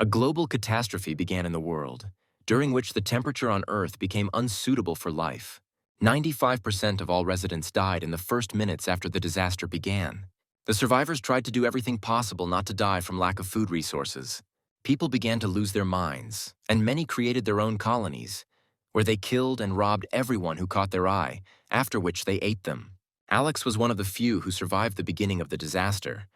A global catastrophe began in the world, during which the temperature on Earth became unsuitable for life. 95% of all residents died in the first minutes after the disaster began. The survivors tried to do everything possible not to die from lack of food resources. People began to lose their minds, and many created their own colonies, where they killed and robbed everyone who caught their eye, after which they ate them. Alex was one of the few who survived the beginning of the disaster,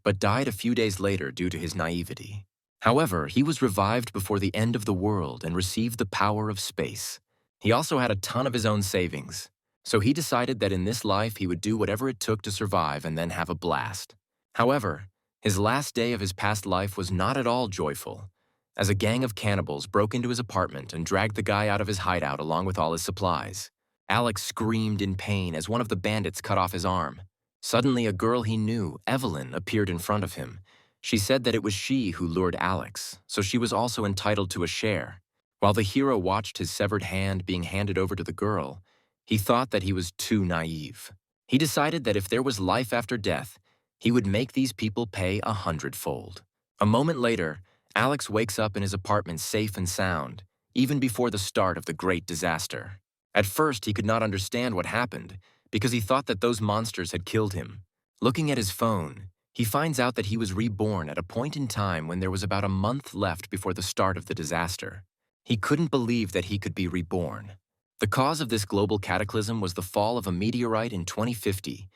but died a few days later due to his naivety. However, he was revived before the end of the world and received the power of space. He also had a ton of his own savings, so he decided that in this life he would do whatever it took to survive and then have a blast. However, his last day of his past life was not at all joyful, as a gang of cannibals broke into his apartment and dragged the guy out of his hideout along with all his supplies. Alex screamed in pain as one of the bandits cut off his arm. Suddenly, a girl he knew, Evelyn, appeared in front of him. She said that it was she who lured Alex, so she was also entitled to a share. While the hero watched his severed hand being handed over to the girl, he thought that he was too naive. He decided that if there was life after death, he would make these people pay 100-fold. A moment later, Alex wakes up in his apartment safe and sound, even before the start of the great disaster. At first, he could not understand what happened, because he thought that those monsters had killed him. Looking at his phone, he finds out that he was reborn at a point in time when there was about a month left before the start of the disaster. He couldn't believe that he could be reborn. The cause of this global cataclysm was the fall of a meteorite in 2050,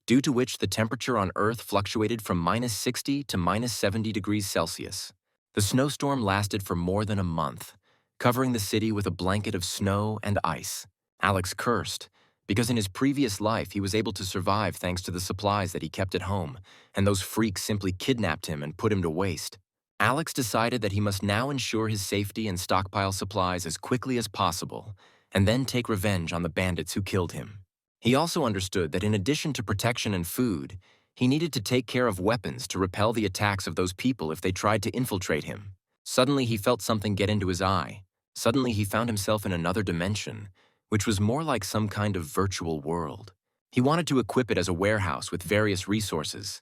due to which the temperature on Earth fluctuated from -60 to -70 degrees Celsius. The snowstorm lasted for more than a month, covering the city with a blanket of snow and ice. Alex cursed, because in his previous life he was able to survive thanks to the supplies that he kept at home, and those freaks simply kidnapped him and put him to waste. Alex decided that he must now ensure his safety and stockpile supplies as quickly as possible, and then take revenge on the bandits who killed him. He also understood that in addition to protection and food, he needed to take care of weapons to repel the attacks of those people if they tried to infiltrate him. Suddenly he felt something get into his eye. Suddenly he found himself in another dimension, which was more like some kind of virtual world. He wanted to equip it as a warehouse with various resources.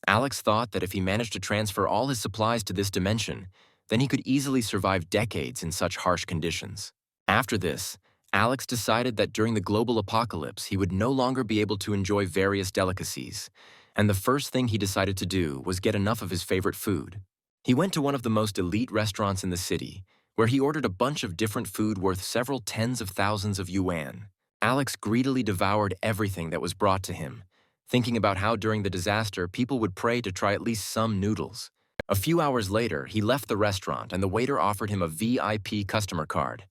Alex thought that if he managed to transfer all his supplies to this dimension, then he could easily survive decades in such harsh conditions. After this, Alex decided that during the global apocalypse he would no longer be able to enjoy various delicacies, and the first thing he decided to do was get enough of his favorite food. He went to one of the most elite restaurants in the city, where he ordered a bunch of different food worth several tens of thousands of yuan. Alex greedily devoured everything that was brought to him, thinking about how during the disaster people would pray to try at least some noodles. A few hours later, he left the restaurant and the waiter offered him a VIP customer card,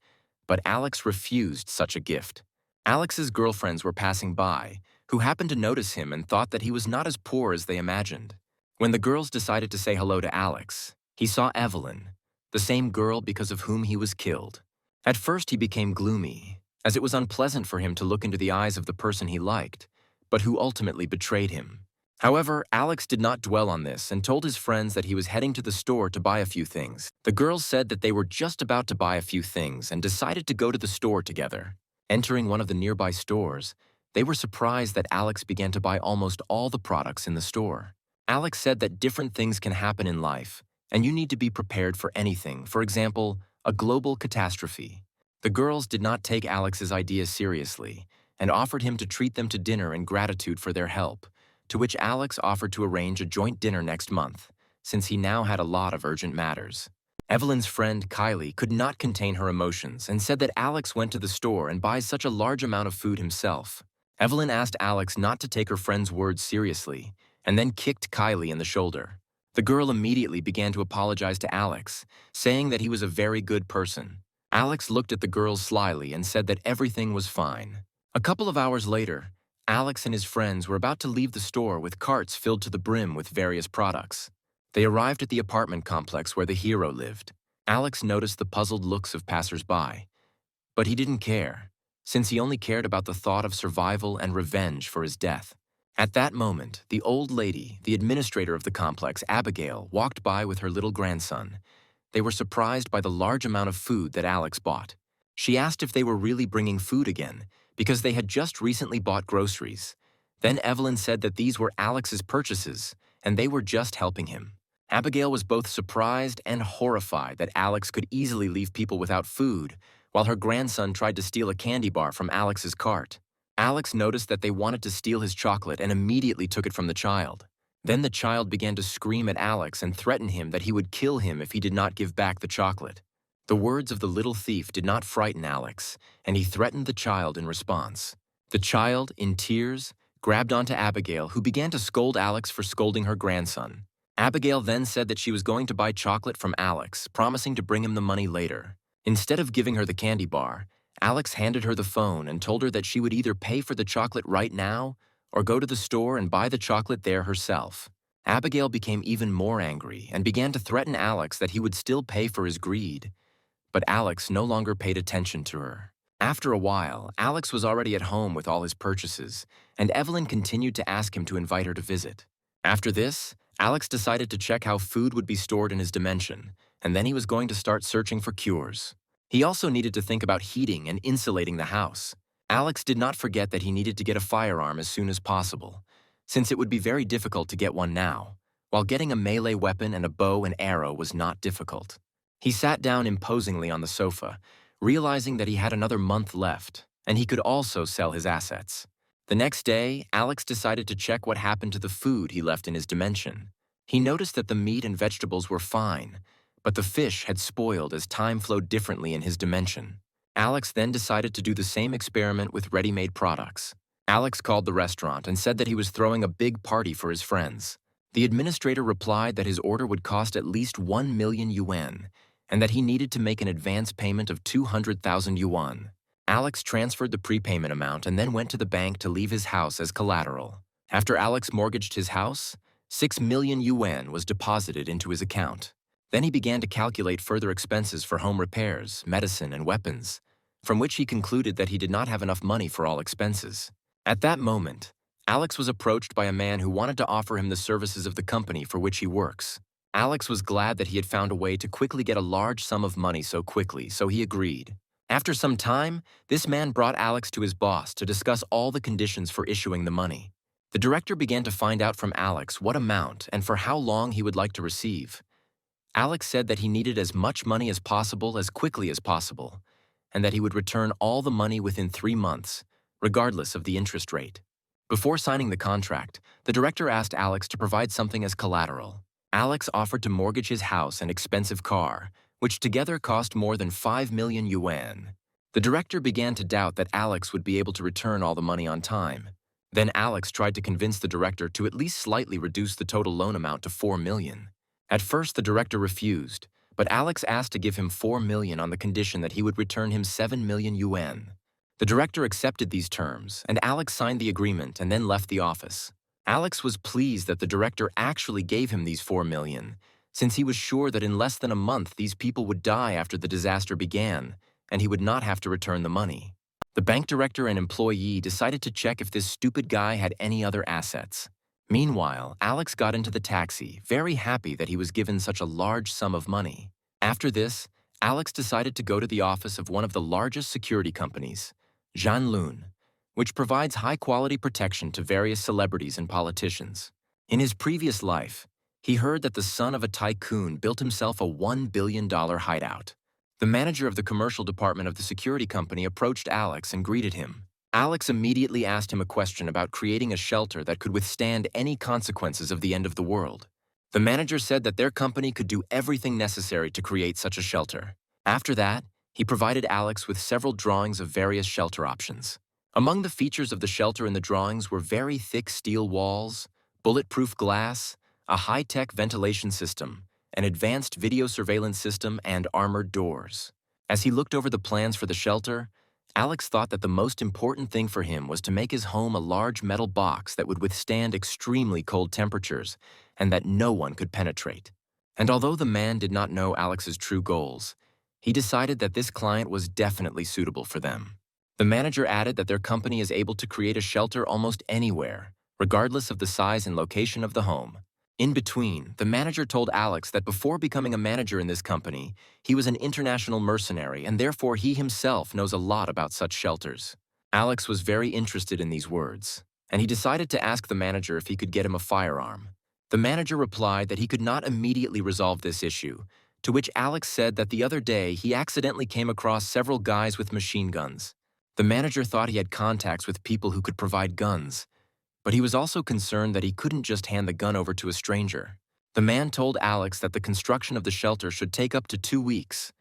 but Alex refused such a gift. Alex's girlfriends were passing by, who happened to notice him and thought that he was not as poor as they imagined. When the girls decided to say hello to Alex, he saw Evelyn, the same girl because of whom he was killed. At first he became gloomy, as it was unpleasant for him to look into the eyes of the person he liked, but who ultimately betrayed him. However, Alex did not dwell on this and told his friends that he was heading to the store to buy a few things. The girls said that they were just about to buy a few things and decided to go to the store together. Entering one of the nearby stores, they were surprised that Alex began to buy almost all the products in the store. Alex said that different things can happen in life, and you need to be prepared for anything, for example, a global catastrophe. The girls did not take Alex's ideas seriously and offered him to treat them to dinner in gratitude for their help, to which Alex offered to arrange a joint dinner next month, since he now had a lot of urgent matters. Evelyn's friend, Kylie, could not contain her emotions and said that Alex went to the store and buys such a large amount of food himself. Evelyn asked Alex not to take her friend's words seriously, and then kicked Kylie in the shoulder. The girl immediately began to apologize to Alex, saying that he was a very good person. Alex looked at the girls slyly and said that everything was fine. A couple of hours later, Alex and his friends were about to leave the store with carts filled to the brim with various products. They arrived at the apartment complex where the hero lived. Alex noticed the puzzled looks of passers-by, but he didn't care, since he only cared about the thought of survival and revenge for his death. At that moment, the old lady, the administrator of the complex, Abigail, walked by with her little grandson. They were surprised by the large amount of food that Alex bought. She asked if they were really bringing food again, because they had just recently bought groceries. Then Evelyn said that these were Alex's purchases, and they were just helping him. Abigail was both surprised and horrified that Alex could easily leave people without food, while her grandson tried to steal a candy bar from Alex's cart. Alex noticed that they wanted to steal his chocolate and immediately took it from the child. Then the child began to scream at Alex and threaten him that he would kill him if he did not give back the chocolate. The words of the little thief did not frighten Alex, and he threatened the child in response. The child, in tears, grabbed onto Abigail, who began to scold Alex for scolding her grandson. Abigail then said that she was going to buy chocolate from Alex, promising to bring him the money later. Instead of giving her the candy bar, Alex handed her the phone and told her that she would either pay for the chocolate right now or go to the store and buy the chocolate there herself. Abigail became even more angry and began to threaten Alex that he would still pay for his greed. But Alex no longer paid attention to her. After a while, Alex was already at home with all his purchases, and Evelyn continued to ask him to invite her to visit. After this, Alex decided to check how food would be stored in his dimension, and then he was going to start searching for cures. He also needed to think about heating and insulating the house. Alex did not forget that he needed to get a firearm as soon as possible, since it would be very difficult to get one now, while getting a melee weapon and a bow and arrow was not difficult. He sat down imposingly on the sofa, realizing that he had another month left, and he could also sell his assets. The next day, Alex decided to check what happened to the food he left in his dimension. He noticed that the meat and vegetables were fine, but the fish had spoiled as time flowed differently in his dimension. Alex then decided to do the same experiment with ready-made products. Alex called the restaurant and said that he was throwing a big party for his friends. The administrator replied that his order would cost at least 1 million yuan, and that he needed to make an advance payment of 200,000 yuan. Alex transferred the prepayment amount and then went to the bank to leave his house as collateral. After Alex mortgaged his house, 6 million yuan was deposited into his account. Then he began to calculate further expenses for home repairs, medicine, and weapons, from which he concluded that he did not have enough money for all expenses. At that moment, Alex was approached by a man who wanted to offer him the services of the company for which he works. Alex was glad that he had found a way to quickly get a large sum of money so quickly, so he agreed. After some time, this man brought Alex to his boss to discuss all the conditions for issuing the money. The director began to find out from Alex what amount and for how long he would like to receive. Alex said that he needed as much money as possible as quickly as possible, and that he would return all the money within 3 months, regardless of the interest rate. Before signing the contract, the director asked Alex to provide something as collateral. Alex offered to mortgage his house and expensive car, which together cost more than 5 million yuan. The director began to doubt that Alex would be able to return all the money on time. Then Alex tried to convince the director to at least slightly reduce the total loan amount to 4 million. At first, the director refused, but Alex asked to give him 4 million on the condition that he would return him 7 million yuan. The director accepted these terms, and Alex signed the agreement and then left the office. Alex was pleased that the director actually gave him these 4 million, since he was sure that in less than a month these people would die after the disaster began, and he would not have to return the money. The bank director and employee decided to check if this stupid guy had any other assets. Meanwhile, Alex got into the taxi, very happy that he was given such a large sum of money. After this, Alex decided to go to the office of one of the largest security companies, Yahello, which provides high-quality protection to various celebrities and politicians. In his previous life, he heard that the son of a tycoon built himself a $1 billion hideout. The manager of the commercial department of the security company approached Alex and greeted him. Alex immediately asked him a question about creating a shelter that could withstand any consequences of the end of the world. The manager said that their company could do everything necessary to create such a shelter. After that, he provided Alex with several drawings of various shelter options. Among the features of the shelter in the drawings were very thick steel walls, bulletproof glass, a high-tech ventilation system, an advanced video surveillance system, and armored doors. As he looked over the plans for the shelter, Alex thought that the most important thing for him was to make his home a large metal box that would withstand extremely cold temperatures and that no one could penetrate. And although the man did not know Alex's true goals, he decided that this client was definitely suitable for them. The manager added that their company is able to create a shelter almost anywhere, regardless of the size and location of the home. In between, the manager told Alex that before becoming a manager in this company, he was an international mercenary and therefore he himself knows a lot about such shelters. Alex was very interested in these words, and he decided to ask the manager if he could get him a firearm. The manager replied that he could not immediately resolve this issue, to which Alex said that the other day he accidentally came across several guys with machine guns. The manager thought he had contacts with people who could provide guns, but he was also concerned that he couldn't just hand the gun over to a stranger. The man told Alex that the construction of the shelter should take up to 2 weeks,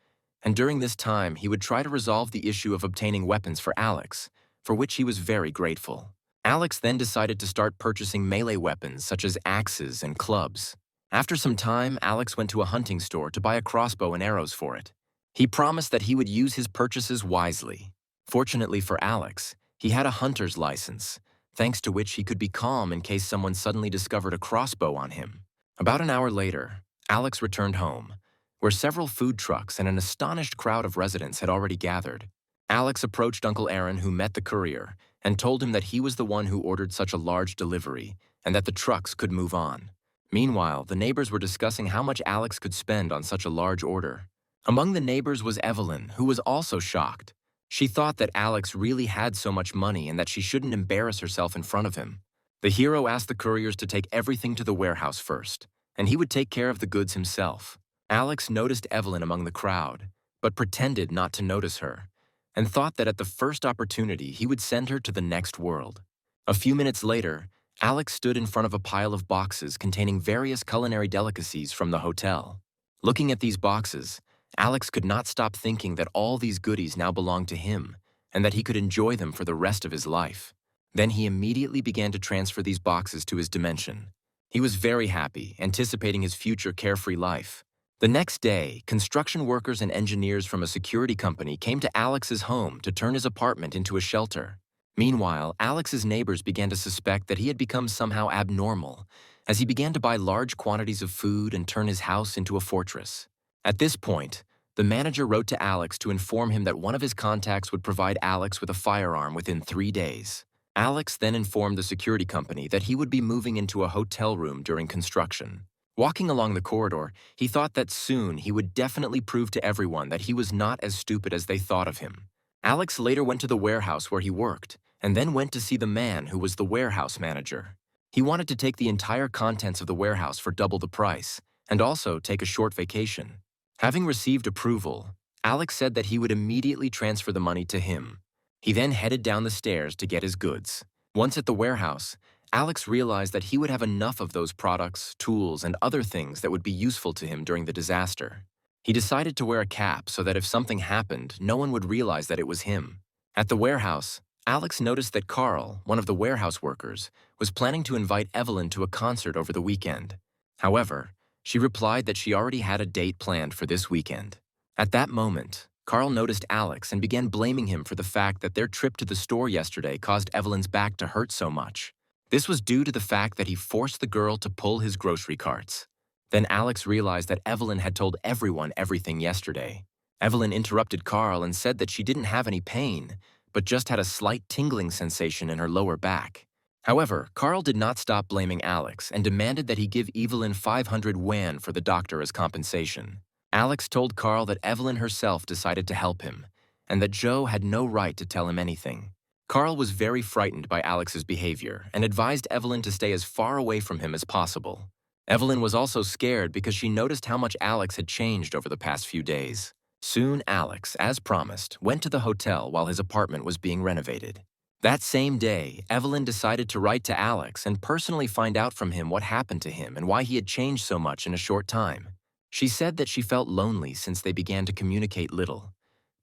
and during this time he would try to resolve the issue of obtaining weapons for Alex, for which he was very grateful. Alex then decided to start purchasing melee weapons such as axes and clubs. After some time, Alex went to a hunting store to buy a crossbow and arrows for it. He promised that he would use his purchases wisely. Fortunately for Alex, he had a hunter's license, thanks to which he could be calm in case someone suddenly discovered a crossbow on him. About an hour later, Alex returned home, where several food trucks and an astonished crowd of residents had already gathered. Alex approached Uncle Aaron, who met the courier, and told him that he was the one who ordered such a large delivery and that the trucks could move on. Meanwhile, the neighbors were discussing how much Alex could spend on such a large order. Among the neighbors was Evelyn, who was also shocked. She thought that Alex really had so much money and that she shouldn't embarrass herself in front of him. The hero asked the couriers to take everything to the warehouse first, and he would take care of the goods himself. Alex noticed Evelyn among the crowd, but pretended not to notice her, and thought that at the first opportunity he would send her to the next world. A few minutes later, Alex stood in front of a pile of boxes containing various culinary delicacies from the hotel. Looking at these boxes, Alex could not stop thinking that all these goodies now belonged to him and that he could enjoy them for the rest of his life. Then he immediately began to transfer these boxes to his dimension. He was very happy, anticipating his future carefree life. The next day, construction workers and engineers from a security company came to Alex's home to turn his apartment into a shelter. Meanwhile, Alex's neighbors began to suspect that he had become somehow abnormal, as he began to buy large quantities of food and turn his house into a fortress. At this point, the manager wrote to Alex to inform him that one of his contacts would provide Alex with a firearm within 3 days. Alex then informed the security company that he would be moving into a hotel room during construction. Walking along the corridor, he thought that soon he would definitely prove to everyone that he was not as stupid as they thought of him. Alex later went to the warehouse where he worked, and then went to see the man who was the warehouse manager. He wanted to take the entire contents of the warehouse for double the price, and also take a short vacation. Having received approval, Alex said that he would immediately transfer the money to him. He then headed down the stairs to get his goods. Once at the warehouse, Alex realized that he would have enough of those products, tools, and other things that would be useful to him during the disaster. He decided to wear a cap so that if something happened, no one would realize that it was him. At the warehouse, Alex noticed that Carl, one of the warehouse workers, was planning to invite Evelyn to a concert over the weekend. However, she replied that she already had a date planned for this weekend. At that moment, Carl noticed Alex and began blaming him for the fact that their trip to the store yesterday caused Evelyn's back to hurt so much. This was due to the fact that he forced the girl to pull his grocery carts. Then Alex realized that Evelyn had told everyone everything yesterday. Evelyn interrupted Carl and said that she didn't have any pain, but just had a slight tingling sensation in her lower back. However, Carl did not stop blaming Alex and demanded that he give Evelyn 500 yuan for the doctor as compensation. Alex told Carl that Evelyn herself decided to help him, and that Joe had no right to tell him anything. Carl was very frightened by Alex's behavior and advised Evelyn to stay as far away from him as possible. Evelyn was also scared because she noticed how much Alex had changed over the past few days. Soon Alex, as promised, went to the hotel while his apartment was being renovated. That same day, Evelyn decided to write to Alex and personally find out from him what happened to him and why he had changed so much in a short time. She said that she felt lonely since they began to communicate little,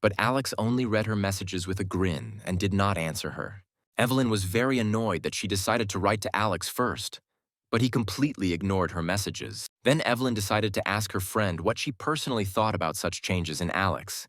but Alex only read her messages with a grin and did not answer her. Evelyn was very annoyed that she decided to write to Alex first, but he completely ignored her messages. Then Evelyn decided to ask her friend what she personally thought about such changes in Alex.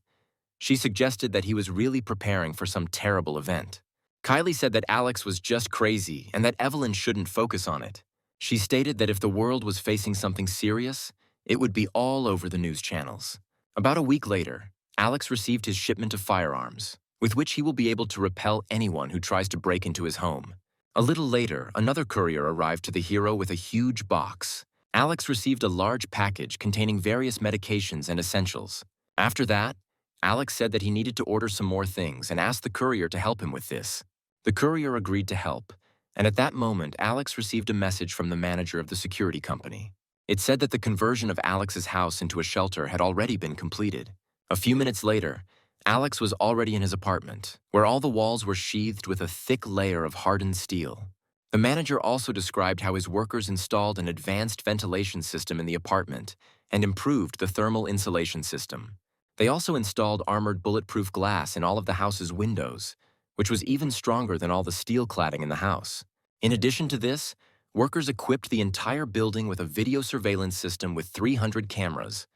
She suggested that he was really preparing for some terrible event. Kylie said that Alex was just crazy and that Evelyn shouldn't focus on it. She stated that if the world was facing something serious, it would be all over the news channels. About a week later, Alex received his shipment of firearms, with which he will be able to repel anyone who tries to break into his home. A little later, another courier arrived to the hero with a huge box. Alex received a large package containing various medications and essentials. After that, Alex said that he needed to order some more things and asked the courier to help him with this. The courier agreed to help, And at that moment, Alex received a message from the manager of the security company. It said that the conversion of Alex's house into a shelter had already been completed. A few minutes later, Alex was already in his apartment, where all the walls were sheathed with a thick layer of hardened steel. The manager also described how his workers installed an advanced ventilation system in the apartment and improved the thermal insulation system. They also installed armored bulletproof glass in all of the house's windows, which was even stronger than all the steel cladding in the house. In addition to this, workers equipped the entire building with a video surveillance system with 300 cameras,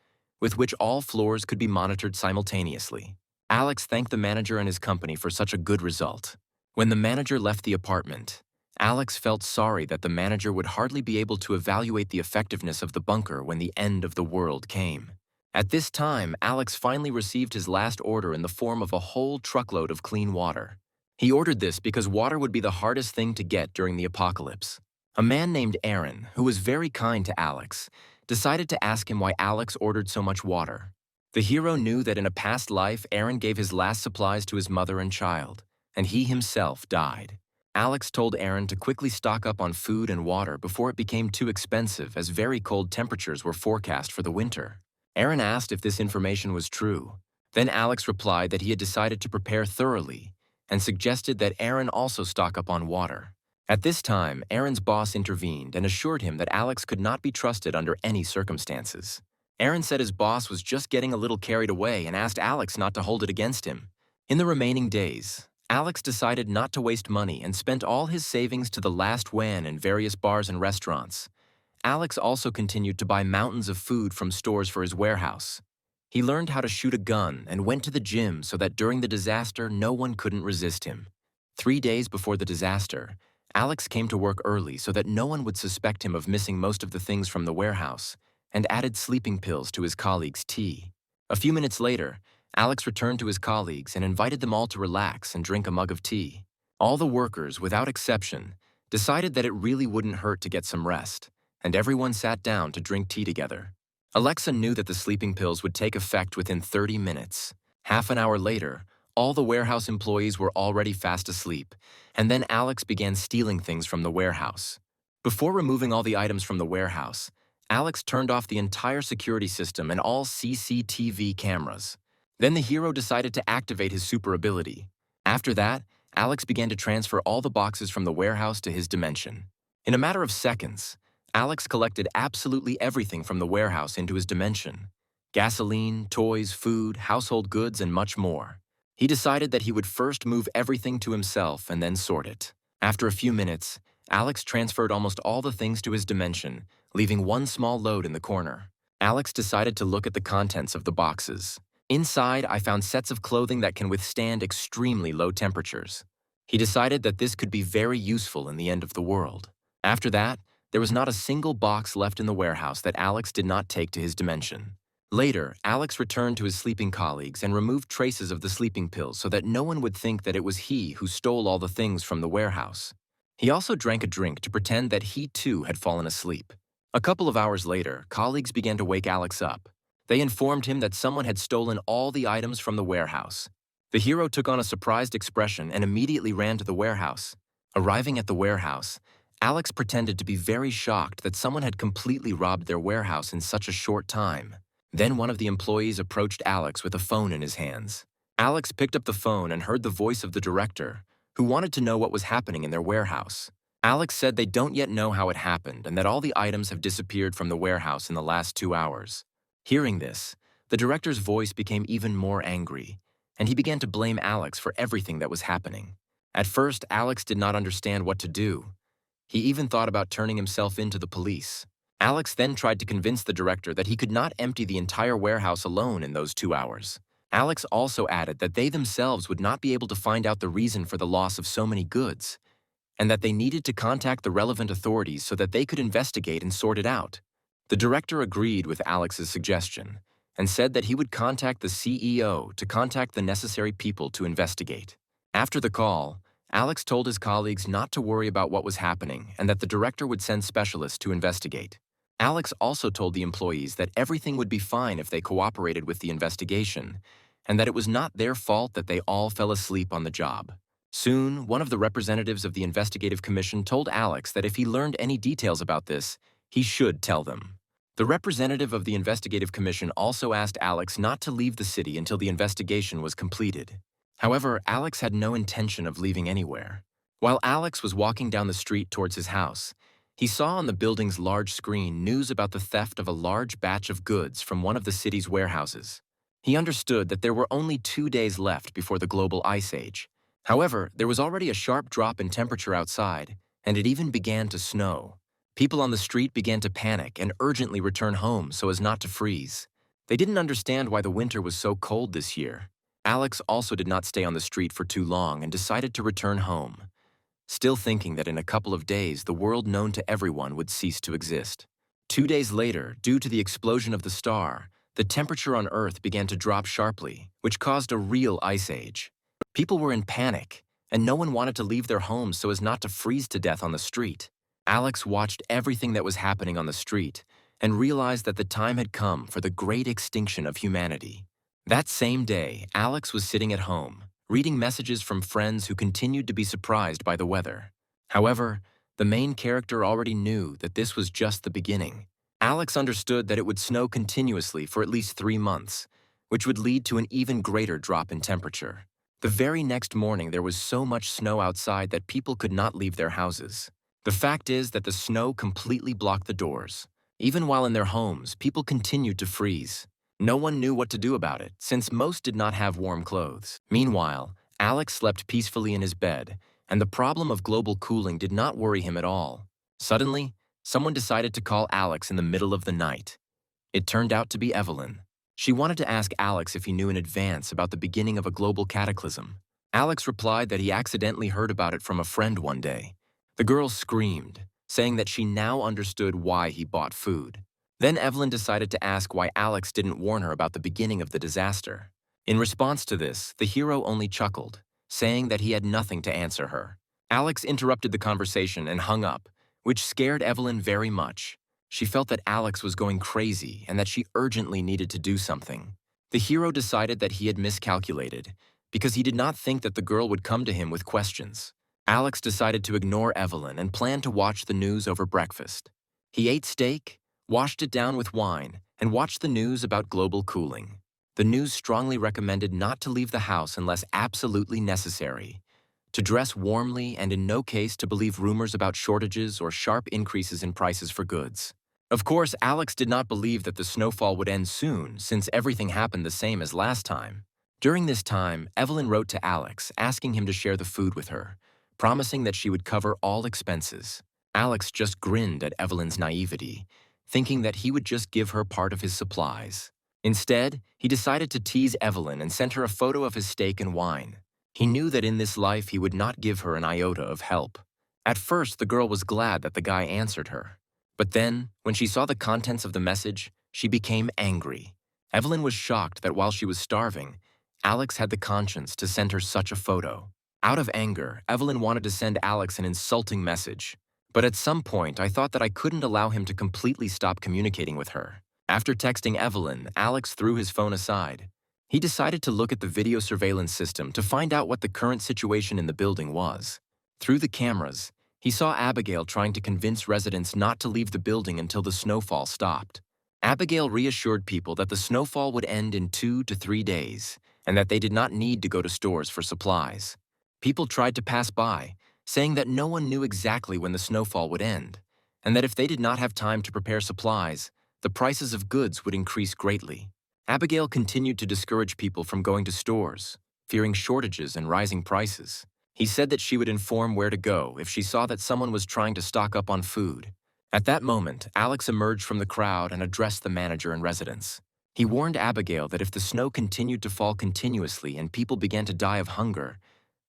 with which all floors could be monitored simultaneously. Alex thanked the manager and his company for such a good result. When the manager left the apartment, Alex felt sorry that the manager would hardly be able to evaluate the effectiveness of the bunker when the end of the world came. At this time, Alex finally received his last order in the form of a whole truckload of clean water. He ordered this because water would be the hardest thing to get during the apocalypse. A man named Aaron, who was very kind to Alex, decided to ask him why Alex ordered so much water. The hero knew that in a past life, Aaron gave his last supplies to his mother and child, and he himself died. Alex told Aaron to quickly stock up on food and water before it became too expensive, as very cold temperatures were forecast for the winter. Aaron asked if this information was true. Then Alex replied that he had decided to prepare thoroughly and suggested that Aaron also stock up on water. At this time, Aaron's boss intervened and assured him that Alex could not be trusted under any circumstances. Aaron said his boss was just getting a little carried away and asked Alex not to hold it against him. In the remaining days, Alex decided not to waste money and spent all his savings to the last yuan in various bars and restaurants. Alex also continued to buy mountains of food from stores for his warehouse. He learned how to shoot a gun and went to the gym so that during the disaster, no one couldn't resist him. 3 days before the disaster, Alex came to work early so that no one would suspect him of missing most of the things from the warehouse and added sleeping pills to his colleagues' tea. A few minutes later, Alex returned to his colleagues and invited them all to relax and drink a mug of tea. All the workers, without exception, decided that it really wouldn't hurt to get some rest, and everyone sat down to drink tea together. Alexa knew that the sleeping pills would take effect within 30 minutes. Half an hour later, all the warehouse employees were already fast asleep, and then Alex began stealing things from the warehouse. Before removing all the items from the warehouse, Alex turned off the entire security system and all CCTV cameras. Then the hero decided to activate his super ability. After that, Alex began to transfer all the boxes from the warehouse to his dimension. In a matter of seconds, Alex collected absolutely everything from the warehouse into his dimension: gasoline, toys, food, household goods, and much more. He decided that he would first move everything to himself and then sort it. After a few minutes, Alex transferred almost all the things to his dimension, leaving one small load in the corner. Alex decided to look at the contents of the boxes. Inside, I found sets of clothing that can withstand extremely low temperatures. He decided that this could be very useful in the end of the world. After that, there was not a single box left in the warehouse that Alex did not take to his dimension. Later, Alex returned to his sleeping colleagues and removed traces of the sleeping pills so that no one would think that it was he who stole all the things from the warehouse. He also drank a drink to pretend that he too had fallen asleep. A couple of hours later, colleagues began to wake Alex up. They informed him that someone had stolen all the items from the warehouse. The hero took on a surprised expression and immediately ran to the warehouse. Arriving at the warehouse, Alex pretended to be very shocked that someone had completely robbed their warehouse in such a short time. Then one of the employees approached Alex with a phone in his hands. Alex picked up the phone and heard the voice of the director, who wanted to know what was happening in their warehouse. Alex said they don't yet know how it happened and that all the items have disappeared from the warehouse in the last 2 hours. Hearing this, the director's voice became even more angry, and he began to blame Alex for everything that was happening. At first, Alex did not understand what to do. He even thought about turning himself in to the police. Alex then tried to convince the director that he could not empty the entire warehouse alone in those 2 hours. Alex also added that they themselves would not be able to find out the reason for the loss of so many goods, and that they needed to contact the relevant authorities so that they could investigate and sort it out. The director agreed with Alex's suggestion and said that he would contact the CEO to contact the necessary people to investigate. After the call, Alex told his colleagues not to worry about what was happening and that the director would send specialists to investigate. Alex also told the employees that everything would be fine if they cooperated with the investigation and that it was not their fault that they all fell asleep on the job. Soon, one of the representatives of the investigative commission told Alex that if he learned any details about this, he should tell them. The representative of the investigative commission also asked Alex not to leave the city until the investigation was completed. However, Alex had no intention of leaving anywhere. While Alex was walking down the street towards his house, he saw on the building's large screen news about the theft of a large batch of goods from one of the city's warehouses. He understood that there were only 2 days left before the global ice age. However, there was already a sharp drop in temperature outside, and it even began to snow. People on the street began to panic and urgently return home so as not to freeze. They didn't understand why the winter was so cold this year. Alex also did not stay on the street for too long and decided to return home, still thinking that in a couple of days the world known to everyone would cease to exist. 2 days later, due to the explosion of the star, the temperature on Earth began to drop sharply, which caused a real ice age. People were in panic, and no one wanted to leave their homes so as not to freeze to death on the street. Alex watched everything that was happening on the street and realized that the time had come for the great extinction of humanity. That same day, Alex was sitting at home, reading messages from friends who continued to be surprised by the weather. However, the main character already knew that this was just the beginning. Alex understood that it would snow continuously for at least 3 months, which would lead to an even greater drop in temperature. The very next morning, there was so much snow outside that people could not leave their houses. The fact is that the snow completely blocked the doors. Even while in their homes, people continued to freeze. No one knew what to do about it, since most did not have warm clothes. Meanwhile, Alex slept peacefully in his bed, and the problem of global cooling did not worry him at all. Suddenly, someone decided to call Alex in the middle of the night. It turned out to be Evelyn. She wanted to ask Alex if he knew in advance about the beginning of a global cataclysm. Alex replied that he accidentally heard about it from a friend one day. The girl screamed, saying that she now understood why he bought food. Then Evelyn decided to ask why Alex didn't warn her about the beginning of the disaster. In response to this, the hero only chuckled, saying that he had nothing to answer her. Alex interrupted the conversation and hung up, which scared Evelyn very much. She felt that Alex was going crazy and that she urgently needed to do something. The hero decided that he had miscalculated, because he did not think that the girl would come to him with questions. Alex decided to ignore Evelyn and planned to watch the news over breakfast. He ate steak, washed it down with wine, and watched the news about global cooling. The news strongly recommended not to leave the house unless absolutely necessary, to dress warmly, and in no case to believe rumors about shortages or sharp increases in prices for goods. Of course, Alex did not believe that the snowfall would end soon, since everything happened the same as last time. During this time, Evelyn wrote to Alex, asking him to share the food with her, promising that she would cover all expenses. Alex just grinned at Evelyn's naivety, thinking that he would just give her part of his supplies. Instead, he decided to tease Evelyn and sent her a photo of his steak and wine. He knew that in this life he would not give her an iota of help. At first, the girl was glad that the guy answered her. But then, when she saw the contents of the message, she became angry. Evelyn was shocked that while she was starving, Alex had the conscience to send her such a photo. Out of anger, Evelyn wanted to send Alex an insulting message. But at some point, I thought that I couldn't allow him to completely stop communicating with her. After texting Evelyn, Alex threw his phone aside. He decided to look at the video surveillance system to find out what the current situation in the building was. Through the cameras, he saw Abigail trying to convince residents not to leave the building until the snowfall stopped. Abigail reassured people that the snowfall would end in 2 to 3 days, and that they did not need to go to stores for supplies. People tried to pass by, saying that no one knew exactly when the snowfall would end, and that if they did not have time to prepare supplies, the prices of goods would increase greatly. Abigail continued to discourage people from going to stores, fearing shortages and rising prices. He said that she would inform where to go if she saw that someone was trying to stock up on food. At that moment, Alex emerged from the crowd and addressed the manager and residents. He warned Abigail that if the snow continued to fall continuously and people began to die of hunger,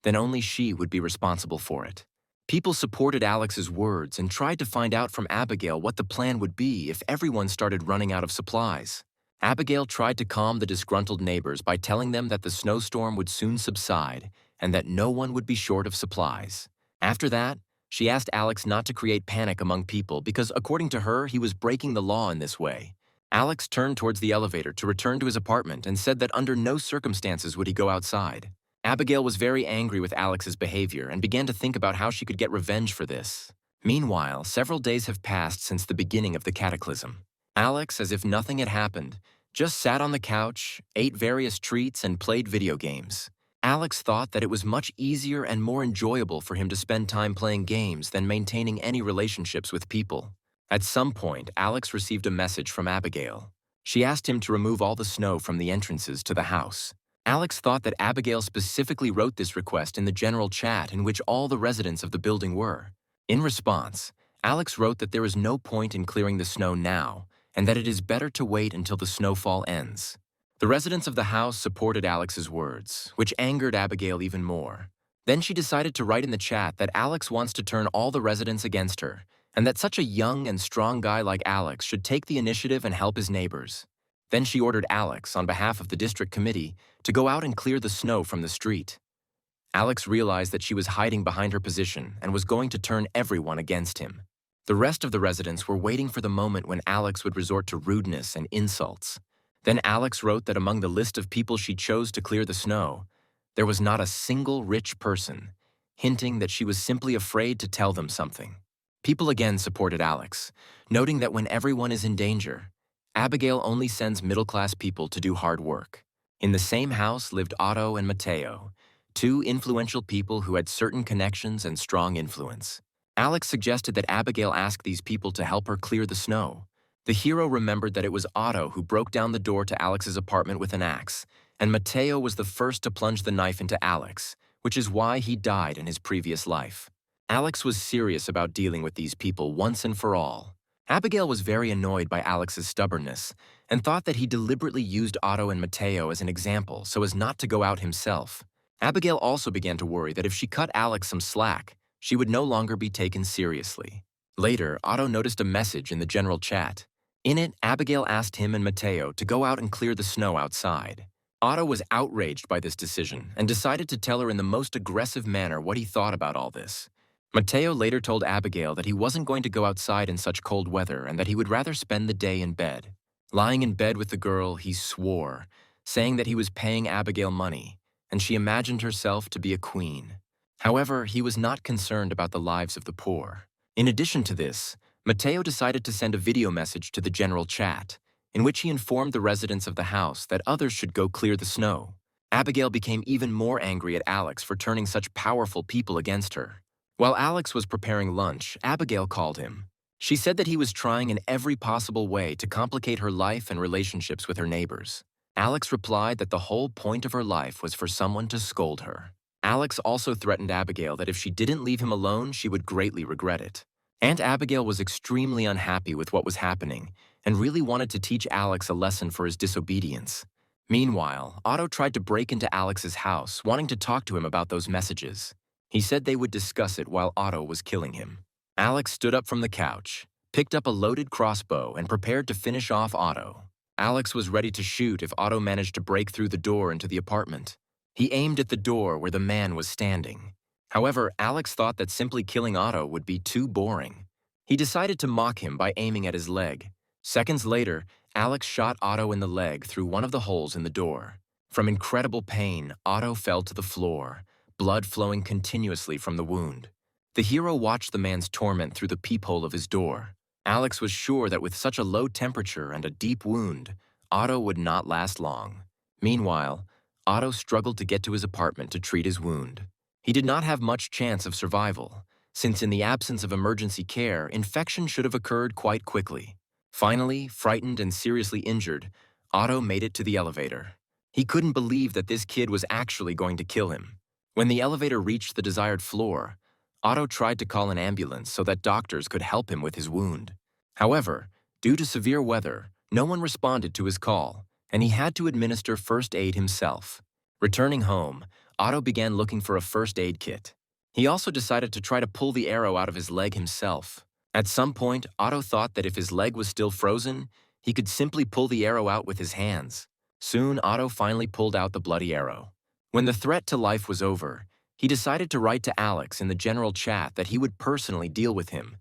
then only she would be responsible for it. People supported Alex's words and tried to find out from Abigail what the plan would be if everyone started running out of supplies. Abigail tried to calm the disgruntled neighbors by telling them that the snowstorm would soon subside and that no one would be short of supplies. After that, she asked Alex not to create panic among people because, according to her, he was breaking the law in this way. Alex turned towards the elevator to return to his apartment and said that under no circumstances would he go outside. Abigail was very angry with Alex's behavior and began to think about how she could get revenge for this. Meanwhile, several days have passed since the beginning of the cataclysm. Alex, as if nothing had happened, just sat on the couch, ate various treats, and played video games. Alex thought that it was much easier and more enjoyable for him to spend time playing games than maintaining any relationships with people. At some point, Alex received a message from Abigail. She asked him to remove all the snow from the entrances to the house. Alex thought that Abigail specifically wrote this request in the general chat in which all the residents of the building were. In response, Alex wrote that there is no point in clearing the snow now, and that it is better to wait until the snowfall ends. The residents of the house supported Alex's words, which angered Abigail even more. Then she decided to write in the chat that Alex wants to turn all the residents against her, and that such a young and strong guy like Alex should take the initiative and help his neighbors. Then she ordered Alex, on behalf of the district committee, to go out and clear the snow from the street. Alex realized that she was hiding behind her position and was going to turn everyone against him. The rest of the residents were waiting for the moment when Alex would resort to rudeness and insults. Then Alex wrote that among the list of people she chose to clear the snow, there was not a single rich person, hinting that she was simply afraid to tell them something. People again supported Alex, noting that when everyone is in danger, Abigail only sends middle-class people to do hard work. In the same house lived Otto and Mateo, two influential people who had certain connections and strong influence. Alex suggested that Abigail ask these people to help her clear the snow. The hero remembered that it was Otto who broke down the door to Alex's apartment with an axe, and Mateo was the first to plunge the knife into Alex, which is why he died in his previous life. Alex was serious about dealing with these people once and for all. Abigail was very annoyed by Alex's stubbornness and thought that he deliberately used Otto and Mateo as an example so as not to go out himself. Abigail also began to worry that if she cut Alex some slack, she would no longer be taken seriously. Later, Otto noticed a message in the general chat. In it, Abigail asked him and Mateo to go out and clear the snow outside. Otto was outraged by this decision and decided to tell her in the most aggressive manner what he thought about all this. Mateo later told Abigail that he wasn't going to go outside in such cold weather and that he would rather spend the day in bed. Lying in bed with the girl, he swore, saying that he was paying Abigail money, and she imagined herself to be a queen. However, he was not concerned about the lives of the poor. In addition to this, Mateo decided to send a video message to the general chat, in which he informed the residents of the house that others should go clear the snow. Abigail became even more angry at Alex for turning such powerful people against her. While Alex was preparing lunch, Abigail called him. She said that he was trying in every possible way to complicate her life and relationships with her neighbors. Alex replied that the whole point of her life was for someone to scold her. Alex also threatened Abigail that if she didn't leave him alone, she would greatly regret it. Aunt Abigail was extremely unhappy with what was happening and really wanted to teach Alex a lesson for his disobedience. Meanwhile, Otto tried to break into Alex's house, wanting to talk to him about those messages. He said they would discuss it while Otto was killing him. Alex stood up from the couch, picked up a loaded crossbow, and prepared to finish off Otto. Alex was ready to shoot if Otto managed to break through the door into the apartment. He aimed at the door where the man was standing. However, Alex thought that simply killing Otto would be too boring. He decided to mock him by aiming at his leg. Seconds later, Alex shot Otto in the leg through one of the holes in the door. From incredible pain, Otto fell to the floor, blood flowing continuously from the wound. The hero watched the man's torment through the peephole of his door. Alex was sure that with such a low temperature and a deep wound, Otto would not last long. Meanwhile, Otto struggled to get to his apartment to treat his wound. He did not have much chance of survival, since in the absence of emergency care, infection should have occurred quite quickly. Finally, frightened and seriously injured, Otto made it to the elevator. He couldn't believe that this kid was actually going to kill him. When the elevator reached the desired floor, Otto tried to call an ambulance so that doctors could help him with his wound. However, due to severe weather, no one responded to his call, and he had to administer first aid himself. Returning home, Otto began looking for a first aid kit. He also decided to try to pull the arrow out of his leg himself. At some point, Otto thought that if his leg was still frozen, he could simply pull the arrow out with his hands. Soon, Otto finally pulled out the bloody arrow. When the threat to life was over, he decided to write to Alex in the general chat that he would personally deal with him,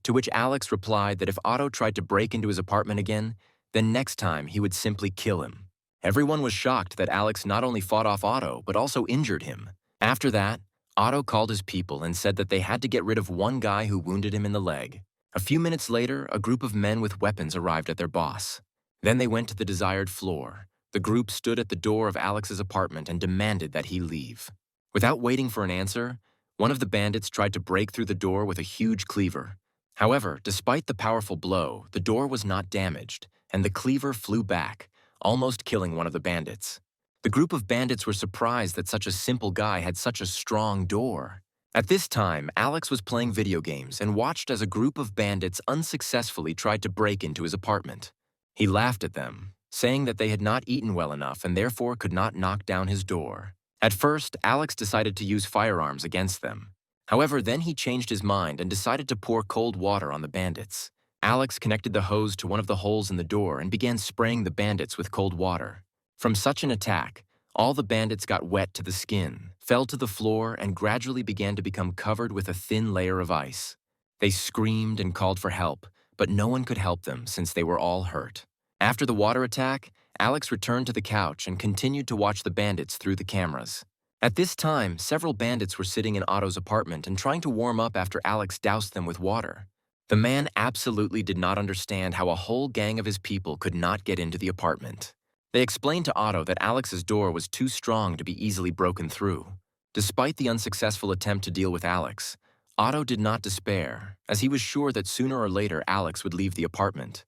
to which Alex replied that if Otto tried to break into his apartment again, then next time he would simply kill him. Everyone was shocked that Alex not only fought off Otto, but also injured him. After that, Otto called his people and said that they had to get rid of one guy who wounded him in the leg. A few minutes later, a group of men with weapons arrived at their boss. Then they went to the desired floor. The group stood at the door of Alex's apartment and demanded that he leave. Without waiting for an answer, one of the bandits tried to break through the door with a huge cleaver. However, despite the powerful blow, the door was not damaged, and the cleaver flew back, almost killing one of the bandits. The group of bandits were surprised that such a simple guy had such a strong door. At this time, Alex was playing video games and watched as a group of bandits unsuccessfully tried to break into his apartment. He laughed at them, saying that they had not eaten well enough and therefore could not knock down his door. At first, Alex decided to use firearms against them. However, then he changed his mind and decided to pour cold water on the bandits. Alex connected the hose to one of the holes in the door and began spraying the bandits with cold water. From such an attack, all the bandits got wet to the skin, fell to the floor, and gradually began to become covered with a thin layer of ice. They screamed and called for help, but no one could help them since they were all hurt. After the water attack, Alex returned to the couch and continued to watch the bandits through the cameras. At this time, several bandits were sitting in Otto's apartment and trying to warm up after Alex doused them with water. The man absolutely did not understand how a whole gang of his people could not get into the apartment. They explained to Otto that Alex's door was too strong to be easily broken through. Despite the unsuccessful attempt to deal with Alex, Otto did not despair, as he was sure that sooner or later Alex would leave the apartment.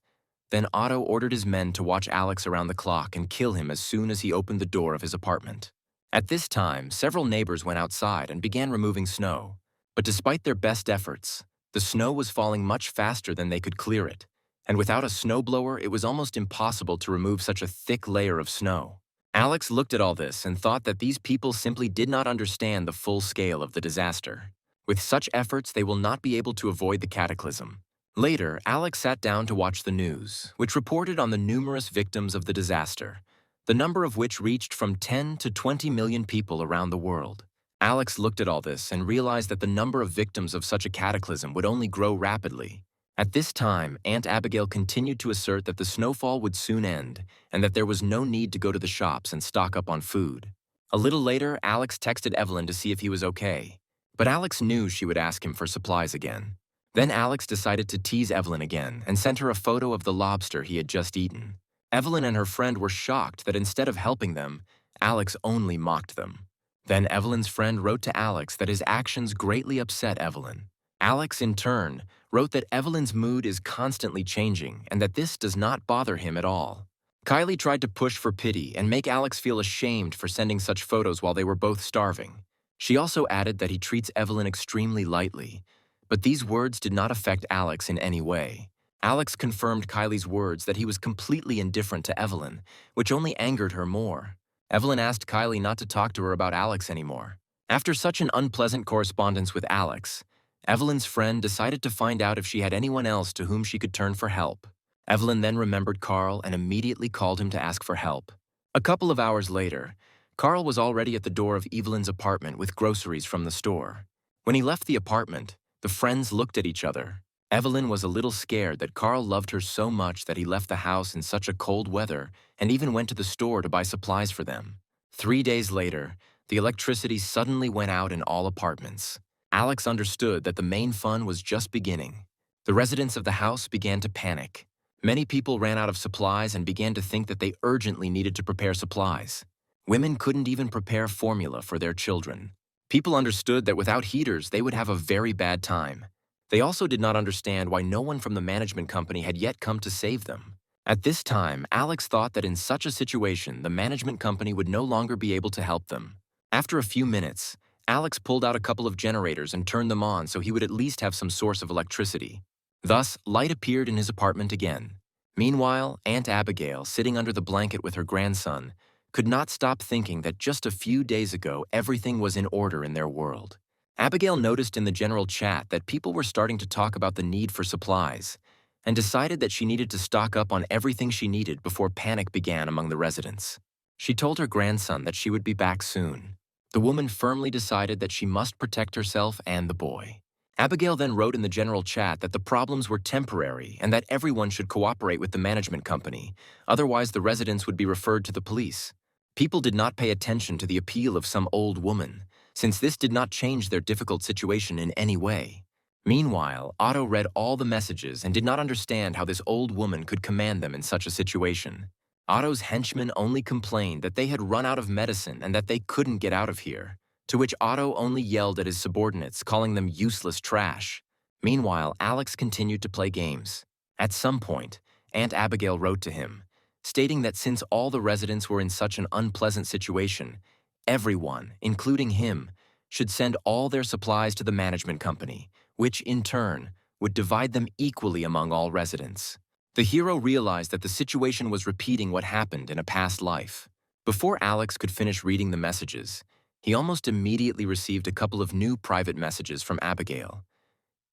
Then Otto ordered his men to watch Alex around the clock and kill him as soon as he opened the door of his apartment. At this time, several neighbors went outside and began removing snow. But despite their best efforts, the snow was falling much faster than they could clear it, and without a snowblower, it was almost impossible to remove such a thick layer of snow. Alex looked at all this and thought that these people simply did not understand the full scale of the disaster. With such efforts, they will not be able to avoid the cataclysm. Later, Alex sat down to watch the news, which reported on the numerous victims of the disaster, the number of which reached from 10 to 20 million people around the world. Alex looked at all this and realized that the number of victims of such a cataclysm would only grow rapidly. At this time, Aunt Abigail continued to assert that the snowfall would soon end and that there was no need to go to the shops and stock up on food. A little later, Alex texted Evelyn to see if he was okay, but Alex knew she would ask him for supplies again. Then Alex decided to tease Evelyn again and sent her a photo of the lobster he had just eaten. Evelyn and her friend were shocked that instead of helping them, Alex only mocked them. Then Evelyn's friend wrote to Alex that his actions greatly upset Evelyn. Alex, in turn, wrote that Evelyn's mood is constantly changing and that this does not bother him at all. Kylie tried to push for pity and make Alex feel ashamed for sending such photos while they were both starving. She also added that he treats Evelyn extremely lightly, but these words did not affect Alex in any way. Alex confirmed Kylie's words that he was completely indifferent to Evelyn, which only angered her more. Evelyn asked Kylie not to talk to her about Alex anymore. After such an unpleasant correspondence with Alex, Evelyn's friend decided to find out if she had anyone else to whom she could turn for help. Evelyn then remembered Carl and immediately called him to ask for help. A couple of hours later, Carl was already at the door of Evelyn's apartment with groceries from the store. When he left the apartment, the friends looked at each other. Evelyn was a little scared that Carl loved her so much that he left the house in such a cold weather and even went to the store to buy supplies for them. 3 days later, the electricity suddenly went out in all apartments. Alex understood that the main fun was just beginning. The residents of the house began to panic. Many people ran out of supplies and began to think that they urgently needed to prepare supplies. Women couldn't even prepare formula for their children. People understood that without heaters, they would have a very bad time. They also did not understand why no one from the management company had yet come to save them. At this time, Alex thought that in such a situation, the management company would no longer be able to help them. After a few minutes, Alex pulled out a couple of generators and turned them on so he would at least have some source of electricity. Thus, light appeared in his apartment again. Meanwhile, Aunt Abigail, sitting under the blanket with her grandson, could not stop thinking that just a few days ago everything was in order in their world. Abigail noticed in the general chat that people were starting to talk about the need for supplies, and decided that she needed to stock up on everything she needed before panic began among the residents. She told her grandson that she would be back soon. The woman firmly decided that she must protect herself and the boy. Abigail then wrote in the general chat that the problems were temporary and that everyone should cooperate with the management company, otherwise the residents would be referred to the police. People did not pay attention to the appeal of some old woman, since this did not change their difficult situation in any way. Meanwhile, Otto read all the messages and did not understand how this old woman could command them in such a situation. Otto's henchmen only complained that they had run out of medicine and that they couldn't get out of here, to which Otto only yelled at his subordinates, calling them useless trash. Meanwhile, Alex continued to play games. At some point, Aunt Abigail wrote to him, stating that since all the residents were in such an unpleasant situation, everyone, including him, should send all their supplies to the management company, which, in turn, would divide them equally among all residents. The hero realized that the situation was repeating what happened in a past life. Before Alex could finish reading the messages, he almost immediately received a couple of new private messages from Abigail.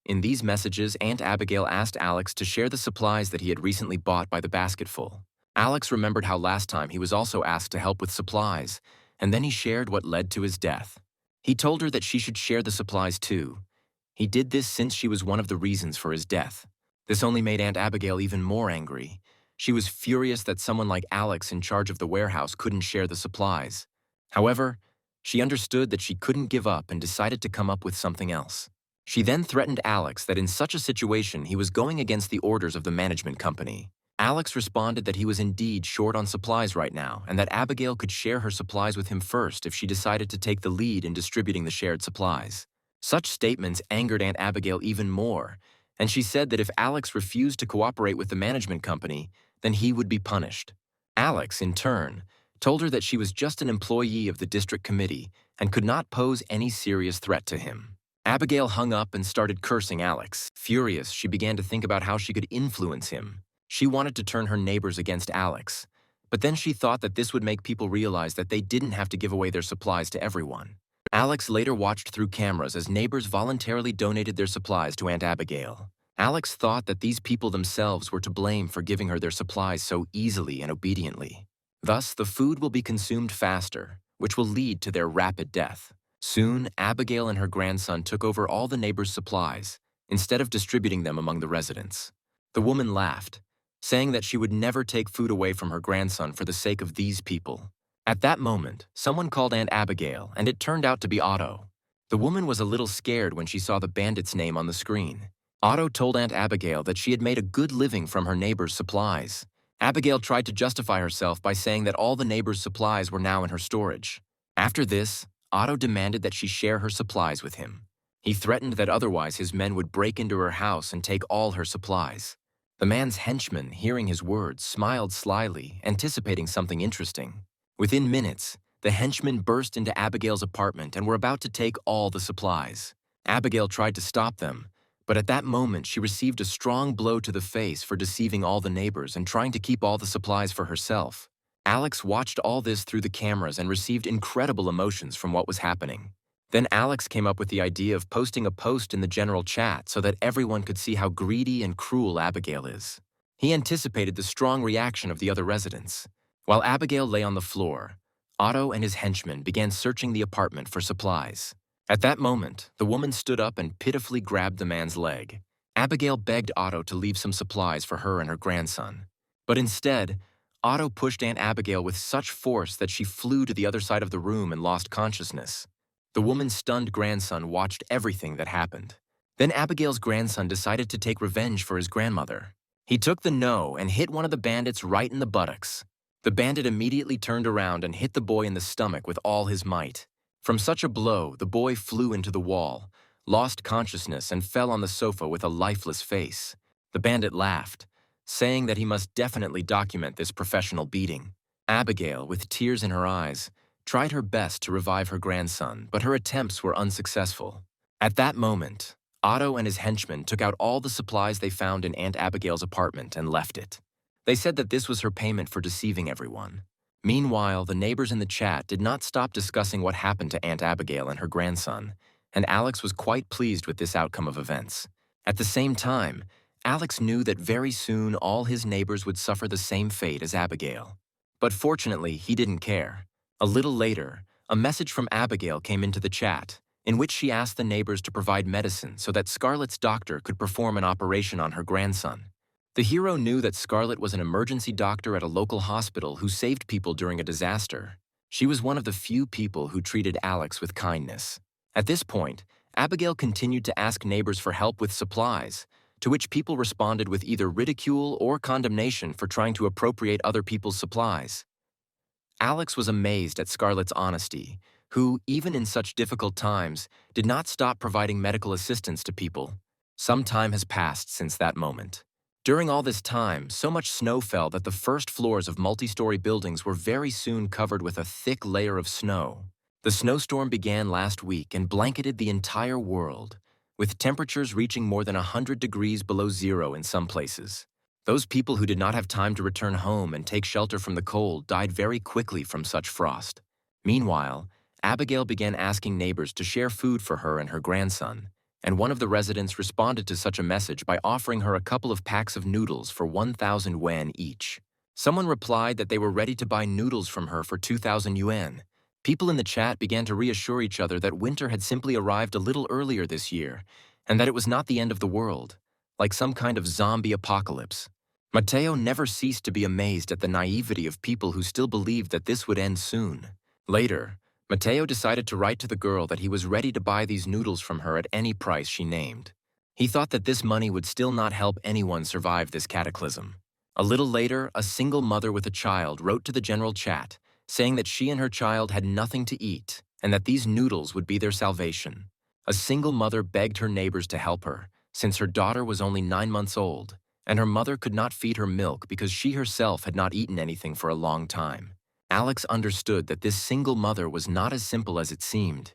In these messages, Aunt Abigail asked Alex to share the supplies that he had recently bought by the basketful. Alex remembered how last time he was also asked to help with supplies, and then he shared what led to his death. He told her that she should share the supplies too. He did this since she was one of the reasons for his death. This only made Aunt Abigail even more angry. She was furious that someone like Alex in charge of the warehouse couldn't share the supplies. However, she understood that she couldn't give up and decided to come up with something else. She then threatened Alex that in such a situation he was going against the orders of the management company. Alex responded that he was indeed short on supplies right now and that Abigail could share her supplies with him first if she decided to take the lead in distributing the shared supplies. Such statements angered Aunt Abigail even more, and she said that if Alex refused to cooperate with the management company, then he would be punished. Alex, in turn, told her that she was just an employee of the district committee and could not pose any serious threat to him. Abigail hung up and started cursing Alex. Furious, she began to think about how she could influence him. She wanted to turn her neighbors against Alex, but then she thought that this would make people realize that they didn't have to give away their supplies to everyone. Alex later watched through cameras as neighbors voluntarily donated their supplies to Aunt Abigail. Alex thought that these people themselves were to blame for giving her their supplies so easily and obediently. Thus, the food will be consumed faster, which will lead to their rapid death. Soon, Abigail and her grandson took over all the neighbors' supplies, instead of distributing them among the residents. The woman laughed, saying that she would never take food away from her grandson for the sake of these people. At that moment, someone called Aunt Abigail, and it turned out to be Otto. The woman was a little scared when she saw the bandit's name on the screen. Otto told Aunt Abigail that she had made a good living from her neighbor's supplies. Abigail tried to justify herself by saying that all the neighbor's supplies were now in her storage. After this, Otto demanded that she share her supplies with him. He threatened that otherwise his men would break into her house and take all her supplies. The man's henchmen, hearing his words, smiled slyly, anticipating something interesting. Within minutes, the henchmen burst into Abigail's apartment and were about to take all the supplies. Abigail tried to stop them, but at that moment she received a strong blow to the face for deceiving all the neighbors and trying to keep all the supplies for herself. Alex watched all this through the cameras and received incredible emotions from what was happening. Then Alex came up with the idea of posting a post in the general chat so that everyone could see how greedy and cruel Abigail is. He anticipated the strong reaction of the other residents. While Abigail lay on the floor, Otto and his henchmen began searching the apartment for supplies. At that moment, the woman stood up and pitifully grabbed the man's leg. Abigail begged Otto to leave some supplies for her and her grandson. But instead, Otto pushed Aunt Abigail with such force that she flew to the other side of the room and lost consciousness. The woman's stunned grandson watched everything that happened. Then Abigail's grandson decided to take revenge for his grandmother. He took the no and hit one of the bandits right in the buttocks. The bandit immediately turned around and hit the boy in the stomach with all his might. From such a blow, the boy flew into the wall, lost consciousness, and fell on the sofa with a lifeless face. The bandit laughed, saying that he must definitely document this professional beating. Abigail, with tears in her eyes, tried her best to revive her grandson, but her attempts were unsuccessful. At that moment, Otto and his henchmen took out all the supplies they found in Aunt Abigail's apartment and left it. They said that this was her payment for deceiving everyone. Meanwhile, the neighbors in the chat did not stop discussing what happened to Aunt Abigail and her grandson, and Alex was quite pleased with this outcome of events. At the same time, Alex knew that very soon all his neighbors would suffer the same fate as Abigail. But fortunately, he didn't care. A little later, a message from Abigail came into the chat, in which she asked the neighbors to provide medicine so that Scarlett's doctor could perform an operation on her grandson. The hero knew that Scarlett was an emergency doctor at a local hospital who saved people during a disaster. She was one of the few people who treated Alex with kindness. At this point, Abigail continued to ask neighbors for help with supplies, to which people responded with either ridicule or condemnation for trying to appropriate other people's supplies. Alex was amazed at Scarlett's honesty, who, even in such difficult times, did not stop providing medical assistance to people. Some time has passed since that moment. During all this time, so much snow fell that the first floors of multi-story buildings were very soon covered with a thick layer of snow. The snowstorm began last week and blanketed the entire world, with temperatures reaching more than 100 degrees below zero in some places. Those people who did not have time to return home and take shelter from the cold died very quickly from such frost. Meanwhile, Abigail began asking neighbors to share food for her and her grandson, and one of the residents responded to such a message by offering her a couple of packs of noodles for 1,000 yuan each. Someone replied that they were ready to buy noodles from her for 2,000 yuan. People in the chat began to reassure each other that winter had simply arrived a little earlier this year, and that it was not the end of the world, like some kind of zombie apocalypse. Mateo never ceased to be amazed at the naivety of people who still believed that this would end soon. Later, Mateo decided to write to the girl that he was ready to buy these noodles from her at any price she named. He thought that this money would still not help anyone survive this cataclysm. A little later, a single mother with a child wrote to the general chat, saying that she and her child had nothing to eat and that these noodles would be their salvation. A single mother begged her neighbors to help her, since her daughter was only 9 months old, and her mother could not feed her milk because she herself had not eaten anything for a long time. Alex understood that this single mother was not as simple as it seemed,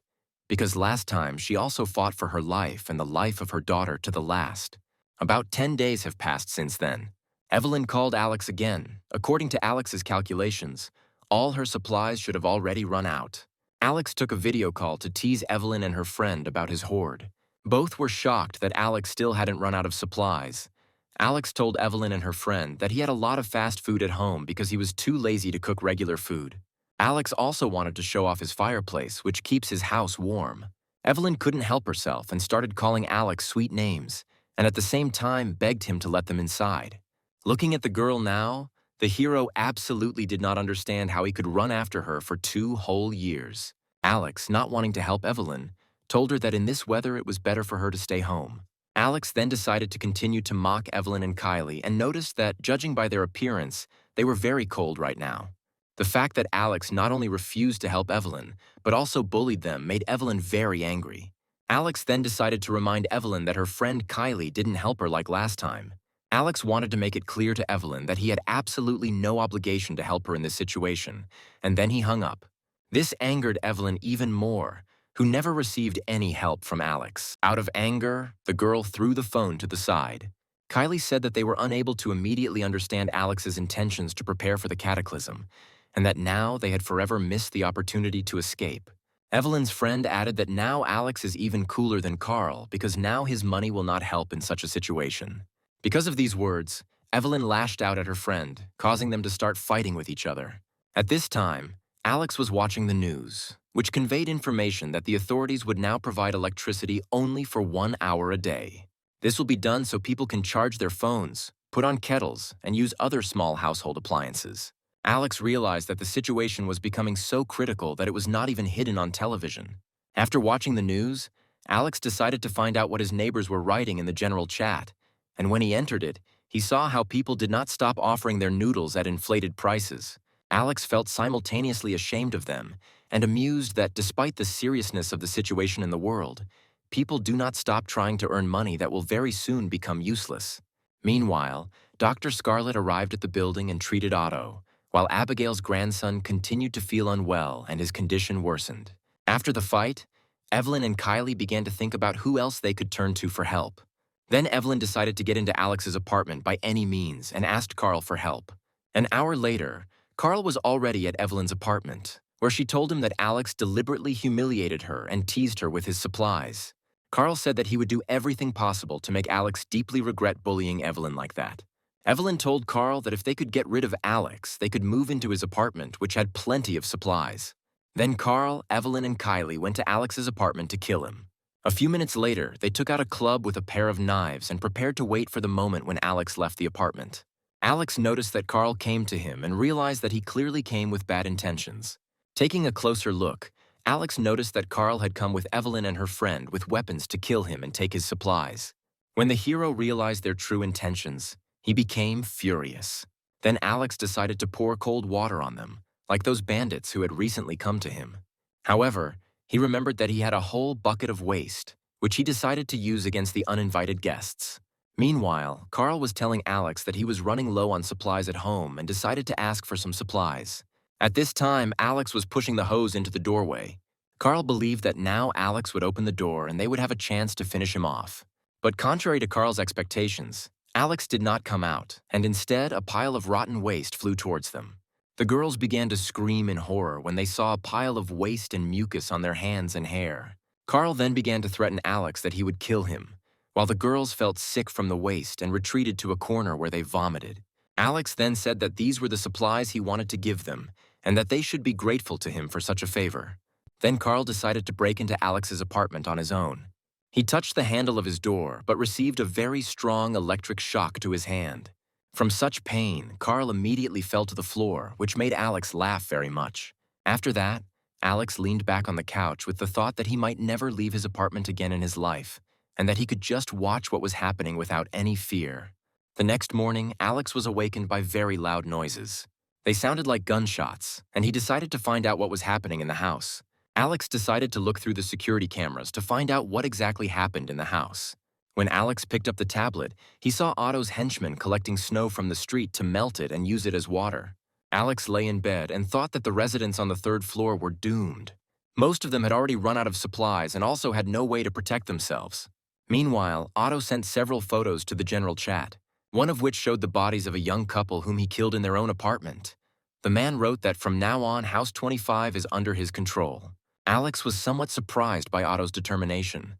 because last time she also fought for her life and the life of her daughter to the last. About 10 days have passed since then. Evelyn called Alex again. According to Alex's calculations, all her supplies should have already run out. Alex took a video call to tease Evelyn and her friend about his hoard. Both were shocked that Alex still hadn't run out of supplies. Alex told Evelyn and her friend that he had a lot of fast food at home because he was too lazy to cook regular food. Alex also wanted to show off his fireplace, which keeps his house warm. Evelyn couldn't help herself and started calling Alex sweet names, and at the same time begged him to let them inside. Looking at the girl now, the hero absolutely did not understand how he could run after her for 2 whole years. Alex, not wanting to help Evelyn, told her that in this weather it was better for her to stay home. Alex then decided to continue to mock Evelyn and Kylie and noticed that, judging by their appearance, they were very cold right now. The fact that Alex not only refused to help Evelyn, but also bullied them made Evelyn very angry. Alex then decided to remind Evelyn that her friend Kylie didn't help her like last time. Alex wanted to make it clear to Evelyn that he had absolutely no obligation to help her in this situation, and then he hung up. This angered Evelyn even more, who never received any help from Alex. Out of anger, the girl threw the phone to the side. Kylie said that they were unable to immediately understand Alex's intentions to prepare for the cataclysm, and that now they had forever missed the opportunity to escape. Evelyn's friend added that now Alex is even cooler than Carl because now his money will not help in such a situation. Because of these words, Evelyn lashed out at her friend, causing them to start fighting with each other. At this time, Alex was watching the news, which conveyed information that the authorities would now provide electricity only for 1 hour a day. This will be done so people can charge their phones, put on kettles, and use other small household appliances. Alex realized that the situation was becoming so critical that it was not even hidden on television. After watching the news, Alex decided to find out what his neighbors were writing in the general chat, and when he entered it, he saw how people did not stop offering their noodles at inflated prices. Alex felt simultaneously ashamed of them and amused that despite the seriousness of the situation in the world, people do not stop trying to earn money that will very soon become useless. Meanwhile, Dr. Scarlett arrived at the building and treated Otto, while Abigail's grandson continued to feel unwell and his condition worsened. After the fight, Evelyn and Kylie began to think about who else they could turn to for help. Then Evelyn decided to get into Alex's apartment by any means and asked Carl for help. An hour later, Carl was already at Evelyn's apartment, where she told him that Alex deliberately humiliated her and teased her with his supplies. Carl said that he would do everything possible to make Alex deeply regret bullying Evelyn like that. Evelyn told Carl that if they could get rid of Alex, they could move into his apartment, which had plenty of supplies. Then Carl, Evelyn, and Kylie went to Alex's apartment to kill him. A few minutes later, they took out a club with a pair of knives and prepared to wait for the moment when Alex left the apartment. Alex noticed that Carl came to him and realized that he clearly came with bad intentions. Taking a closer look, Alex noticed that Carl had come with Evelyn and her friend with weapons to kill him and take his supplies. When the hero realized their true intentions, he became furious. Then Alex decided to pour cold water on them, like those bandits who had recently come to him. However, he remembered that he had a whole bucket of waste, which he decided to use against the uninvited guests. Meanwhile, Carl was telling Alex that he was running low on supplies at home and decided to ask for some supplies. At this time, Alex was pushing the hose into the doorway. Carl believed that now Alex would open the door and they would have a chance to finish him off. But contrary to Carl's expectations, Alex did not come out, and instead a pile of rotten waste flew towards them. The girls began to scream in horror when they saw a pile of waste and mucus on their hands and hair. Carl then began to threaten Alex that he would kill him, while the girls felt sick from the waste and retreated to a corner where they vomited. Alex then said that these were the supplies he wanted to give them, and that they should be grateful to him for such a favor. Then Carl decided to break into Alex's apartment on his own. He touched the handle of his door, but received a very strong electric shock to his hand. From such pain, Carl immediately fell to the floor, which made Alex laugh very much. After that, Alex leaned back on the couch with the thought that he might never leave his apartment again in his life, and that he could just watch what was happening without any fear. The next morning, Alex was awakened by very loud noises. They sounded like gunshots, and he decided to find out what was happening in the house. Alex decided to look through the security cameras to find out what exactly happened in the house. When Alex picked up the tablet, he saw Otto's henchmen collecting snow from the street to melt it and use it as water. Alex lay in bed and thought that the residents on the third floor were doomed. Most of them had already run out of supplies and also had no way to protect themselves. Meanwhile, Otto sent several photos to the general chat, one of which showed the bodies of a young couple whom he killed in their own apartment. The man wrote that from now on, House 25 is under his control. Alex was somewhat surprised by Otto's determination,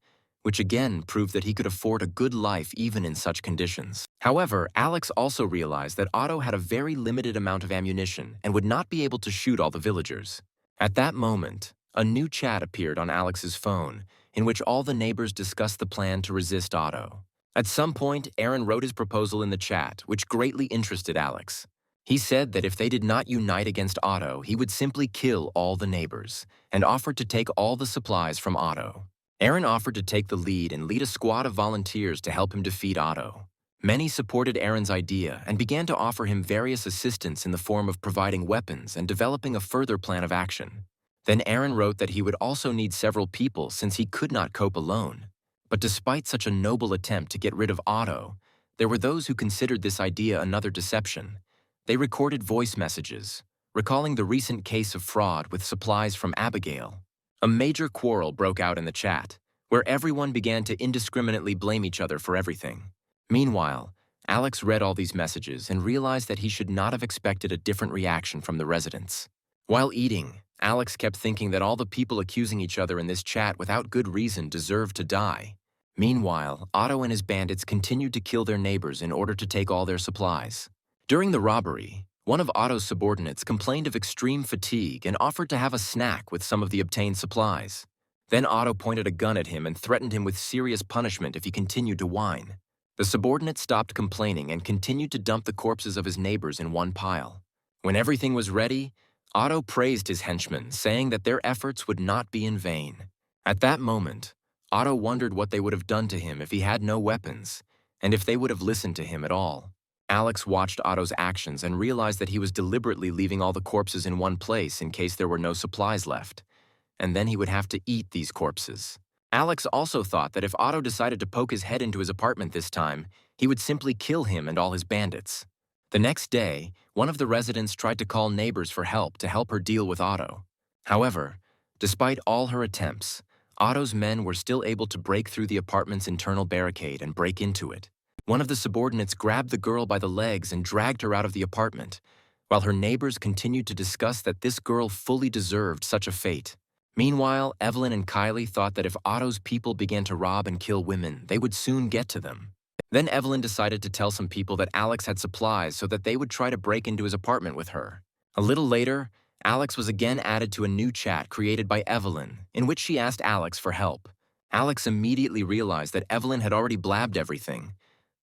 which again proved that he could afford a good life even in such conditions. However, Alex also realized that Otto had a very limited amount of ammunition and would not be able to shoot all the villagers. At that moment, a new chat appeared on Alex's phone, in which all the neighbors discussed the plan to resist Otto. At some point, Aaron wrote his proposal in the chat, which greatly interested Alex. He said that if they did not unite against Otto, he would simply kill all the neighbors, and offered to take all the supplies from Otto. Aaron offered to take the lead and lead a squad of volunteers to help him defeat Otto. Many supported Aaron's idea and began to offer him various assistance in the form of providing weapons and developing a further plan of action. Then Aaron wrote that he would also need several people since he could not cope alone. But despite such a noble attempt to get rid of Otto, there were those who considered this idea another deception. They recorded voice messages, recalling the recent case of fraud with supplies from Abigail. A major quarrel broke out in the chat, where everyone began to indiscriminately blame each other for everything. Meanwhile, Alex read all these messages and realized that he should not have expected a different reaction from the residents. While eating, Alex kept thinking that all the people accusing each other in this chat without good reason deserved to die. Meanwhile, Otto and his bandits continued to kill their neighbors in order to take all their supplies. During the robbery, one of Otto's subordinates complained of extreme fatigue and offered to have a snack with some of the obtained supplies. Then Otto pointed a gun at him and threatened him with serious punishment if he continued to whine. The subordinate stopped complaining and continued to dump the corpses of his neighbors in one pile. When everything was ready, Otto praised his henchmen, saying that their efforts would not be in vain. At that moment, Otto wondered what they would have done to him if he had no weapons, and if they would have listened to him at all. Alex watched Otto's actions and realized that he was deliberately leaving all the corpses in one place in case there were no supplies left, and then he would have to eat these corpses. Alex also thought that if Otto decided to poke his head into his apartment this time, he would simply kill him and all his bandits. The next day, one of the residents tried to call neighbors for help to help her deal with Otto. However, despite all her attempts, Otto's men were still able to break through the apartment's internal barricade and break into it. One of the subordinates grabbed the girl by the legs and dragged her out of the apartment, while her neighbors continued to discuss that this girl fully deserved such a fate. Meanwhile, Evelyn and Kylie thought that if Otto's people began to rob and kill women, they would soon get to them. Then Evelyn decided to tell some people that Alex had supplies so that they would try to break into his apartment with her. A little later, Alex was again added to a new chat created by Evelyn, in which she asked Alex for help. Alex immediately realized that Evelyn had already blabbed everything,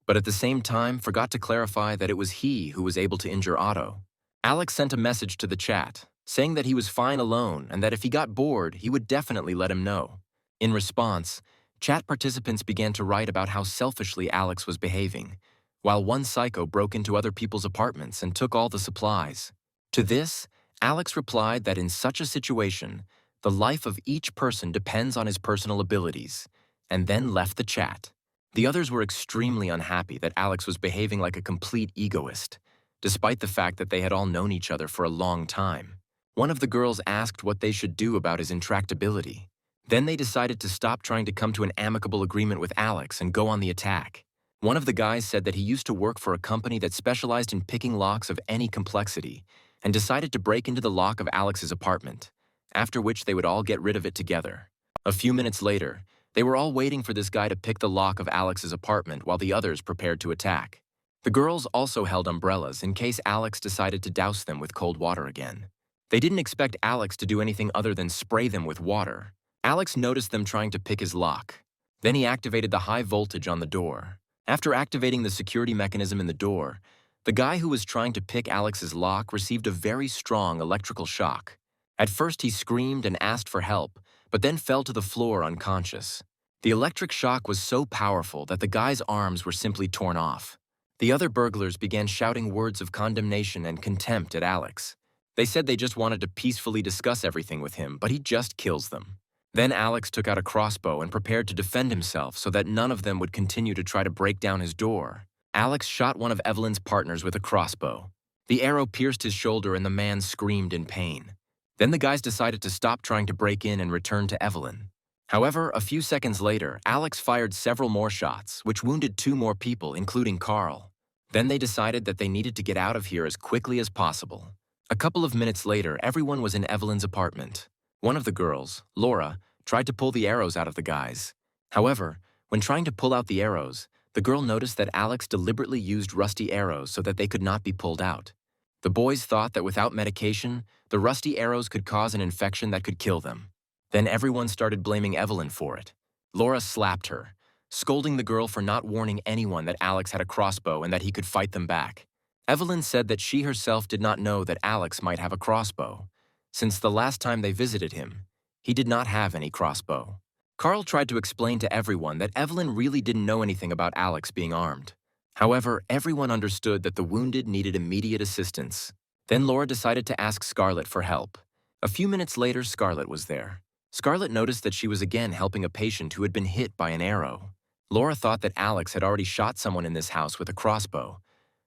but at the same time forgot to clarify that it was he who was able to injure Otto. Alex sent a message to the chat, saying that he was fine alone and that if he got bored, he would definitely let him know. In response, chat participants began to write about how selfishly Alex was behaving, while one psycho broke into other people's apartments and took all the supplies. To this, Alex replied that in such a situation, the life of each person depends on his personal abilities, and then left the chat. The others were extremely unhappy that Alex was behaving like a complete egoist, despite the fact that they had all known each other for a long time. One of the girls asked what they should do about his intractability. Then they decided to stop trying to come to an amicable agreement with Alex and go on the attack. One of the guys said that he used to work for a company that specialized in picking locks of any complexity and decided to break into the lock of Alex's apartment, after which they would all get rid of it together. A few minutes later, they were all waiting for this guy to pick the lock of Alex's apartment while the others prepared to attack. The girls also held umbrellas in case Alex decided to douse them with cold water again. They didn't expect Alex to do anything other than spray them with water. Alex noticed them trying to pick his lock. Then he activated the high voltage on the door. After activating the security mechanism in the door, the guy who was trying to pick Alex's lock received a very strong electrical shock. At first he screamed and asked for help, but then fell to the floor unconscious. The electric shock was so powerful that the guy's arms were simply torn off. The other burglars began shouting words of condemnation and contempt at Alex. They said they just wanted to peacefully discuss everything with him, but he just kills them. Then Alex took out a crossbow and prepared to defend himself so that none of them would continue to try to break down his door. Alex shot one of Evelyn's partners with a crossbow. The arrow pierced his shoulder and the man screamed in pain. Then the guys decided to stop trying to break in and return to Evelyn. However, a few seconds later, Alex fired several more shots, which wounded 2 more people, including Carl. Then they decided that they needed to get out of here as quickly as possible. A couple of minutes later, everyone was in Evelyn's apartment. One of the girls, Laura, tried to pull the arrows out of the guys. However, when trying to pull out the arrows, the girl noticed that Alex deliberately used rusty arrows so that they could not be pulled out. The boys thought that without medication, the rusty arrows could cause an infection that could kill them. Then everyone started blaming Evelyn for it. Laura slapped her, scolding the girl for not warning anyone that Alex had a crossbow and that he could fight them back. Evelyn said that she herself did not know that Alex might have a crossbow. Since the last time they visited him, he did not have any crossbow. Carl tried to explain to everyone that Evelyn really didn't know anything about Alex being armed. However, everyone understood that the wounded needed immediate assistance. Then Laura decided to ask Scarlett for help. A few minutes later, Scarlett was there. Scarlett noticed that she was again helping a patient who had been hit by an arrow. Laura thought that Alex had already shot someone in this house with a crossbow,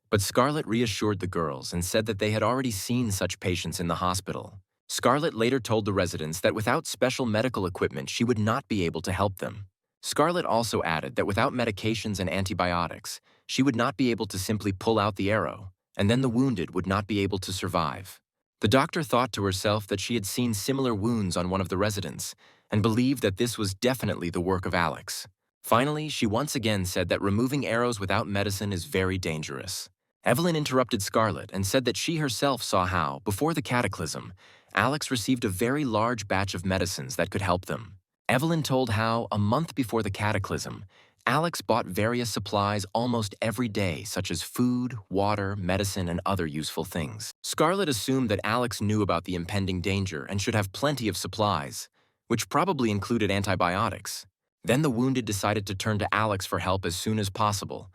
but Scarlett reassured the girls and said that they had already seen such patients in the hospital. Scarlett later told the residents that without special medical equipment, she would not be able to help them. Scarlett also added that without medications and antibiotics, she would not be able to simply pull out the arrow, and then the wounded would not be able to survive. The doctor thought to herself that she had seen similar wounds on one of the residents and believed that this was definitely the work of Alex. Finally, she once again said that removing arrows without medicine is very dangerous. Evelyn interrupted Scarlett and said that she herself saw how, before the cataclysm, Alex received a very large batch of medicines that could help them. Evelyn told how, a month before the cataclysm, Alex bought various supplies almost every day, such as food, water, medicine, and other useful things. Scarlett assumed that Alex knew about the impending danger and should have plenty of supplies, which probably included antibiotics. Then the wounded decided to turn to Alex for help as soon as possible,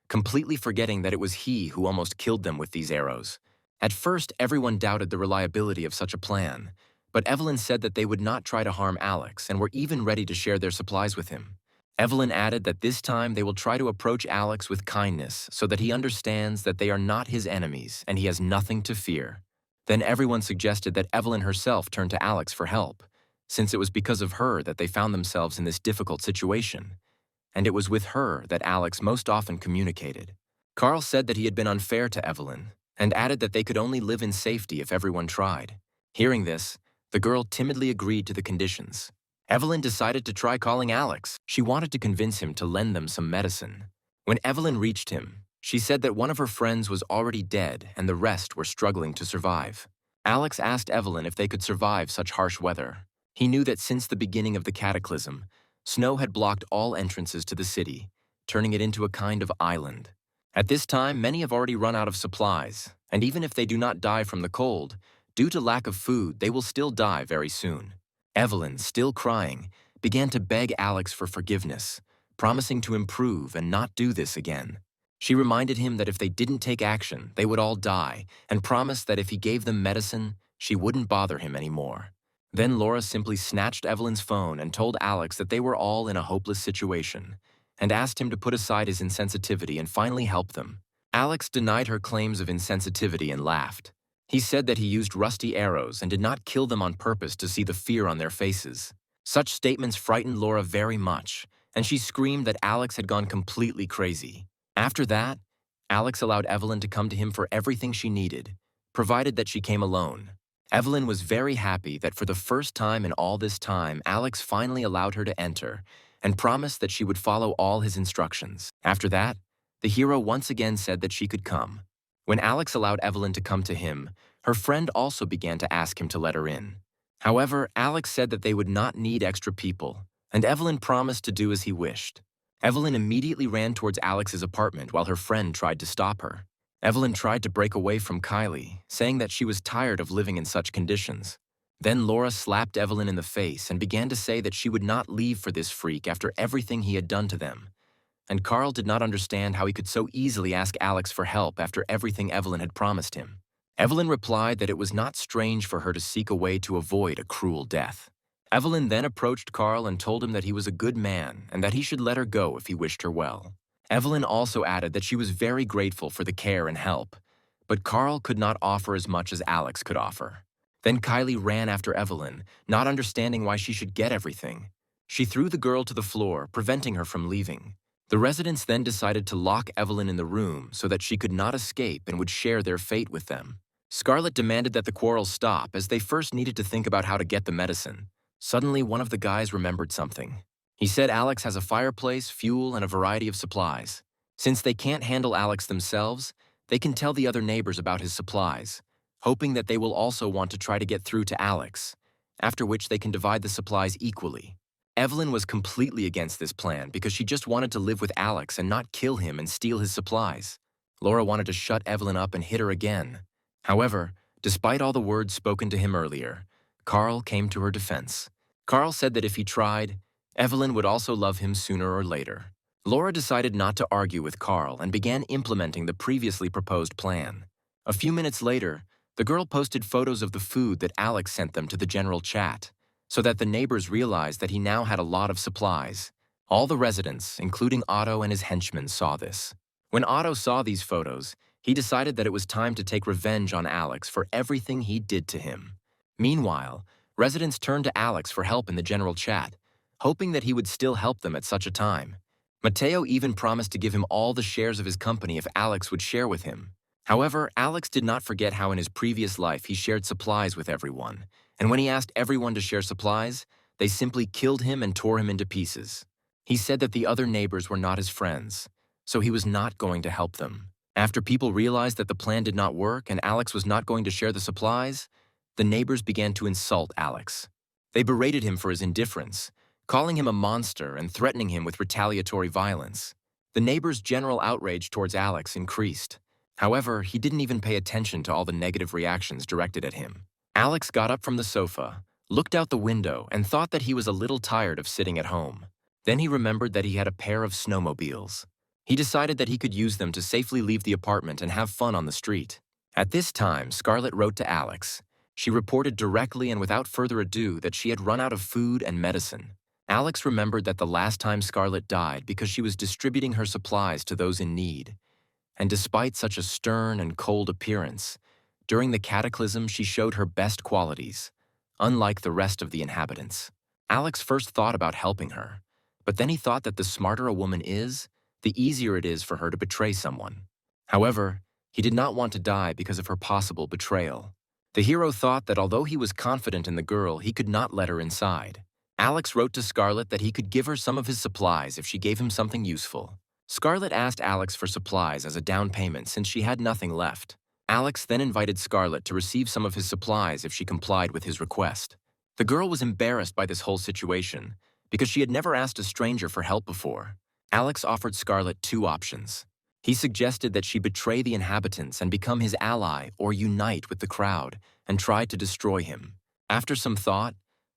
completely forgetting that it was he who almost killed them with these arrows. At first, everyone doubted the reliability of such a plan, but Evelyn said that they would not try to harm Alex and were even ready to share their supplies with him. Evelyn added that this time they will try to approach Alex with kindness so that he understands that they are not his enemies and he has nothing to fear. Then everyone suggested that Evelyn herself turn to Alex for help, since it was because of her that they found themselves in this difficult situation, and it was with her that Alex most often communicated. Carl said that he had been unfair to Evelyn, and added that they could only live in safety if everyone tried. Hearing this, the girl timidly agreed to the conditions. Evelyn decided to try calling Alex. She wanted to convince him to lend them some medicine. When Evelyn reached him, she said that one of her friends was already dead and the rest were struggling to survive. Alex asked Evelyn if they could survive such harsh weather. He knew that since the beginning of the cataclysm, snow had blocked all entrances to the city, turning it into a kind of island. At this time, many have already run out of supplies, and even if they do not die from the cold, due to lack of food, they will still die very soon. Evelyn, still crying, began to beg Alex for forgiveness, promising to improve and not do this again. She reminded him that if they didn't take action, they would all die, and promised that if he gave them medicine, she wouldn't bother him anymore. Then Laura simply snatched Evelyn's phone and told Alex that they were all in a hopeless situation, and asked him to put aside his insensitivity and finally help them. Alex denied her claims of insensitivity and laughed. He said that he used rusty arrows and did not kill them on purpose to see the fear on their faces. Such statements frightened Laura very much, and she screamed that Alex had gone completely crazy. After that, Alex allowed Evelyn to come to him for everything she needed, provided that she came alone. Evelyn was very happy that for the first time in all this time, Alex finally allowed her to enter and promised that she would follow all his instructions. After that, the hero once again said that she could come. When Alex allowed Evelyn to come to him, her friend also began to ask him to let her in. However, Alex said that they would not need extra people, and Evelyn promised to do as he wished. Evelyn immediately ran towards Alex's apartment while her friend tried to stop her. Evelyn tried to break away from Kylie, saying that she was tired of living in such conditions. Then Laura slapped Evelyn in the face and began to say that she would not leave for this freak after everything he had done to them. And Carl did not understand how he could so easily ask Alex for help after everything Evelyn had promised him. Evelyn replied that it was not strange for her to seek a way to avoid a cruel death. Evelyn then approached Carl and told him that he was a good man and that he should let her go if he wished her well. Evelyn also added that she was very grateful for the care and help, but Carl could not offer as much as Alex could offer. Then Kylie ran after Evelyn, not understanding why she should get everything. She threw the girl to the floor, preventing her from leaving. The residents then decided to lock Evelyn in the room so that she could not escape and would share their fate with them. Scarlett demanded that the quarrel stop as they first needed to think about how to get the medicine. Suddenly, one of the guys remembered something. He said Alex has a fireplace, fuel, and a variety of supplies. Since they can't handle Alex themselves, they can tell the other neighbors about his supplies, hoping that they will also want to try to get through to Alex, after which they can divide the supplies equally. Evelyn was completely against this plan because she just wanted to live with Alex and not kill him and steal his supplies. Laura wanted to shut Evelyn up and hit her again. However, despite all the words spoken to him earlier, Carl came to her defense. Carl said that if he tried, Evelyn would also love him sooner or later. Laura decided not to argue with Carl and began implementing the previously proposed plan. A few minutes later, the girl posted photos of the food that Alex sent them to the general chat, so that the neighbors realized that he now had a lot of supplies. All the residents, including Otto and his henchmen, saw this. When Otto saw these photos, he decided that it was time to take revenge on Alex for everything he did to him. Meanwhile, residents turned to Alex for help in the general chat, hoping that he would still help them at such a time. Mateo even promised to give him all the shares of his company if Alex would share with him. However, Alex did not forget how in his previous life he shared supplies with everyone, and when he asked everyone to share supplies, they simply killed him and tore him into pieces. He said that the other neighbors were not his friends, so he was not going to help them. After people realized that the plan did not work and Alex was not going to share the supplies, the neighbors began to insult Alex. They berated him for his indifference, calling him a monster and threatening him with retaliatory violence. The neighbors' general outrage towards Alex increased. However, he didn't even pay attention to all the negative reactions directed at him. Alex got up from the sofa, looked out the window, and thought that he was a little tired of sitting at home. Then he remembered that he had a pair of snowmobiles. He decided that he could use them to safely leave the apartment and have fun on the street. At this time, Scarlett wrote to Alex. She reported directly and without further ado that she had run out of food and medicine. Alex remembered that the last time Scarlett died because she was distributing her supplies to those in need. And despite such a stern and cold appearance, during the cataclysm she showed her best qualities, unlike the rest of the inhabitants. Alex first thought about helping her, but then he thought that the smarter a woman is, the easier it is for her to betray someone. However, he did not want to die because of her possible betrayal. The hero thought that although he was confident in the girl, he could not let her inside. Alex wrote to Scarlett that he could give her some of his supplies if she gave him something useful. Scarlett asked Alex for supplies as a down payment since she had nothing left. Alex then invited Scarlett to receive some of his supplies if she complied with his request. The girl was embarrassed by this whole situation because she had never asked a stranger for help before. Alex offered Scarlett two options. He suggested that she betray the inhabitants and become his ally or unite with the crowd and try to destroy him. After some thought,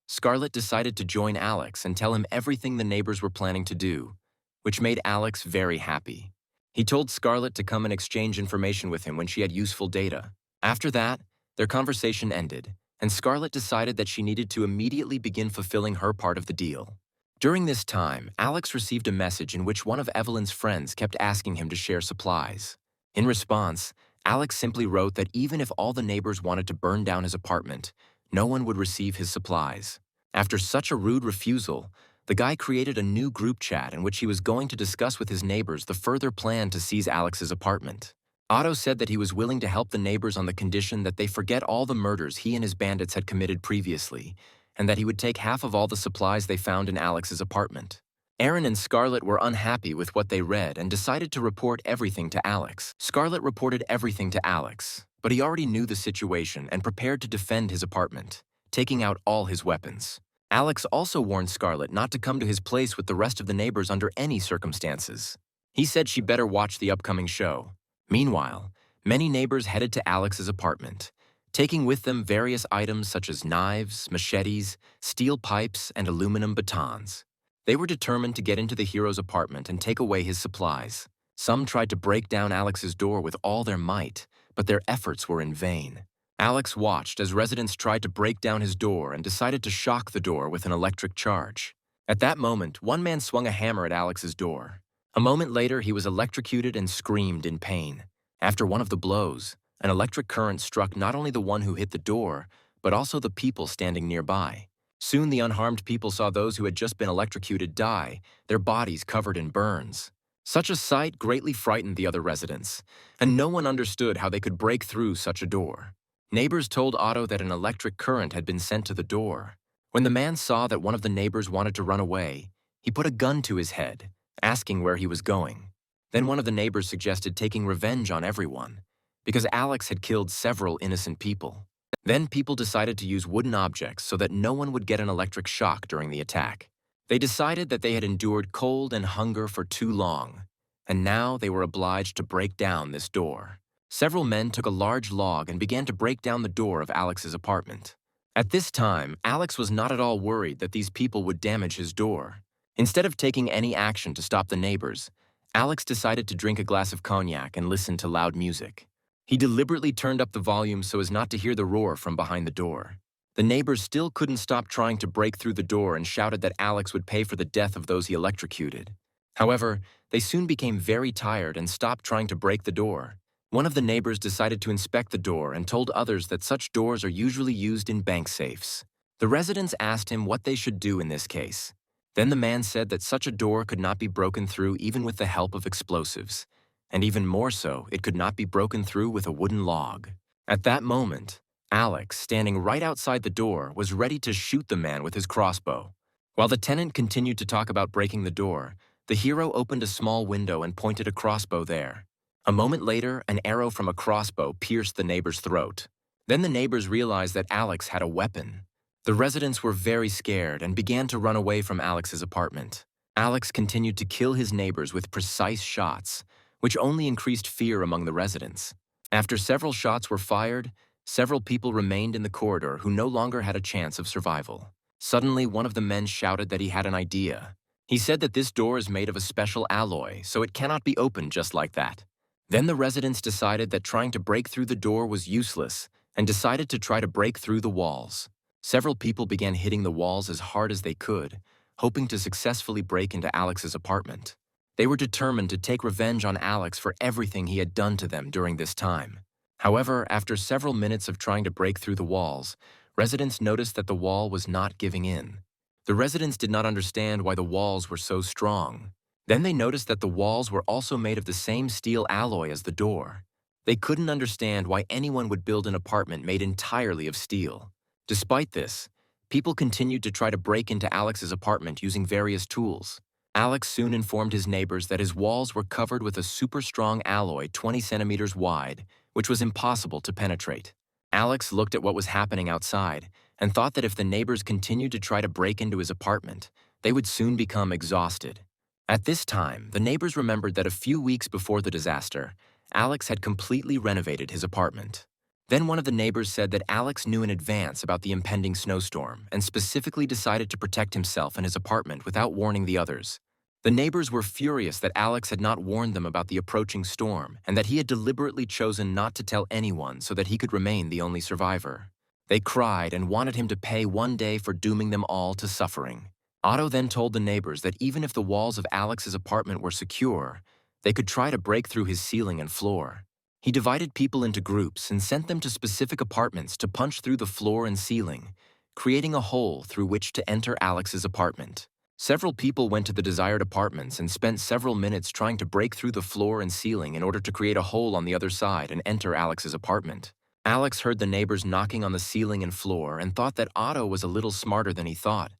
Scarlett decided to join Alex and tell him everything the neighbors were planning to do, which made Alex very happy. He told Scarlett to come and exchange information with him when she had useful data. After that, their conversation ended, and Scarlett decided that she needed to immediately begin fulfilling her part of the deal. During this time, Alex received a message in which one of Evelyn's friends kept asking him to share supplies. In response, Alex simply wrote that even if all the neighbors wanted to burn down his apartment, no one would receive his supplies. After such a rude refusal, the guy created a new group chat in which he was going to discuss with his neighbors the further plan to seize Alex's apartment. Otto said that he was willing to help the neighbors on the condition that they forget all the murders he and his bandits had committed previously, and that he would take half of all the supplies they found in Alex's apartment. Aaron and Scarlett were unhappy with what they read and decided to report everything to Alex. Scarlett reported everything to Alex, but he already knew the situation and prepared to defend his apartment, taking out all his weapons. Alex also warned Scarlett not to come to his place with the rest of the neighbors under any circumstances. He said she better watch the upcoming show. Meanwhile, many neighbors headed to Alex's apartment, taking with them various items such as knives, machetes, steel pipes, and aluminum batons. They were determined to get into the hero's apartment and take away his supplies. Some tried to break down Alex's door with all their might, but their efforts were in vain. Alex watched as residents tried to break down his door and decided to shock the door with an electric charge. At that moment, one man swung a hammer at Alex's door. A moment later, he was electrocuted and screamed in pain. After one of the blows, an electric current struck not only the one who hit the door, but also the people standing nearby. Soon the unharmed people saw those who had just been electrocuted die, their bodies covered in burns. Such a sight greatly frightened the other residents, and no one understood how they could break through such a door. Neighbors told Otto that an electric current had been sent to the door. When the man saw that one of the neighbors wanted to run away, he put a gun to his head, asking where he was going. Then one of the neighbors suggested taking revenge on everyone, because Alex had killed several innocent people. Then people decided to use wooden objects so that no one would get an electric shock during the attack. They decided that they had endured cold and hunger for too long, and now they were obliged to break down this door. Several men took a large log and began to break down the door of Alex's apartment. At this time, Alex was not at all worried that these people would damage his door. Instead of taking any action to stop the neighbors, Alex decided to drink a glass of cognac and listen to loud music. He deliberately turned up the volume so as not to hear the roar from behind the door. The neighbors still couldn't stop trying to break through the door and shouted that Alex would pay for the death of those he electrocuted. However, they soon became very tired and stopped trying to break the door. One of the neighbors decided to inspect the door and told others that such doors are usually used in bank safes. The residents asked him what they should do in this case. Then the man said that such a door could not be broken through even with the help of explosives. And even more so, it could not be broken through with a wooden log. At that moment, Alex, standing right outside the door, was ready to shoot the man with his crossbow. While the tenant continued to talk about breaking the door, the hero opened a small window and pointed a crossbow there. A moment later, an arrow from a crossbow pierced the neighbor's throat. Then the neighbors realized that Alex had a weapon. The residents were very scared and began to run away from Alex's apartment. Alex continued to kill his neighbors with precise shots, which only increased fear among the residents. After several shots were fired, several people remained in the corridor who no longer had a chance of survival. Suddenly, one of the men shouted that he had an idea. He said that this door is made of a special alloy, so it cannot be opened just like that. Then the residents decided that trying to break through the door was useless and decided to try to break through the walls. Several people began hitting the walls as hard as they could, hoping to successfully break into Alex's apartment. They were determined to take revenge on Alex for everything he had done to them during this time. However, after several minutes of trying to break through the walls, residents noticed that the wall was not giving in. The residents did not understand why the walls were so strong. Then they noticed that the walls were also made of the same steel alloy as the door. They couldn't understand why anyone would build an apartment made entirely of steel. Despite this, people continued to try to break into Alex's apartment using various tools. Alex soon informed his neighbors that his walls were covered with a super strong alloy 20 centimeters wide, which was impossible to penetrate. Alex looked at what was happening outside and thought that if the neighbors continued to try to break into his apartment, they would soon become exhausted. At this time, the neighbors remembered that a few weeks before the disaster, Alex had completely renovated his apartment. Then one of the neighbors said that Alex knew in advance about the impending snowstorm and specifically decided to protect himself and his apartment without warning the others. The neighbors were furious that Alex had not warned them about the approaching storm and that he had deliberately chosen not to tell anyone so that he could remain the only survivor. They cried and wanted him to pay one day for dooming them all to suffering. Otto then told the neighbors that even if the walls of Alex's apartment were secure, they could try to break through his ceiling and floor. He divided people into groups and sent them to specific apartments to punch through the floor and ceiling, creating a hole through which to enter Alex's apartment. Several people went to the desired apartments and spent several minutes trying to break through the floor and ceiling in order to create a hole on the other side and enter Alex's apartment. Alex heard the neighbors knocking on the ceiling and floor and thought that Otto was a little smarter than he thought,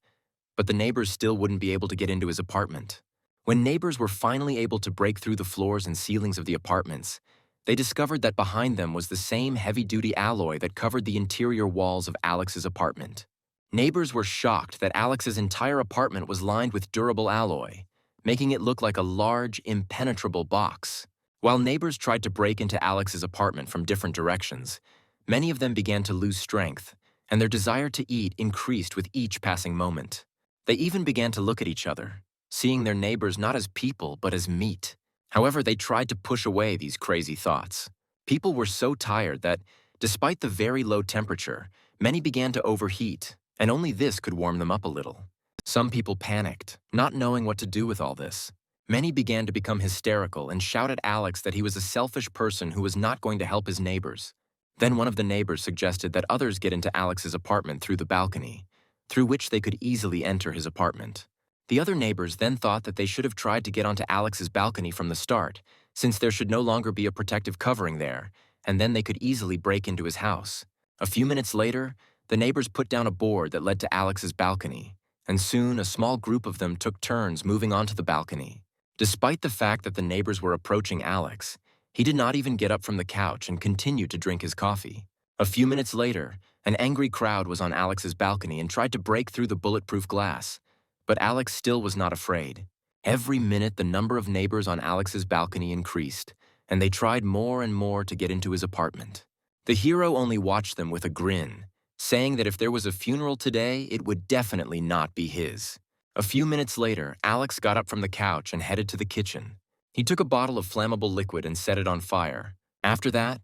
but the neighbors still wouldn't be able to get into his apartment. When neighbors were finally able to break through the floors and ceilings of the apartments, they discovered that behind them was the same heavy-duty alloy that covered the interior walls of Alex's apartment. Neighbors were shocked that Alex's entire apartment was lined with durable alloy, making it look like a large, impenetrable box. While neighbors tried to break into Alex's apartment from different directions, many of them began to lose strength, and their desire to eat increased with each passing moment. They even began to look at each other, seeing their neighbors not as people but as meat. However, they tried to push away these crazy thoughts. People were so tired that, despite the very low temperature, many began to overheat, and only this could warm them up a little. Some people panicked, not knowing what to do with all this. Many began to become hysterical and shout at Alex that he was a selfish person who was not going to help his neighbors. Then one of the neighbors suggested that others get into Alex's apartment through the balcony, through which they could easily enter his apartment. The other neighbors then thought that they should have tried to get onto Alex's balcony from the start, since there should no longer be a protective covering there, and then they could easily break into his house. A few minutes later, the neighbors put down a board that led to Alex's balcony, and soon a small group of them took turns moving onto the balcony. Despite the fact that the neighbors were approaching Alex, he did not even get up from the couch and continued to drink his coffee. A few minutes later, an angry crowd was on Alex's balcony and tried to break through the bulletproof glass, but Alex still was not afraid. Every minute, the number of neighbors on Alex's balcony increased, and they tried more and more to get into his apartment. The hero only watched them with a grin, saying that if there was a funeral today, it would definitely not be his. A few minutes later, Alex got up from the couch and headed to the kitchen. He took a bottle of flammable liquid and set it on fire. After that,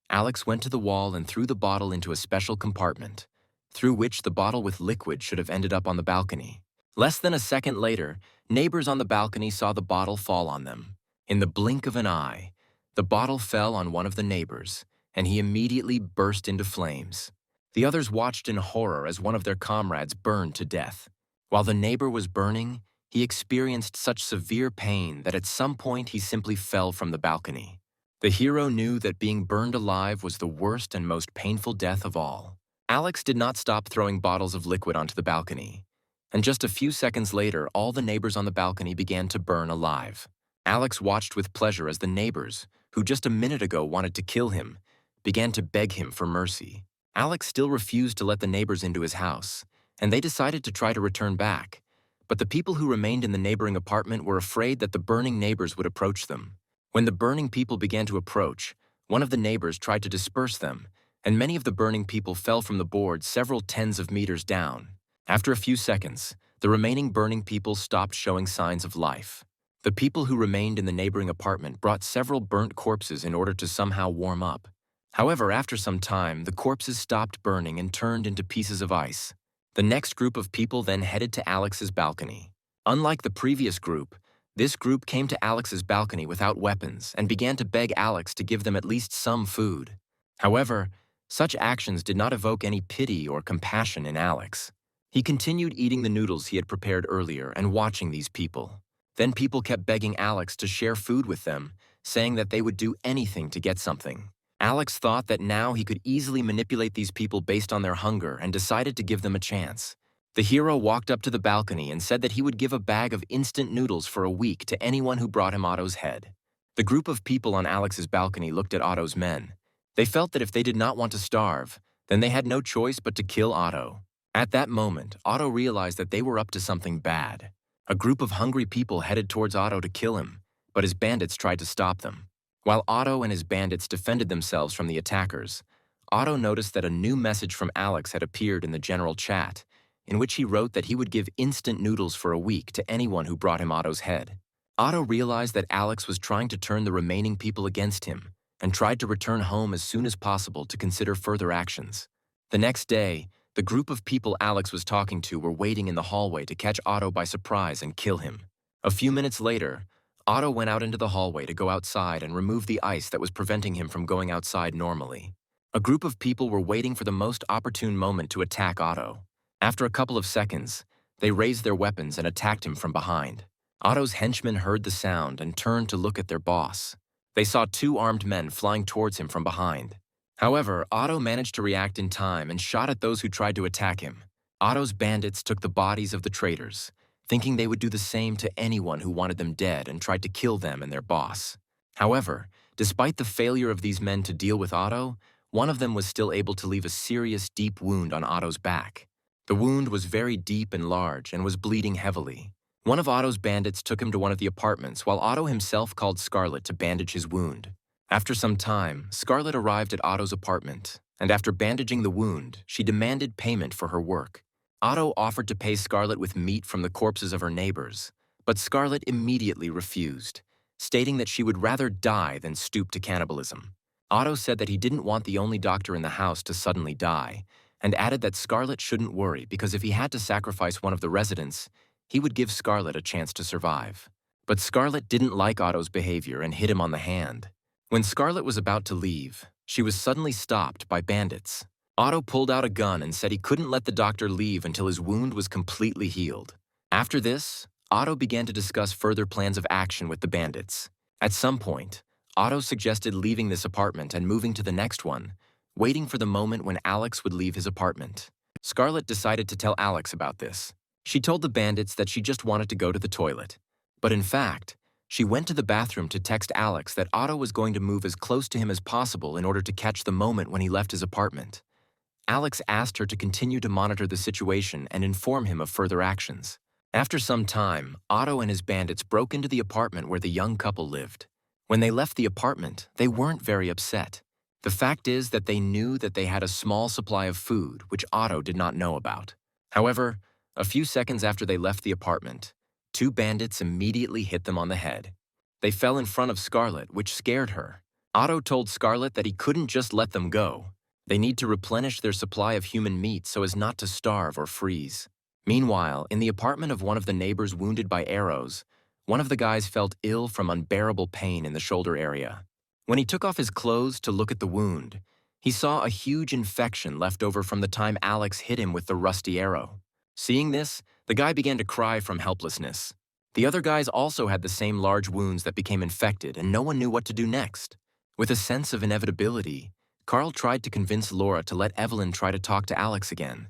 Alex went to the wall and threw the bottle into a special compartment, through which the bottle with liquid should have ended up on the balcony. Less than a second later, neighbors on the balcony saw the bottle fall on them. In the blink of an eye, the bottle fell on one of the neighbors, and he immediately burst into flames. The others watched in horror as one of their comrades burned to death. While the neighbor was burning, he experienced such severe pain that at some point he simply fell from the balcony. The hero knew that being burned alive was the worst and most painful death of all. Alex did not stop throwing bottles of liquid onto the balcony, and just a few seconds later, all the neighbors on the balcony began to burn alive. Alex watched with pleasure as the neighbors, who just a minute ago wanted to kill him, began to beg him for mercy. Alex still refused to let the neighbors into his house, and they decided to try to return back. But the people who remained in the neighboring apartment were afraid that the burning neighbors would approach them. When the burning people began to approach, one of the neighbors tried to disperse them, and many of the burning people fell from the board several tens of meters down. After a few seconds, the remaining burning people stopped showing signs of life. The people who remained in the neighboring apartment brought several burnt corpses in order to somehow warm up. However, after some time, the corpses stopped burning and turned into pieces of ice. The next group of people then headed to Alex's balcony. Unlike the previous group, this group came to Alex's balcony without weapons and began to beg Alex to give them at least some food. However, such actions did not evoke any pity or compassion in Alex. He continued eating the noodles he had prepared earlier and watching these people. Then people kept begging Alex to share food with them, saying that they would do anything to get something. Alex thought that now he could easily manipulate these people based on their hunger and decided to give them a chance. The hero walked up to the balcony and said that he would give a bag of instant noodles for a week to anyone who brought him Otto's head. The group of people on Alex's balcony looked at Otto's men, They felt that if they did not want to starve, then they had no choice but to kill Otto. At that moment, Otto realized that they were up to something bad. A group of hungry people headed towards Otto to kill him, but his bandits tried to stop them. While Otto and his bandits defended themselves from the attackers, Otto noticed that a new message from Alex had appeared in the general chat, in which he wrote that he would give instant noodles for a week to anyone who brought him Otto's head. Otto realized that Alex was trying to turn the remaining people against him and tried to return home as soon as possible to consider further actions. The next day, the group of people Alex was talking to were waiting in the hallway to catch Otto by surprise and kill him. A few minutes later, Otto went out into the hallway to go outside and remove the ice that was preventing him from going outside normally. A group of people were waiting for the most opportune moment to attack Otto. After a couple of seconds, they raised their weapons and attacked him from behind. Otto's henchmen heard the sound and turned to look at their boss. They saw two armed men flying towards him from behind. However, Otto managed to react in time and shot at those who tried to attack him. Otto's bandits took the bodies of the traitors, thinking they would do the same to anyone who wanted them dead and tried to kill them and their boss. However, despite the failure of these men to deal with Otto, one of them was still able to leave a serious, deep wound on Otto's back. The wound was very deep and large and was bleeding heavily. One of Otto's bandits took him to one of the apartments while Otto himself called Scarlet to bandage his wound. After some time, Scarlet arrived at Otto's apartment, and after bandaging the wound, she demanded payment for her work. Otto offered to pay Scarlet with meat from the corpses of her neighbors, but Scarlet immediately refused, stating that she would rather die than stoop to cannibalism. Otto said that he didn't want the only doctor in the house to suddenly die, and added that Scarlet shouldn't worry because if he had to sacrifice one of the residents, he would give Scarlet a chance to survive. But Scarlet didn't like Otto's behavior and hit him on the hand. When Scarlet was about to leave, she was suddenly stopped by bandits. Otto pulled out a gun and said he couldn't let the doctor leave until his wound was completely healed. After this, Otto began to discuss further plans of action with the bandits. At some point, Otto suggested leaving this apartment and moving to the next one, waiting for the moment when Alex would leave his apartment. Scarlet decided to tell Alex about this. She told the bandits that she just wanted to go to the toilet. But in fact, she went to the bathroom to text Alex that Otto was going to move as close to him as possible in order to catch the moment when he left his apartment. Alex asked her to continue to monitor the situation and inform him of further actions. After some time, Otto and his bandits broke into the apartment where the young couple lived. When they left the apartment, they weren't very upset. The fact is that they knew that they had a small supply of food, which Otto did not know about. However, a few seconds after they left the apartment, two bandits immediately hit them on the head. They fell in front of Scarlet, which scared her. Otto told Scarlet that he couldn't just let them go. They need to replenish their supply of human meat so as not to starve or freeze. Meanwhile, in the apartment of one of the neighbors wounded by arrows, one of the guys felt ill from unbearable pain in the shoulder area. When he took off his clothes to look at the wound, he saw a huge infection left over from the time Alex hit him with the rusty arrow. Seeing this, the guy began to cry from helplessness. The other guys also had the same large wounds that became infected, and no one knew what to do next. With a sense of inevitability, Carl tried to convince Laura to let Evelyn try to talk to Alex again,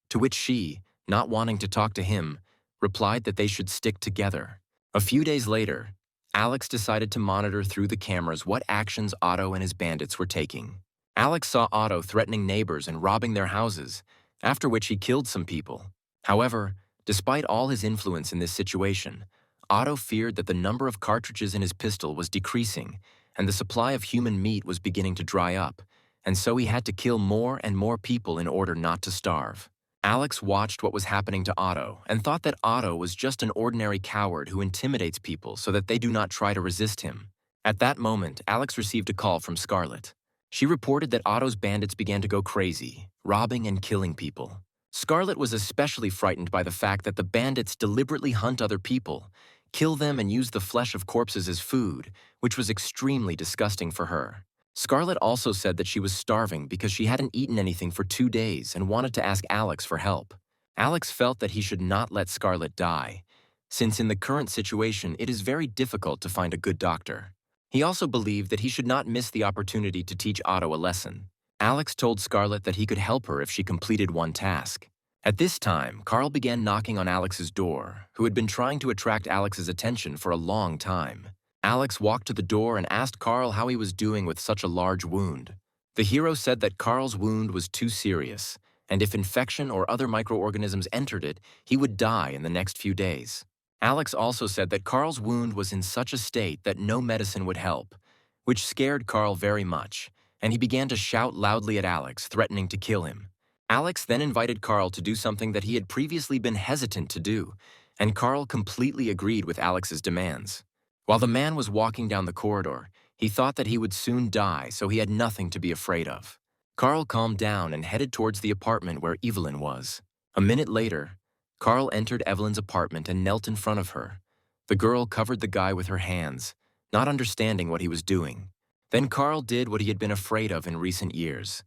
to which she, not wanting to talk to him, replied that they should stick together. A few days later, Alex decided to monitor through the cameras what actions Otto and his bandits were taking. Alex saw Otto threatening neighbors and robbing their houses, after which he killed some people. However, despite all his influence in this situation, Otto feared that the number of cartridges in his pistol was decreasing and the supply of human meat was beginning to dry up, and so he had to kill more and more people in order not to starve. Alex watched what was happening to Otto and thought that Otto was just an ordinary coward who intimidates people so that they do not try to resist him. At that moment, Alex received a call from Scarlet. She reported that Otto's bandits began to go crazy, robbing and killing people. Scarlet was especially frightened by the fact that the bandits deliberately hunt other people, kill them and use the flesh of corpses as food, which was extremely disgusting for her. Scarlet also said that she was starving because she hadn't eaten anything for 2 days and wanted to ask Alex for help. Alex felt that he should not let Scarlet die, since in the current situation it is very difficult to find a good doctor. He also believed that he should not miss the opportunity to teach Otto a lesson. Alex told Scarlet that he could help her if she completed one task. At this time, Carl began knocking on Alex's door, who had been trying to attract Alex's attention for a long time. Alex walked to the door and asked Carl how he was doing with such a large wound. The hero said that Carl's wound was too serious, and if infection or other microorganisms entered it, he would die in the next few days. Alex also said that Carl's wound was in such a state that no medicine would help, which scared Carl very much, and he began to shout loudly at Alex, threatening to kill him. Alex then invited Carl to do something that he had previously been hesitant to do, and Carl completely agreed with Alex's demands. While the man was walking down the corridor, he thought that he would soon die, so he had nothing to be afraid of. Carl calmed down and headed towards the apartment where Evelyn was. A minute later, Carl entered Evelyn's apartment and knelt in front of her. The girl covered the guy with her hands, not understanding what he was doing. Then Carl did what he had been afraid of in recent years.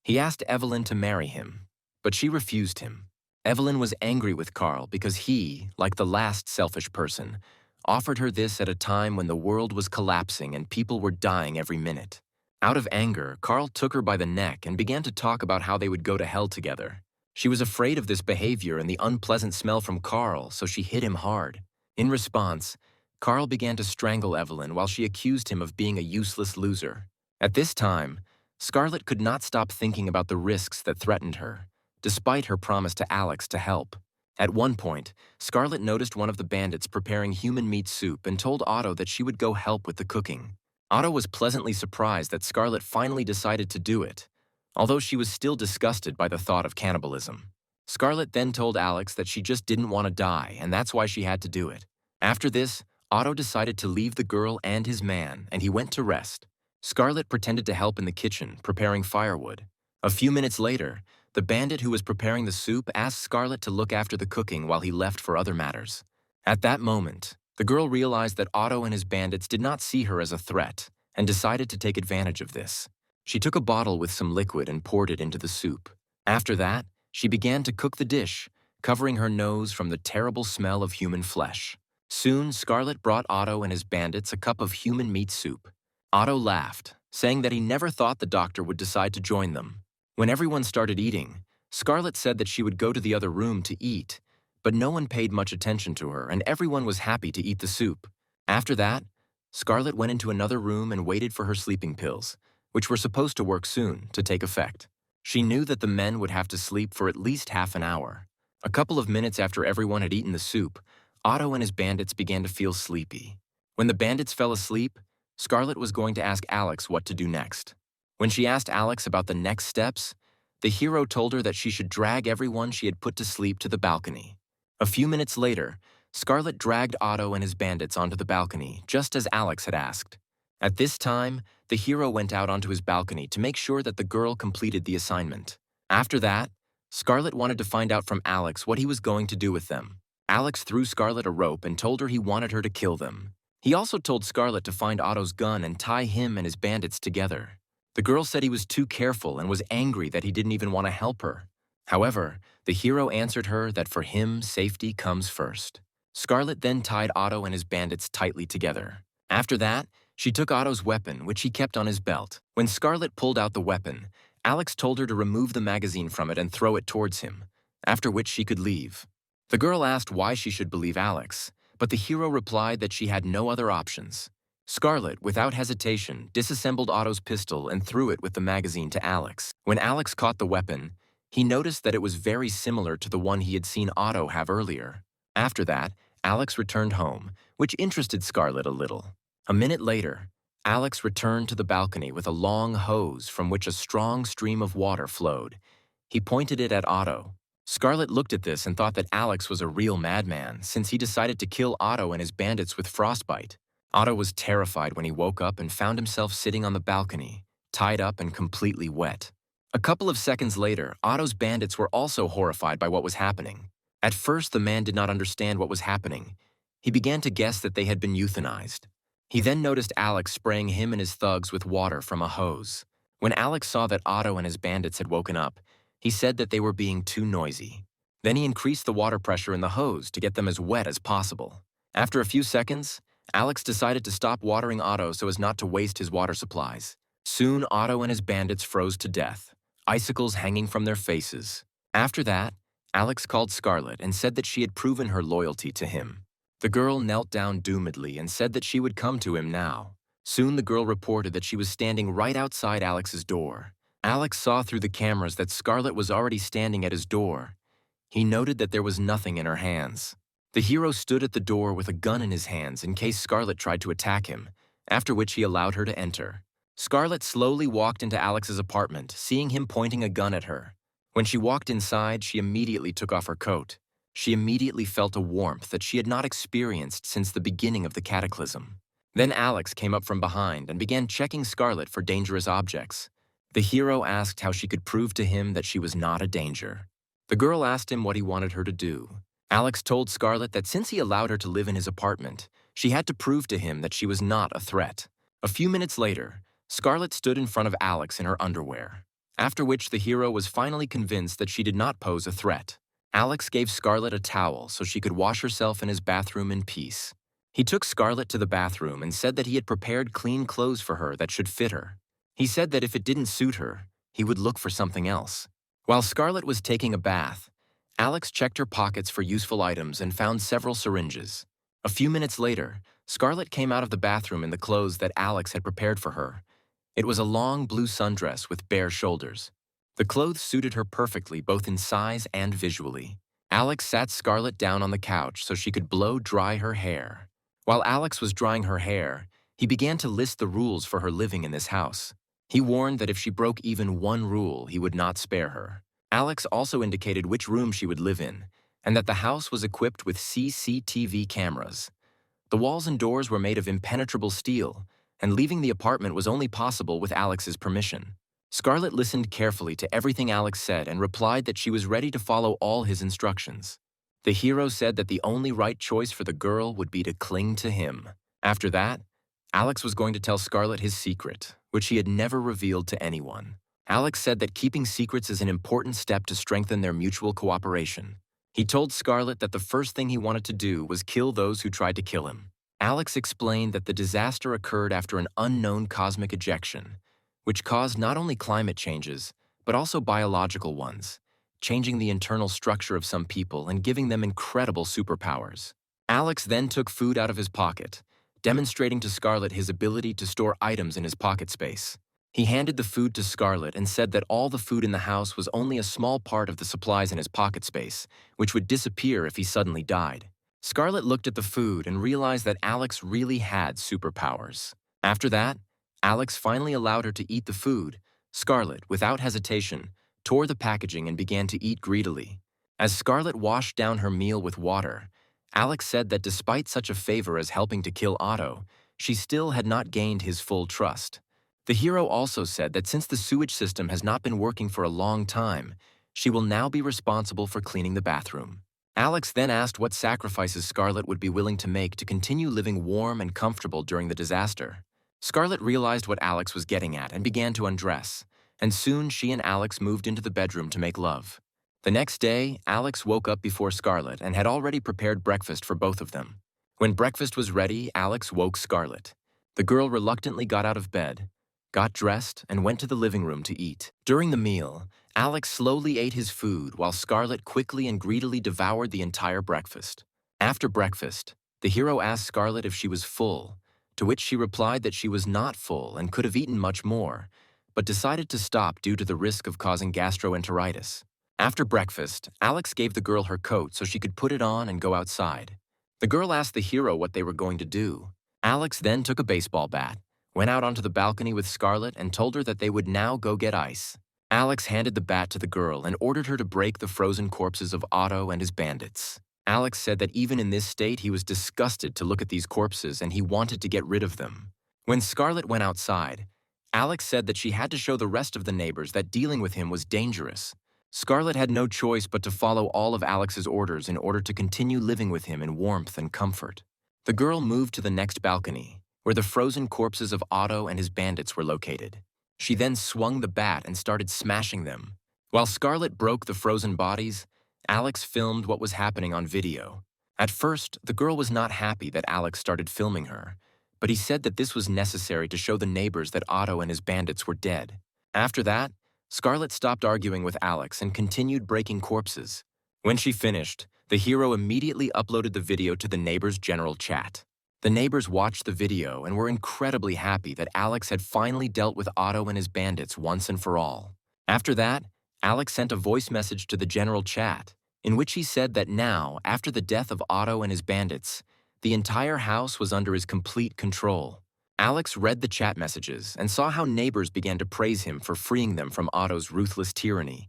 He asked Evelyn to marry him, but she refused him. Evelyn was angry with Carl because he, like the last selfish person, offered her this at a time when the world was collapsing and people were dying every minute. Out of anger, Carl took her by the neck and began to talk about how they would go to hell together. She was afraid of this behavior and the unpleasant smell from Carl, so she hit him hard. In response, Carl began to strangle Evelyn while she accused him of being a useless loser. At this time, Scarlett could not stop thinking about the risks that threatened her, despite her promise to Alex to help. At one point, Scarlett noticed one of the bandits preparing human meat soup and told Otto that she would go help with the cooking. Otto was pleasantly surprised that Scarlett finally decided to do it, although she was still disgusted by the thought of cannibalism. Scarlett then told Alex that she just didn't want to die, and that's why she had to do it. After this, Otto decided to leave the girl and his man, and he went to rest. Scarlett pretended to help in the kitchen, preparing firewood. A few minutes later, the bandit who was preparing the soup asked Scarlett to look after the cooking while he left for other matters. At that moment, the girl realized that Otto and his bandits did not see her as a threat and decided to take advantage of this. She took a bottle with some liquid and poured it into the soup. After that, she began to cook the dish, covering her nose from the terrible smell of human flesh. Soon, Scarlett brought Otto and his bandits a cup of human meat soup. Otto laughed, saying that he never thought the doctor would decide to join them. When everyone started eating, Scarlett said that she would go to the other room to eat, but no one paid much attention to her and everyone was happy to eat the soup. After that, Scarlett went into another room and waited for her sleeping pills, which were supposed to work soon, to take effect. She knew that the men would have to sleep for at least half an hour. A couple of minutes after everyone had eaten the soup, Otto and his bandits began to feel sleepy. When the bandits fell asleep, Scarlett was going to ask Alex what to do next. When she asked Alex about the next steps, the hero told her that she should drag everyone she had put to sleep to the balcony. A few minutes later, Scarlett dragged Otto and his bandits onto the balcony, just as Alex had asked. At this time, the hero went out onto his balcony to make sure that the girl completed the assignment. After that, Scarlett wanted to find out from Alex what he was going to do with them. Alex threw Scarlett a rope and told her he wanted her to kill them. He also told Scarlett to find Otto's gun and tie him and his bandits together. The girl said he was too careful and was angry that he didn't even want to help her. However, the hero answered her that for him, safety comes first. Scarlett then tied Otto and his bandits tightly together. After that, she took Otto's weapon, which he kept on his belt. When Scarlett pulled out the weapon, Alex told her to remove the magazine from it and throw it towards him, after which she could leave. The girl asked why she should believe Alex, but the hero replied that she had no other options. Scarlett, without hesitation, disassembled Otto's pistol and threw it with the magazine to Alex. When Alex caught the weapon, he noticed that it was very similar to the one he had seen Otto have earlier. After that, Alex returned home, which interested Scarlett a little. A minute later, Alex returned to the balcony with a long hose from which a strong stream of water flowed. He pointed it at Otto. Scarlett looked at this and thought that Alex was a real madman since he decided to kill Otto and his bandits with frostbite. Otto was terrified when he woke up and found himself sitting on the balcony, tied up and completely wet. A couple of seconds later, Otto's bandits were also horrified by what was happening. At first, the man did not understand what was happening. He began to guess that they had been euthanized. He then noticed Alex spraying him and his thugs with water from a hose. When Alex saw that Otto and his bandits had woken up, he said that they were being too noisy. Then he increased the water pressure in the hose to get them as wet as possible. After a few seconds, Alex decided to stop watering Otto so as not to waste his water supplies. Soon, Otto and his bandits froze to death, icicles hanging from their faces. After that, Alex called Scarlett and said that she had proven her loyalty to him. The girl knelt down doomedly and said that she would come to him now. Soon the girl reported that she was standing right outside Alex's door. Alex saw through the cameras that Scarlet was already standing at his door. He noted that there was nothing in her hands. The hero stood at the door with a gun in his hands in case Scarlet tried to attack him, after which he allowed her to enter. Scarlet slowly walked into Alex's apartment, seeing him pointing a gun at her. When she walked inside, she immediately took off her coat. She immediately felt a warmth that she had not experienced since the beginning of the cataclysm. Then Alex came up from behind and began checking Scarlet for dangerous objects. The hero asked how she could prove to him that she was not a danger. The girl asked him what he wanted her to do. Alex told Scarlet that since he allowed her to live in his apartment, she had to prove to him that she was not a threat. A few minutes later, Scarlet stood in front of Alex in her underwear, after which the hero was finally convinced that she did not pose a threat. Alex gave Scarlet a towel so she could wash herself in his bathroom in peace. He took Scarlet to the bathroom and said that he had prepared clean clothes for her that should fit her. He said that if it didn't suit her, he would look for something else. While Scarlet was taking a bath, Alex checked her pockets for useful items and found several syringes. A few minutes later, Scarlet came out of the bathroom in the clothes that Alex had prepared for her. It was a long blue sundress with bare shoulders. The clothes suited her perfectly both in size and visually. Alex sat Scarlet down on the couch so she could blow dry her hair. While Alex was drying her hair, he began to list the rules for her living in this house. He warned that if she broke even one rule, he would not spare her. Alex also indicated which room she would live in, and that the house was equipped with CCTV cameras. The walls and doors were made of impenetrable steel, and leaving the apartment was only possible with Alex's permission. Scarlet listened carefully to everything Alex said and replied that she was ready to follow all his instructions. The hero said that the only right choice for the girl would be to cling to him. After that, Alex was going to tell Scarlet his secret, which he had never revealed to anyone. Alex said that keeping secrets is an important step to strengthen their mutual cooperation. He told Scarlet that the first thing he wanted to do was kill those who tried to kill him. Alex explained that the disaster occurred after an unknown cosmic ejection, which caused not only climate changes, but also biological ones, changing the internal structure of some people and giving them incredible superpowers. Alex then took food out of his pocket, demonstrating to Scarlet his ability to store items in his pocket space. He handed the food to Scarlet and said that all the food in the house was only a small part of the supplies in his pocket space, which would disappear if he suddenly died. Scarlet looked at the food and realized that Alex really had superpowers. After that, Alex finally allowed her to eat the food. Scarlet, without hesitation, tore the packaging and began to eat greedily. As Scarlet washed down her meal with water, Alex said that despite such a favor as helping to kill Otto, she still had not gained his full trust. The hero also said that since the sewage system has not been working for a long time, she will now be responsible for cleaning the bathroom. Alex then asked what sacrifices Scarlet would be willing to make to continue living warm and comfortable during the disaster. Scarlet realized what Alex was getting at and began to undress, and soon she and Alex moved into the bedroom to make love. The next day, Alex woke up before Scarlet and had already prepared breakfast for both of them. When breakfast was ready, Alex woke Scarlet. The girl reluctantly got out of bed, got dressed, and went to the living room to eat. During the meal, Alex slowly ate his food while Scarlet quickly and greedily devoured the entire breakfast. After breakfast, the hero asked Scarlet if she was full, to which she replied that she was not full and could have eaten much more, but decided to stop due to the risk of causing gastroenteritis. After breakfast, Alex gave the girl her coat so she could put it on and go outside. The girl asked the hero what they were going to do. Alex then took a baseball bat, went out onto the balcony with Scarlet, and told her that they would now go get ice. Alex handed the bat to the girl and ordered her to break the frozen corpses of Otto and his bandits. Alex said that even in this state he was disgusted to look at these corpses and he wanted to get rid of them. When Scarlet went outside, Alex said that she had to show the rest of the neighbors that dealing with him was dangerous. Scarlet had no choice but to follow all of Alex's orders in order to continue living with him in warmth and comfort. The girl moved to the next balcony, where the frozen corpses of Otto and his bandits were located. She then swung the bat and started smashing them. While Scarlet broke the frozen bodies, Alex filmed what was happening on video. At first, the girl was not happy that Alex started filming her, but he said that this was necessary to show the neighbors that Otto and his bandits were dead. After that, Scarlet stopped arguing with Alex and continued breaking corpses. When she finished, the hero immediately uploaded the video to the neighbors' general chat. The neighbors watched the video and were incredibly happy that Alex had finally dealt with Otto and his bandits once and for all. After that, Alex sent a voice message to the general chat, in which he said that now, after the death of Otto and his bandits, the entire house was under his complete control. Alex read the chat messages and saw how neighbors began to praise him for freeing them from Otto's ruthless tyranny,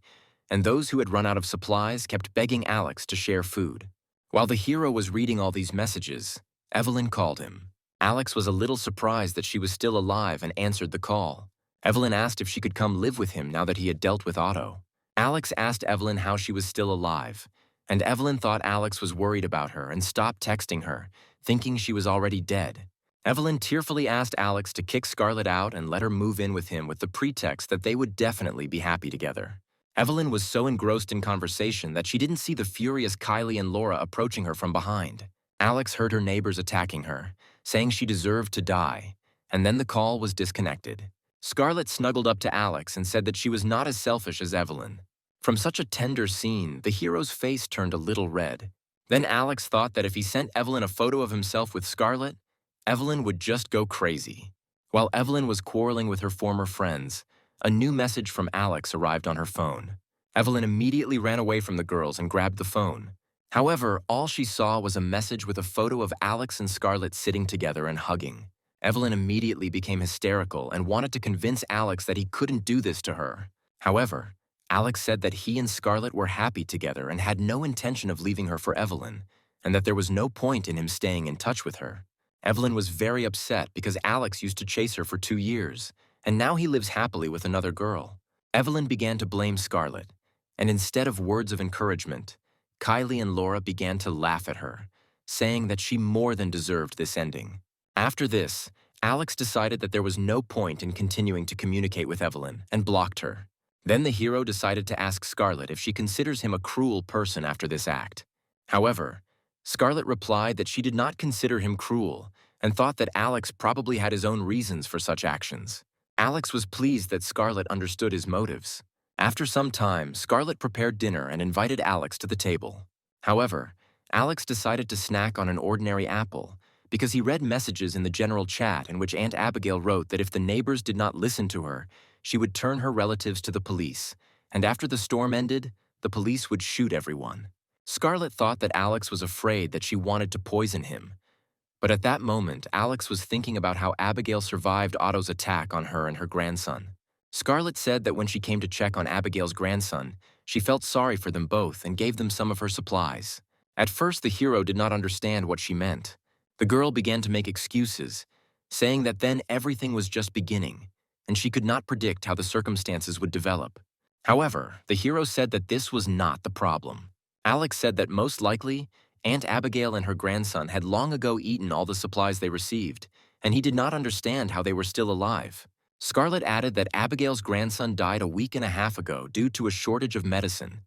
and those who had run out of supplies kept begging Alex to share food. While the hero was reading all these messages, Evelyn called him. Alex was a little surprised that she was still alive and answered the call. Evelyn asked if she could come live with him now that he had dealt with Otto. Alex asked Evelyn how she was still alive, and Evelyn thought Alex was worried about her and stopped texting her, thinking she was already dead. Evelyn tearfully asked Alex to kick Scarlett out and let her move in with him with the pretext that they would definitely be happy together. Evelyn was so engrossed in conversation that she didn't see the furious Kylie and Laura approaching her from behind. Alex heard her neighbors attacking her, saying she deserved to die, and then the call was disconnected. Scarlett snuggled up to Alex and said that she was not as selfish as Evelyn. From such a tender scene, the hero's face turned a little red. Then Alex thought that if he sent Evelyn a photo of himself with Scarlett, Evelyn would just go crazy. While Evelyn was quarreling with her former friends, a new message from Alex arrived on her phone. Evelyn immediately ran away from the girls and grabbed the phone. However, all she saw was a message with a photo of Alex and Scarlett sitting together and hugging. Evelyn immediately became hysterical and wanted to convince Alex that he couldn't do this to her. However, Alex said that he and Scarlett were happy together and had no intention of leaving her for Evelyn, and that there was no point in him staying in touch with her. Evelyn was very upset because Alex used to chase her for 2 years, and now he lives happily with another girl. Evelyn began to blame Scarlett, and instead of words of encouragement, Kylie and Laura began to laugh at her, saying that she more than deserved this ending. After this, Alex decided that there was no point in continuing to communicate with Evelyn and blocked her. Then the hero decided to ask Scarlett if she considers him a cruel person after this act. However, Scarlett replied that she did not consider him cruel and thought that Alex probably had his own reasons for such actions. Alex was pleased that Scarlett understood his motives. After some time, Scarlett prepared dinner and invited Alex to the table. However, Alex decided to snack on an ordinary apple because he read messages in the general chat in which Aunt Abigail wrote that if the neighbors did not listen to her, she would turn her relatives to the police, and after the storm ended, the police would shoot everyone. Scarlett thought that Alex was afraid that she wanted to poison him. But at that moment, Alex was thinking about how Abigail survived Otto's attack on her and her grandson. Scarlett said that when she came to check on Abigail's grandson, she felt sorry for them both and gave them some of her supplies. At first, the hero did not understand what she meant. The girl began to make excuses, saying that then everything was just beginning, and she could not predict how the circumstances would develop. However, the hero said that this was not the problem. Alex said that most likely, Aunt Abigail and her grandson had long ago eaten all the supplies they received, and he did not understand how they were still alive. Scarlett added that Abigail's grandson died a week and a half ago due to a shortage of medicine,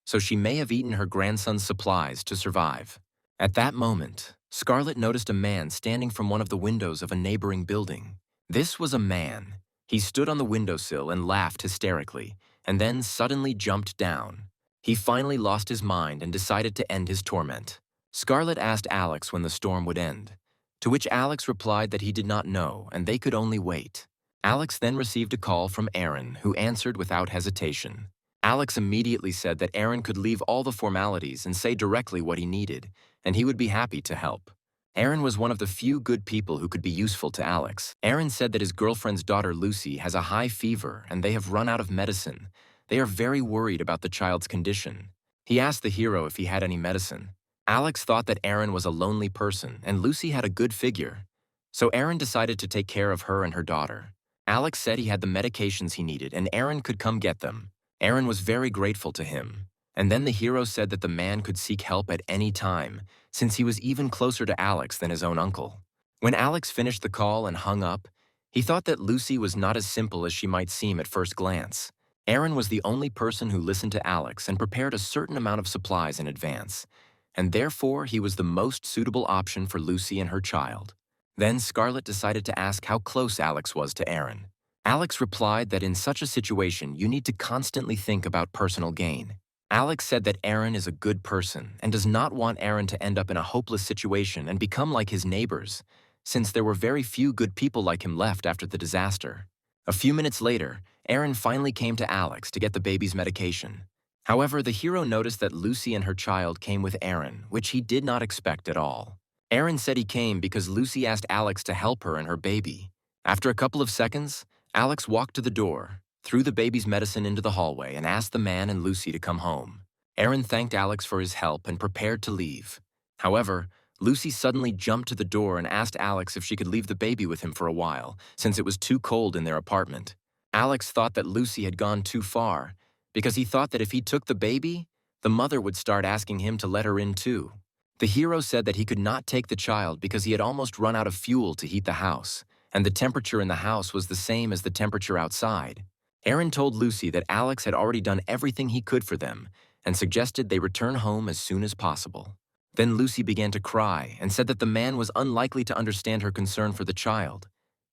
so she may have eaten her grandson's supplies to survive. At that moment, Scarlett noticed a man standing from one of the windows of a neighboring building. This was a man. He stood on the windowsill and laughed hysterically, and then suddenly jumped down. He finally lost his mind and decided to end his torment. Scarlett asked Alex when the storm would end, to which Alex replied that he did not know and they could only wait. Alex then received a call from Aaron, who answered without hesitation. Alex immediately said that Aaron could leave all the formalities and say directly what he needed, and he would be happy to help. Aaron was one of the few good people who could be useful to Alex. Aaron said that his girlfriend's daughter Lucy has a high fever and they have run out of medicine. They are very worried about the child's condition. He asked the hero if he had any medicine. Alex thought that Aaron was a lonely person and Lucy had a good figure, so Aaron decided to take care of her and her daughter. Alex said he had the medications he needed and Aaron could come get them. Aaron was very grateful to him. And then the hero said that the man could seek help at any time, since he was even closer to Alex than his own uncle. When Alex finished the call and hung up, he thought that Lucy was not as simple as she might seem at first glance. Aaron was the only person who listened to Alex and prepared a certain amount of supplies in advance, and therefore he was the most suitable option for Lucy and her child. Then Scarlett decided to ask how close Alex was to Aaron. Alex replied that in such a situation you need to constantly think about personal gain. Alex said that Aaron is a good person and does not want Aaron to end up in a hopeless situation and become like his neighbors, since there were very few good people like him left after the disaster. A few minutes later, Aaron finally came to Alex to get the baby's medication. However, the hero noticed that Lucy and her child came with Aaron, which he did not expect at all. Aaron said he came because Lucy asked Alex to help her and her baby. After a couple of seconds, Alex walked to the door, threw the baby's medicine into the hallway, and asked the man and Lucy to come home. Aaron thanked Alex for his help and prepared to leave. However, Lucy suddenly jumped to the door and asked Alex if she could leave the baby with him for a while, since it was too cold in their apartment. Alex thought that Lucy had gone too far, because he thought that if he took the baby, the mother would start asking him to let her in too. The hero said that he could not take the child because he had almost run out of fuel to heat the house, and the temperature in the house was the same as the temperature outside. Aaron told Lucy that Alex had already done everything he could for them and suggested they return home as soon as possible. Then Lucy began to cry and said that the man was unlikely to understand her concern for the child,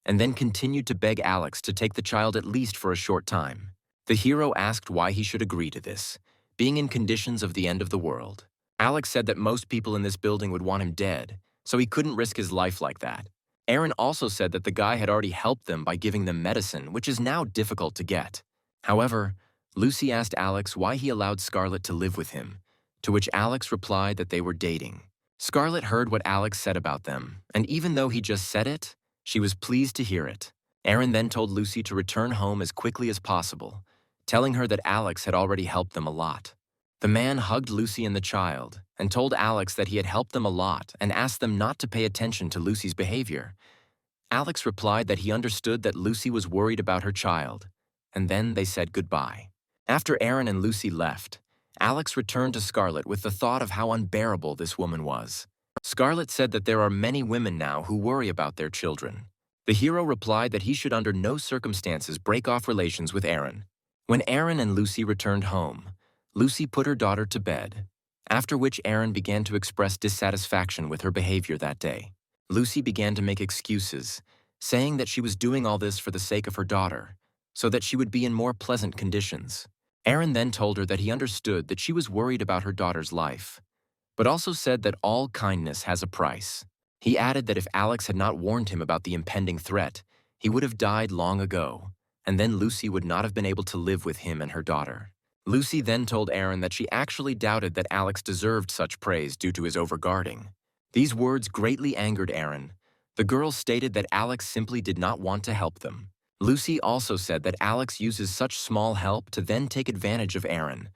and then continued to beg Alex to take the child at least for a short time. The hero asked why he should agree to this, being in conditions of the end of the world. Alex said that most people in this building would want him dead, so he couldn't risk his life like that. Aaron also said that the guy had already helped them by giving them medicine, which is now difficult to get. However, Lucy asked Alex why he allowed Scarlett to live with him, to which Alex replied that they were dating. Scarlett heard what Alex said about them, and even though he just said it, she was pleased to hear it. Aaron then told Lucy to return home as quickly as possible, telling her that Alex had already helped them a lot. The man hugged Lucy and the child and told Alex that he had helped them a lot and asked them not to pay attention to Lucy's behavior. Alex replied that he understood that Lucy was worried about her child, and then they said goodbye. After Aaron and Lucy left, Alex returned to Scarlett with the thought of how unbearable this woman was. Scarlett said that there are many women now who worry about their children. The hero replied that he should under no circumstances break off relations with Aaron. When Aaron and Lucy returned home, Lucy put her daughter to bed, after which Aaron began to express dissatisfaction with her behavior that day. Lucy began to make excuses, saying that she was doing all this for the sake of her daughter, so that she would be in more pleasant conditions. Aaron then told her that he understood that she was worried about her daughter's life, but also said that all kindness has a price. He added that if Alex had not warned him about the impending threat, he would have died long ago, and then Lucy would not have been able to live with him and her daughter. Lucy then told Aaron that she actually doubted that Alex deserved such praise due to his overguarding. These words greatly angered Aaron. The girl stated that Alex simply did not want to help them. Lucy also said that Alex uses such small help to then take advantage of Aaron,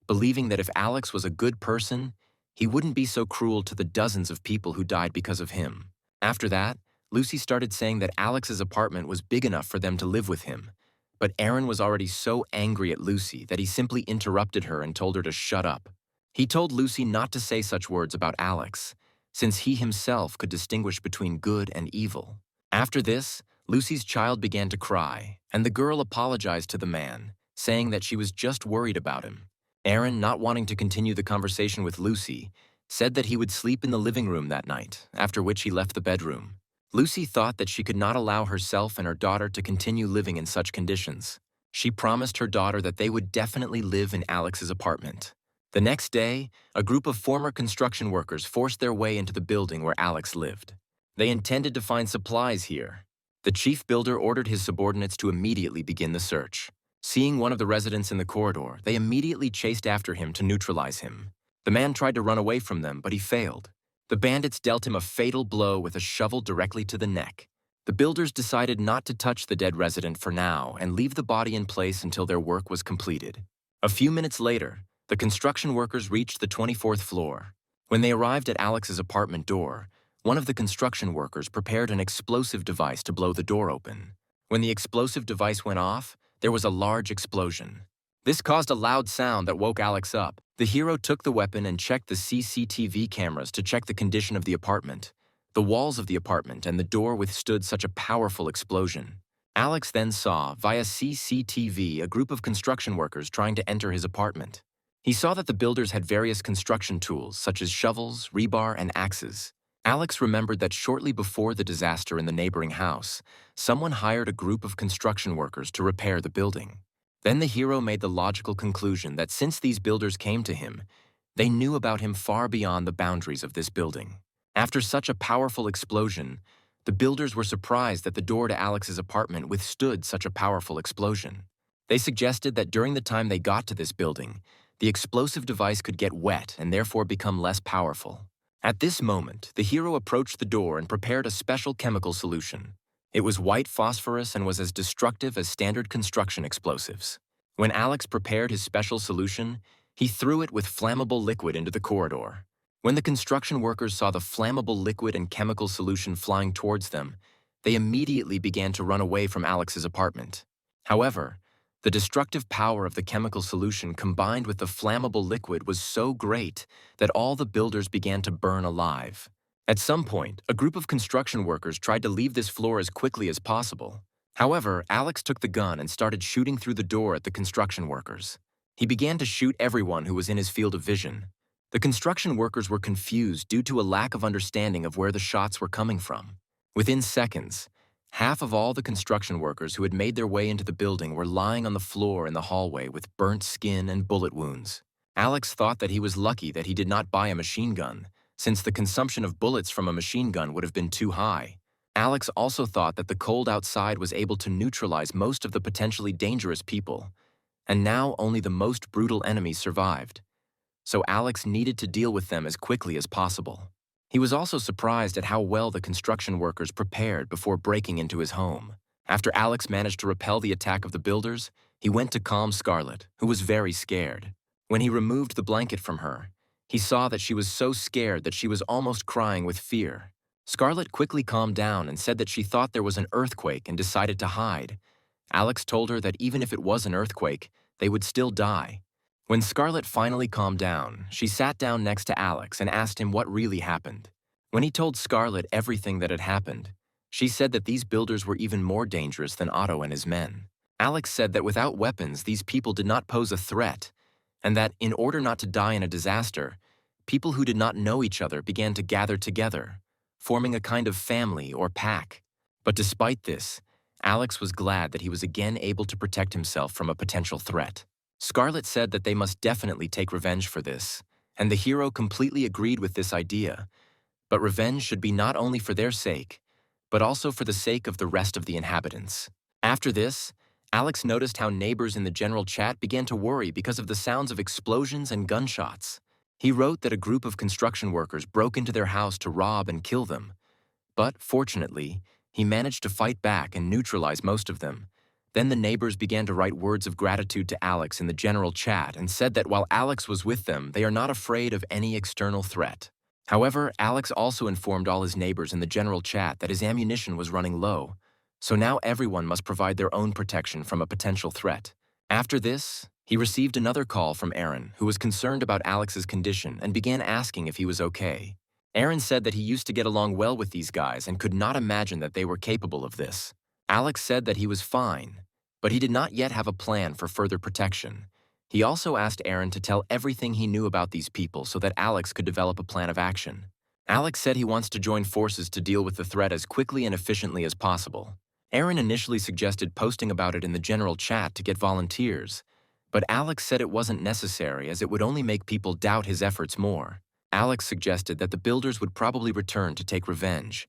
believing that if Alex was a good person, he wouldn't be so cruel to the dozens of people who died because of him. After that, Lucy started saying that Alex's apartment was big enough for them to live with him, but Aaron was already so angry at Lucy that he simply interrupted her and told her to shut up. He told Lucy not to say such words about Alex, since he himself could distinguish between good and evil. After this, Lucy's child began to cry, and the girl apologized to the man, saying that she was just worried about him. Aaron, not wanting to continue the conversation with Lucy, said that he would sleep in the living room that night, after which he left the bedroom. Lucy thought that she could not allow herself and her daughter to continue living in such conditions. She promised her daughter that they would definitely live in Alex's apartment. The next day, a group of former construction workers forced their way into the building where Alex lived. They intended to find supplies here. The chief builder ordered his subordinates to immediately begin the search. Seeing one of the residents in the corridor, they immediately chased after him to neutralize him. The man tried to run away from them, but he failed. The bandits dealt him a fatal blow with a shovel directly to the neck. The builders decided not to touch the dead resident for now and leave the body in place until their work was completed. A few minutes later, the construction workers reached the 24th floor. When they arrived at Alex's apartment door, one of the construction workers prepared an explosive device to blow the door open. When the explosive device went off, there was a large explosion. This caused a loud sound that woke Alex up. The hero took the weapon and checked the CCTV cameras to check the condition of the apartment. The walls of the apartment and the door withstood such a powerful explosion. Alex then saw, via CCTV, a group of construction workers trying to enter his apartment. He saw that the builders had various construction tools, such as shovels, rebar, and axes. Alex remembered that shortly before the disaster in the neighboring house, someone hired a group of construction workers to repair the building. Then the hero made the logical conclusion that since these builders came to him, they knew about him far beyond the boundaries of this building. After such a powerful explosion, the builders were surprised that the door to Alex's apartment withstood such a powerful explosion. They suggested that during the time they got to this building, the explosive device could get wet and therefore become less powerful. At this moment, the hero approached the door and prepared a special chemical solution. It was white phosphorus and was as destructive as standard construction explosives. When Alex prepared his special solution, he threw it with flammable liquid into the corridor. When the construction workers saw the flammable liquid and chemical solution flying towards them, they immediately began to run away from Alex's apartment. However, the destructive power of the chemical solution combined with the flammable liquid was so great that all the builders began to burn alive. At some point, a group of construction workers tried to leave this floor as quickly as possible. However, Alex took the gun and started shooting through the door at the construction workers. He began to shoot everyone who was in his field of vision. The construction workers were confused due to a lack of understanding of where the shots were coming from. Within seconds, half of all the construction workers who had made their way into the building were lying on the floor in the hallway with burnt skin and bullet wounds. Alex thought that he was lucky that he did not buy a machine gun, since the consumption of bullets from a machine gun would have been too high. Alex also thought that the cold outside was able to neutralize most of the potentially dangerous people, and now only the most brutal enemies survived. So Alex needed to deal with them as quickly as possible. He was also surprised at how well the construction workers prepared before breaking into his home. After Alex managed to repel the attack of the builders, he went to calm Scarlet, who was very scared. When he removed the blanket from her, he saw that she was so scared that she was almost crying with fear. Scarlet quickly calmed down and said that she thought there was an earthquake and decided to hide. Alex told her that even if it was an earthquake, they would still die. When Scarlet finally calmed down, she sat down next to Alex and asked him what really happened. When he told Scarlet everything that had happened, she said that these builders were even more dangerous than Otto and his men. Alex said that without weapons, these people did not pose a threat, and that in order not to die in a disaster, people who did not know each other began to gather together, forming a kind of family or pack. But despite this, Alex was glad that he was again able to protect himself from a potential threat. Scarlet said that they must definitely take revenge for this, and the hero completely agreed with this idea. But revenge should be not only for their sake, but also for the sake of the rest of the inhabitants. After this, Alex noticed how neighbors in the general chat began to worry because of the sounds of explosions and gunshots. He wrote that a group of construction workers broke into their house to rob and kill them. But, fortunately, he managed to fight back and neutralize most of them. Then the neighbors began to write words of gratitude to Alex in the general chat and said that while Alex was with them, they are not afraid of any external threat. However, Alex also informed all his neighbors in the general chat that his ammunition was running low, so now everyone must provide their own protection from a potential threat. After this, he received another call from Aaron, who was concerned about Alex's condition and began asking if he was okay. Aaron said that he used to get along well with these guys and could not imagine that they were capable of this. Alex said that he was fine, but he did not yet have a plan for further protection. He also asked Aaron to tell everything he knew about these people so that Alex could develop a plan of action. Alex said he wants to join forces to deal with the threat as quickly and efficiently as possible. Aaron initially suggested posting about it in the general chat to get volunteers, but Alex said it wasn't necessary as it would only make people doubt his efforts more. Alex suggested that the builders would probably return to take revenge,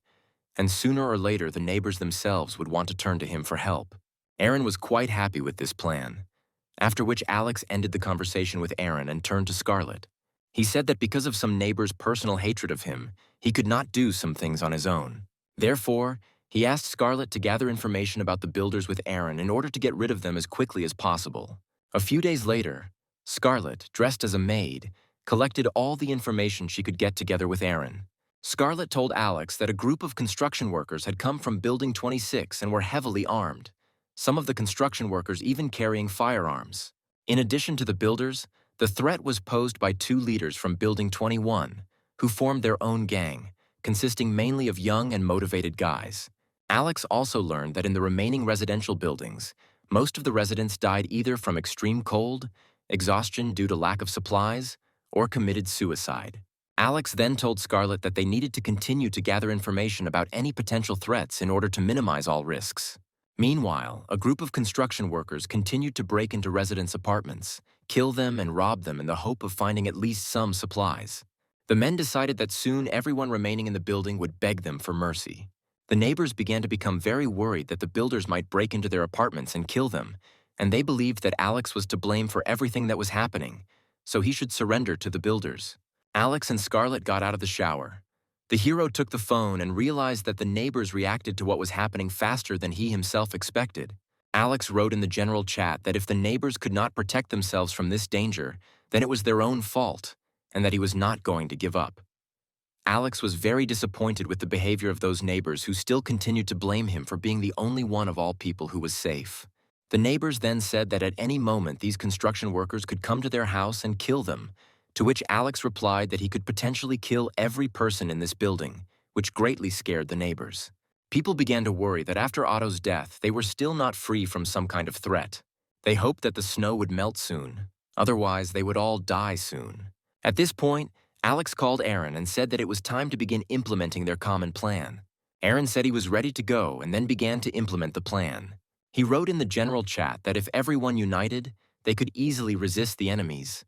and sooner or later the neighbors themselves would want to turn to him for help. Aaron was quite happy with this plan, after which Alex ended the conversation with Aaron and turned to Scarlet. He said that because of some neighbors' personal hatred of him, he could not do some things on his own. Therefore, he asked Scarlet to gather information about the builders with Aaron in order to get rid of them as quickly as possible. A few days later, Scarlet, dressed as a maid, collected all the information she could get together with Aaron. Scarlet told Alex that a group of construction workers had come from Building 26 and were heavily armed, some of the construction workers even carrying firearms. In addition to the builders, the threat was posed by two leaders from Building 21, who formed their own gang, consisting mainly of young and motivated guys. Alex also learned that in the remaining residential buildings, most of the residents died either from extreme cold, exhaustion due to lack of supplies, or committed suicide. Alex then told Scarlet that they needed to continue to gather information about any potential threats in order to minimize all risks. Meanwhile, a group of construction workers continued to break into residents' apartments, kill them and rob them in the hope of finding at least some supplies. The men decided that soon everyone remaining in the building would beg them for mercy. The neighbors began to become very worried that the builders might break into their apartments and kill them, and they believed that Alex was to blame for everything that was happening, so he should surrender to the builders. Alex and Scarlett got out of the shower. The hero took the phone and realized that the neighbors reacted to what was happening faster than he himself expected. Alex wrote in the general chat that if the neighbors could not protect themselves from this danger, then it was their own fault, and that he was not going to give up. Alex was very disappointed with the behavior of those neighbors who still continued to blame him for being the only one of all people who was safe. The neighbors then said that at any moment these construction workers could come to their house and kill them, to which Alex replied that he could potentially kill every person in this building, which greatly scared the neighbors. People began to worry that after Otto's death, they were still not free from some kind of threat. They hoped that the snow would melt soon, otherwise they would all die soon. At this point, Alex called Aaron and said that it was time to begin implementing their common plan. Aaron said he was ready to go and then began to implement the plan. He wrote in the general chat that if everyone united, they could easily resist the enemies.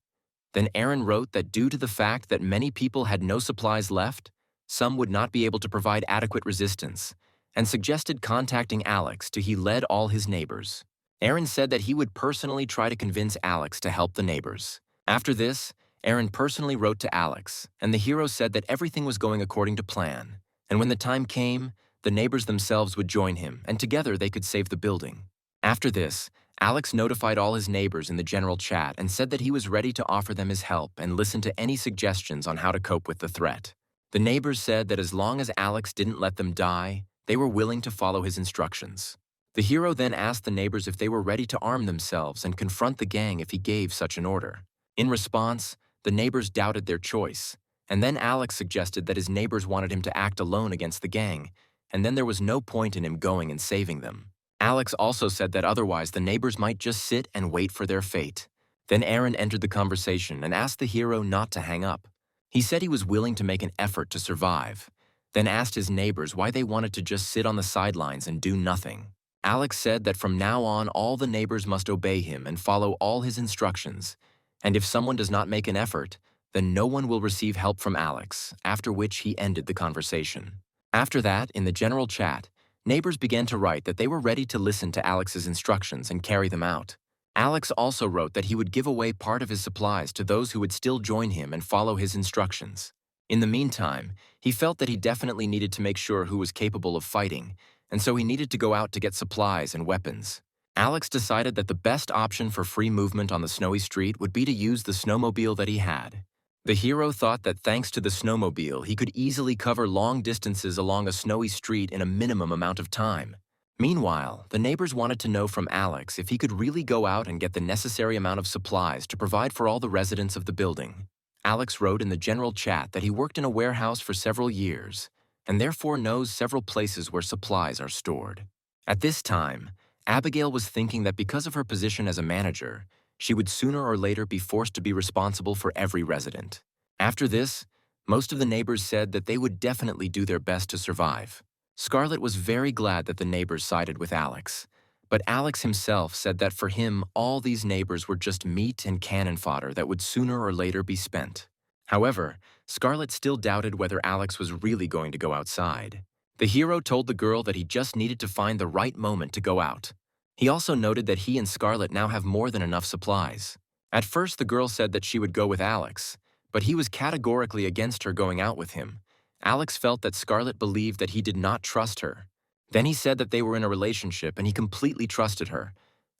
Then Aaron wrote that due to the fact that many people had no supplies left, some would not be able to provide adequate resistance, and suggested contacting Alex to he led all his neighbors. Aaron said that he would personally try to convince Alex to help the neighbors. After this, Aaron personally wrote to Alex, and the hero said that everything was going according to plan, and when the time came, the neighbors themselves would join him, and together they could save the building. After this, Alex notified all his neighbors in the general chat and said that he was ready to offer them his help and listen to any suggestions on how to cope with the threat. The neighbors said that as long as Alex didn't let them die, they were willing to follow his instructions. The hero then asked the neighbors if they were ready to arm themselves and confront the gang if he gave such an order. In response, the neighbors doubted their choice, and then Alex suggested that his neighbors wanted him to act alone against the gang, and then there was no point in him going and saving them. Alex also said that otherwise the neighbors might just sit and wait for their fate. Then Aaron entered the conversation and asked the hero not to hang up. He said he was willing to make an effort to survive, then asked his neighbors why they wanted to just sit on the sidelines and do nothing. Alex said that from now on all the neighbors must obey him and follow all his instructions, and if someone does not make an effort, then no one will receive help from Alex, after which he ended the conversation. After that, in the general chat, neighbors began to write that they were ready to listen to Alex's instructions and carry them out. Alex also wrote that he would give away part of his supplies to those who would still join him and follow his instructions. In the meantime, he felt that he definitely needed to make sure who was capable of fighting, and so he needed to go out to get supplies and weapons. Alex decided that the best option for free movement on the snowy street would be to use the snowmobile that he had. The hero thought that thanks to the snowmobile, he could easily cover long distances along a snowy street in a minimum amount of time. Meanwhile, the neighbors wanted to know from Alex if he could really go out and get the necessary amount of supplies to provide for all the residents of the building. Alex wrote in the general chat that he worked in a warehouse for several years, and therefore knows several places where supplies are stored. At this time, Abigail was thinking that because of her position as a manager, she would sooner or later be forced to be responsible for every resident. After this, most of the neighbors said that they would definitely do their best to survive. Scarlett was very glad that the neighbors sided with Alex, but Alex himself said that for him, all these neighbors were just meat and cannon fodder that would sooner or later be spent. However, Scarlett still doubted whether Alex was really going to go outside. The hero told the girl that he just needed to find the right moment to go out. He also noted that he and Scarlett now have more than enough supplies. At first, the girl said that she would go with Alex, but he was categorically against her going out with him. Alex felt that Scarlett believed that he did not trust her. Then he said that they were in a relationship and he completely trusted her,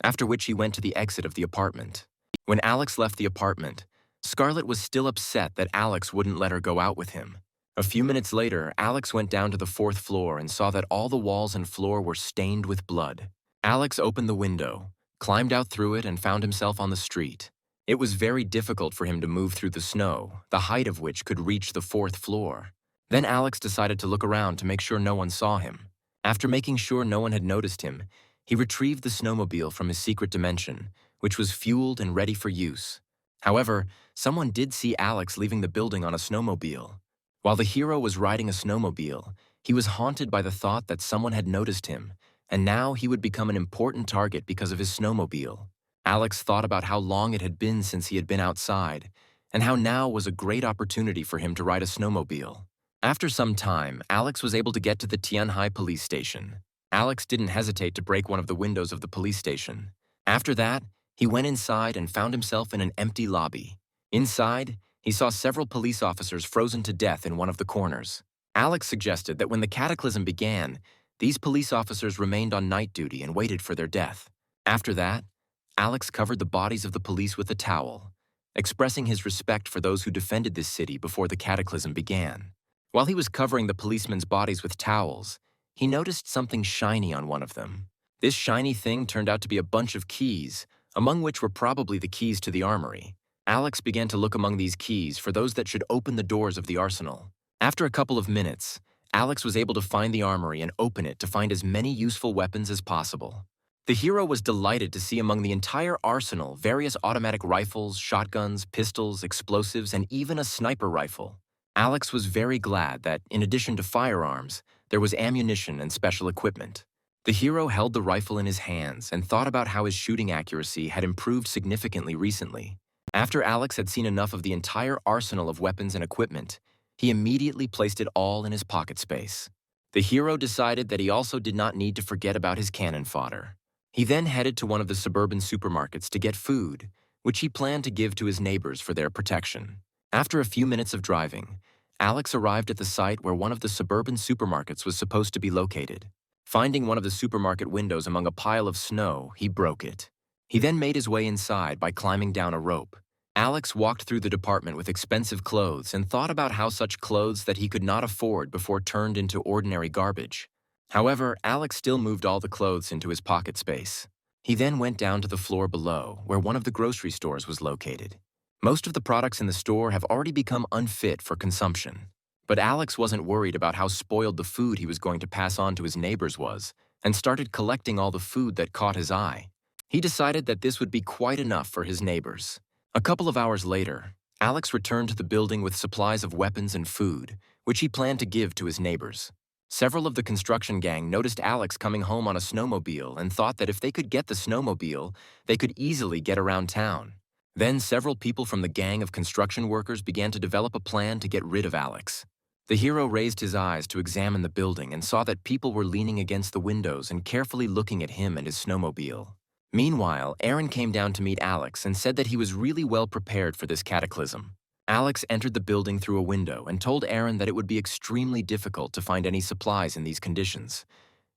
after which he went to the exit of the apartment. When Alex left the apartment, Scarlett was still upset that Alex wouldn't let her go out with him. A few minutes later, Alex went down to the 4th floor and saw that all the walls and floor were stained with blood. Alex opened the window, climbed out through it, and found himself on the street. It was very difficult for him to move through the snow, the height of which could reach the 4th floor. Then Alex decided to look around to make sure no one saw him. After making sure no one had noticed him, he retrieved the snowmobile from his secret dimension, which was fueled and ready for use. However, someone did see Alex leaving the building on a snowmobile. While the hero was riding a snowmobile, he was haunted by the thought that someone had noticed him, and now he would become an important target because of his snowmobile. Alex thought about how long it had been since he had been outside, and how now was a great opportunity for him to ride a snowmobile. After some time, Alex was able to get to the Tianhai police station. Alex didn't hesitate to break one of the windows of the police station. After that, he went inside and found himself in an empty lobby. Inside, he saw several police officers frozen to death in one of the corners. Alex suggested that when the cataclysm began, these police officers remained on night duty and waited for their death. After that, Alex covered the bodies of the police with a towel, expressing his respect for those who defended this city before the cataclysm began. While he was covering the policemen's bodies with towels, he noticed something shiny on one of them. This shiny thing turned out to be a bunch of keys, among which were probably the keys to the armory. Alex began to look among these keys for those that should open the doors of the arsenal. After a couple of minutes, Alex was able to find the armory and open it to find as many useful weapons as possible. The hero was delighted to see among the entire arsenal various automatic rifles, shotguns, pistols, explosives, and even a sniper rifle. Alex was very glad that, in addition to firearms, there was ammunition and special equipment. The hero held the rifle in his hands and thought about how his shooting accuracy had improved significantly recently. After Alex had seen enough of the entire arsenal of weapons and equipment, he immediately placed it all in his pocket space. The hero decided that he also did not need to forget about his cannon fodder. He then headed to one of the suburban supermarkets to get food, which he planned to give to his neighbors for their protection. After a few minutes of driving, Alex arrived at the site where one of the suburban supermarkets was supposed to be located. Finding one of the supermarket windows among a pile of snow, he broke it. He then made his way inside by climbing down a rope. Alex walked through the department with expensive clothes and thought about how such clothes that he could not afford before turned into ordinary garbage. However, Alex still moved all the clothes into his pocket space. He then went down to the floor below, where one of the grocery stores was located. Most of the products in the store have already become unfit for consumption. But Alex wasn't worried about how spoiled the food he was going to pass on to his neighbors was, and started collecting all the food that caught his eye. He decided that this would be quite enough for his neighbors. A couple of hours later, Alex returned to the building with supplies of weapons and food, which he planned to give to his neighbors. Several of the construction gang noticed Alex coming home on a snowmobile and thought that if they could get the snowmobile, they could easily get around town. Then several people from the gang of construction workers began to develop a plan to get rid of Alex. The hero raised his eyes to examine the building and saw that people were leaning against the windows and carefully looking at him and his snowmobile. Meanwhile, Aaron came down to meet Alex and said that he was really well prepared for this cataclysm. Alex entered the building through a window and told Aaron that it would be extremely difficult to find any supplies in these conditions,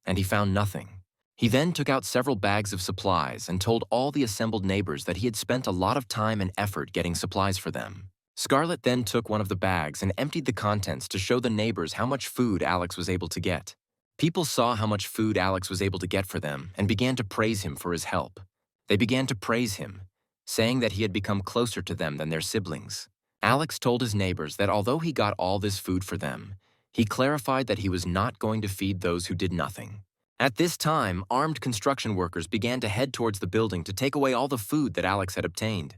and he found nothing. He then took out several bags of supplies and told all the assembled neighbors that he had spent a lot of time and effort getting supplies for them. Scarlett then took one of the bags and emptied the contents to show the neighbors how much food Alex was able to get. People saw how much food Alex was able to get for them and began to praise him for his help. They began to praise him, saying that he had become closer to them than their siblings. Alex told his neighbors that although he got all this food for them, he clarified that he was not going to feed those who did nothing. At this time, armed construction workers began to head towards the building to take away all the food that Alex had obtained.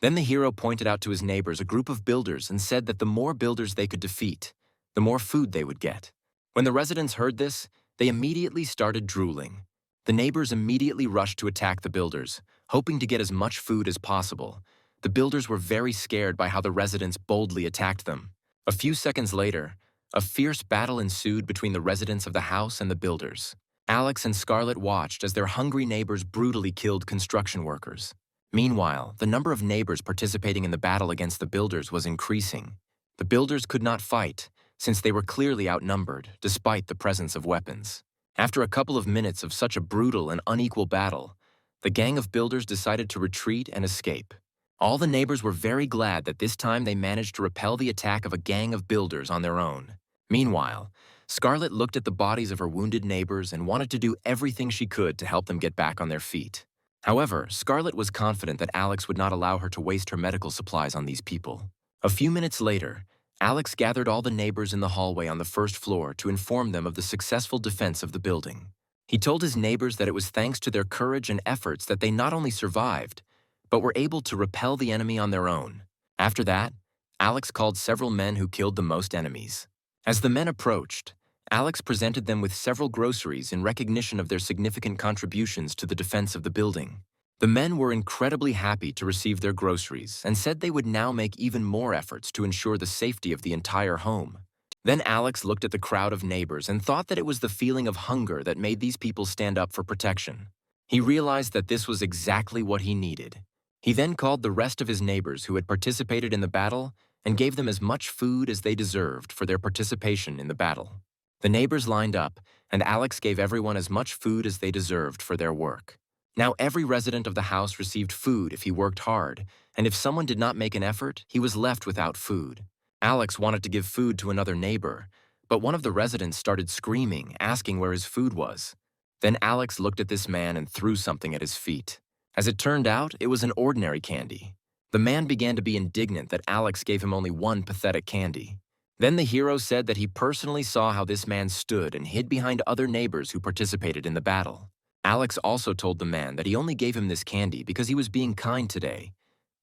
Then the hero pointed out to his neighbors a group of builders and said that the more builders they could defeat, the more food they would get. When the residents heard this, they immediately started drooling. The neighbors immediately rushed to attack the builders, hoping to get as much food as possible. The builders were very scared by how the residents boldly attacked them. A few seconds later, a fierce battle ensued between the residents of the house and the builders. Alex and Scarlett watched as their hungry neighbors brutally killed construction workers. Meanwhile, the number of neighbors participating in the battle against the builders was increasing. The builders could not fight, since they were clearly outnumbered, despite the presence of weapons. After a couple of minutes of such a brutal and unequal battle, the gang of builders decided to retreat and escape. All the neighbors were very glad that this time they managed to repel the attack of a gang of builders on their own. Meanwhile, Scarlett looked at the bodies of her wounded neighbors and wanted to do everything she could to help them get back on their feet. However, Scarlett was confident that Alex would not allow her to waste her medical supplies on these people. A few minutes later, Alex gathered all the neighbors in the hallway on the first floor to inform them of the successful defense of the building. He told his neighbors that it was thanks to their courage and efforts that they not only survived, but were able to repel the enemy on their own. After that, Alex called several men who killed the most enemies. As the men approached, Alex presented them with several groceries in recognition of their significant contributions to the defense of the building. The men were incredibly happy to receive their groceries and said they would now make even more efforts to ensure the safety of the entire home. Then Alex looked at the crowd of neighbors and thought that it was the feeling of hunger that made these people stand up for protection. He realized that this was exactly what he needed. He then called the rest of his neighbors who had participated in the battle and gave them as much food as they deserved for their participation in the battle. The neighbors lined up, and Alex gave everyone as much food as they deserved for their work. Now every resident of the house received food if he worked hard, and if someone did not make an effort, he was left without food. Alex wanted to give food to another neighbor, but one of the residents started screaming, asking where his food was. Then Alex looked at this man and threw something at his feet. As it turned out, it was an ordinary candy. The man began to be indignant that Alex gave him only one pathetic candy. Then the hero said that he personally saw how this man stood and hid behind other neighbors who participated in the battle. Alex also told the man that he only gave him this candy because he was being kind today,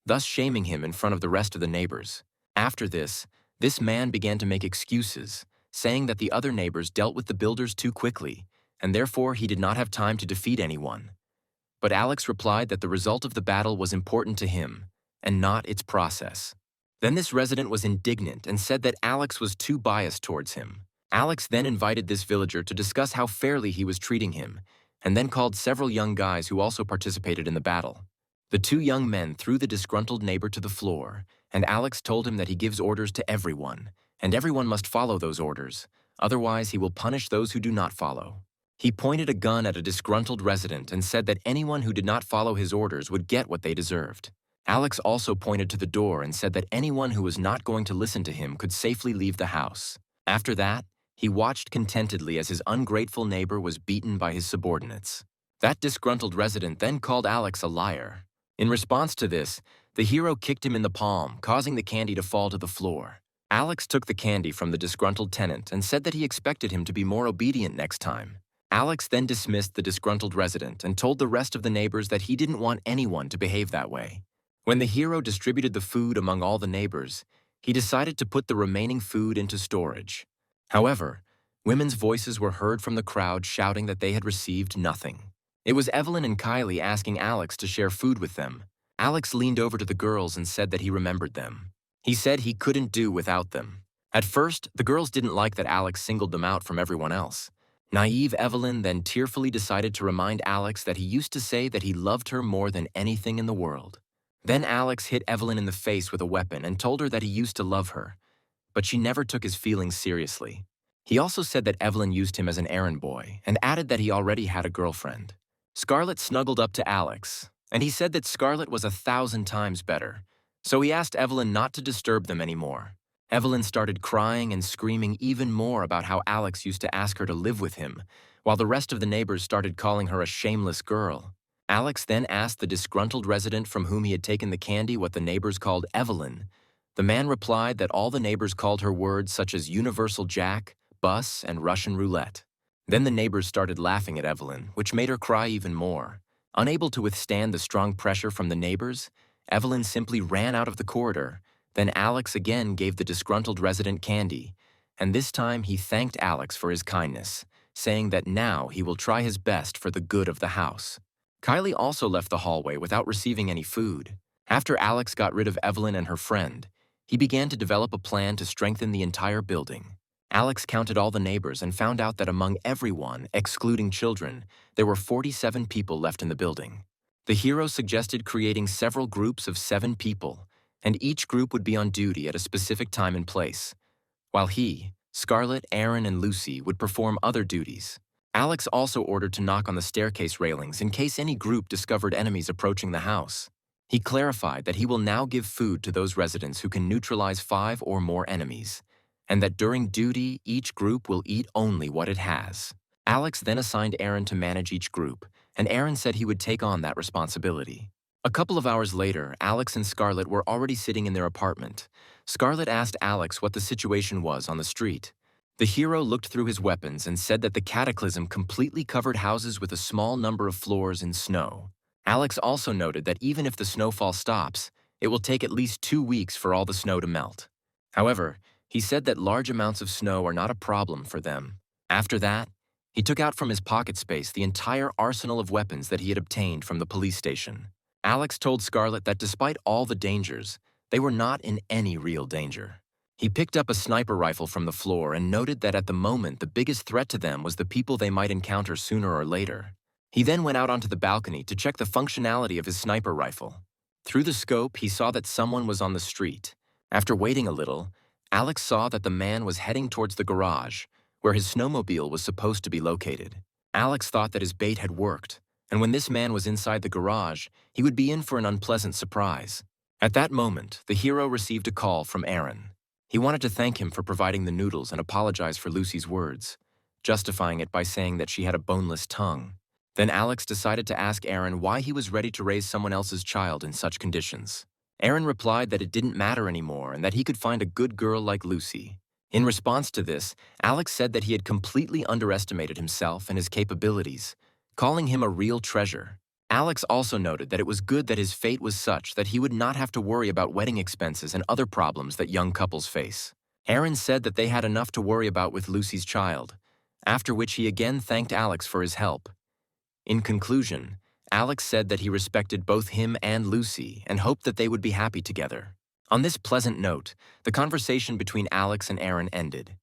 thus shaming him in front of the rest of the neighbors. After this man began to make excuses, saying that the other neighbors dealt with the builders too quickly, and therefore he did not have time to defeat anyone. But Alex replied that the result of the battle was important to him, and not its process. Then this resident was indignant and said that Alex was too biased towards him. Alex then invited this villager to discuss how fairly he was treating him, and then called several young guys who also participated in the battle. The two young men threw the disgruntled neighbor to the floor, and Alex told him that he gives orders to everyone, and everyone must follow those orders, otherwise he will punish those who do not follow. He pointed a gun at a disgruntled resident and said that anyone who did not follow his orders would get what they deserved. Alex also pointed to the door and said that anyone who was not going to listen to him could safely leave the house. After that, he watched contentedly as his ungrateful neighbor was beaten by his subordinates. That disgruntled resident then called Alex a liar. In response to this, the hero kicked him in the palm, causing the candy to fall to the floor. Alex took the candy from the disgruntled tenant and said that he expected him to be more obedient next time. Alex then dismissed the disgruntled resident and told the rest of the neighbors that he didn't want anyone to behave that way. When the hero distributed the food among all the neighbors, he decided to put the remaining food into storage. However, women's voices were heard from the crowd shouting that they had received nothing. It was Evelyn and Kylie asking Alex to share food with them. Alex leaned over to the girls and said that he remembered them. He said he couldn't do without them. At first, the girls didn't like that Alex singled them out from everyone else. Naive Evelyn then tearfully decided to remind Alex that he used to say that he loved her more than anything in the world. Then Alex hit Evelyn in the face with a weapon and told her that he used to love her, but she never took his feelings seriously. He also said that Evelyn used him as an errand boy and added that he already had a girlfriend. Scarlett snuggled up to Alex, and he said that Scarlett was 1,000 times better, so he asked Evelyn not to disturb them anymore. Evelyn started crying and screaming even more about how Alex used to ask her to live with him, while the rest of the neighbors started calling her a shameless girl. Alex then asked the disgruntled resident from whom he had taken the candy what the neighbors called Evelyn. The man replied that all the neighbors called her words such as universal jack, bus, and Russian roulette. Then the neighbors started laughing at Evelyn, which made her cry even more. Unable to withstand the strong pressure from the neighbors, Evelyn simply ran out of the corridor. Then Alex again gave the disgruntled resident candy, and this time he thanked Alex for his kindness, saying that now he will try his best for the good of the house. Kylie also left the hallway without receiving any food. After Alex got rid of Evelyn and her friend, he began to develop a plan to strengthen the entire building. Alex counted all the neighbors and found out that among everyone, excluding children, there were 47 people left in the building. The hero suggested creating several groups of 7 people, and each group would be on duty at a specific time and place, while he, Scarlett, Aaron, and Lucy would perform other duties. Alex also ordered to knock on the staircase railings in case any group discovered enemies approaching the house. He clarified that he will now give food to those residents who can neutralize 5 or more enemies, and that during duty, each group will eat only what it has. Alex then assigned Aaron to manage each group, and Aaron said he would take on that responsibility. A couple of hours later, Alex and Scarlett were already sitting in their apartment. Scarlett asked Alex what the situation was on the street. The hero looked through his weapons and said that the cataclysm completely covered houses with a small number of floors in snow. Alex also noted that even if the snowfall stops, it will take at least 2 weeks for all the snow to melt. However, he said that large amounts of snow are not a problem for them. After that, he took out from his pocket space the entire arsenal of weapons that he had obtained from the police station. Alex told Scarlett that despite all the dangers, they were not in any real danger. He picked up a sniper rifle from the floor and noted that at the moment the biggest threat to them was the people they might encounter sooner or later. He then went out onto the balcony to check the functionality of his sniper rifle. Through the scope, he saw that someone was on the street. After waiting a little, Alex saw that the man was heading towards the garage, where his snowmobile was supposed to be located. Alex thought that his bait had worked, and when this man was inside the garage, he would be in for an unpleasant surprise. At that moment, the hero received a call from Aaron. He wanted to thank him for providing the noodles and apologize for Lucy's words, justifying it by saying that she had a boneless tongue. Then Alex decided to ask Aaron why he was ready to raise someone else's child in such conditions. Aaron replied that it didn't matter anymore and that he could find a good girl like Lucy. In response to this, Alex said that he had completely underestimated himself and his capabilities, calling him a real treasure. Alex also noted that it was good that his fate was such that he would not have to worry about wedding expenses and other problems that young couples face. Aaron said that they had enough to worry about with Lucy's child, after which he again thanked Alex for his help. In conclusion, Alex said that he respected both him and Lucy and hoped that they would be happy together. On this pleasant note, the conversation between Alex and Aaron ended.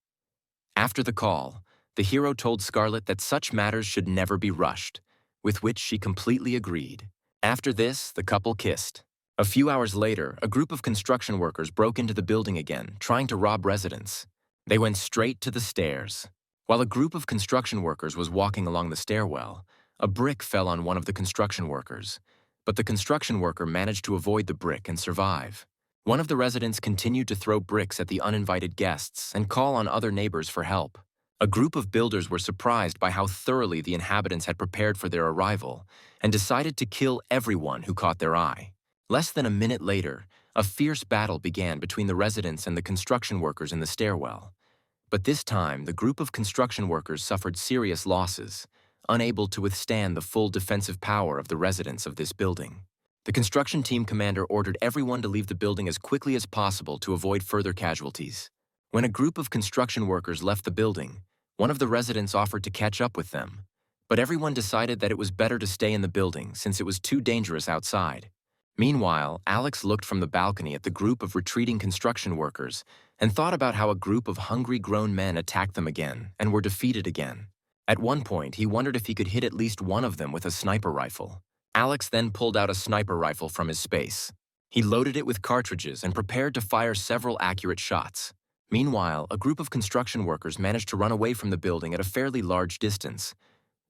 After the call, the hero told Scarlett that such matters should never be rushed, with which she completely agreed. After this, the couple kissed. A few hours later, a group of construction workers broke into the building again, trying to rob residents. They went straight to the stairs. While a group of construction workers was walking along the stairwell, a brick fell on one of the construction workers, but the construction worker managed to avoid the brick and survive. One of the residents continued to throw bricks at the uninvited guests and call on other neighbors for help. A group of builders were surprised by how thoroughly the inhabitants had prepared for their arrival and decided to kill everyone who caught their eye. Less than a minute later, a fierce battle began between the residents and the construction workers in the stairwell. But this time, the group of construction workers suffered serious losses, unable to withstand the full defensive power of the residents of this building. The construction team commander ordered everyone to leave the building as quickly as possible to avoid further casualties. When a group of construction workers left the building, one of the residents offered to catch up with them, but everyone decided that it was better to stay in the building since it was too dangerous outside. Meanwhile, Alex looked from the balcony at the group of retreating construction workers and thought about how a group of hungry grown men attacked them again and were defeated again. At one point, he wondered if he could hit at least one of them with a sniper rifle. Alex then pulled out a sniper rifle from his space. He loaded it with cartridges and prepared to fire several accurate shots. Meanwhile, a group of construction workers managed to run away from the building at a fairly large distance.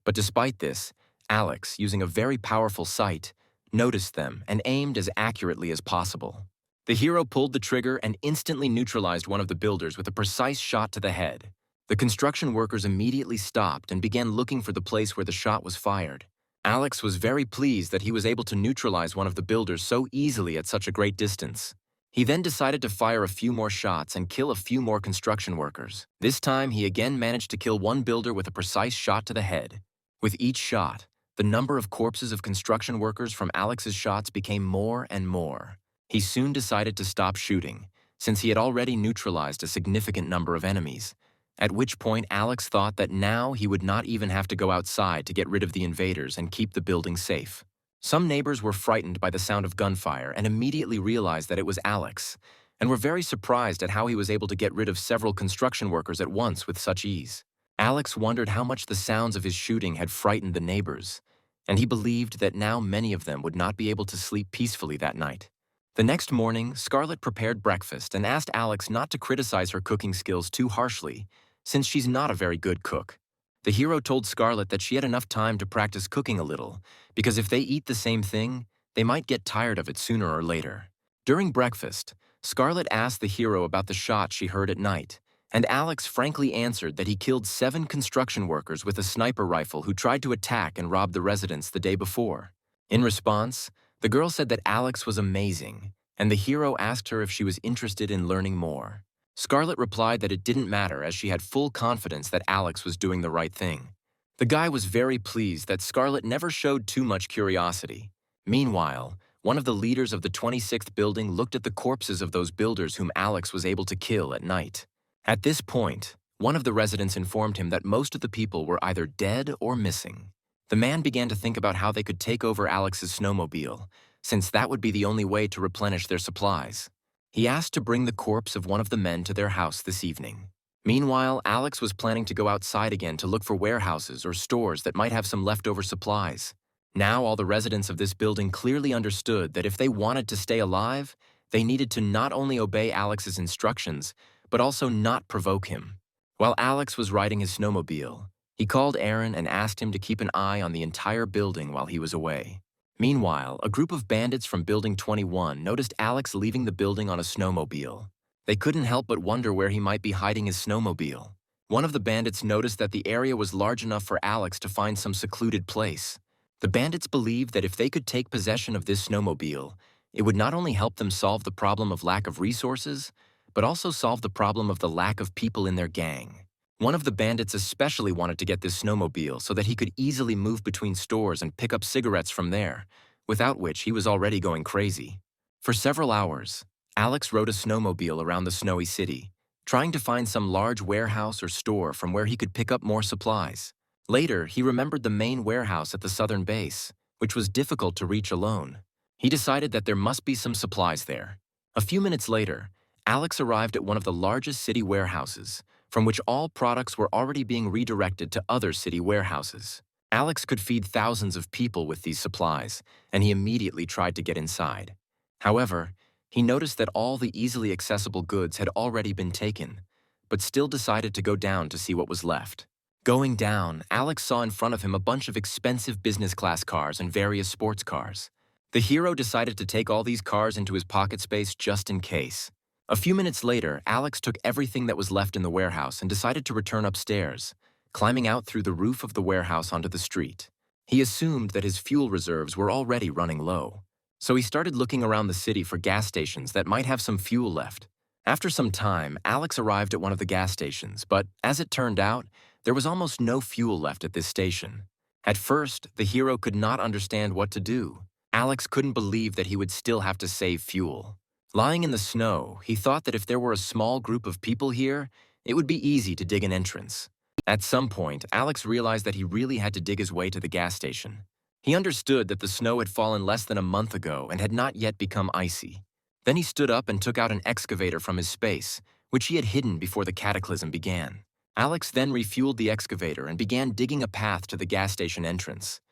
But despite this, Alex, using a very powerful sight, noticed them and aimed as accurately as possible. The hero pulled the trigger and instantly neutralized one of the builders with a precise shot to the head. The construction workers immediately stopped and began looking for the place where the shot was fired. Alex was very pleased that he was able to neutralize one of the builders so easily at such a great distance. He then decided to fire a few more shots and kill a few more construction workers. This time, he again managed to kill one builder with a precise shot to the head. With each shot, the number of corpses of construction workers from Alex's shots became more and more. He soon decided to stop shooting, since he had already neutralized a significant number of enemies, at which point Alex thought that now he would not even have to go outside to get rid of the invaders and keep the building safe. Some neighbors were frightened by the sound of gunfire and immediately realized that it was Alex, and were very surprised at how he was able to get rid of several construction workers at once with such ease. Alex wondered how much the sounds of his shooting had frightened the neighbors, and he believed that now many of them would not be able to sleep peacefully that night. The next morning, Scarlett prepared breakfast and asked Alex not to criticize her cooking skills too harshly, since she's not a very good cook. The hero told Scarlett that she had enough time to practice cooking a little, because if they eat the same thing, they might get tired of it sooner or later. During breakfast, Scarlett asked the hero about the shot she heard at night, and Alex frankly answered that he killed 7 construction workers with a sniper rifle who tried to attack and rob the residents the day before. In response, the girl said that Alex was amazing, and the hero asked her if she was interested in learning more. Scarlett replied that it didn't matter as she had full confidence that Alex was doing the right thing. The guy was very pleased that Scarlett never showed too much curiosity. Meanwhile, one of the leaders of the 26th building looked at the corpses of those builders whom Alex was able to kill at night. At this point, One of the residents informed him that most of the people were either dead or missing. The man began to think about how they could take over Alex's snowmobile, since that would be the only way to replenish their supplies. He asked to bring the corpse of one of the men to their house this evening. Meanwhile, Alex was planning to go outside again to look for warehouses or stores that might have some leftover supplies. Now all the residents of this building clearly understood that if they wanted to stay alive, they needed to not only obey Alex's instructions, but also not provoke him. While Alex was riding his snowmobile, he called Aaron and asked him to keep an eye on the entire building while he was away. Meanwhile, a group of bandits from Building 21 noticed Alex leaving the building on a snowmobile. They couldn't help but wonder where he might be hiding his snowmobile. One of the bandits noticed that the area was large enough for Alex to find some secluded place. The bandits believed that if they could take possession of this snowmobile, it would not only help them solve the problem of lack of resources, but also solve the problem of the lack of people in their gang. One of the bandits especially wanted to get this snowmobile so that he could easily move between stores and pick up cigarettes from there, without which he was already going crazy. For several hours, Alex rode a snowmobile around the snowy city, trying to find some large warehouse or store from where he could pick up more supplies. Later, he remembered the main warehouse at the southern base, which was difficult to reach alone. He decided that there must be some supplies there. A few minutes later, Alex arrived at one of the largest city warehouses, from which all products were already being redirected to other city warehouses. Alex could feed thousands of people with these supplies, and he immediately tried to get inside. However, he noticed that all the easily accessible goods had already been taken, but still decided to go down to see what was left. Going down, Alex saw in front of him a bunch of expensive business class cars and various sports cars. The hero decided to take all these cars into his pocket space just in case. A few minutes later, Alex took everything that was left in the warehouse and decided to return upstairs, climbing out through the roof of the warehouse onto the street. He assumed that his fuel reserves were already running low, so he started looking around the city for gas stations that might have some fuel left. After some time, Alex arrived at one of the gas stations, but as it turned out, there was almost no fuel left at this station. At first, the hero could not understand what to do. Alex couldn't believe that he would still have to save fuel. Lying in the snow, he thought that if there were a small group of people here, it would be easy to dig an entrance. At some point, Alex realized that he really had to dig his way to the gas station. He understood that the snow had fallen less than a month ago and had not yet become icy. Then he stood up and took out an excavator from his space, which he had hidden before the cataclysm began. Alex then refueled the excavator and began digging a path to the gas station entrance.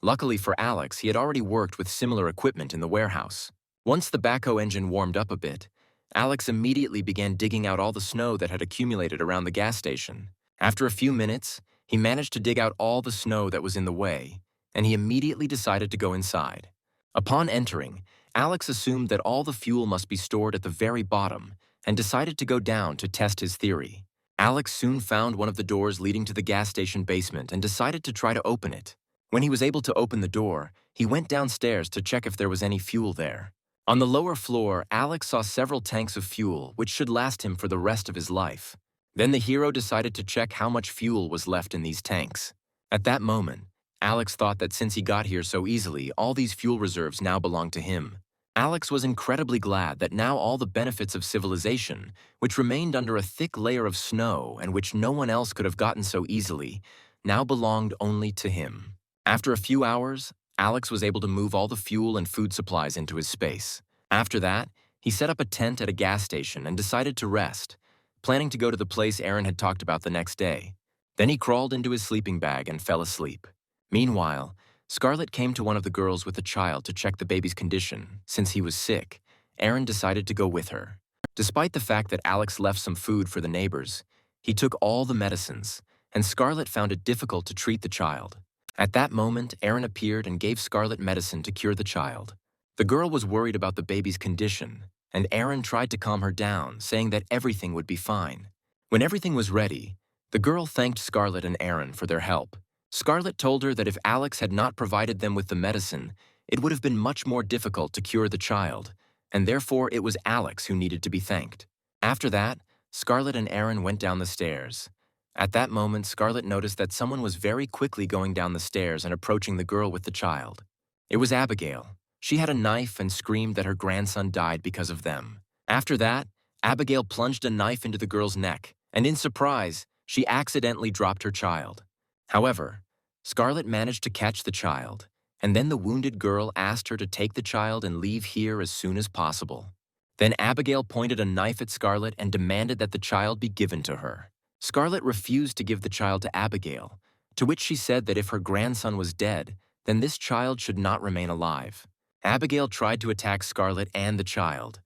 Luckily for Alex, he had already worked with similar equipment in the warehouse. Once the backhoe engine warmed up a bit, Alex immediately began digging out all the snow that had accumulated around the gas station. After a few minutes, he managed to dig out all the snow that was in the way, and he immediately decided to go inside. Upon entering, Alex assumed that all the fuel must be stored at the very bottom and decided to go down to test his theory. Alex soon found one of the doors leading to the gas station basement and decided to try to open it. When he was able to open the door, he went downstairs to check if there was any fuel there. On the lower floor, Alex saw several tanks of fuel, which should last him for the rest of his life. Then the hero decided to check how much fuel was left in these tanks. At that moment, Alex thought that since he got here so easily, all these fuel reserves now belonged to him. Alex was incredibly glad that now all the benefits of civilization, which remained under a thick layer of snow and which no one else could have gotten so easily, now belonged only to him. After a few hours, Alex was able to move all the fuel and food supplies into his space. After that, he set up a tent at a gas station and decided to rest, planning to go to the place Aaron had talked about the next day. Then he crawled into his sleeping bag and fell asleep. Meanwhile, Scarlett came to one of the girls with a child to check the baby's condition. Since he was sick, Aaron decided to go with her. Despite the fact that Alex left some food for the neighbors, he took all the medicines, and Scarlett found it difficult to treat the child. At that moment, Aaron appeared and gave Scarlett medicine to cure the child. The girl was worried about the baby's condition, and Aaron tried to calm her down, saying that everything would be fine. When everything was ready, the girl thanked Scarlett and Aaron for their help. Scarlett told her that if Alex had not provided them with the medicine, it would have been much more difficult to cure the child, and therefore it was Alex who needed to be thanked. After that, Scarlett and Aaron went down the stairs. At that moment, Scarlett noticed that someone was very quickly going down the stairs and approaching the girl with the child. It was Abigail. She had a knife and screamed that her grandson died because of them. After that, Abigail plunged a knife into the girl's neck, and in surprise, she accidentally dropped her child. However, Scarlet managed to catch the child, and then the wounded girl asked her to take the child and leave here as soon as possible. Then Abigail pointed a knife at Scarlet and demanded that the child be given to her. Scarlet refused to give the child to Abigail, to which she said that if her grandson was dead, then this child should not remain alive. Abigail tried to attack Scarlet and the child,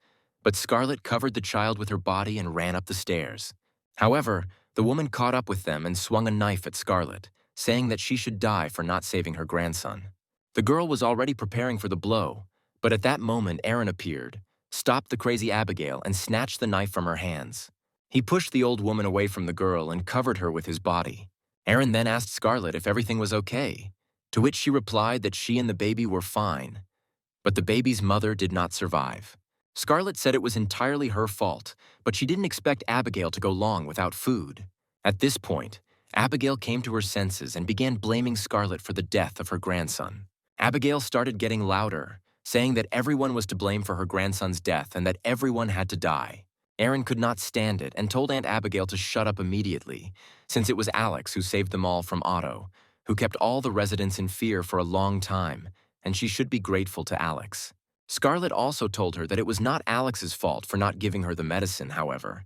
but Scarlet covered the child with her body and ran up the stairs. However, the woman caught up with them and swung a knife at Scarlet, saying that she should die for not saving her grandson. The girl was already preparing for the blow, but at that moment Aaron appeared, stopped the crazy Abigail, and snatched the knife from her hands. He pushed the old woman away from the girl and covered her with his body. Aaron then asked Scarlet if everything was okay, to which she replied that she and the baby were fine, but the baby's mother did not survive. Scarlet said it was entirely her fault, but she didn't expect Abigail to go long without food. At this point, Abigail came to her senses and began blaming Scarlet for the death of her grandson. Abigail started getting louder, saying that everyone was to blame for her grandson's death and that everyone had to die. Aaron could not stand it and told Aunt Abigail to shut up immediately, since it was Alex who saved them all from Otto, who kept all the residents in fear for a long time, and she should be grateful to Alex. Scarlet also told her that it was not Alex's fault for not giving her the medicine, however.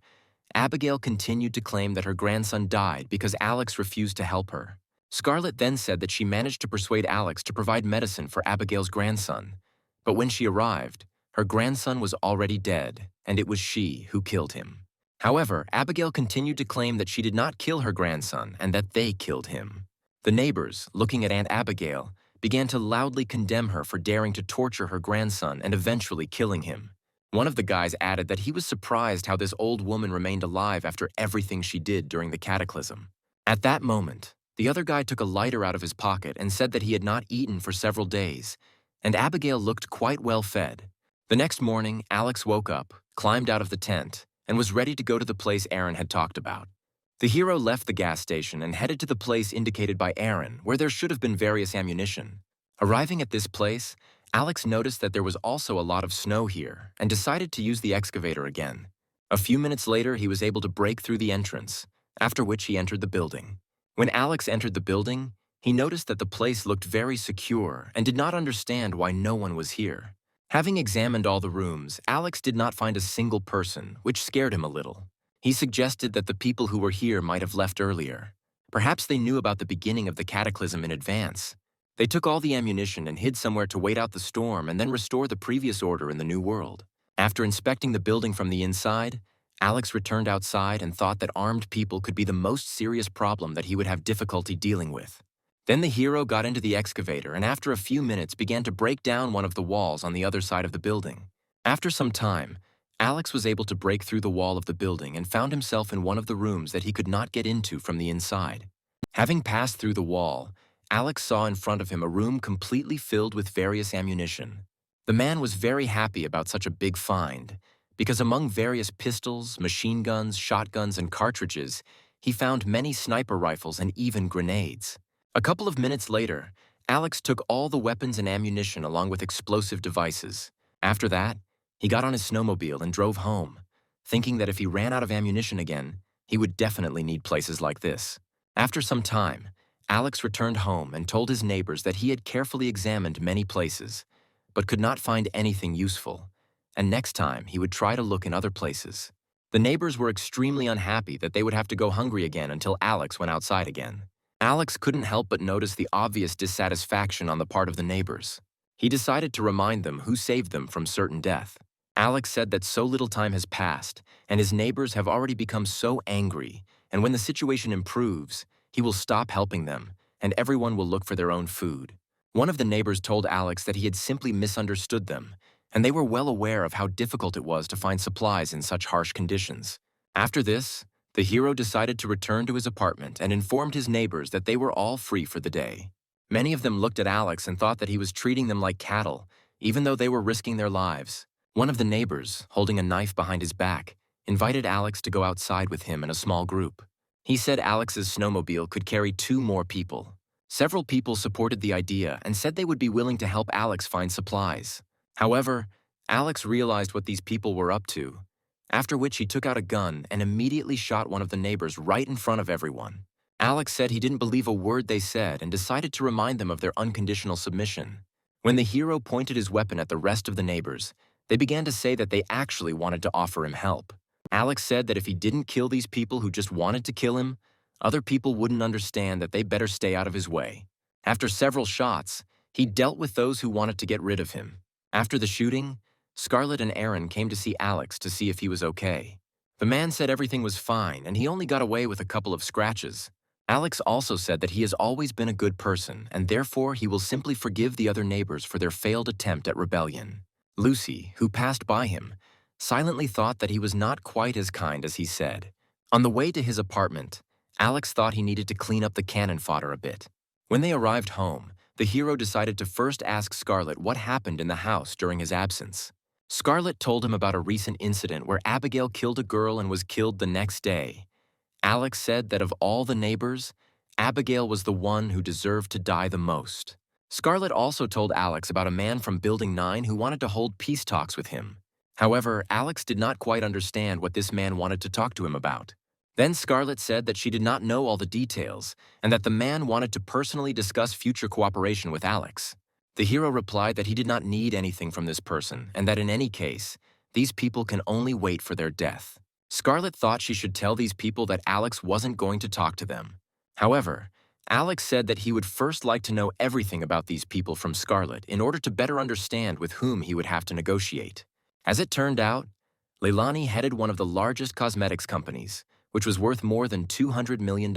Abigail continued to claim that her grandson died because Alex refused to help her. Scarlet then said that she managed to persuade Alex to provide medicine for Abigail's grandson, but when she arrived, her grandson was already dead, and it was she who killed him. However, Abigail continued to claim that she did not kill her grandson and that they killed him. The neighbors, looking at Aunt Abigail, began to loudly condemn her for daring to torture her grandson and eventually killing him. One of the guys added that he was surprised how this old woman remained alive after everything she did during the cataclysm. At that moment, the other guy took a lighter out of his pocket and said that he had not eaten for several days, and Abigail looked quite well fed. The next morning, Alex woke up, climbed out of the tent, and was ready to go to the place Aaron had talked about. The hero left the gas station and headed to the place indicated by Aaron, where there should have been various ammunition. Arriving at this place, Alex noticed that there was also a lot of snow here and decided to use the excavator again. A few minutes later, he was able to break through the entrance, after which he entered the building. When Alex entered the building, he noticed that the place looked very secure and did not understand why no one was here. Having examined all the rooms, Alex did not find a single person, which scared him a little. He suggested that the people who were here might have left earlier. Perhaps they knew about the beginning of the cataclysm in advance. They took all the ammunition and hid somewhere to wait out the storm and then restore the previous order in the new world. After inspecting the building from the inside, Alex returned outside and thought that armed people could be the most serious problem that he would have difficulty dealing with. Then the hero got into the excavator and after a few minutes began to break down one of the walls on the other side of the building. After some time, Alex was able to break through the wall of the building and found himself in one of the rooms that he could not get into from the inside. Having passed through the wall, Alex saw in front of him a room completely filled with various ammunition. The man was very happy about such a big find, because among various pistols, machine guns, shotguns, and cartridges, he found many sniper rifles and even grenades. A couple of minutes later, Alex took all the weapons and ammunition along with explosive devices. After that, he got on his snowmobile and drove home, thinking that if he ran out of ammunition again, he would definitely need places like this. After some time, Alex returned home and told his neighbors that he had carefully examined many places, but could not find anything useful, and next time he would try to look in other places. The neighbors were extremely unhappy that they would have to go hungry again until Alex went outside again. Alex couldn't help but notice the obvious dissatisfaction on the part of the neighbors. He decided to remind them who saved them from certain death. Alex said that so little time has passed, and his neighbors have already become so angry, and when the situation improves, he will stop helping them, and everyone will look for their own food. One of the neighbors told Alex that he had simply misunderstood them, and they were well aware of how difficult it was to find supplies in such harsh conditions. After this, the hero decided to return to his apartment and informed his neighbors that they were all free for the day. Many of them looked at Alex and thought that he was treating them like cattle, even though they were risking their lives. One of the neighbors, holding a knife behind his back, invited Alex to go outside with him in a small group. He said Alex's snowmobile could carry 2 more people. Several people supported the idea and said they would be willing to help Alex find supplies. However, Alex realized what these people were up to, after which he took out a gun and immediately shot one of the neighbors right in front of everyone. Alex said he didn't believe a word they said and decided to remind them of their unconditional submission. When the hero pointed his weapon at the rest of the neighbors, they began to say that they actually wanted to offer him help. Alex said that if he didn't kill these people who just wanted to kill him, other people wouldn't understand that they better stay out of his way. After several shots, he dealt with those who wanted to get rid of him. After the shooting, Scarlett and Aaron came to see Alex to see if he was okay. The man said everything was fine and he only got away with a couple of scratches. Alex also said that he has always been a good person and therefore he will simply forgive the other neighbors for their failed attempt at rebellion. Lucy, who passed by him, silently thought that he was not quite as kind as he said. On the way to his apartment, Alex thought he needed to clean up the cannon fodder a bit. When they arrived home, the hero decided to first ask Scarlett what happened in the house during his absence. Scarlett told him about a recent incident where Abigail killed a girl and was killed the next day. Alex said that of all the neighbors, Abigail was the one who deserved to die the most. Scarlett also told Alex about a man from Building 9 who wanted to hold peace talks with him. However, Alex did not quite understand what this man wanted to talk to him about. Then Scarlett said that she did not know all the details and that the man wanted to personally discuss future cooperation with Alex. The hero replied that he did not need anything from this person and that in any case, these people can only wait for their death. Scarlett thought she should tell these people that Alex wasn't going to talk to them. However, Alex said that he would first like to know everything about these people from Scarlett in order to better understand with whom he would have to negotiate. As it turned out, Leilani headed one of the largest cosmetics companies, which was worth more than $200 million.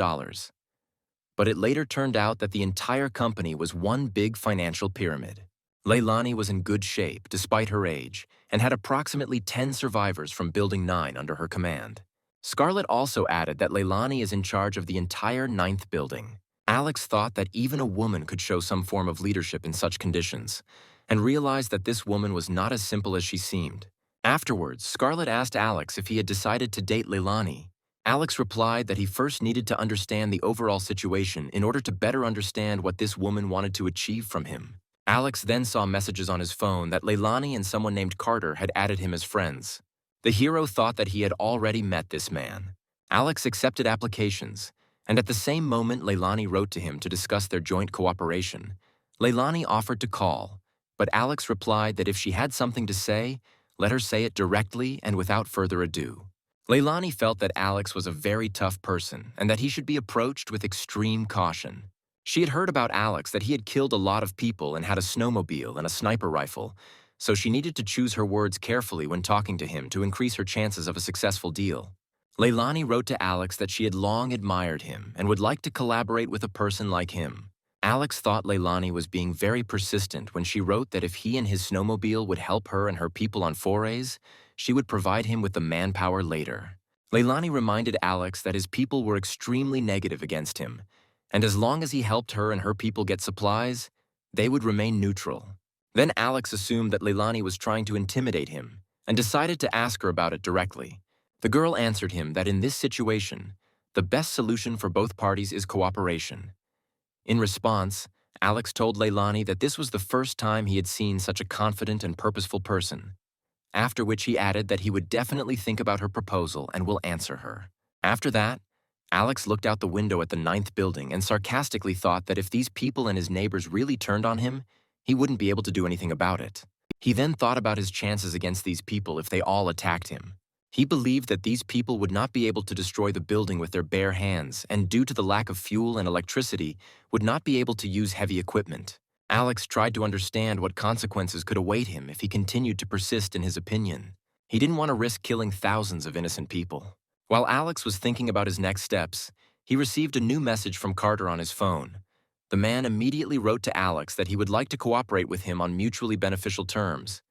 But it later turned out that the entire company was one big financial pyramid. Leilani was in good shape despite her age and had approximately 10 survivors from Building 9 under her command. Scarlett also added that Leilani is in charge of the entire 9th building. Alex thought that even a woman could show some form of leadership in such conditions, and realized that this woman was not as simple as she seemed. Afterwards, Scarlett asked Alex if he had decided to date Leilani. Alex replied that he first needed to understand the overall situation in order to better understand what this woman wanted to achieve from him. Alex then saw messages on his phone that Leilani and someone named Carter had added him as friends. The hero thought that he had already met this man. Alex accepted applications, and at the same moment Leilani wrote to him to discuss their joint cooperation. Leilani offered to call, but Alex replied that if she had something to say, let her say it directly and without further ado. Leilani felt that Alex was a very tough person and that he should be approached with extreme caution. She had heard about Alex that he had killed a lot of people and had a snowmobile and a sniper rifle, so she needed to choose her words carefully when talking to him to increase her chances of a successful deal. Leilani wrote to Alex that she had long admired him and would like to collaborate with a person like him. Alex thought Leilani was being very persistent when she wrote that if he and his snowmobile would help her and her people on forays, she would provide him with the manpower later. Leilani reminded Alex that his people were extremely negative against him, and as long as he helped her and her people get supplies, they would remain neutral. Then Alex assumed that Leilani was trying to intimidate him and decided to ask her about it directly. The girl answered him that in this situation, the best solution for both parties is cooperation. In response, Alex told Leilani that this was the first time he had seen such a confident and purposeful person, after which he added that he would definitely think about her proposal and will answer her. After that, Alex looked out the window at the 9th building and sarcastically thought that if these people and his neighbors really turned on him, he wouldn't be able to do anything about it. He then thought about his chances against these people if they all attacked him. He believed that these people would not be able to destroy the building with their bare hands and due to the lack of fuel and electricity, would not be able to use heavy equipment. Alex tried to understand what consequences could await him if he continued to persist in his opinion. He didn't want to risk killing thousands of innocent people. While Alex was thinking about his next steps, he received a new message from Carter on his phone. The man immediately wrote to Alex that he would like to cooperate with him on mutually beneficial terms.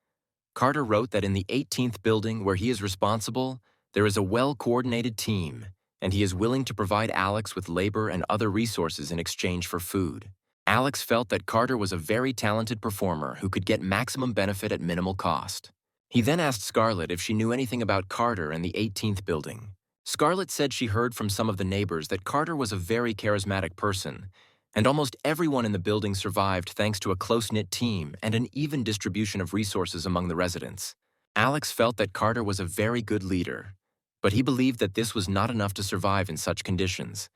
Carter wrote that in the 18th building where he is responsible, there is a well-coordinated team, and he is willing to provide Alex with labor and other resources in exchange for food. Alex felt that Carter was a very talented performer who could get maximum benefit at minimal cost. He then asked Scarlett if she knew anything about Carter and the 18th building. Scarlett said she heard from some of the neighbors that Carter was a very charismatic person, and almost everyone in the building survived thanks to a close-knit team and an even distribution of resources among the residents. Alex felt that Carter was a very good leader, but he believed that this was not enough to survive in such conditions,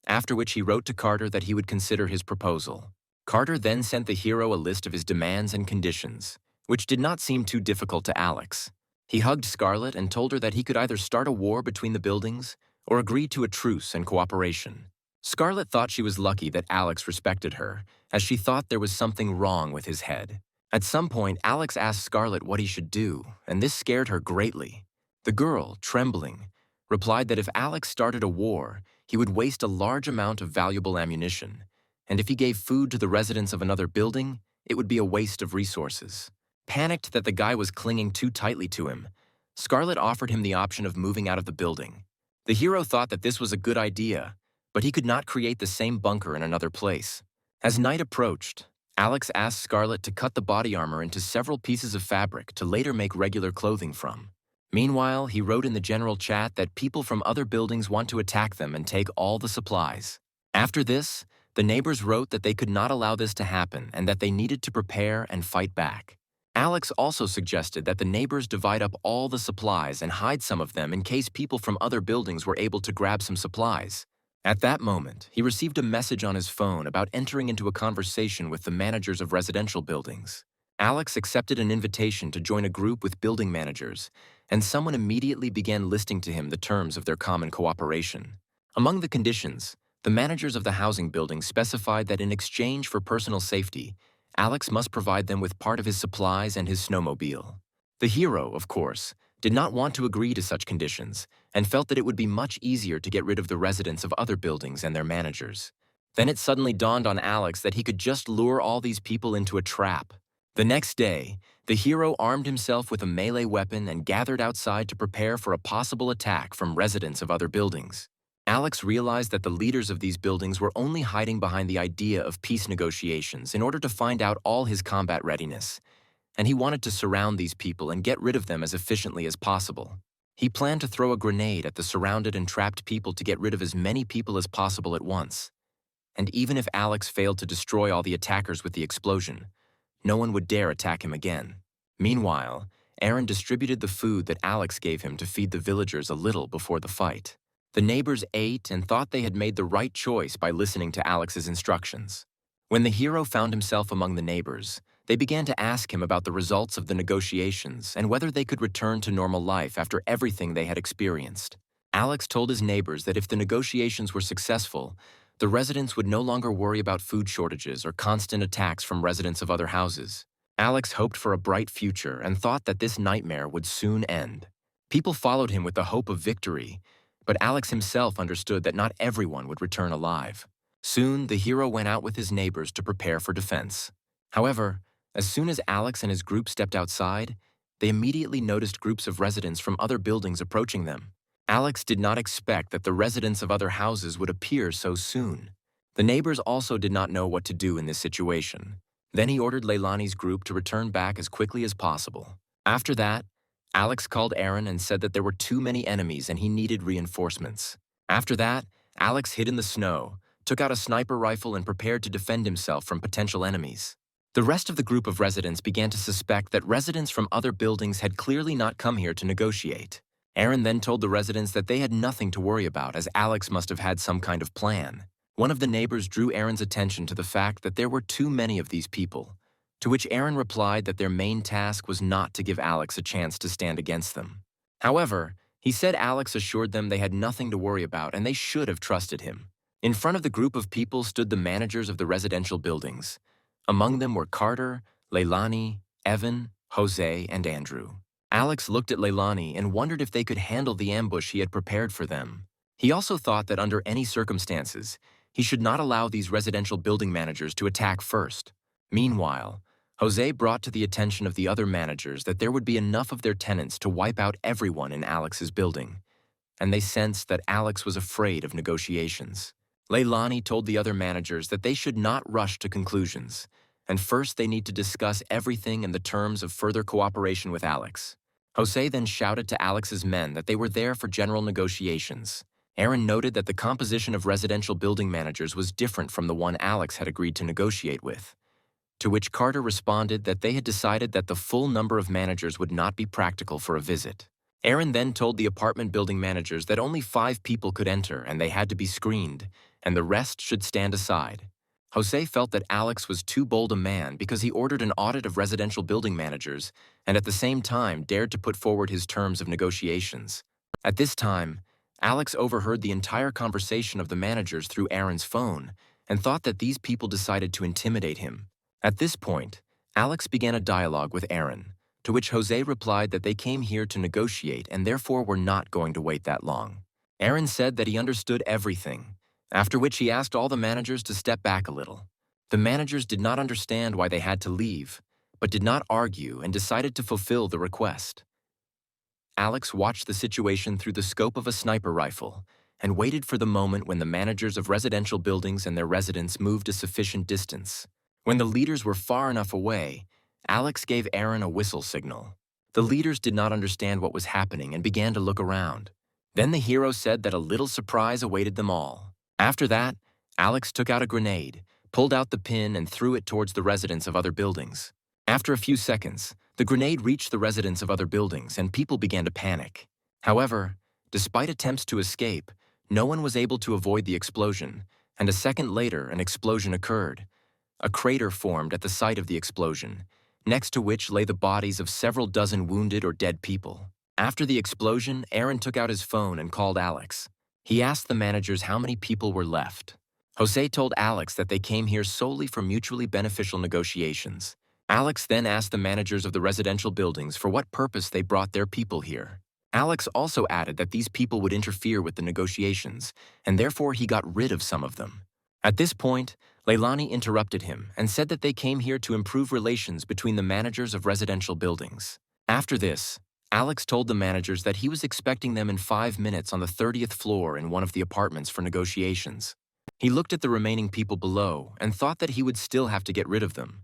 after which he wrote to Carter that he would consider his proposal. Carter then sent the hero a list of his demands and conditions, which did not seem too difficult to Alex. He hugged Scarlet and told her that he could either start a war between the buildings or agree to a truce and cooperation. Scarlet thought she was lucky that Alex respected her, as she thought there was something wrong with his head. At some point, Alex asked Scarlet what he should do, and this scared her greatly. The girl, trembling, replied that if Alex started a war, he would waste a large amount of valuable ammunition, and if he gave food to the residents of another building, it would be a waste of resources. Panicked that the guy was clinging too tightly to him, Scarlet offered him the option of moving out of the building. The hero thought that this was a good idea, but he could not create the same bunker in another place. As night approached, Alex asked Scarlet to cut the body armor into several pieces of fabric to later make regular clothing from. Meanwhile, he wrote in the general chat that people from other buildings want to attack them and take all the supplies. After this, the neighbors wrote that they could not allow this to happen and that they needed to prepare and fight back. Alex also suggested that the neighbors divide up all the supplies and hide some of them in case people from other buildings were able to grab some supplies. At that moment, he received a message on his phone about entering into a conversation with the managers of residential buildings. Alex accepted an invitation to join a group with building managers, and someone immediately began listing to him the terms of their common cooperation. Among the conditions, the managers of the housing building specified that in exchange for personal safety, Alex must provide them with part of his supplies and his snowmobile. The hero, of course, did not want to agree to such conditions and felt that it would be much easier to get rid of the residents of other buildings and their managers. Then it suddenly dawned on Alex that he could just lure all these people into a trap. The next day, the hero armed himself with a melee weapon and gathered outside to prepare for a possible attack from residents of other buildings. Alex realized that the leaders of these buildings were only hiding behind the idea of peace negotiations in order to find out all his combat readiness, and he wanted to surround these people and get rid of them as efficiently as possible. He planned to throw a grenade at the surrounded and trapped people to get rid of as many people as possible at once. And even if Alex failed to destroy all the attackers with the explosion, no one would dare attack him again. Meanwhile, Aaron distributed the food that Alex gave him to feed the villagers a little before the fight. The neighbors ate and thought they had made the right choice by listening to Alex's instructions. When the hero found himself among the neighbors, they began to ask him about the results of the negotiations and whether they could return to normal life after everything they had experienced. Alex told his neighbors that if the negotiations were successful, the residents would no longer worry about food shortages or constant attacks from residents of other houses. Alex hoped for a bright future and thought that this nightmare would soon end. People followed him with the hope of victory, but Alex himself understood that not everyone would return alive. Soon, the hero went out with his neighbors to prepare for defense. However, as soon as Alex and his group stepped outside, they immediately noticed groups of residents from other buildings approaching them. Alex did not expect that the residents of other houses would appear so soon. The neighbors also did not know what to do in this situation. Then he ordered Leilani's group to return back as quickly as possible. After that, Alex called Aaron and said that there were too many enemies and he needed reinforcements. After that, Alex hid in the snow, took out a sniper rifle and prepared to defend himself from potential enemies. The rest of the group of residents began to suspect that residents from other buildings had clearly not come here to negotiate. Aaron then told the residents that they had nothing to worry about, as Alex must have had some kind of plan. One of the neighbors drew Aaron's attention to the fact that there were too many of these people, to which Aaron replied that their main task was not to give Alex a chance to stand against them. However, he said Alex assured them they had nothing to worry about and they should have trusted him. In front of the group of people stood the managers of the residential buildings. Among them were Carter, Leilani, Evan, Jose, and Andrew. Alex looked at Leilani and wondered if they could handle the ambush he had prepared for them. He also thought that under any circumstances, he should not allow these residential building managers to attack first. Meanwhile, Jose brought to the attention of the other managers that there would be enough of their tenants to wipe out everyone in Alex's building, and they sensed that Alex was afraid of negotiations. Leilani told the other managers that they should not rush to conclusions, and first they need to discuss everything and the terms of further cooperation with Alex. Jose then shouted to Alex's men that they were there for general negotiations. Aaron noted that the composition of residential building managers was different from the one Alex had agreed to negotiate with. to which Carter responded that they had decided that the full number of managers would not be practical for a visit. Aaron then told the apartment building managers that only 5 people could enter and they had to be screened, and the rest should stand aside. Jose felt that Alex was too bold a man because he ordered an audit of residential building managers and at the same time dared to put forward his terms of negotiations. At this time, Alex overheard the entire conversation of the managers through Aaron's phone and thought that these people decided to intimidate him. At this point, Alex began a dialogue with Aaron, to which Jose replied that they came here to negotiate and therefore were not going to wait that long. Aaron said that he understood everything, after which he asked all the managers to step back a little. The managers did not understand why they had to leave, but did not argue and decided to fulfill the request. Alex watched the situation through the scope of a sniper rifle and waited for the moment when the managers of residential buildings and their residents moved a sufficient distance. When the leaders were far enough away, Alex gave Aaron a whistle signal. The leaders did not understand what was happening and began to look around. Then the hero said that a little surprise awaited them all. After that, Alex took out a grenade, pulled out the pin and threw it towards the residents of other buildings. After a few seconds, the grenade reached the residents of other buildings and people began to panic. However, despite attempts to escape, no one was able to avoid the explosion, and a second later an explosion occurred. A crater formed at the site of the explosion, next to which lay the bodies of several dozen wounded or dead people. After the explosion, Aaron took out his phone and called Alex. He asked the managers how many people were left. Jose told Alex that they came here solely for mutually beneficial negotiations. Alex then asked the managers of the residential buildings for what purpose they brought their people here. Alex also added that these people would interfere with the negotiations, and therefore he got rid of some of them. At this point, Leilani interrupted him and said that they came here to improve relations between the managers of residential buildings. After this, Alex told the managers that he was expecting them in 5 minutes on the 30th floor in one of the apartments for negotiations. He looked at the remaining people below and thought that he would still have to get rid of them.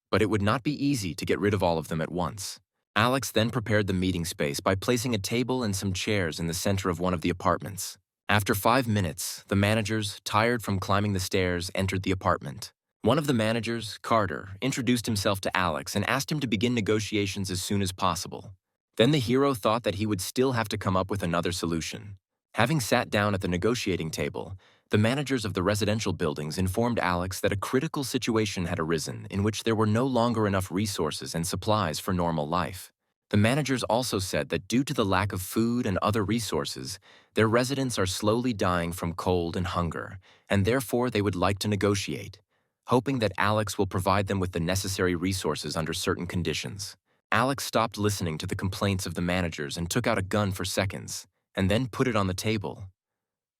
But it would not be easy to get rid of all of them at once. Alex then prepared the meeting space by placing a table and some chairs in the center of one of the apartments. After 5 minutes, the managers, tired from climbing the stairs, entered the apartment. One of the managers, Carter, introduced himself to Alex and asked him to begin negotiations as soon as possible. Then the hero thought that he would still have to come up with another solution. Having sat down at the negotiating table, the managers of the residential buildings informed Alex that a critical situation had arisen in which there were no longer enough resources and supplies for normal life. The managers also said that due to the lack of food and other resources, their residents are slowly dying from cold and hunger, and therefore they would like to negotiate, hoping that Alex will provide them with the necessary resources under certain conditions. Alex stopped listening to the complaints of the managers and took out a gun for seconds, and then put it on the table.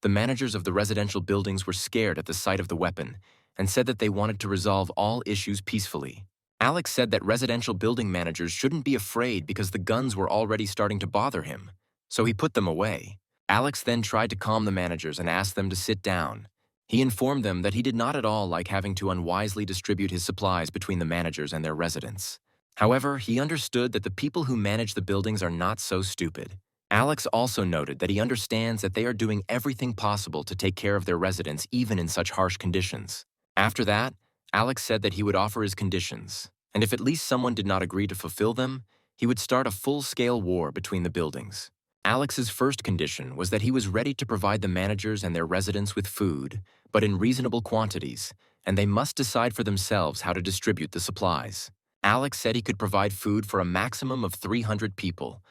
The managers of the residential buildings were scared at the sight of the weapon and said that they wanted to resolve all issues peacefully. Alex said that residential building managers shouldn't be afraid because the guns were already starting to bother him, so he put them away. Alex then tried to calm the managers and asked them to sit down. He informed them that he did not at all like having to unwisely distribute his supplies between the managers and their residents. However, he understood that the people who manage the buildings are not so stupid. Alex also noted that he understands that they are doing everything possible to take care of their residents even in such harsh conditions. After that, Alex said that he would offer his conditions, and if at least someone did not agree to fulfill them, he would start a full-scale war between the buildings. Alex's first condition was that he was ready to provide the managers and their residents with food, but in reasonable quantities, and they must decide for themselves how to distribute the supplies. Alex said he could provide food for a maximum of 300 people,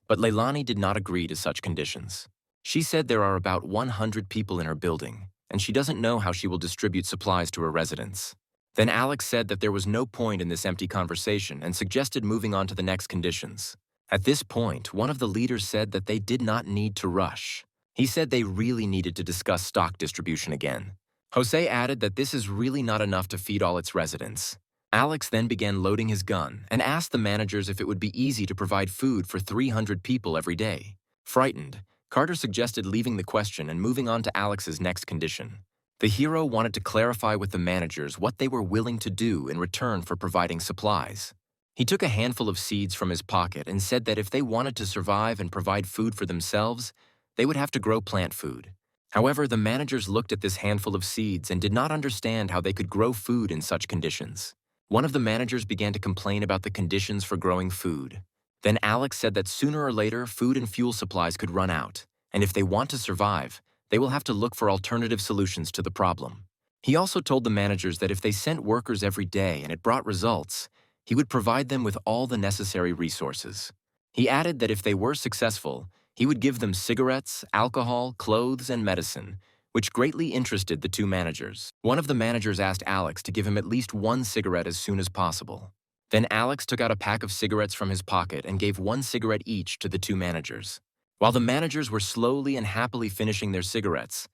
but Leilani did not agree to such conditions. She said there are about 100 people in her building, and she doesn't know how she will distribute supplies to her residents. Then Alex said that there was no point in this empty conversation and suggested moving on to the next conditions. At this point, one of the leaders said that they did not need to rush. He said they really needed to discuss stock distribution again. Jose added that this is really not enough to feed all its residents. Alex then began loading his gun and asked the managers if it would be easy to provide food for 300 people every day. Frightened, Carter suggested leaving the question and moving on to Alex's next condition. The hero wanted to clarify with the managers what they were willing to do in return for providing supplies. He took a handful of seeds from his pocket and said that if they wanted to survive and provide food for themselves, they would have to grow plant food. However, the managers looked at this handful of seeds and did not understand how they could grow food in such conditions. One of the managers began to complain about the conditions for growing food. Then Alex said that sooner or later, food and fuel supplies could run out, and if they want to survive, they will have to look for alternative solutions to the problem. He also told the managers that if they sent workers every day and it brought results, he would provide them with all the necessary resources. He added that if they were successful, he would give them cigarettes, alcohol, clothes, and medicine, which greatly interested the two managers. One of the managers asked Alex to give him at least one cigarette as soon as possible. Then Alex took out a pack of cigarettes from his pocket and gave one cigarette each to the two managers. While the managers were slowly and happily finishing their cigarettes,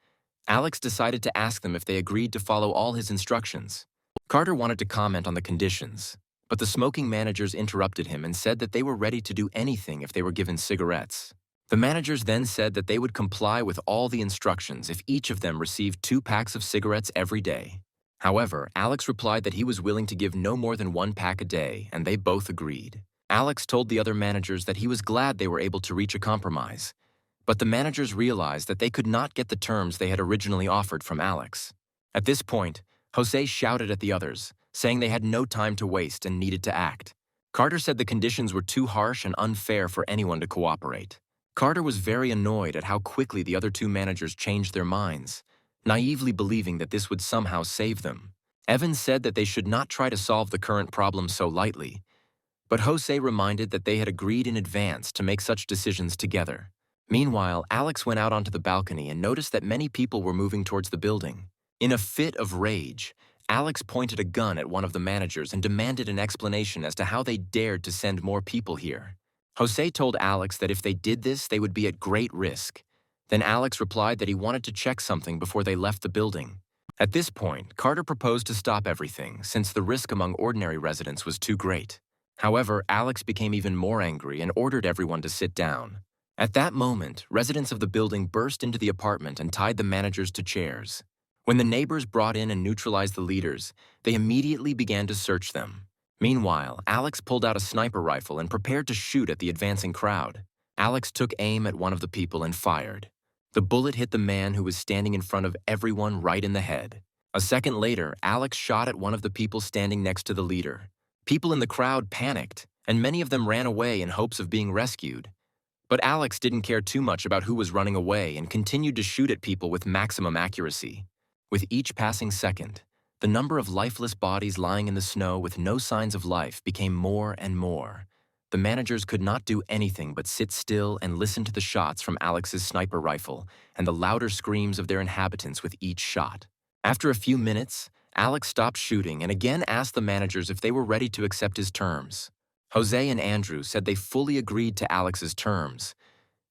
Alex decided to ask them if they agreed to follow all his instructions. Carter wanted to comment on the conditions, but the smoking managers interrupted him and said that they were ready to do anything if they were given cigarettes. The managers then said that they would comply with all the instructions if each of them received 2 packs of cigarettes every day. However, Alex replied that he was willing to give no more than 1 pack a day, and they both agreed. Alex told the other managers that he was glad they were able to reach a compromise, but the managers realized that they could not get the terms they had originally offered from Alex. At this point, Jose shouted at the others, saying they had no time to waste and needed to act. Carter said the conditions were too harsh and unfair for anyone to cooperate. Carter was very annoyed at how quickly the other 2 managers changed their minds, naively believing that this would somehow save them. Evans said that they should not try to solve the current problem so lightly, but Jose reminded that they had agreed in advance to make such decisions together. Meanwhile, Alex went out onto the balcony and noticed that many people were moving towards the building. In a fit of rage, Alex pointed a gun at one of the managers and demanded an explanation as to how they dared to send more people here. Jose told Alex that if they did this, they would be at great risk. Then Alex replied that he wanted to check something before they left the building. At this point, Carter proposed to stop everything, since the risk among ordinary residents was too great. However, Alex became even more angry and ordered everyone to sit down. At that moment, residents of the building burst into the apartment and tied the managers to chairs. When the neighbors brought in and neutralized the leaders, they immediately began to search them. Meanwhile, Alex pulled out a sniper rifle and prepared to shoot at the advancing crowd. Alex took aim at one of the people and fired. The bullet hit the man who was standing in front of everyone right in the head. A second later, Alex shot at one of the people standing next to the leader. People in the crowd panicked, and many of them ran away in hopes of being rescued. But Alex didn't care too much about who was running away and continued to shoot at people with maximum accuracy. With each passing second, the number of lifeless bodies lying in the snow with no signs of life became more and more. The managers could not do anything but sit still and listen to the shots from Alex's sniper rifle and the louder screams of their inhabitants with each shot. After a few minutes, Alex stopped shooting and again asked the managers if they were ready to accept his terms. Jose and Andrew said they fully agreed to Alex's terms.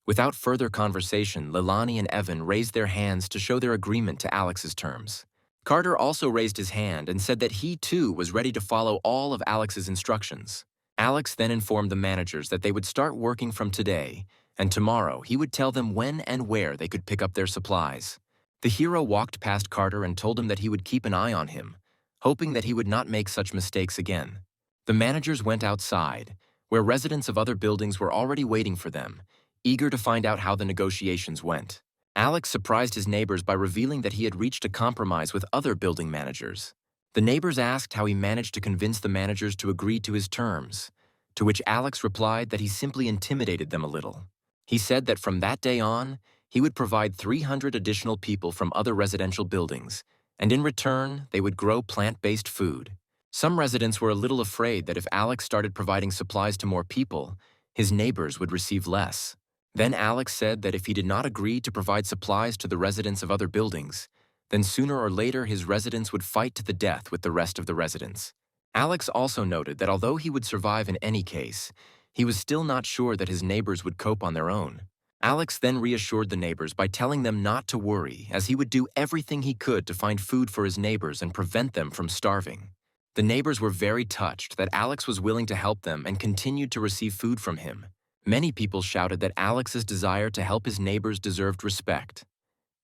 Without further conversation, Leilani and Evan raised their hands to show their agreement to Alex's terms. Carter also raised his hand and said that he too was ready to follow all of Alex's instructions. Alex then informed the managers that they would start working from today, and tomorrow he would tell them when and where they could pick up their supplies. The hero walked past Carter and told him that he would keep an eye on him, hoping that he would not make such mistakes again. The managers went outside, where residents of other buildings were already waiting for them, eager to find out how the negotiations went. Alex surprised his neighbors by revealing that he had reached a compromise with other building managers. The neighbors asked how he managed to convince the managers to agree to his terms, to which Alex replied that he simply intimidated them a little. He said that from that day on, he would provide 300 additional people from other residential buildings, and in return, they would grow plant-based food. Some residents were a little afraid that if Alex started providing supplies to more people, his neighbors would receive less. Then Alex said that if he did not agree to provide supplies to the residents of other buildings, then sooner or later his residents would fight to the death with the rest of the residents. Alex also noted that although he would survive in any case, he was still not sure that his neighbors would cope on their own. Alex then reassured the neighbors by telling them not to worry, as he would do everything he could to find food for his neighbors and prevent them from starving. The neighbors were very touched that Alex was willing to help them and continued to receive food from him. Many people shouted that Alex's desire to help his neighbors deserved respect.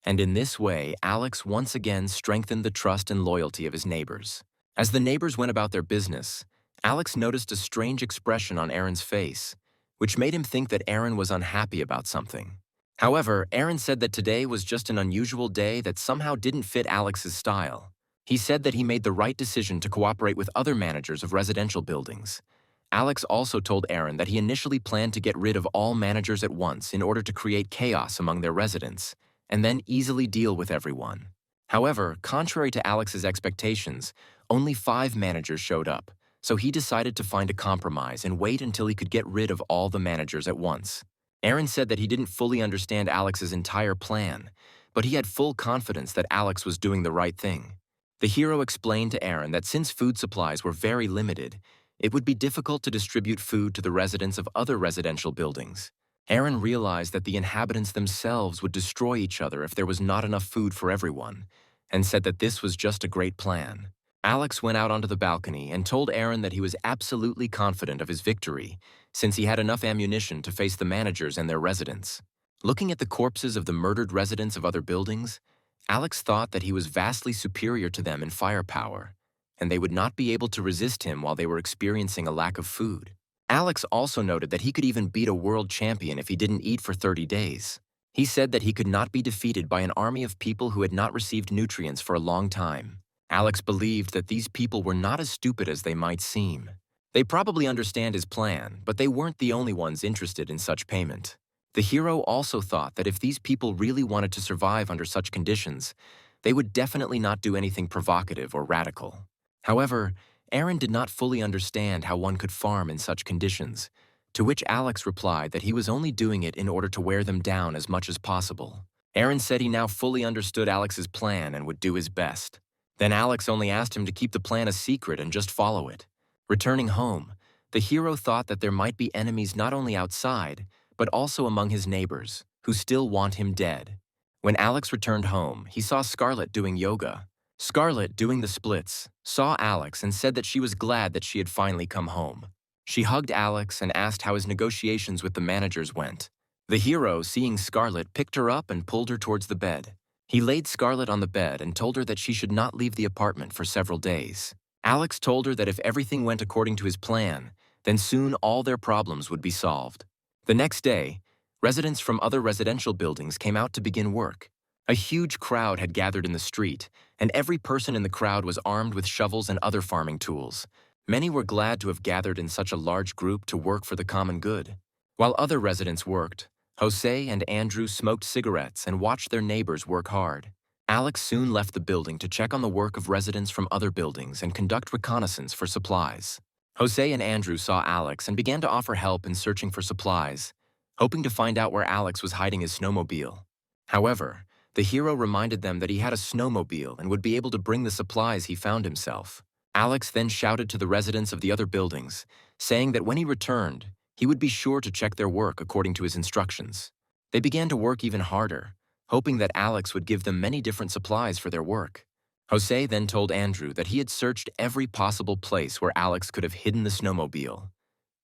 And in this way, Alex once again strengthened the trust and loyalty of his neighbors. As the neighbors went about their business, Alex noticed a strange expression on Aaron's face, which made him think that Aaron was unhappy about something. However, Aaron said that today was just an unusual day that somehow didn't fit Alex's style. He said that he made the right decision to cooperate with other managers of residential buildings. Alex also told Aaron that he initially planned to get rid of all managers at once in order to create chaos among their residents, and then easily deal with everyone. However, contrary to Alex's expectations, only 5 managers showed up, so he decided to find a compromise and wait until he could get rid of all the managers at once. Aaron said that he didn't fully understand Alex's entire plan, but he had full confidence that Alex was doing the right thing. The hero explained to Aaron that since food supplies were very limited, it would be difficult to distribute food to the residents of other residential buildings. Aaron realized that the inhabitants themselves would destroy each other if there was not enough food for everyone, and said that this was just a great plan. Alex went out onto the balcony and told Aaron that he was absolutely confident of his victory, since he had enough ammunition to face the managers and their residents. Looking at the corpses of the murdered residents of other buildings, Alex thought that he was vastly superior to them in firepower, and they would not be able to resist him while they were experiencing a lack of food. Alex also noted that he could even beat a world champion if he didn't eat for 30 days. He said that he could not be defeated by an army of people who had not received nutrients for a long time. Alex believed that these people were not as stupid as they might seem. They probably understand his plan, but they weren't the only ones interested in such payment. The hero also thought that if these people really wanted to survive under such conditions, they would definitely not do anything provocative or radical. However, Aaron did not fully understand how one could farm in such conditions, to which Alex replied that he was only doing it in order to wear them down as much as possible. Aaron said he now fully understood Alex's plan and would do his best. Then Alex only asked him to keep the plan a secret and just follow it. Returning home, the hero thought that there might be enemies not only outside, but also among his neighbors, who still want him dead. When Alex returned home, he saw Scarlett doing yoga. Scarlett, doing the splits, saw Alex and said that she was glad that she had finally come home. She hugged Alex and asked how his negotiations with the managers went. The hero, seeing Scarlett, picked her up and pulled her towards the bed. He laid Scarlett on the bed and told her that she should not leave the apartment for several days. Alex told her that if everything went according to his plan, then soon all their problems would be solved. The next day, residents from other residential buildings came out to begin work. A huge crowd had gathered in the street, and every person in the crowd was armed with shovels and other farming tools. Many were glad to have gathered in such a large group to work for the common good. While other residents worked, Jose and Andrew smoked cigarettes and watched their neighbors work hard. Alex soon left the building to check on the work of residents from other buildings and conduct reconnaissance for supplies. Jose and Andrew saw Alex and began to offer help in searching for supplies, hoping to find out where Alex was hiding his snowmobile. However, the hero reminded them that he had a snowmobile and would be able to bring the supplies he found himself. Alex then shouted to the residents of the other buildings, saying that when he returned, he would be sure to check their work according to his instructions. They began to work even harder, hoping that Alex would give them many different supplies for their work. Jose then told Andrew that he had searched every possible place where Alex could have hidden the snowmobile.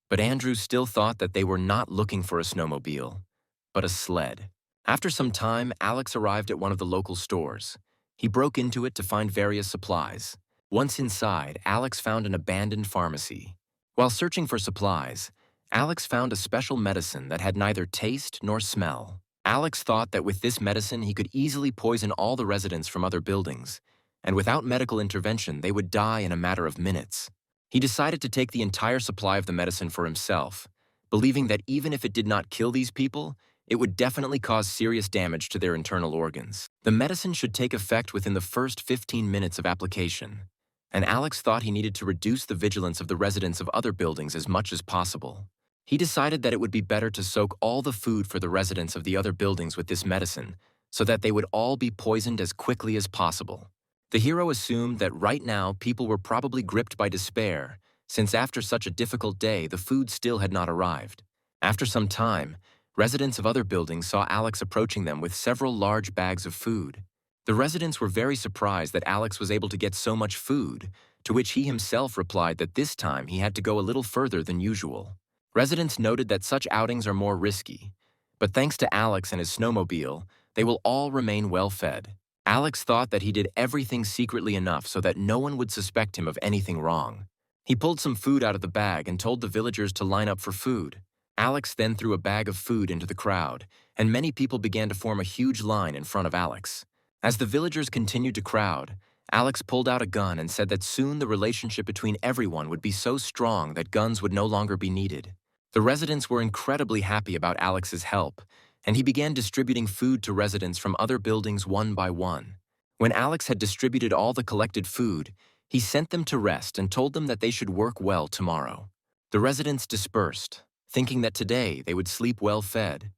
But Andrew still thought that they were not looking for a snowmobile, but a sled. After some time, Alex arrived at one of the local stores. He broke into it to find various supplies. Once inside, Alex found an abandoned pharmacy. While searching for supplies, Alex found a special medicine that had neither taste nor smell. Alex thought that with this medicine he could easily poison all the residents from other buildings, and without medical intervention they would die in a matter of minutes. He decided to take the entire supply of the medicine for himself, believing that even if it did not kill these people, it would definitely cause serious damage to their internal organs. The medicine should take effect within the first 15 minutes of application, and Alex thought he needed to reduce the vigilance of the residents of other buildings as much as possible. He decided that it would be better to soak all the food for the residents of the other buildings with this medicine, so that they would all be poisoned as quickly as possible. The hero assumed that right now people were probably gripped by despair, since after such a difficult day the food still had not arrived. After some time, residents of other buildings saw Alex approaching them with several large bags of food. The residents were very surprised that Alex was able to get so much food, to which he himself replied that this time he had to go a little further than usual. Residents noted that such outings are more risky, but thanks to Alex and his snowmobile, they will all remain well fed. Alex thought that he did everything secretly enough so that no one would suspect him of anything wrong. He pulled some food out of the bag and told the villagers to line up for food. Alex then threw a bag of food into the crowd, and many people began to form a huge line in front of Alex. As the villagers continued to crowd, Alex pulled out a gun and said that soon the relationship between everyone would be so strong that guns would no longer be needed. The residents were incredibly happy about Alex's help, and he began distributing food to residents from other buildings one by one. When Alex had distributed all the collected food, he sent them to rest and told them that they should work well tomorrow. The residents dispersed, thinking that today they would sleep well fed.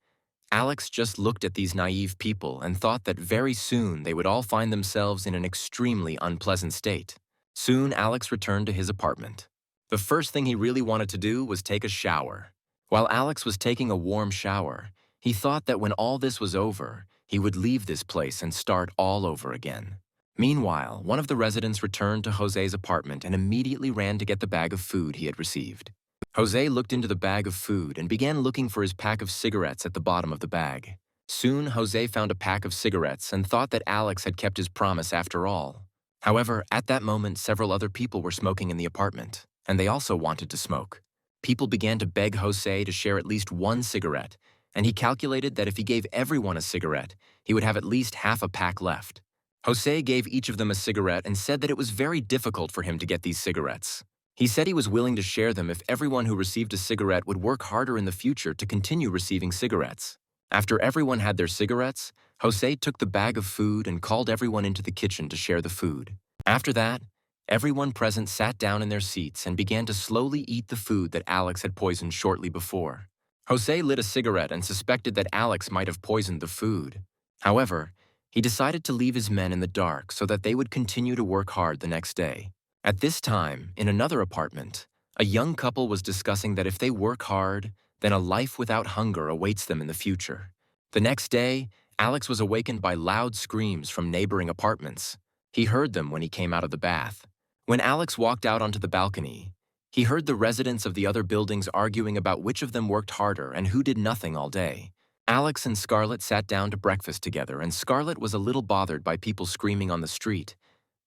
Alex just looked at these naive people and thought that very soon they would all find themselves in an extremely unpleasant state. Soon Alex returned to his apartment. The first thing he really wanted to do was take a shower. While Alex was taking a warm shower, he thought that when all this was over, he would leave this place and start all over again. Meanwhile, one of the residents returned to Jose's apartment and immediately ran to get the bag of food he had received. Jose looked into the bag of food and began looking for his pack of cigarettes at the bottom of the bag. Soon, Jose found a pack of cigarettes and thought that Alex had kept his promise after all. However, at that moment, several other people were smoking in the apartment, and they also wanted to smoke. People began to beg Jose to share at least one cigarette, and he calculated that if he gave everyone a cigarette, he would have at least half a pack left. Jose gave each of them a cigarette and said that it was very difficult for him to get these cigarettes. He said he was willing to share them if everyone who received a cigarette would work harder in the future to continue receiving cigarettes. After everyone had their cigarettes, Jose took the bag of food and called everyone into the kitchen to share the food. After that, everyone present sat down in their seats and began to slowly eat the food that Alex had poisoned shortly before. Jose lit a cigarette and suspected that Alex might have poisoned the food. However, he decided to leave his men in the dark so that they would continue to work hard the next day. At this time, in another apartment, a young couple was discussing that if they work hard, then a life without hunger awaits them in the future. The next day, Alex was awakened by loud screams from neighboring apartments. He heard them when he came out of the bath. When Alex walked out onto the balcony, he heard the residents of the other buildings arguing about which of them worked harder and who did nothing all day. Alex and Scarlett sat down to breakfast together, and Scarlett was a little bothered by people screaming on the street.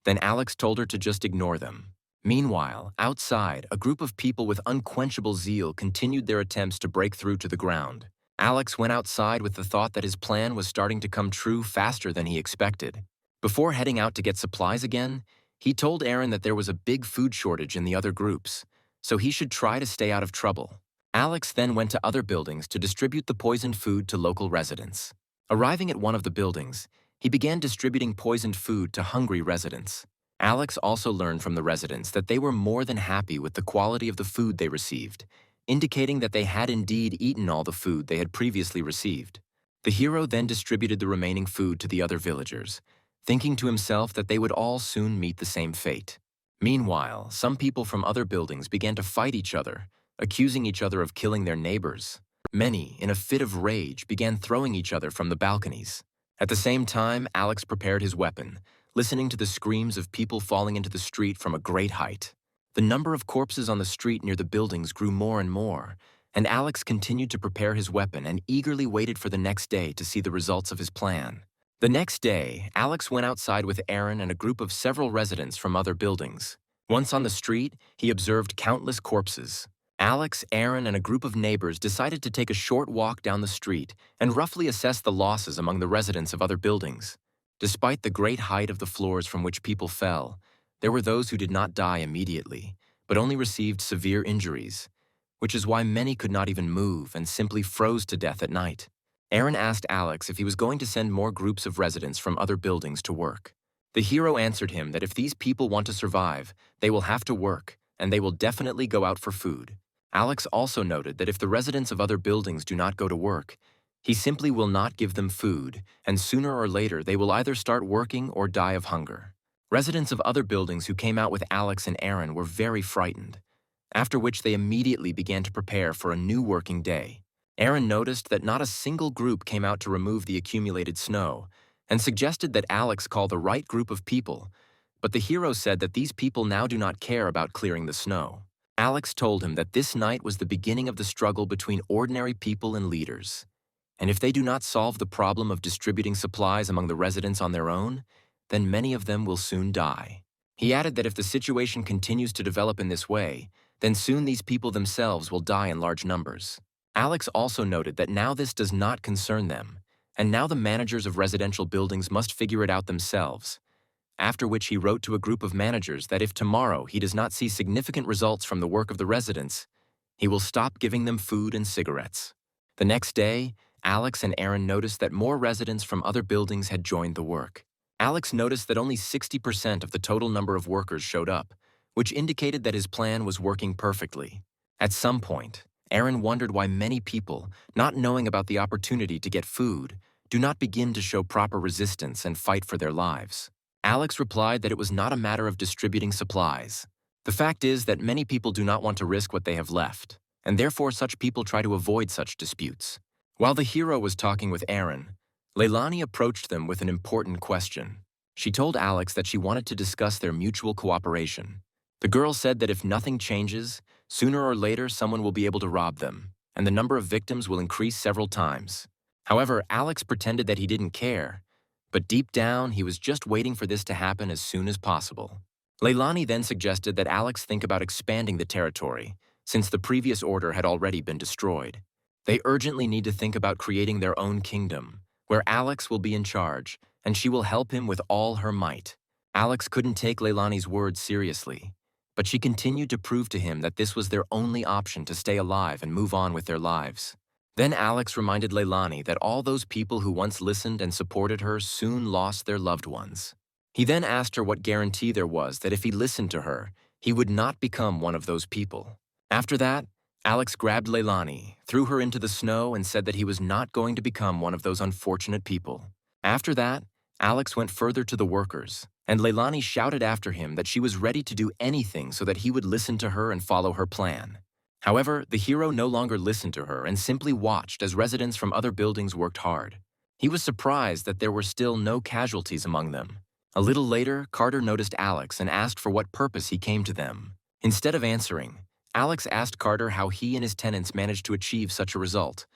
Then Alex told her to just ignore them. Meanwhile, outside, a group of people with unquenchable zeal continued their attempts to break through to the ground. Alex went outside with the thought that his plan was starting to come true faster than he expected. Before heading out to get supplies again, he told Aaron that there was a big food shortage in the other groups, so he should try to stay out of trouble. Alex then went to other buildings to distribute the poisoned food to local residents. Arriving at one of the buildings, he began distributing poisoned food to hungry residents. Alex also learned from the residents that they were more than happy with the quality of the food they received, indicating that they had indeed eaten all the food they had previously received. The hero then distributed the remaining food to the other villagers, thinking to himself that they would all soon meet the same fate. Meanwhile, some people from other buildings began to fight each other, accusing each other of killing their neighbors. Many, in a fit of rage, began throwing each other from the balconies. At the same time, Alex prepared his weapon, listening to the screams of people falling into the street from a great height. The number of corpses on the street near the buildings grew more and more, and Alex continued to prepare his weapon and eagerly waited for the next day to see the results of his plan. The next day, Alex went outside with Aaron and a group of several residents from other buildings. Once on the street, he observed countless corpses. Alex, Aaron, and a group of neighbors decided to take a short walk down the street and roughly assess the losses among the residents of other buildings. Despite the great height of the floors from which people fell, there were those who did not die immediately, but only received severe injuries, which is why many could not even move and simply froze to death at night. Aaron asked Alex if he was going to send more groups of residents from other buildings to work. The hero answered him that if these people want to survive, they will have to work, and they will definitely go out for food. Alex also noted that if the residents of other buildings do not go to work, he simply will not give them food, and sooner or later they will either start working or die of hunger. Residents of other buildings who came out with Alex and Aaron were very frightened, after which they immediately began to prepare for a new working day. Aaron noticed that not a single group came out to remove the accumulated snow, and suggested that Alex call the right group of people, but the hero said that these people now do not care about clearing the snow. Alex told him that this night was the beginning of the struggle between ordinary people and leaders, and if they do not solve the problem of distributing supplies among the residents on their own, then many of them will soon die. He added that if the situation continues to develop in this way, then soon these people themselves will die in large numbers. Alex also noted that now this does not concern them, and now the managers of residential buildings must figure it out themselves. after which he wrote to a group of managers that if tomorrow he does not see significant results from the work of the residents, he will stop giving them food and cigarettes. The next day, Alex and Aaron noticed that more residents from other buildings had joined the work. Alex noticed that only 60% of the total number of workers showed up, which indicated that his plan was working perfectly. At some point, Aaron wondered why many people, not knowing about the opportunity to get food, do not begin to show proper resistance and fight for their lives. Alex replied that it was not a matter of distributing supplies. The fact is that many people do not want to risk what they have left, and therefore such people try to avoid such disputes. While the hero was talking with Aaron, Leilani approached them with an important question. She told Alex that she wanted to discuss their mutual cooperation. The girl said that if nothing changes, sooner or later someone will be able to rob them, and the number of victims will increase several times. However, Alex pretended that he didn't care, but deep down he was just waiting for this to happen as soon as possible. Leilani then suggested that Alex think about expanding the territory, since the previous order had already been destroyed. They urgently need to think about creating their own kingdom, where Alex will be in charge, and she will help him with all her might. Alex couldn't take Leilani's words seriously, but she continued to prove to him that this was their only option to stay alive and move on with their lives. Then Alex reminded Leilani that all those people who once listened and supported her soon lost their loved ones. He then asked her what guarantee there was that if he listened to her, he would not become one of those people. After that, Alex grabbed Leilani, threw her into the snow, and said that he was not going to become one of those unfortunate people. After that, Alex went further to the workers, and Leilani shouted after him that she was ready to do anything so that he would listen to her and follow her plan. However, the hero no longer listened to her and simply watched as residents from other buildings worked hard. He was surprised that there were still no casualties among them. A little later, Carter noticed Alex and asked for what purpose he came to them. Instead of answering, Alex asked Carter how he and his tenants managed to achieve such a result,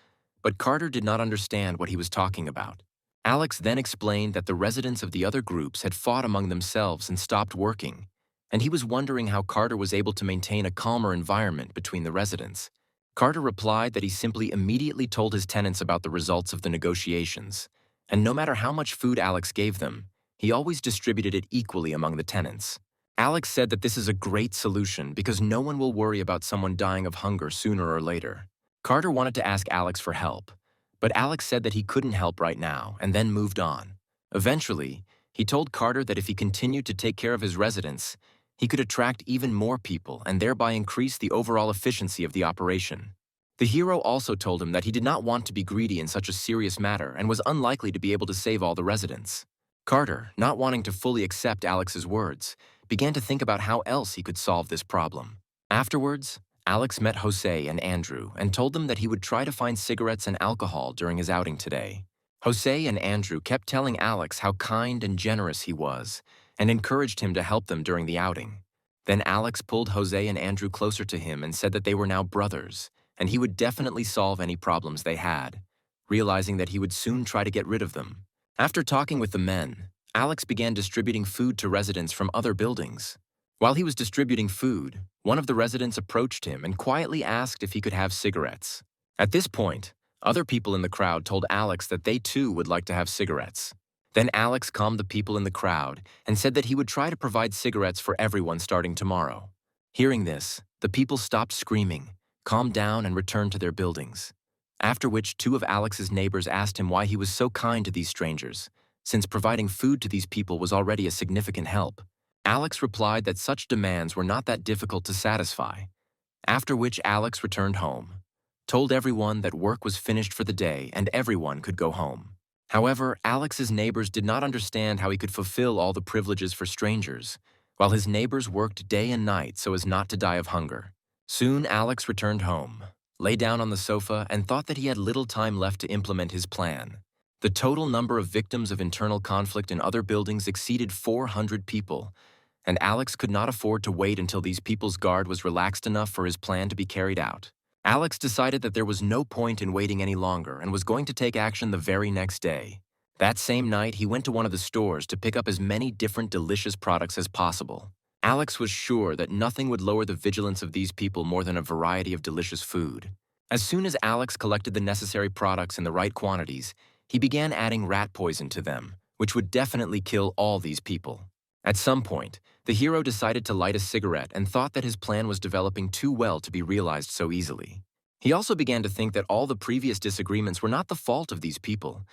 but Carter did not understand what he was talking about. Alex then explained that the residents of the other groups had fought among themselves and stopped working, and he was wondering how Carter was able to maintain a calmer environment between the residents. Carter replied that he simply immediately told his tenants about the results of the negotiations, and no matter how much food Alex gave them, he always distributed it equally among the tenants. Alex said that this is a great solution because no one will worry about someone dying of hunger sooner or later. Carter wanted to ask Alex for help, but Alex said that he couldn't help right now and then moved on. Eventually, he told Carter that if he continued to take care of his residents, he could attract even more people and thereby increase the overall efficiency of the operation. The hero also told him that he did not want to be greedy in such a serious matter and was unlikely to be able to save all the residents. Carter, not wanting to fully accept Alex's words, began to think about how else he could solve this problem. Afterwards, Alex met Jose and Andrew and told them that he would try to find cigarettes and alcohol during his outing today. Jose and Andrew kept telling Alex how kind and generous he was and encouraged him to help them during the outing. Then Alex pulled Jose and Andrew closer to him and said that they were now brothers and he would definitely solve any problems they had, realizing that he would soon try to get rid of them. After talking with the men, Alex began distributing food to residents from other buildings. While he was distributing food, one of the residents approached him and quietly asked if he could have cigarettes. At this point, other people in the crowd told Alex that they too would like to have cigarettes. Then Alex calmed the people in the crowd and said that he would try to provide cigarettes for everyone starting tomorrow. Hearing this, the people stopped screaming, calmed down, and returned to their buildings. After which, two of Alex's neighbors asked him why he was so kind to these strangers, since providing food to these people was already a significant help. Alex replied that such demands were not that difficult to satisfy. After which Alex returned home, told everyone that work was finished for the day and everyone could go home. However, Alex's neighbors did not understand how he could fulfill all the privileges for strangers, while his neighbors worked day and night so as not to die of hunger. Soon Alex returned home, lay down on the sofa, and thought that he had little time left to implement his plan. The total number of victims of internal conflict in other buildings exceeded 400 people, and Alex could not afford to wait until these people's guard was relaxed enough for his plan to be carried out. Alex decided that there was no point in waiting any longer and was going to take action the very next day. That same night, he went to one of the stores to pick up as many different delicious products as possible. Alex was sure that nothing would lower the vigilance of these people more than a variety of delicious food. As soon as Alex collected the necessary products in the right quantities, he began adding rat poison to them, which would definitely kill all these people. At some point, the hero decided to light a cigarette and thought that his plan was developing too well to be realized so easily. He also began to think that all the previous disagreements were not the fault of these people,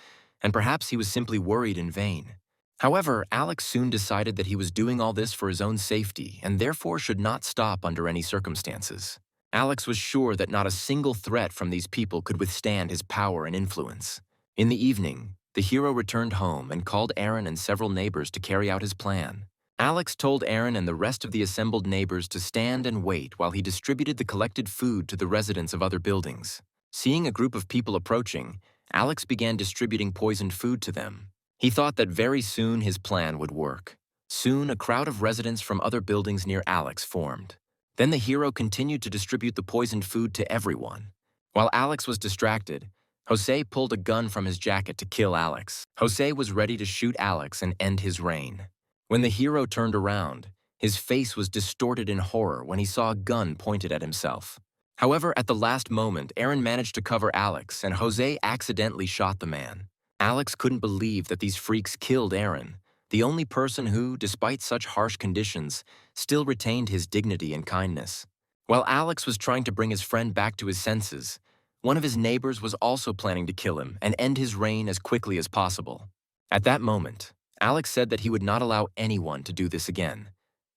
and perhaps he was simply worried in vain. However, Alex soon decided that he was doing all this for his own safety and therefore should not stop under any circumstances. Alex was sure that not a single threat from these people could withstand his power and influence. In the evening, the hero returned home and called Aaron and several neighbors to carry out his plan. Alex told Aaron and the rest of the assembled neighbors to stand and wait while he distributed the collected food to the residents of other buildings. Seeing a group of people approaching, Alex began distributing poisoned food to them. He thought that very soon his plan would work. Soon, a crowd of residents from other buildings near Alex formed. Then the hero continued to distribute the poisoned food to everyone. While Alex was distracted, Jose pulled a gun from his jacket to kill Alex. Jose was ready to shoot Alex and end his reign. When the hero turned around, his face was distorted in horror when he saw a gun pointed at himself. However, at the last moment, Aaron managed to cover Alex, and Jose accidentally shot the man. Alex couldn't believe that these freaks killed Aaron, the only person who, despite such harsh conditions, still retained his dignity and kindness. While Alex was trying to bring his friend back to his senses, one of his neighbors was also planning to kill him and end his reign as quickly as possible. At that moment, Alex said that he would not allow anyone to do this again,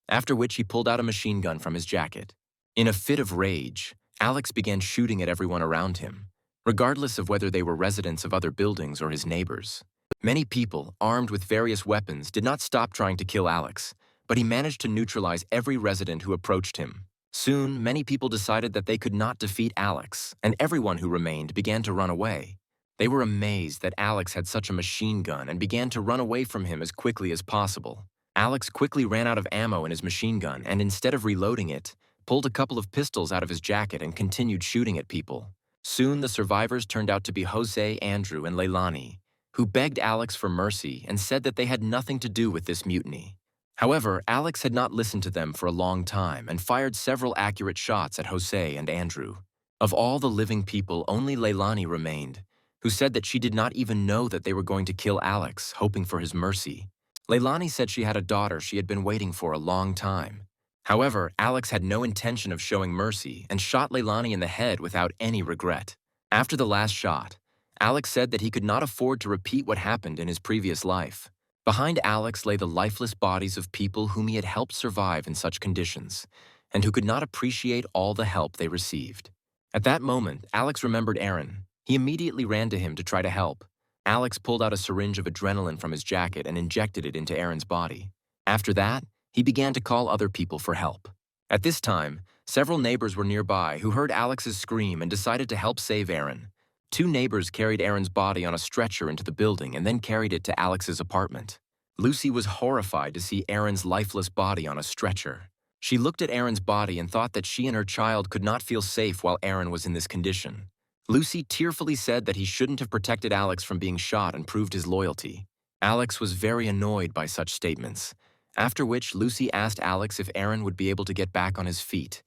after which he pulled out a machine gun from his jacket. In a fit of rage, Alex began shooting at everyone around him, regardless of whether they were residents of other buildings or his neighbors. Many people, armed with various weapons, did not stop trying to kill Alex, but he managed to neutralize every resident who approached him. Soon, many people decided that they could not defeat Alex, and everyone who remained began to run away. They were amazed that Alex had such a machine gun and began to run away from him as quickly as possible. Alex quickly ran out of ammo in his machine gun and, instead of reloading it, pulled a couple of pistols out of his jacket and continued shooting at people. Soon, the survivors turned out to be Jose, Andrew, and Leilani, who begged Alex for mercy and said that they had nothing to do with this mutiny. However, Alex had not listened to them for a long time and fired several accurate shots at Jose and Andrew. Of all the living people, only Leilani remained, who said that she did not even know that they were going to kill Alex, hoping for his mercy. Leilani said she had a daughter she had been waiting for a long time. However, Alex had no intention of showing mercy and shot Leilani in the head without any regret. After the last shot, Alex said that he could not afford to repeat what happened in his previous life. Behind Alex lay the lifeless bodies of people whom he had helped survive in such conditions, and who could not appreciate all the help they received. At that moment, Alex remembered Aaron. He immediately ran to him to try to help. Alex pulled out a syringe of adrenaline from his jacket and injected it into Aaron's body. After that, he began to call other people for help. At this time, several neighbors were nearby who heard Alex's scream and decided to help save Aaron. Two neighbors carried Aaron's body on a stretcher into the building and then carried it to Alex's apartment. Lucy was horrified to see Aaron's lifeless body on a stretcher. She looked at Aaron's body and thought that she and her child could not feel safe while Aaron was in this condition. Lucy tearfully said that he shouldn't have protected Alex from being shot and proved his loyalty. Alex was very annoyed by such statements, after which Lucy asked Alex if Aaron would be able to get back on his feet,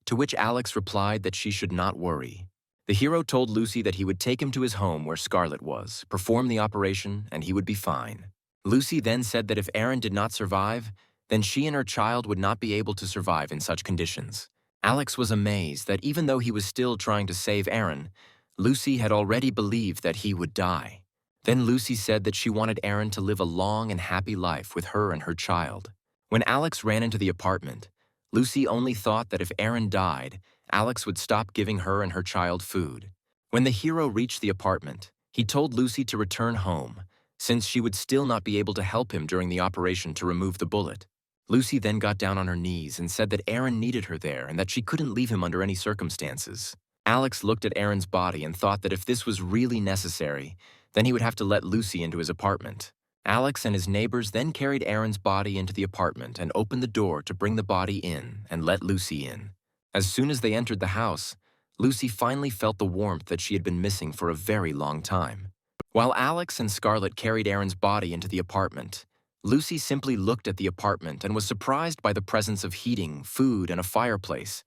to which Alex replied that she should not worry. The hero told Lucy that he would take him to his home where Scarlet was, perform the operation, and he would be fine. Lucy then said that if Aaron did not survive, then she and her child would not be able to survive in such conditions. Alex was amazed that even though he was still trying to save Aaron, Lucy had already believed that he would die. Then Lucy said that she wanted Aaron to live a long and happy life with her and her child. When Alex ran into the apartment, Lucy only thought that if Aaron died, Alex would stop giving her and her child food. When the hero reached the apartment, he told Lucy to return home, since she would still not be able to help him during the operation to remove the bullet. Lucy then got down on her knees and said that Aaron needed her there and that she couldn't leave him under any circumstances. Alex looked at Aaron's body and thought that if this was really necessary, then he would have to let Lucy into his apartment. Alex and his neighbors then carried Aaron's body into the apartment and opened the door to bring the body in and let Lucy in. As soon as they entered the house, Lucy finally felt the warmth that she had been missing for a very long time. While Alex and Scarlet carried Aaron's body into the apartment, Lucy simply looked at the apartment and was surprised by the presence of heating, food, and a fireplace,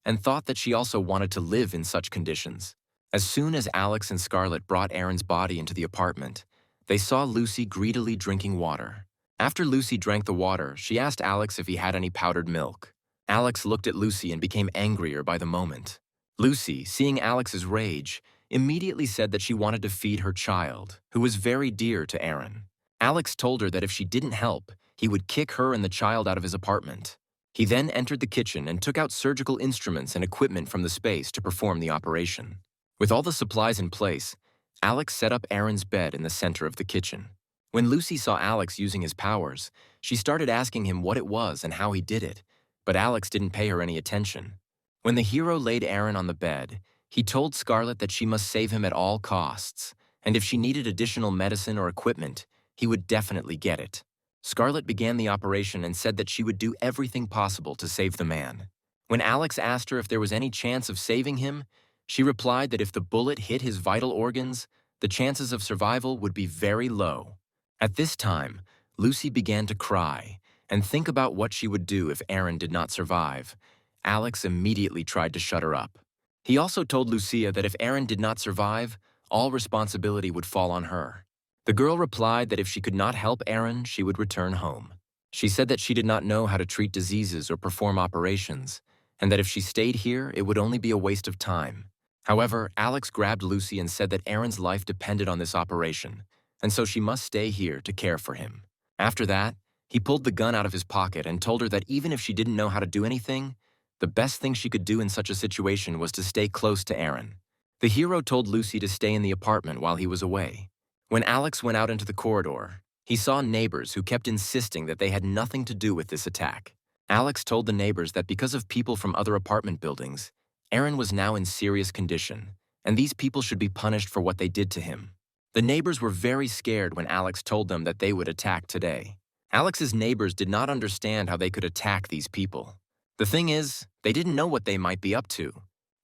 and thought that she also wanted to live in such conditions. As soon as Alex and Scarlet brought Aaron's body into the apartment, they saw Lucy greedily drinking water. After Lucy drank the water, she asked Alex if he had any powdered milk. Alex looked at Lucy and became angrier by the moment. Lucy, seeing Alex's rage, immediately said that she wanted to feed her child, who was very dear to Aaron. Alex told her that if she didn't help, he would kick her and the child out of his apartment. He then entered the kitchen and took out surgical instruments and equipment from the space to perform the operation. With all the supplies in place, Alex set up Aaron's bed in the center of the kitchen. When Lucy saw Alex using his powers, she started asking him what it was and how he did it, but Alex didn't pay her any attention. When the hero laid Aaron on the bed, he told Scarlet that she must save him at all costs, and if she needed additional medicine or equipment, he would definitely get it. Scarlet began the operation and said that she would do everything possible to save the man. When Alex asked her if there was any chance of saving him, she replied that if the bullet hit his vital organs, the chances of survival would be very low. At this time, Lucy began to cry and think about what she would do if Aaron did not survive. Alex immediately tried to shut her up. He also told Lucia that if Aaron did not survive, all responsibility would fall on her. The girl replied that if she could not help Aaron, she would return home. She said that she did not know how to treat diseases or perform operations, and that if she stayed here, it would only be a waste of time. However, Alex grabbed Lucy and said that Aaron's life depended on this operation, and so she must stay here to care for him. After that, he pulled the gun out of his pocket and told her that even if she didn't know how to do anything, the best thing she could do in such a situation was to stay close to Aaron. The hero told Lucy to stay in the apartment while he was away. When Alex went out into the corridor, he saw neighbors who kept insisting that they had nothing to do with this attack. Alex told the neighbors that because of people from other apartment buildings, Aaron was now in serious condition, and these people should be punished for what they did to him. The neighbors were very scared when Alex told them that they would attack today. Alex's neighbors did not understand how they could attack these people. The thing is, they didn't know what they might be up to.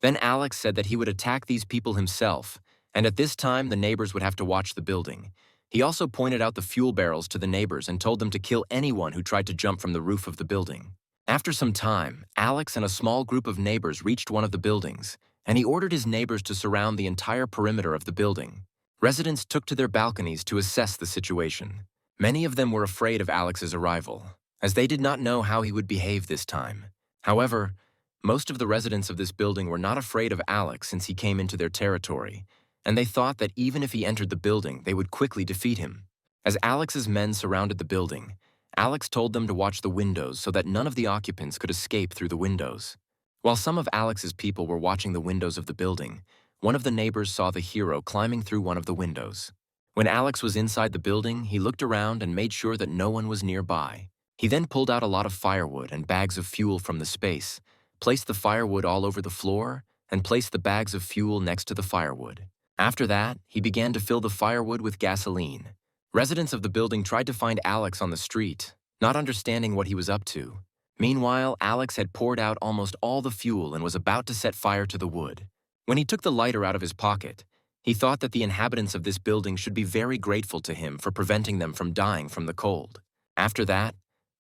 Then Alex said that he would attack these people himself, and at this time the neighbors would have to watch the building. He also pointed out the fuel barrels to the neighbors and told them to kill anyone who tried to jump from the roof of the building. After some time, Alex and a small group of neighbors reached one of the buildings, and he ordered his neighbors to surround the entire perimeter of the building. Residents took to their balconies to assess the situation. Many of them were afraid of Alex's arrival, as they did not know how he would behave this time. However, most of the residents of this building were not afraid of Alex since he came into their territory, and they thought that even if he entered the building, they would quickly defeat him. As Alex's men surrounded the building, Alex told them to watch the windows so that none of the occupants could escape through the windows. While some of Alex's people were watching the windows of the building, one of the neighbors saw the hero climbing through one of the windows. When Alex was inside the building, he looked around and made sure that no one was nearby. He then pulled out a lot of firewood and bags of fuel from the space, placed the firewood all over the floor, and placed the bags of fuel next to the firewood. After that, he began to fill the firewood with gasoline. Residents of the building tried to find Alex on the street, not understanding what he was up to. Meanwhile, Alex had poured out almost all the fuel and was about to set fire to the wood. When he took the lighter out of his pocket, he thought that the inhabitants of this building should be very grateful to him for preventing them from dying from the cold. After that,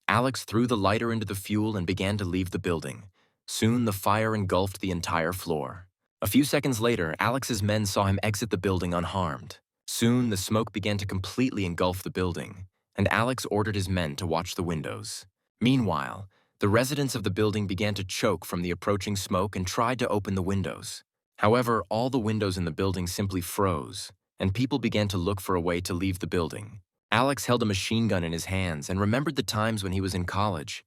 Alex threw the lighter into the fuel and began to leave the building. Soon, the fire engulfed the entire floor. A few seconds later, Alex's men saw him exit the building unharmed. Soon, the smoke began to completely engulf the building, and Alex ordered his men to watch the windows. Meanwhile, the residents of the building began to choke from the approaching smoke and tried to open the windows. However, all the windows in the building simply froze, and people began to look for a way to leave the building. Alex held a machine gun in his hands and remembered the times when he was in college.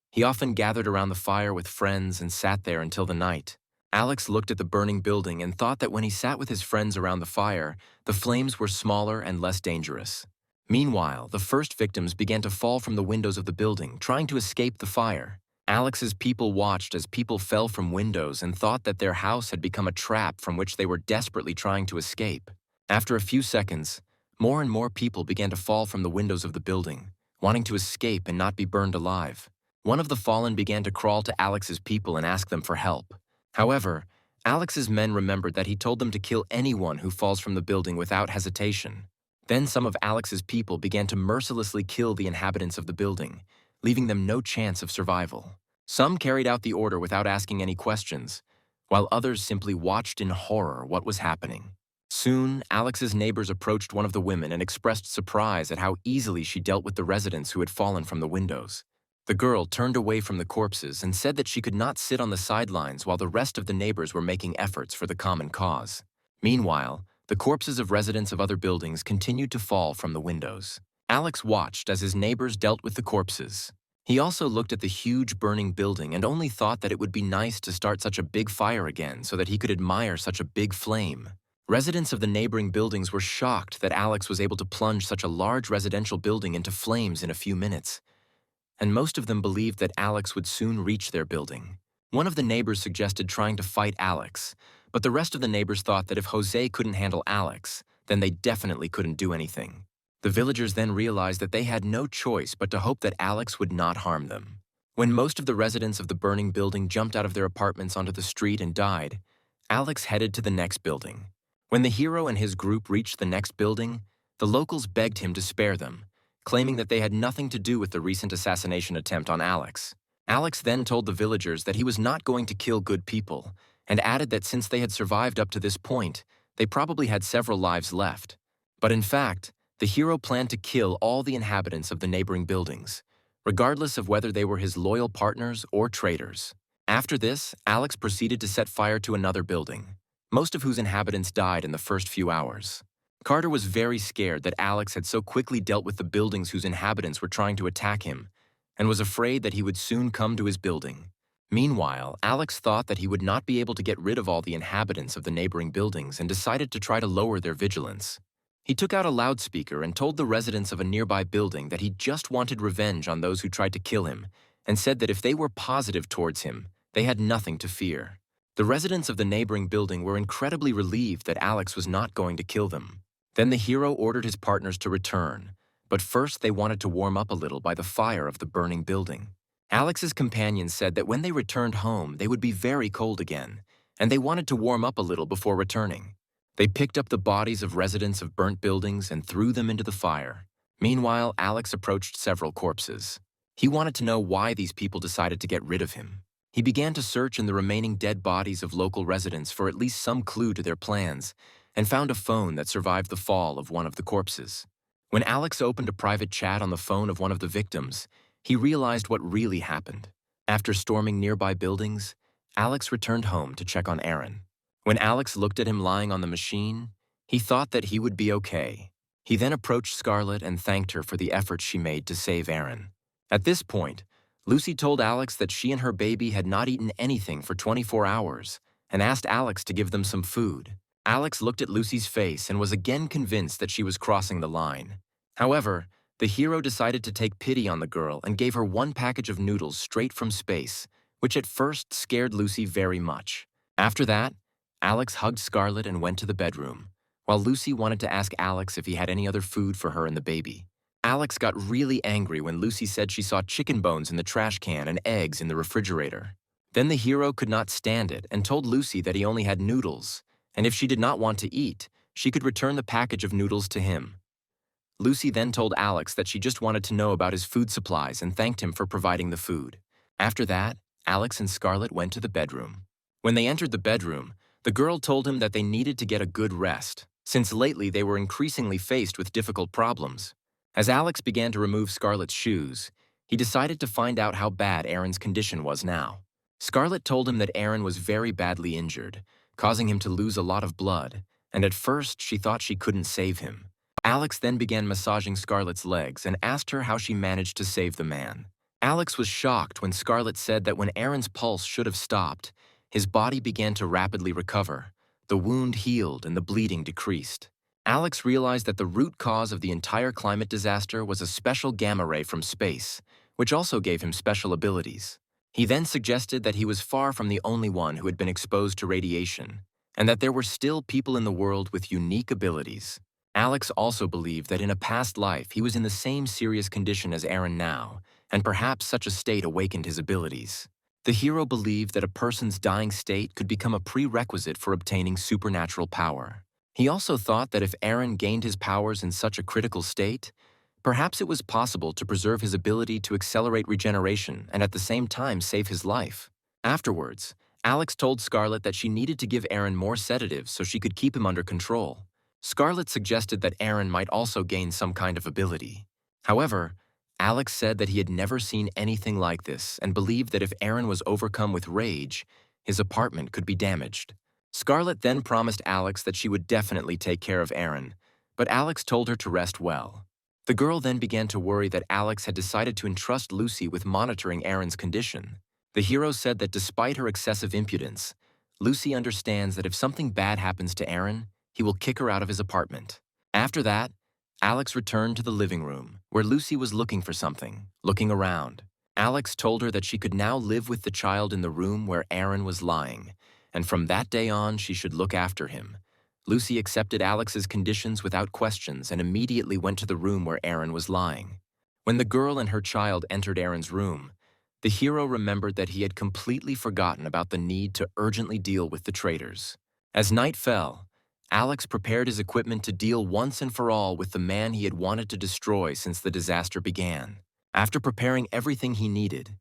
He often gathered around the fire with friends and sat there until the night. Alex looked at the burning building and thought that when he sat with his friends around the fire, the flames were smaller and less dangerous. Meanwhile, the first victims began to fall from the windows of the building, trying to escape the fire. Alex's people watched as people fell from windows and thought that their house had become a trap from which they were desperately trying to escape. After a few seconds, more and more people began to fall from the windows of the building, wanting to escape and not be burned alive. One of the fallen began to crawl to Alex's people and ask them for help. However, Alex's men remembered that he told them to kill anyone who falls from the building without hesitation. Then some of Alex's people began to mercilessly kill the inhabitants of the building, leaving them no chance of survival. Some carried out the order without asking any questions, while others simply watched in horror what was happening. Soon, Alex's neighbors approached one of the women and expressed surprise at how easily she dealt with the residents who had fallen from the windows. The girl turned away from the corpses and said that she could not sit on the sidelines while the rest of the neighbors were making efforts for the common cause. Meanwhile, the corpses of residents of other buildings continued to fall from the windows. Alex watched as his neighbors dealt with the corpses. He also looked at the huge burning building and only thought that it would be nice to start such a big fire again so that he could admire such a big flame. Residents of the neighboring buildings were shocked that Alex was able to plunge such a large residential building into flames in a few minutes, and most of them believed that Alex would soon reach their building. One of the neighbors suggested trying to fight Alex, but the rest of the neighbors thought that if Jose couldn't handle Alex, then they definitely couldn't do anything. The villagers then realized that they had no choice but to hope that Alex would not harm them. When most of the residents of the burning building jumped out of their apartments onto the street and died, Alex headed to the next building. When the hero and his group reached the next building, the locals begged him to spare them, claiming that they had nothing to do with the recent assassination attempt on Alex. Alex then told the villagers that he was not going to kill good people, and added that since they had survived up to this point, they probably had several lives left. But in fact, the hero planned to kill all the inhabitants of the neighboring buildings, regardless of whether they were his loyal partners or traitors. After this, Alex proceeded to set fire to another building, most of whose inhabitants died in the first few hours. Carter was very scared that Alex had so quickly dealt with the buildings whose inhabitants were trying to attack him, and was afraid that he would soon come to his building. Meanwhile, Alex thought that he would not be able to get rid of all the inhabitants of the neighboring buildings and decided to try to lower their vigilance. He took out a loudspeaker and told the residents of a nearby building that he just wanted revenge on those who tried to kill him, and said that if they were positive towards him, they had nothing to fear. The residents of the neighboring building were incredibly relieved that Alex was not going to kill them. Then the hero ordered his partners to return, but first they wanted to warm up a little by the fire of the burning building. Alex's companions said that when they returned home, they would be very cold again, and they wanted to warm up a little before returning. They picked up the bodies of residents of burnt buildings and threw them into the fire. Meanwhile, Alex approached several corpses. He wanted to know why these people decided to get rid of him. He began to search in the remaining dead bodies of local residents for at least some clue to their plans, and found a phone that survived the fall of one of the corpses. When Alex opened a private chat on the phone of one of the victims, he realized what really happened. After storming nearby buildings, Alex returned home to check on Aaron. When Alex looked at him lying on the machine, he thought that he would be okay. He then approached Scarlett and thanked her for the efforts she made to save Aaron. At this point, Lucy told Alex that she and her baby had not eaten anything for 24 hours and asked Alex to give them some food. Alex looked at Lucy's face and was again convinced that she was crossing the line. However, the hero decided to take pity on the girl and gave her one package of noodles straight from space, which at first scared Lucy very much. After that, Alex hugged Scarlett and went to the bedroom, while Lucy wanted to ask Alex if he had any other food for her and the baby. Alex got really angry when Lucy said she saw chicken bones in the trash can and eggs in the refrigerator. Then the hero could not stand it and told Lucy that he only had noodles, and if she did not want to eat, she could return the package of noodles to him. Lucy then told Alex that she just wanted to know about his food supplies and thanked him for providing the food. After that, Alex and Scarlett went to the bedroom. When they entered the bedroom, the girl told him that they needed to get a good rest, since lately they were increasingly faced with difficult problems. As Alex began to remove Scarlett's shoes, he decided to find out how bad Aaron's condition was now. Scarlett told him that Aaron was very badly injured, causing him to lose a lot of blood, and at first she thought she couldn't save him. Alex then began massaging Scarlett's legs and asked her how she managed to save the man. Alex was shocked when Scarlett said that when Aaron's pulse should have stopped, his body began to rapidly recover, the wound healed and the bleeding decreased. Alex realized that the root cause of the entire climate disaster was a special gamma ray from space, which also gave him special abilities. He then suggested that he was far from the only one who had been exposed to radiation, and that there were still people in the world with unique abilities. Alex also believed that in a past life he was in the same serious condition as Aaron now, and perhaps such a state awakened his abilities. The hero believed that a person's dying state could become a prerequisite for obtaining supernatural power. He also thought that if Aaron gained his powers in such a critical state, perhaps it was possible to preserve his ability to accelerate regeneration and at the same time save his life. Afterwards, Alex told Scarlett that she needed to give Aaron more sedatives so she could keep him under control. Scarlett suggested that Aaron might also gain some kind of ability. However, Alex said that he had never seen anything like this and believed that if Aaron was overcome with rage, his apartment could be damaged. Scarlett then promised Alex that she would definitely take care of Aaron, but Alex told her to rest well. The girl then began to worry that Alex had decided to entrust Lucy with monitoring Aaron's condition. The hero said that despite her excessive impudence, Lucy understands that if something bad happens to Aaron, he will kick her out of his apartment. After that, Alex returned to the living room, where Lucy was looking for something, looking around. Alex told her that she could now live with the child in the room where Aaron was lying, and from that day on she should look after him. Lucy accepted Alex's conditions without questions and immediately went to the room where Aaron was lying. When the girl and her child entered Aaron's room, the hero remembered that he had completely forgotten about the need to urgently deal with the traitors. As night fell, Alex prepared his equipment to deal once and for all with the man he had wanted to destroy since the disaster began. After preparing everything he needed,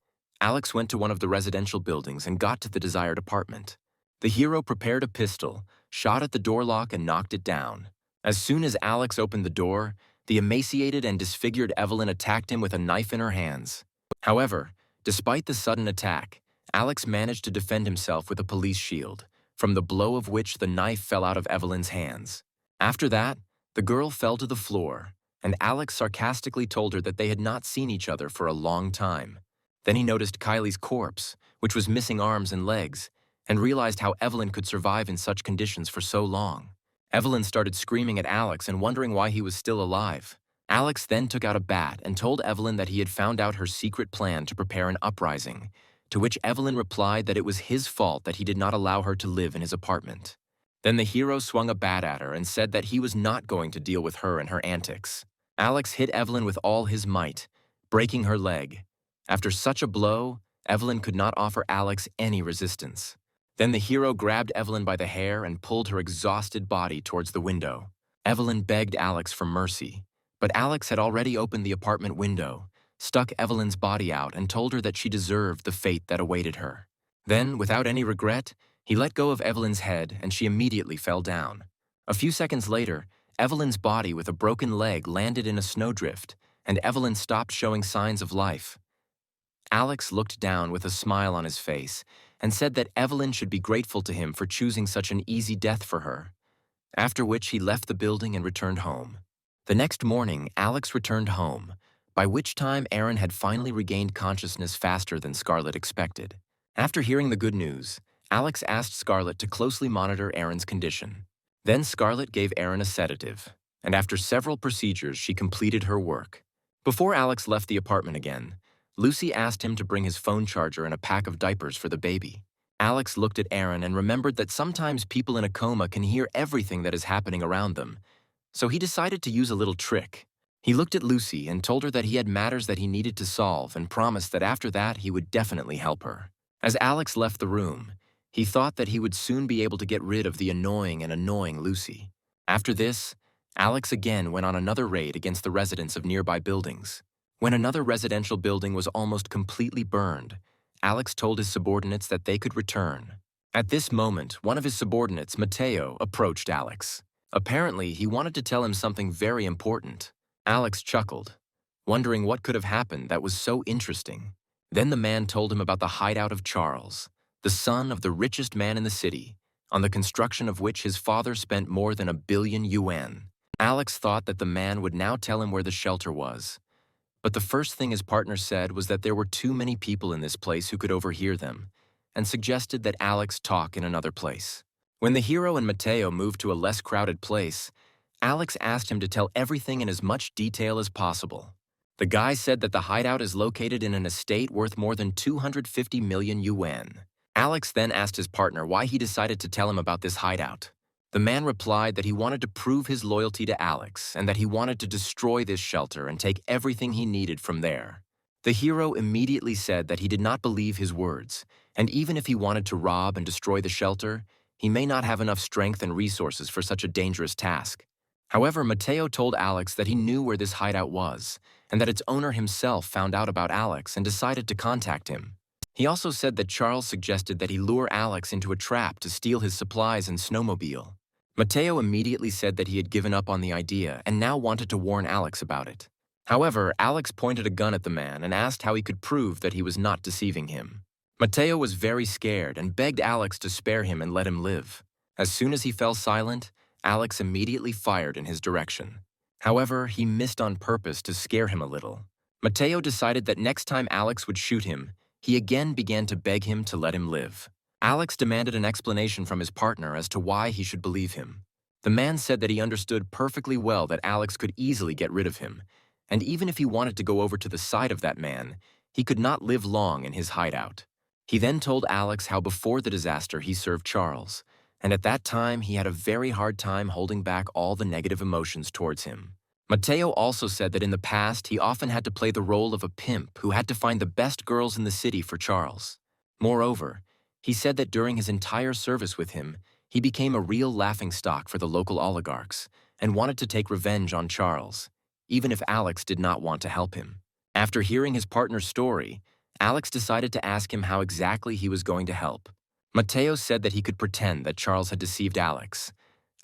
Alex went to one of the residential buildings and got to the desired apartment. The hero prepared a pistol, shot at the door lock and knocked it down. As soon as Alex opened the door, the emaciated and disfigured Evelyn attacked him with a knife in her hands. However, despite the sudden attack, Alex managed to defend himself with a police shield, from the blow of which the knife fell out of Evelyn's hands. After that, the girl fell to the floor, and Alex sarcastically told her that they had not seen each other for a long time. Then he noticed Kylie's corpse, which was missing arms and legs, and realized how Evelyn could survive in such conditions for so long. Evelyn started screaming at Alex and wondering why he was still alive. Alex then took out a bat and told Evelyn that he had found out her secret plan to prepare an uprising, to which Evelyn replied that it was his fault that he did not allow her to live in his apartment. Then the hero swung a bat at her and said that he was not going to deal with her and her antics. Alex hit Evelyn with all his might, breaking her leg. After such a blow, Evelyn could not offer Alex any resistance. Then the hero grabbed Evelyn by the hair and pulled her exhausted body towards the window. Evelyn begged Alex for mercy, but Alex had already opened the apartment window, stuck Evelyn's body out and told her that she deserved the fate that awaited her. Then, without any regret, he let go of Evelyn's head and she immediately fell down. A few seconds later, Evelyn's body with a broken leg landed in a snowdrift, and Evelyn stopped showing signs of life. Alex looked down with a smile on his face and said that Evelyn should be grateful to him for choosing such an easy death for her, after which he left the building and returned home. The next morning, Alex returned home, by which time Aaron had finally regained consciousness faster than Scarlett expected. After hearing the good news, Alex asked Scarlett to closely monitor Aaron's condition. Then Scarlett gave Aaron a sedative, and after several procedures, she completed her work. Before Alex left the apartment again, Lucy asked him to bring his phone charger and a pack of diapers for the baby. Alex looked at Aaron and remembered that sometimes people in a coma can hear everything that is happening around them, so he decided to use a little trick. He looked at Lucy and told her that he had matters that he needed to solve and promised that after that he would definitely help her. As Alex left the room, he thought that he would soon be able to get rid of the annoying Lucy. After this, Alex again went on another raid against the residents of nearby buildings. When another residential building was almost completely burned, Alex told his subordinates that they could return. At this moment, one of his subordinates, Mateo, approached Alex. Apparently, he wanted to tell him something very important. Alex chuckled, wondering what could have happened that was so interesting. Then the man told him about the hideout of Charles, the son of the richest man in the city, on the construction of which his father spent more than 1 billion yuan. Alex thought that the man would now tell him where the shelter was. But the first thing his partner said was that there were too many people in this place who could overhear them, and suggested that Alex talk in another place. When the hero and Mateo moved to a less crowded place, Alex asked him to tell everything in as much detail as possible. The guy said that the hideout is located in an estate worth more than 250 million yuan. Alex then asked his partner why he decided to tell him about this hideout. The man replied that he wanted to prove his loyalty to Alex and that he wanted to destroy this shelter and take everything he needed from there. The hero immediately said that he did not believe his words, and even if he wanted to rob and destroy the shelter, he may not have enough strength and resources for such a dangerous task. However, Mateo told Alex that he knew where this hideout was, and that its owner himself found out about Alex and decided to contact him. He also said that Charles suggested that he lure Alex into a trap to steal his supplies and snowmobile. Mateo immediately said that he had given up on the idea and now wanted to warn Alex about it. However, Alex pointed a gun at the man and asked how he could prove that he was not deceiving him. Mateo was very scared and begged Alex to spare him and let him live. As soon as he fell silent, Alex immediately fired in his direction. However, he missed on purpose to scare him a little. Mateo decided that next time Alex would shoot him, he again began to beg him to let him live. Alex demanded an explanation from his partner as to why he should believe him. The man said that he understood perfectly well that Alex could easily get rid of him, and even if he wanted to go over to the side of that man, he could not live long in his hideout. He then told Alex how before the disaster he served Charles, and at that time he had a very hard time holding back all the negative emotions towards him. Mateo also said that in the past he often had to play the role of a pimp who had to find the best girls in the city for Charles. Moreover, he said that during his entire service with him, he became a real laughingstock for the local oligarchs and wanted to take revenge on Charles, even if Alex did not want to help him. After hearing his partner's story, Alex decided to ask him how exactly he was going to help. Mateo said that he could pretend that Charles had deceived Alex,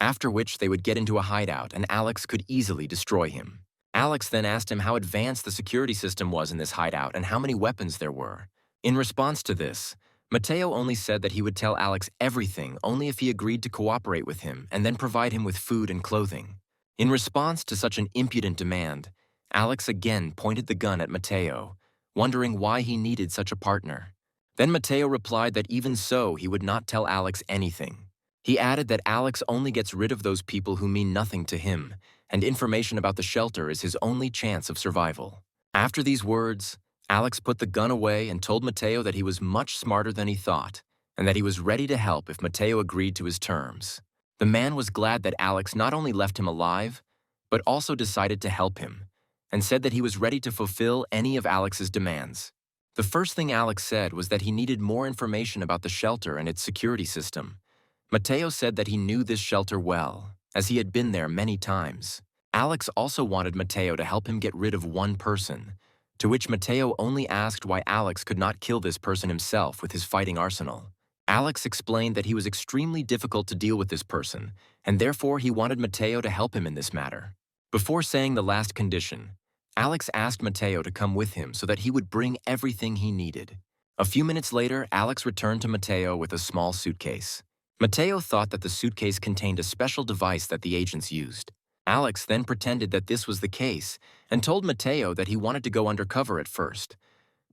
after which they would get into a hideout and Alex could easily destroy him. Alex then asked him how advanced the security system was in this hideout and how many weapons there were. In response to this, Mateo only said that he would tell Alex everything only if he agreed to cooperate with him and then provide him with food and clothing. In response to such an impudent demand, Alex again pointed the gun at Mateo, wondering why he needed such a partner. Then Mateo replied that even so he would not tell Alex anything. He added that Alex only gets rid of those people who mean nothing to him, and information about the shelter is his only chance of survival. After these words, Alex put the gun away and told Mateo that he was much smarter than he thought, and that he was ready to help if Mateo agreed to his terms. The man was glad that Alex not only left him alive, but also decided to help him, and said that he was ready to fulfill any of Alex's demands. The first thing Alex said was that he needed more information about the shelter and its security system. Mateo said that he knew this shelter well, as he had been there many times. Alex also wanted Mateo to help him get rid of one person, to which Mateo only asked why Alex could not kill this person himself with his fighting arsenal. Alex explained that he was extremely difficult to deal with this person, and therefore he wanted Mateo to help him in this matter. Before saying the last condition, Alex asked Mateo to come with him so that he would bring everything he needed. A few minutes later, Alex returned to Mateo with a small suitcase. Mateo thought that the suitcase contained a special device that the agents used. Alex then pretended that this was the case and told Mateo that he wanted to go undercover at first.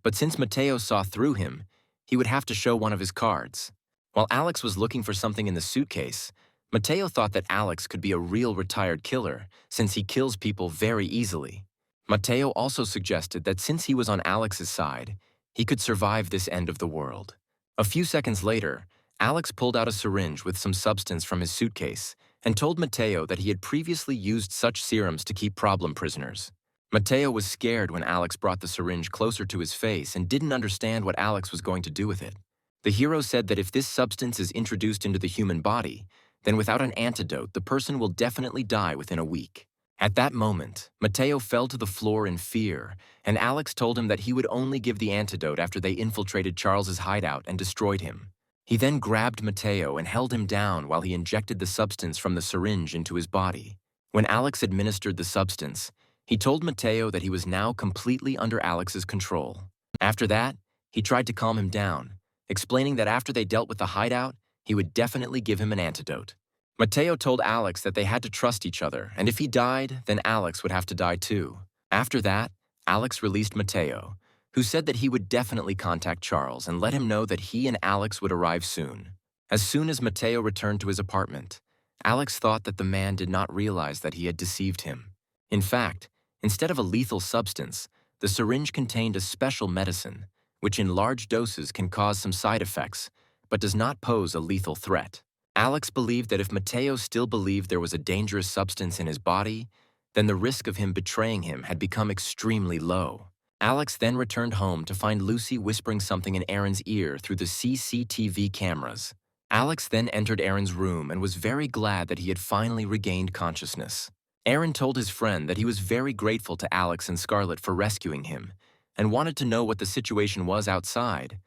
But since Mateo saw through him, he would have to show one of his cards. While Alex was looking for something in the suitcase, Mateo thought that Alex could be a real retired killer since he kills people very easily. Mateo also suggested that since he was on Alex's side, he could survive this end of the world. A few seconds later, Alex pulled out a syringe with some substance from his suitcase and told Mateo that he had previously used such serums to keep problem prisoners. Mateo was scared when Alex brought the syringe closer to his face and didn't understand what Alex was going to do with it. The hero said that if this substance is introduced into the human body, then without an antidote, the person will definitely die within a week. At that moment, Mateo fell to the floor in fear, and Alex told him that he would only give the antidote after they infiltrated Charles's hideout and destroyed him. He then grabbed Mateo and held him down while he injected the substance from the syringe into his body. When Alex administered the substance, he told Mateo that he was now completely under Alex's control. After that, he tried to calm him down, explaining that after they dealt with the hideout, he would definitely give him an antidote. Mateo told Alex that they had to trust each other, and if he died, then Alex would have to die too. After that, Alex released Mateo, who said that he would definitely contact Charles and let him know that he and Alex would arrive soon. As soon as Mateo returned to his apartment, Alex thought that the man did not realize that he had deceived him. In fact, instead of a lethal substance, the syringe contained a special medicine, which in large doses can cause some side effects, but does not pose a lethal threat. Alex believed that if Mateo still believed there was a dangerous substance in his body, then the risk of him betraying him had become extremely low. Alex then returned home to find Lucy whispering something in Aaron's ear through the CCTV cameras. Alex then entered Aaron's room and was very glad that he had finally regained consciousness. Aaron told his friend that he was very grateful to Alex and Scarlett for rescuing him and wanted to know what the situation was outside,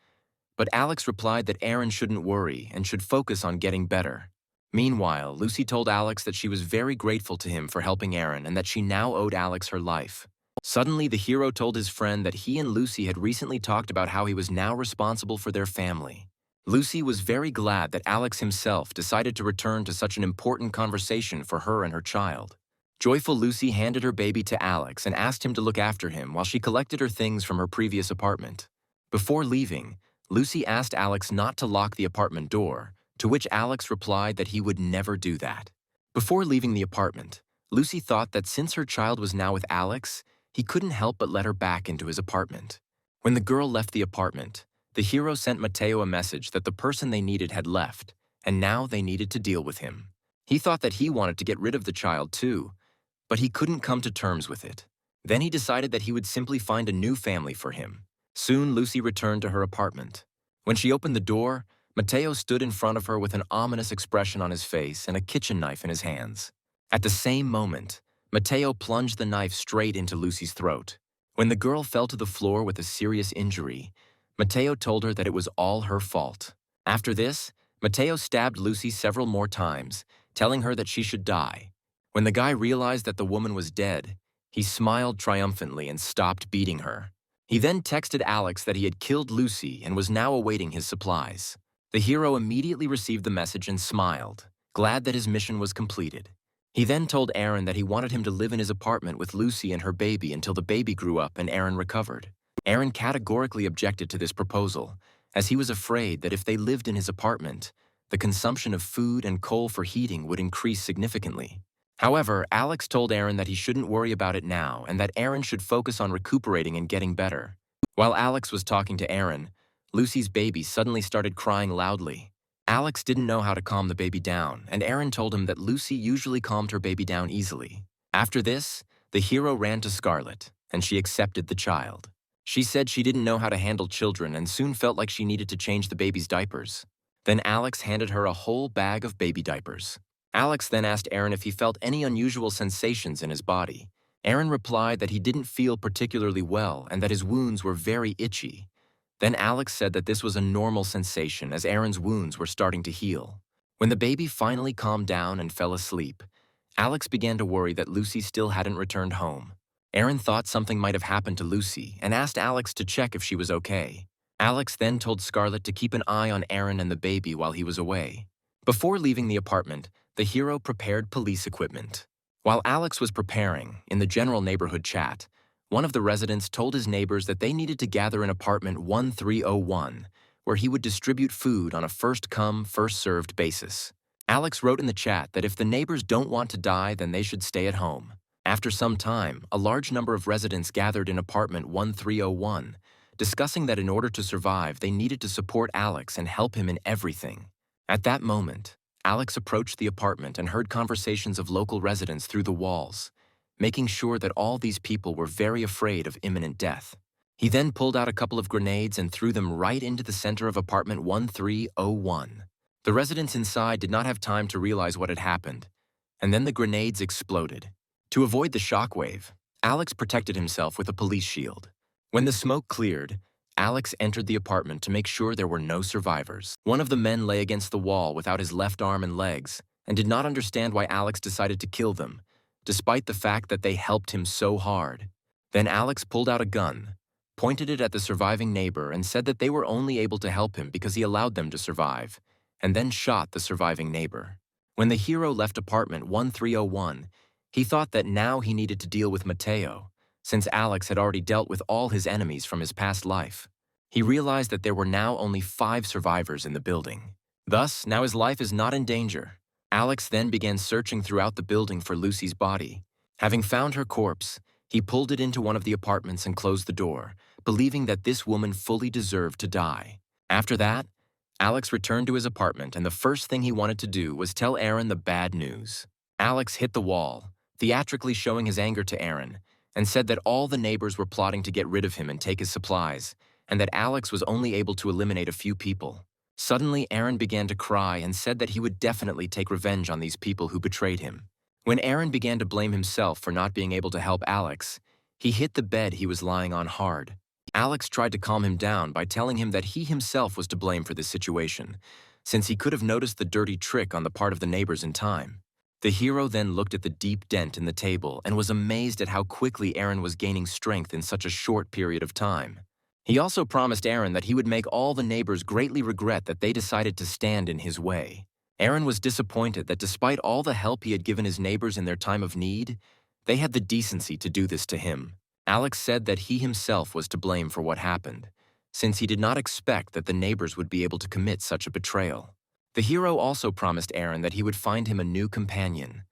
But Alex replied that Aaron shouldn't worry and should focus on getting better. Meanwhile, Lucy told Alex that she was very grateful to him for helping Aaron and that she now owed Alex her life. Suddenly, the hero told his friend that he and Lucy had recently talked about how he was now responsible for their family. Lucy was very glad that Alex himself decided to return to such an important conversation for her and her child. Joyful Lucy handed her baby to Alex and asked him to look after him while she collected her things from her previous apartment. Before leaving, Lucy asked Alex not to lock the apartment door, to which Alex replied that he would never do that. Before leaving the apartment, Lucy thought that since her child was now with Alex, he couldn't help but let her back into his apartment. When the girl left the apartment, the hero sent Mateo a message that the person they needed had left, and now they needed to deal with him. He thought that he wanted to get rid of the child too, but he couldn't come to terms with it. Then he decided that he would simply find a new family for him. Soon, Lucy returned to her apartment. When she opened the door, Mateo stood in front of her with an ominous expression on his face and a kitchen knife in his hands. At the same moment, Mateo plunged the knife straight into Lucy's throat. When the girl fell to the floor with a serious injury, Mateo told her that it was all her fault. After this, Mateo stabbed Lucy several more times, telling her that she should die. When the guy realized that the woman was dead, he smiled triumphantly and stopped beating her. He then texted Alex that he had killed Lucy and was now awaiting his supplies. The hero immediately received the message and smiled, glad that his mission was completed. He then told Aaron that he wanted him to live in his apartment with Lucy and her baby until the baby grew up and Aaron recovered. Aaron categorically objected to this proposal, as he was afraid that if they lived in his apartment, the consumption of food and coal for heating would increase significantly. However, Alex told Aaron that he shouldn't worry about it now and that Aaron should focus on recuperating and getting better. While Alex was talking to Aaron, Lucy's baby suddenly started crying loudly. Alex didn't know how to calm the baby down, and Aaron told him that Lucy usually calmed her baby down easily. After this, the hero ran to Scarlett, and she accepted the child. She said she didn't know how to handle children and soon felt like she needed to change the baby's diapers. Then Alex handed her a whole bag of baby diapers. Alex then asked Aaron if he felt any unusual sensations in his body. Aaron replied that he didn't feel particularly well and that his wounds were very itchy. Then Alex said that this was a normal sensation as Aaron's wounds were starting to heal. When the baby finally calmed down and fell asleep, Alex began to worry that Lucy still hadn't returned home. Aaron thought something might have happened to Lucy and asked Alex to check if she was okay. Alex then told Scarlett to keep an eye on Aaron and the baby while he was away. Before leaving the apartment, the hero prepared police equipment. While Alex was preparing, in the general neighborhood chat, one of the residents told his neighbors that they needed to gather in apartment 1301, where he would distribute food on a first-come, first-served basis. Alex wrote in the chat that if the neighbors don't want to die, then they should stay at home. After some time, a large number of residents gathered in apartment 1301, discussing that in order to survive, they needed to support Alex and help him in everything. At that moment, Alex approached the apartment and heard conversations of local residents through the walls, making sure that all these people were very afraid of imminent death. He then pulled out a couple of grenades and threw them right into the center of apartment 1301. The residents inside did not have time to realize what had happened, and then the grenades exploded. To avoid the shockwave, Alex protected himself with a police shield. When the smoke cleared, Alex entered the apartment to make sure there were no survivors. One of the men lay against the wall without his left arm and legs and did not understand why Alex decided to kill them, despite the fact that they helped him so hard. Then Alex pulled out a gun, pointed it at the surviving neighbor and said that they were only able to help him because he allowed them to survive, and then shot the surviving neighbor. When the hero left apartment 1301, he thought that now he needed to deal with Mateo, since Alex had already dealt with all his enemies from his past life. He realized that there were now only 5 survivors in the building. Thus, now his life is not in danger. Alex then began searching throughout the building for Lucy's body. Having found her corpse, he pulled it into one of the apartments and closed the door, believing that this woman fully deserved to die. After that, Alex returned to his apartment, and the first thing he wanted to do was tell Aaron the bad news. Alex hit the wall, theatrically showing his anger to Aaron, and said that all the neighbors were plotting to get rid of him and take his supplies, and that Alex was only able to eliminate a few people. Suddenly, Aaron began to cry and said that he would definitely take revenge on these people who betrayed him. When Aaron began to blame himself for not being able to help Alex, he hit the bed he was lying on hard. Alex tried to calm him down by telling him that he himself was to blame for this situation, since he could have noticed the dirty trick on the part of the neighbors in time. The hero then looked at the deep dent in the table and was amazed at how quickly Aaron was gaining strength in such a short period of time. He also promised Aaron that he would make all the neighbors greatly regret that they decided to stand in his way. Aaron was disappointed that despite all the help he had given his neighbors in their time of need, they had the decency to do this to him. Alex said that he himself was to blame for what happened, since he did not expect that the neighbors would be able to commit such a betrayal. The hero also promised Aaron that he would find him a new companion,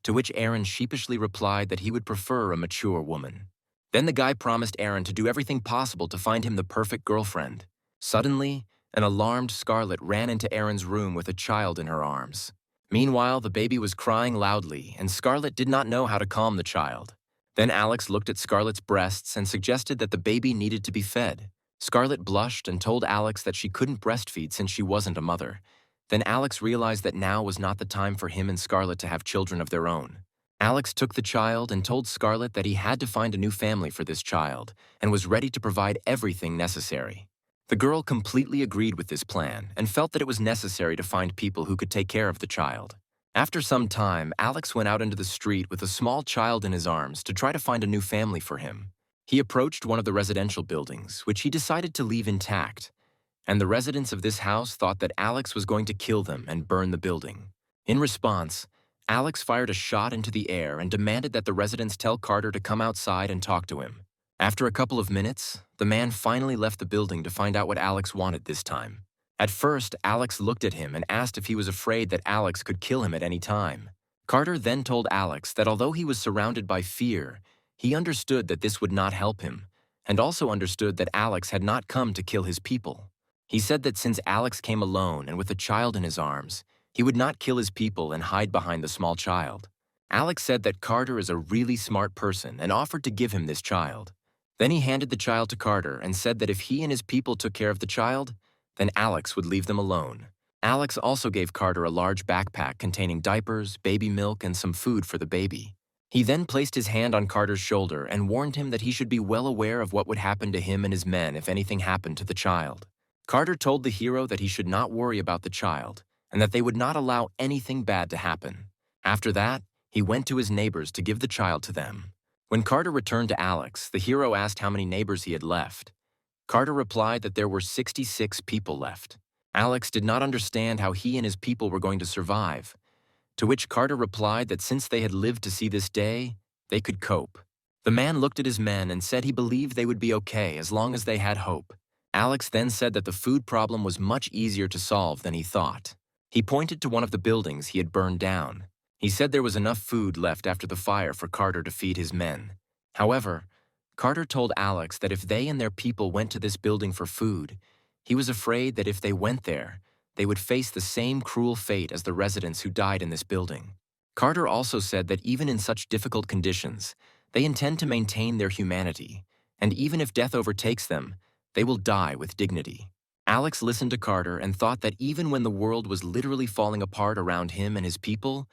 to which Aaron sheepishly replied that he would prefer a mature woman. Then the guy promised Aaron to do everything possible to find him the perfect girlfriend. Suddenly, an alarmed Scarlet ran into Aaron's room with a child in her arms. Meanwhile, the baby was crying loudly, and Scarlet did not know how to calm the child. Then Alex looked at Scarlet's breasts and suggested that the baby needed to be fed. Scarlet blushed and told Alex that she couldn't breastfeed since she wasn't a mother. Then Alex realized that now was not the time for him and Scarlet to have children of their own. Alex took the child and told Scarlet that he had to find a new family for this child and was ready to provide everything necessary. The girl completely agreed with this plan and felt that it was necessary to find people who could take care of the child. After some time, Alex went out into the street with a small child in his arms to try to find a new family for him. He approached one of the residential buildings, which he decided to leave intact, and the residents of this house thought that Alex was going to kill them and burn the building. In response, Alex fired a shot into the air and demanded that the residents tell Carter to come outside and talk to him. After a couple of minutes, the man finally left the building to find out what Alex wanted this time. At first, Alex looked at him and asked if he was afraid that Alex could kill him at any time. Carter then told Alex that although he was surrounded by fear, he understood that this would not help him, and also understood that Alex had not come to kill his people. He said that since Alex came alone and with a child in his arms, he would not kill his people and hide behind the small child. Alex said that Carter is a really smart person and offered to give him this child. Then he handed the child to Carter and said that if he and his people took care of the child, then Alex would leave them alone. Alex also gave Carter a large backpack containing diapers, baby milk, and some food for the baby. He then placed his hand on Carter's shoulder and warned him that he should be well aware of what would happen to him and his men if anything happened to the child. Carter told the hero that he should not worry about the child and that they would not allow anything bad to happen. After that, he went to his neighbors to give the child to them. When Carter returned to Alex, the hero asked how many neighbors he had left. Carter replied that there were 66 people left. Alex did not understand how he and his people were going to survive, to which Carter replied that since they had lived to see this day, they could cope. The man looked at his men and said he believed they would be okay as long as they had hope. Alex then said that the food problem was much easier to solve than he thought. He pointed to one of the buildings he had burned down. He said there was enough food left after the fire for Carter to feed his men. However, Carter told Alex that if they and their people went to this building for food, he was afraid that if they went there, they would face the same cruel fate as the residents who died in this building. Carter also said that even in such difficult conditions, they intend to maintain their humanity, and even if death overtakes them, they will die with dignity. Alex listened to Carter and thought that even when the world was literally falling apart around him and his people,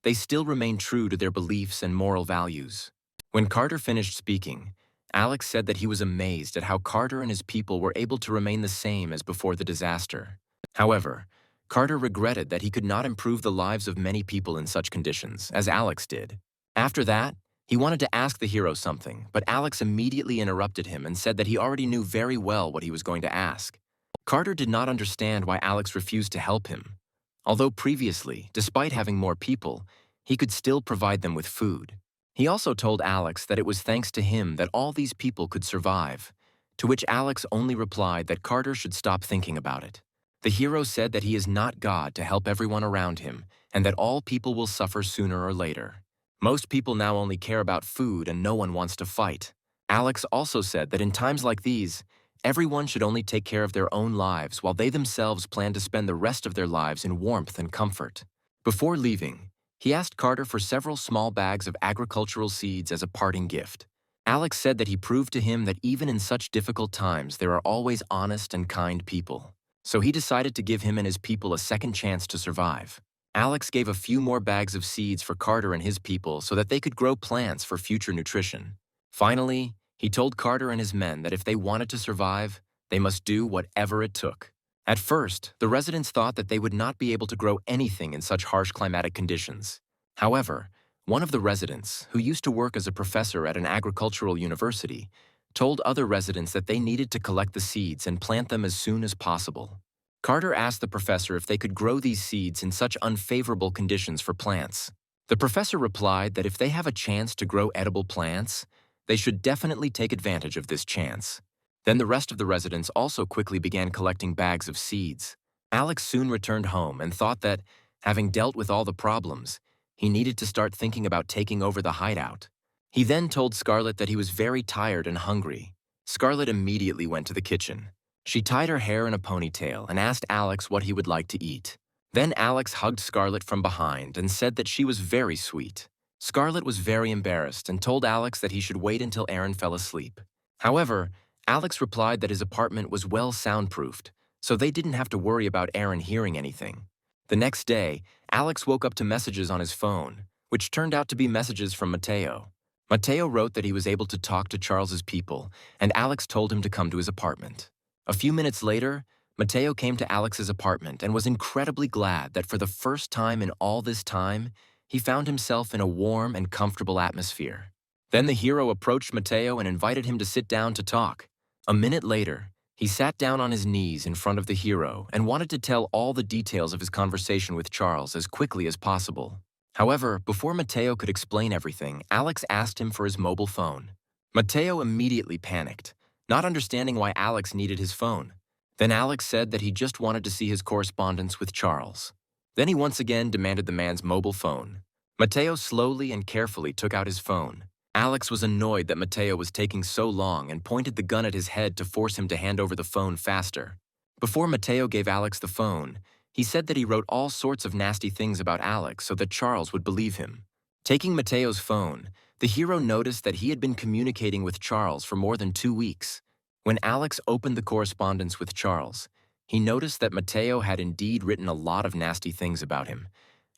they still remained true to their beliefs and moral values. When Carter finished speaking, Alex said that he was amazed at how Carter and his people were able to remain the same as before the disaster. However, Carter regretted that he could not improve the lives of many people in such conditions, as Alex did. After that, he wanted to ask the hero something, but Alex immediately interrupted him and said that he already knew very well what he was going to ask. Carter did not understand why Alex refused to help him. Although previously, despite having more people, he could still provide them with food. He also told Alex that it was thanks to him that all these people could survive, to which Alex only replied that Carter should stop thinking about it. The hero said that he is not God to help everyone around him and that all people will suffer sooner or later. Most people now only care about food and no one wants to fight. Alex also said that in times like these, everyone should only take care of their own lives while they themselves plan to spend the rest of their lives in warmth and comfort. Before leaving, he asked Carter for several small bags of agricultural seeds as a parting gift. Alex said that he proved to him that even in such difficult times there are always honest and kind people. So he decided to give him and his people a second chance to survive. Alex gave a few more bags of seeds for Carter and his people so that they could grow plants for future nutrition. Finally, He told Carter and his men that if they wanted to survive, they must do whatever it took. At first, the residents thought that they would not be able to grow anything in such harsh climatic conditions. However, one of the residents, who used to work as a professor at an agricultural university, told other residents that they needed to collect the seeds and plant them as soon as possible. Carter asked the professor if they could grow these seeds in such unfavorable conditions for plants. The professor replied that if they have a chance to grow edible plants, they should definitely take advantage of this chance. Then the rest of the residents also quickly began collecting bags of seeds. Alex soon returned home and thought that, having dealt with all the problems, he needed to start thinking about taking over the hideout. He then told Scarlett that he was very tired and hungry. Scarlett immediately went to the kitchen. She tied her hair in a ponytail and asked Alex what he would like to eat. Then Alex hugged Scarlett from behind and said that she was very sweet. Scarlett was very embarrassed and told Alex that he should wait until Aaron fell asleep. However, Alex replied that his apartment was well soundproofed, so they didn't have to worry about Aaron hearing anything. The next day, Alex woke up to messages on his phone, which turned out to be messages from Mateo. Mateo wrote that he was able to talk to Charles's people, and Alex told him to come to his apartment. A few minutes later, Mateo came to Alex's apartment and was incredibly glad that for the first time in all this time, he found himself in a warm and comfortable atmosphere. Then the hero approached Mateo and invited him to sit down to talk. A minute later, he sat down on his knees in front of the hero and wanted to tell all the details of his conversation with Charles as quickly as possible. However, before Mateo could explain everything, Alex asked him for his mobile phone. Mateo immediately panicked, not understanding why Alex needed his phone. Then Alex said that he just wanted to see his correspondence with Charles. Then he once again demanded the man's mobile phone. Mateo slowly and carefully took out his phone. Alex was annoyed that Mateo was taking so long and pointed the gun at his head to force him to hand over the phone faster. Before Mateo gave Alex the phone, he said that he wrote all sorts of nasty things about Alex so that Charles would believe him. Taking Mateo's phone, the hero noticed that he had been communicating with Charles for more than 2 weeks. When Alex opened the correspondence with Charles, he noticed that Mateo had indeed written a lot of nasty things about him,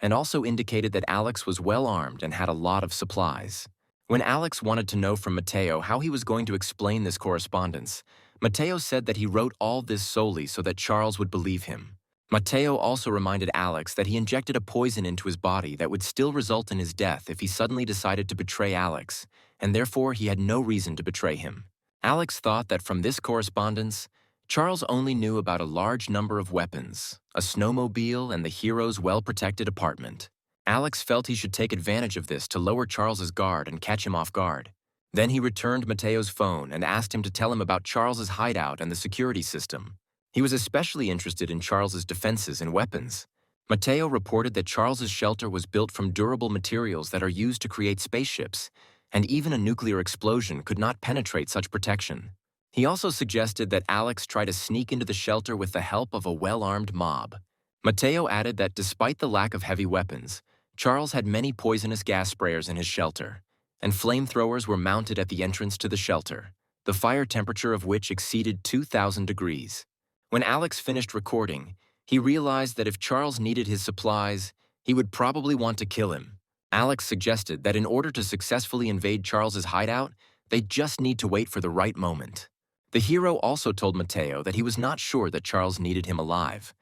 and also indicated that Alex was well armed and had a lot of supplies. When Alex wanted to know from Mateo how he was going to explain this correspondence, Mateo said that he wrote all this solely so that Charles would believe him. Mateo also reminded Alex that he injected a poison into his body that would still result in his death if he suddenly decided to betray Alex, and therefore he had no reason to betray him. Alex thought that from this correspondence, Charles only knew about a large number of weapons, a snowmobile, and the hero's well-protected apartment. Alex felt he should take advantage of this to lower Charles's guard and catch him off guard. Then he returned Mateo's phone and asked him to tell him about Charles's hideout and the security system. He was especially interested in Charles's defenses and weapons. Mateo reported that Charles's shelter was built from durable materials that are used to create spaceships, and even a nuclear explosion could not penetrate such protection. He also suggested that Alex try to sneak into the shelter with the help of a well-armed mob. Mateo added that despite the lack of heavy weapons, Charles had many poisonous gas sprayers in his shelter, and flamethrowers were mounted at the entrance to the shelter, the fire temperature of which exceeded 2,000 degrees. When Alex finished recording, he realized that if Charles needed his supplies, he would probably want to kill him. Alex suggested that in order to successfully invade Charles's hideout, they just need to wait for the right moment. The hero also told Mateo that he was not sure that Charles needed him alive,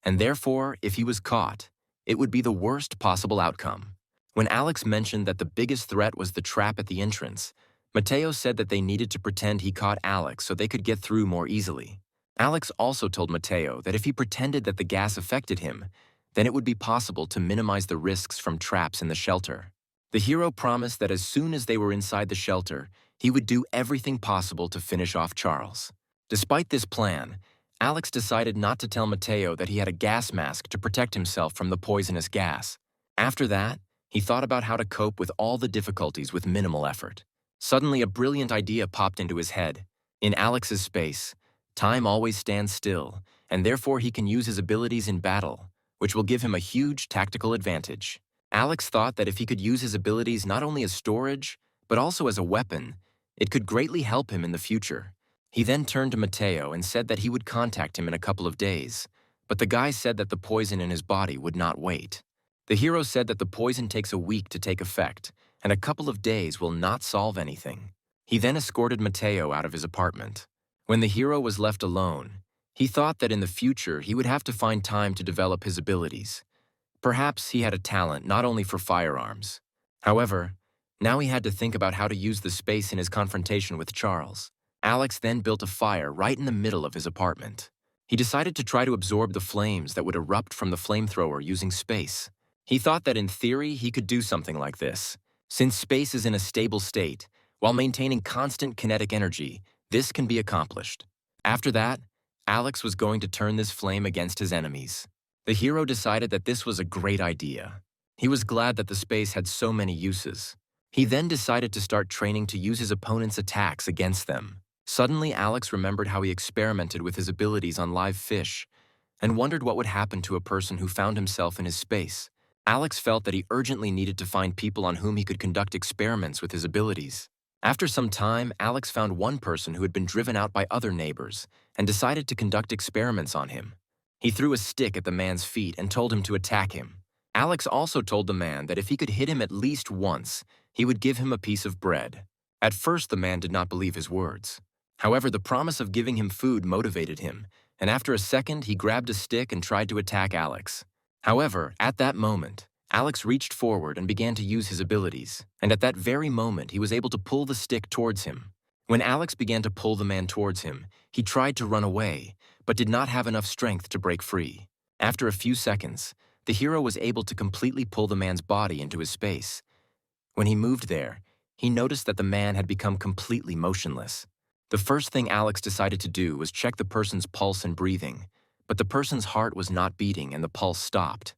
and therefore, if he was caught, it would be the worst possible outcome. When Alex mentioned that the biggest threat was the trap at the entrance, Mateo said that they needed to pretend he caught Alex so they could get through more easily. Alex also told Mateo that if he pretended that the gas affected him, then it would be possible to minimize the risks from traps in the shelter. The hero promised that as soon as they were inside the shelter, he would do everything possible to finish off Charles. Despite this plan, Alex decided not to tell Mateo that he had a gas mask to protect himself from the poisonous gas. After that, he thought about how to cope with all the difficulties with minimal effort. Suddenly, a brilliant idea popped into his head. In Alex's space, time always stands still, and therefore he can use his abilities in battle, which will give him a huge tactical advantage. Alex thought that if he could use his abilities not only as storage, but also as a weapon, it could greatly help him in the future. He then turned to Mateo and said that he would contact him in a couple of days, but the guy said that the poison in his body would not wait. The hero said that the poison takes a week to take effect, and a couple of days will not solve anything. He then escorted Matteo out of his apartment. When the hero was left alone, he thought that in the future he would have to find time to develop his abilities. Perhaps he had a talent not only for firearms. However, now he had to think about how to use the space in his confrontation with Charles. Alex then built a fire right in the middle of his apartment. He decided to try to absorb the flames that would erupt from the flamethrower using space. He thought that in theory he could do something like this. Since space is in a stable state, while maintaining constant kinetic energy, this can be accomplished. After that, Alex was going to turn this flame against his enemies. The hero decided that this was a great idea. He was glad that the space had so many uses. He then decided to start training to use his opponent's attacks against them. Suddenly, Alex remembered how he experimented with his abilities on live fish and wondered what would happen to a person who found himself in his space. Alex felt that he urgently needed to find people on whom he could conduct experiments with his abilities. After some time, Alex found one person who had been driven out by other neighbors and decided to conduct experiments on him. He threw a stick at the man's feet and told him to attack him. Alex also told the man that if he could hit him at least once, he would give him a piece of bread. At first, the man did not believe his words. However, the promise of giving him food motivated him, and after a second, he grabbed a stick and tried to attack Alex. However, at that moment, Alex reached forward and began to use his abilities, and at that very moment, he was able to pull the stick towards him. When Alex began to pull the man towards him, he tried to run away, but did not have enough strength to break free. After a few seconds, the hero was able to completely pull the man's body into his space. When he moved there, he noticed that the man had become completely motionless. The first thing Alex decided to do was check the person's pulse and breathing, but the person's heart was not beating and the pulse stopped.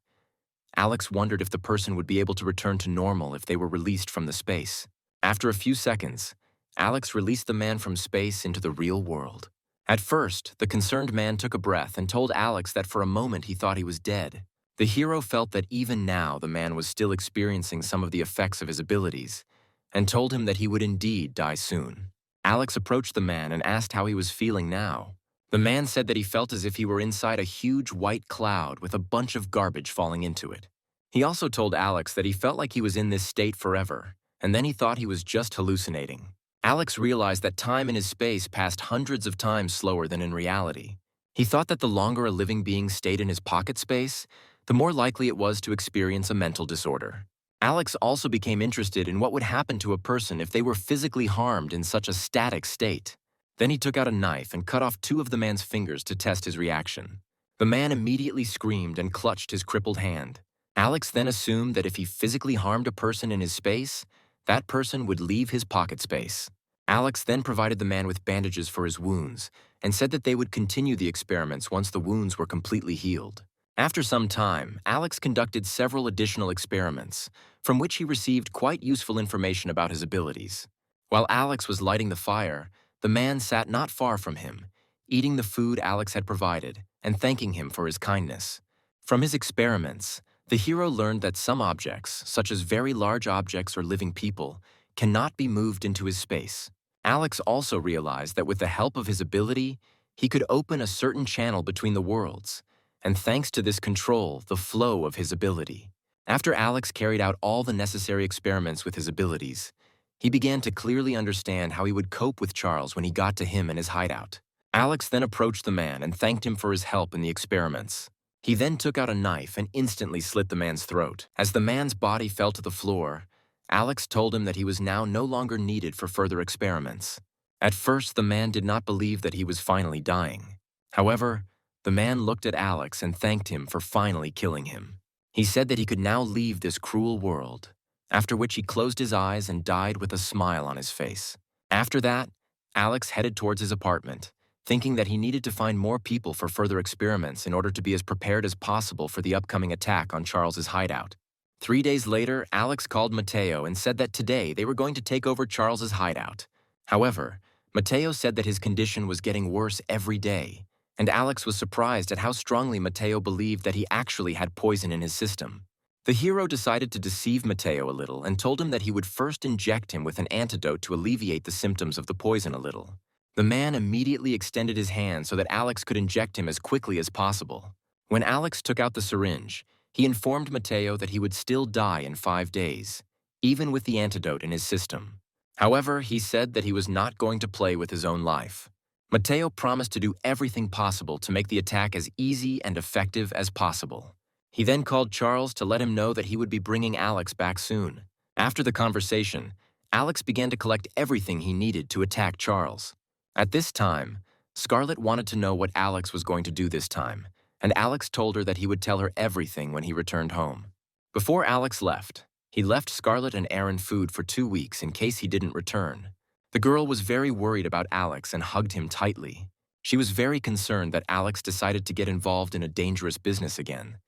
Alex wondered if the person would be able to return to normal if they were released from the space. After a few seconds, Alex released the man from space into the real world. At first, the concerned man took a breath and told Alex that for a moment he thought he was dead. The hero felt that even now the man was still experiencing some of the effects of his abilities, and told him that he would indeed die soon. Alex approached the man and asked how he was feeling now. The man said that he felt as if he were inside a huge white cloud with a bunch of garbage falling into it. He also told Alex that he felt like he was in this state forever, and then he thought he was just hallucinating. Alex realized that time in his space passed hundreds of times slower than in reality. He thought that the longer a living being stayed in his pocket space, the more likely it was to experience a mental disorder. Alex also became interested in what would happen to a person if they were physically harmed in such a static state. Then he took out a knife and cut off 2 of the man's fingers to test his reaction. The man immediately screamed and clutched his crippled hand. Alex then assumed that if he physically harmed a person in his space, that person would leave his pocket space. Alex then provided the man with bandages for his wounds and said that they would continue the experiments once the wounds were completely healed. After some time, Alex conducted several additional experiments, from which he received quite useful information about his abilities. While Alex was lighting the fire, the man sat not far from him, eating the food Alex had provided and thanking him for his kindness. From his experiments, the hero learned that some objects, such as very large objects or living people, cannot be moved into his space. Alex also realized that with the help of his ability, he could open a certain channel between the worlds, and thanks to this control the flow of his ability. After Alex carried out all the necessary experiments with his abilities, he began to clearly understand how he would cope with Charles when he got to him in his hideout. Alex then approached the man and thanked him for his help in the experiments. He then took out a knife and instantly slit the man's throat. As the man's body fell to the floor, Alex told him that he was now no longer needed for further experiments. At first, the man did not believe that he was finally dying. However, the man looked at Alex and thanked him for finally killing him. He said that he could now leave this cruel world, after which he closed his eyes and died with a smile on his face. After that, Alex headed towards his apartment, thinking that he needed to find more people for further experiments in order to be as prepared as possible for the upcoming attack on Charles's hideout. 3 days later, Alex called Matteo and said that today they were going to take over Charles's hideout. However, Matteo said that his condition was getting worse every day, and Alex was surprised at how strongly Matteo believed that he actually had poison in his system. The hero decided to deceive Matteo a little and told him that he would first inject him with an antidote to alleviate the symptoms of the poison a little. The man immediately extended his hand so that Alex could inject him as quickly as possible. When Alex took out the syringe, he informed Matteo that he would still die in 5 days, even with the antidote in his system. However, he said that he was not going to play with his own life. Matteo promised to do everything possible to make the attack as easy and effective as possible. He then called Charles to let him know that he would be bringing Alex back soon. After the conversation, Alex began to collect everything he needed to attack Charles. At this time, Scarlett wanted to know what Alex was going to do this time, and Alex told her that he would tell her everything when he returned home. Before Alex left, he left Scarlett and Aaron food for 2 weeks in case he didn't return. The girl was very worried about Alex and hugged him tightly. She was very concerned that Alex decided to get involved in a dangerous business again.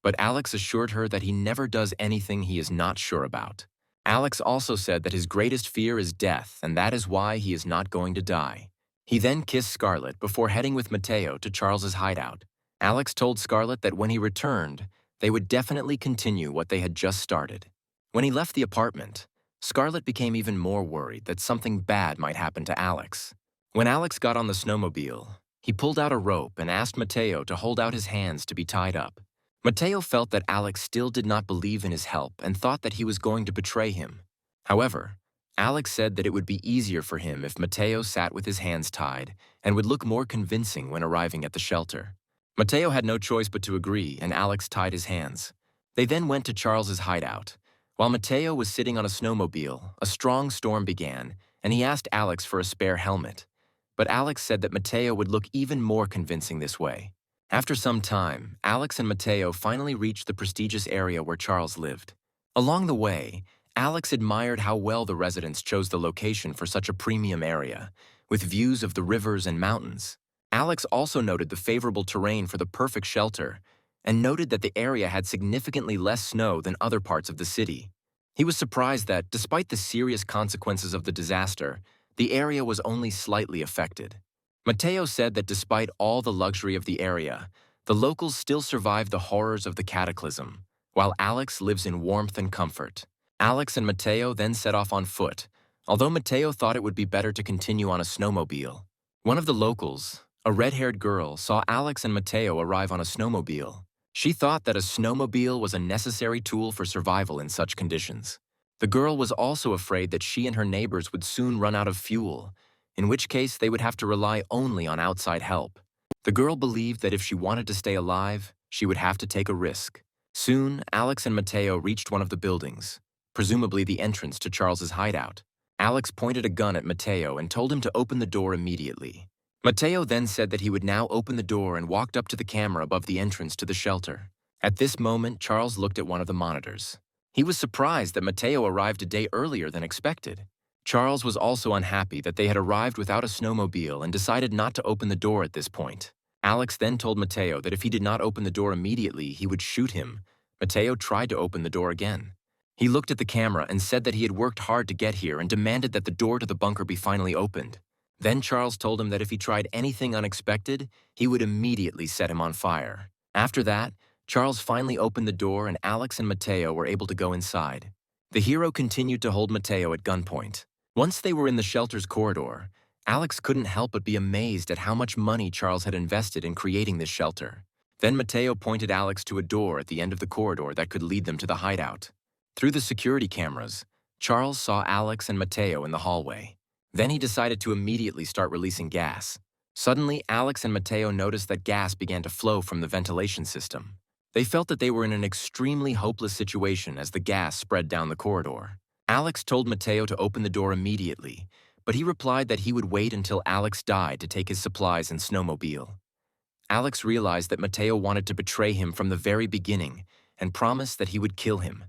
But Alex assured her that he never does anything he is not sure about. Alex also said that his greatest fear is death, and that is why he is not going to die. He then kissed Scarlett before heading with Matteo to Charles's hideout. Alex told Scarlett that when he returned, they would definitely continue what they had just started. When he left the apartment, Scarlett became even more worried that something bad might happen to Alex. When Alex got on the snowmobile, he pulled out a rope and asked Matteo to hold out his hands to be tied up. Matteo felt that Alex still did not believe in his help and thought that he was going to betray him. However, Alex said that it would be easier for him if Matteo sat with his hands tied and would look more convincing when arriving at the shelter. Matteo had no choice but to agree, and Alex tied his hands. They then went to Charles's hideout. While Matteo was sitting on a snowmobile, a strong storm began, and he asked Alex for a spare helmet. But Alex said that Matteo would look even more convincing this way. After some time, Alex and Matteo finally reached the prestigious area where Charles lived. Along the way, Alex admired how well the residents chose the location for such a premium area, with views of the rivers and mountains. Alex also noted the favorable terrain for the perfect shelter, and noted that the area had significantly less snow than other parts of the city. He was surprised that, despite the serious consequences of the disaster, the area was only slightly affected. Matteo said that despite all the luxury of the area, the locals still survived the horrors of the cataclysm, while Alex lives in warmth and comfort. Alex and Matteo then set off on foot, although Matteo thought it would be better to continue on a snowmobile. One of the locals, a red-haired girl, saw Alex and Matteo arrive on a snowmobile. She thought that a snowmobile was a necessary tool for survival in such conditions. The girl was also afraid that she and her neighbors would soon run out of fuel, in which case they would have to rely only on outside help. The girl believed that if she wanted to stay alive, she would have to take a risk. Soon, Alex and Matteo reached one of the buildings, presumably the entrance to Charles's hideout. Alex pointed a gun at Matteo and told him to open the door immediately. Matteo then said that he would now open the door and walked up to the camera above the entrance to the shelter. At this moment, Charles looked at one of the monitors. He was surprised that Matteo arrived a day earlier than expected. Charles was also unhappy that they had arrived without a snowmobile and decided not to open the door at this point. Alex then told Matteo that if he did not open the door immediately, he would shoot him. Matteo tried to open the door again. He looked at the camera and said that he had worked hard to get here and demanded that the door to the bunker be finally opened. Then Charles told him that if he tried anything unexpected, he would immediately set him on fire. After that, Charles finally opened the door and Alex and Matteo were able to go inside. The hero continued to hold Matteo at gunpoint. Once they were in the shelter's corridor, Alex couldn't help but be amazed at how much money Charles had invested in creating this shelter. Then Matteo pointed Alex to a door at the end of the corridor that could lead them to the hideout. Through the security cameras, Charles saw Alex and Matteo in the hallway. Then he decided to immediately start releasing gas. Suddenly, Alex and Matteo noticed that gas began to flow from the ventilation system. They felt that they were in an extremely hopeless situation as the gas spread down the corridor. Alex told Matteo to open the door immediately, but he replied that he would wait until Alex died to take his supplies and snowmobile. Alex realized that Matteo wanted to betray him from the very beginning and promised that he would kill him.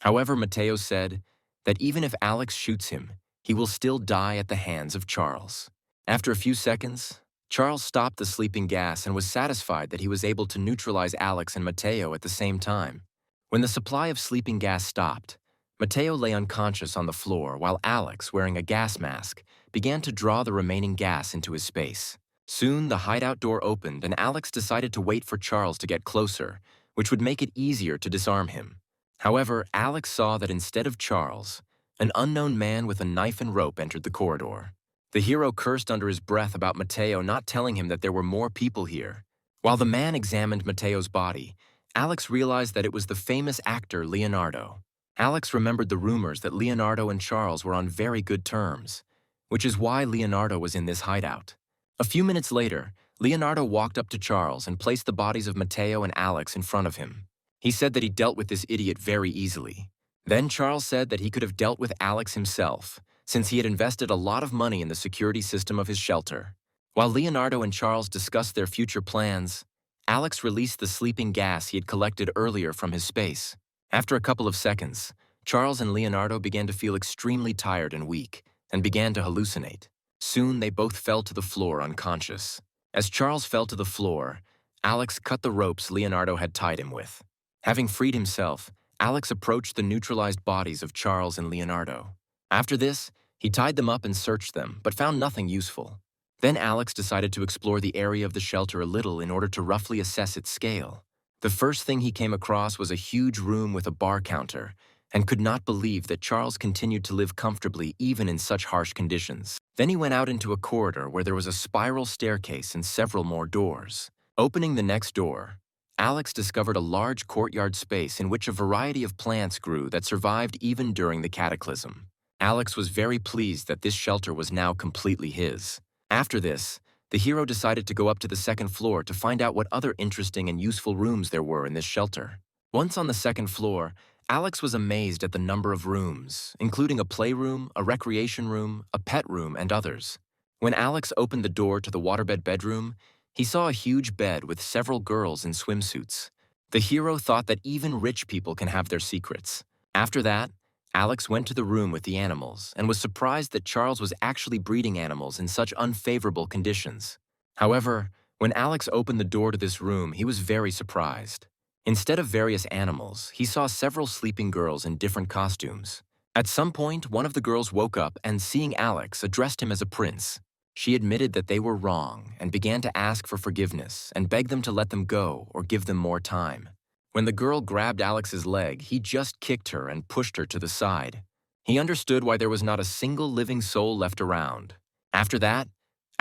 However, Matteo said that even if Alex shoots him, he will still die at the hands of Charles. After a few seconds, Charles stopped the sleeping gas and was satisfied that he was able to neutralize Alex and Matteo at the same time. When the supply of sleeping gas stopped, Matteo lay unconscious on the floor while Alex, wearing a gas mask, began to draw the remaining gas into his space. Soon, the hideout door opened and Alex decided to wait for Charles to get closer, which would make it easier to disarm him. However, Alex saw that instead of Charles, an unknown man with a knife and rope entered the corridor. The hero cursed under his breath about Matteo not telling him that there were more people here. While the man examined Matteo's body, Alex realized that it was the famous actor Leonardo. Alex remembered the rumors that Leonardo and Charles were on very good terms, which is why Leonardo was in this hideout. A few minutes later, Leonardo walked up to Charles and placed the bodies of Matteo and Alex in front of him. He said that he dealt with this idiot very easily. Then Charles said that he could have dealt with Alex himself, since he had invested a lot of money in the security system of his shelter. While Leonardo and Charles discussed their future plans, Alex released the sleeping gas he had collected earlier from his space. After a couple of seconds, Charles and Leonardo began to feel extremely tired and weak, and began to hallucinate. Soon they both fell to the floor unconscious. As Charles fell to the floor, Alex cut the ropes Leonardo had tied him with. Having freed himself, Alex approached the neutralized bodies of Charles and Leonardo. After this, he tied them up and searched them, but found nothing useful. Then Alex decided to explore the area of the shelter a little in order to roughly assess its scale. The first thing he came across was a huge room with a bar counter, and could not believe that Charles continued to live comfortably even in such harsh conditions. Then he went out into a corridor where there was a spiral staircase and several more doors. Opening the next door, Alex discovered a large courtyard space in which a variety of plants grew that survived even during the cataclysm. Alex was very pleased that this shelter was now completely his. After this, the hero decided to go up to the second floor to find out what other interesting and useful rooms there were in this shelter. Once on the second floor, Alex was amazed at the number of rooms, including a playroom, a recreation room, a pet room, and others. When Alex opened the door to the waterbed bedroom, he saw a huge bed with several girls in swimsuits. The hero thought that even rich people can have their secrets. After that, Alex went to the room with the animals and was surprised that Charles was actually breeding animals in such unfavorable conditions. However, when Alex opened the door to this room, he was very surprised. Instead of various animals, he saw several sleeping girls in different costumes. At some point, one of the girls woke up and, seeing Alex, addressed him as a prince. She admitted that they were wrong and began to ask for forgiveness and beg them to let them go or give them more time. When the girl grabbed Alex's leg, he just kicked her and pushed her to the side. He understood why there was not a single living soul left around. After that,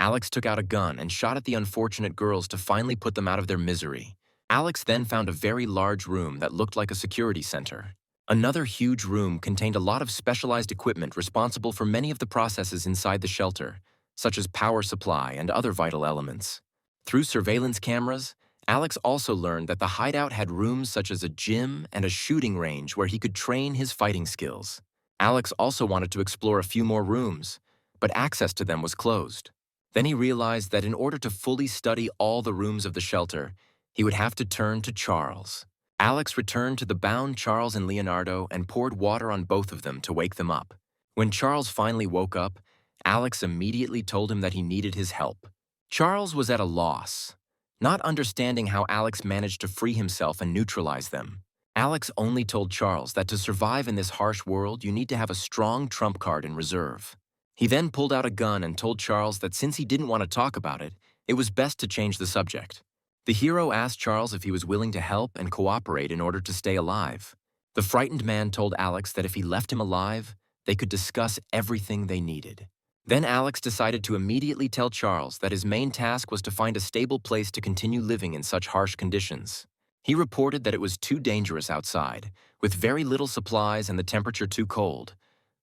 Alex took out a gun and shot at the unfortunate girls to finally put them out of their misery. Alex then found a very large room that looked like a security center. Another huge room contained a lot of specialized equipment responsible for many of the processes inside the shelter, such as power supply and other vital elements. Through surveillance cameras, Alex also learned that the hideout had rooms such as a gym and a shooting range where he could train his fighting skills. Alex also wanted to explore a few more rooms, but access to them was closed. Then he realized that in order to fully study all the rooms of the shelter, he would have to turn to Charles. Alex returned to the bound Charles and Leonardo and poured water on both of them to wake them up. When Charles finally woke up, Alex immediately told him that he needed his help. Charles was at a loss, not understanding how Alex managed to free himself and neutralize them. Alex only told Charles that to survive in this harsh world, you need to have a strong trump card in reserve. He then pulled out a gun and told Charles that since he didn't want to talk about it, it was best to change the subject. The hero asked Charles if he was willing to help and cooperate in order to stay alive. The frightened man told Alex that if he left him alive, they could discuss everything they needed. Then Alex decided to immediately tell Charles that his main task was to find a stable place to continue living in such harsh conditions. He reported that it was too dangerous outside, with very little supplies and the temperature too cold.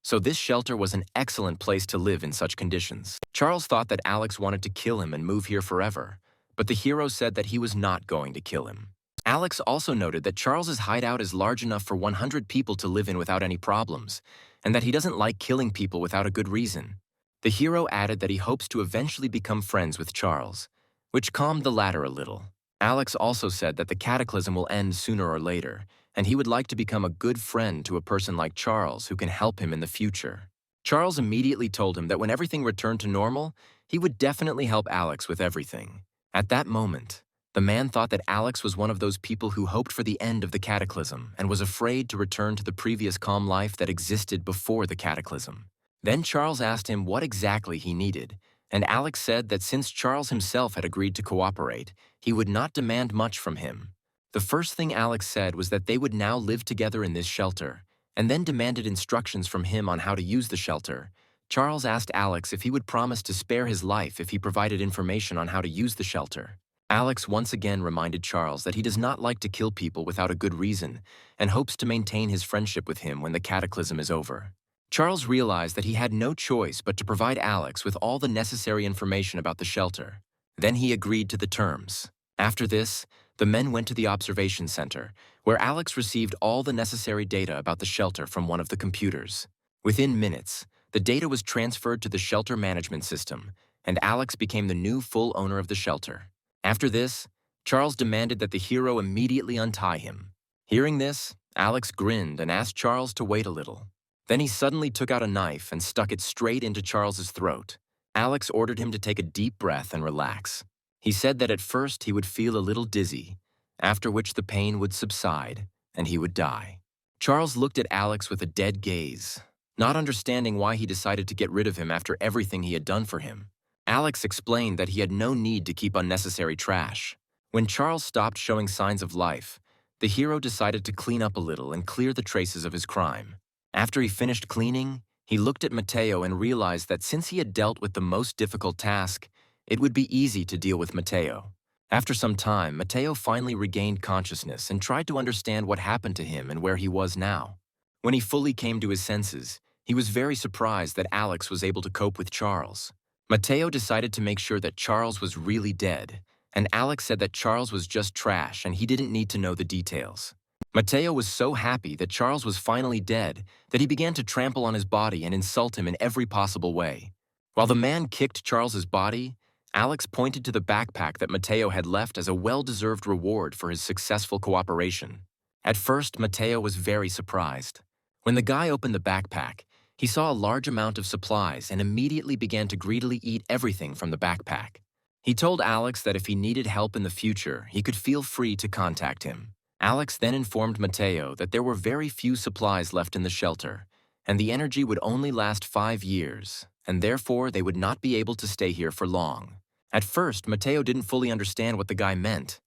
So this shelter was an excellent place to live in such conditions. Charles thought that Alex wanted to kill him and move here forever, but the hero said that he was not going to kill him. Alex also noted that Charles's hideout is large enough for 100 people to live in without any problems, and that he doesn't like killing people without a good reason. The hero added that he hopes to eventually become friends with Charles, which calmed the latter a little. Alex also said that the cataclysm will end sooner or later, and he would like to become a good friend to a person like Charles who can help him in the future. Charles immediately told him that when everything returned to normal, he would definitely help Alex with everything. At that moment, the man thought that Alex was one of those people who hoped for the end of the cataclysm and was afraid to return to the previous calm life that existed before the cataclysm. Then Charles asked him what exactly he needed, and Alex said that since Charles himself had agreed to cooperate, he would not demand much from him. The first thing Alex said was that they would now live together in this shelter, and then demanded instructions from him on how to use the shelter. Charles asked Alex if he would promise to spare his life if he provided information on how to use the shelter. Alex once again reminded Charles that he does not like to kill people without a good reason and hopes to maintain his friendship with him when the cataclysm is over. Charles realized that he had no choice but to provide Alex with all the necessary information about the shelter. Then he agreed to the terms. After this, the men went to the observation center, where Alex received all the necessary data about the shelter from one of the computers. Within minutes, the data was transferred to the shelter management system, and Alex became the new full owner of the shelter. After this, Charles demanded that the hero immediately untie him. Hearing this, Alex grinned and asked Charles to wait a little. Then he suddenly took out a knife and stuck it straight into Charles's throat. Alex ordered him to take a deep breath and relax. He said that at first he would feel a little dizzy, after which the pain would subside and he would die. Charles looked at Alex with a dead gaze, not understanding why he decided to get rid of him after everything he had done for him. Alex explained that he had no need to keep unnecessary trash. When Charles stopped showing signs of life, the hero decided to clean up a little and clear the traces of his crime. After he finished cleaning, he looked at Mateo and realized that since he had dealt with the most difficult task, it would be easy to deal with Mateo. After some time, Mateo finally regained consciousness and tried to understand what happened to him and where he was now. When he fully came to his senses, he was very surprised that Alex was able to cope with Charles. Mateo decided to make sure that Charles was really dead, and Alex said that Charles was just trash and he didn't need to know the details. Mateo was so happy that Charles was finally dead that he began to trample on his body and insult him in every possible way. While the man kicked Charles's body, Alex pointed to the backpack that Mateo had left as a well-deserved reward for his successful cooperation. At first, Mateo was very surprised. When the guy opened the backpack, he saw a large amount of supplies and immediately began to greedily eat everything from the backpack. He told Alex that if he needed help in the future, he could feel free to contact him. Alex then informed Mateo that there were very few supplies left in the shelter, and the energy would only last 5 years, and therefore they would not be able to stay here for long. At first, Mateo didn't fully understand what the guy meant.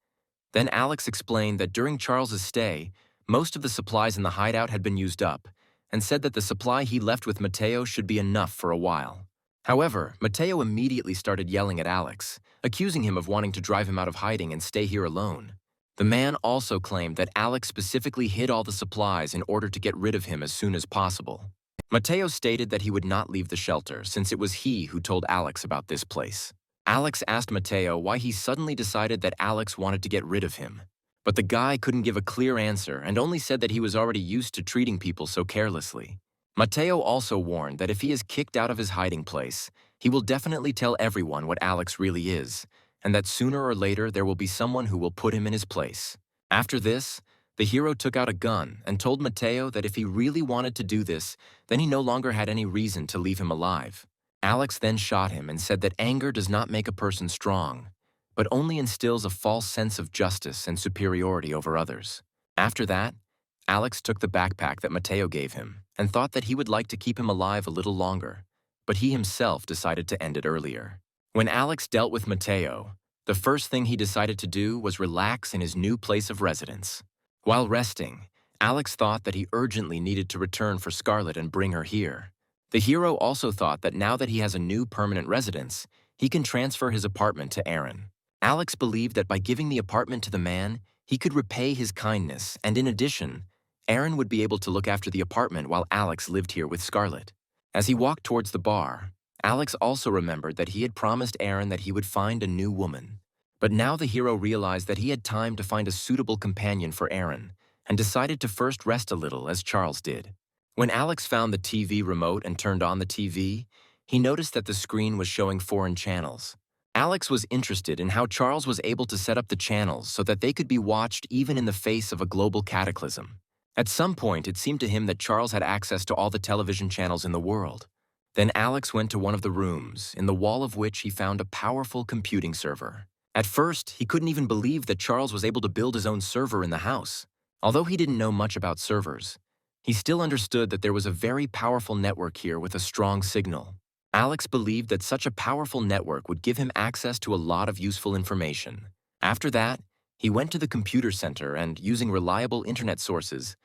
Then Alex explained that during Charles's stay, most of the supplies in the hideout had been used up, and said that the supply he left with Mateo should be enough for a while. However, Mateo immediately started yelling at Alex, accusing him of wanting to drive him out of hiding and stay here alone. The man also claimed that Alex specifically hid all the supplies in order to get rid of him as soon as possible. Mateo stated that he would not leave the shelter since it was he who told Alex about this place. Alex asked Mateo why he suddenly decided that Alex wanted to get rid of him. But the guy couldn't give a clear answer and only said that he was already used to treating people so carelessly. Mateo also warned that if he is kicked out of his hiding place, he will definitely tell everyone what Alex really is, and that sooner or later there will be someone who will put him in his place. After this, the hero took out a gun and told Mateo that if he really wanted to do this, then he no longer had any reason to leave him alive. Alex then shot him and said that anger does not make a person strong, but only instills a false sense of justice and superiority over others. After that, Alex took the backpack that Mateo gave him and thought that he would like to keep him alive a little longer, but he himself decided to end it earlier. When Alex dealt with Mateo, the first thing he decided to do was relax in his new place of residence. While resting, Alex thought that he urgently needed to return for Scarlet and bring her here. The hero also thought that now that he has a new permanent residence, he can transfer his apartment to Aaron. Alex believed that by giving the apartment to the man, he could repay his kindness, and in addition, Aaron would be able to look after the apartment while Alex lived here with Scarlet. As he walked towards the bar, Alex also remembered that he had promised Aaron that he would find a new woman. But now the hero realized that he had time to find a suitable companion for Aaron, and decided to first rest a little as Charles did. When Alex found the TV remote and turned on the TV, he noticed that the screen was showing foreign channels. Alex was interested in how Charles was able to set up the channels so that they could be watched even in the face of a global cataclysm. At some point, it seemed to him that Charles had access to all the television channels in the world. Then Alex went to one of the rooms, in the wall of which he found a powerful computing server. At first, he couldn't even believe that Charles was able to build his own server in the house. Although he didn't know much about servers, he still understood that there was a very powerful network here with a strong signal. Alex believed that such a powerful network would give him access to a lot of useful information. After that, he went to the computer center and, using reliable internet sources,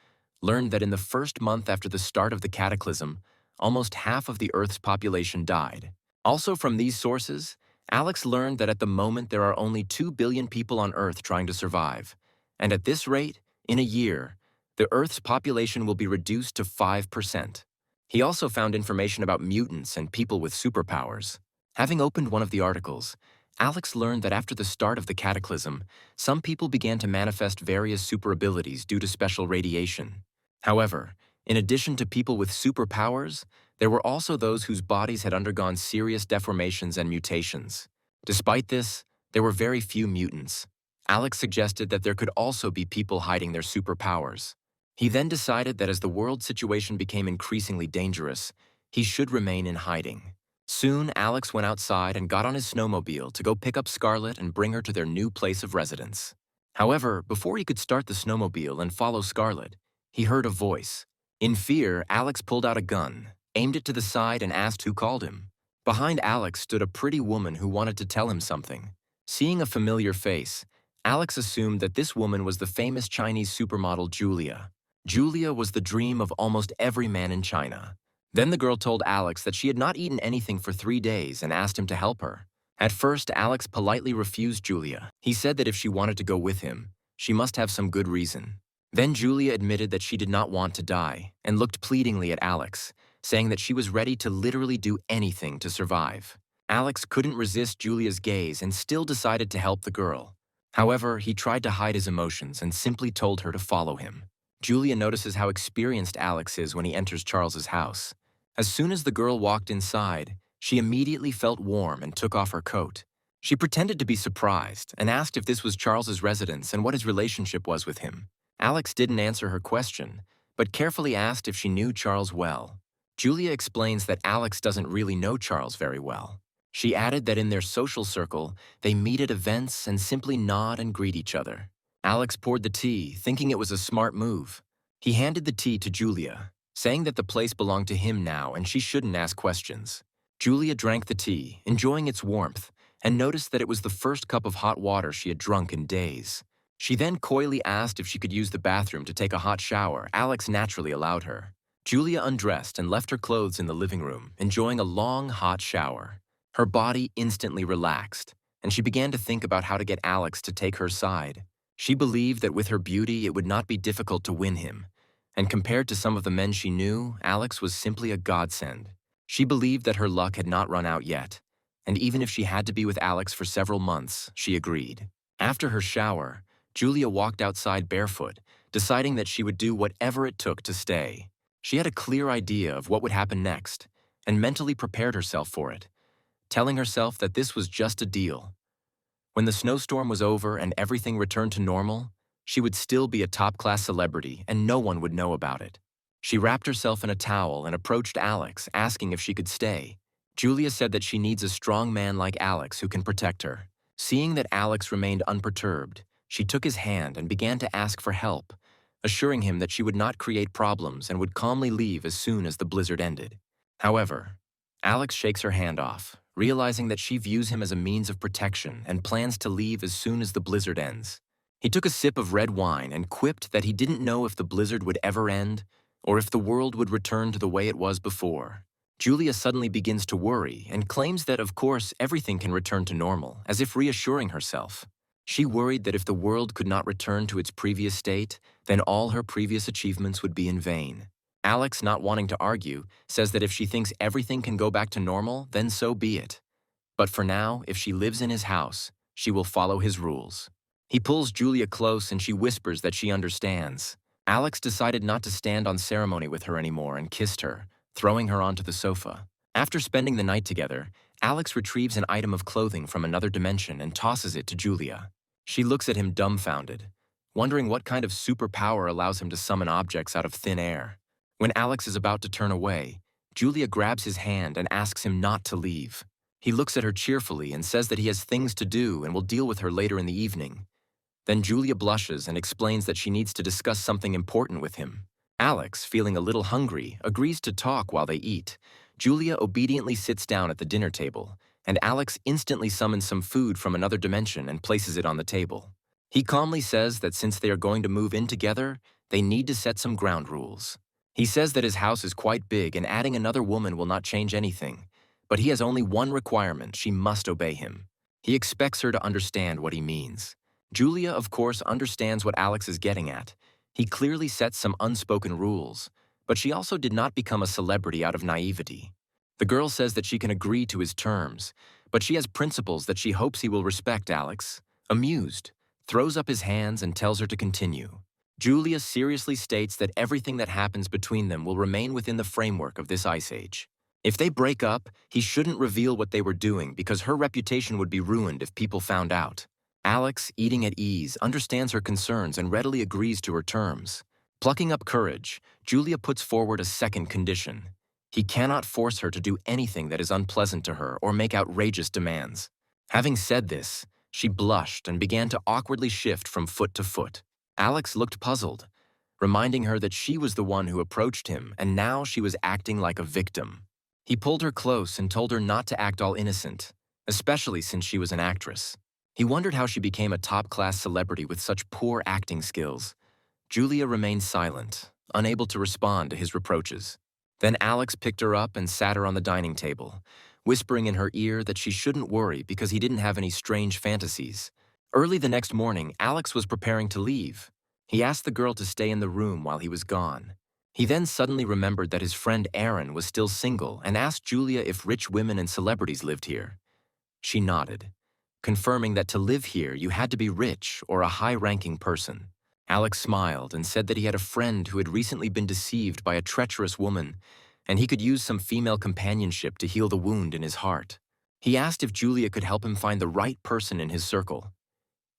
learned that in the first month after the start of the cataclysm, almost half of the Earth's population died. Also from these sources, Alex learned that at the moment there are only 2 billion people on Earth trying to survive. And at this rate, in a year, the Earth's population will be reduced to 5%. He also found information about mutants and people with superpowers. Having opened one of the articles, Alex learned that after the start of the cataclysm, some people began to manifest various super abilities due to special radiation. However, in addition to people with superpowers, there were also those whose bodies had undergone serious deformations and mutations. Despite this, there were very few mutants. Alex suggested that there could also be people hiding their superpowers. He then decided that as the world situation became increasingly dangerous, he should remain in hiding. Soon, Alex went outside and got on his snowmobile to go pick up Scarlet and bring her to their new place of residence. However, before he could start the snowmobile and follow Scarlet, he heard a voice. In fear, Alex pulled out a gun, aimed it to the side, and asked who called him. Behind Alex stood a pretty woman who wanted to tell him something. Seeing a familiar face, Alex assumed that this woman was the famous Chinese supermodel Julia. Julia was the dream of almost every man in China. Then the girl told Alex that she had not eaten anything for 3 days and asked him to help her. At first, Alex politely refused Julia. He said that if she wanted to go with him, she must have some good reason. Then Julia admitted that she did not want to die and looked pleadingly at Alex, saying that she was ready to literally do anything to survive. Alex couldn't resist Julia's gaze and still decided to help the girl. However, he tried to hide his emotions and simply told her to follow him. Julia notices how experienced Alex is when he enters Charles's house. As soon as the girl walked inside, she immediately felt warm and took off her coat. She pretended to be surprised and asked if this was Charles's residence and what his relationship was with him. Alex didn't answer her question, but carefully asked if she knew Charles well. Julia explains that Alex doesn't really know Charles very well. She added that in their social circle, they meet at events and simply nod and greet each other. Alex poured the tea, thinking it was a smart move. He handed the tea to Julia, saying that the place belonged to him now and she shouldn't ask questions. Julia drank the tea, enjoying its warmth, and noticed that it was the first cup of hot water she had drunk in days. She then coyly asked if she could use the bathroom to take a hot shower. Alex naturally allowed her. Julia undressed and left her clothes in the living room, enjoying a long, hot shower. Her body instantly relaxed, and she began to think about how to get Alex to take her side. She believed that with her beauty, it would not be difficult to win him. And compared to some of the men she knew, Alex was simply a godsend. She believed that her luck had not run out yet, and even if she had to be with Alex for several months, she agreed. After her shower, Julia walked outside barefoot, deciding that she would do whatever it took to stay. She had a clear idea of what would happen next, and mentally prepared herself for it, telling herself that this was just a deal. When the snowstorm was over and everything returned to normal, she would still be a top-class celebrity and no one would know about it. She wrapped herself in a towel and approached Alex, asking if she could stay. Julia said that she needs a strong man like Alex who can protect her. Seeing that Alex remained unperturbed, she took his hand and began to ask for help, assuring him that she would not create problems and would calmly leave as soon as the blizzard ended. However, Alex shakes her hand off, realizing that she views him as a means of protection and plans to leave as soon as the blizzard ends. He took a sip of red wine and quipped that he didn't know if the blizzard would ever end or if the world would return to the way it was before. Julia suddenly begins to worry and claims that, of course, everything can return to normal, as if reassuring herself. She worried that if the world could not return to its previous state, then all her previous achievements would be in vain. Alex, not wanting to argue, says that if she thinks everything can go back to normal, then so be it. But for now, if she lives in his house, she will follow his rules. He pulls Julia close and she whispers that she understands. Alex decided not to stand on ceremony with her anymore and kissed her, throwing her onto the sofa. After spending the night together, Alex retrieves an item of clothing from another dimension and tosses it to Julia. She looks at him dumbfounded, wondering what kind of superpower allows him to summon objects out of thin air. When Alex is about to turn away, Julia grabs his hand and asks him not to leave. He looks at her cheerfully and says that he has things to do and will deal with her later in the evening. Then Julia blushes and explains that she needs to discuss something important with him. Alex, feeling a little hungry, agrees to talk while they eat. Julia obediently sits down at the dinner table, and Alex instantly summons some food from another dimension and places it on the table. He calmly says that since they are going to move in together, they need to set some ground rules. He says that his house is quite big and adding another woman will not change anything, But he has only one requirement: she must obey him. He expects her to understand what he means. Julia, of course, understands what Alex is getting at. He clearly sets some unspoken rules, but she also did not become a celebrity out of naivety. The girl says that she can agree to his terms, but she has principles that she hopes he will respect. Alex, amused, throws up his hands and tells her to continue. Julia seriously states that everything that happens between them will remain within the framework of this ice age. If they break up, he shouldn't reveal what they were doing because her reputation would be ruined if people found out. Alex, eating at ease, understands her concerns and readily agrees to her terms. Plucking up courage, Julia puts forward a second condition. He cannot force her to do anything that is unpleasant to her or make outrageous demands. Having said this, she blushed and began to awkwardly shift from foot to foot. Alex looked puzzled, reminding her that she was the one who approached him, and now she was acting like a victim. He pulled her close and told her not to act all innocent, especially since she was an actress. He wondered how she became a top-class celebrity with such poor acting skills. Julia remained silent, unable to respond to his reproaches. Then Alex picked her up and sat her on the dining table, whispering in her ear that she shouldn't worry because he didn't have any strange fantasies. Early the next morning, Alex was preparing to leave. He asked the girl to stay in the room while he was gone. He then suddenly remembered that his friend Aaron was still single and asked Julia if rich women and celebrities lived here. She nodded, confirming that to live here you had to be rich or a high-ranking person. Alex smiled and said that he had a friend who had recently been deceived by a treacherous woman, and he could use some female companionship to heal the wound in his heart. He asked if Julia could help him find the right person in his circle.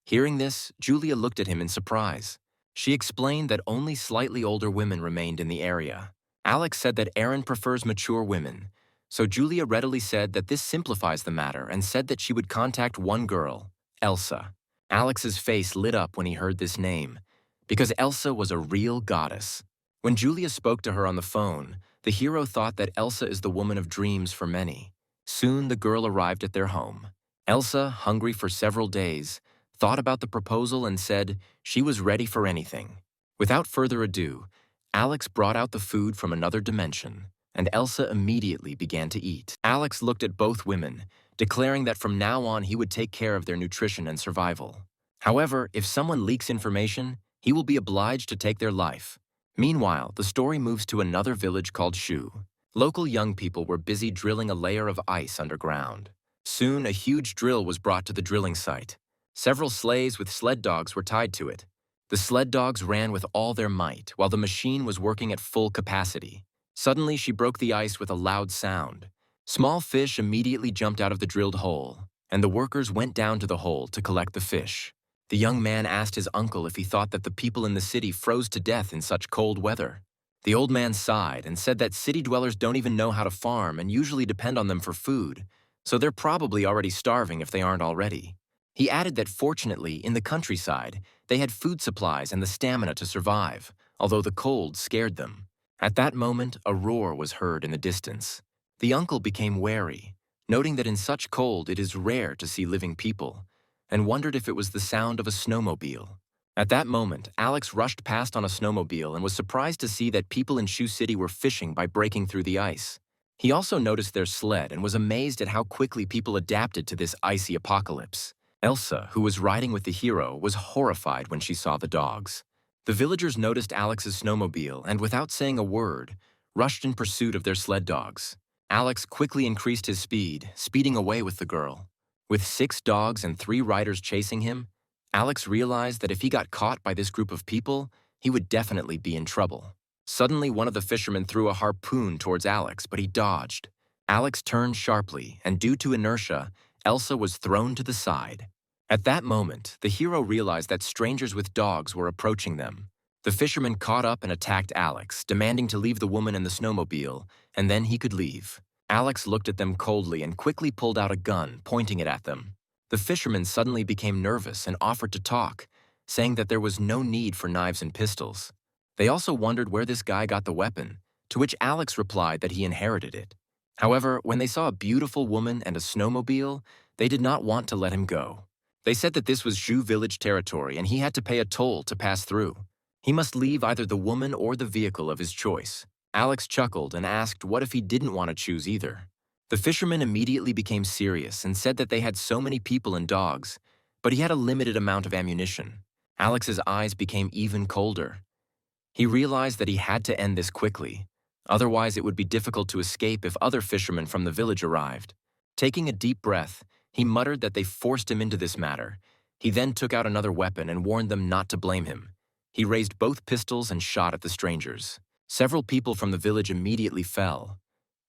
Hearing this, Julia looked at him in surprise. She explained that only slightly older women remained in the area. Alex said that Aaron prefers mature women, so Julia readily said that this simplifies the matter and said that she would contact one girl, Elsa. Alex's face lit up when he heard this name, because Elsa was a real goddess. When Julia spoke to her on the phone, the hero thought that Elsa is the woman of dreams for many. Soon the girl arrived at their home. Elsa, hungry for several days, thought about the proposal and said she was ready for anything. Without further ado, Alex brought out the food from another dimension, and Elsa immediately began to eat. Alex looked at both women, declaring that from now on he would take care of their nutrition and survival. However, if someone leaks information, he will be obliged to take their life. Meanwhile, the story moves to another village called Shu. Local young people were busy drilling a layer of ice underground. Soon, a huge drill was brought to the drilling site. Several sleighs with sled dogs were tied to it. The sled dogs ran with all their might, while the machine was working at full capacity. Suddenly, she broke the ice with a loud sound. Small fish immediately jumped out of the drilled hole, and the workers went down to the hole to collect the fish. The young man asked his uncle if he thought that the people in the city froze to death in such cold weather. The old man sighed and said that city dwellers don't even know how to farm and usually depend on them for food, so they're probably already starving if they aren't already. He added that fortunately, in the countryside, they had food supplies and the stamina to survive, although the cold scared them. At that moment, a roar was heard in the distance. The uncle became wary, noting that in such cold it is rare to see living people, and wondered if it was the sound of a snowmobile. At that moment, Alex rushed past on a snowmobile and was surprised to see that people in Shu City were fishing by breaking through the ice. He also noticed their sled and was amazed at how quickly people adapted to this icy apocalypse. Elsa, who was riding with the hero, was horrified when she saw the dogs. The villagers noticed Alex's snowmobile and, without saying a word, rushed in pursuit of their sled dogs. Alex quickly increased his speed, speeding away with the girl. With 6 dogs and 3 riders chasing him, Alex realized that if he got caught by this group of people, he would definitely be in trouble. Suddenly, one of the fishermen threw a harpoon towards Alex, but he dodged. Alex turned sharply, and due to inertia, Elsa was thrown to the side. At that moment, the hero realized that strangers with dogs were approaching them. The fisherman caught up and attacked Alex, demanding to leave the woman and the snowmobile, and then he could leave. Alex looked at them coldly and quickly pulled out a gun, pointing it at them. The fisherman suddenly became nervous and offered to talk, saying that there was no need for knives and pistols. They also wondered where this guy got the weapon, to which Alex replied that he inherited it. However, when they saw a beautiful woman and a snowmobile, they did not want to let him go. They said that this was Zhu village territory and he had to pay a toll to pass through. He must leave either the woman or the vehicle of his choice. Alex chuckled and asked what if he didn't want to choose either. The fisherman immediately became serious and said that they had so many people and dogs, but he had a limited amount of ammunition. Alex's eyes became even colder. He realized that he had to end this quickly, otherwise it would be difficult to escape if other fishermen from the village arrived. Taking a deep breath, he muttered that they forced him into this matter. He then took out another weapon and warned them not to blame him. He raised both pistols and shot at the strangers. Several people from the village immediately fell.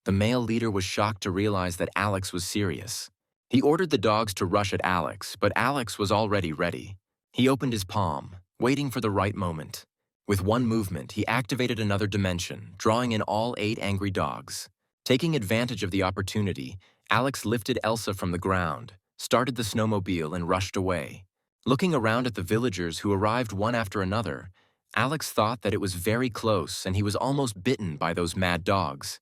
The male leader was shocked to realize that Alex was serious. He ordered the dogs to rush at Alex, but Alex was already ready. He opened his palm, waiting for the right moment. With one movement, he activated another dimension, drawing in all 8 angry dogs. Taking advantage of the opportunity, Alex lifted Elsa from the ground, started the snowmobile, and rushed away. Looking around at the villagers who arrived one after another, Alex thought that it was very close and he was almost bitten by those mad dogs.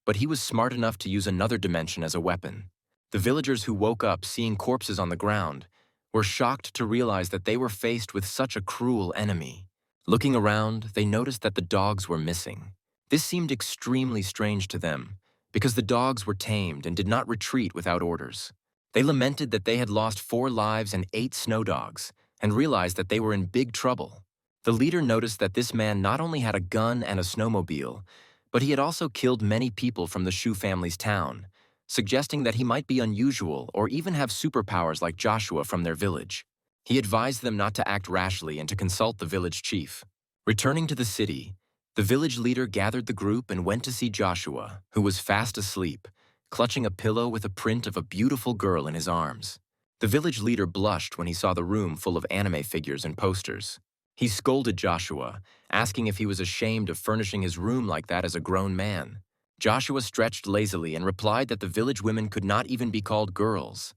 But he was smart enough to use another dimension as a weapon. The villagers who woke up seeing corpses on the ground were shocked to realize that they were faced with such a cruel enemy. Looking around, they noticed that the dogs were missing. This seemed extremely strange to them, because the dogs were tamed and did not retreat without orders. They lamented that they had lost 4 lives and 8 snow dogs, and realized that they were in big trouble. The leader noticed that this man not only had a gun and a snowmobile, but he had also killed many people from the Shu family's town, suggesting that he might be unusual or even have superpowers like Joshua from their village. He advised them not to act rashly and to consult the village chief. Returning to the city, the village leader gathered the group and went to see Joshua, who was fast asleep, clutching a pillow with a print of a beautiful girl in his arms. The village leader blushed when he saw the room full of anime figures and posters. He scolded Joshua, asking if he was ashamed of furnishing his room like that as a grown man. Joshua stretched lazily and replied that the village women could not even be called girls.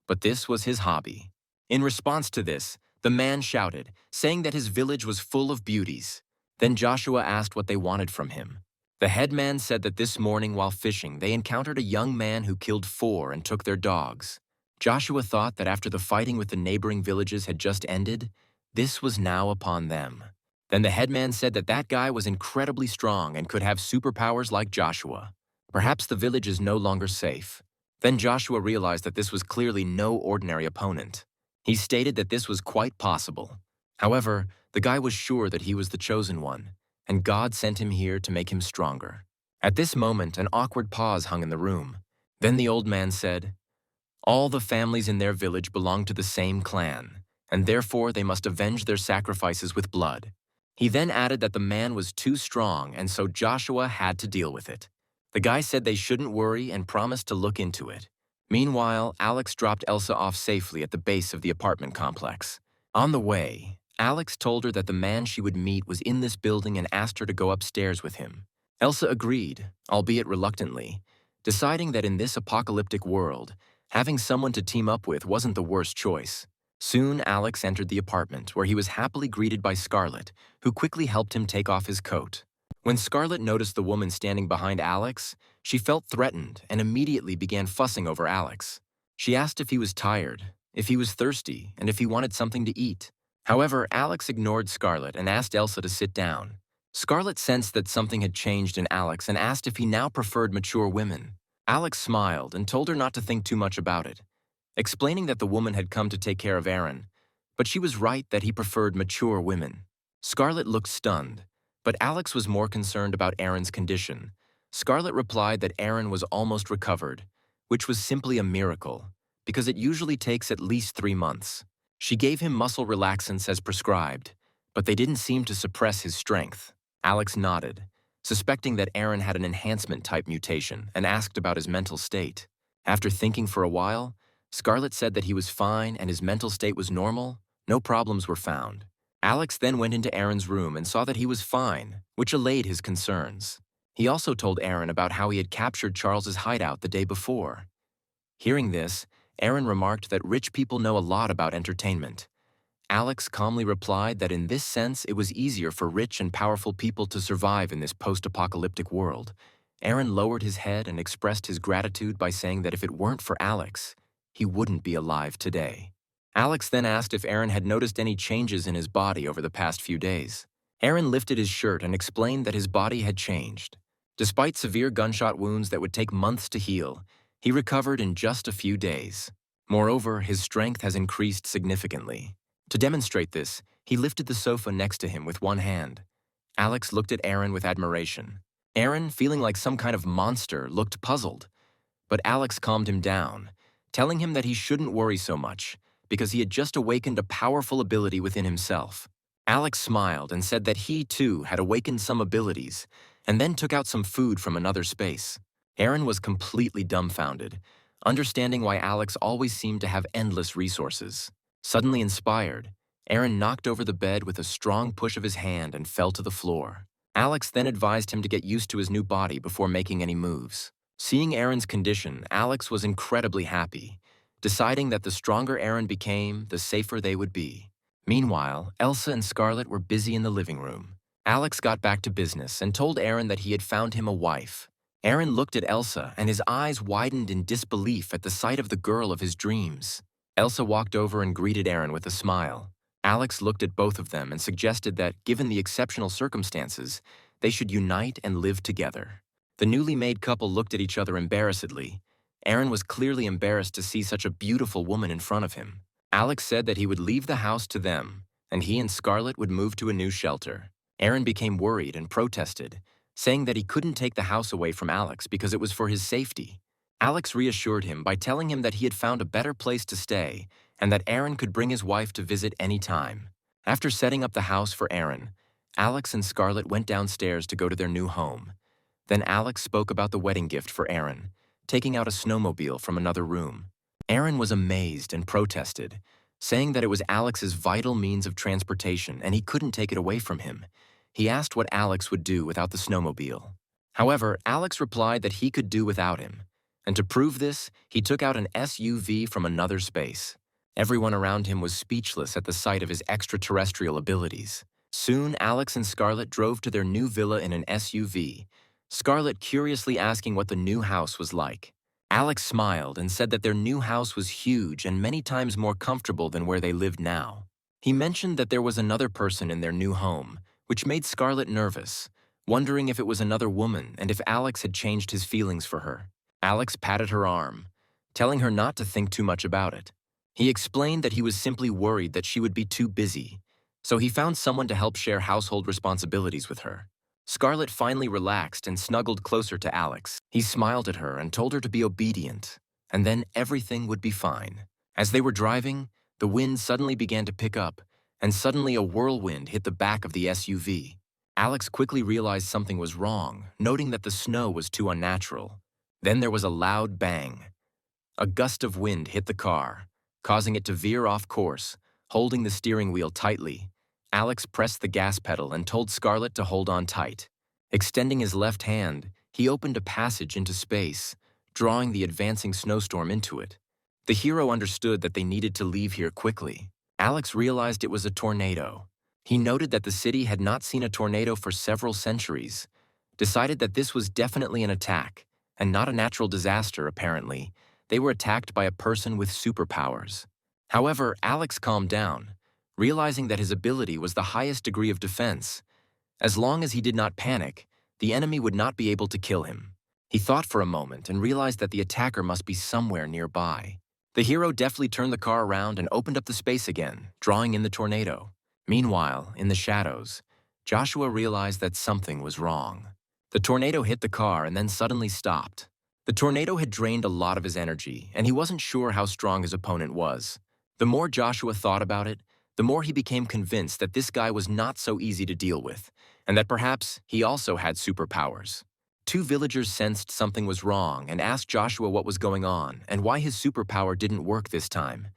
But this was his hobby. In response to this, the man shouted, saying that his village was full of beauties. Then Joshua asked what they wanted from him. The headman said that this morning while fishing, they encountered a young man who killed 4 and took their dogs. Joshua thought that after the fighting with the neighboring villages had just ended, this was now upon them. Then the headman said that that guy was incredibly strong and could have superpowers like Joshua. Perhaps the village is no longer safe. Then Joshua realized that this was clearly no ordinary opponent. He stated that this was quite possible. However, the guy was sure that he was the chosen one, and God sent him here to make him stronger. At this moment, an awkward pause hung in the room. Then the old man said, "All the families in their village belong to the same clan, and therefore they must avenge their sacrifices with blood." He then added that the man was too strong, and so Joshua had to deal with it. The guy said they shouldn't worry and promised to look into it. Meanwhile, Alex dropped Elsa off safely at the base of the apartment complex. On the way, Alex told her that the man she would meet was in this building and asked her to go upstairs with him. Elsa agreed, albeit reluctantly, deciding that in this apocalyptic world, having someone to team up with wasn't the worst choice. Soon, Alex entered the apartment, where he was happily greeted by Scarlett, who quickly helped him take off his coat. When Scarlett noticed the woman standing behind Alex, she felt threatened and immediately began fussing over Alex. She asked if he was tired, if he was thirsty, and if he wanted something to eat. However, Alex ignored Scarlett and asked Elsa to sit down. Scarlett sensed that something had changed in Alex and asked if he now preferred mature women. Alex smiled and told her not to think too much about it, explaining that the woman had come to take care of Aaron, but she was right that he preferred mature women. Scarlett looked stunned, but Alex was more concerned about Aaron's condition. Scarlett replied that Aaron was almost recovered, which was simply a miracle, because it usually takes at least 3 months. She gave him muscle relaxants as prescribed, but they didn't seem to suppress his strength. Alex nodded, suspecting that Aaron had an enhancement-type mutation, and asked about his mental state. After thinking for a while, Scarlett said that he was fine and his mental state was normal. No problems were found. Alex then went into Aaron's room and saw that he was fine, which allayed his concerns. He also told Aaron about how he had captured Charles's hideout the day before. Hearing this, Aaron remarked that rich people know a lot about entertainment. Alex calmly replied that in this sense it was easier for rich and powerful people to survive in this post-apocalyptic world. Aaron lowered his head and expressed his gratitude by saying that if it weren't for Alex, he wouldn't be alive today. Alex then asked if Aaron had noticed any changes in his body over the past few days. Aaron lifted his shirt and explained that his body had changed. Despite severe gunshot wounds that would take months to heal, he recovered in just a few days. Moreover, his strength has increased significantly. To demonstrate this, he lifted the sofa next to him with one hand. Alex looked at Aaron with admiration. Aaron, feeling like some kind of monster, looked puzzled. But Alex calmed him down, telling him that he shouldn't worry so much, because he had just awakened a powerful ability within himself. Alex smiled and said that he, too, had awakened some abilities, and then took out some food from another space. Aaron was completely dumbfounded, understanding why Alex always seemed to have endless resources. Suddenly inspired, Aaron knocked over the bed with a strong push of his hand and fell to the floor. Alex then advised him to get used to his new body before making any moves. Seeing Aaron's condition, Alex was incredibly happy, deciding that the stronger Aaron became, the safer they would be. Meanwhile, Elsa and Scarlett were busy in the living room. Alex got back to business and told Aaron that he had found him a wife. Aaron looked at Elsa and his eyes widened in disbelief at the sight of the girl of his dreams. Elsa walked over and greeted Aaron with a smile. Alex looked at both of them and suggested that, given the exceptional circumstances, they should unite and live together. The newly made couple looked at each other embarrassedly. Aaron was clearly embarrassed to see such a beautiful woman in front of him. Alex said that he would leave the house to them, and he and Scarlett would move to a new shelter. Aaron became worried and protested, saying that he couldn't take the house away from Alex because it was for his safety. Alex reassured him by telling him that he had found a better place to stay and that Aaron could bring his wife to visit any time. After setting up the house for Aaron, Alex and Scarlett went downstairs to go to their new home. Then Alex spoke about the wedding gift for Aaron, taking out a snowmobile from another room. Aaron was amazed and protested, saying that it was Alex's vital means of transportation and he couldn't take it away from him. He asked what Alex would do without the snowmobile. However, Alex replied that he could do without him, and to prove this, he took out an SUV from another space. Everyone around him was speechless at the sight of his extraterrestrial abilities. Soon, Alex and Scarlett drove to their new villa in an SUV, Scarlett curiously asking what the new house was like. Alex smiled and said that their new house was huge and many times more comfortable than where they lived now. He mentioned that there was another person in their new home, which made Scarlett nervous, wondering if it was another woman and if Alex had changed his feelings for her. Alex patted her arm, telling her not to think too much about it. He explained that he was simply worried that she would be too busy, so he found someone to help share household responsibilities with her. Scarlett finally relaxed and snuggled closer to Alex. He smiled at her and told her to be obedient, and then everything would be fine. As they were driving, the wind suddenly began to pick up, and suddenly a whirlwind hit the back of the SUV. Alex quickly realized something was wrong, noting that the snow was too unnatural. Then there was a loud bang. A gust of wind hit the car, causing it to veer off course. Holding the steering wheel tightly, Alex pressed the gas pedal and told Scarlett to hold on tight. Extending his left hand, he opened a passage into space, drawing the advancing snowstorm into it. The hero understood that they needed to leave here quickly. Alex realized it was a tornado. He noted that the city had not seen a tornado for several centuries, decided that this was definitely an attack, and not a natural disaster, apparently. They were attacked by a person with superpowers. However, Alex calmed down, realizing that his ability was the highest degree of defense. As long as he did not panic, the enemy would not be able to kill him. He thought for a moment and realized that the attacker must be somewhere nearby. The hero deftly turned the car around and opened up the space again, drawing in the tornado. Meanwhile, in the shadows, Joshua realized that something was wrong. The tornado hit the car and then suddenly stopped. The tornado had drained a lot of his energy, and he wasn't sure how strong his opponent was. The more Joshua thought about it, the more he became convinced that this guy was not so easy to deal with, and that perhaps he also had superpowers. Two villagers sensed something was wrong and asked Joshua what was going on and why his superpower didn't work this time.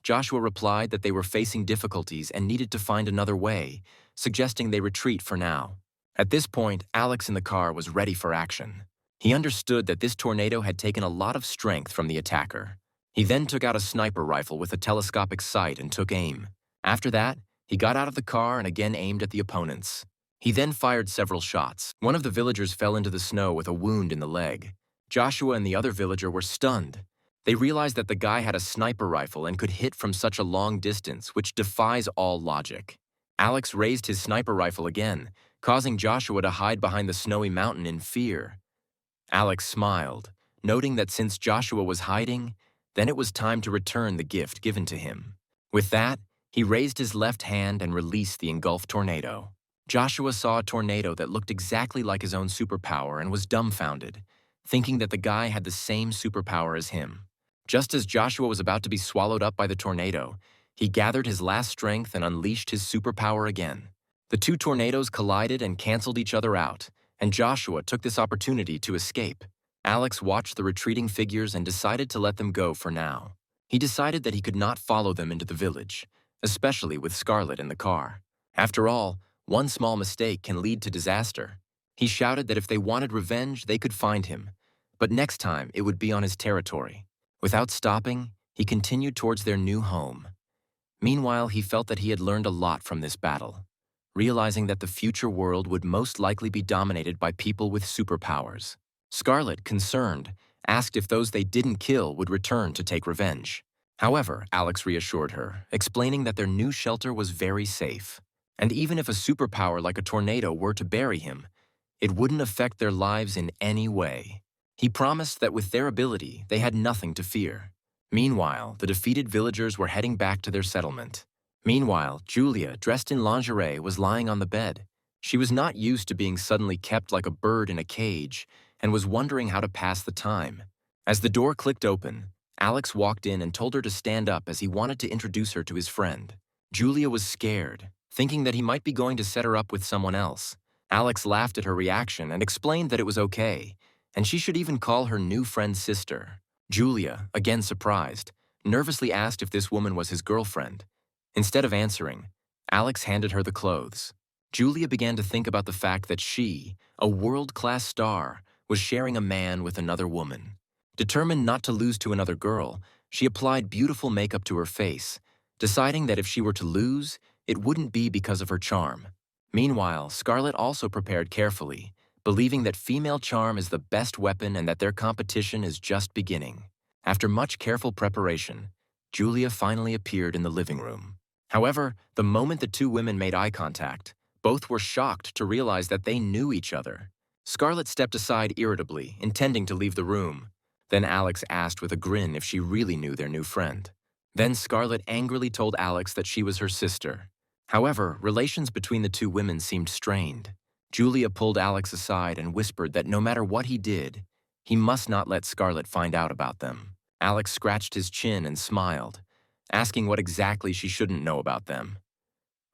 Joshua replied that they were facing difficulties and needed to find another way, suggesting they retreat for now. At this point, Alex in the car was ready for action. He understood that this tornado had taken a lot of strength from the attacker. He then took out a sniper rifle with a telescopic sight and took aim. After that, he got out of the car and again aimed at the opponents. He then fired several shots. One of the villagers fell into the snow with a wound in the leg. Joshua and the other villager were stunned. They realized that the guy had a sniper rifle and could hit from such a long distance, which defies all logic. Alex raised his sniper rifle again, causing Joshua to hide behind the snowy mountain in fear. Alex smiled, noting that since Joshua was hiding, then it was time to return the gift given to him. With that, he raised his left hand and released the engulfed tornado. Joshua saw a tornado that looked exactly like his own superpower and was dumbfounded, thinking that the guy had the same superpower as him. Just as Joshua was about to be swallowed up by the tornado, he gathered his last strength and unleashed his superpower again. The two tornadoes collided and canceled each other out, and Joshua took this opportunity to escape. Alex watched the retreating figures and decided to let them go for now. He decided that he could not follow them into the village, especially with Scarlet in the car. After all, one small mistake can lead to disaster. He shouted that if they wanted revenge, they could find him, but next time it would be on his territory. Without stopping, he continued towards their new home. Meanwhile, he felt that he had learned a lot from this battle, realizing that the future world would most likely be dominated by people with superpowers. Scarlet, concerned, asked if those they didn't kill would return to take revenge. However, Alex reassured her, explaining that their new shelter was very safe. And even if a superpower like a tornado were to bury him, it wouldn't affect their lives in any way. He promised that with their ability, they had nothing to fear. Meanwhile, the defeated villagers were heading back to their settlement. Meanwhile, Julia, dressed in lingerie, was lying on the bed. She was not used to being suddenly kept like a bird in a cage and was wondering how to pass the time. As the door clicked open, Alex walked in and told her to stand up as he wanted to introduce her to his friend. Julia was scared, thinking that he might be going to set her up with someone else. Alex laughed at her reaction and explained that it was okay, and she should even call her new friend sister. Julia, again surprised, nervously asked if this woman was his girlfriend. Instead of answering, Alex handed her the clothes. Julia began to think about the fact that she, a world-class star, was sharing a man with another woman. Determined not to lose to another girl, she applied beautiful makeup to her face, deciding that if she were to lose, it wouldn't be because of her charm. Meanwhile, Scarlet also prepared carefully, believing that female charm is the best weapon and that their competition is just beginning. After much careful preparation, Julia finally appeared in the living room. However, the moment the two women made eye contact, both were shocked to realize that they knew each other. Scarlet stepped aside irritably, intending to leave the room. Then Alex asked with a grin if she really knew their new friend. Then Scarlet angrily told Alex that she was her sister. However, relations between the two women seemed strained. Julia pulled Alex aside and whispered that no matter what he did, he must not let Scarlet find out about them. Alex scratched his chin and smiled, asking what exactly she shouldn't know about them.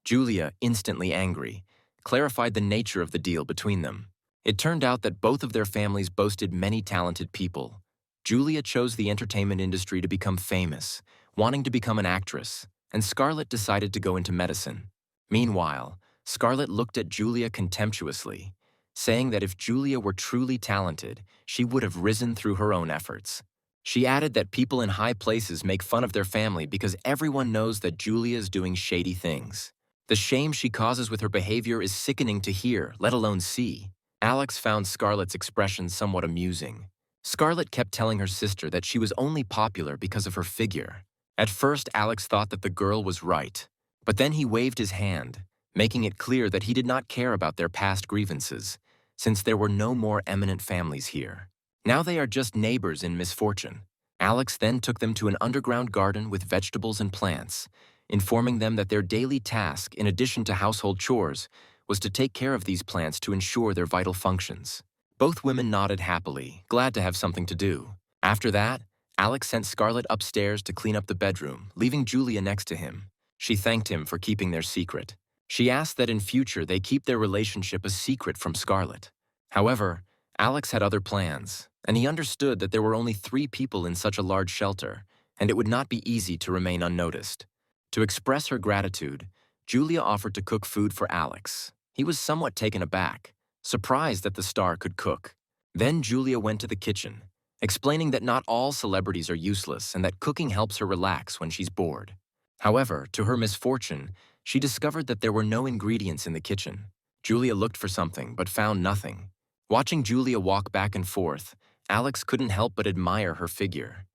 Julia, instantly angry, clarified the nature of the deal between them. It turned out that both of their families boasted many talented people. Julia chose the entertainment industry to become famous, wanting to become an actress, and Scarlet decided to go into medicine. Meanwhile, Scarlet looked at Julia contemptuously, saying that if Julia were truly talented, she would have risen through her own efforts. She added that people in high places make fun of their family because everyone knows that Julia is doing shady things. The shame she causes with her behavior is sickening to hear, let alone see. Alex found Scarlet's expression somewhat amusing. Scarlet kept telling her sister that she was only popular because of her figure. At first, Alex thought that the girl was right, but then he waved his hand, making it clear that he did not care about their past grievances, since there were no more eminent families here. Now they are just neighbors in misfortune. Alex then took them to an underground garden with vegetables and plants, informing them that their daily task, in addition to household chores, was to take care of these plants to ensure their vital functions. Both women nodded happily, glad to have something to do. After that, Alex sent Scarlet upstairs to clean up the bedroom, leaving Julia next to him. She thanked him for keeping their secret. She asked that in future they keep their relationship a secret from Scarlet. However, Alex had other plans, and he understood that there were only 3 people in such a large shelter, and it would not be easy to remain unnoticed. To express her gratitude, Julia offered to cook food for Alex. He was somewhat taken aback, surprised that the star could cook. Then Julia went to the kitchen, explaining that not all celebrities are useless and that cooking helps her relax when she's bored. However, to her misfortune, she discovered that there were no ingredients in the kitchen. Julia looked for something but found nothing. Watching Julia walk back and forth, Alex couldn't help but admire her figure.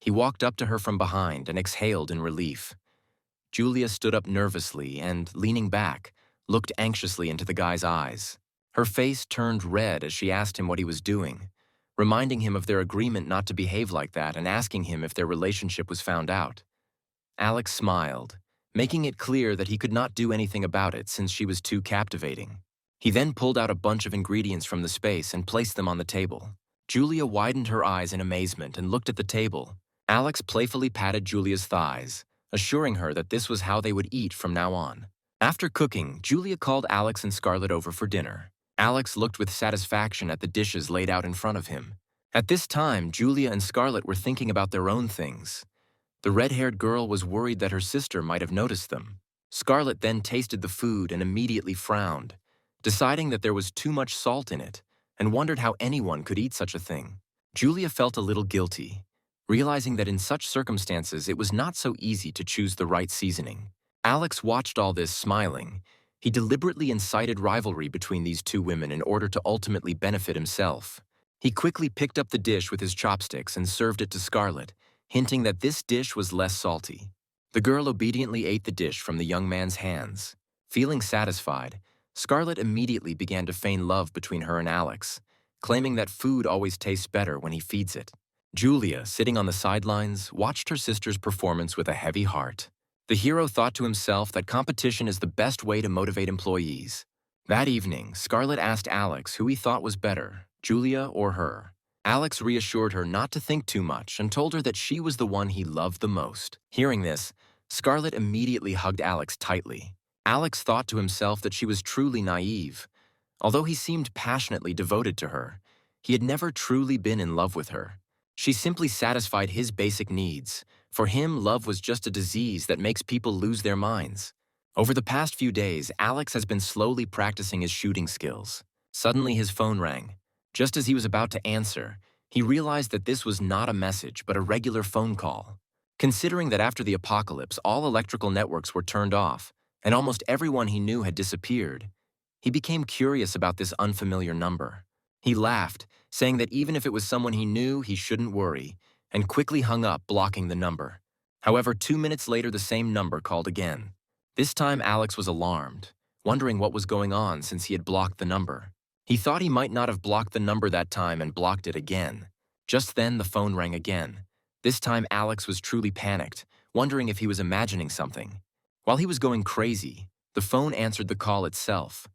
He walked up to her from behind and exhaled in relief. Julia stood up nervously and, leaning back, looked anxiously into the guy's eyes. Her face turned red as she asked him what he was doing, reminding him of their agreement not to behave like that and asking him if their relationship was found out. Alex smiled, making it clear that he could not do anything about it since she was too captivating. He then pulled out a bunch of ingredients from the space and placed them on the table. Julia widened her eyes in amazement and looked at the table. Alex playfully patted Julia's thighs, assuring her that this was how they would eat from now on. After cooking, Julia called Alex and Scarlett over for dinner. Alex looked with satisfaction at the dishes laid out in front of him. At this time, Julia and Scarlett were thinking about their own things. The red-haired girl was worried that her sister might have noticed them. Scarlett then tasted the food and immediately frowned, deciding that there was too much salt in it, and wondered how anyone could eat such a thing. Julia felt a little guilty, realizing that in such circumstances it was not so easy to choose the right seasoning. Alex watched all this smiling. He deliberately incited rivalry between these two women in order to ultimately benefit himself. He quickly picked up the dish with his chopsticks and served it to Scarlett, hinting that this dish was less salty. The girl obediently ate the dish from the young man's hands. Feeling satisfied, Scarlett immediately began to feign love between her and Alex, claiming that food always tastes better when he feeds it. Julia, sitting on the sidelines, watched her sister's performance with a heavy heart. The hero thought to himself that competition is the best way to motivate employees. That evening, Scarlett asked Alex who he thought was better, Julia or her. Alex reassured her not to think too much and told her that she was the one he loved the most. Hearing this, Scarlett immediately hugged Alex tightly. Alex thought to himself that she was truly naive. Although he seemed passionately devoted to her, he had never truly been in love with her. She simply satisfied his basic needs. For him, love was just a disease that makes people lose their minds. Over the past few days, Alex has been slowly practicing his shooting skills. Suddenly, his phone rang. Just as he was about to answer, he realized that this was not a message, but a regular phone call. Considering that after the apocalypse, all electrical networks were turned off, and almost everyone he knew had disappeared, he became curious about this unfamiliar number. He laughed, saying that even if it was someone he knew, he shouldn't worry, and quickly hung up, blocking the number. However, 2 minutes later, the same number called again. This time, Alex was alarmed, wondering what was going on since he had blocked the number. He thought he might not have blocked the number that time and blocked it again. Just then, the phone rang again. This time, Alex was truly panicked, wondering if he was imagining something. While he was going crazy, the phone answered the call itself.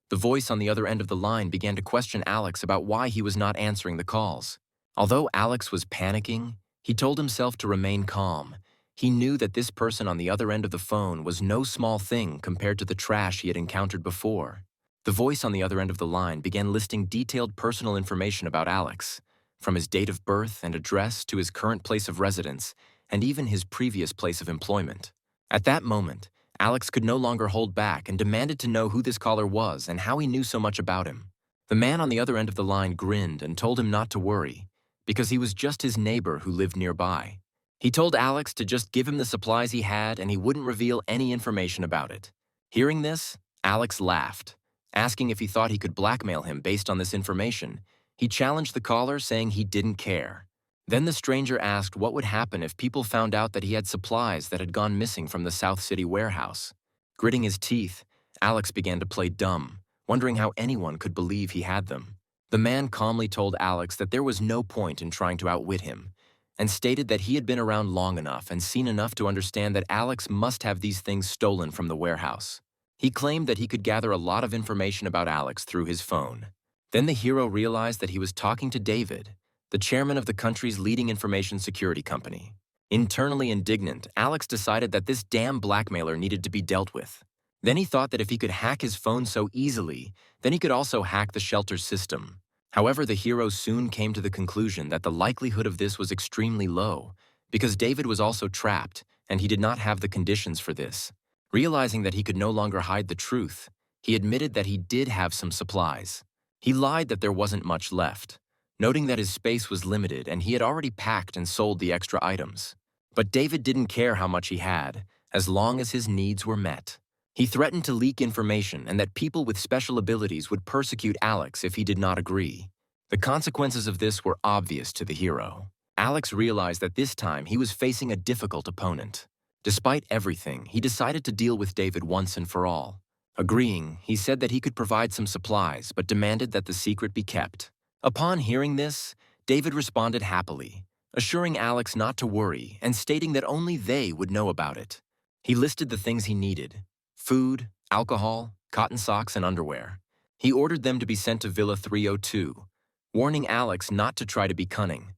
The voice on the other end of the line began to question Alex about why he was not answering the calls. Although Alex was panicking, he told himself to remain calm. He knew that this person on the other end of the phone was no small thing compared to the trash he had encountered before. The voice on the other end of the line began listing detailed personal information about Alex, from his date of birth and address to his current place of residence, and even his previous place of employment. At that moment, Alex could no longer hold back and demanded to know who this caller was and how he knew so much about him. The man on the other end of the line grinned and told him not to worry, because he was just his neighbor who lived nearby. He told Alex to just give him the supplies he had and he wouldn't reveal any information about it. Hearing this, Alex laughed. Asking if he thought he could blackmail him based on this information, he challenged the caller, saying he didn't care. Then the stranger asked what would happen if people found out that he had supplies that had gone missing from the South City warehouse. Gritting his teeth, Alex began to play dumb, wondering how anyone could believe he had them. The man calmly told Alex that there was no point in trying to outwit him, and stated that he had been around long enough and seen enough to understand that Alex must have these things stolen from the warehouse. He claimed that he could gather a lot of information about Alex through his phone. Then the hero realized that he was talking to David, the chairman of the country's leading information security company. Internally indignant, Alex decided that this damn blackmailer needed to be dealt with. Then he thought that if he could hack his phone so easily, then he could also hack the shelter's system. However, the hero soon came to the conclusion that the likelihood of this was extremely low, because David was also trapped, and he did not have the conditions for this. Realizing that he could no longer hide the truth, he admitted that he did have some supplies. He lied that there wasn't much left, noting that his space was limited and he had already packed and sold the extra items. But David didn't care how much he had, as long as his needs were met. He threatened to leak information and that people with special abilities would persecute Alex if he did not agree. The consequences of this were obvious to the hero. Alex realized that this time he was facing a difficult opponent. Despite everything, he decided to deal with David once and for all. Agreeing, he said that he could provide some supplies but demanded that the secret be kept. Upon hearing this, David responded happily, assuring Alex not to worry and stating that only they would know about it. He listed the things he needed: food, alcohol, cotton socks, and underwear. He ordered them to be sent to Villa 302, warning Alex not to try to be cunning.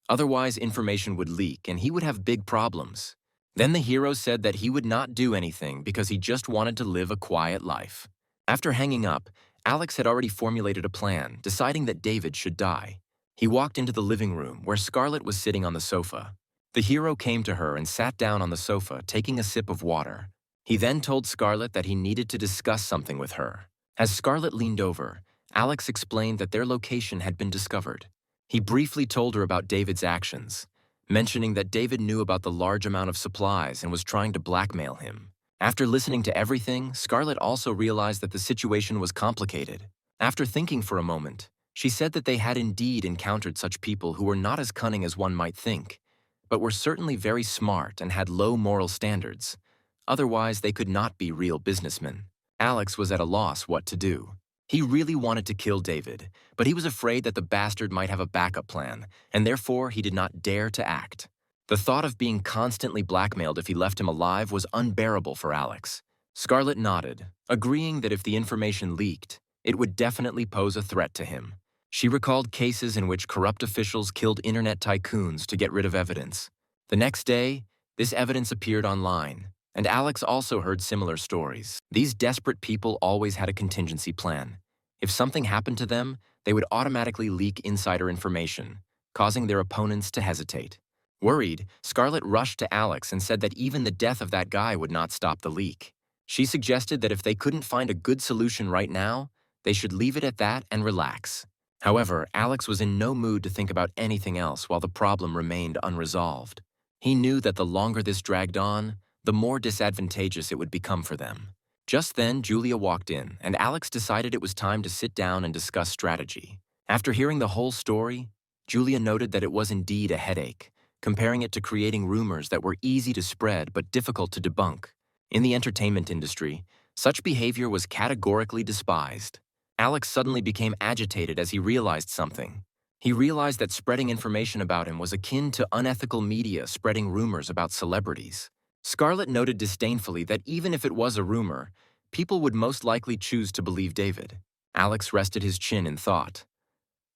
Otherwise, information would leak and he would have big problems. Then the hero said that he would not do anything because he just wanted to live a quiet life. After hanging up, Alex had already formulated a plan, deciding that David should die. He walked into the living room where Scarlett was sitting on the sofa. The hero came to her and sat down on the sofa, taking a sip of water. He then told Scarlett that he needed to discuss something with her. As Scarlett leaned over, Alex explained that their location had been discovered. He briefly told her about David's actions, mentioning that David knew about the large amount of supplies and was trying to blackmail him. After listening to everything, Scarlett also realized that the situation was complicated. After thinking for a moment, she said that they had indeed encountered such people who were not as cunning as one might think, but were certainly very smart and had low moral standards. Otherwise, they could not be real businessmen. Alex was at a loss what to do. He really wanted to kill David, but he was afraid that the bastard might have a backup plan, and therefore he did not dare to act. The thought of being constantly blackmailed if he left him alive was unbearable for Alex. Scarlett nodded, agreeing that if the information leaked, it would definitely pose a threat to him. She recalled cases in which corrupt officials killed internet tycoons to get rid of evidence. The next day, this evidence appeared online, and Alex also heard similar stories. These desperate people always had a contingency plan. If something happened to them, they would automatically leak insider information, causing their opponents to hesitate. Worried, Scarlett rushed to Alex and said that even the death of that guy would not stop the leak. She suggested that if they couldn't find a good solution right now, they should leave it at that and relax. However, Alex was in no mood to think about anything else while the problem remained unresolved. He knew that the longer this dragged on, the more disadvantageous it would become for them. Just then, Julia walked in, and Alex decided it was time to sit down and discuss strategy. After hearing the whole story, Julia noted that it was indeed a headache, comparing it to creating rumors that were easy to spread but difficult to debunk. In the entertainment industry, such behavior was categorically despised. Alex suddenly became agitated as he realized something. He realized that spreading information about him was akin to unethical media spreading rumors about celebrities. Scarlett noted disdainfully that even if it was a rumor, people would most likely choose to believe David. Alex rested his chin in thought.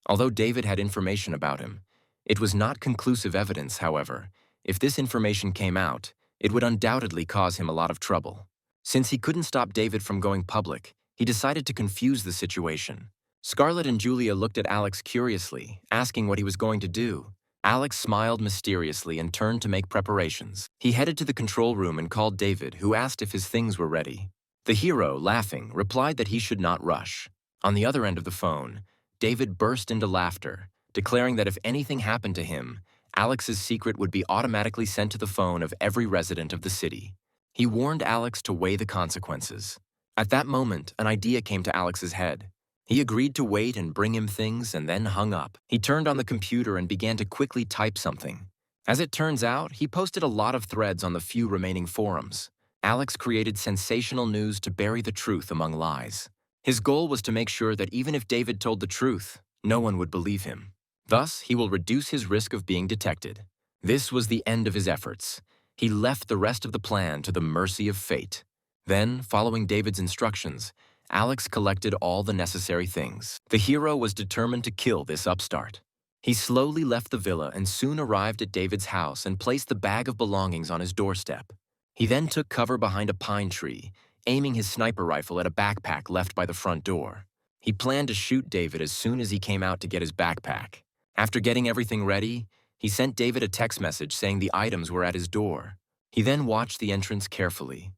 Although David had information about him, it was not conclusive evidence, however. If this information came out, it would undoubtedly cause him a lot of trouble. Since he couldn't stop David from going public, he decided to confuse the situation. Scarlett and Julia looked at Alex curiously, asking what he was going to do. Alex smiled mysteriously and turned to make preparations. He headed to the control room and called David, who asked if his things were ready. The hero, laughing, replied that he should not rush. On the other end of the phone, David burst into laughter, declaring that if anything happened to him, Alex's secret would be automatically sent to the phone of every resident of the city. He warned Alex to weigh the consequences. At that moment, an idea came to Alex's head. He agreed to wait and bring him things and then hung up. He turned on the computer and began to quickly type something. As it turns out, he posted a lot of threads on the few remaining forums. Alex created sensational news to bury the truth among lies. His goal was to make sure that even if David told the truth, no one would believe him. Thus, he will reduce his risk of being detected. This was the end of his efforts. He left the rest of the plan to the mercy of fate. Then, following David's instructions, Alex collected all the necessary things. The hero was determined to kill this upstart. He slowly left the villa and soon arrived at David's house and placed the bag of belongings on his doorstep. He then took cover behind a pine tree, aiming his sniper rifle at a backpack left by the front door. He planned to shoot David as soon as he came out to get his backpack. After getting everything ready, he sent David a text message saying the items were at his door. He then watched the entrance carefully,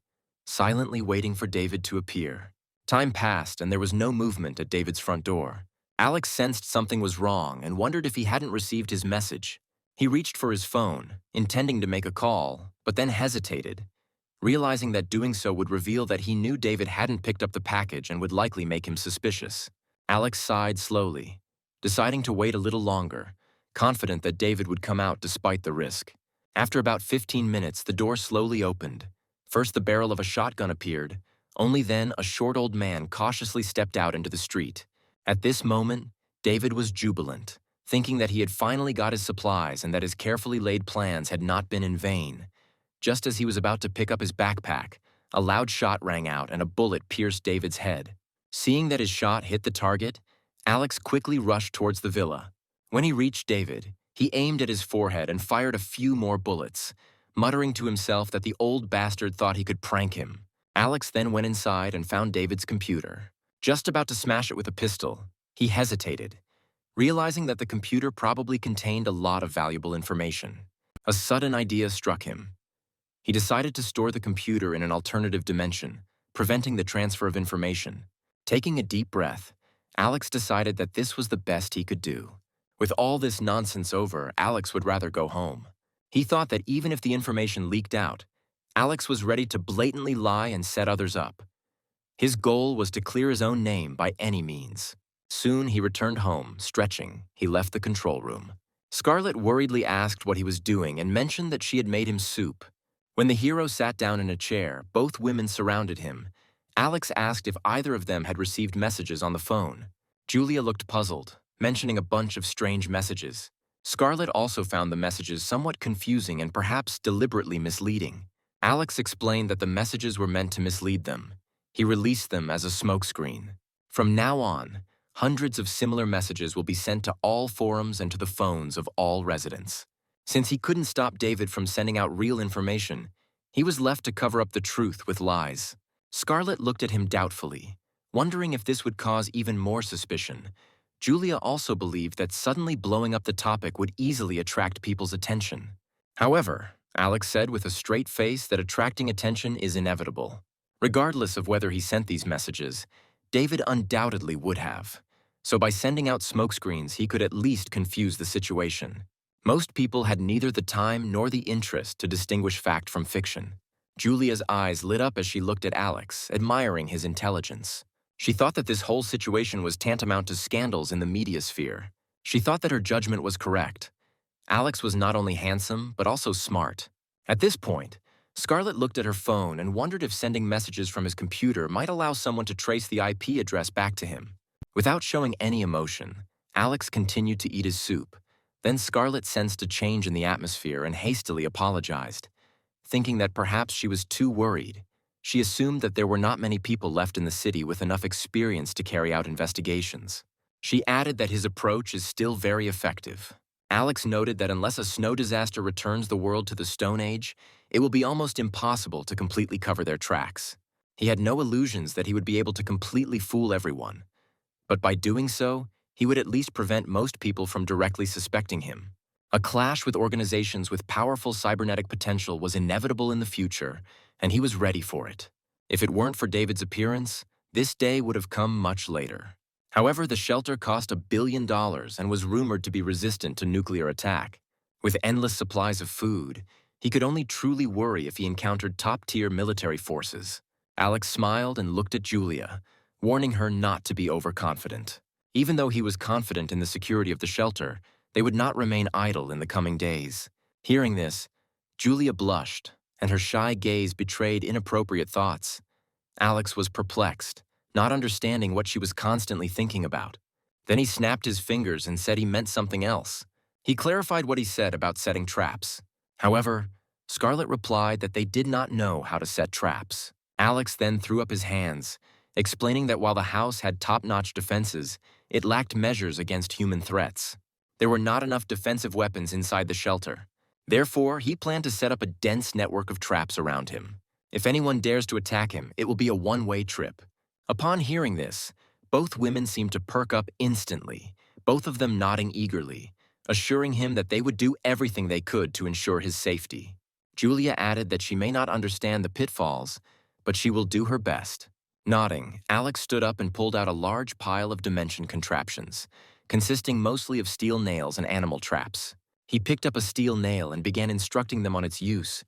silently waiting for David to appear. Time passed and there was no movement at David's front door. Alex sensed something was wrong and wondered if he hadn't received his message. He reached for his phone, intending to make a call, but then hesitated, realizing that doing so would reveal that he knew David hadn't picked up the package and would likely make him suspicious. Alex sighed slowly, deciding to wait a little longer, confident that David would come out despite the risk. After about 15 minutes, the door slowly opened. First, the barrel of a shotgun appeared, Only then, a short old man cautiously stepped out into the street. At this moment, David was jubilant, thinking that he had finally got his supplies and that his carefully laid plans had not been in vain. Just as he was about to pick up his backpack, a loud shot rang out and a bullet pierced David's head. Seeing that his shot hit the target, Alex quickly rushed towards the villa. When he reached David, he aimed at his forehead and fired a few more bullets, muttering to himself that the old bastard thought he could prank him. Alex then went inside and found David's computer. Just about to smash it with a pistol, he hesitated, realizing that the computer probably contained a lot of valuable information. A sudden idea struck him. He decided to store the computer in an alternative dimension, preventing the transfer of information. Taking a deep breath, Alex decided that this was the best he could do. With all this nonsense over, Alex would rather go home. He thought that even if the information leaked out, Alex was ready to blatantly lie and set others up. His goal was to clear his own name by any means. Soon he returned home, stretching. He left the control room. Scarlett worriedly asked what he was doing and mentioned that she had made him soup. When the hero sat down in a chair, both women surrounded him. Alex asked if either of them had received messages on the phone. Julia looked puzzled, mentioning a bunch of strange messages. Scarlett also found the messages somewhat confusing and perhaps deliberately misleading. Alex explained that the messages were meant to mislead them. He released them as a smokescreen. From now on, hundreds of similar messages will be sent to all forums and to the phones of all residents. Since he couldn't stop David from sending out real information, he was left to cover up the truth with lies. Scarlett looked at him doubtfully, wondering if this would cause even more suspicion. Julia also believed that suddenly blowing up the topic would easily attract people's attention. However, Alex said with a straight face that attracting attention is inevitable. Regardless of whether he sent these messages, David undoubtedly would have. So by sending out smokescreens, he could at least confuse the situation. Most people had neither the time nor the interest to distinguish fact from fiction. Julia's eyes lit up as she looked at Alex, admiring his intelligence. She thought that this whole situation was tantamount to scandals in the media sphere. She thought that her judgment was correct. Alex was not only handsome, but also smart. At this point, Scarlett looked at her phone and wondered if sending messages from his computer might allow someone to trace the IP address back to him. Without showing any emotion, Alex continued to eat his soup. Then Scarlett sensed a change in the atmosphere and hastily apologized. Thinking that perhaps she was too worried, she assumed that there were not many people left in the city with enough experience to carry out investigations. She added that his approach is still very effective. Alex noted that unless a snow disaster returns the world to the Stone Age, it will be almost impossible to completely cover their tracks. He had no illusions that he would be able to completely fool everyone. But by doing so, he would at least prevent most people from directly suspecting him. A clash with organizations with powerful cybernetic potential was inevitable in the future, and he was ready for it. If it weren't for David's appearance, this day would have come much later. However, the shelter cost $1 billion and was rumored to be resistant to nuclear attack. With endless supplies of food, he could only truly worry if he encountered top-tier military forces. Alex smiled and looked at Julia, warning her not to be overconfident. Even though he was confident in the security of the shelter, they would not remain idle in the coming days. Hearing this, Julia blushed, and her shy gaze betrayed inappropriate thoughts. Alex was perplexed, not understanding what she was constantly thinking about. Then he snapped his fingers and said he meant something else. He clarified what he said about setting traps. However, Scarlett replied that they did not know how to set traps. Alex then threw up his hands, explaining that while the house had top-notch defenses, it lacked measures against human threats. There were not enough defensive weapons inside the shelter. Therefore, he planned to set up a dense network of traps around him. If anyone dares to attack him, it will be a one-way trip. Upon hearing this, both women seemed to perk up instantly, both of them nodding eagerly, assuring him that they would do everything they could to ensure his safety. Julia added that she may not understand the pitfalls, but she will do her best. Nodding, Alex stood up and pulled out a large pile of dimension contraptions, consisting mostly of steel nails and animal traps. He picked up a steel nail and began instructing them on its use,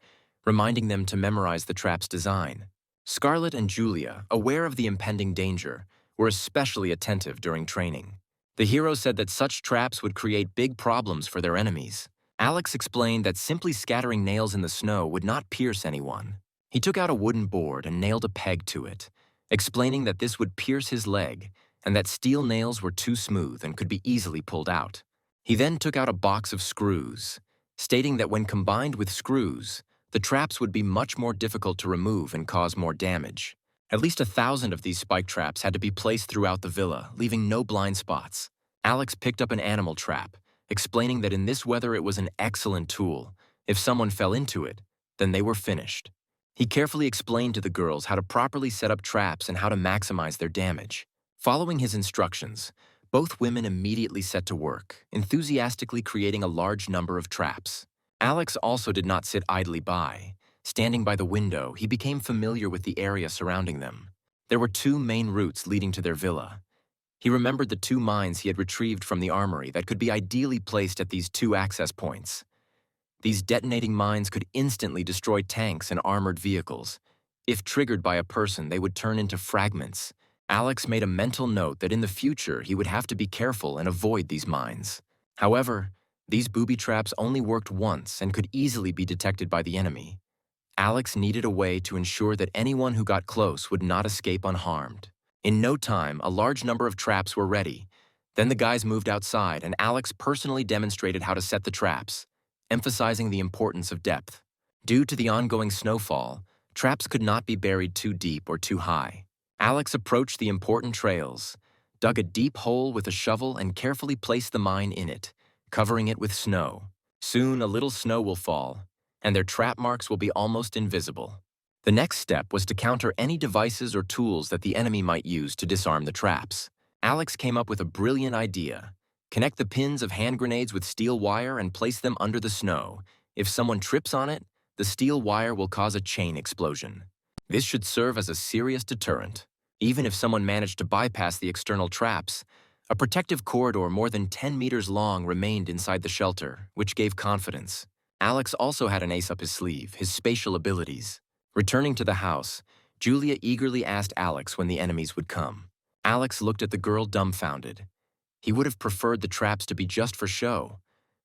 reminding them to memorize the trap's design. Scarlett and Julia, aware of the impending danger, were especially attentive during training. The hero said that such traps would create big problems for their enemies. Alex explained that simply scattering nails in the snow would not pierce anyone. He took out a wooden board and nailed a peg to it, explaining that this would pierce his leg and that steel nails were too smooth and could be easily pulled out. He then took out a box of screws, stating that when combined with screws, the traps would be much more difficult to remove and cause more damage. At least 1,000 of these spike traps had to be placed throughout the villa, leaving no blind spots. Alex picked up an animal trap, explaining that in this weather it was an excellent tool. If someone fell into it, then they were finished. He carefully explained to the girls how to properly set up traps and how to maximize their damage. Following his instructions, both women immediately set to work, enthusiastically creating a large number of traps. Alex also did not sit idly by. Standing by the window, he became familiar with the area surrounding them. There were 2 main routes leading to their villa. He remembered the 2 mines he had retrieved from the armory that could be ideally placed at these 2 access points. These detonating mines could instantly destroy tanks and armored vehicles. If triggered by a person, they would turn into fragments. Alex made a mental note that in the future he would have to be careful and avoid these mines. However, these booby traps only worked once and could easily be detected by the enemy. Alex needed a way to ensure that anyone who got close would not escape unharmed. In no time, a large number of traps were ready. Then the guys moved outside and Alex personally demonstrated how to set the traps, emphasizing the importance of depth. Due to the ongoing snowfall, traps could not be buried too deep or too high. Alex approached the important trails, dug a deep hole with a shovel and carefully placed the mine in it, covering it with snow. Soon a little snow will fall, and their trap marks will be almost invisible. The next step was to counter any devices or tools that the enemy might use to disarm the traps. Alex came up with a brilliant idea. Connect the pins of hand grenades with steel wire and place them under the snow. If someone trips on it, the steel wire will cause a chain explosion. This should serve as a serious deterrent. Even if someone managed to bypass the external traps, a protective corridor more than 10 meters long remained inside the shelter, which gave confidence. Alex also had an ace up his sleeve, his spatial abilities. Returning to the house, Julia eagerly asked Alex when the enemies would come. Alex looked at the girl dumbfounded. He would have preferred the traps to be just for show,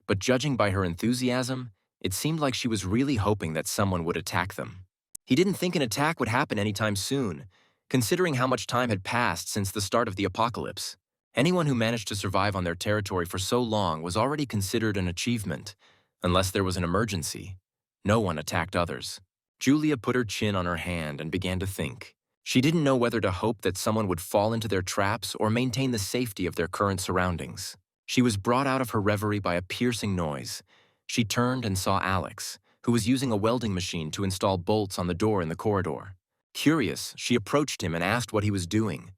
but judging by her enthusiasm, it seemed like she was really hoping that someone would attack them. He didn't think an attack would happen anytime soon, considering how much time had passed since the start of the apocalypse. Anyone who managed to survive on their territory for so long was already considered an achievement. Unless there was an emergency, no one attacked others. Julia put her chin on her hand and began to think. She didn't know whether to hope that someone would fall into their traps or maintain the safety of their current surroundings. She was brought out of her reverie by a piercing noise. She turned and saw Alex, who was using a welding machine to install bolts on the door in the corridor. Curious, she approached him and asked what he was doing.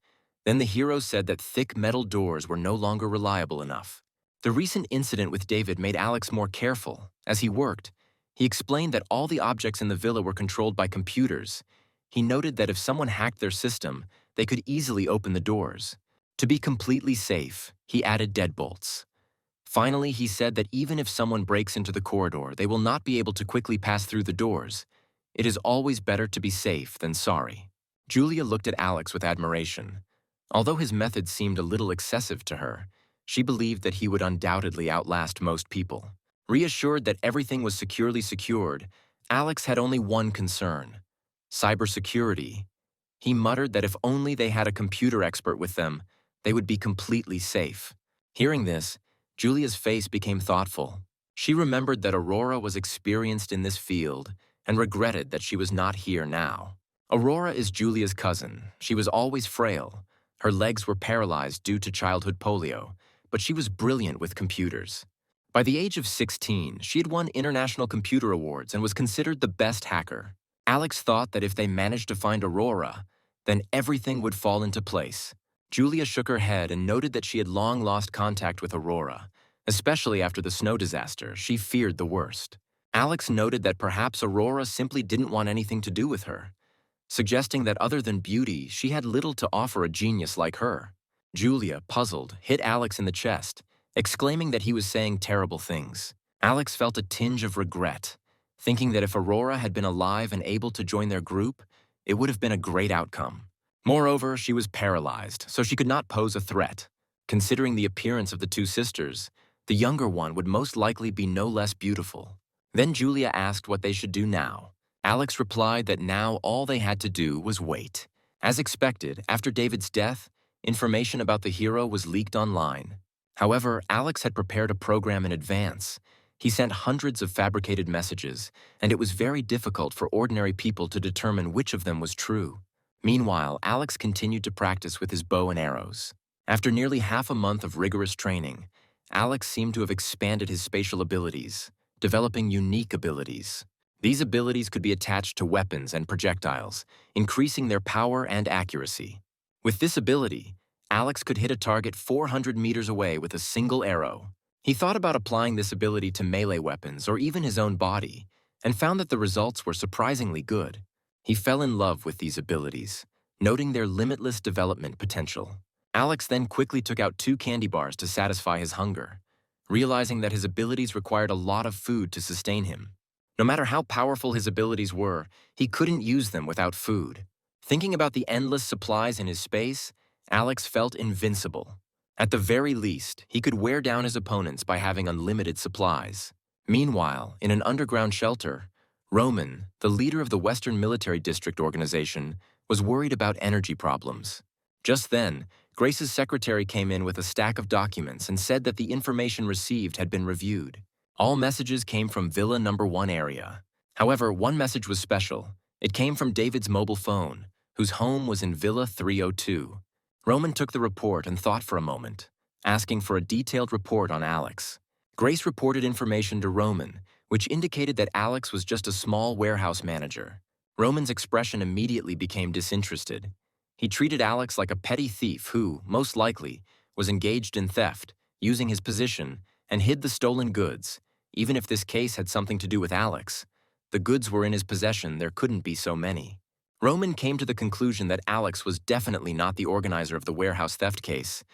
Then the hero said that thick metal doors were no longer reliable enough. The recent incident with David made Alex more careful. As he worked, he explained that all the objects in the villa were controlled by computers. He noted that if someone hacked their system, they could easily open the doors. To be completely safe, he added deadbolts. Finally, he said that even if someone breaks into the corridor, they will not be able to quickly pass through the doors. It is always better to be safe than sorry. Julia looked at Alex with admiration. Although his methods seemed a little excessive to her, she believed that he would undoubtedly outlast most people. Reassured that everything was securely secured, Alex had only one concern: cybersecurity. He muttered that if only they had a computer expert with them, they would be completely safe. Hearing this, Julia's face became thoughtful. She remembered that Aurora was experienced in this field and regretted that she was not here now. Aurora is Julia's cousin. She was always frail. Her legs were paralyzed due to childhood polio, but she was brilliant with computers. By the age of 16, she had won international computer awards and was considered the best hacker. Alex thought that if they managed to find Aurora, then everything would fall into place. Julia shook her head and noted that she had long lost contact with Aurora. Especially after the snow disaster, she feared the worst. Alex noted that perhaps Aurora simply didn't want anything to do with her, suggesting that other than beauty, she had little to offer a genius like her. Julia, puzzled, hit Alex in the chest, exclaiming that he was saying terrible things. Alex felt a tinge of regret, thinking that if Aurora had been alive and able to join their group, it would have been a great outcome. Moreover, she was paralyzed, so she could not pose a threat. Considering the appearance of the two sisters, the younger one would most likely be no less beautiful. Then Julia asked what they should do now. Alex replied that now all they had to do was wait. As expected, after David's death, information about the hero was leaked online. However, Alex had prepared a program in advance. He sent hundreds of fabricated messages, and it was very difficult for ordinary people to determine which of them was true. Meanwhile, Alex continued to practice with his bow and arrows. After nearly half a month of rigorous training, Alex seemed to have expanded his spatial abilities, developing unique abilities. These abilities could be attached to weapons and projectiles, increasing their power and accuracy. With this ability, Alex could hit a target 400 meters away with a single arrow. He thought about applying this ability to melee weapons or even his own body, and found that the results were surprisingly good. He fell in love with these abilities, noting their limitless development potential. Alex then quickly took out 2 candy bars to satisfy his hunger, realizing that his abilities required a lot of food to sustain him. No matter how powerful his abilities were, he couldn't use them without food. Thinking about the endless supplies in his space, Alex felt invincible. At the very least, he could wear down his opponents by having unlimited supplies. Meanwhile, in an underground shelter, Roman, the leader of the Western Military District Organization, was worried about energy problems. Just then, Grace's secretary came in with a stack of documents and said that the information received had been reviewed. All messages came from Villa Number 1 area. However, one message was special. It came from David's mobile phone, whose home was in Villa 302. Roman took the report and thought for a moment, asking for a detailed report on Alex. Grace reported information to Roman, which indicated that Alex was just a small warehouse manager. Roman's expression immediately became disinterested. He treated Alex like a petty thief who, most likely, was engaged in theft, using his position, and hid the stolen goods. Even if this case had something to do with Alex, the goods were in his possession, there couldn't be so many. Roman came to the conclusion that Alex was definitely not the organizer of the warehouse theft case.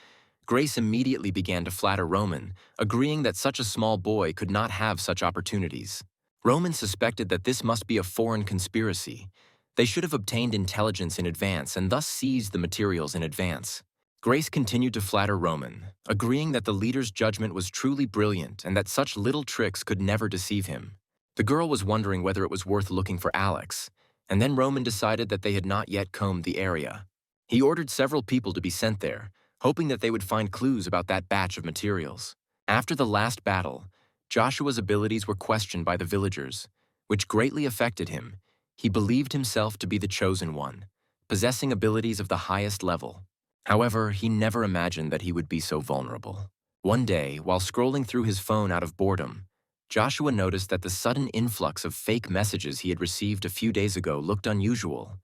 Grace immediately began to flatter Roman, agreeing that such a small boy could not have such opportunities. Roman suspected that this must be a foreign conspiracy. They should have obtained intelligence in advance and thus seized the materials in advance. Grace continued to flatter Roman, agreeing that the leader's judgment was truly brilliant and that such little tricks could never deceive him. The girl was wondering whether it was worth looking for Alex, and then Roman decided that they had not yet combed the area. He ordered several people to be sent there, hoping that they would find clues about that batch of materials. After the last battle, Joshua's abilities were questioned by the villagers, which greatly affected him. He believed himself to be the chosen one, possessing abilities of the highest level. However, he never imagined that he would be so vulnerable. One day, while scrolling through his phone out of boredom, Joshua noticed that the sudden influx of fake messages he had received a few days ago looked unusual.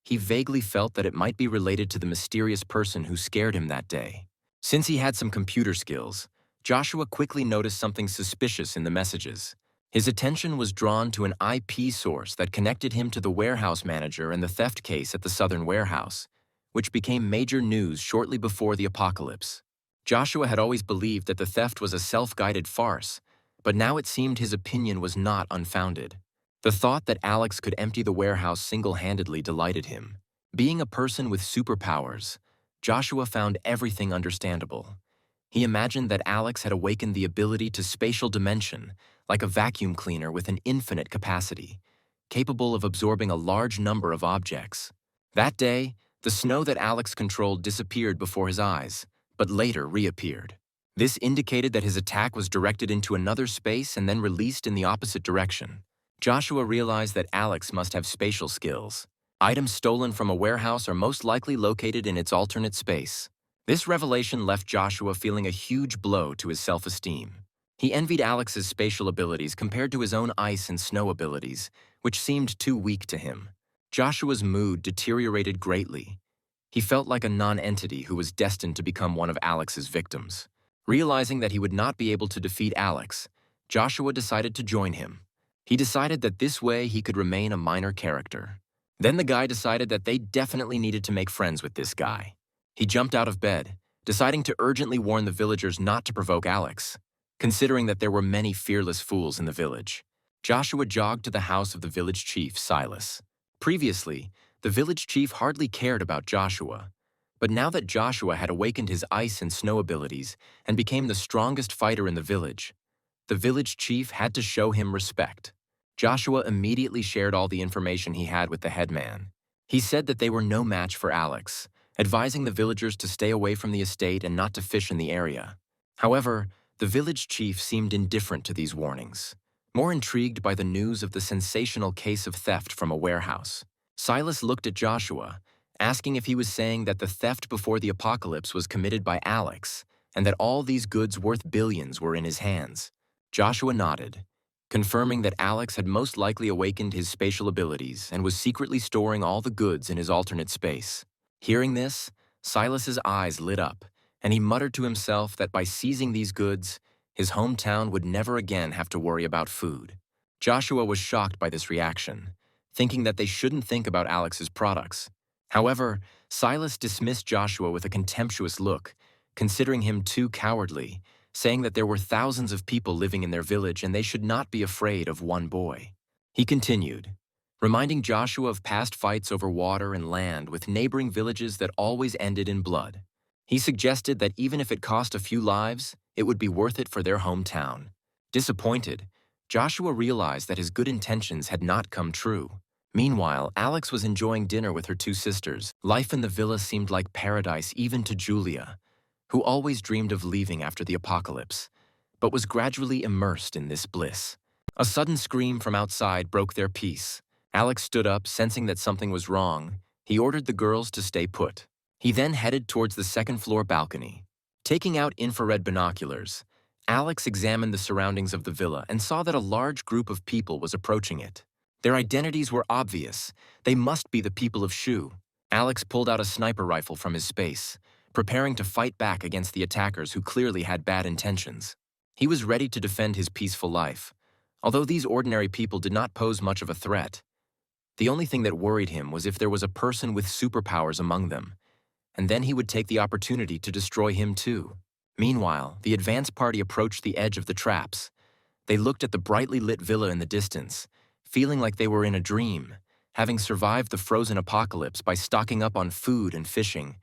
He vaguely felt that it might be related to the mysterious person who scared him that day. Since he had some computer skills, Joshua quickly noticed something suspicious in the messages. His attention was drawn to an IP source that connected him to the warehouse manager and the theft case at the Southern Warehouse, which became major news shortly before the apocalypse. Joshua had always believed that the theft was a self-guided farce, but now it seemed his opinion was not unfounded. The thought that Alex could empty the warehouse single-handedly delighted him. Being a person with superpowers, Joshua found everything understandable. He imagined that Alex had awakened the ability to spatial dimension, like a vacuum cleaner with an infinite capacity, capable of absorbing a large number of objects. That day, the snow that Alex controlled disappeared before his eyes, but later reappeared. This indicated that his attack was directed into another space and then released in the opposite direction. Joshua realized that Alex must have spatial skills. Items stolen from a warehouse are most likely located in its alternate space. This revelation left Joshua feeling a huge blow to his self-esteem. He envied Alex's spatial abilities compared to his own ice and snow abilities, which seemed too weak to him. Joshua's mood deteriorated greatly. He felt like a non-entity who was destined to become one of Alex's victims. Realizing that he would not be able to defeat Alex, Joshua decided to join him. He decided that this way he could remain a minor character. Then the guy decided that they definitely needed to make friends with this guy. He jumped out of bed, deciding to urgently warn the villagers not to provoke Alex, considering that there were many fearless fools in the village. Joshua jogged to the house of the village chief, Silas. Previously, the village chief hardly cared about Joshua, but now that Joshua had awakened his ice and snow abilities and became the strongest fighter in the village chief had to show him respect. Joshua immediately shared all the information he had with the headman. He said that they were no match for Alex, advising the villagers to stay away from the estate and not to fish in the area. However, the village chief seemed indifferent to these warnings, more intrigued by the news of the sensational case of theft from a warehouse. Silas looked at Joshua, asking if he was saying that the theft before the apocalypse was committed by Alex and that all these goods worth billions were in his hands. Joshua nodded, confirming that Alex had most likely awakened his spatial abilities and was secretly storing all the goods in his alternate space. Hearing this, Silas's eyes lit up, and he muttered to himself that by seizing these goods, his hometown would never again have to worry about food. Joshua was shocked by this reaction, thinking that they shouldn't think about Alex's products. However, Silas dismissed Joshua with a contemptuous look, considering him too cowardly, saying that there were thousands of people living in their village and they should not be afraid of one boy. He continued, reminding Joshua of past fights over water and land with neighboring villages that always ended in blood. He suggested that even if it cost a few lives, it would be worth it for their hometown. Disappointed, Joshua realized that his good intentions had not come true. Meanwhile, Alex was enjoying dinner with her two sisters. Life in the villa seemed like paradise even to Julia, who always dreamed of leaving after the apocalypse, but was gradually immersed in this bliss. A sudden scream from outside broke their peace. Alex stood up, sensing that something was wrong. He ordered the girls to stay put. He then headed towards the second-floor balcony. Taking out infrared binoculars, Alex examined the surroundings of the villa and saw that a large group of people was approaching it. Their identities were obvious. They must be the people of Shu. Alex pulled out a sniper rifle from his space, preparing to fight back against the attackers who clearly had bad intentions. He was ready to defend his peaceful life, although these ordinary people did not pose much of a threat. The only thing that worried him was if there was a person with superpowers among them, and then he would take the opportunity to destroy him too. Meanwhile, the advance party approached the edge of the traps. They looked at the brightly lit villa in the distance, feeling like they were in a dream. Having survived the frozen apocalypse by stocking up on food and fishing,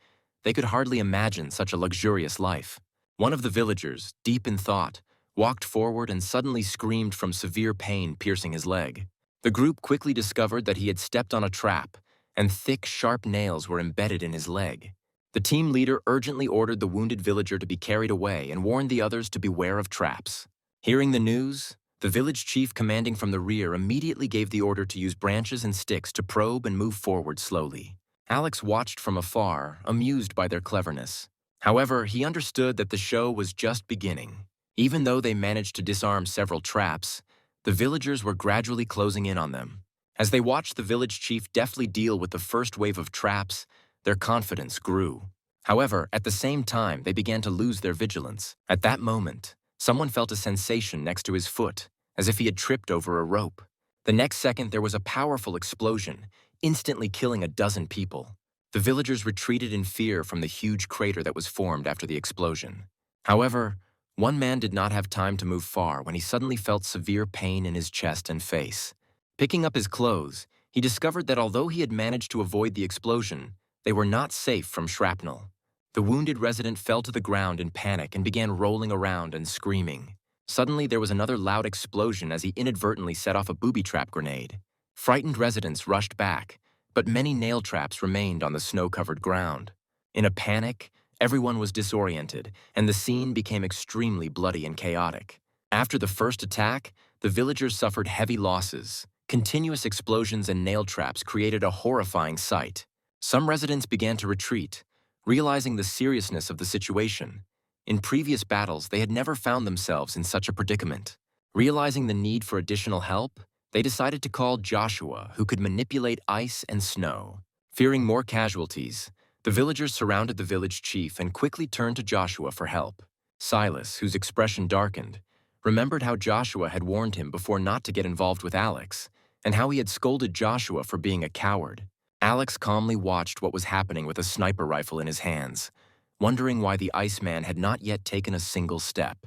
they could hardly imagine such a luxurious life. One of the villagers, deep in thought, walked forward and suddenly screamed from severe pain piercing his leg. The group quickly discovered that he had stepped on a trap, and thick, sharp nails were embedded in his leg. The team leader urgently ordered the wounded villager to be carried away and warned the others to beware of traps. Hearing the news, the village chief commanding from the rear immediately gave the order to use branches and sticks to probe and move forward slowly. Alex watched from afar, amused by their cleverness. However, he understood that the show was just beginning. Even though they managed to disarm several traps, the villagers were gradually closing in on them. As they watched the village chief deftly deal with the first wave of traps, their confidence grew. However, at the same time, they began to lose their vigilance. At that moment, someone felt a sensation next to his foot, as if he had tripped over a rope. The next second, there was a powerful explosion, instantly killing a dozen people. The villagers retreated in fear from the huge crater that was formed after the explosion. However, one man did not have time to move far when he suddenly felt severe pain in his chest and face. Picking up his clothes, he discovered that although he had managed to avoid the explosion, they were not safe from shrapnel. The wounded resident fell to the ground in panic and began rolling around and screaming. Suddenly, there was another loud explosion as he inadvertently set off a booby trap grenade. Frightened residents rushed back, but many nail traps remained on the snow-covered ground. In a panic, everyone was disoriented, and the scene became extremely bloody and chaotic. After the first attack, the villagers suffered heavy losses. Continuous explosions and nail traps created a horrifying sight. Some residents began to retreat, realizing the seriousness of the situation. In previous battles, they had never found themselves in such a predicament. Realizing the need for additional help, they decided to call Joshua, who could manipulate ice and snow. Fearing more casualties, the villagers surrounded the village chief and quickly turned to Joshua for help. Silas, whose expression darkened, remembered how Joshua had warned him before not to get involved with Alex, and how he had scolded Joshua for being a coward. Alex calmly watched what was happening with a sniper rifle in his hands, wondering why the Iceman had not yet taken a single step.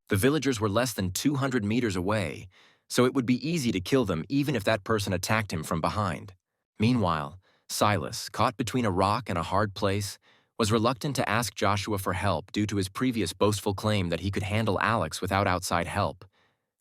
The villagers were less than 200 meters away, so it would be easy to kill them even if that person attacked him from behind. Meanwhile, Silas, caught between a rock and a hard place, was reluctant to ask Joshua for help due to his previous boastful claim that he could handle Alex without outside help.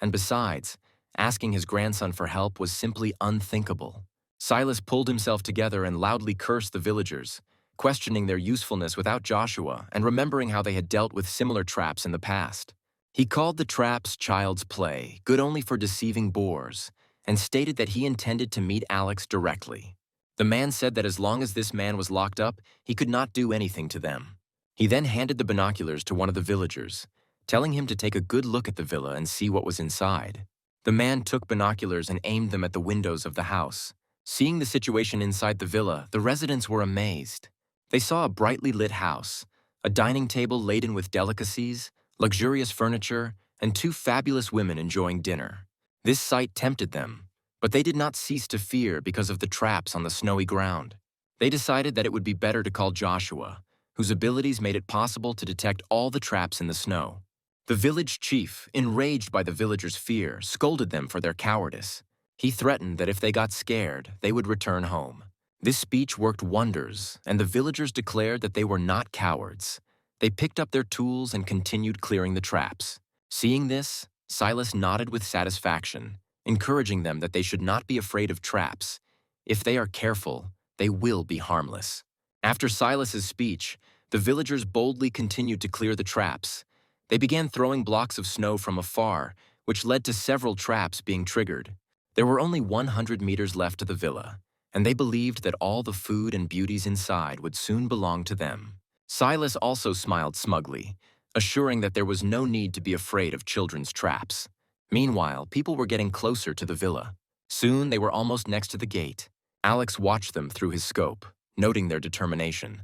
And besides, asking his grandson for help was simply unthinkable. Silas pulled himself together and loudly cursed the villagers, questioning their usefulness without Joshua and remembering how they had dealt with similar traps in the past. He called the traps child's play, good only for deceiving boors, and stated that he intended to meet Alex directly. The man said that as long as this man was locked up, he could not do anything to them. He then handed the binoculars to one of the villagers, telling him to take a good look at the villa and see what was inside. The man took binoculars and aimed them at the windows of the house. Seeing the situation inside the villa, the residents were amazed. They saw a brightly lit house, a dining table laden with delicacies, luxurious furniture, and two fabulous women enjoying dinner. This sight tempted them, but they did not cease to fear because of the traps on the snowy ground. They decided that it would be better to call Joshua, whose abilities made it possible to detect all the traps in the snow. The village chief, enraged by the villagers' fear, scolded them for their cowardice. He threatened that if they got scared, they would return home. This speech worked wonders, and the villagers declared that they were not cowards. They picked up their tools and continued clearing the traps. Seeing this, Silas nodded with satisfaction, encouraging them that they should not be afraid of traps. If they are careful, they will be harmless. After Silas's speech, the villagers boldly continued to clear the traps. They began throwing blocks of snow from afar, which led to several traps being triggered. There were only 100 meters left to the villa, and they believed that all the food and beauties inside would soon belong to them. Silas also smiled smugly, assuring that there was no need to be afraid of children's traps. Meanwhile, people were getting closer to the villa. Soon, they were almost next to the gate. Alex watched them through his scope, noting their determination.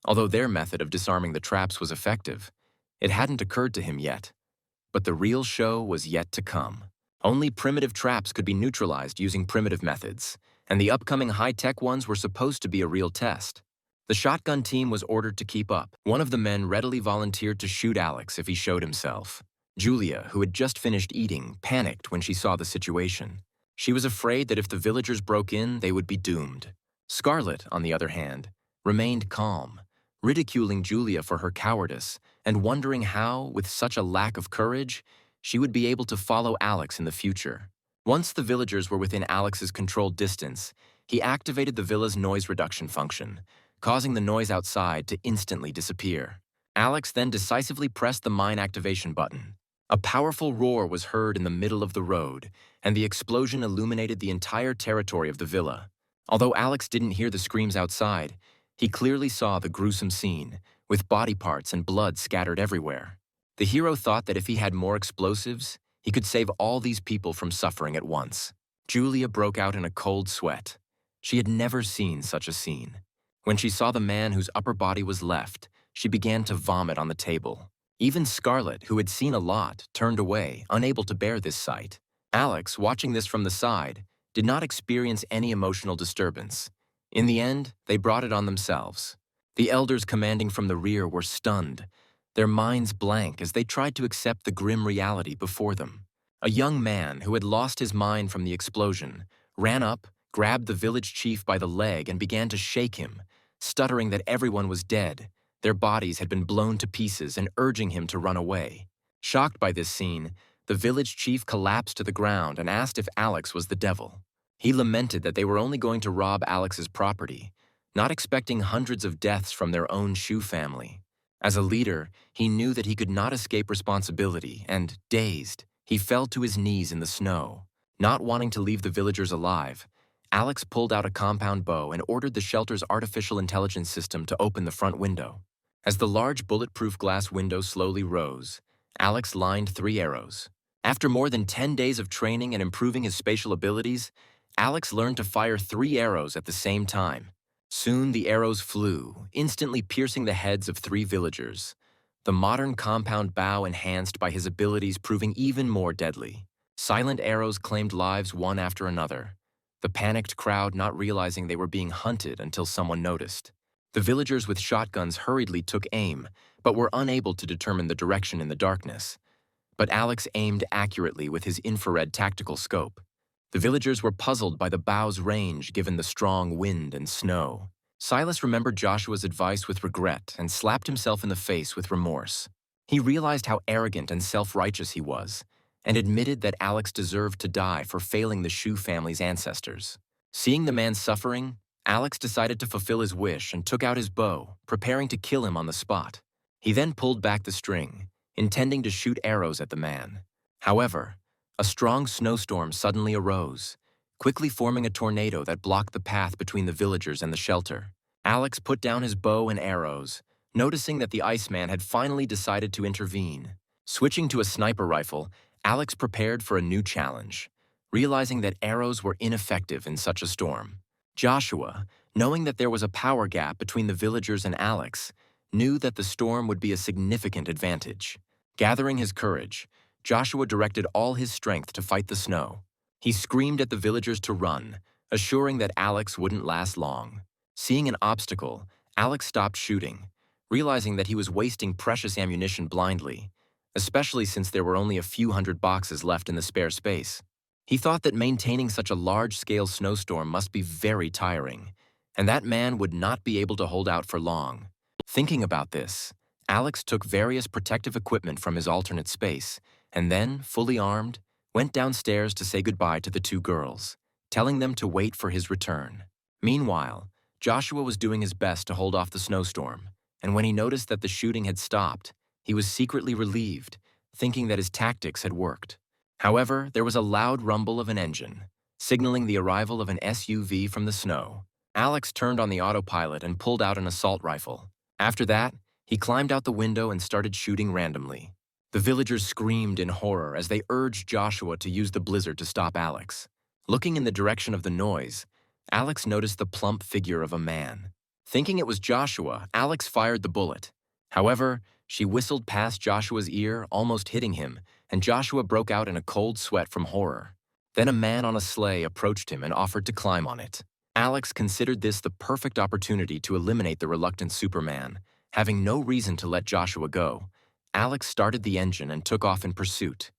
Although their method of disarming the traps was effective, it hadn't occurred to him yet. But the real show was yet to come. Only primitive traps could be neutralized using primitive methods, and the upcoming high-tech ones were supposed to be a real test. The shotgun team was ordered to keep up. One of the men readily volunteered to shoot Alex if he showed himself. Julia, who had just finished eating, panicked when she saw the situation. She was afraid that if the villagers broke in, they would be doomed. Scarlet, on the other hand, remained calm, ridiculing Julia for her cowardice and wondering how, with such a lack of courage, she would be able to follow Alex in the future. Once the villagers were within Alex's controlled distance, he activated the villa's noise reduction function, causing the noise outside to instantly disappear. Alex then decisively pressed the mine activation button. A powerful roar was heard in the middle of the road, and the explosion illuminated the entire territory of the villa. Although Alex didn't hear the screams outside, he clearly saw the gruesome scene, with body parts and blood scattered everywhere. The hero thought that if he had more explosives, he could save all these people from suffering at once. Julia broke out in a cold sweat. She had never seen such a scene. When she saw the man whose upper body was left, she began to vomit on the table. Even Scarlet, who had seen a lot, turned away, unable to bear this sight. Alex, watching this from the side, did not experience any emotional disturbance. In the end, they brought it on themselves. The elders commanding from the rear were stunned, their minds blank as they tried to accept the grim reality before them. A young man who had lost his mind from the explosion ran up, grabbed the village chief by the leg and began to shake him, stuttering that everyone was dead, their bodies had been blown to pieces and urging him to run away. Shocked by this scene, the village chief collapsed to the ground and asked if Alex was the devil. He lamented that they were only going to rob Alex's property, not expecting hundreds of deaths from their own Shu family. As a leader, he knew that he could not escape responsibility, and, dazed, he fell to his knees in the snow. Not wanting to leave the villagers alive, Alex pulled out a compound bow and ordered the shelter's artificial intelligence system to open the front window. As the large bulletproof glass window slowly rose, Alex lined 3 arrows. After more than 10 days of training and improving his spatial abilities, Alex learned to fire 3 arrows at the same time. Soon the arrows flew, instantly piercing the heads of 3 villagers, the modern compound bow enhanced by his abilities proving even more deadly. Silent arrows claimed lives one after another, the panicked crowd not realizing they were being hunted until someone noticed. The villagers with shotguns hurriedly took aim, but were unable to determine the direction in the darkness. But Alex aimed accurately with his infrared tactical scope. The villagers were puzzled by the bow's range given the strong wind and snow. Silas remembered Joshua's advice with regret and slapped himself in the face with remorse. He realized how arrogant and self-righteous he was, and admitted that Alex deserved to die for failing the Shu family's ancestors. Seeing the man suffering, Alex decided to fulfill his wish and took out his bow, preparing to kill him on the spot. He then pulled back the string, intending to shoot arrows at the man. However, a strong snowstorm suddenly arose, quickly forming a tornado that blocked the path between the villagers and the shelter. Alex put down his bow and arrows, noticing that the Iceman had finally decided to intervene. Switching to a sniper rifle, Alex prepared for a new challenge, realizing that arrows were ineffective in such a storm. Joshua, knowing that there was a power gap between the villagers and Alex, knew that the storm would be a significant advantage. Gathering his courage, Joshua directed all his strength to fight the snow. He screamed at the villagers to run, assuring that Alex wouldn't last long. Seeing an obstacle, Alex stopped shooting, realizing that he was wasting precious ammunition blindly, especially since there were only a few hundred boxes left in the spare space. He thought that maintaining such a large-scale snowstorm must be very tiring, and that man would not be able to hold out for long. Thinking about this, Alex took various protective equipment from his alternate space, and then, fully armed, went downstairs to say goodbye to the two girls, telling them to wait for his return. Meanwhile, Joshua was doing his best to hold off the snowstorm, and when he noticed that the shooting had stopped, he was secretly relieved, thinking that his tactics had worked. However, there was a loud rumble of an engine, signaling the arrival of an SUV from the snow. Alex turned on the autopilot and pulled out an assault rifle. After that, he climbed out the window and started shooting randomly. The villagers screamed in horror as they urged Joshua to use the blizzard to stop Alex. Looking in the direction of the noise, Alex noticed the plump figure of a man. Thinking it was Joshua, Alex fired the bullet. However, she whistled past Joshua's ear, almost hitting him, and Joshua broke out in a cold sweat from horror. Then a man on a sleigh approached him and offered to climb on it. Alex considered this the perfect opportunity to eliminate the reluctant Superman. Having no reason to let Joshua go, Alex started the engine and took off in pursuit.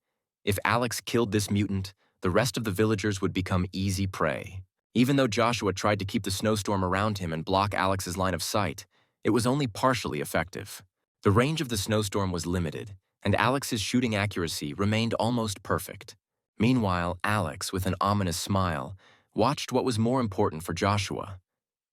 If Alex killed this mutant, the rest of the villagers would become easy prey. Even though Joshua tried to keep the snowstorm around him and block Alex's line of sight, it was only partially effective. The range of the snowstorm was limited, and Alex's shooting accuracy remained almost perfect. Meanwhile, Alex, with an ominous smile, watched what was more important for Joshua: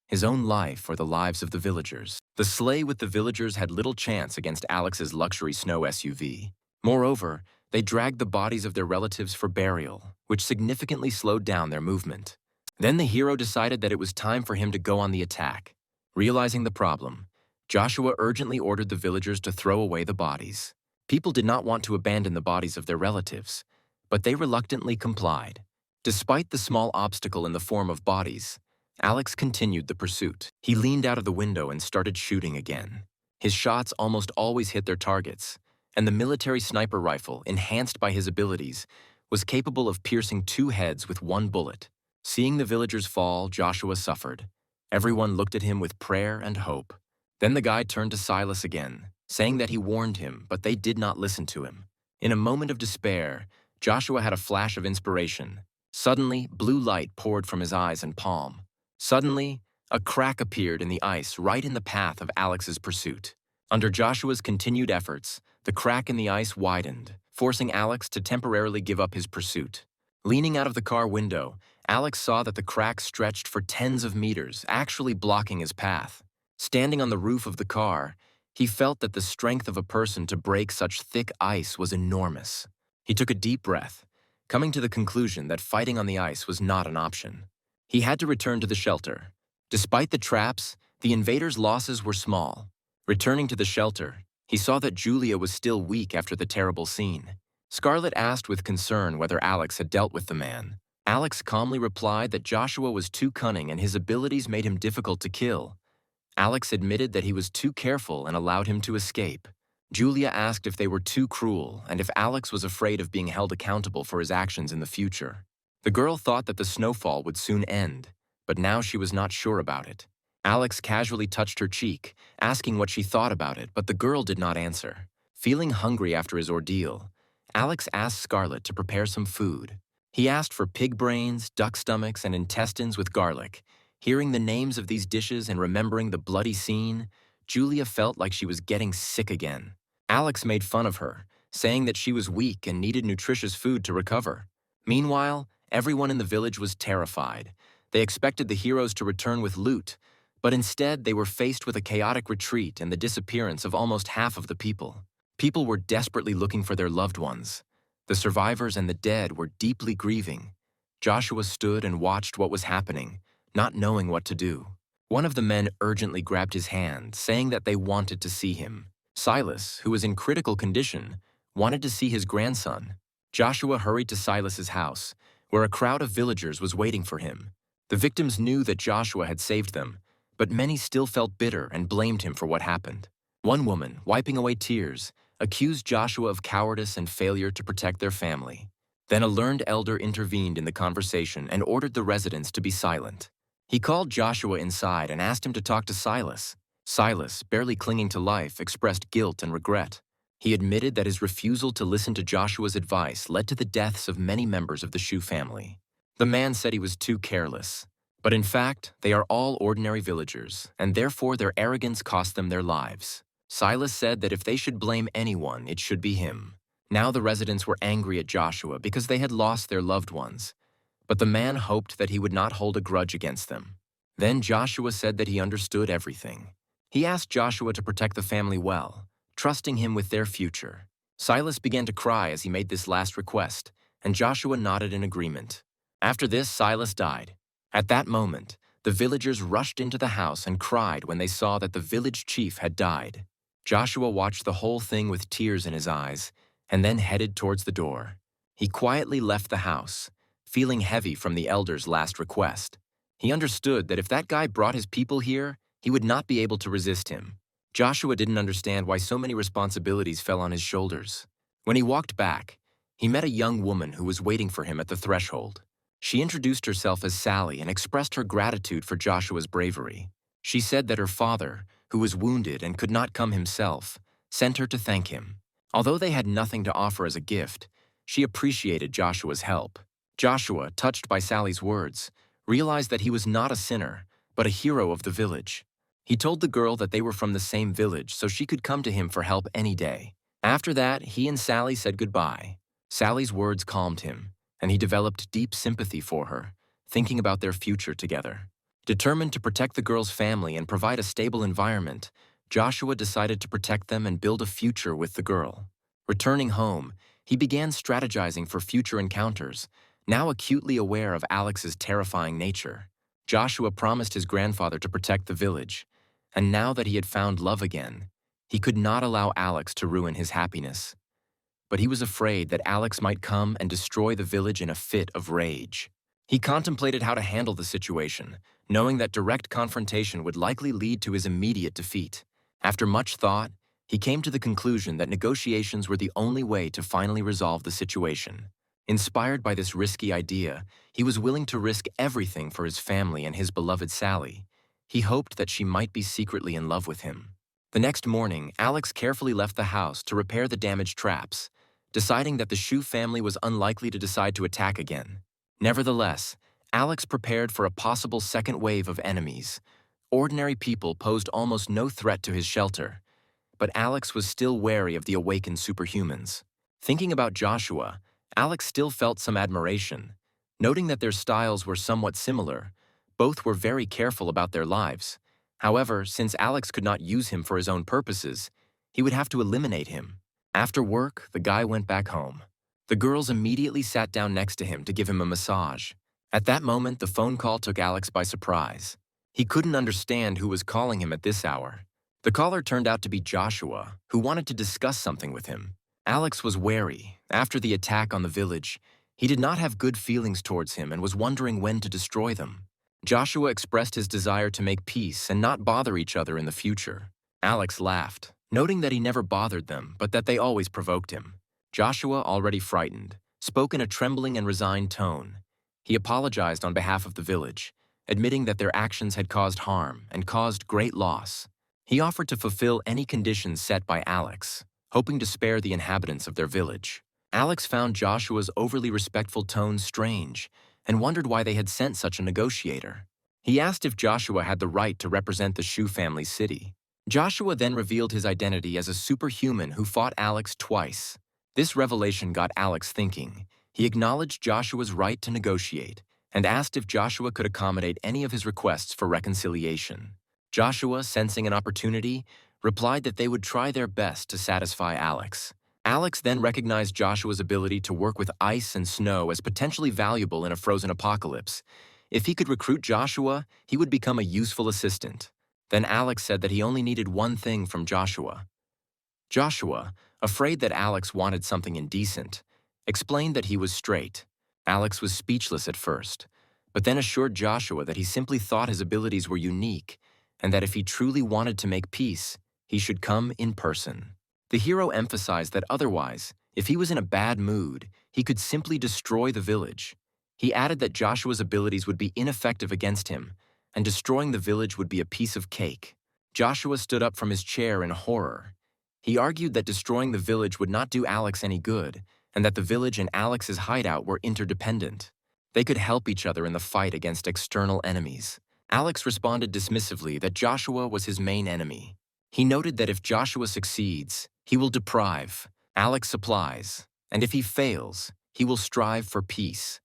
his own life or the lives of the villagers. The sleigh with the villagers had little chance against Alex's luxury snow SUV. Moreover, they dragged the bodies of their relatives for burial, which significantly slowed down their movement. Then the hero decided that it was time for him to go on the attack. Realizing the problem, Joshua urgently ordered the villagers to throw away the bodies. People did not want to abandon the bodies of their relatives, but they reluctantly complied. Despite the small obstacle in the form of bodies, Alex continued the pursuit. He leaned out of the window and started shooting again. His shots almost always hit their targets, and the military sniper rifle, enhanced by his abilities, was capable of piercing 2 heads with 1 bullet. Seeing the villagers fall, Joshua suffered. Everyone looked at him with prayer and hope. Then the guide turned to Silas again, saying that he warned him, but they did not listen to him. In a moment of despair, Joshua had a flash of inspiration. Suddenly, blue light poured from his eyes and palm. Suddenly, a crack appeared in the ice right in the path of Alex's pursuit. Under Joshua's continued efforts, the crack in the ice widened, forcing Alex to temporarily give up his pursuit. Leaning out of the car window, Alex saw that the crack stretched for tens of meters, actually blocking his path. Standing on the roof of the car, he felt that the strength of a person to break such thick ice was enormous. He took a deep breath, coming to the conclusion that fighting on the ice was not an option. He had to return to the shelter. Despite the traps, the invaders' losses were small. Returning to the shelter, he saw that Julia was still weak after the terrible scene. Scarlett asked with concern whether Alex had dealt with the man. Alex calmly replied that Joshua was too cunning and his abilities made him difficult to kill. Alex admitted that he was too careful and allowed him to escape. Julia asked if they were too cruel and if Alex was afraid of being held accountable for his actions in the future. The girl thought that the snowfall would soon end, but now she was not sure about it. Alex casually touched her cheek, asking what she thought about it, but the girl did not answer. Feeling hungry after his ordeal, Alex asked Scarlett to prepare some food. He asked for pig brains, duck stomachs, and intestines with garlic. Hearing the names of these dishes and remembering the bloody scene, Julia felt like she was getting sick again. Alex made fun of her, saying that she was weak and needed nutritious food to recover. Meanwhile, everyone in the village was terrified. They expected the heroes to return with loot, but instead they were faced with a chaotic retreat and the disappearance of almost half of the people. People were desperately looking for their loved ones. The survivors and the dead were deeply grieving. Joshua stood and watched what was happening, not knowing what to do. One of the men urgently grabbed his hand, saying that they wanted to see him. Silas, who was in critical condition, wanted to see his grandson. Joshua hurried to Silas's house, where a crowd of villagers was waiting for him. The victims knew that Joshua had saved them, but many still felt bitter and blamed him for what happened. One woman, wiping away tears, accused Joshua of cowardice and failure to protect their family. Then a learned elder intervened in the conversation and ordered the residents to be silent. He called Joshua inside and asked him to talk to Silas. Silas, barely clinging to life, expressed guilt and regret. He admitted that his refusal to listen to Joshua's advice led to the deaths of many members of the Shu family. The man said he was too careless. But in fact, they are all ordinary villagers, and therefore their arrogance cost them their lives. Silas said that if they should blame anyone, it should be him. Now the residents were angry at Joshua because they had lost their loved ones. But the man hoped that he would not hold a grudge against them. Then Joshua said that he understood everything. He asked Joshua to protect the family well, trusting him with their future. Silas began to cry as he made this last request, and Joshua nodded in agreement. After this, Silas died. At that moment, the villagers rushed into the house and cried when they saw that the village chief had died. Joshua watched the whole thing with tears in his eyes, and then headed towards the door. He quietly left the house, feeling heavy from the elder's last request. He understood that if that guy brought his people here, he would not be able to resist him. Joshua didn't understand why so many responsibilities fell on his shoulders. When he walked back, he met a young woman who was waiting for him at the threshold. She introduced herself as Sally and expressed her gratitude for Joshua's bravery. She said that her father, who was wounded and could not come himself, sent her to thank him. Although they had nothing to offer as a gift, she appreciated Joshua's help. Joshua, touched by Sally's words, realized that he was not a sinner, but a hero of the village. He told the girl that they were from the same village so she could come to him for help any day. After that, he and Sally said goodbye. Sally's words calmed him, and he developed deep sympathy for her, thinking about their future together. Determined to protect the girl's family and provide a stable environment, Joshua decided to protect them and build a future with the girl. Returning home, he began strategizing for future encounters, now acutely aware of Alex's terrifying nature. Joshua promised his grandfather to protect the village, and now that he had found love again, he could not allow Alex to ruin his happiness. But he was afraid that Alex might come and destroy the village in a fit of rage. He contemplated how to handle the situation, knowing that direct confrontation would likely lead to his immediate defeat. After much thought, he came to the conclusion that negotiations were the only way to finally resolve the situation. Inspired by this risky idea, he was willing to risk everything for his family and his beloved Sally. He hoped that she might be secretly in love with him. The next morning, Alex carefully left the house to repair the damaged traps, deciding that the Shu family was unlikely to decide to attack again. Nevertheless, Alex prepared for a possible second wave of enemies. Ordinary people posed almost no threat to his shelter, but Alex was still wary of the awakened superhumans. Thinking about Joshua, Alex still felt some admiration. Noting that their styles were somewhat similar, both were very careful about their lives. However, since Alex could not use him for his own purposes, he would have to eliminate him. After work, the guy went back home. The girls immediately sat down next to him to give him a massage. At that moment, the phone call took Alex by surprise. He couldn't understand who was calling him at this hour. The caller turned out to be Joshua, who wanted to discuss something with him. Alex was wary. After the attack on the village, he did not have good feelings towards him and was wondering when to destroy them. Joshua expressed his desire to make peace and not bother each other in the future. Alex laughed, noting that he never bothered them, but that they always provoked him. Joshua, already frightened, spoke in a trembling and resigned tone. He apologized on behalf of the village, admitting that their actions had caused harm and caused great loss. He offered to fulfill any conditions set by Alex, hoping to spare the inhabitants of their village. Alex found Joshua's overly respectful tone strange and wondered why they had sent such a negotiator. He asked if Joshua had the right to represent the Shu family's city. Joshua then revealed his identity as a superhuman who fought Alex twice. This revelation got Alex thinking. He acknowledged Joshua's right to negotiate, and asked if Joshua could accommodate any of his requests for reconciliation. Joshua, sensing an opportunity, replied that they would try their best to satisfy Alex. Alex then recognized Joshua's ability to work with ice and snow as potentially valuable in a frozen apocalypse. If he could recruit Joshua, he would become a useful assistant. Then Alex said that he only needed one thing from Joshua. Joshua, afraid that Alex wanted something indecent, explained that he was straight. Alex was speechless at first, but then assured Joshua that he simply thought his abilities were unique and that if he truly wanted to make peace, he should come in person. The hero emphasized that otherwise, if he was in a bad mood, he could simply destroy the village. He added that Joshua's abilities would be ineffective against him, and destroying the village would be a piece of cake. Joshua stood up from his chair in horror. He argued that destroying the village would not do Alex any good, and that the village and Alex's hideout were interdependent. They could help each other in the fight against external enemies. Alex responded dismissively that Joshua was his main enemy. He noted that if Joshua succeeds, he will deprive, Alex supplies, and if he fails, he will strive for peace.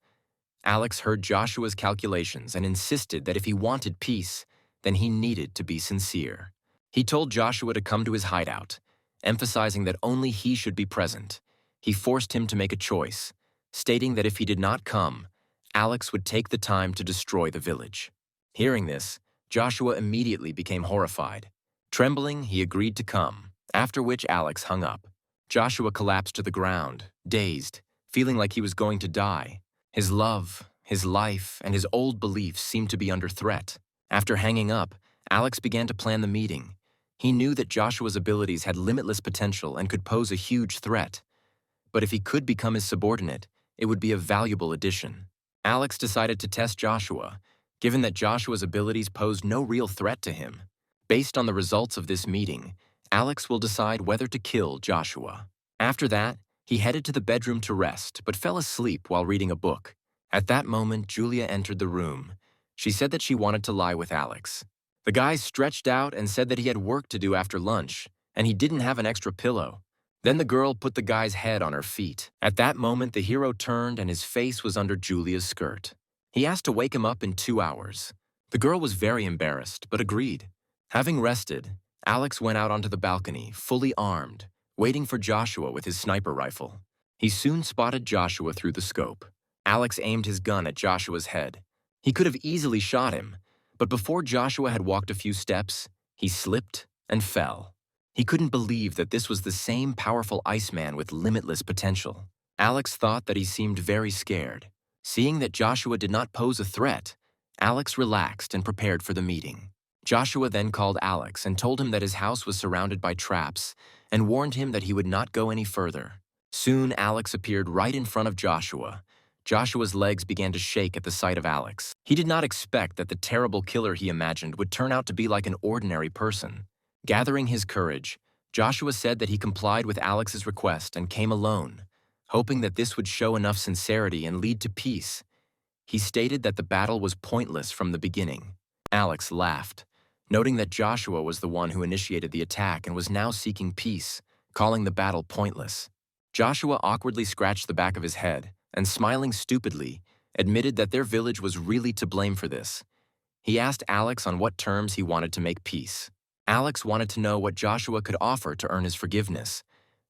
Alex heard Joshua's calculations and insisted that if he wanted peace, then he needed to be sincere. He told Joshua to come to his hideout, emphasizing that only he should be present. He forced him to make a choice, stating that if he did not come, Alex would take the time to destroy the village. Hearing this, Joshua immediately became horrified. Trembling, he agreed to come, after which Alex hung up. Joshua collapsed to the ground, dazed, feeling like he was going to die. His love, his life, and his old beliefs seemed to be under threat. After hanging up, Alex began to plan the meeting. He knew that Joshua's abilities had limitless potential and could pose a huge threat. But if he could become his subordinate, it would be a valuable addition. Alex decided to test Joshua, given that Joshua's abilities posed no real threat to him. Based on the results of this meeting, Alex will decide whether to kill Joshua. After that, he headed to the bedroom to rest, but fell asleep while reading a book. At that moment, Julia entered the room. She said that she wanted to lie with Alex. The guy stretched out and said that he had work to do after lunch, and he didn't have an extra pillow. Then the girl put the guy's head on her feet. At that moment, the hero turned and his face was under Julia's skirt. He asked to wake him up in 2 hours. The girl was very embarrassed, but agreed. Having rested, Alex went out onto the balcony, fully armed, waiting for Joshua with his sniper rifle. He soon spotted Joshua through the scope. Alex aimed his gun at Joshua's head. He could have easily shot him, but before Joshua had walked a few steps, he slipped and fell. He couldn't believe that this was the same powerful Iceman with limitless potential. Alex thought that he seemed very scared. Seeing that Joshua did not pose a threat, Alex relaxed and prepared for the meeting. Joshua then called Alex and told him that his house was surrounded by traps and warned him that he would not go any further. Soon, Alex appeared right in front of Joshua. Joshua's legs began to shake at the sight of Alex. He did not expect that the terrible killer he imagined would turn out to be like an ordinary person. Gathering his courage, Joshua said that he complied with Alex's request and came alone, hoping that this would show enough sincerity and lead to peace. He stated that the battle was pointless from the beginning. Alex laughed, noting that Joshua was the one who initiated the attack and was now seeking peace, calling the battle pointless. Joshua awkwardly scratched the back of his head and, smiling stupidly, admitted that their village was really to blame for this. He asked Alex on what terms he wanted to make peace. Alex wanted to know what Joshua could offer to earn his forgiveness.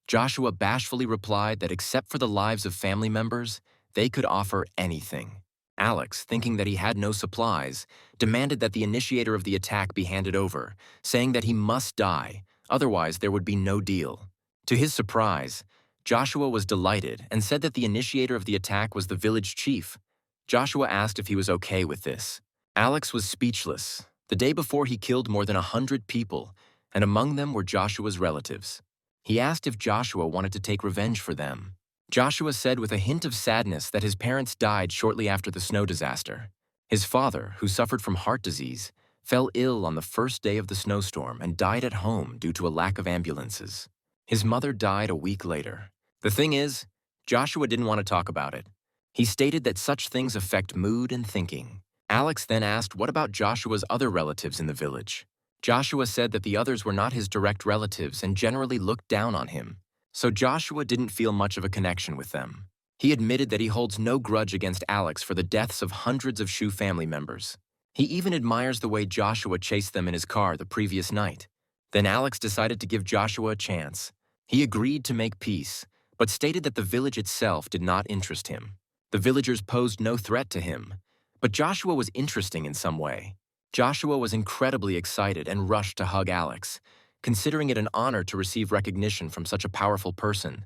Joshua bashfully replied that except for the lives of family members, they could offer anything. Alex, thinking that he had no supplies, demanded that the initiator of the attack be handed over, saying that he must die, otherwise there would be no deal. To his surprise, Joshua was delighted and said that the initiator of the attack was the village chief. Joshua asked if he was okay with this. Alex was speechless. The day before, he killed more than 100 people, and among them were Joshua's relatives. He asked if Joshua wanted to take revenge for them. Joshua said with a hint of sadness that his parents died shortly after the snow disaster. His father, who suffered from heart disease, fell ill on the first day of the snowstorm and died at home due to a lack of ambulances. His mother died a week later. The thing is, Joshua didn't want to talk about it. He stated that such things affect mood and thinking. Alex then asked what about Joshua's other relatives in the village. Joshua said that the others were not his direct relatives and generally looked down on him, so Joshua didn't feel much of a connection with them. He admitted that he holds no grudge against Alex for the deaths of hundreds of Shu family members. He even admires the way Joshua chased them in his car the previous night. Then Alex decided to give Joshua a chance. He agreed to make peace, but stated that the village itself did not interest him. The villagers posed no threat to him, but Joshua was interesting in some way. Joshua was incredibly excited and rushed to hug Alex, considering it an honor to receive recognition from such a powerful person.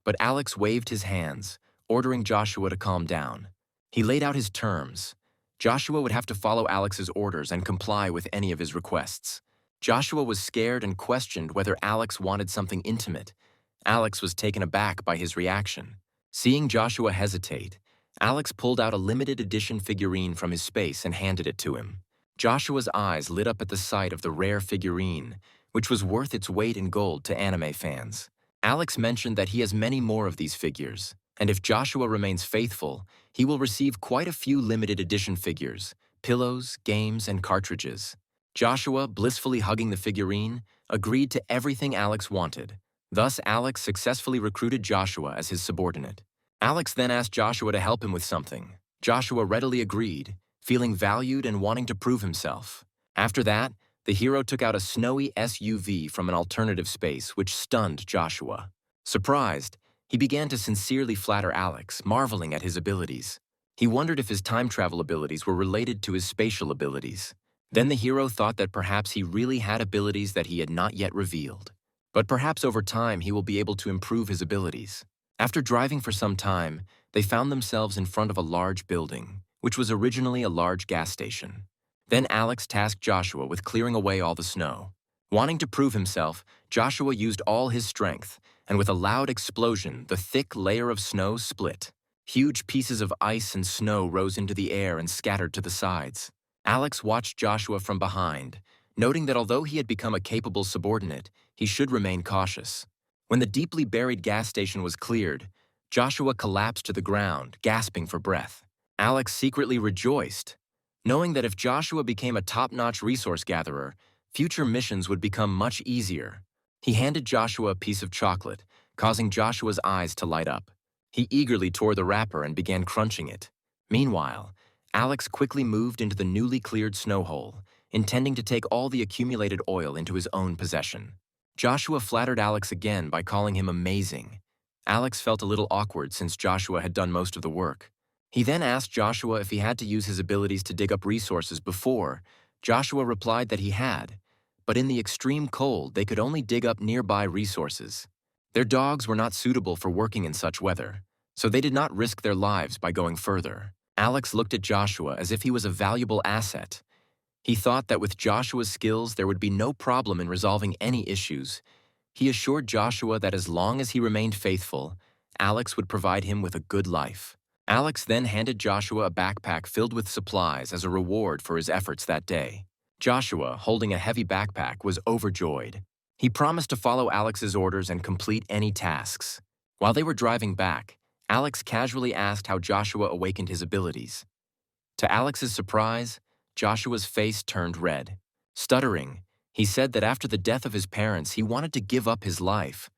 But Alex waved his hands, ordering Joshua to calm down. He laid out his terms. Joshua would have to follow Alex's orders and comply with any of his requests. Joshua was scared and questioned whether Alex wanted something intimate. Alex was taken aback by his reaction. Seeing Joshua hesitate, Alex pulled out a limited edition figurine from his space and handed it to him. Joshua's eyes lit up at the sight of the rare figurine, which was worth its weight in gold to anime fans. Alex mentioned that he has many more of these figures, and if Joshua remains faithful, he will receive quite a few limited edition figures, pillows, games, and cartridges. Joshua, blissfully hugging the figurine, agreed to everything Alex wanted. Thus, Alex successfully recruited Joshua as his subordinate. Alex then asked Joshua to help him with something. Joshua readily agreed, feeling valued and wanting to prove himself. After that, the hero took out a snowy SUV from an alternative space, which stunned Joshua. Surprised, he began to sincerely flatter Alex, marveling at his abilities. He wondered if his time travel abilities were related to his spatial abilities. Then the hero thought that perhaps he really had abilities that he had not yet revealed. But perhaps over time he will be able to improve his abilities. After driving for some time, they found themselves in front of a large building, which was originally a large gas station. Then Alex tasked Joshua with clearing away all the snow. Wanting to prove himself, Joshua used all his strength, and with a loud explosion, the thick layer of snow split. Huge pieces of ice and snow rose into the air and scattered to the sides. Alex watched Joshua from behind, noting that although he had become a capable subordinate, he should remain cautious. When the deeply buried gas station was cleared, Joshua collapsed to the ground, gasping for breath. Alex secretly rejoiced, knowing that if Joshua became a top-notch resource gatherer, future missions would become much easier. He handed Joshua a piece of chocolate, causing Joshua's eyes to light up. He eagerly tore the wrapper and began crunching it. Meanwhile, Alex quickly moved into the newly cleared snow hole, intending to take all the accumulated oil into his own possession. Joshua flattered Alex again by calling him amazing. Alex felt a little awkward since Joshua had done most of the work. He then asked Joshua if he had to use his abilities to dig up resources before. Joshua replied that he had, but in the extreme cold, they could only dig up nearby resources. Their dogs were not suitable for working in such weather, so they did not risk their lives by going further. Alex looked at Joshua as if he was a valuable asset. He thought that with Joshua's skills, there would be no problem in resolving any issues. He assured Joshua that as long as he remained faithful, Alex would provide him with a good life. Alex then handed Joshua a backpack filled with supplies as a reward for his efforts that day. Joshua, holding a heavy backpack, was overjoyed. He promised to follow Alex's orders and complete any tasks. While they were driving back, Alex casually asked how Joshua awakened his abilities. To Alex's surprise, Joshua's face turned red. Stuttering, he said that after the death of his parents, he wanted to give up his life.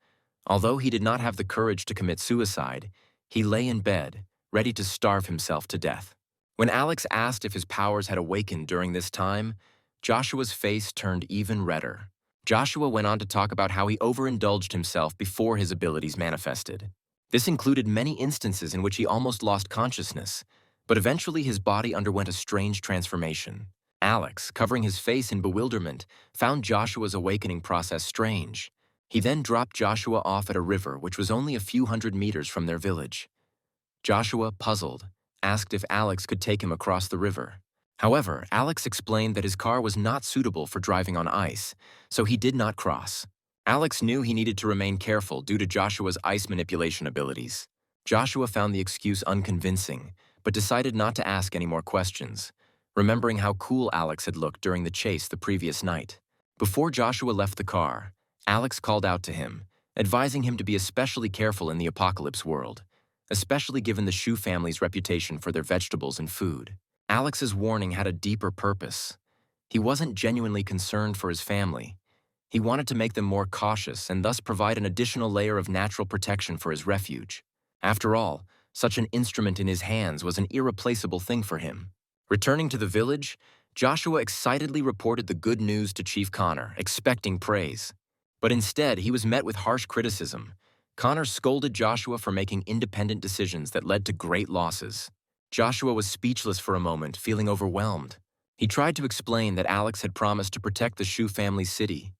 Although he did not have the courage to commit suicide, he lay in bed, ready to starve himself to death. When Alex asked if his powers had awakened during this time, Joshua's face turned even redder. Joshua went on to talk about how he overindulged himself before his abilities manifested. This included many instances in which he almost lost consciousness, but eventually his body underwent a strange transformation. Alex, covering his face in bewilderment, found Joshua's awakening process strange. He then dropped Joshua off at a river which was only a few hundred meters from their village. Joshua, puzzled, asked if Alex could take him across the river. However, Alex explained that his car was not suitable for driving on ice, so he did not cross. Alex knew he needed to remain careful due to Joshua's ice manipulation abilities. Joshua found the excuse unconvincing, but decided not to ask any more questions, remembering how cool Alex had looked during the chase the previous night. Before Joshua left the car, Alex called out to him, advising him to be especially careful in the apocalypse world, especially given the Shu family's reputation for their vegetables and food. Alex's warning had a deeper purpose. He wasn't genuinely concerned for his family. He wanted to make them more cautious and thus provide an additional layer of natural protection for his refuge. After all, Such an instrument in his hands was an irreplaceable thing for him. Returning to the village, Joshua excitedly reported the good news to Chief Connor, expecting praise. But instead, he was met with harsh criticism. Connor scolded Joshua for making independent decisions that led to great losses. Joshua was speechless for a moment, feeling overwhelmed. He tried to explain that Alex had promised to protect the Shu family's city,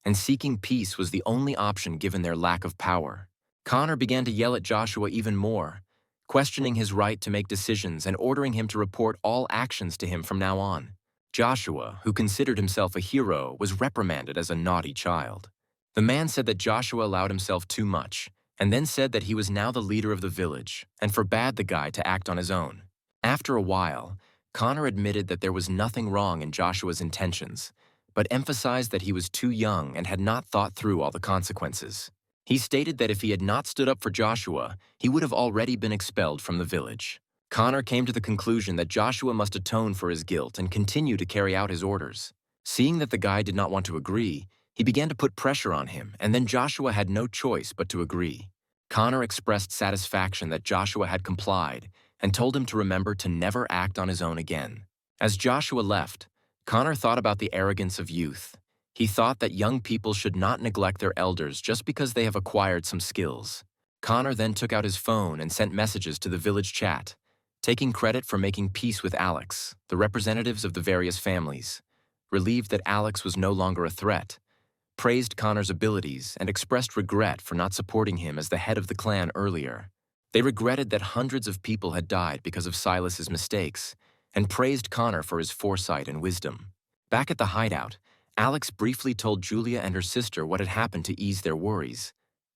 and seeking peace was the only option given their lack of power. Connor began to yell at Joshua even more, questioning his right to make decisions and ordering him to report all actions to him from now on. Joshua, who considered himself a hero, was reprimanded as a naughty child. The man said that Joshua allowed himself too much, and then said that he was now the leader of the village, and forbade the guy to act on his own. After a while, Connor admitted that there was nothing wrong in Joshua's intentions, but emphasized that he was too young and had not thought through all the consequences. He stated that if he had not stood up for Joshua, he would have already been expelled from the village. Connor came to the conclusion that Joshua must atone for his guilt and continue to carry out his orders. Seeing that the guy did not want to agree, he began to put pressure on him, and then Joshua had no choice but to agree. Connor expressed satisfaction that Joshua had complied and told him to remember to never act on his own again. As Joshua left, Connor thought about the arrogance of youth. He thought that young people should not neglect their elders just because they have acquired some skills. Connor then took out his phone and sent messages to the village chat, taking credit for making peace with Alex, the representatives of the various families. Relieved that Alex was no longer a threat, praised Connor's abilities and expressed regret for not supporting him as the head of the clan earlier. They regretted that hundreds of people had died because of Silas's mistakes, and praised Connor for his foresight and wisdom. Back at the hideout, Alex briefly told Julia and her sister what had happened to ease their worries.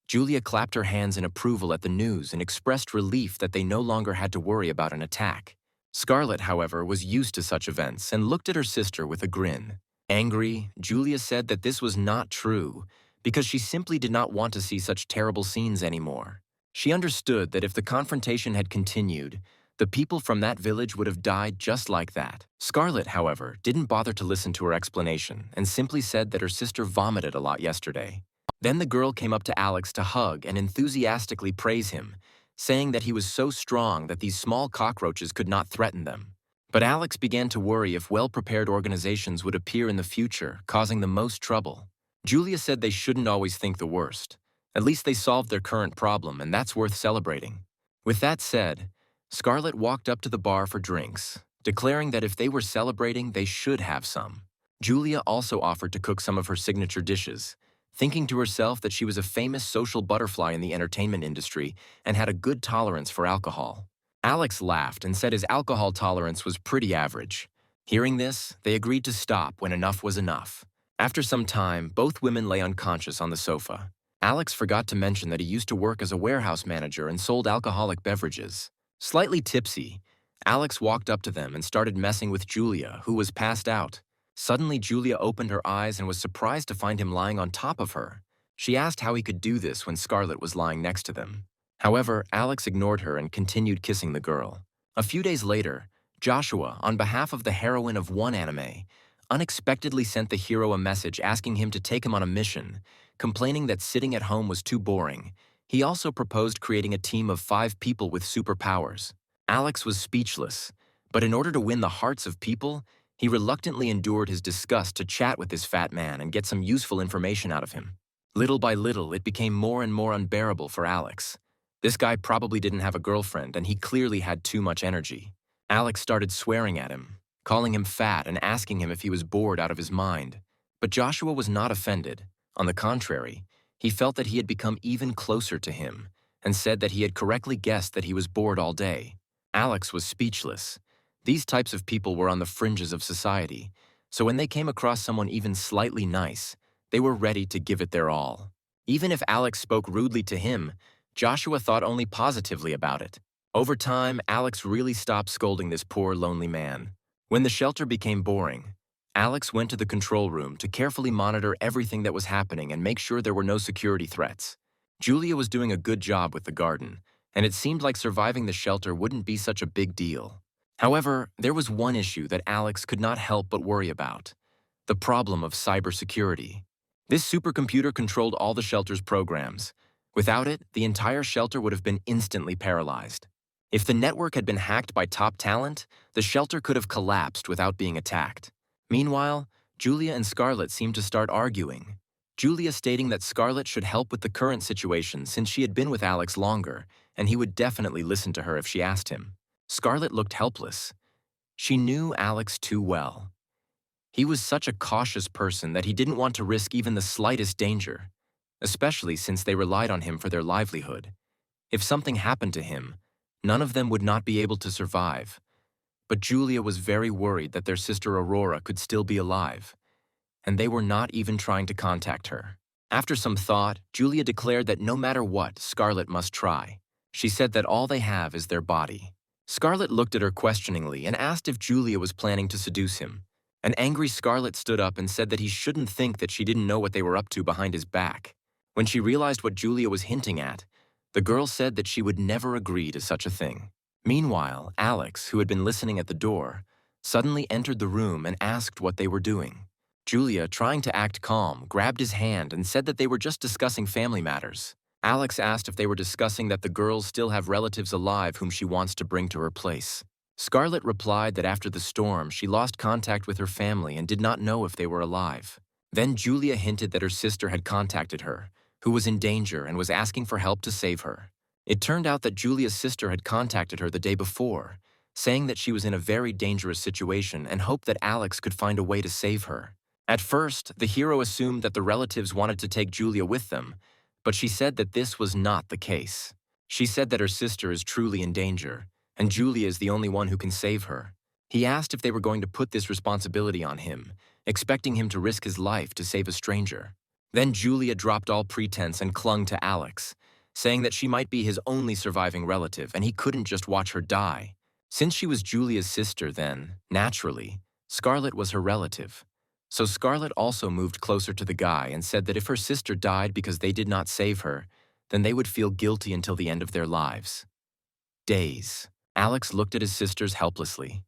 Julia clapped her hands in approval at the news and expressed relief that they no longer had to worry about an attack. Scarlett, however, was used to such events and looked at her sister with a grin. Angry, Julia said that this was not true, because she simply did not want to see such terrible scenes anymore. She understood that if the confrontation had continued, the people from that village would have died just like that. Scarlett, however, didn't bother to listen to her explanation and simply said that her sister vomited a lot yesterday. Then the girl came up to Alex to hug and enthusiastically praise him, saying that he was so strong that these small cockroaches could not threaten them. But Alex began to worry if well-prepared organizations would appear in the future, causing the most trouble. Julia said they shouldn't always think the worst. At least they solved their current problem, and that's worth celebrating. With that said, Scarlett walked up to the bar for drinks, declaring that if they were celebrating, they should have some. Julia also offered to cook some of her signature dishes, thinking to herself that she was a famous social butterfly in the entertainment industry and had a good tolerance for alcohol. Alex laughed and said his alcohol tolerance was pretty average. Hearing this, they agreed to stop when enough was enough. After some time, both women lay unconscious on the sofa. Alex forgot to mention that he used to work as a warehouse manager and sold alcoholic beverages. Slightly tipsy, Alex walked up to them and started messing with Julia, who was passed out. Suddenly, Julia opened her eyes and was surprised to find him lying on top of her. She asked how he could do this when Scarlett was lying next to them. However, Alex ignored her and continued kissing the girl. A few days later, Joshua, on behalf of the heroine of one anime, unexpectedly sent the hero a message asking him to take him on a mission, complaining that sitting at home was too boring. He also proposed creating a team of 5 people with superpowers. Alex was speechless, but in order to win the hearts of people, he reluctantly endured his disgust to chat with this fat man and get some useful information out of him. Little by little, it became more and more unbearable for Alex. This guy probably didn't have a girlfriend, and he clearly had too much energy. Alex started swearing at him, calling him fat and asking him if he was bored out of his mind. But Joshua was not offended. On the contrary, he felt that he had become even closer to him and said that he had correctly guessed that he was bored all day. Alex was speechless. These types of people were on the fringes of society, so when they came across someone even slightly nice, they were ready to give it their all. Even if Alex spoke rudely to him, Joshua thought only positively about it. Over time, Alex really stopped scolding this poor, lonely man. When the shelter became boring, Alex went to the control room to carefully monitor everything that was happening and make sure there were no security threats. Julia was doing a good job with the garden, and it seemed like surviving the shelter wouldn't be such a big deal. However, there was one issue that Alex could not help but worry about: the problem of cybersecurity. This supercomputer controlled all the shelter's programs. Without it, the entire shelter would have been instantly paralyzed. If the network had been hacked by top talent, the shelter could have collapsed without being attacked. Meanwhile, Julia and Scarlett seemed to start arguing. Julia stating that Scarlett should help with the current situation since she had been with Alex longer, and he would definitely listen to her if she asked him. Scarlett looked helpless. She knew Alex too well. He was such a cautious person that he didn't want to risk even the slightest danger, especially since they relied on him for their livelihood. If something happened to him, none of them would not be able to survive. But Julia was very worried that their sister Aurora could still be alive, and they were not even trying to contact her. After some thought, Julia declared that no matter what, Scarlett must try. She said that all they have is their body. Scarlett looked at her questioningly and asked if Julia was planning to seduce him. An angry Scarlett stood up and said that he shouldn't think that she didn't know what they were up to behind his back. When she realized what Julia was hinting at, the girl said that she would never agree to such a thing. Meanwhile, Alex, who had been listening at the door, suddenly entered the room and asked what they were doing. Julia, trying to act calm, grabbed his hand and said that they were just discussing family matters. Alex asked if they were discussing that the girls still have relatives alive whom she wants to bring to her place. Scarlett replied that after the storm, she lost contact with her family and did not know if they were alive. Then Julia hinted that her sister had contacted her, who was in danger and was asking for help to save her. It turned out that Julia's sister had contacted her the day before, saying that she was in a very dangerous situation and hoped that Alex could find a way to save her. At first, the hero assumed that the relatives wanted to take Julia with them, but she said that this was not the case. She said that her sister is truly in danger, and Julia is the only one who can save her. He asked if they were going to put this responsibility on him, expecting him to risk his life to save a stranger. Then Julia dropped all pretense and clung to Alex, saying that she might be his only surviving relative and he couldn't just watch her die. Since she was Julia's sister then, naturally, Scarlett was her relative. So Scarlett also moved closer to the guy and said that if her sister died because they did not save her, then they would feel guilty until the end of their lives. Days. Alex looked at his sisters helplessly.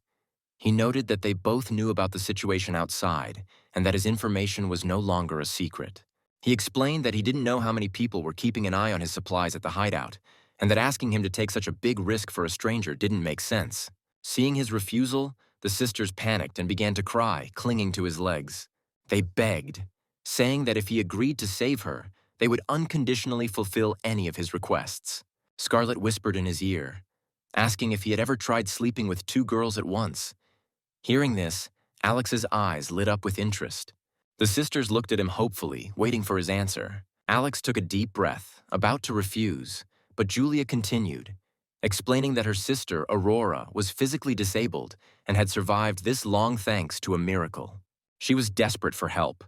He noted that they both knew about the situation outside and that his information was no longer a secret. He explained that he didn't know how many people were keeping an eye on his supplies at the hideout, and that asking him to take such a big risk for a stranger didn't make sense. Seeing his refusal, the sisters panicked and began to cry, clinging to his legs. They begged, saying that if he agreed to save her, they would unconditionally fulfill any of his requests. Scarlett whispered in his ear, asking if he had ever tried sleeping with two girls at once. Hearing this, Alex's eyes lit up with interest. The sisters looked at him hopefully, waiting for his answer. Alex took a deep breath, about to refuse, but Julia continued, explaining that her sister, Aurora, was physically disabled and had survived this long thanks to a miracle. She was desperate for help.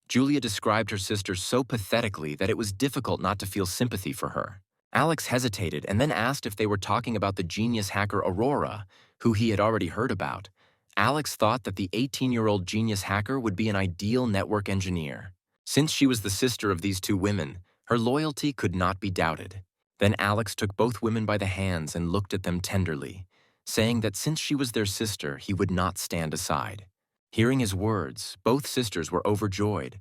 Julia described her sister so pathetically that it was difficult not to feel sympathy for her. Alex hesitated and then asked if they were talking about the genius hacker Aurora, who he had already heard about. Alex thought that the 18-year-old genius hacker would be an ideal network engineer. Since she was the sister of these two women, her loyalty could not be doubted. Then Alex took both women by the hands and looked at them tenderly, saying that since she was their sister, he would not stand aside. Hearing his words, both sisters were overjoyed.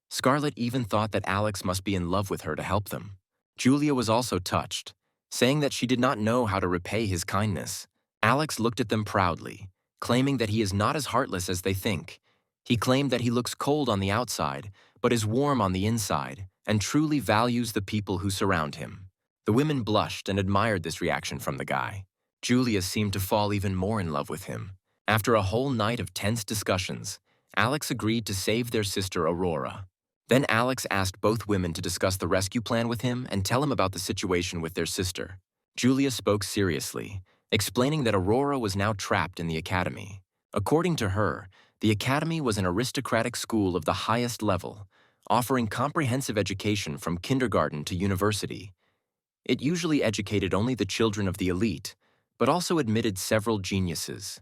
Scarlett even thought that Alex must be in love with her to help them. Julia was also touched, saying that she did not know how to repay his kindness. Alex looked at them proudly, claiming that he is not as heartless as they think. He claimed that he looks cold on the outside, but is warm on the inside, and truly values the people who surround him. The women blushed and admired this reaction from the guy. Julia seemed to fall even more in love with him. After a whole night of tense discussions, Alex agreed to save their sister Aurora. Then Alex asked both women to discuss the rescue plan with him and tell him about the situation with their sister. Julia spoke seriously, explaining that Aurora was now trapped in the academy. According to her, the academy was an aristocratic school of the highest level, offering comprehensive education from kindergarten to university. It usually educated only the children of the elite, but also admitted several geniuses.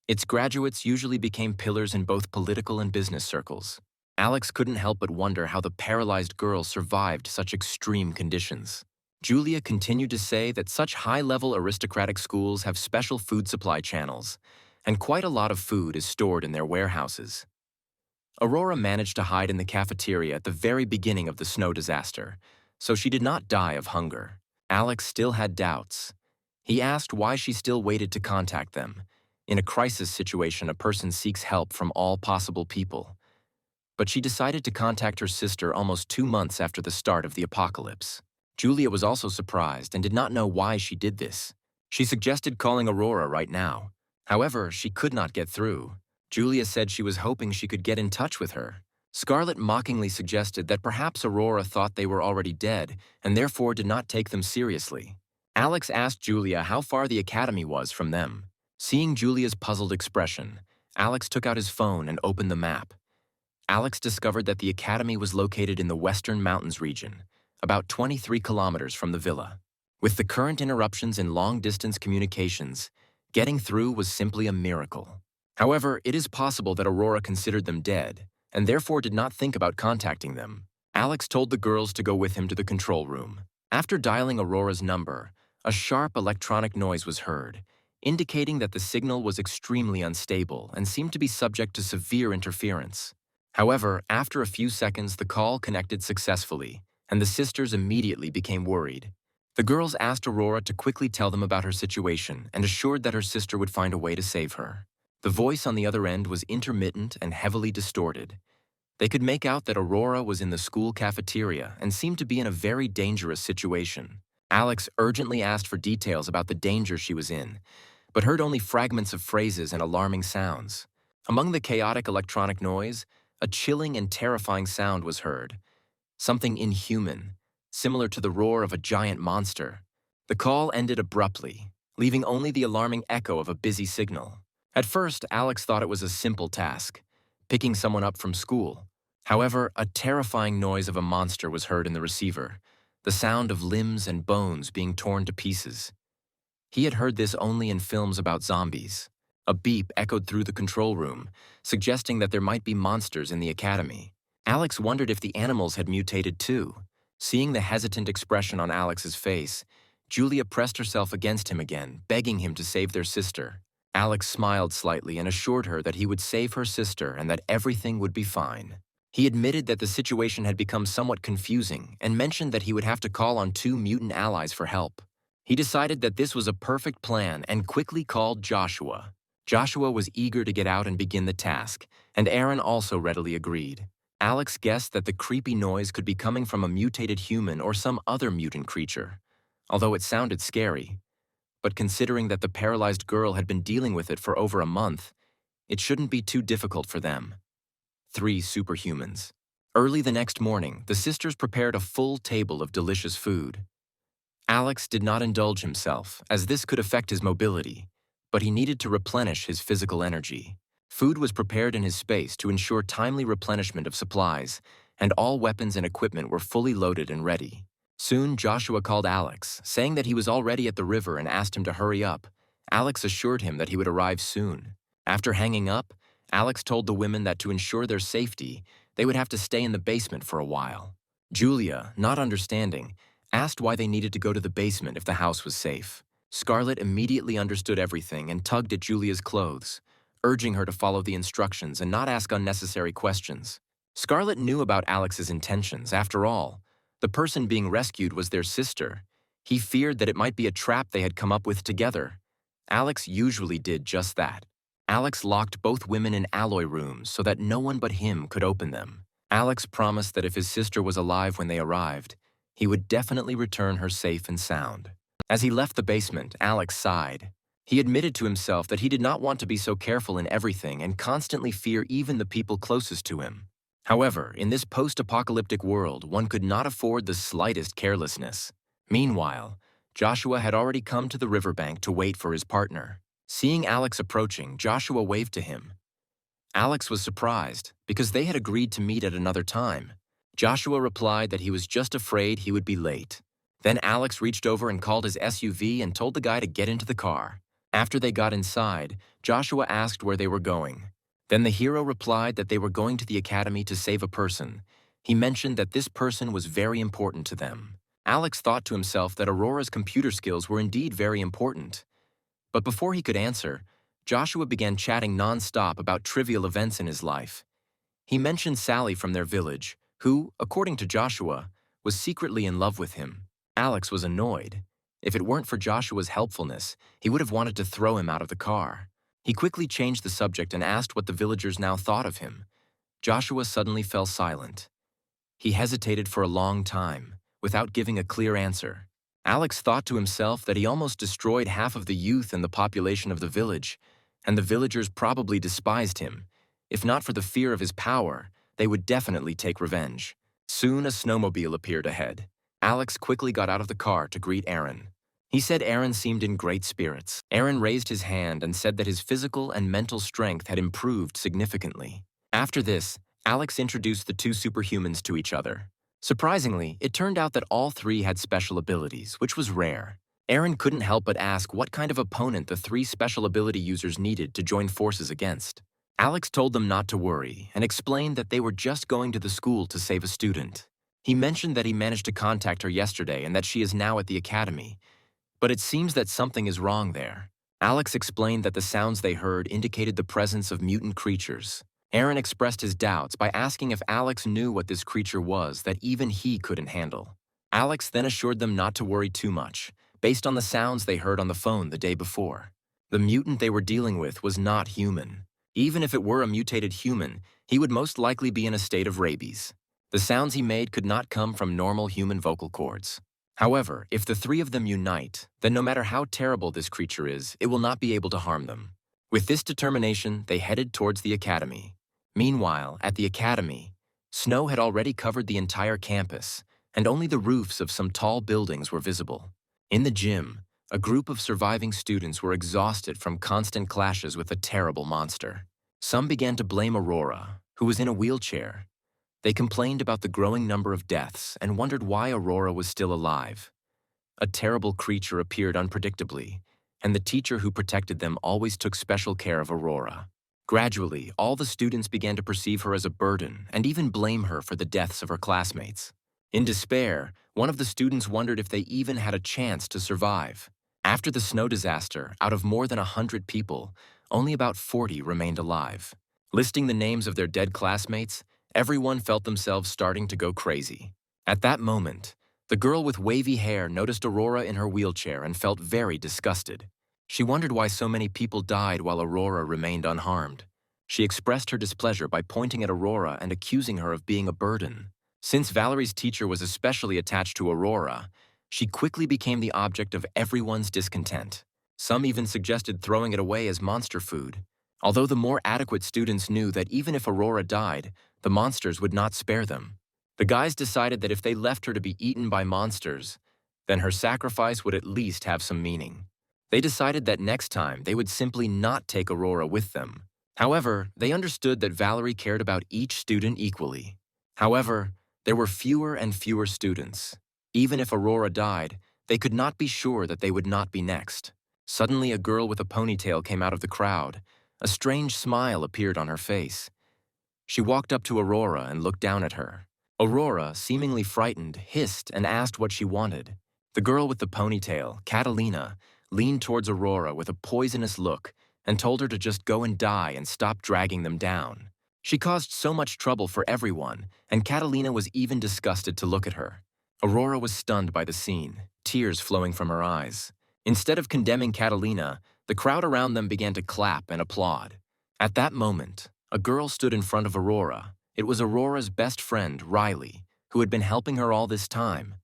Its graduates usually became pillars in both political and business circles. Alex couldn't help but wonder how the paralyzed girl survived such extreme conditions. Julia continued to say that such high-level aristocratic schools have special food supply channels, and quite a lot of food is stored in their warehouses. Aurora managed to hide in the cafeteria at the very beginning of the snow disaster, so she did not die of hunger. Alex still had doubts. He asked why she still waited to contact them. In a crisis situation, a person seeks help from all possible people. But she decided to contact her sister almost 2 months after the start of the apocalypse. Julia was also surprised and did not know why she did this. She suggested calling Aurora right now. However, she could not get through. Julia said she was hoping she could get in touch with her. Scarlett mockingly suggested that perhaps Aurora thought they were already dead and therefore did not take them seriously. Alex asked Julia how far the academy was from them. Seeing Julia's puzzled expression, Alex took out his phone and opened the map. Alex discovered that the academy was located in the Western Mountains region, about 23 kilometers from the villa. With the current interruptions in long-distance communications, getting through was simply a miracle. However, it is possible that Aurora considered them dead, and therefore did not think about contacting them. Alex told the girls to go with him to the control room. After dialing Aurora's number, a sharp electronic noise was heard, indicating that the signal was extremely unstable and seemed to be subject to severe interference. However, after a few seconds, the call connected successfully, and the sisters immediately became worried. The girls asked Aurora to quickly tell them about her situation and assured that her sister would find a way to save her. The voice on the other end was intermittent and heavily distorted. They could make out that Aurora was in the school cafeteria and seemed to be in a very dangerous situation. Alex urgently asked for details about the danger she was in, but heard only fragments of phrases and alarming sounds. Among the chaotic electronic noise, a chilling and terrifying sound was heard, something inhuman, similar to the roar of a giant monster. The call ended abruptly, leaving only the alarming echo of a busy signal. At first, Alex thought it was a simple task, picking someone up from school. However, a terrifying noise of a monster was heard in the receiver, the sound of limbs and bones being torn to pieces. He had heard this only in films about zombies. A beep echoed through the control room, suggesting that there might be monsters in the academy. Alex wondered if the animals had mutated too. Seeing the hesitant expression on Alex's face, Julia pressed herself against him again, begging him to save their sister. Alex smiled slightly and assured her that he would save her sister and that everything would be fine. He admitted that the situation had become somewhat confusing and mentioned that he would have to call on 2 mutant allies for help. He decided that this was a perfect plan and quickly called Joshua. Joshua was eager to get out and begin the task, and Aaron also readily agreed. Alex guessed that the creepy noise could be coming from a mutated human or some other mutant creature, although it sounded scary. But considering that the paralyzed girl had been dealing with it for over a month, it shouldn't be too difficult for them. 3 superhumans. Early the next morning, the sisters prepared a full table of delicious food. Alex did not indulge himself, as this could affect his mobility, but he needed to replenish his physical energy. Food was prepared in his space to ensure timely replenishment of supplies, and all weapons and equipment were fully loaded and ready. Soon, Joshua called Alex, saying that he was already at the river and asked him to hurry up. Alex assured him that he would arrive soon. After hanging up, Alex told the women that to ensure their safety, they would have to stay in the basement for a while. Julia, not understanding, asked why they needed to go to the basement if the house was safe. Scarlett immediately understood everything and tugged at Julia's clothes, urging her to follow the instructions and not ask unnecessary questions. Scarlett knew about Alex's intentions. After all, the person being rescued was their sister. He feared that it might be a trap they had come up with together. Alex usually did just that. Alex locked both women in alloy rooms so that no one but him could open them. Alex promised that if his sister was alive when they arrived, he would definitely return her safe and sound. As he left the basement, Alex sighed. He admitted to himself that he did not want to be so careful in everything and constantly fear even the people closest to him. However, in this post-apocalyptic world, one could not afford the slightest carelessness. Meanwhile, Joshua had already come to the riverbank to wait for his partner. Seeing Alex approaching, Joshua waved to him. Alex was surprised because they had agreed to meet at another time. Joshua replied that he was just afraid he would be late. Then Alex reached over and called his SUV and told the guy to get into the car. After they got inside, Joshua asked where they were going. Then the hero replied that they were going to the academy to save a person. He mentioned that this person was very important to them. Alex thought to himself that Aurora's computer skills were indeed very important. But before he could answer, Joshua began chatting non-stop about trivial events in his life. He mentioned Sally from their village, who, according to Joshua, was secretly in love with him. Alex was annoyed. If it weren't for Joshua's helpfulness, he would have wanted to throw him out of the car. He quickly changed the subject and asked what the villagers now thought of him. Joshua suddenly fell silent. He hesitated for a long time, without giving a clear answer. Alex thought to himself that he almost destroyed half of the youth and the population of the village, and the villagers probably despised him. If not for the fear of his power, they would definitely take revenge. Soon a snowmobile appeared ahead. Alex quickly got out of the car to greet Aaron. He said Aaron seemed in great spirits. Aaron raised his hand and said that his physical and mental strength had improved significantly. After this, Alex introduced the two superhumans to each other. Surprisingly, it turned out that all three had special abilities, which was rare. Aaron couldn't help but ask what kind of opponent the three special ability users needed to join forces against. Alex told them not to worry and explained that they were just going to the school to save a student. He mentioned that he managed to contact her yesterday and that she is now at the academy, but it seems that something is wrong there. Alex explained that the sounds they heard indicated the presence of mutant creatures. Aaron expressed his doubts by asking if Alex knew what this creature was that even he couldn't handle. Alex then assured them not to worry too much, based on the sounds they heard on the phone the day before. The mutant they were dealing with was not human. Even if it were a mutated human, he would most likely be in a state of rabies. The sounds he made could not come from normal human vocal cords. However, if the three of them unite, then no matter how terrible this creature is, it will not be able to harm them. With this determination, they headed towards the academy. Meanwhile, at the academy, snow had already covered the entire campus, and only the roofs of some tall buildings were visible. In the gym, a group of surviving students were exhausted from constant clashes with a terrible monster. Some began to blame Aurora, who was in a wheelchair. They complained about the growing number of deaths and wondered why Aurora was still alive. A terrible creature appeared unpredictably, and the teacher who protected them always took special care of Aurora. Gradually, all the students began to perceive her as a burden and even blame her for the deaths of her classmates. In despair, one of the students wondered if they even had a chance to survive. After the snow disaster, out of more than 100 people, only about 40 remained alive. Listing the names of their dead classmates, everyone felt themselves starting to go crazy. At that moment, the girl with wavy hair noticed Aurora in her wheelchair and felt very disgusted. She wondered why so many people died while Aurora remained unharmed. She expressed her displeasure by pointing at Aurora and accusing her of being a burden. Since Valerie's teacher was especially attached to Aurora, she quickly became the object of everyone's discontent. Some even suggested throwing it away as monster food. Although the more adequate students knew that even if Aurora died, the monsters would not spare them. The guys decided that if they left her to be eaten by monsters, then her sacrifice would at least have some meaning. They decided that next time they would simply not take Aurora with them. However, they understood that Valerie cared about each student equally. However, there were fewer and fewer students. Even if Aurora died, they could not be sure that they would not be next. Suddenly, a girl with a ponytail came out of the crowd. A strange smile appeared on her face. She walked up to Aurora and looked down at her. Aurora, seemingly frightened, hissed and asked what she wanted. The girl with the ponytail, Catalina, leaned towards Aurora with a poisonous look and told her to just go and die and stop dragging them down. She caused so much trouble for everyone, and Catalina was even disgusted to look at her. Aurora was stunned by the scene, tears flowing from her eyes. Instead of condemning Catalina, the crowd around them began to clap and applaud. At that moment, a girl stood in front of Aurora. It was Aurora's best friend, Riley, who had been helping her all this time.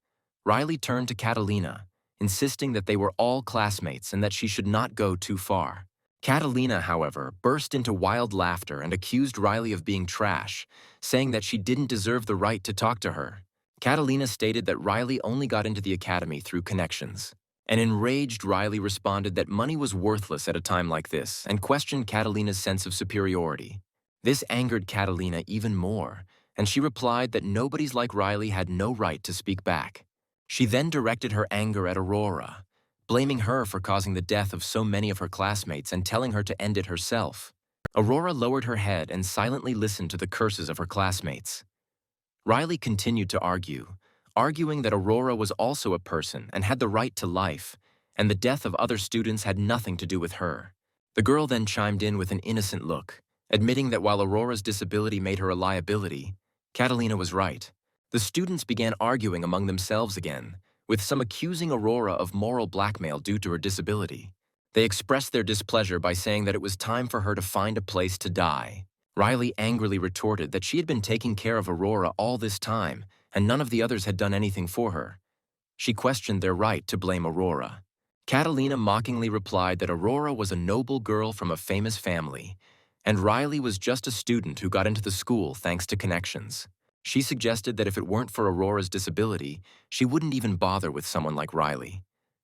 Riley turned to Catalina, insisting that they were all classmates and that she should not go too far. Catalina, however, burst into wild laughter and accused Riley of being trash, saying that she didn't deserve the right to talk to her. Catalina stated that Riley only got into the academy through connections. An enraged Riley responded that money was worthless at a time like this and questioned Catalina's sense of superiority. This angered Catalina even more, and she replied that nobodies like Riley had no right to speak back. She then directed her anger at Aurora, blaming her for causing the death of so many of her classmates and telling her to end it herself. Aurora lowered her head and silently listened to the curses of her classmates. Riley continued to argue, arguing that Aurora was also a person and had the right to life, and the death of other students had nothing to do with her. The girl then chimed in with an innocent look, admitting that while Aurora's disability made her a liability, Catalina was right. The students began arguing among themselves again, with some accusing Aurora of moral blackmail due to her disability. They expressed their displeasure by saying that it was time for her to find a place to die. Riley angrily retorted that she had been taking care of Aurora all this time, and none of the others had done anything for her. She questioned their right to blame Aurora. Catalina mockingly replied that Aurora was a noble girl from a famous family, and Riley was just a student who got into the school thanks to connections. She suggested that if it weren't for Aurora's disability, she wouldn't even bother with someone like Riley.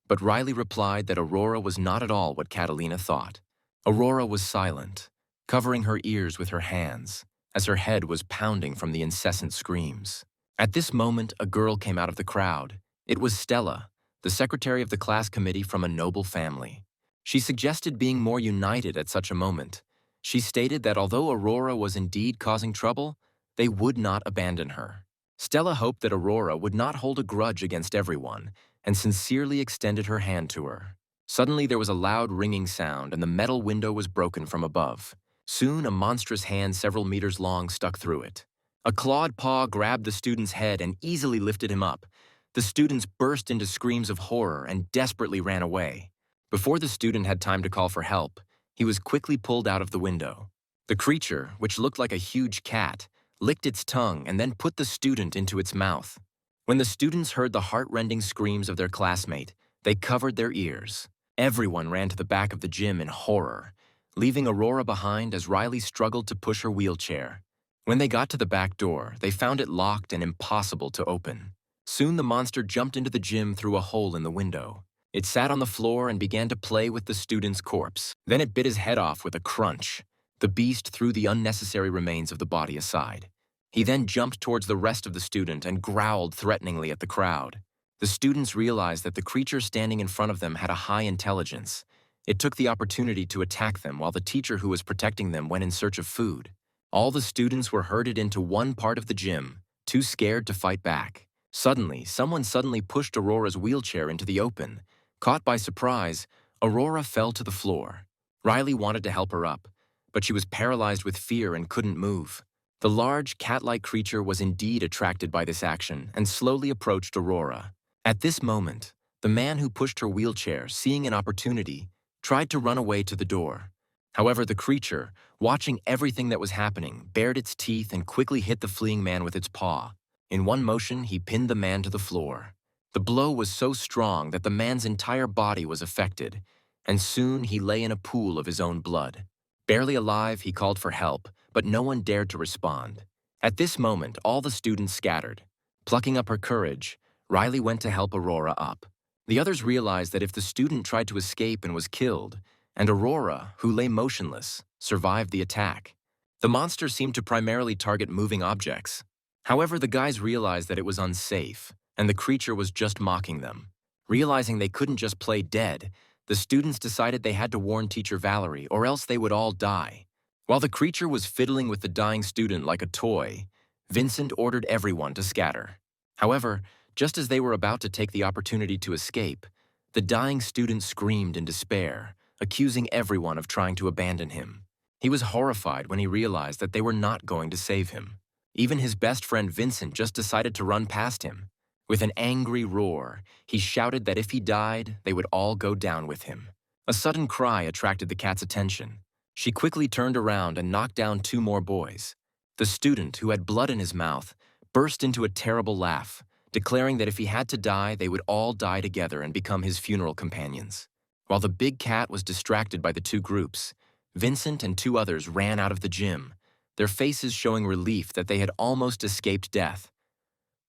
But Riley replied that Aurora was not at all what Catalina thought. Aurora was silent, covering her ears with her hands, as her head was pounding from the incessant screams. At this moment, a girl came out of the crowd. It was Stella, the secretary of the class committee from a noble family. She suggested being more united at such a moment. She stated that although Aurora was indeed causing trouble, they would not abandon her. Stella hoped that Aurora would not hold a grudge against everyone and sincerely extended her hand to her. Suddenly there was a loud ringing sound and the metal window was broken from above. Soon a monstrous hand several meters long stuck through it. A clawed paw grabbed the student's head and easily lifted him up. The students burst into screams of horror and desperately ran away. Before the student had time to call for help, he was quickly pulled out of the window. The creature, which looked like a huge cat, licked its tongue and then put the student into its mouth. When the students heard the heart-rending screams of their classmate, they covered their ears. Everyone ran to the back of the gym in horror, leaving Aurora behind as Riley struggled to push her wheelchair. When they got to the back door, they found it locked and impossible to open. Soon the monster jumped into the gym through a hole in the window. It sat on the floor and began to play with the student's corpse. Then it bit his head off with a crunch. The beast threw the unnecessary remains of the body aside. He then jumped towards the rest of the student and growled threateningly at the crowd. The students realized that the creature standing in front of them had a high intelligence. It took the opportunity to attack them while the teacher who was protecting them went in search of food. All the students were herded into one part of the gym, too scared to fight back. Suddenly, someone pushed Aurora's wheelchair into the open. Caught by surprise, Aurora fell to the floor. Riley wanted to help her up, but she was paralyzed with fear and couldn't move. The large, cat-like creature was indeed attracted by this action and slowly approached Aurora. At this moment, the man who pushed her wheelchair, seeing an opportunity, tried to run away to the door. However, the creature, watching everything that was happening, bared its teeth and quickly hit the fleeing man with its paw. In one motion, he pinned the man to the floor. The blow was so strong that the man's entire body was affected, and soon he lay in a pool of his own blood. Barely alive, he called for help, but no one dared to respond. At this moment, all the students scattered. Plucking up her courage, Riley went to help Aurora up. The others realized that if the student tried to escape and was killed, and Aurora, who lay motionless, survived the attack. The monster seemed to primarily target moving objects. However, the guys realized that it was unsafe, and the creature was just mocking them. Realizing they couldn't just play dead, the students decided they had to warn Teacher Valerie, or else they would all die. While the creature was fiddling with the dying student like a toy, Vincent ordered everyone to scatter. However, just as they were about to take the opportunity to escape, the dying student screamed in despair, accusing everyone of trying to abandon him. He was horrified when he realized that they were not going to save him. Even his best friend Vincent just decided to run past him. With an angry roar, he shouted that if he died, they would all go down with him. A sudden cry attracted the cat's attention. She quickly turned around and knocked down 2 more boys. The student, who had blood in his mouth, burst into a terrible laugh, declaring that if he had to die, they would all die together and become his funeral companions. While the big cat was distracted by the 2 groups, Vincent and 2 others ran out of the gym, their faces showing relief that they had almost escaped death.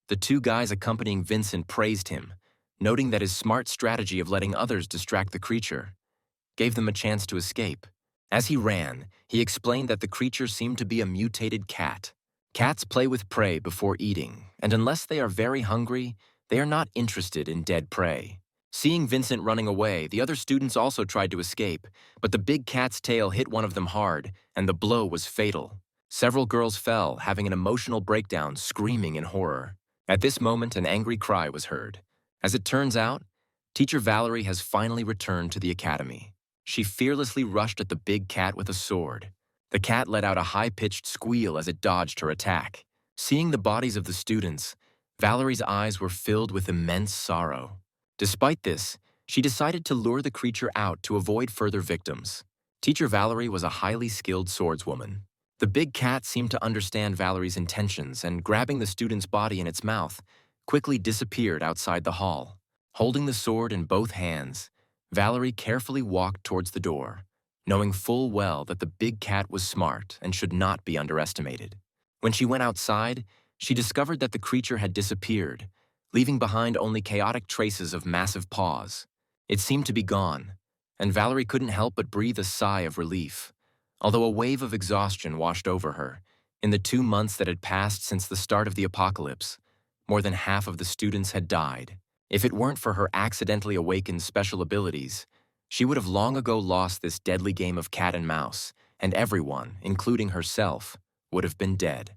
The 2 guys accompanying Vincent praised him, noting that his smart strategy of letting others distract the creature gave them a chance to escape. As he ran, he explained that the creature seemed to be a mutated cat. Cats play with prey before eating, and unless they are very hungry, they are not interested in dead prey. Seeing Vincent running away, the other students also tried to escape, but the big cat's tail hit one of them hard, and the blow was fatal. Several girls fell, having an emotional breakdown, screaming in horror. At this moment, an angry cry was heard. As it turns out, Teacher Valerie has finally returned to the academy. She fearlessly rushed at the big cat with a sword. The cat let out a high-pitched squeal as it dodged her attack. Seeing the bodies of the students, Valerie's eyes were filled with immense sorrow. Despite this, she decided to lure the creature out to avoid further victims. Teacher Valerie was a highly skilled swordswoman. The big cat seemed to understand Valerie's intentions and, grabbing the student's body in its mouth, quickly disappeared outside the hall. Holding the sword in both hands, Valerie carefully walked towards the door, knowing full well that the big cat was smart and should not be underestimated. When she went outside, she discovered that the creature had disappeared, leaving behind only chaotic traces of massive paws. It seemed to be gone, and Valerie couldn't help but breathe a sigh of relief. Although a wave of exhaustion washed over her, in the 2 months that had passed since the start of the apocalypse, more than half of the students had died. If it weren't for her accidentally awakened special abilities, she would have long ago lost this deadly game of cat and mouse, and everyone, including herself, would have been dead.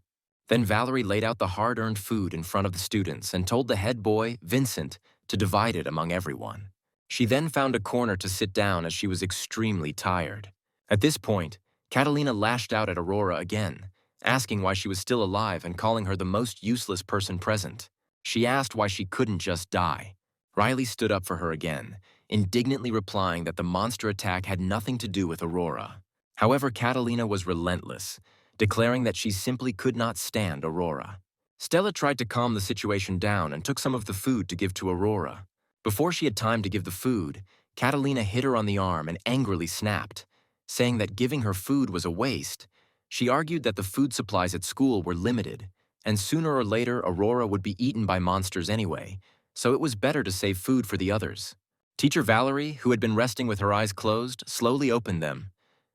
Then Valerie laid out the hard-earned food in front of the students and told the head boy, Vincent, to divide it among everyone. She then found a corner to sit down as she was extremely tired. At this point, Catalina lashed out at Aurora again, asking why she was still alive and calling her the most useless person present. She asked why she couldn't just die. Riley stood up for her again, indignantly replying that the monster attack had nothing to do with Aurora. However, Catalina was relentless, declaring that she simply could not stand Aurora. Stella tried to calm the situation down and took some of the food to give to Aurora. Before she had time to give the food, Catalina hit her on the arm and angrily snapped, saying that giving her food was a waste. She argued that the food supplies at school were limited, and sooner or later Aurora would be eaten by monsters anyway, so it was better to save food for the others. Teacher Valerie, who had been resting with her eyes closed, slowly opened them.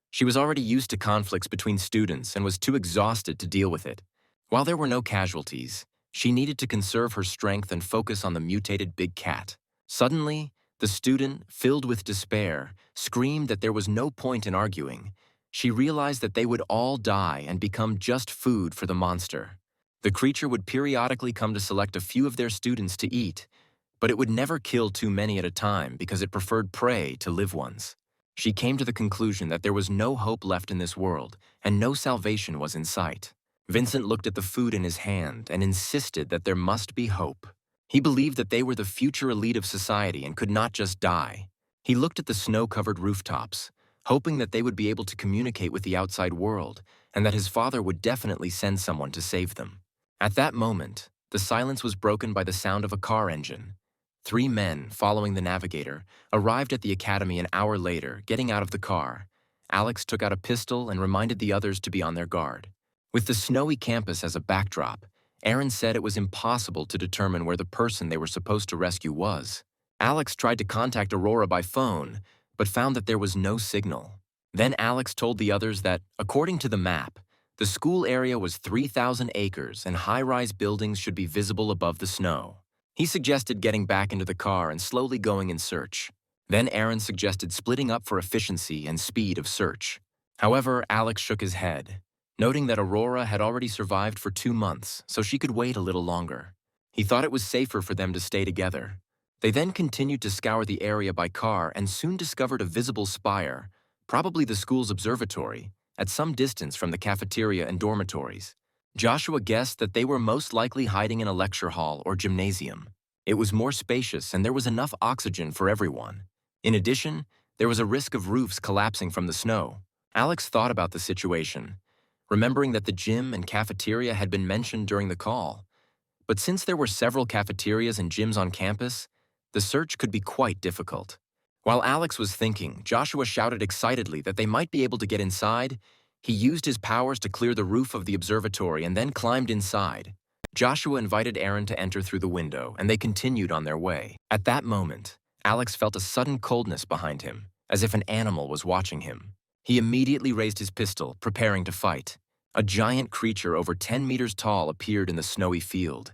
She was already used to conflicts between students and was too exhausted to deal with it. While there were no casualties, she needed to conserve her strength and focus on the mutated big cat. Suddenly, the student, filled with despair, screamed that there was no point in arguing. She realized that they would all die and become just food for the monster. The creature would periodically come to select a few of their students to eat, but it would never kill too many at a time because it preferred prey to live ones. She came to the conclusion that there was no hope left in this world, and no salvation was in sight. Vincent looked at the food in his hand and insisted that there must be hope. He believed that they were the future elite of society and could not just die. He looked at the snow-covered rooftops, hoping that they would be able to communicate with the outside world, and that his father would definitely send someone to save them. At that moment, the silence was broken by the sound of a car engine. 3 men, following the navigator, arrived at the academy an hour later, getting out of the car. Alex took out a pistol and reminded the others to be on their guard. With the snowy campus as a backdrop, Aaron said it was impossible to determine where the person they were supposed to rescue was. Alex tried to contact Aurora by phone, but found that there was no signal. Then Alex told the others that, according to the map, the school area was 3,000 acres and high-rise buildings should be visible above the snow. He suggested getting back into the car and slowly going in search. Then Aaron suggested splitting up for efficiency and speed of search. However, Alex shook his head, noting that Aurora had already survived for 2 months, so she could wait a little longer. He thought it was safer for them to stay together. They then continued to scour the area by car and soon discovered a visible spire, probably the school's observatory, at some distance from the cafeteria and dormitories. Joshua guessed that they were most likely hiding in a lecture hall or gymnasium. It was more spacious and there was enough oxygen for everyone. In addition, there was a risk of roofs collapsing from the snow. Alex thought about the situation, remembering that the gym and cafeteria had been mentioned during the call. But since there were several cafeterias and gyms on campus, the search could be quite difficult. While Alex was thinking, Joshua shouted excitedly that they might be able to get inside. He used his powers to clear the roof of the observatory and then climbed inside. Joshua invited Aaron to enter through the window, and they continued on their way. At that moment, Alex felt a sudden coldness behind him, as if an animal was watching him. He immediately raised his pistol, preparing to fight. A giant creature over 10 meters tall appeared in the snowy field.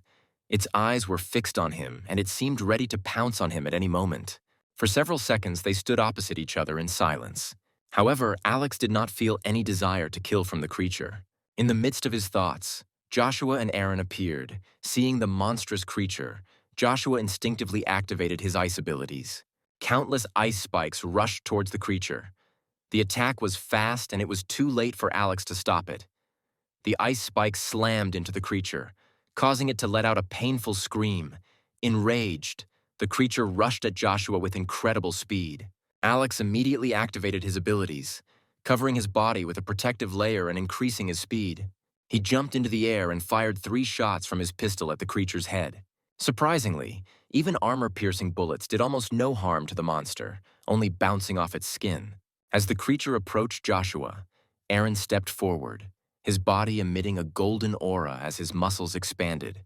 Its eyes were fixed on him, and it seemed ready to pounce on him at any moment. For several seconds, they stood opposite each other in silence. However, Alex did not feel any desire to kill from the creature. In the midst of his thoughts, Joshua and Aaron appeared. Seeing the monstrous creature, Joshua instinctively activated his ice abilities. Countless ice spikes rushed towards the creature. The attack was fast and it was too late for Alex to stop it. The ice spikes slammed into the creature, causing it to let out a painful scream. Enraged, the creature rushed at Joshua with incredible speed. Alex immediately activated his abilities, covering his body with a protective layer and increasing his speed. He jumped into the air and fired 3 shots from his pistol at the creature's head. Surprisingly, even armor-piercing bullets did almost no harm to the monster, only bouncing off its skin. As the creature approached Joshua, Aaron stepped forward, his body emitting a golden aura as his muscles expanded,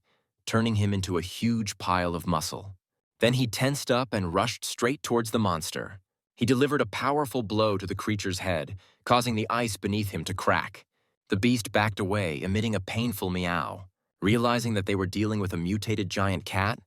turning him into a huge pile of muscle. Then he tensed up and rushed straight towards the monster. He delivered a powerful blow to the creature's head, causing the ice beneath him to crack. The beast backed away, emitting a painful meow. Realizing that they were dealing with a mutated giant cat,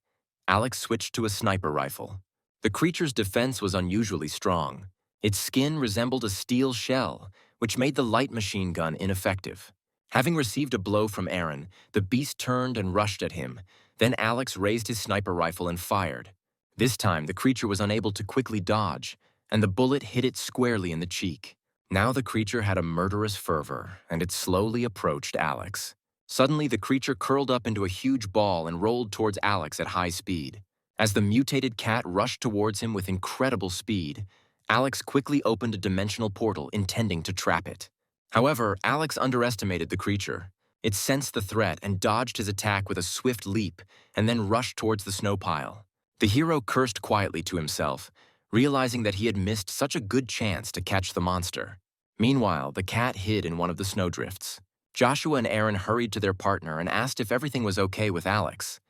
Alex switched to a sniper rifle. The creature's defense was unusually strong. Its skin resembled a steel shell, which made the light machine gun ineffective. Having received a blow from Aaron, the beast turned and rushed at him. Then Alex raised his sniper rifle and fired. This time, the creature was unable to quickly dodge, and the bullet hit it squarely in the cheek. Now the creature had a murderous fervor, and it slowly approached Alex. Suddenly, the creature curled up into a huge ball and rolled towards Alex at high speed. As the mutated cat rushed towards him with incredible speed, Alex quickly opened a dimensional portal intending to trap it. However, Alex underestimated the creature. It sensed the threat and dodged his attack with a swift leap, and then rushed towards the snow pile. The hero cursed quietly to himself, realizing that he had missed such a good chance to catch the monster. Meanwhile, the cat hid in one of the snowdrifts. Joshua and Aaron hurried to their partner and asked if everything was okay with Alex.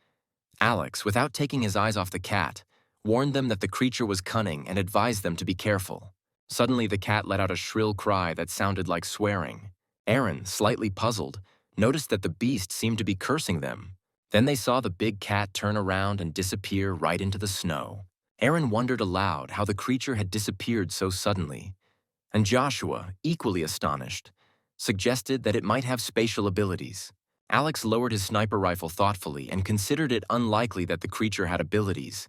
Alex, without taking his eyes off the cat, warned them that the creature was cunning and advised them to be careful. Suddenly, the cat let out a shrill cry that sounded like swearing. Aaron, slightly puzzled, noticed that the beast seemed to be cursing them. Then they saw the big cat turn around and disappear right into the snow. Aaron wondered aloud how the creature had disappeared so suddenly. And Joshua, equally astonished, suggested that it might have spatial abilities. Alex lowered his sniper rifle thoughtfully and considered it unlikely that the creature had abilities,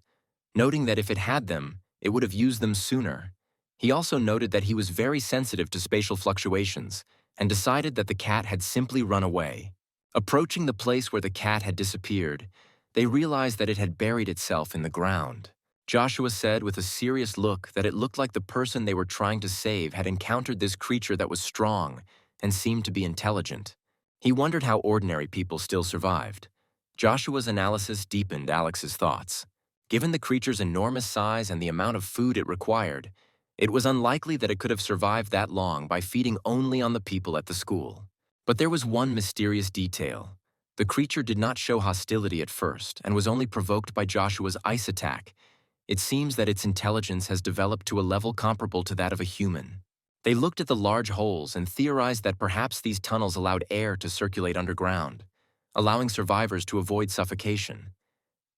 noting that if it had them, it would have used them sooner. He also noted that he was very sensitive to spatial fluctuations and decided that the cat had simply run away. Approaching the place where the cat had disappeared, they realized that it had buried itself in the ground. Joshua said with a serious look that it looked like the person they were trying to save had encountered this creature that was strong and seemed to be intelligent. He wondered how ordinary people still survived. Joshua's analysis deepened Alex's thoughts. Given the creature's enormous size and the amount of food it required, it was unlikely that it could have survived that long by feeding only on the people at the school. But there was one mysterious detail. The creature did not show hostility at first and was only provoked by Joshua's ice attack. It seems that its intelligence has developed to a level comparable to that of a human. They looked at the large holes and theorized that perhaps these tunnels allowed air to circulate underground, allowing survivors to avoid suffocation.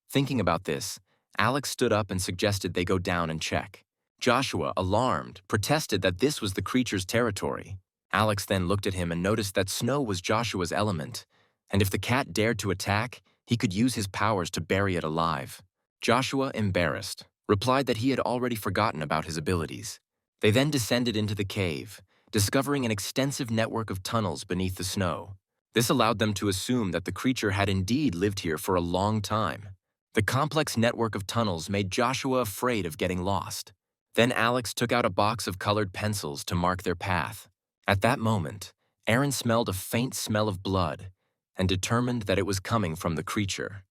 Thinking about this, Alex stood up and suggested they go down and check. Joshua, alarmed, protested that this was the creature's territory. Alex then looked at him and noticed that snow was Joshua's element, and if the cat dared to attack, he could use his powers to bury it alive. Joshua, embarrassed, replied that he had already forgotten about his abilities. They then descended into the cave, discovering an extensive network of tunnels beneath the snow. This allowed them to assume that the creature had indeed lived here for a long time. The complex network of tunnels made Joshua afraid of getting lost. Then Alex took out a box of colored pencils to mark their path. At that moment, Aaron smelled a faint smell of blood and determined that it was coming from the creature.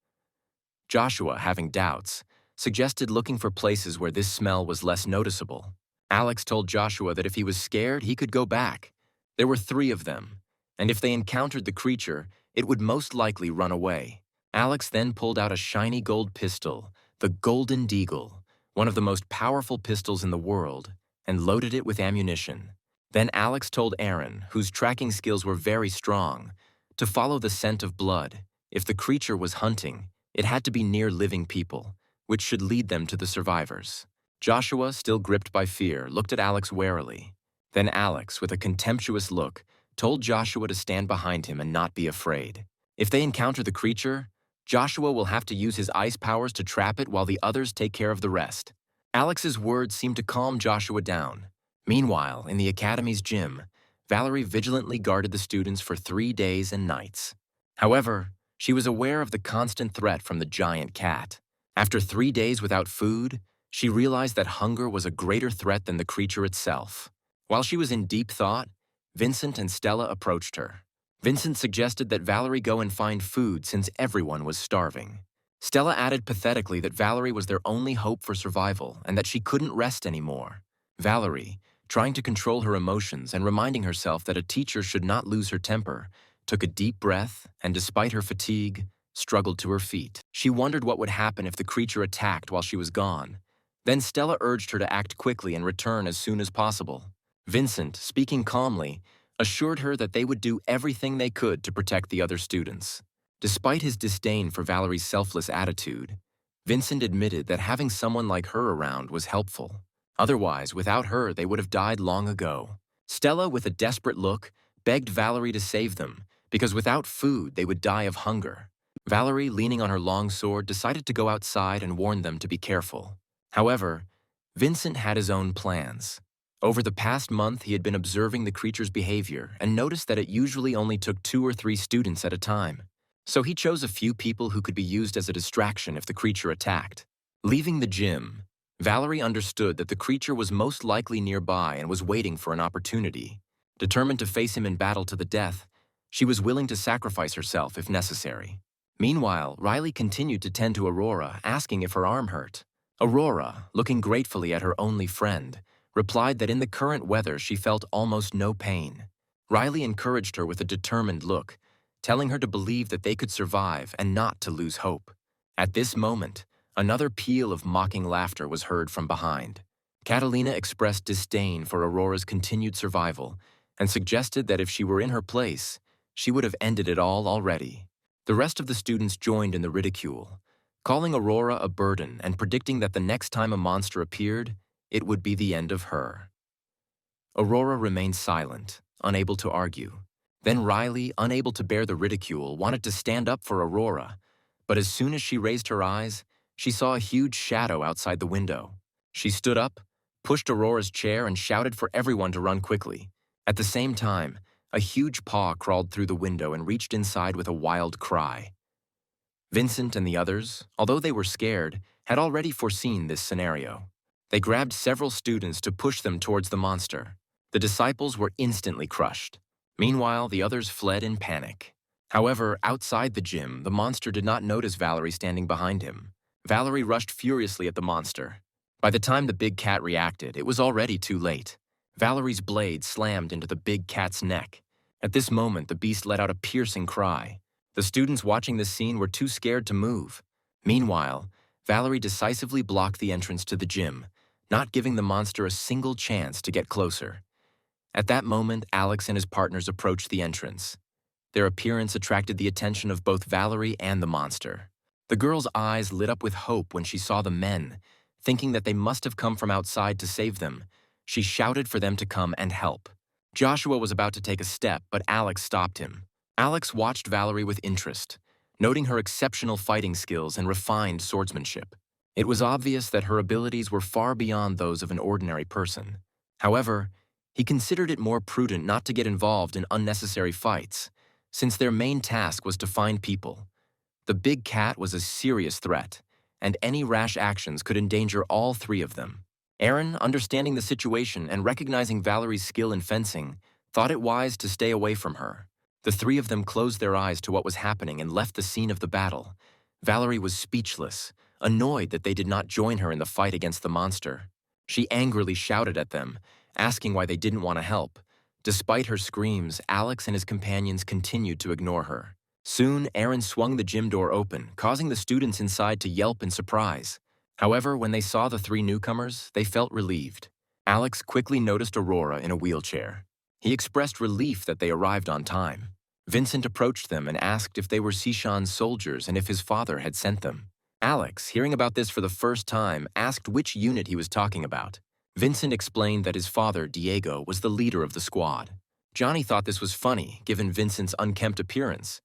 Joshua, having doubts, suggested looking for places where this smell was less noticeable. Alex told Joshua that if he was scared, he could go back. There were 3 of them, and if they encountered the creature, it would most likely run away. Alex then pulled out a shiny gold pistol, the Golden Deagle, one of the most powerful pistols in the world, and loaded it with ammunition. Then Alex told Aaron, whose tracking skills were very strong, to follow the scent of blood. If the creature was hunting, it had to be near living people, which should lead them to the survivors. Joshua, still gripped by fear, looked at Alex warily. Then Alex, with a contemptuous look, told Joshua to stand behind him and not be afraid. If they encounter the creature, Joshua will have to use his ice powers to trap it while the others take care of the rest. Alex's words seemed to calm Joshua down. Meanwhile, in the academy's gym, Valerie vigilantly guarded the students for 3 days and nights. However, She was aware of the constant threat from the giant cat. After 3 days without food, she realized that hunger was a greater threat than the creature itself. While she was in deep thought, Vincent and Stella approached her. Vincent suggested that Valerie go and find food since everyone was starving. Stella added pathetically that Valerie was their only hope for survival and that she couldn't rest anymore. Valerie, trying to control her emotions and reminding herself that a teacher should not lose her temper, took a deep breath and, despite her fatigue, struggled to her feet. She wondered what would happen if the creature attacked while she was gone. Then Stella urged her to act quickly and return as soon as possible. Vincent, speaking calmly, assured her that they would do everything they could to protect the other students. Despite his disdain for Valerie's selfless attitude, Vincent admitted that having someone like her around was helpful. Otherwise, without her, they would have died long ago. Stella, with a desperate look, begged Valerie to save them, because without food, they would die of hunger. Valerie, leaning on her long sword, decided to go outside and warn them to be careful. However, Vincent had his own plans. Over the past month, he had been observing the creature's behavior and noticed that it usually only took 2 or 3 students at a time. So he chose a few people who could be used as a distraction if the creature attacked. Leaving the gym, Valerie understood that the creature was most likely nearby and was waiting for an opportunity. Determined to face him in battle to the death, she was willing to sacrifice herself if necessary. Meanwhile, Riley continued to tend to Aurora, asking if her arm hurt. Aurora, looking gratefully at her only friend, replied that in the current weather she felt almost no pain. Riley encouraged her with a determined look, telling her to believe that they could survive and not to lose hope. At this moment, another peal of mocking laughter was heard from behind. Catalina expressed disdain for Aurora's continued survival and suggested that if she were in her place, she would have ended it all already. The rest of the students joined in the ridicule, calling Aurora a burden and predicting that the next time a monster appeared, it would be the end of her. Aurora remained silent, unable to argue. Then Riley, unable to bear the ridicule, wanted to stand up for Aurora, but as soon as she raised her eyes, she saw a huge shadow outside the window. She stood up, pushed Aurora's chair, and shouted for everyone to run quickly. At the same time, a huge paw crawled through the window and reached inside with a wild cry. Vincent and the others, although they were scared, had already foreseen this scenario. They grabbed several students to push them towards the monster. The disciples were instantly crushed. Meanwhile, the others fled in panic. However, outside the gym, the monster did not notice Valerie standing behind him. Valerie rushed furiously at the monster. By the time the big cat reacted, it was already too late. Valerie's blade slammed into the big cat's neck. At this moment, the beast let out a piercing cry. The students watching this scene were too scared to move. Meanwhile, Valerie decisively blocked the entrance to the gym, not giving the monster a single chance to get closer. At that moment, Alex and his partners approached the entrance. Their appearance attracted the attention of both Valerie and the monster. The girl's eyes lit up with hope when she saw the men. Thinking that they must have come from outside to save them, she shouted for them to come and help. Joshua was about to take a step, but Alex stopped him. Alex watched Valerie with interest, noting her exceptional fighting skills and refined swordsmanship. It was obvious that her abilities were far beyond those of an ordinary person. However, he considered it more prudent not to get involved in unnecessary fights, since their main task was to find people. The big cat was a serious threat, and any rash actions could endanger all 3 of them. Aaron, understanding the situation and recognizing Valerie's skill in fencing, thought it wise to stay away from her. The 3 of them closed their eyes to what was happening and left the scene of the battle. Valerie was speechless, annoyed that they did not join her in the fight against the monster. She angrily shouted at them, asking why they didn't want to help. Despite her screams, Alex and his companions continued to ignore her. Soon, Aaron swung the gym door open, causing the students inside to yelp in surprise. However, when they saw the 3 newcomers, they felt relieved. Alex quickly noticed Aurora in a wheelchair. He expressed relief that they arrived on time. Vincent approached them and asked if they were Sishan's soldiers and if his father had sent them. Alex, hearing about this for the first time, asked which unit he was talking about. Vincent explained that his father, Diego, was the leader of the squad. Johnny thought this was funny, given Vincent's unkempt appearance.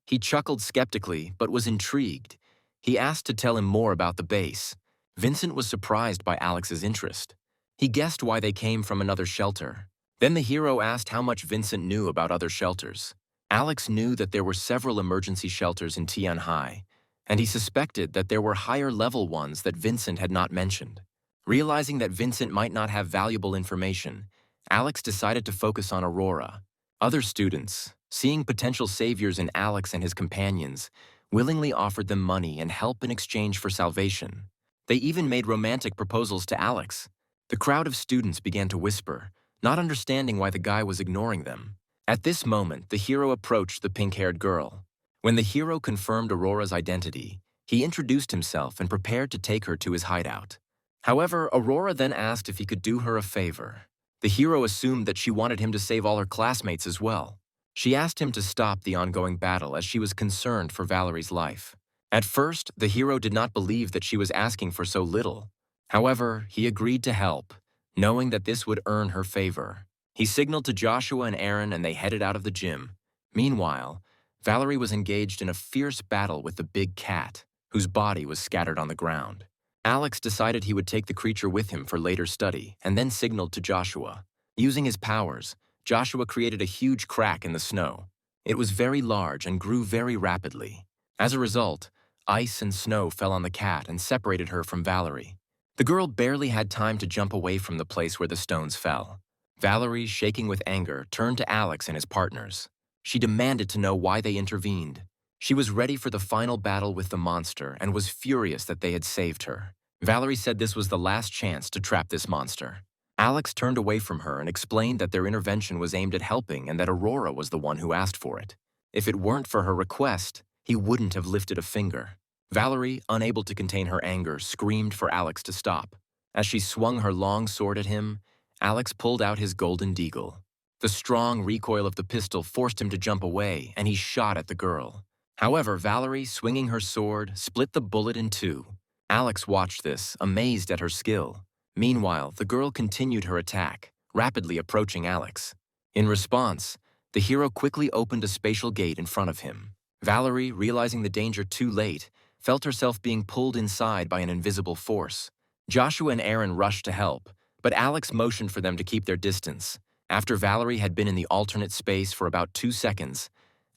He chuckled skeptically, but was intrigued. He asked to tell him more about the base. Vincent was surprised by Alex's interest. He guessed why they came from another shelter. Then the hero asked how much Vincent knew about other shelters. Alex knew that there were several emergency shelters in Tianhai, and he suspected that there were higher-level ones that Vincent had not mentioned. Realizing that Vincent might not have valuable information, Alex decided to focus on Aurora. Other students, seeing potential saviors in Alex and his companions, willingly offered them money and help in exchange for salvation. They even made romantic proposals to Alex. The crowd of students began to whisper, not understanding why the guy was ignoring them. At this moment, the hero approached the pink-haired girl. When the hero confirmed Aurora's identity, he introduced himself and prepared to take her to his hideout. However, Aurora then asked if he could do her a favor. The hero assumed that she wanted him to save all her classmates as well. She asked him to stop the ongoing battle as she was concerned for Valerie's life. At first, the hero did not believe that she was asking for so little. However, he agreed to help, knowing that this would earn her favor. He signaled to Joshua and Aaron and they headed out of the gym. Meanwhile, Valerie was engaged in a fierce battle with the big cat, whose body was scattered on the ground. Alex decided he would take the creature with him for later study and then signaled to Joshua. Using his powers, Joshua created a huge crack in the snow. It was very large and grew very rapidly. As a result, ice and snow fell on the cat and separated her from Valerie. The girl barely had time to jump away from the place where the stones fell. Valerie, shaking with anger, turned to Alex and his partners. She demanded to know why they intervened. She was ready for the final battle with the monster and was furious that they had saved her. Valerie said this was the last chance to trap this monster. Alex turned away from her and explained that their intervention was aimed at helping and that Aurora was the one who asked for it. If it weren't for her request, he wouldn't have lifted a finger. Valerie, unable to contain her anger, screamed for Alex to stop. As she swung her long sword at him, Alex pulled out his golden deagle. The strong recoil of the pistol forced him to jump away, and he shot at the girl. However, Valerie, swinging her sword, split the bullet in two. Alex watched this, amazed at her skill. Meanwhile, the girl continued her attack, rapidly approaching Alex. In response, the hero quickly opened a spatial gate in front of him. Valerie, realizing the danger too late, felt herself being pulled inside by an invisible force. Joshua and Aaron rushed to help, but Alex motioned for them to keep their distance. After Valerie had been in the alternate space for about 2 seconds,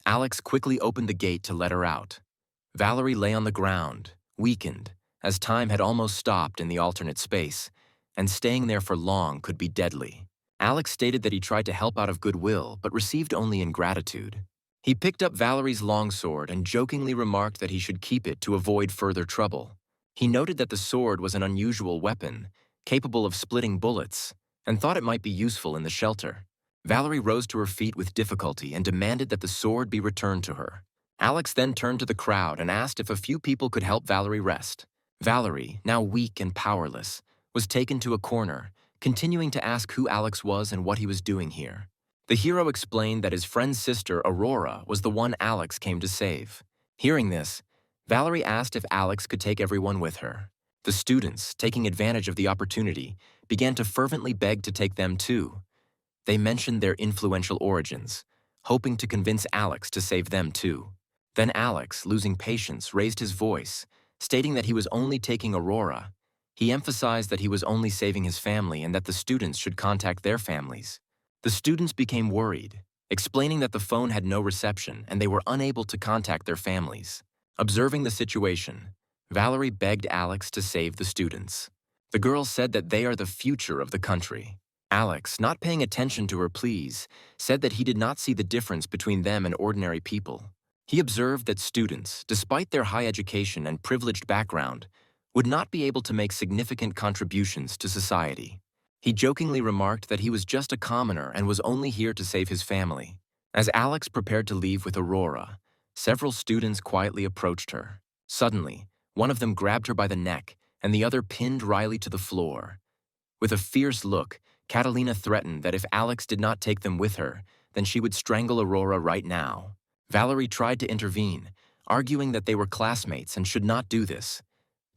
Alex quickly opened the gate to let her out. Valerie lay on the ground, weakened, as time had almost stopped in the alternate space, and staying there for long could be deadly. Alex stated that he tried to help out of goodwill, but received only ingratitude. He picked up Valerie's longsword and jokingly remarked that he should keep it to avoid further trouble. He noted that the sword was an unusual weapon, capable of splitting bullets, and thought it might be useful in the shelter. Valerie rose to her feet with difficulty and demanded that the sword be returned to her. Alex then turned to the crowd and asked if a few people could help Valerie rest. Valerie, now weak and powerless, was taken to a corner, continuing to ask who Alex was and what he was doing here. The hero explained that his friend's sister, Aurora, was the one Alex came to save. Hearing this, Valerie asked if Alex could take everyone with her. The students, taking advantage of the opportunity, began to fervently beg to take them too. They mentioned their influential origins, hoping to convince Alex to save them too. Then Alex, losing patience, raised his voice, stating that he was only taking Aurora. He emphasized that he was only saving his family and that the students should contact their families. The students became worried, explaining that the phone had no reception and they were unable to contact their families. Observing the situation, Valerie begged Alex to save the students. The girl said that they are the future of the country. Alex, not paying attention to her pleas, said that he did not see the difference between them and ordinary people. He observed that students, despite their high education and privileged background, would not be able to make significant contributions to society. He jokingly remarked that he was just a commoner and was only here to save his family. As Alex prepared to leave with Aurora, several students quietly approached her. Suddenly, one of them grabbed her by the neck and the other pinned Riley to the floor. With a fierce look, Catalina threatened that if Alex did not take them with her, then she would strangle Aurora right now. Valerie tried to intervene, arguing that they were classmates and should not do this.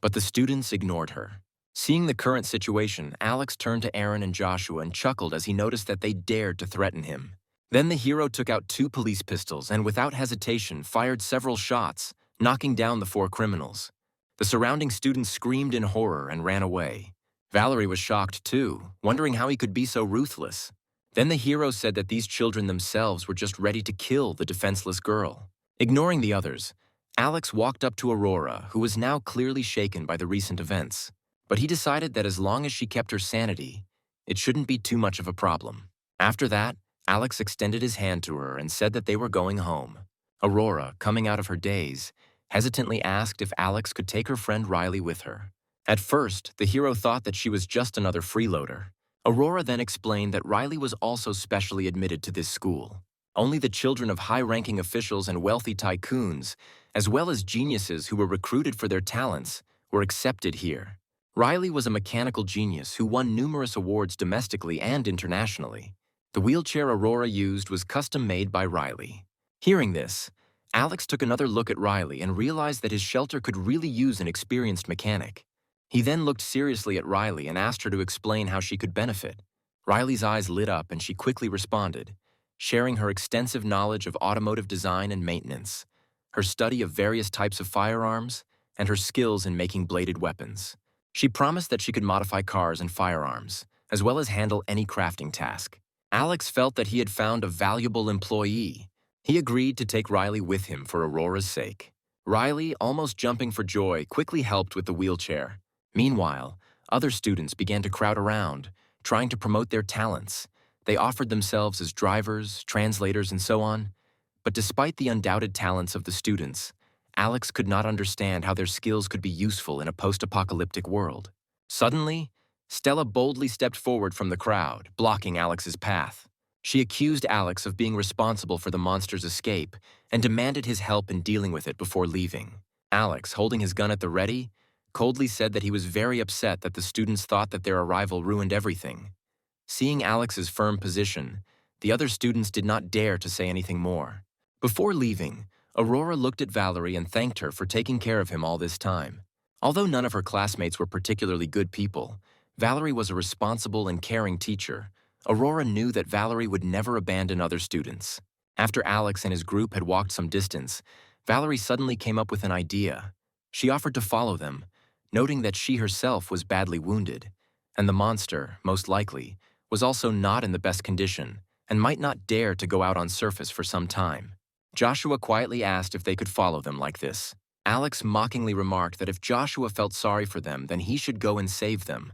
But the students ignored her. Seeing the current situation, Alex turned to Aaron and Joshua and chuckled as he noticed that they dared to threaten him. Then the hero took out 2 police pistols and without hesitation fired several shots, knocking down the 4 criminals. The surrounding students screamed in horror and ran away. Valerie was shocked too, wondering how he could be so ruthless. Then the hero said that these children themselves were just ready to kill the defenseless girl. Ignoring the others, Alex walked up to Aurora, who was now clearly shaken by the recent events. But he decided that as long as she kept her sanity, it shouldn't be too much of a problem. After that, Alex extended his hand to her and said that they were going home. Aurora, coming out of her daze, hesitantly asked if Alex could take her friend Riley with her. At first, the hero thought that she was just another freeloader. Aurora then explained that Riley was also specially admitted to this school. Only the children of high-ranking officials and wealthy tycoons, as well as geniuses who were recruited for their talents, were accepted here. Riley was a mechanical genius who won numerous awards domestically and internationally. The wheelchair Aurora used was custom-made by Riley. Hearing this, Alex took another look at Riley and realized that his shelter could really use an experienced mechanic. He then looked seriously at Riley and asked her to explain how she could benefit. Riley's eyes lit up and she quickly responded, sharing her extensive knowledge of automotive design and maintenance, her study of various types of firearms, and her skills in making bladed weapons. She promised that she could modify cars and firearms, as well as handle any crafting task. Alex felt that he had found a valuable employee. He agreed to take Riley with him for Aurora's sake. Riley, almost jumping for joy, quickly helped with the wheelchair. Meanwhile, other students began to crowd around, trying to promote their talents. They offered themselves as drivers, translators, and so on. But despite the undoubted talents of the students, Alex could not understand how their skills could be useful in a post-apocalyptic world. Suddenly, Stella boldly stepped forward from the crowd, blocking Alex's path. She accused Alex of being responsible for the monster's escape and demanded his help in dealing with it before leaving. Alex, holding his gun at the ready, coldly said that he was very upset that the students thought that their arrival ruined everything. Seeing Alex's firm position, the other students did not dare to say anything more. Before leaving, Aurora looked at Valerie and thanked her for taking care of him all this time. Although none of her classmates were particularly good people, Valerie was a responsible and caring teacher. Aurora knew that Valerie would never abandon other students. After Alex and his group had walked some distance, Valerie suddenly came up with an idea. She offered to follow them, noting that she herself was badly wounded, and the monster, most likely, was also not in the best condition and might not dare to go out on surface for some time. Joshua quietly asked if they could follow them like this. Alex mockingly remarked that if Joshua felt sorry for them, then he should go and save them.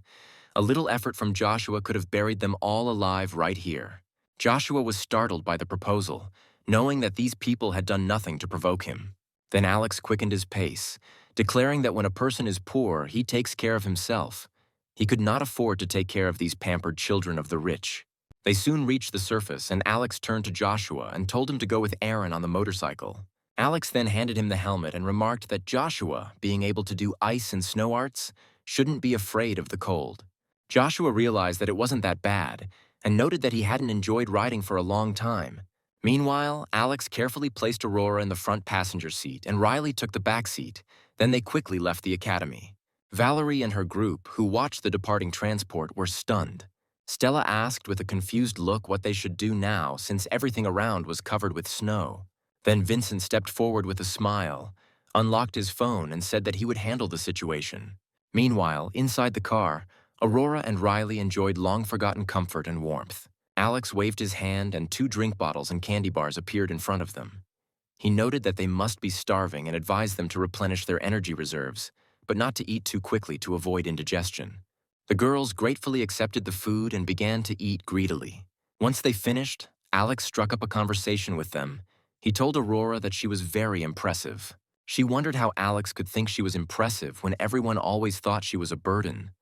A little effort from Joshua could have buried them all alive right here. Joshua was startled by the proposal, knowing that these people had done nothing to provoke him. Then Alex quickened his pace, declaring that when a person is poor, he takes care of himself. He could not afford to take care of these pampered children of the rich. They soon reached the surface, and Alex turned to Joshua and told him to go with Aaron on the motorcycle. Alex then handed him the helmet and remarked that Joshua, being able to do ice and snow arts, shouldn't be afraid of the cold. Joshua realized that it wasn't that bad, and noted that he hadn't enjoyed riding for a long time. Meanwhile, Alex carefully placed Aurora in the front passenger seat and Riley took the back seat. Then they quickly left the academy. Valerie and her group, who watched the departing transport, were stunned. Stella asked with a confused look what they should do now since everything around was covered with snow. Then Vincent stepped forward with a smile, unlocked his phone, and said that he would handle the situation. Meanwhile, inside the car, Aurora and Riley enjoyed long-forgotten comfort and warmth. Alex waved his hand and 2 drink bottles and candy bars appeared in front of them. He noted that they must be starving and advised them to replenish their energy reserves, but not to eat too quickly to avoid indigestion. The girls gratefully accepted the food and began to eat greedily. Once they finished, Alex struck up a conversation with them. He told Aurora that she was very impressive. She wondered how Alex could think she was impressive when everyone always thought she was a burden.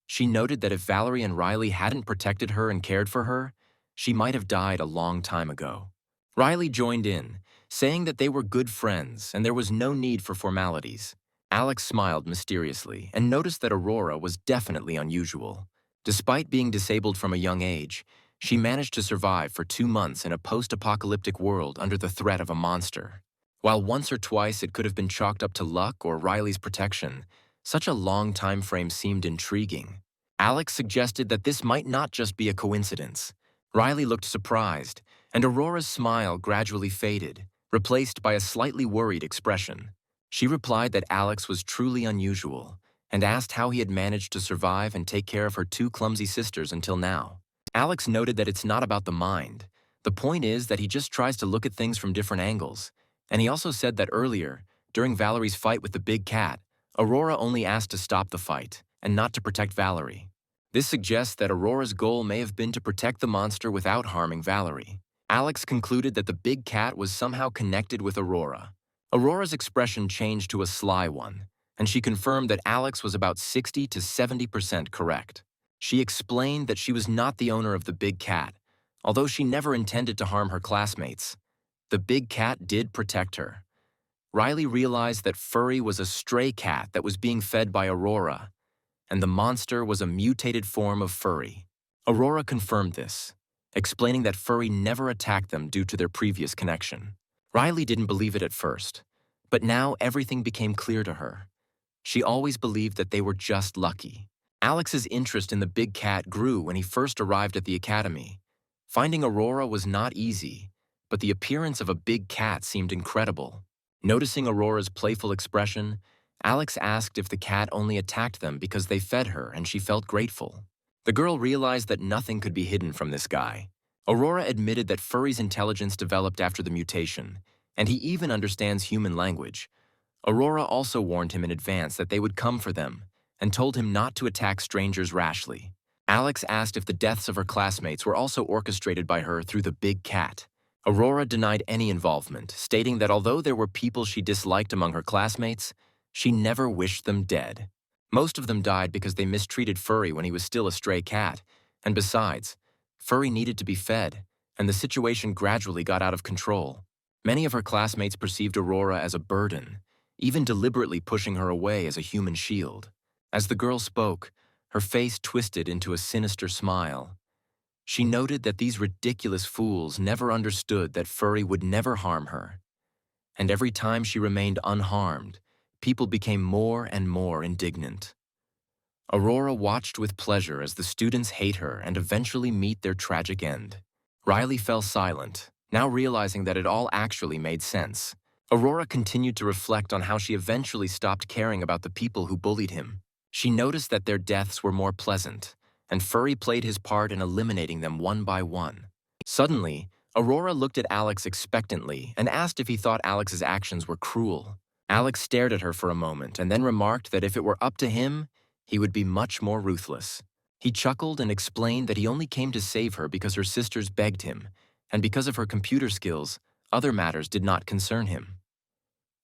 She noted that if Valerie and Riley hadn't protected her and cared for her, she might have died a long time ago. Riley joined in, saying that they were good friends and there was no need for formalities. Alex smiled mysteriously and noticed that Aurora was definitely unusual. Despite being disabled from a young age, she managed to survive for 2 months in a post-apocalyptic world under the threat of a monster. While once or twice it could have been chalked up to luck or Riley's protection, such a long time frame seemed intriguing. Alex suggested that this might not just be a coincidence. Riley looked surprised, and Aurora's smile gradually faded, replaced by a slightly worried expression. She replied that Alex was truly unusual, and asked how he had managed to survive and take care of her 2 clumsy sisters until now. Alex noted that it's not about the mind. The point is that he just tries to look at things from different angles. And he also said that earlier, during Valerie's fight with the big cat, Aurora only asked to stop the fight and not to protect Valerie. This suggests that Aurora's goal may have been to protect the monster without harming Valerie. Alex concluded that the big cat was somehow connected with Aurora. Aurora's expression changed to a sly one, and she confirmed that Alex was about 60 to 70% correct. She explained that she was not the owner of the big cat, although she never intended to harm her classmates. The big cat did protect her. Riley realized that Furry was a stray cat that was being fed by Aurora, and the monster was a mutated form of Furry. Aurora confirmed this, explaining that Furry never attacked them due to their previous connection. Riley didn't believe it at first, but now everything became clear to her. She always believed that they were just lucky. Alex's interest in the big cat grew when he first arrived at the academy. Finding Aurora was not easy, but the appearance of a big cat seemed incredible. Noticing Aurora's playful expression, Alex asked if the cat only attacked them because they fed her, and she felt grateful. The girl realized that nothing could be hidden from this guy. Aurora admitted that Furry's intelligence developed after the mutation, and he even understands human language. Aurora also warned him in advance that they would come for them, and told him not to attack strangers rashly. Alex asked if the deaths of her classmates were also orchestrated by her through the big cat. Aurora denied any involvement, stating that although there were people she disliked among her classmates, she never wished them dead. Most of them died because they mistreated Furry when he was still a stray cat, and besides, Furry needed to be fed, and the situation gradually got out of control. Many of her classmates perceived Aurora as a burden, even deliberately pushing her away as a human shield. As the girl spoke, her face twisted into a sinister smile. She noted that these ridiculous fools never understood that Furry would never harm her. And every time she remained unharmed, people became more and more indignant. Aurora watched with pleasure as the students hate her and eventually meet their tragic end. Riley fell silent, now realizing that it all actually made sense. Aurora continued to reflect on how she eventually stopped caring about the people who bullied him. She noticed that their deaths were more pleasant, and Furry played his part in eliminating them one by one. Suddenly, Aurora looked at Alex expectantly and asked if he thought Alex's actions were cruel. Alex stared at her for a moment and then remarked that if it were up to him, he would be much more ruthless. He chuckled and explained that he only came to save her because her sisters begged him, and because of her computer skills, other matters did not concern him.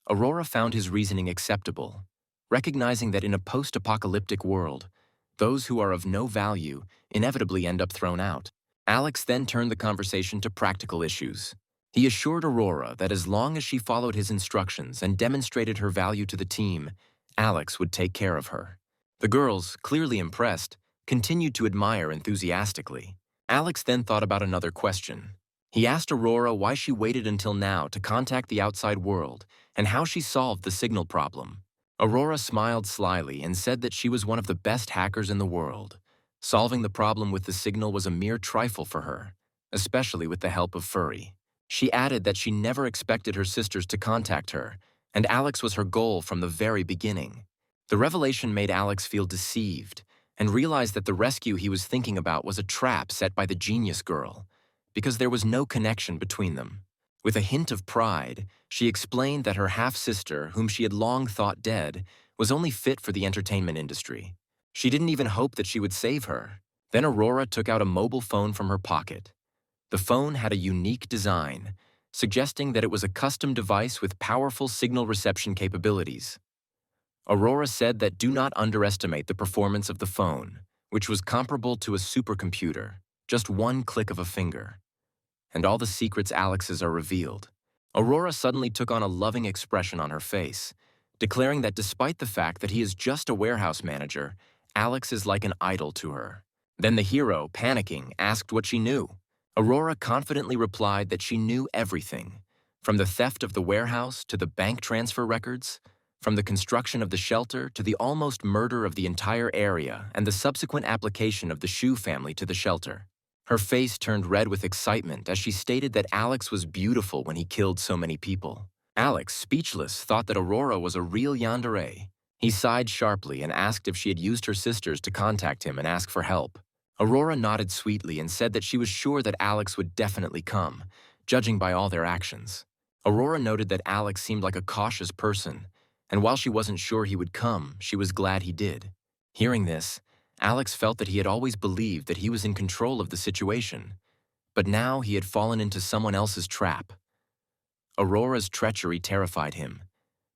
Aurora found his reasoning acceptable, recognizing that in a post-apocalyptic world, those who are of no value inevitably end up thrown out. Alex then turned the conversation to practical issues. He assured Aurora that as long as she followed his instructions and demonstrated her value to the team, Alex would take care of her. The girls, clearly impressed, continued to admire enthusiastically. Alex then thought about another question. He asked Aurora why she waited until now to contact the outside world and how she solved the signal problem. Aurora smiled slyly and said that she was one of the best hackers in the world. Solving the problem with the signal was a mere trifle for her, especially with the help of Furry. She added that she never expected her sisters to contact her, and Alex was her goal from the very beginning. The revelation made Alex feel deceived and realized that the rescue he was thinking about was a trap set by the genius girl, because there was no connection between them. With a hint of pride, she explained that her half-sister, whom she had long thought dead, was only fit for the entertainment industry. She didn't even hope that she would save her. Then Aurora took out a mobile phone from her pocket. The phone had a unique design, suggesting that it was a custom device with powerful signal reception capabilities. Aurora said that do not underestimate the performance of the phone, which was comparable to a supercomputer, just one click of a finger. And all the secrets Alex's are revealed. Aurora suddenly took on a loving expression on her face, declaring that despite the fact that he is just a warehouse manager, Alex is like an idol to her. Then the hero, panicking, asked what she knew. Aurora confidently replied that she knew everything, from the theft of the warehouse to the bank transfer records, from the construction of the shelter to the almost murder of the entire area and the subsequent application of the Shu family to the shelter. Her face turned red with excitement as she stated that Alex was beautiful when he killed so many people. Alex, speechless, thought that Aurora was a real yandere. He sighed sharply and asked if she had used her sisters to contact him and ask for help. Aurora nodded sweetly and said that she was sure that Alex would definitely come, judging by all their actions. Aurora noted that Alex seemed like a cautious person, and while she wasn't sure he would come, she was glad he did. Hearing this, Alex felt that he had always believed that he was in control of the situation, but now he had fallen into someone else's trap. Aurora's treachery terrified him,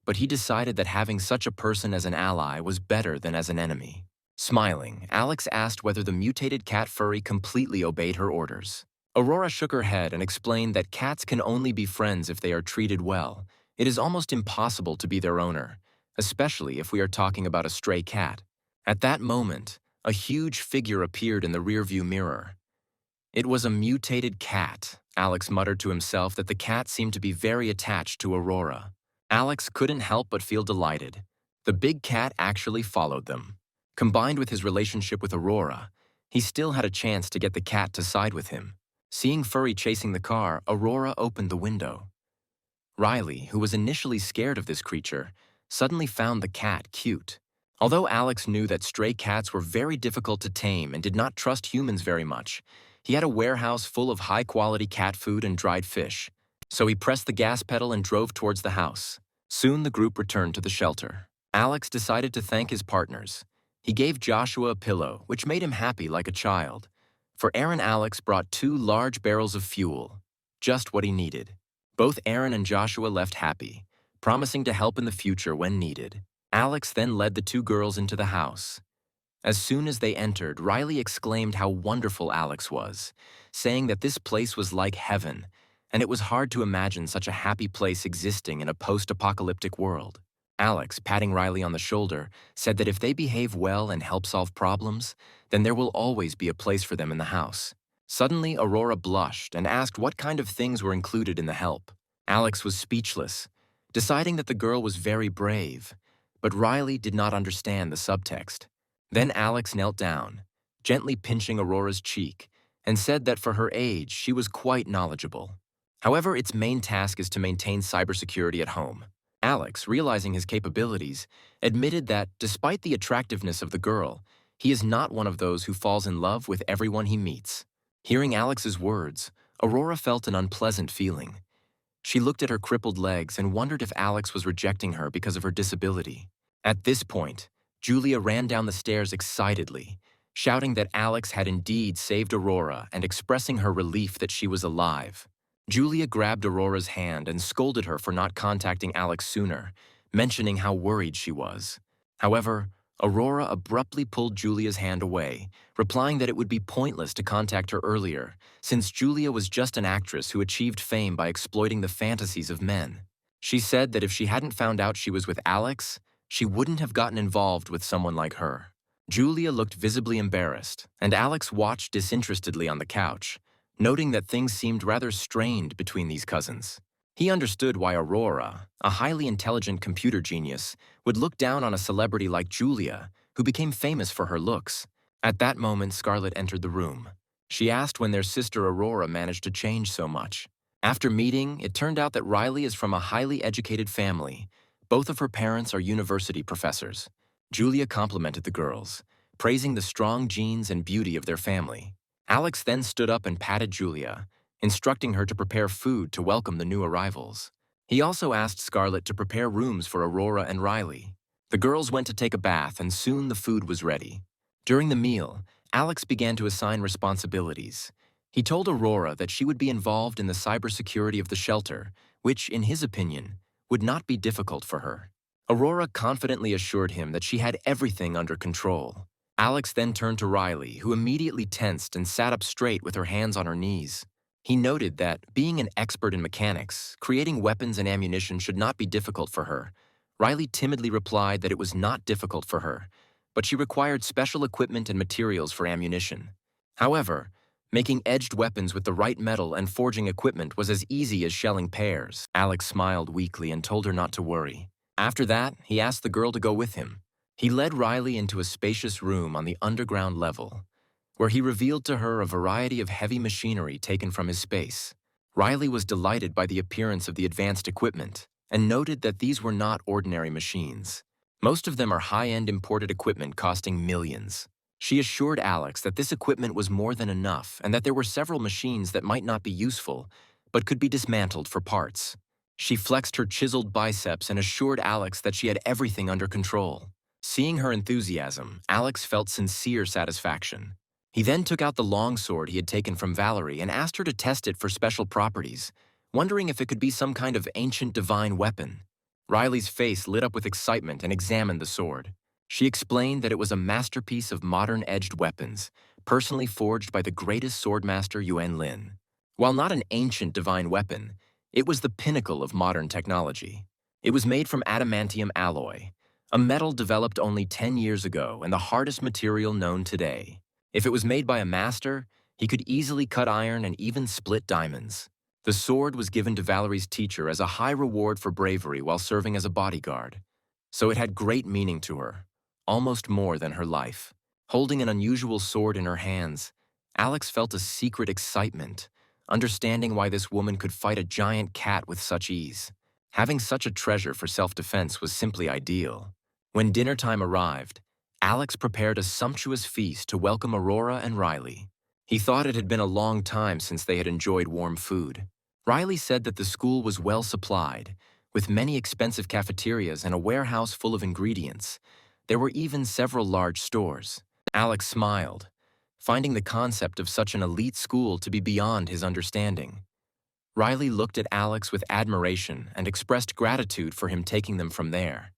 but he decided that having such a person as an ally was better than as an enemy. Smiling, Alex asked whether the mutated cat furry completely obeyed her orders. Aurora shook her head and explained that cats can only be friends if they are treated well. It is almost impossible to be their owner, especially if we are talking about a stray cat. At that moment, a huge figure appeared in the rearview mirror. It was a mutated cat. Alex muttered to himself that the cat seemed to be very attached to Aurora. Alex couldn't help but feel delighted. The big cat actually followed them. Combined with his relationship with Aurora, he still had a chance to get the cat to side with him. Seeing Furry chasing the car, Aurora opened the window. Riley, who was initially scared of this creature, suddenly found the cat cute. Although Alex knew that stray cats were very difficult to tame and did not trust humans very much, he had a warehouse full of high-quality cat food and dried fish. So he pressed the gas pedal and drove towards the house. Soon the group returned to the shelter. Alex decided to thank his partners. He gave Joshua a pillow, which made him happy like a child. For Aaron, Alex brought 2 large barrels of fuel, just what he needed. Both Aaron and Joshua left happy, promising to help in the future when needed. Alex then led the 2 girls into the house. As soon as they entered, Riley exclaimed how wonderful Alex was, saying that this place was like heaven, and it was hard to imagine such a happy place existing in a post-apocalyptic world. Alex, patting Riley on the shoulder, said that if they behave well and help solve problems, then there will always be a place for them in the house. Suddenly, Aurora blushed and asked what kind of things were included in the help. Alex was speechless, deciding that the girl was very brave, but Riley did not understand the subtext. Then Alex knelt down, gently pinching Aurora's cheek, and said that for her age, she was quite knowledgeable. However, its main task is to maintain cybersecurity at home. Alex, realizing his capabilities, admitted that, despite the attractiveness of the girl, he is not one of those who falls in love with everyone he meets. Hearing Alex's words, Aurora felt an unpleasant feeling. She looked at her crippled legs and wondered if Alex was rejecting her because of her disability. At this point, Julia ran down the stairs excitedly, shouting that Alex had indeed saved Aurora and expressing her relief that she was alive. Julia grabbed Aurora's hand and scolded her for not contacting Alex sooner, mentioning how worried she was. However, Aurora abruptly pulled Julia's hand away, replying that it would be pointless to contact her earlier, since Julia was just an actress who achieved fame by exploiting the fantasies of men. She said that if she hadn't found out she was with Alex, she wouldn't have gotten involved with someone like her. Julia looked visibly embarrassed, and Alex watched disinterestedly on the couch, noting that things seemed rather strained between these cousins. He understood why Aurora, a highly intelligent computer genius, would look down on a celebrity like Julia, who became famous for her looks. At that moment, Scarlett entered the room. She asked when their sister Aurora managed to change so much. After meeting, it turned out that Riley is from a highly educated family. Both of her parents are university professors. Julia complimented the girls, praising the strong genes and beauty of their family. Alex then stood up and patted Julia, instructing her to prepare food to welcome the new arrivals. He also asked Scarlett to prepare rooms for Aurora and Riley. The girls went to take a bath, and soon the food was ready. During the meal, Alex began to assign responsibilities. He told Aurora that she would be involved in the cybersecurity of the shelter, which, in his opinion, would not be difficult for her. Aurora confidently assured him that she had everything under control. Alex then turned to Riley, who immediately tensed and sat up straight with her hands on her knees. He noted that, being an expert in mechanics, creating weapons and ammunition should not be difficult for her. Riley timidly replied that it was not difficult for her, but she required special equipment and materials for ammunition. However, making edged weapons with the right metal and forging equipment was as easy as shelling pears. Alex smiled weakly and told her not to worry. After that, he asked the girl to go with him. He led Riley into a spacious room on the underground level, where he revealed to her a variety of heavy machinery taken from his space. Riley was delighted by the appearance of the advanced equipment and noted that these were not ordinary machines. Most of them are high-end imported equipment costing millions. She assured Alex that this equipment was more than enough and that there were several machines that might not be useful, but could be dismantled for parts. She flexed her chiseled biceps and assured Alex that she had everything under control. Seeing her enthusiasm, Alex felt sincere satisfaction. He then took out the longsword he had taken from Valerie and asked her to test it for special properties, wondering if it could be some kind of ancient divine weapon. Riley's face lit up with excitement and examined the sword. She explained that it was a masterpiece of modern edged weapons, personally forged by the greatest swordmaster Yuan Lin. While not an ancient divine weapon, it was the pinnacle of modern technology. It was made from adamantium alloy, a metal developed only 10 years ago and the hardest material known today. If it was made by a master, he could easily cut iron and even split diamonds. The sword was given to Valerie's teacher as a high reward for bravery while serving as a bodyguard, so it had great meaning to her, almost more than her life. Holding an unusual sword in her hands, Alex felt a secret excitement, understanding why this woman could fight a giant cat with such ease. Having such a treasure for self-defense was simply ideal. When dinner time arrived, Alex prepared a sumptuous feast to welcome Aurora and Riley. He thought it had been a long time since they had enjoyed warm food. Riley said that the school was well supplied, with many expensive cafeterias and a warehouse full of ingredients. There were even several large stores. Alex smiled, finding the concept of such an elite school to be beyond his understanding. Riley looked at Alex with admiration and expressed gratitude for him taking them from there.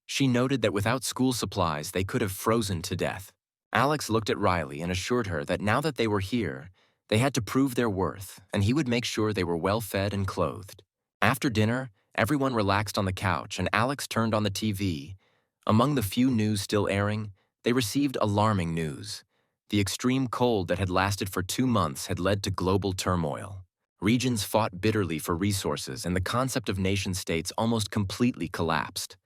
She noted that without school supplies, they could have frozen to death. Alex looked at Riley and assured her that now that they were here, they had to prove their worth, and he would make sure they were well fed and clothed. After dinner, everyone relaxed on the couch, and Alex turned on the TV. Among the few news still airing, they received alarming news. The extreme cold that had lasted for 2 months had led to global turmoil. Regions fought bitterly for resources, and the concept of nation-states almost completely collapsed,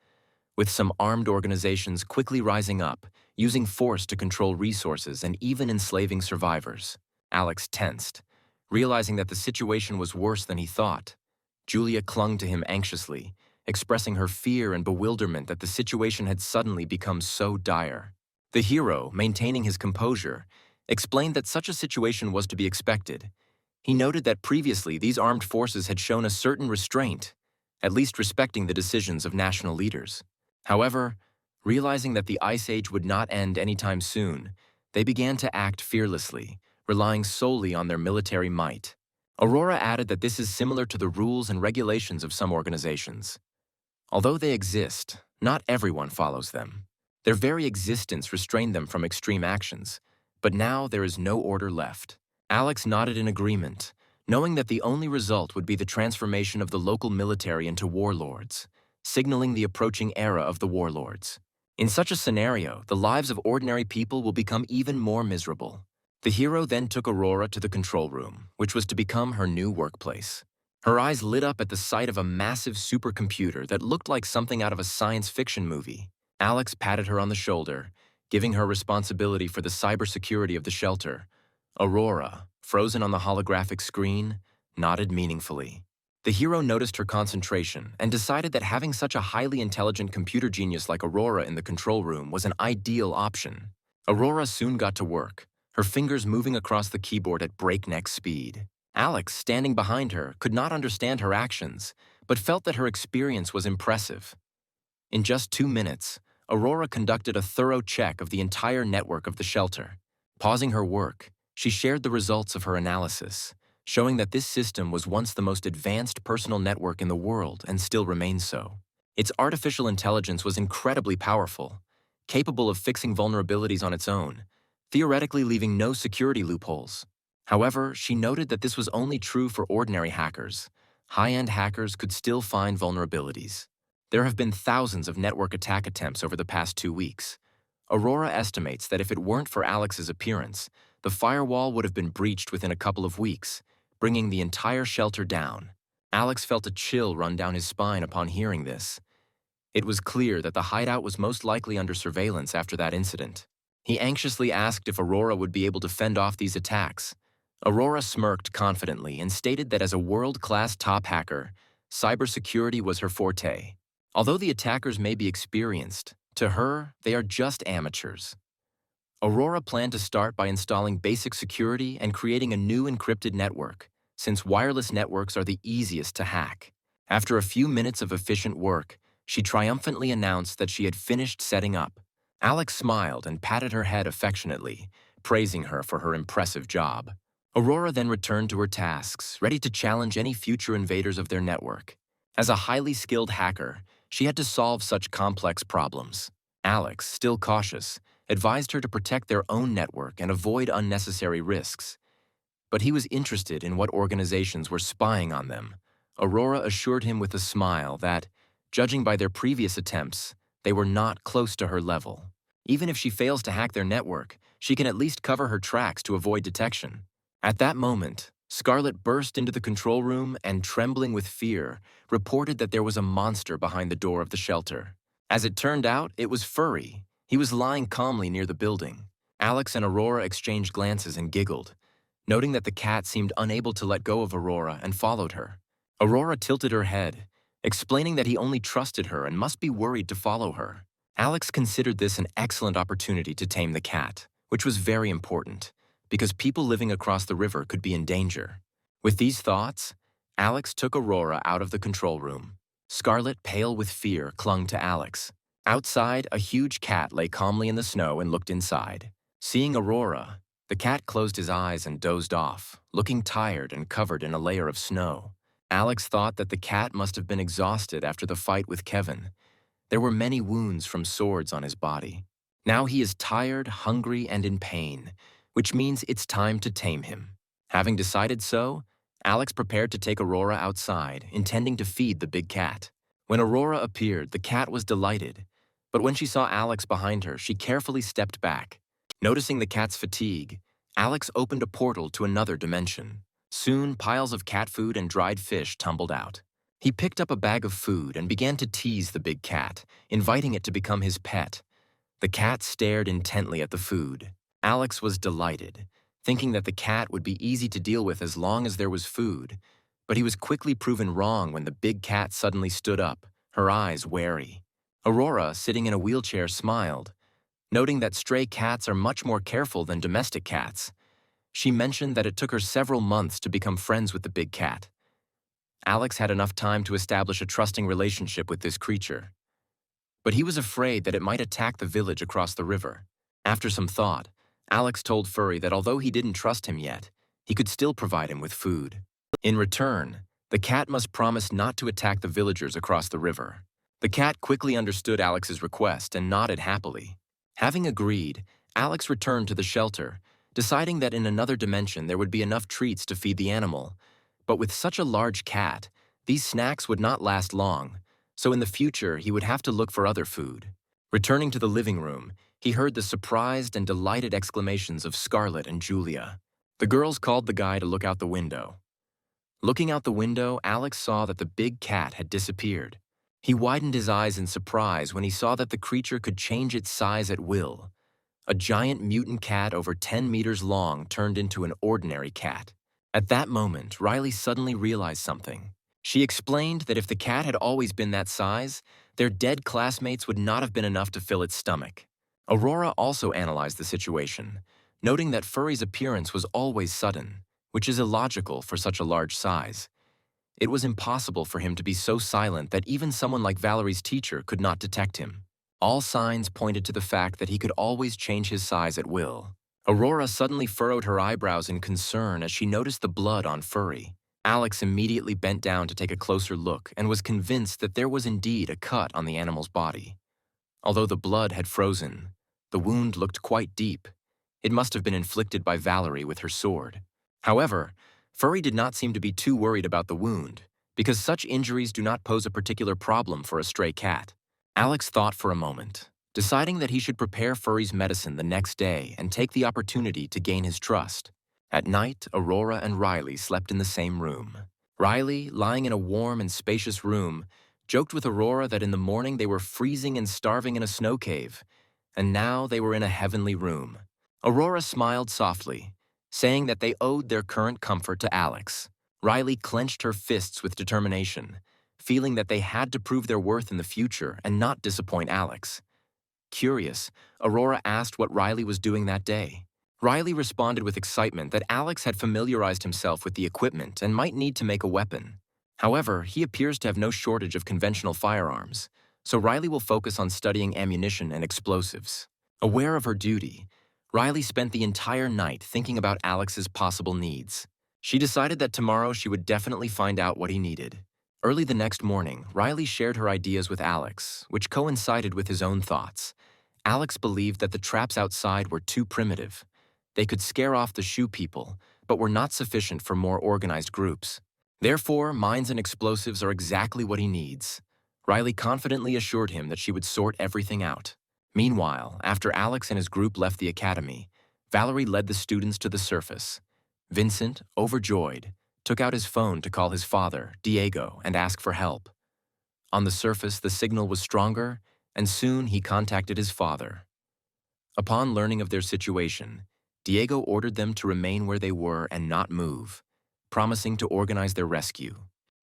with some armed organizations quickly rising up, using force to control resources and even enslaving survivors. Alex tensed, realizing that the situation was worse than he thought. Julia clung to him anxiously, expressing her fear and bewilderment that the situation had suddenly become so dire. The hero, maintaining his composure, explained that such a situation was to be expected. He noted that previously these armed forces had shown a certain restraint, at least respecting the decisions of national leaders. However, realizing that the Ice Age would not end anytime soon, they began to act fearlessly, relying solely on their military might. Aurora added that this is similar to the rules and regulations of some organizations. Although they exist, not everyone follows them. Their very existence restrained them from extreme actions, but now there is no order left. Alex nodded in agreement, knowing that the only result would be the transformation of the local military into warlords, signaling the approaching era of the warlords. In such a scenario, the lives of ordinary people will become even more miserable. The hero then took Aurora to the control room, which was to become her new workplace. Her eyes lit up at the sight of a massive supercomputer that looked like something out of a science fiction movie. Alex patted her on the shoulder, giving her responsibility for the cybersecurity of the shelter. Aurora, frozen on the holographic screen, nodded meaningfully. The hero noticed her concentration and decided that having such a highly intelligent computer genius like Aurora in the control room was an ideal option. Aurora soon got to work, her fingers moving across the keyboard at breakneck speed. Alex, standing behind her, could not understand her actions, but felt that her experience was impressive. In just 2 minutes, Aurora conducted a thorough check of the entire network of the shelter. Pausing her work, she shared the results of her analysis, showing that this system was once the most advanced personal network in the world and still remains so. Its artificial intelligence was incredibly powerful, capable of fixing vulnerabilities on its own, theoretically leaving no security loopholes. However, she noted that this was only true for ordinary hackers. High-end hackers could still find vulnerabilities. There have been thousands of network attack attempts over the past 2 weeks. Aurora estimates that if it weren't for Alex's appearance, the firewall would have been breached within a couple of weeks, bringing the entire shelter down. Alex felt a chill run down his spine upon hearing this. It was clear that the hideout was most likely under surveillance after that incident. He anxiously asked if Aurora would be able to fend off these attacks. Aurora smirked confidently and stated that as a world-class top hacker, cybersecurity was her forte. Although the attackers may be experienced, to her, they are just amateurs. Aurora planned to start by installing basic security and creating a new encrypted network, since wireless networks are the easiest to hack. After a few minutes of efficient work, she triumphantly announced that she had finished setting up. Alex smiled and patted her head affectionately, praising her for her impressive job. Aurora then returned to her tasks, ready to challenge any future invaders of their network. As a highly skilled hacker, she had to solve such complex problems. Alex, still cautious, advised her to protect their own network and avoid unnecessary risks. But he was interested in what organizations were spying on them. Aurora assured him with a smile that, judging by their previous attempts, they were not close to her level. Even if she fails to hack their network, she can at least cover her tracks to avoid detection. At that moment, Scarlet burst into the control room and, trembling with fear, reported that there was a monster behind the door of the shelter. As it turned out, it was Furry. He was lying calmly near the building. Alex and Aurora exchanged glances and giggled, noting that the cat seemed unable to let go of Aurora and followed her. Aurora tilted her head, explaining that he only trusted her and must be worried to follow her. Alex considered this an excellent opportunity to tame the cat, which was very important, because people living across the river could be in danger. With these thoughts, Alex took Aurora out of the control room. Scarlet, pale with fear, clung to Alex. Outside, a huge cat lay calmly in the snow and looked inside. Seeing Aurora, the cat closed his eyes and dozed off, looking tired and covered in a layer of snow. Alex thought that the cat must have been exhausted after the fight with Kevin. There were many wounds from swords on his body. Now he is tired, hungry, and in pain, which means it's time to tame him. Having decided so, Alex prepared to take Aurora outside, intending to feed the big cat. When Aurora appeared, the cat was delighted, but when she saw Alex behind her, she carefully stepped back. Noticing the cat's fatigue, Alex opened a portal to another dimension. Soon, piles of cat food and dried fish tumbled out. He picked up a bag of food and began to tease the big cat, inviting it to become his pet. The cat stared intently at the food. Alex was delighted, thinking that the cat would be easy to deal with as long as there was food, but he was quickly proven wrong when the big cat suddenly stood up, her eyes wary. Aurora, sitting in a wheelchair, smiled, noting that stray cats are much more careful than domestic cats. She mentioned that it took her several months to become friends with the big cat. Alex had enough time to establish a trusting relationship with this creature, but he was afraid that it might attack the village across the river. After some thought, Alex told Furry that although he didn't trust him yet, he could still provide him with food. In return, the cat must promise not to attack the villagers across the river. The cat quickly understood Alex's request and nodded happily. Having agreed, Alex returned to the shelter, deciding that in another dimension there would be enough treats to feed the animal. But with such a large cat, these snacks would not last long, so in the future he would have to look for other food. Returning to the living room, he heard the surprised and delighted exclamations of Scarlet and Julia. The girls called the guy to look out the window. Looking out the window, Alex saw that the big cat had disappeared. He widened his eyes in surprise when he saw that the creature could change its size at will. A giant mutant cat over 10 meters long turned into an ordinary cat. At that moment, Riley suddenly realized something. She explained that if the cat had always been that size, their dead classmates would not have been enough to fill its stomach. Aurora also analyzed the situation, noting that Furry's appearance was always sudden, which is illogical for such a large size. It was impossible for him to be so silent that even someone like Valerie's teacher could not detect him. All signs pointed to the fact that he could always change his size at will. Aurora suddenly furrowed her eyebrows in concern as she noticed the blood on Furry. Alex immediately bent down to take a closer look and was convinced that there was indeed a cut on the animal's body. Although the blood had frozen, the wound looked quite deep. It must have been inflicted by Valerie with her sword. However, Furry did not seem to be too worried about the wound, because such injuries do not pose a particular problem for a stray cat. Alex thought for a moment, deciding that he should prepare Furry's medicine the next day and take the opportunity to gain his trust. At night, Aurora and Riley slept in the same room. Riley, lying in a warm and spacious room, joked with Aurora that in the morning they were freezing and starving in a snow cave, and now they were in a heavenly room. Aurora smiled softly, saying that they owed their current comfort to Alex. Riley clenched her fists with determination, feeling that they had to prove their worth in the future and not disappoint Alex. Curious, Aurora asked what Riley was doing that day. Riley responded with excitement that Alex had familiarized himself with the equipment and might need to make a weapon. However, he appears to have no shortage of conventional firearms, so Riley will focus on studying ammunition and explosives. Aware of her duty, Riley spent the entire night thinking about Alex's possible needs. She decided that tomorrow she would definitely find out what he needed. Early the next morning, Riley shared her ideas with Alex, which coincided with his own thoughts. Alex believed that the traps outside were too primitive. They could scare off the shoe people, but were not sufficient for more organized groups. Therefore, mines and explosives are exactly what he needs. Riley confidently assured him that she would sort everything out. Meanwhile, after Alex and his group left the academy, Valerie led the students to the surface. Vincent, overjoyed, took out his phone to call his father, Diego, and ask for help. On the surface, the signal was stronger, and soon he contacted his father. Upon learning of their situation, Diego ordered them to remain where they were and not move, promising to organize their rescue.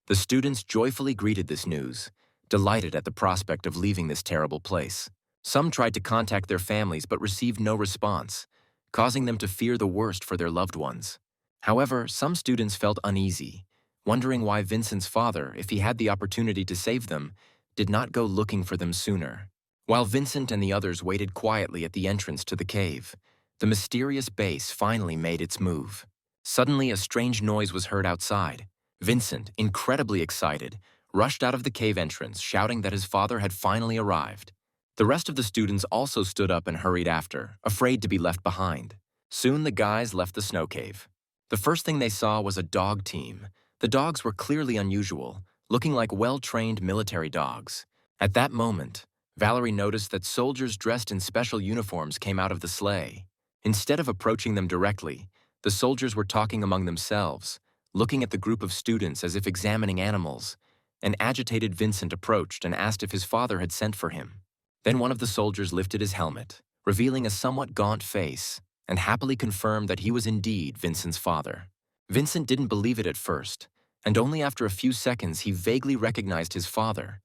The students joyfully greeted this news, delighted at the prospect of leaving this terrible place. Some tried to contact their families but received no response, causing them to fear the worst for their loved ones. However, some students felt uneasy, wondering why Vincent's father, if he had the opportunity to save them, did not go looking for them sooner. While Vincent and the others waited quietly at the entrance to the cave, the mysterious base finally made its move. Suddenly, a strange noise was heard outside. Vincent, incredibly excited, rushed out of the cave entrance, shouting that his father had finally arrived. The rest of the students also stood up and hurried after, afraid to be left behind. Soon the guys left the snow cave. The first thing they saw was a dog team. The dogs were clearly unusual, looking like well-trained military dogs. At that moment, Valerie noticed that soldiers dressed in special uniforms came out of the sleigh. Instead of approaching them directly, the soldiers were talking among themselves, looking at the group of students as if examining animals. An agitated Vincent approached and asked if his father had sent for him. Then one of the soldiers lifted his helmet, revealing a somewhat gaunt face, and happily confirmed that he was indeed Vincent's father. Vincent didn't believe it at first, and only after a few seconds he vaguely recognized his father.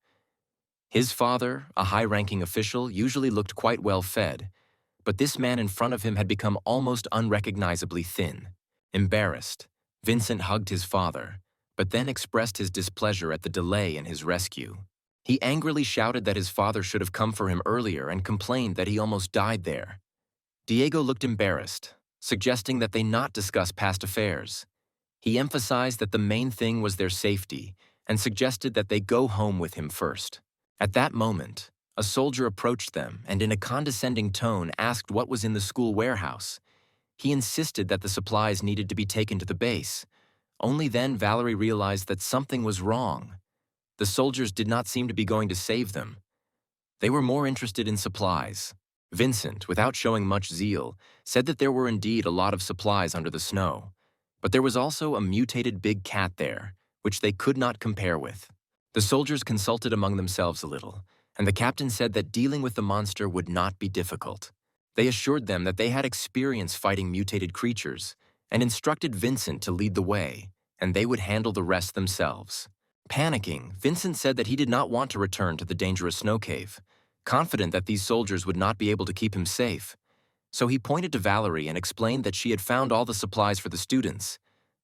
His father, a high-ranking official, usually looked quite well-fed, but this man in front of him had become almost unrecognizably thin. Embarrassed, Vincent hugged his father, but then expressed his displeasure at the delay in his rescue. He angrily shouted that his father should have come for him earlier and complained that he almost died there. Diego looked embarrassed, suggesting that they not discuss past affairs. He emphasized that the main thing was their safety and suggested that they go home with him first. At that moment, a soldier approached them and in a condescending tone asked what was in the school warehouse. He insisted that the supplies needed to be taken to the base. Only then Valerie realized that something was wrong. The soldiers did not seem to be going to save them. They were more interested in supplies. Vincent, without showing much zeal, said that there were indeed a lot of supplies under the snow, but there was also a mutated big cat there, which they could not compare with. The soldiers consulted among themselves a little, and the captain said that dealing with the monster would not be difficult. They assured them that they had experience fighting mutated creatures, and instructed Vincent to lead the way, and they would handle the rest themselves. Panicking, Vincent said that he did not want to return to the dangerous snow cave, confident that these soldiers would not be able to keep him safe. So he pointed to Valerie and explained that she had found all the supplies for the students.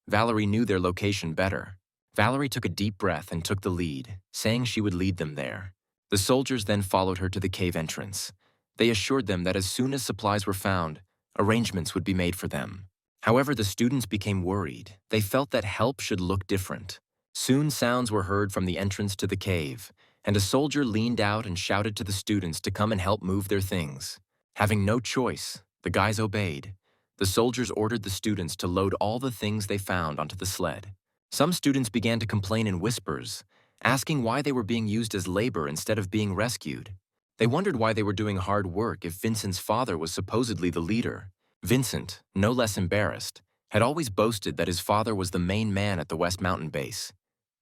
Valerie knew their location better. Valerie took a deep breath and took the lead, saying she would lead them there. The soldiers then followed her to the cave entrance. They assured them that as soon as supplies were found, arrangements would be made for them. However, the students became worried. They felt that help should look different. Soon sounds were heard from the entrance to the cave, and a soldier leaned out and shouted to the students to come and help move their things. Having no choice, the guys obeyed. The soldiers ordered the students to load all the things they found onto the sled. Some students began to complain in whispers, asking why they were being used as labor instead of being rescued. They wondered why they were doing hard work if Vincent's father was supposedly the leader. Vincent, no less embarrassed, had always boasted that his father was the main man at the West Mountain base.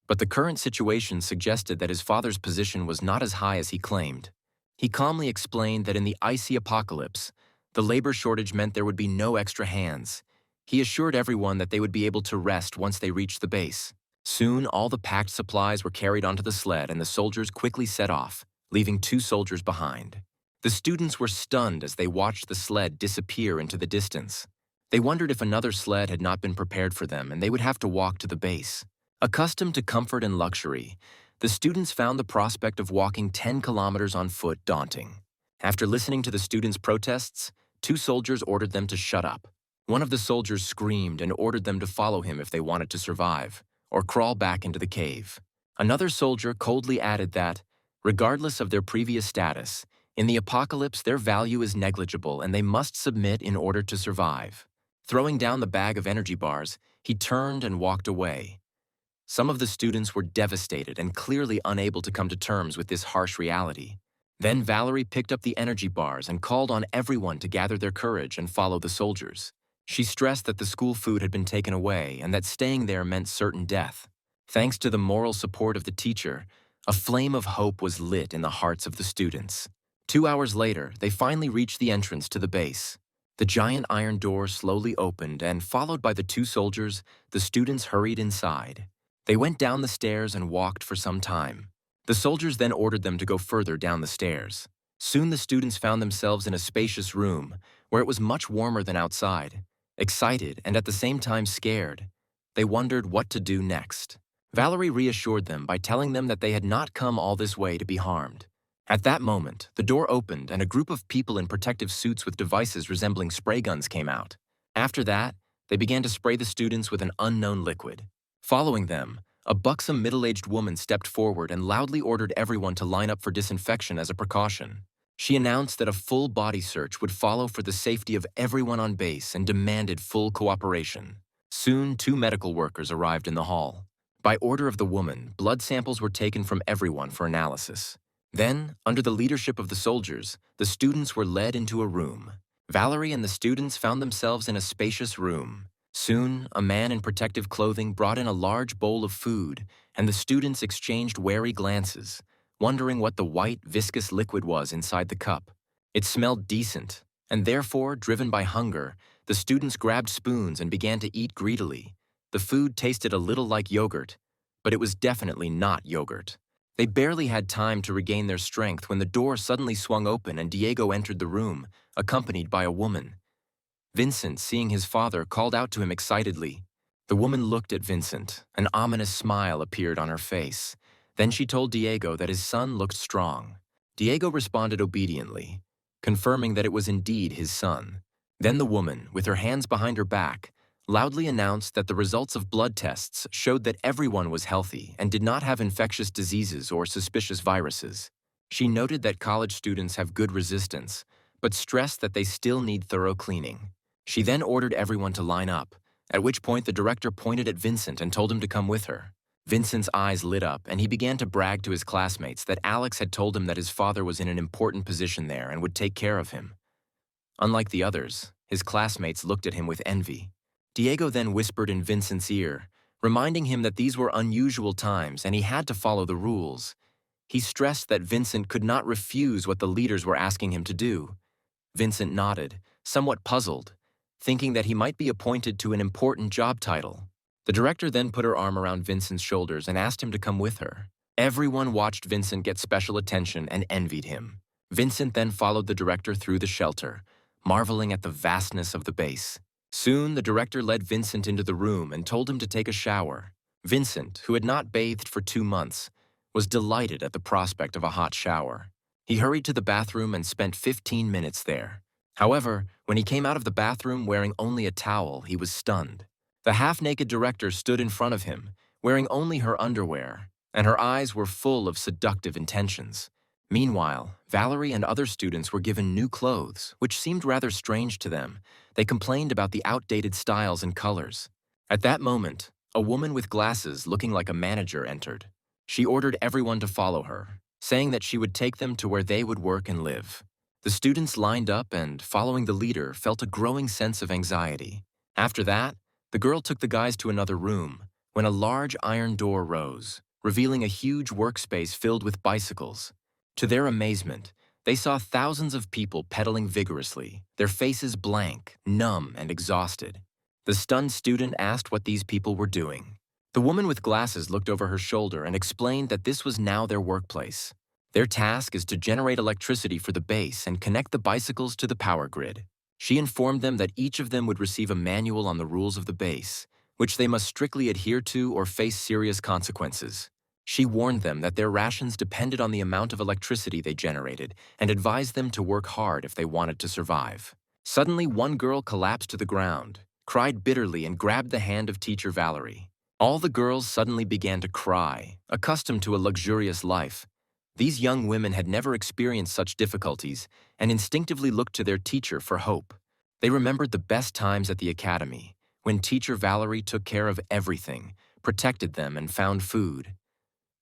But the current situation suggested that his father's position was not as high as he claimed. He calmly explained that in the icy apocalypse, the labor shortage meant there would be no extra hands. He assured everyone that they would be able to rest once they reached the base. Soon, all the packed supplies were carried onto the sled and the soldiers quickly set off, leaving 2 soldiers behind. The students were stunned as they watched the sled disappear into the distance. They wondered if another sled had not been prepared for them and they would have to walk to the base. Accustomed to comfort and luxury, the students found the prospect of walking 10 kilometers on foot daunting. After listening to the students' protests, 2 soldiers ordered them to shut up. One of the soldiers screamed and ordered them to follow him if they wanted to survive, or crawl back into the cave. Another soldier coldly added that, regardless of their previous status, in the apocalypse their value is negligible and they must submit in order to survive. Throwing down the bag of energy bars, he turned and walked away. Some of the students were devastated and clearly unable to come to terms with this harsh reality. Then Valerie picked up the energy bars and called on everyone to gather their courage and follow the soldiers. She stressed that the school food had been taken away and that staying there meant certain death. Thanks to the moral support of the teacher, a flame of hope was lit in the hearts of the students. 2 hours later, they finally reached the entrance to the base. The giant iron door slowly opened and, followed by the 2 soldiers, the students hurried inside. They went down the stairs and walked for some time. The soldiers then ordered them to go further down the stairs. Soon the students found themselves in a spacious room, where it was much warmer than outside. Excited and at the same time scared, they wondered what to do next. Valerie reassured them by telling them that they had not come all this way to be harmed. At that moment, the door opened and a group of people in protective suits with devices resembling spray guns came out. After that, they began to spray the students with an unknown liquid. Following them, a buxom middle-aged woman stepped forward and loudly ordered everyone to line up for disinfection as a precaution. She announced that a full body search would follow for the safety of everyone on base and demanded full cooperation. Soon, 2 medical workers arrived in the hall. By order of the woman, blood samples were taken from everyone for analysis. Then, under the leadership of the soldiers, the students were led into a room. Valerie and the students found themselves in a spacious room. Soon, a man in protective clothing brought in a large bowl of food, and the students exchanged wary glances, wondering what the white, viscous liquid was inside the cup. It smelled decent, and therefore, driven by hunger, the students grabbed spoons and began to eat greedily. The food tasted a little like yogurt, but it was definitely not yogurt. They barely had time to regain their strength when the door suddenly swung open and Diego entered the room, accompanied by a woman. Vincent, seeing his father, called out to him excitedly. The woman looked at Vincent. An ominous smile appeared on her face. Then she told Diego that his son looked strong. Diego responded obediently, confirming that it was indeed his son. Then the woman, with her hands behind her back, loudly announced that the results of blood tests showed that everyone was healthy and did not have infectious diseases or suspicious viruses. She noted that college students have good resistance, but stressed that they still need thorough cleaning. She then ordered everyone to line up, at which point the director pointed at Vincent and told him to come with her. Vincent's eyes lit up and he began to brag to his classmates that Alex had told him that his father was in an important position there and would take care of him. Unlike the others, his classmates looked at him with envy. Diego then whispered in Vincent's ear, reminding him that these were unusual times and he had to follow the rules. He stressed that Vincent could not refuse what the leaders were asking him to do. Vincent nodded, somewhat puzzled, thinking that he might be appointed to an important job title. The director then put her arm around Vincent's shoulders and asked him to come with her. Everyone watched Vincent get special attention and envied him. Vincent then followed the director through the shelter, marveling at the vastness of the base. Soon, the director led Vincent into the room and told him to take a shower. Vincent, who had not bathed for 2 months, was delighted at the prospect of a hot shower. He hurried to the bathroom and spent 15 minutes there. However, when he came out of the bathroom wearing only a towel, he was stunned. The half-naked director stood in front of him, wearing only her underwear, and her eyes were full of seductive intentions. Meanwhile, Valerie and other students were given new clothes, which seemed rather strange to them. They complained about the outdated styles and colors. At that moment, a woman with glasses looking like a manager entered. She ordered everyone to follow her, saying that she would take them to where they would work and live. The students lined up and, following the leader, felt a growing sense of anxiety. After that, the girl took the guys to another room, when a large iron door rose, revealing a huge workspace filled with bicycles. To their amazement, they saw thousands of people pedaling vigorously, their faces blank, numb, and exhausted. The stunned student asked what these people were doing. The woman with glasses looked over her shoulder and explained that this was now their workplace. Their task is to generate electricity for the base and connect the bicycles to the power grid. She informed them that each of them would receive a manual on the rules of the base, which they must strictly adhere to or face serious consequences. She warned them that their rations depended on the amount of electricity they generated and advised them to work hard if they wanted to survive. Suddenly, one girl collapsed to the ground, cried bitterly, and grabbed the hand of teacher Valerie. All the girls suddenly began to cry, accustomed to a luxurious life. These young women had never experienced such difficulties and instinctively looked to their teacher for hope. They remembered the best times at the academy, when teacher Valerie took care of everything, protected them, and found food.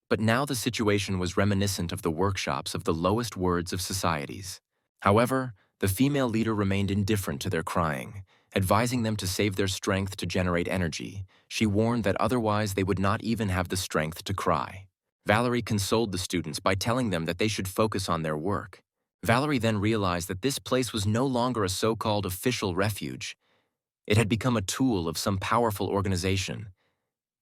But now the situation was reminiscent of the workshops of the lowest words of societies. However, the female leader remained indifferent to their crying, advising them to save their strength to generate energy. She warned that otherwise they would not even have the strength to cry. Valerie consoled the students by telling them that they should focus on their work. Valerie then realized that this place was no longer a so-called official refuge. It had become a tool of some powerful organization.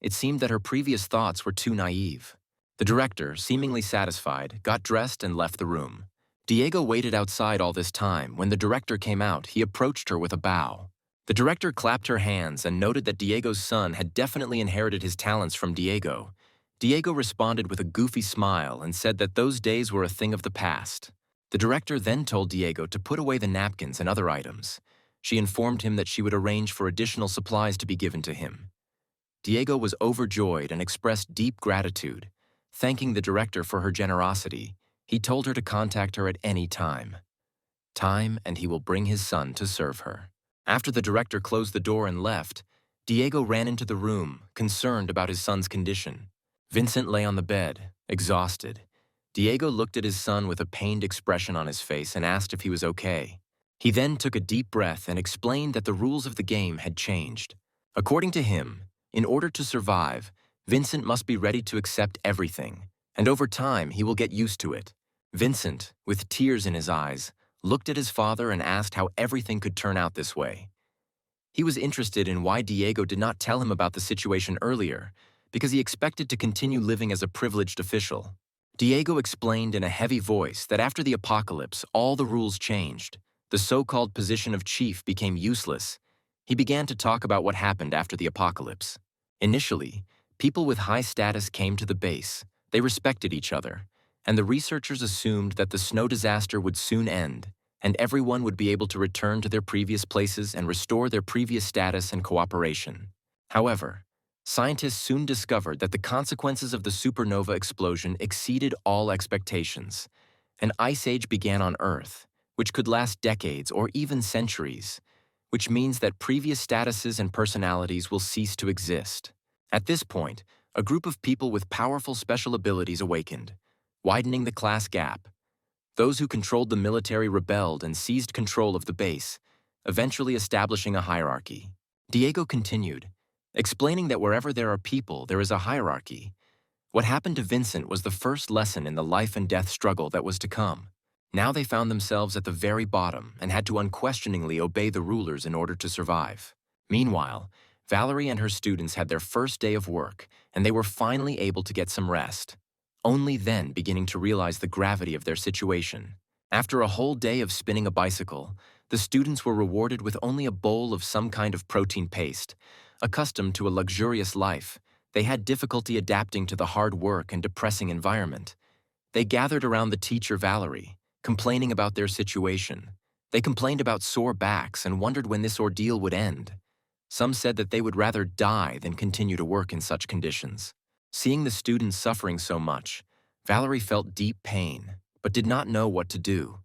It seemed that her previous thoughts were too naive. The director, seemingly satisfied, got dressed and left the room. Diego waited outside all this time. When the director came out, he approached her with a bow. The director clapped her hands and noted that Diego's son had definitely inherited his talents from Diego. Diego responded with a goofy smile and said that those days were a thing of the past. The director then told Diego to put away the napkins and other items. She informed him that she would arrange for additional supplies to be given to him. Diego was overjoyed and expressed deep gratitude. Thanking the director for her generosity, he told her to contact her at any time, and he will bring his son to serve her. After the director closed the door and left, Diego ran into the room, concerned about his son's condition. Vincent lay on the bed, exhausted. Diego looked at his son with a pained expression on his face and asked if he was okay. He then took a deep breath and explained that the rules of the game had changed. According to him, in order to survive, Vincent must be ready to accept everything, and over time he will get used to it. Vincent, with tears in his eyes, looked at his father and asked how everything could turn out this way. He was interested in why Diego did not tell him about the situation earlier, because he expected to continue living as a privileged official. Diego explained in a heavy voice that after the apocalypse, all the rules changed. The so-called position of chief became useless. He began to talk about what happened after the apocalypse. Initially, people with high status came to the base. They respected each other, and the researchers assumed that the snow disaster would soon end, and everyone would be able to return to their previous places and restore their previous status and cooperation. However, scientists soon discovered that the consequences of the supernova explosion exceeded all expectations. An ice age began on Earth, which could last decades or even centuries, which means that previous statuses and personalities will cease to exist. At this point, a group of people with powerful special abilities awakened, widening the class gap. Those who controlled the military rebelled and seized control of the base, eventually establishing a hierarchy. Diego continued, explaining that wherever there are people, there is a hierarchy. What happened to Vincent was the first lesson in the life and death struggle that was to come. Now they found themselves at the very bottom and had to unquestioningly obey the rulers in order to survive. Meanwhile, Valerie and her students had their first day of work, and they were finally able to get some rest, only then beginning to realize the gravity of their situation. After a whole day of spinning a bicycle, the students were rewarded with only a bowl of some kind of protein paste. Accustomed to a luxurious life, they had difficulty adapting to the hard work and depressing environment. They gathered around the teacher Valerie, complaining about their situation. They complained about sore backs and wondered when this ordeal would end. Some said that they would rather die than continue to work in such conditions. Seeing the students suffering so much, Valerie felt deep pain, but did not know what to do.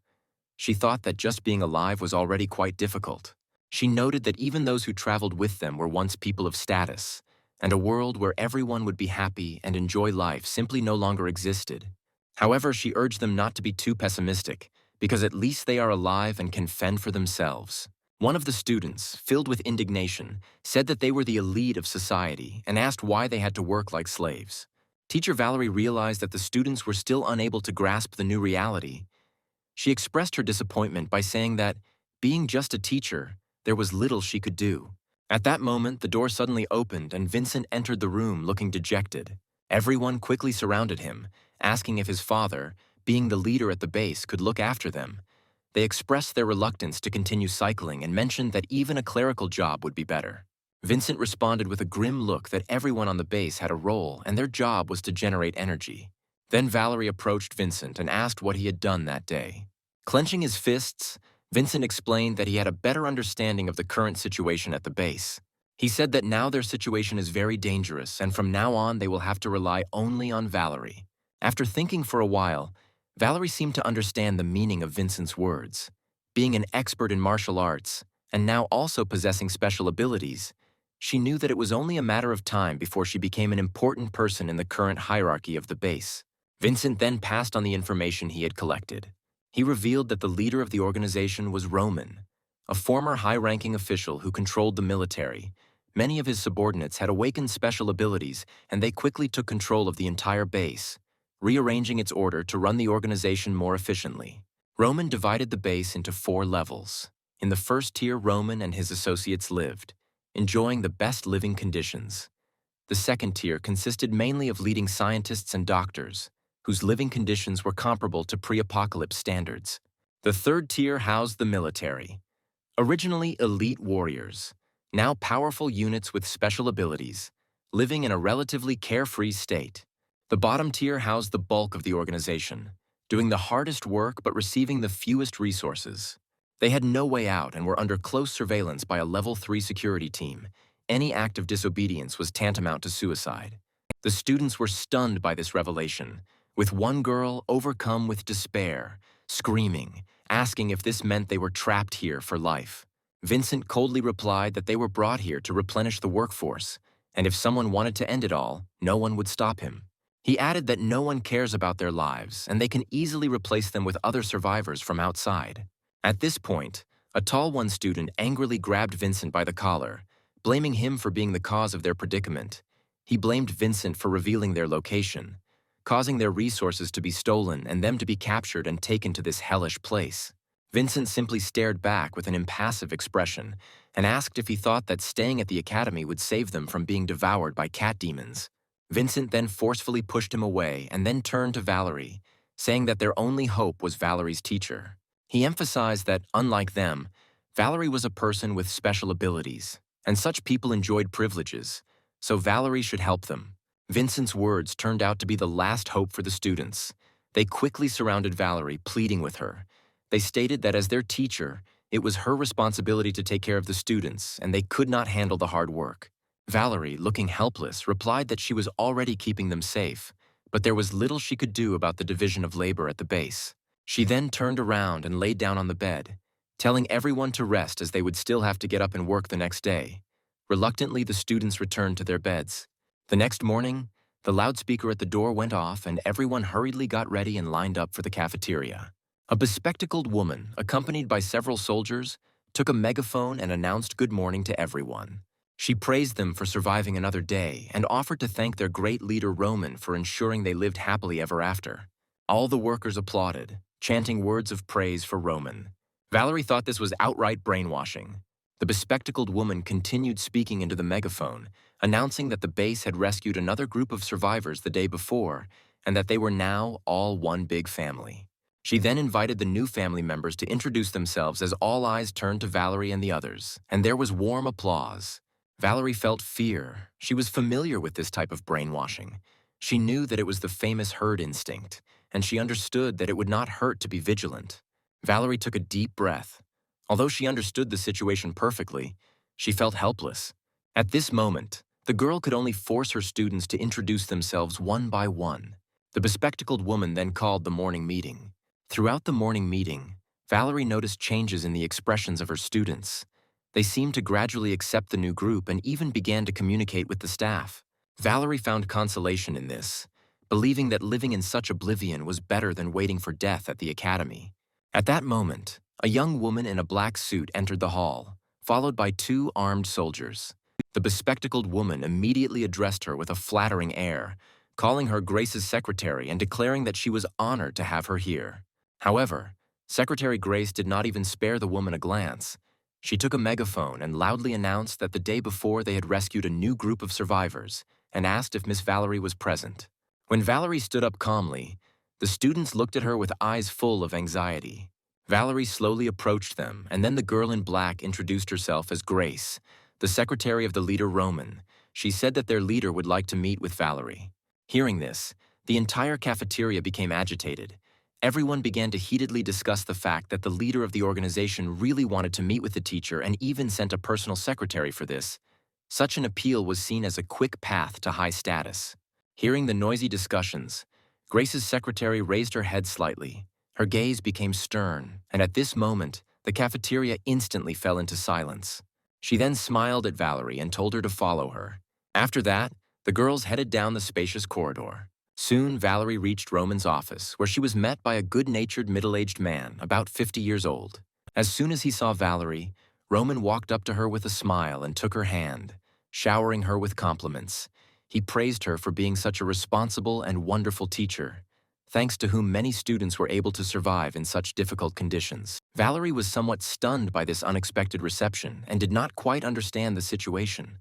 She thought that just being alive was already quite difficult. She noted that even those who traveled with them were once people of status, and a world where everyone would be happy and enjoy life simply no longer existed. However, she urged them not to be too pessimistic, because at least they are alive and can fend for themselves. One of the students, filled with indignation, said that they were the elite of society and asked why they had to work like slaves. Teacher Valerie realized that the students were still unable to grasp the new reality. She expressed her disappointment by saying that, being just a teacher, there was little she could do. At that moment, the door suddenly opened and Vincent entered the room looking dejected. Everyone quickly surrounded him, asking if his father, being the leader at the base, could look after them. They expressed their reluctance to continue cycling and mentioned that even a clerical job would be better. Vincent responded with a grim look that everyone on the base had a role and their job was to generate energy. Then Valerie approached Vincent and asked what he had done that day. Clenching his fists, Vincent explained that he had a better understanding of the current situation at the base. He said that now their situation is very dangerous and from now on they will have to rely only on Valerie. After thinking for a while, Valerie seemed to understand the meaning of Vincent's words. Being an expert in martial arts, and now also possessing special abilities, she knew that it was only a matter of time before she became an important person in the current hierarchy of the base. Vincent then passed on the information he had collected. He revealed that the leader of the organization was Roman, a former high-ranking official who controlled the military. Many of his subordinates had awakened special abilities, and they quickly took control of the entire base, rearranging its order to run the organization more efficiently. Roman divided the base into 4 levels. In the first tier, Roman and his associates lived, enjoying the best living conditions. The second tier consisted mainly of leading scientists and doctors, whose living conditions were comparable to pre-apocalypse standards. The third tier housed the military, originally elite warriors, now powerful units with special abilities, living in a relatively carefree state. The bottom tier housed the bulk of the organization, doing the hardest work but receiving the fewest resources. They had no way out and were under close surveillance by a level 3 security team. Any act of disobedience was tantamount to suicide. The students were stunned by this revelation, with one girl overcome with despair, screaming, asking if this meant they were trapped here for life. Vincent coldly replied that they were brought here to replenish the workforce, and if someone wanted to end it all, no one would stop him. He added that no one cares about their lives, and they can easily replace them with other survivors from outside. At this point, a tall one student angrily grabbed Vincent by the collar, blaming him for being the cause of their predicament. He blamed Vincent for revealing their location, causing their resources to be stolen and them to be captured and taken to this hellish place. Vincent simply stared back with an impassive expression and asked if he thought that staying at the academy would save them from being devoured by cat demons. Vincent then forcefully pushed him away and then turned to Valerie, saying that their only hope was Valerie's teacher. He emphasized that, unlike them, Valerie was a person with special abilities, and such people enjoyed privileges, so Valerie should help them. Vincent's words turned out to be the last hope for the students. They quickly surrounded Valerie, pleading with her. They stated that as their teacher, it was her responsibility to take care of the students, and they could not handle the hard work. Valerie, looking helpless, replied that she was already keeping them safe, but there was little she could do about the division of labor at the base. She then turned around and laid down on the bed, telling everyone to rest as they would still have to get up and work the next day. Reluctantly, the students returned to their beds. The next morning, the loudspeaker at the door went off and everyone hurriedly got ready and lined up for the cafeteria. A bespectacled woman, accompanied by several soldiers, took a megaphone and announced good morning to everyone. She praised them for surviving another day and offered to thank their great leader Roman for ensuring they lived happily ever after. All the workers applauded, chanting words of praise for Roman. Valerie thought this was outright brainwashing. The bespectacled woman continued speaking into the megaphone, announcing that the base had rescued another group of survivors the day before and that they were now all one big family. She then invited the new family members to introduce themselves as all eyes turned to Valerie and the others, and there was warm applause. Valerie felt fear. She was familiar with this type of brainwashing. She knew that it was the famous herd instinct, and she understood that it would not hurt to be vigilant. Valerie took a deep breath. Although she understood the situation perfectly, she felt helpless. At this moment, the girl could only force her students to introduce themselves one by one. The bespectacled woman then called the morning meeting. Throughout the morning meeting, Valerie noticed changes in the expressions of her students. They seemed to gradually accept the new group and even began to communicate with the staff. Valerie found consolation in this, believing that living in such oblivion was better than waiting for death at the academy. At that moment, a young woman in a black suit entered the hall, followed by 2 armed soldiers. The bespectacled woman immediately addressed her with a flattering air, calling her Grace's secretary and declaring that she was honored to have her here. However, Secretary Grace did not even spare the woman a glance. She took a megaphone and loudly announced that the day before they had rescued a new group of survivors and asked if Miss Valerie was present. When Valerie stood up calmly, The students looked at her with eyes full of anxiety. Valerie slowly approached them, and then the girl in black introduced herself as Grace, the secretary of the leader Roman. She said that their leader would like to meet with Valerie. Hearing this, the entire cafeteria became agitated. Everyone began to heatedly discuss the fact that the leader of the organization really wanted to meet with the teacher and even sent a personal secretary for this. Such an appeal was seen as a quick path to high status. Hearing the noisy discussions, Grace's secretary raised her head slightly. Her gaze became stern, and at this moment, the cafeteria instantly fell into silence. She then smiled at Valerie and told her to follow her. After that, the girls headed down the spacious corridor. Soon, Valerie reached Roman's office, where she was met by a good-natured middle-aged man, about 50 years old. As soon as he saw Valerie, Roman walked up to her with a smile and took her hand, showering her with compliments. He praised her for being such a responsible and wonderful teacher, thanks to whom many students were able to survive in such difficult conditions. Valerie was somewhat stunned by this unexpected reception and did not quite understand the situation.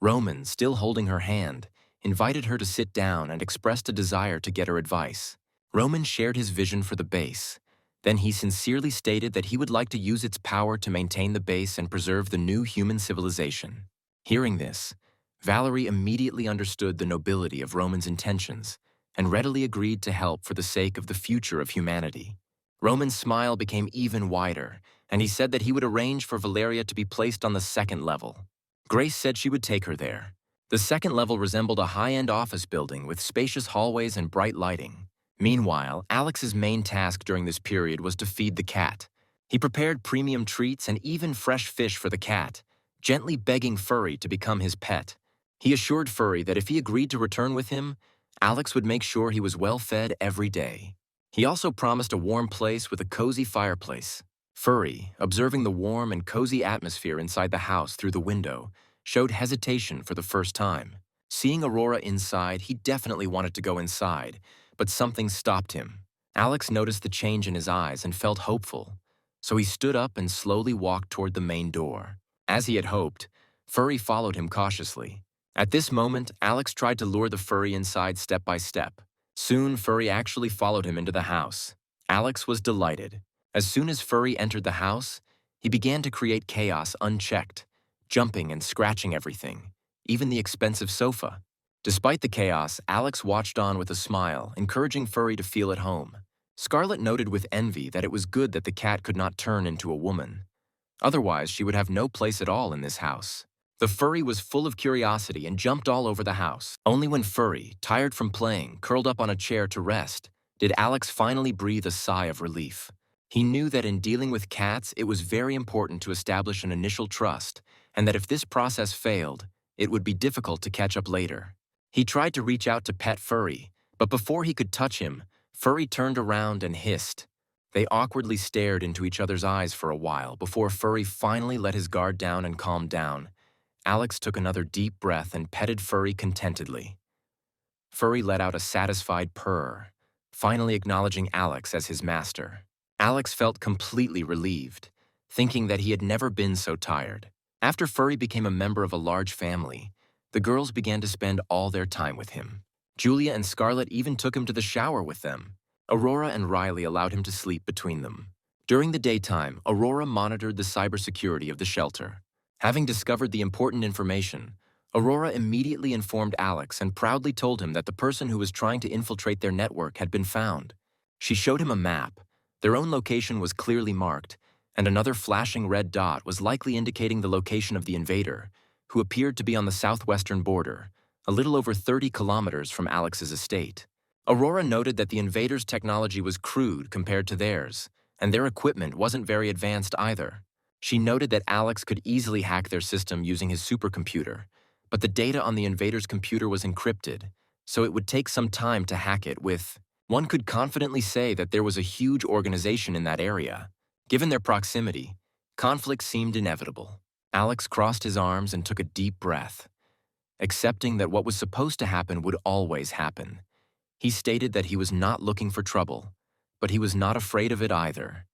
Roman, still holding her hand, invited her to sit down and expressed a desire to get her advice. Roman shared his vision for the base. Then he sincerely stated that he would like to use its power to maintain the base and preserve the new human civilization. Hearing this, Valerie immediately understood the nobility of Roman's intentions and readily agreed to help for the sake of the future of humanity. Roman's smile became even wider, and he said that he would arrange for Valeria to be placed on the second level. Grace said she would take her there. The second level resembled a high-end office building with spacious hallways and bright lighting. Meanwhile, Alex's main task during this period was to feed the cat. He prepared premium treats and even fresh fish for the cat, gently begging Furry to become his pet. He assured Furry that if he agreed to return with him, Alex would make sure he was well fed every day. He also promised a warm place with a cozy fireplace. Furry, observing the warm and cozy atmosphere inside the house through the window, showed hesitation for the first time. Seeing Aurora inside, he definitely wanted to go inside, but something stopped him. Alex noticed the change in his eyes and felt hopeful, so he stood up and slowly walked toward the main door. As he had hoped, Furry followed him cautiously. At this moment, Alex tried to lure the Furry inside step by step. Soon, Furry actually followed him into the house. Alex was delighted. As soon as Furry entered the house, he began to create chaos unchecked, jumping and scratching everything, even the expensive sofa. Despite the chaos, Alex watched on with a smile, encouraging Furry to feel at home. Scarlet noted with envy that it was good that the cat could not turn into a woman. Otherwise, she would have no place at all in this house. The Furry was full of curiosity and jumped all over the house. Only when Furry, tired from playing, curled up on a chair to rest, did Alex finally breathe a sigh of relief. He knew that in dealing with cats, it was very important to establish an initial trust, and that if this process failed, it would be difficult to catch up later. He tried to reach out to pet Furry, but before he could touch him, Furry turned around and hissed. They awkwardly stared into each other's eyes for a while before Furry finally let his guard down and calmed down. Alex took another deep breath and petted Furry contentedly. Furry let out a satisfied purr, finally acknowledging Alex as his master. Alex felt completely relieved, thinking that he had never been so tired. After Furry became a member of a large family, the girls began to spend all their time with him. Julia and Scarlet even took him to the shower with them. Aurora and Riley allowed him to sleep between them. During the daytime, Aurora monitored the cybersecurity of the shelter. Having discovered the important information, Aurora immediately informed Alex and proudly told him that the person who was trying to infiltrate their network had been found. She showed him a map. Their own location was clearly marked, and another flashing red dot was likely indicating the location of the invader, who appeared to be on the southwestern border, a little over 30 kilometers from Alex's estate. Aurora noted that the invaders' technology was crude compared to theirs, and their equipment wasn't very advanced either. She noted that Alex could easily hack their system using his supercomputer, but the data on the invaders' computer was encrypted, so it would take some time to hack it with. One could confidently say that there was a huge organization in that area. Given their proximity, conflict seemed inevitable. Alex crossed his arms and took a deep breath, accepting that what was supposed to happen would always happen. He stated that he was not looking for trouble, but he was not afraid of it either.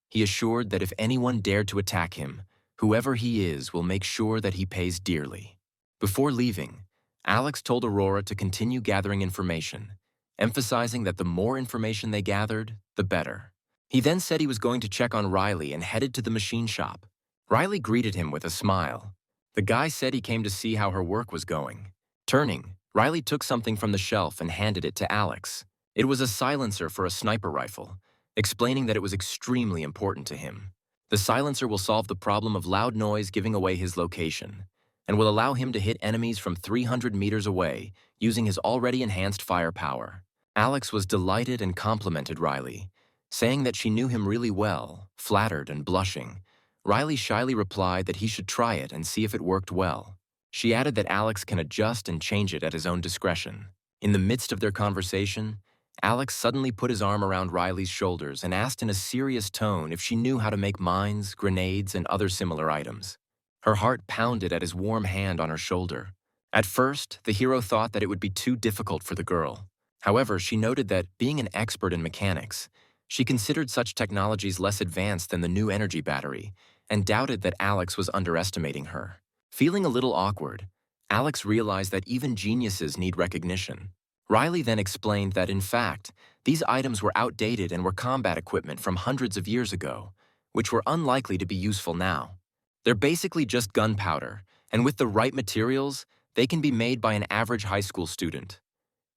He assured that if anyone dared to attack him, whoever he is will make sure that he pays dearly. Before leaving, Alex told Aurora to continue gathering information, emphasizing that the more information they gathered, the better. He then said he was going to check on Riley and headed to the machine shop. Riley greeted him with a smile. The guy said he came to see how her work was going. Turning, Riley took something from the shelf and handed it to Alex. It was a silencer for a sniper rifle, explaining that it was extremely important to him. The silencer will solve the problem of loud noise giving away his location, and will allow him to hit enemies from 300 meters away using his already enhanced firepower. Alex was delighted and complimented Riley, saying that she knew him really well, flattered and blushing. Riley shyly replied that he should try it and see if it worked well. She added that Alex can adjust and change it at his own discretion. In the midst of their conversation, Alex suddenly put his arm around Riley's shoulders and asked in a serious tone if she knew how to make mines, grenades, and other similar items. Her heart pounded at his warm hand on her shoulder. At first, the hero thought that it would be too difficult for the girl. However, she noted that, being an expert in mechanics, she considered such technologies less advanced than the new energy battery, and doubted that Alex was underestimating her. Feeling a little awkward, Alex realized that even geniuses need recognition. Riley then explained that, in fact, these items were outdated and were combat equipment from hundreds of years ago, which were unlikely to be useful now. They're basically just gunpowder, and with the right materials, they can be made by an average high school student.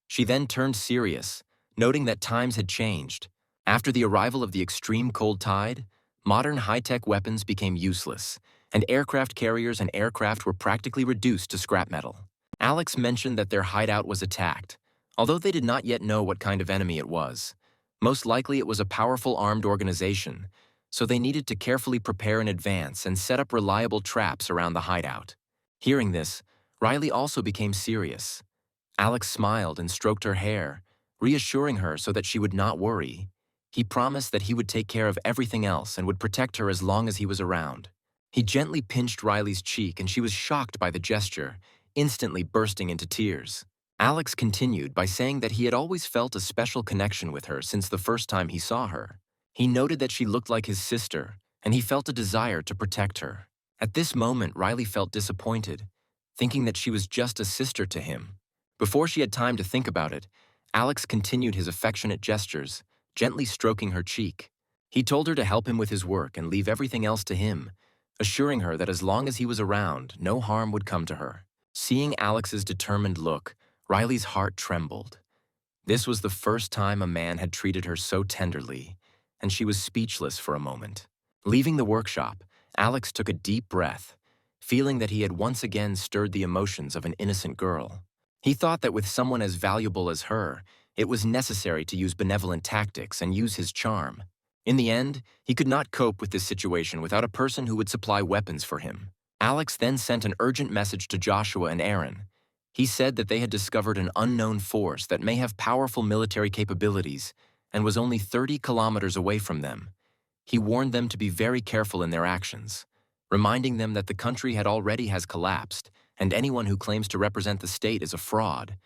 She then turned serious, noting that times had changed. After the arrival of the extreme cold tide, modern high-tech weapons became useless, and aircraft carriers and aircraft were practically reduced to scrap metal. Alex mentioned that their hideout was attacked, although they did not yet know what kind of enemy it was. Most likely it was a powerful armed organization, so they needed to carefully prepare in advance and set up reliable traps around the hideout. Hearing this, Riley also became serious. Alex smiled and stroked her hair, reassuring her so that she would not worry. He promised that he would take care of everything else and would protect her as long as he was around. He gently pinched Riley's cheek and she was shocked by the gesture, instantly bursting into tears. Alex continued by saying that he had always felt a special connection with her since the first time he saw her. He noted that she looked like his sister, and he felt a desire to protect her. At this moment, Riley felt disappointed, thinking that she was just a sister to him. Before she had time to think about it, Alex continued his affectionate gestures, gently stroking her cheek. He told her to help him with his work and leave everything else to him, assuring her that as long as he was around, no harm would come to her. Seeing Alex's determined look, Riley's heart trembled. This was the first time a man had treated her so tenderly, and she was speechless for a moment. Leaving the workshop, Alex took a deep breath, feeling that he had once again stirred the emotions of an innocent girl. He thought that with someone as valuable as her, it was necessary to use benevolent tactics and use his charm. In the end, he could not cope with this situation without a person who would supply weapons for him. Alex then sent an urgent message to Joshua and Aaron. He said that they had discovered an unknown force that may have powerful military capabilities and was only 30 kilometers away from them. He warned them to be very careful in their actions, reminding them that the country has collapsed, and anyone who claims to represent the state is a fraud.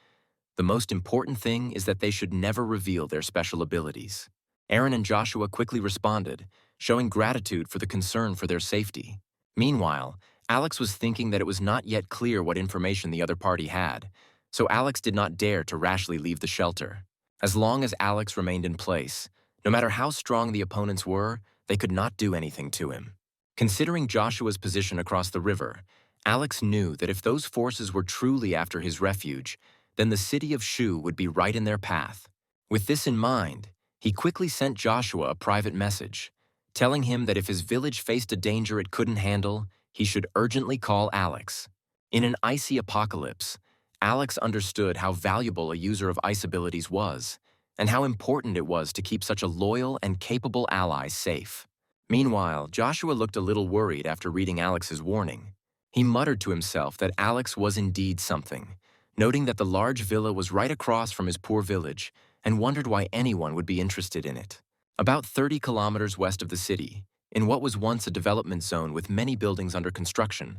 The most important thing is that they should never reveal their special abilities. Aaron and Joshua quickly responded, showing gratitude for the concern for their safety. Meanwhile, Alex was thinking that it was not yet clear what information the other party had, so Alex did not dare to rashly leave the shelter. As long as Alex remained in place, no matter how strong the opponents were, they could not do anything to him. Considering Joshua's position across the river, Alex knew that if those forces were truly after his refuge, then the city of Shu would be right in their path. With this in mind, he quickly sent Joshua a private message, telling him that if his village faced a danger it couldn't handle, he should urgently call Alex. In an icy apocalypse, Alex understood how valuable a user of ice abilities was, and how important it was to keep such a loyal and capable ally safe. Meanwhile, Joshua looked a little worried after reading Alex's warning. He muttered to himself that Alex was indeed something, noting that the large villa was right across from his poor village, and wondered why anyone would be interested in it. About 30 kilometers west of the city, in what was once a development zone with many buildings under construction,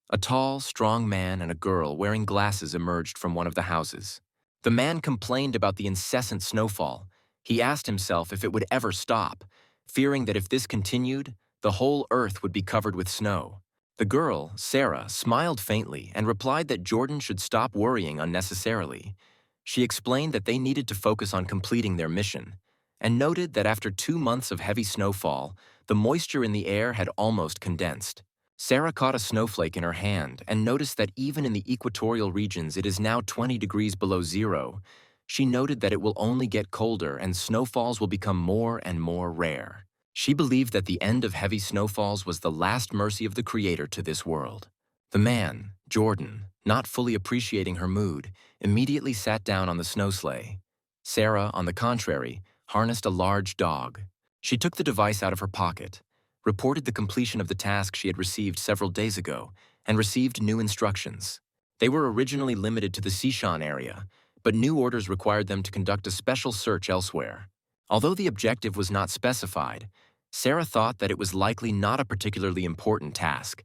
a tall, strong man and a girl wearing glasses emerged from one of the houses. The man complained about the incessant snowfall. He asked himself if it would ever stop, fearing that if this continued, the whole earth would be covered with snow. The girl, Sarah, smiled faintly and replied that Jordan should stop worrying unnecessarily. She explained that they needed to focus on completing their mission, and noted that after 2 months of heavy snowfall, the moisture in the air had almost condensed. Sarah caught a snowflake in her hand and noticed that even in the equatorial regions it is now 20 degrees below zero. She noted that it will only get colder and snowfalls will become more and more rare. She believed that the end of heavy snowfalls was the last mercy of the Creator to this world. The man, Jordan, not fully appreciating her mood, immediately sat down on the snow sleigh. Sarah, on the contrary, harnessed a large dog. She took the device out of her pocket, reported the completion of the task she had received several days ago, and received new instructions. They were originally limited to the Sishan area, but new orders required them to conduct a special search elsewhere. Although the objective was not specified, Sarah thought that it was likely not a particularly important task.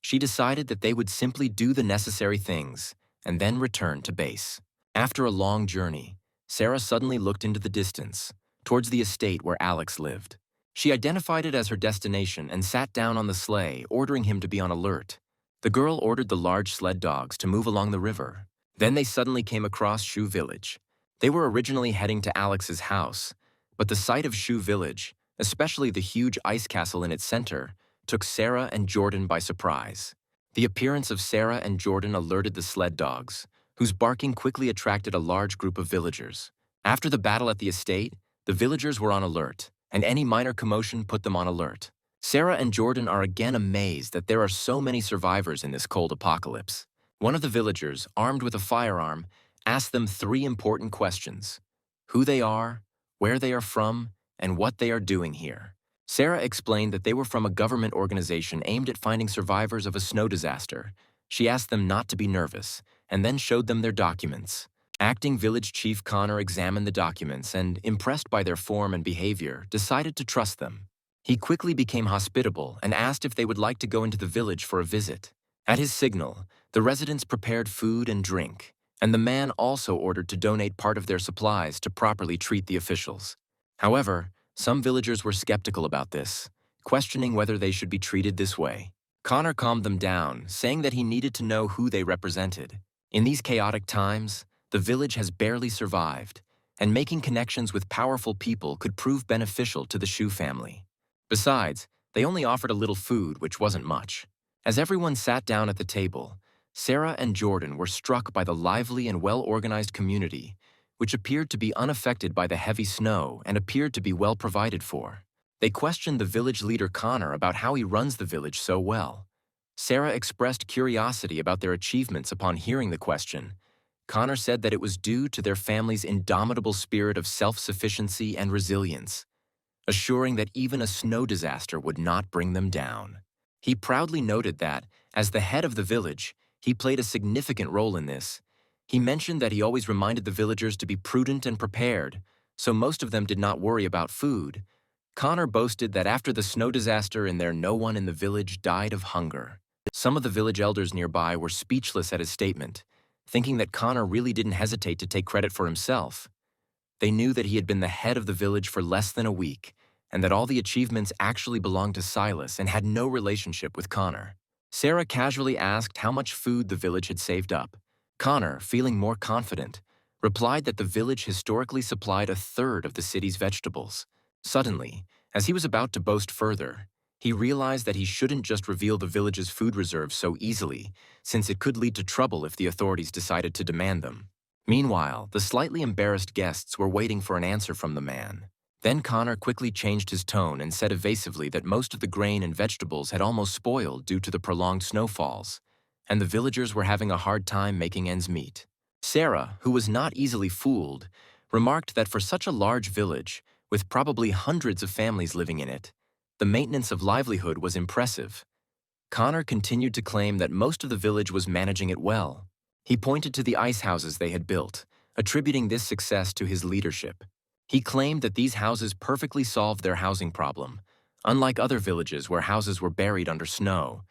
She decided that they would simply do the necessary things and then return to base. After a long journey, Sarah suddenly looked into the distance, towards the estate where Alex lived. She identified it as her destination and sat down on the sleigh, ordering him to be on alert. The girl ordered the large sled dogs to move along the river. Then they suddenly came across Shu Village. They were originally heading to Alex's house, but the sight of Shu Village, especially the huge ice castle in its center, took Sarah and Jordan by surprise. The appearance of Sarah and Jordan alerted the sled dogs, whose barking quickly attracted a large group of villagers. After the battle at the estate, the villagers were on alert, and any minor commotion put them on alert. Sarah and Jordan are again amazed that there are so many survivors in this cold apocalypse. One of the villagers, armed with a firearm, asked them 3 important questions: who they are, where they are from, and what they are doing here. Sarah explained that they were from a government organization aimed at finding survivors of a snow disaster. She asked them not to be nervous, and then showed them their documents. Acting Village Chief Connor examined the documents and, impressed by their form and behavior, decided to trust them. He quickly became hospitable and asked if they would like to go into the village for a visit. At his signal, the residents prepared food and drink, and the man also ordered to donate part of their supplies to properly treat the officials. However, some villagers were skeptical about this, questioning whether they should be treated this way. Connor calmed them down, saying that he needed to know who they represented. In these chaotic times, the village has barely survived, and making connections with powerful people could prove beneficial to the Shu family. Besides, they only offered a little food, which wasn't much. As everyone sat down at the table, Sarah and Jordan were struck by the lively and well-organized community, which appeared to be unaffected by the heavy snow and appeared to be well provided for. They questioned the village leader Connor about how he runs the village so well. Sarah expressed curiosity about their achievements upon hearing the question. Connor said that it was due to their family's indomitable spirit of self-sufficiency and resilience, assuring that even a snow disaster would not bring them down. He proudly noted that, as the head of the village, he played a significant role in this. He mentioned that he always reminded the villagers to be prudent and prepared, so most of them did not worry about food. Connor boasted that after the snow disaster in there, no one in the village died of hunger. Some of the village elders nearby were speechless at his statement, thinking that Connor really didn't hesitate to take credit for himself. They knew that he had been the head of the village for less than a week, and that all the achievements actually belonged to Silas and had no relationship with Connor. Sarah casually asked how much food the village had saved up. Connor, feeling more confident, replied that the village historically supplied 1/3 of the city's vegetables. Suddenly, as he was about to boast further, he realized that he shouldn't just reveal the village's food reserves so easily, since it could lead to trouble if the authorities decided to demand them. Meanwhile, the slightly embarrassed guests were waiting for an answer from the man. Then Connor quickly changed his tone and said evasively that most of the grain and vegetables had almost spoiled due to the prolonged snowfalls, and the villagers were having a hard time making ends meet. Sarah, who was not easily fooled, remarked that for such a large village, with probably hundreds of families living in it, the maintenance of livelihood was impressive. Connor continued to claim that most of the village was managing it well. He pointed to the ice houses they had built, attributing this success to his leadership. He claimed that these houses perfectly solved their housing problem, unlike other villages where houses were buried under snow,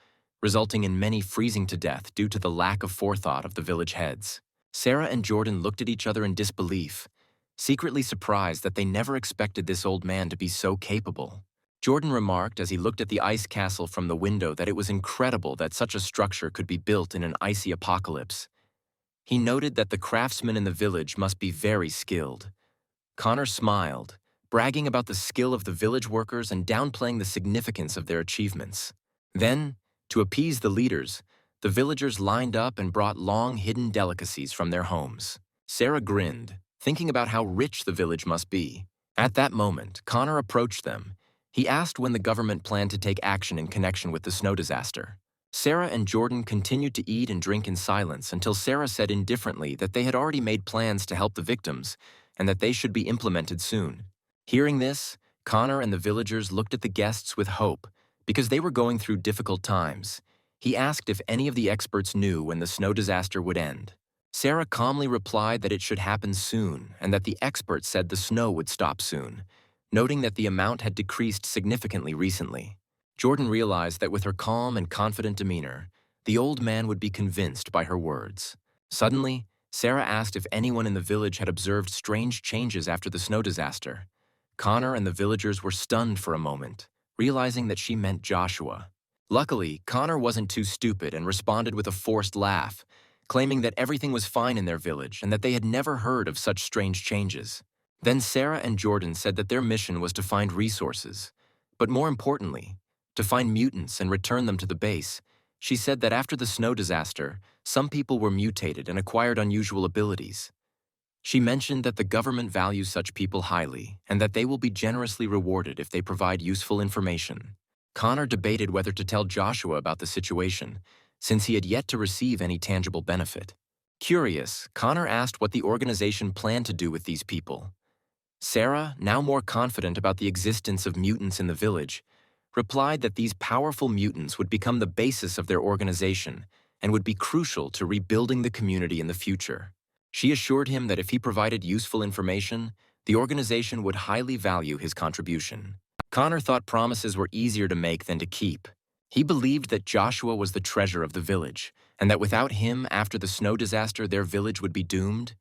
resulting in many freezing to death due to the lack of forethought of the village heads. Sarah and Jordan looked at each other in disbelief, secretly surprised that they never expected this old man to be so capable. Jordan remarked as he looked at the ice castle from the window that it was incredible that such a structure could be built in an icy apocalypse. He noted that the craftsmen in the village must be very skilled. Connor smiled, bragging about the skill of the village workers and downplaying the significance of their achievements. Then, to appease the leaders, the villagers lined up and brought long hidden delicacies from their homes. Sarah grinned, thinking about how rich the village must be. At that moment, Connor approached them. He asked when the government planned to take action in connection with the snow disaster. Sarah and Jordan continued to eat and drink in silence until Sarah said indifferently that they had already made plans to help the victims and that they should be implemented soon. Hearing this, Connor and the villagers looked at the guests with hope because they were going through difficult times. He asked if any of the experts knew when the snow disaster would end. Sarah calmly replied that it should happen soon and that the experts said the snow would stop soon, noting that the amount had decreased significantly recently. Jordan realized that with her calm and confident demeanor, the old man would be convinced by her words. Suddenly, Sarah asked if anyone in the village had observed strange changes after the snow disaster. Connor and the villagers were stunned for a moment, realizing that she meant Joshua. Luckily, Connor wasn't too stupid and responded with a forced laugh, claiming that everything was fine in their village and that they had never heard of such strange changes. Then Sarah and Jordan said that their mission was to find resources, but more importantly, to find mutants and return them to the base. She said that after the snow disaster, some people were mutated and acquired unusual abilities. She mentioned that the government values such people highly and that they will be generously rewarded if they provide useful information. Connor debated whether to tell Joshua about the situation, since he had yet to receive any tangible benefit. Curious, Connor asked what the organization planned to do with these people. Sarah, now more confident about the existence of mutants in the village, replied that these powerful mutants would become the basis of their organization and would be crucial to rebuilding the community in the future. She assured him that if he provided useful information, the organization would highly value his contribution. Connor thought promises were easier to make than to keep. He believed that Joshua was the treasure of the village, and that without him, after the snow disaster, their village would be doomed.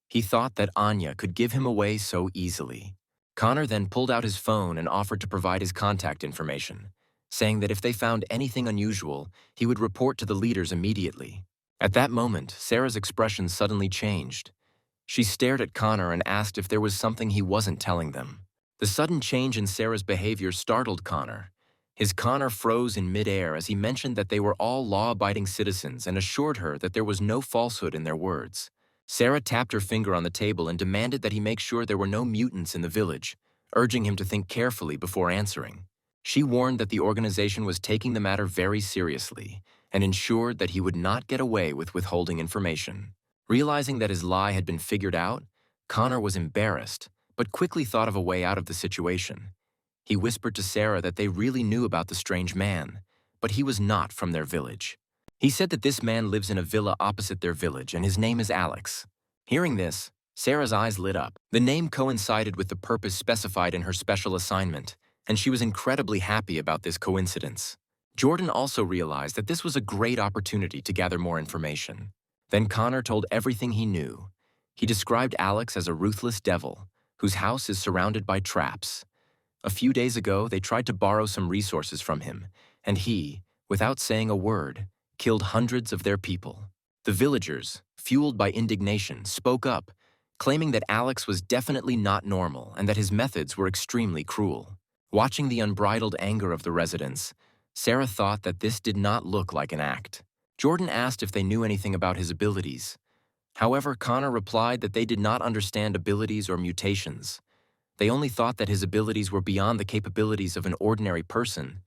He thought that Anya could give him away so easily. Connor then pulled out his phone and offered to provide his contact information, saying that if they found anything unusual, he would report to the leaders immediately. At that moment, Sarah's expression suddenly changed. She stared at Connor and asked if there was something he wasn't telling them. The sudden change in Sarah's behavior startled Connor. His Connor froze in midair as he mentioned that they were all law-abiding citizens and assured her that there was no falsehood in their words. Sarah tapped her finger on the table and demanded that he make sure there were no mutants in the village, urging him to think carefully before answering. She warned that the organization was taking the matter very seriously and ensured that he would not get away with withholding information. Realizing that his lie had been figured out, Connor was embarrassed, but quickly thought of a way out of the situation. He whispered to Sarah that they really knew about the strange man, but he was not from their village. He said that this man lives in a villa opposite their village and his name is Alex. Hearing this, Sarah's eyes lit up. The name coincided with the purpose specified in her special assignment, and she was incredibly happy about this coincidence. Jordan also realized that this was a great opportunity to gather more information. Then Connor told everything he knew. He described Alex as a ruthless devil, whose house is surrounded by traps. A few days ago, they tried to borrow some resources from him, and he, without saying a word, killed hundreds of their people. The villagers, fueled by indignation, spoke up, claiming that Alex was definitely not normal and that his methods were extremely cruel. Watching the unbridled anger of the residents, Sarah thought that this did not look like an act. Jordan asked if they knew anything about his abilities. However, Connor replied that they did not understand abilities or mutations. They only thought that his abilities were beyond the capabilities of an ordinary person.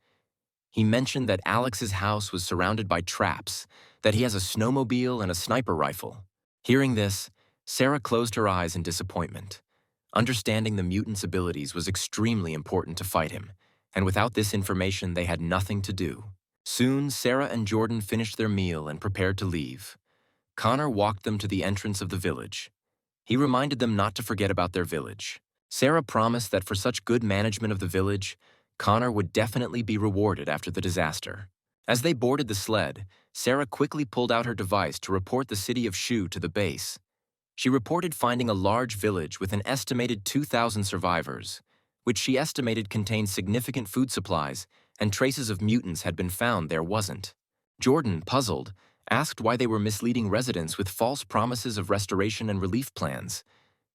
He mentioned that Alex's house was surrounded by traps, that he has a snowmobile and a sniper rifle. Hearing this, Sarah closed her eyes in disappointment. Understanding the mutant's abilities was extremely important to fight him, and without this information they had nothing to do. Soon, Sarah and Jordan finished their meal and prepared to leave. Connor walked them to the entrance of the village. He reminded them not to forget about their village. Sarah promised that for such good management of the village, Connor would definitely be rewarded after the disaster. As they boarded the sled, Sarah quickly pulled out her device to report the city of Shu to the base. She reported finding a large village with an estimated 2,000 survivors, which she estimated contained significant food supplies, and traces of mutants had been found there wasn't. Jordan, puzzled, asked why they were misleading residents with false promises of restoration and relief plans,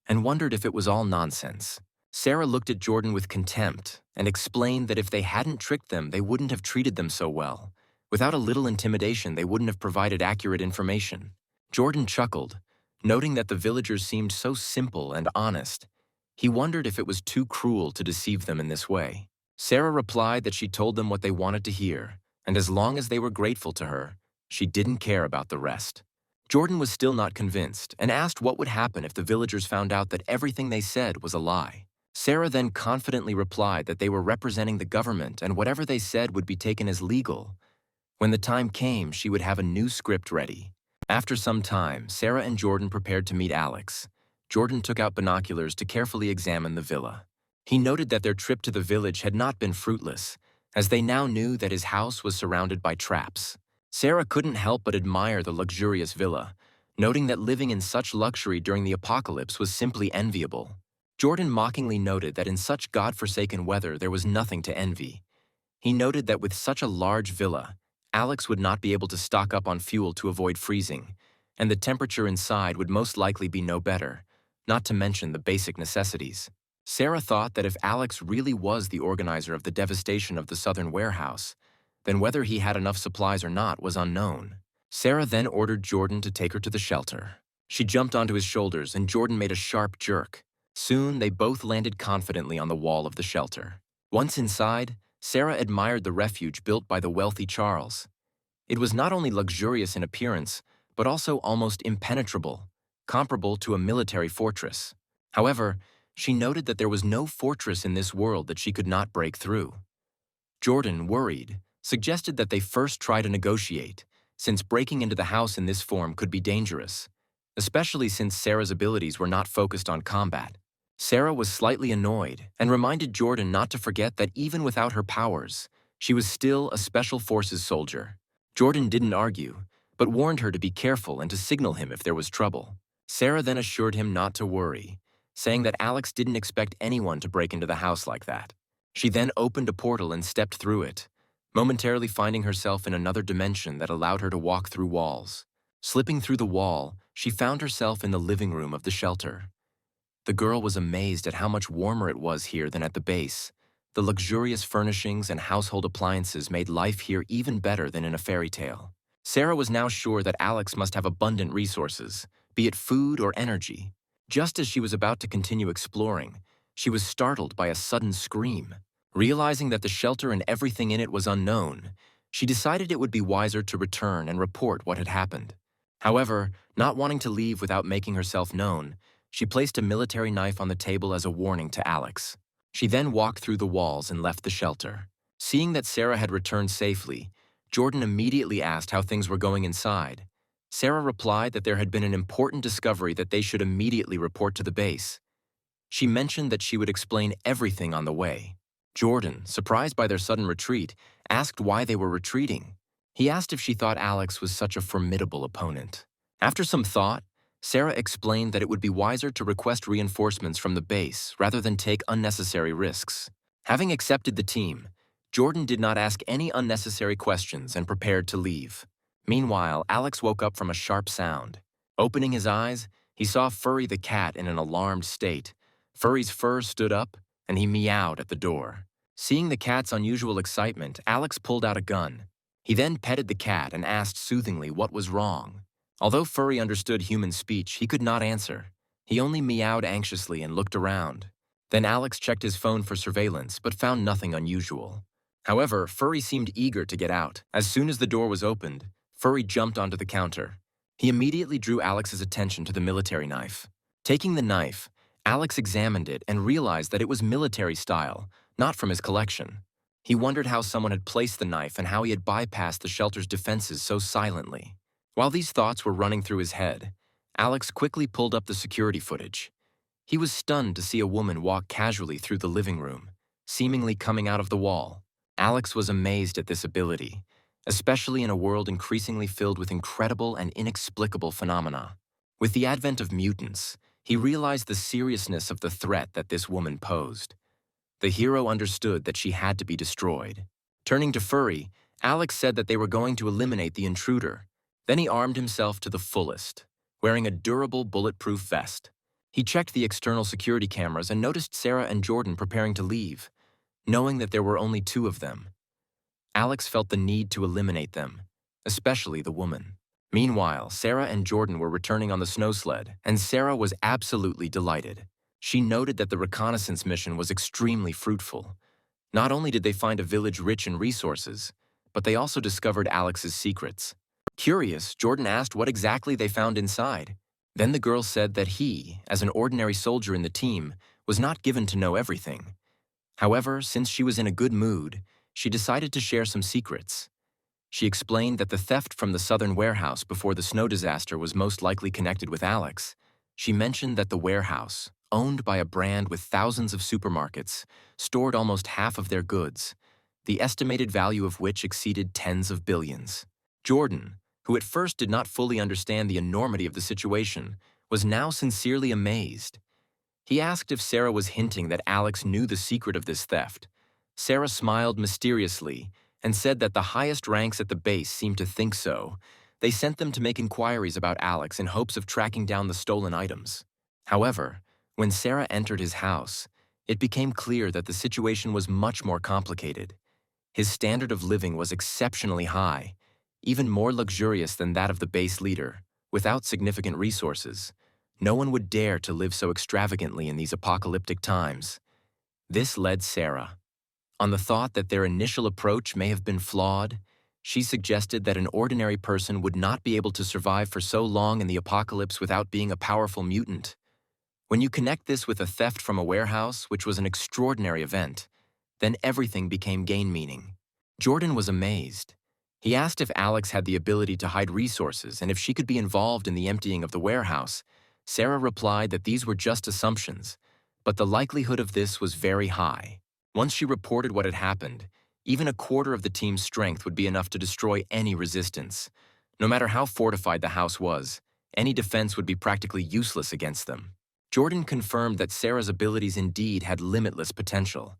and wondered if it was all nonsense. Sarah looked at Jordan with contempt and explained that if they hadn't tricked them, they wouldn't have treated them so well. Without a little intimidation, they wouldn't have provided accurate information. Jordan chuckled, noting that the villagers seemed so simple and honest. He wondered if it was too cruel to deceive them in this way. Sarah replied that she told them what they wanted to hear, and as long as they were grateful to her, she didn't care about the rest. Jordan was still not convinced and asked what would happen if the villagers found out that everything they said was a lie. Sarah then confidently replied that they were representing the government and whatever they said would be taken as legal. When the time came, she would have a new script ready. After some time, Sarah and Jordan prepared to meet Alex. Jordan took out binoculars to carefully examine the villa. He noted that their trip to the village had not been fruitless, as they now knew that his house was surrounded by traps. Sarah couldn't help but admire the luxurious villa, noting that living in such luxury during the apocalypse was simply enviable. Jordan mockingly noted that in such God-forsaken weather there was nothing to envy. He noted that with such a large villa, Alex would not be able to stock up on fuel to avoid freezing, and the temperature inside would most likely be no better, not to mention the basic necessities. Sarah thought that if Alex really was the organizer of the devastation of the southern warehouse, then whether he had enough supplies or not was unknown. Sarah then ordered Jordan to take her to the shelter. She jumped onto his shoulders and Jordan made a sharp jerk. Soon they both landed confidently on the wall of the shelter. Once inside, Sarah admired the refuge built by the wealthy Charles. It was not only luxurious in appearance, but also almost impenetrable, comparable to a military fortress. However, she noted that there was no fortress in this world that she could not break through. Jordan, worried, suggested that they first try to negotiate, since breaking into the house in this form could be dangerous, especially since Sarah's abilities were not focused on combat. Sarah was slightly annoyed and reminded Jordan not to forget that even without her powers, she was still a Special Forces soldier. Jordan didn't argue, but warned her to be careful and to signal him if there was trouble. Sarah then assured him not to worry, saying that Alex didn't expect anyone to break into the house like that. She then opened a portal and stepped through it, momentarily finding herself in another dimension that allowed her to walk through walls. Slipping through the wall, she found herself in the living room of the shelter. The girl was amazed at how much warmer it was here than at the base. The luxurious furnishings and household appliances made life here even better than in a fairy tale. Sarah was now sure that Alex must have abundant resources, be it food or energy. Just as she was about to continue exploring, she was startled by a sudden scream. Realizing that the shelter and everything in it was unknown, she decided it would be wiser to return and report what had happened. However, not wanting to leave without making herself known, she placed a military knife on the table as a warning to Alex. She then walked through the walls and left the shelter. Seeing that Sarah had returned safely, Jordan immediately asked how things were going inside. Sarah replied that there had been an important discovery that they should immediately report to the base. She mentioned that she would explain everything on the way. Jordan, surprised by their sudden retreat, asked why they were retreating. He asked if she thought Alex was such a formidable opponent. After some thought, Sarah explained that it would be wiser to request reinforcements from the base rather than take unnecessary risks. Having accepted the team, Jordan did not ask any unnecessary questions and prepared to leave. Meanwhile, Alex woke up from a sharp sound. Opening his eyes, he saw Furry the cat in an alarmed state. Furry's fur stood up, and he meowed at the door. Seeing the cat's unusual excitement, Alex pulled out a gun. He then petted the cat and asked soothingly what was wrong. Although Furry understood human speech, he could not answer. He only meowed anxiously and looked around. Then Alex checked his phone for surveillance, but found nothing unusual. However, Furry seemed eager to get out. As soon as the door was opened, Furry jumped onto the counter. He immediately drew Alex's attention to the military knife. Taking the knife, Alex examined it and realized that it was military style, not from his collection. He wondered how someone had placed the knife and how he had bypassed the shelter's defenses so silently. While these thoughts were running through his head, Alex quickly pulled up the security footage. He was stunned to see a woman walk casually through the living room, seemingly coming out of the wall. Alex was amazed at this ability, especially in a world increasingly filled with incredible and inexplicable phenomena. With the advent of mutants, he realized the seriousness of the threat that this woman posed. The hero understood that she had to be destroyed. Turning to Furry, Alex said that they were going to eliminate the intruder. Then he armed himself to the fullest, wearing a durable bulletproof vest. He checked the external security cameras and noticed Sarah and Jordan preparing to leave, knowing that there were only two of them. Alex felt the need to eliminate them, especially the woman. Meanwhile, Sarah and Jordan were returning on the snow sled, and Sarah was absolutely delighted. She noted that the reconnaissance mission was extremely fruitful. Not only did they find a village rich in resources, but they also discovered Alex's secrets. Curious, Jordan asked what exactly they found inside. Then the girl said that he, as an ordinary soldier in the team, was not given to know everything. However, since she was in a good mood, she decided to share some secrets. She explained that the theft from the southern warehouse before the snow disaster was most likely connected with Alex. She mentioned that the warehouse, owned by a brand with thousands of supermarkets, stored almost half of their goods, the estimated value of which exceeded tens of billions. Jordan, who at first did not fully understand the enormity of the situation, was now sincerely amazed. He asked if Sarah was hinting that Alex knew the secret of this theft. Sarah smiled mysteriously and said that the highest ranks at the base seemed to think so. They sent them to make inquiries about Alex in hopes of tracking down the stolen items. However, when Sarah entered his house, it became clear that the situation was much more complicated. His standard of living was exceptionally high, even more luxurious than that of the base leader, without significant resources. No one would dare to live so extravagantly in these apocalyptic times. This led Sarah. On the thought that their initial approach may have been flawed, she suggested that an ordinary person would not be able to survive for so long in the apocalypse without being a powerful mutant. When you connect this with a theft from a warehouse, which was an extraordinary event, then everything became gain-meaning. Jordan was amazed. He asked if Alex had the ability to hide resources and if she could be involved in the emptying of the warehouse. Sarah replied that these were just assumptions, but the likelihood of this was very high. Once she reported what had happened, even a quarter of the team's strength would be enough to destroy any resistance. No matter how fortified the house was, any defense would be practically useless against them. Jordan confirmed that Sarah's abilities indeed had limitless potential.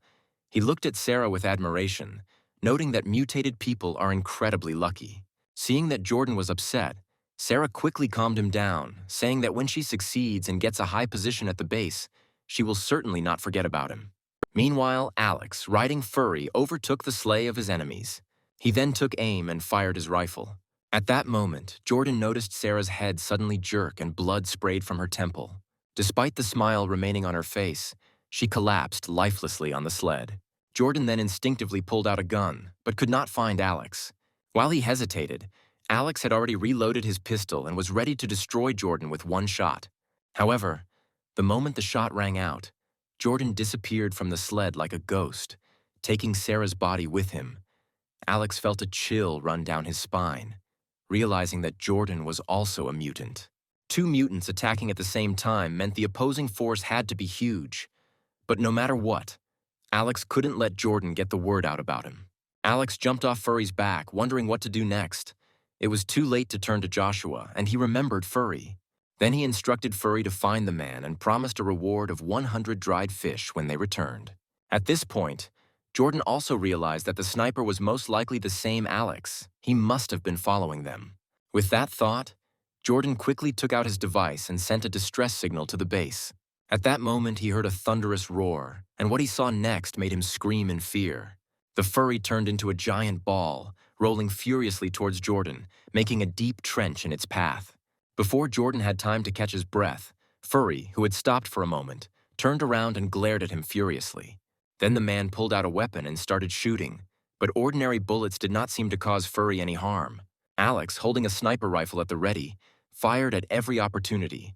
He looked at Sarah with admiration, noting that mutated people are incredibly lucky. Seeing that Jordan was upset, Sarah quickly calmed him down, saying that when she succeeds and gets a high position at the base, she will certainly not forget about him. Meanwhile, Alex, riding Furry, overtook the sleigh of his enemies. He then took aim and fired his rifle. At that moment, Jordan noticed Sarah's head suddenly jerk and blood sprayed from her temple. Despite the smile remaining on her face, she collapsed lifelessly on the sled. Jordan then instinctively pulled out a gun, but could not find Alex. While he hesitated, Alex had already reloaded his pistol and was ready to destroy Jordan with one shot. However, the moment the shot rang out, Jordan disappeared from the sled like a ghost, taking Sarah's body with him. Alex felt a chill run down his spine, realizing that Jordan was also a mutant. Two mutants attacking at the same time meant the opposing force had to be huge. But no matter what, Alex couldn't let Jordan get the word out about him. Alex jumped off Furry's back, wondering what to do next. It was too late to turn to Joshua, and he remembered Furry. Then he instructed Furry to find the man and promised a reward of 100 dried fish when they returned. At this point, Jordan also realized that the sniper was most likely the same Alex. He must have been following them. With that thought, Jordan quickly took out his device and sent a distress signal to the base. At that moment, he heard a thunderous roar, and what he saw next made him scream in fear. The Furry turned into a giant ball, rolling furiously towards Jordan, making a deep trench in its path. Before Jordan had time to catch his breath, Furry, who had stopped for a moment, turned around and glared at him furiously. Then the man pulled out a weapon and started shooting, but ordinary bullets did not seem to cause Furry any harm. Alex, holding a sniper rifle at the ready, fired at every opportunity.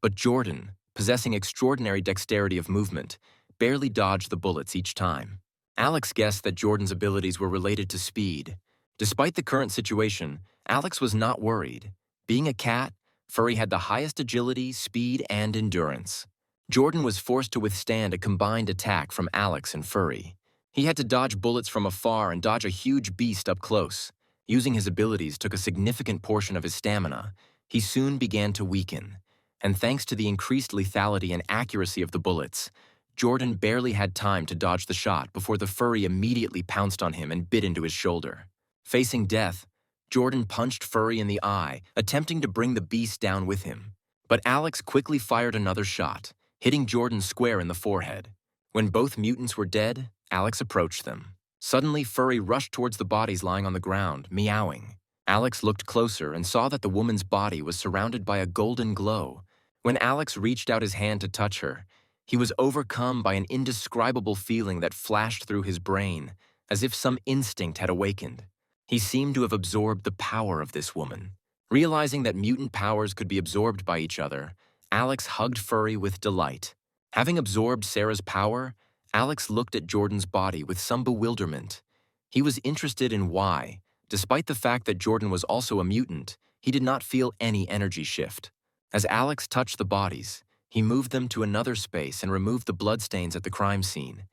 But Jordan, possessing extraordinary dexterity of movement, barely dodged the bullets each time. Alex guessed that Jordan's abilities were related to speed. Despite the current situation, Alex was not worried. Being a cat, Furry had the highest agility, speed, and endurance. Jordan was forced to withstand a combined attack from Alex and Furry. He had to dodge bullets from afar and dodge a huge beast up close. Using his abilities took a significant portion of his stamina. He soon began to weaken, and thanks to the increased lethality and accuracy of the bullets, Jordan barely had time to dodge the shot before the Furry immediately pounced on him and bit into his shoulder. Facing death, Jordan punched Furry in the eye, attempting to bring the beast down with him. But Alex quickly fired another shot, hitting Jordan square in the forehead. When both mutants were dead, Alex approached them. Suddenly, Furry rushed towards the bodies lying on the ground, meowing. Alex looked closer and saw that the woman's body was surrounded by a golden glow. When Alex reached out his hand to touch her, he was overcome by an indescribable feeling that flashed through his brain, as if some instinct had awakened. He seemed to have absorbed the power of this woman. Realizing that mutant powers could be absorbed by each other, Alex hugged Furry with delight. Having absorbed Sarah's power, Alex looked at Jordan's body with some bewilderment. He was interested in why, despite the fact that Jordan was also a mutant, he did not feel any energy shift. As Alex touched the bodies, he moved them to another space and removed the bloodstains at the crime scene.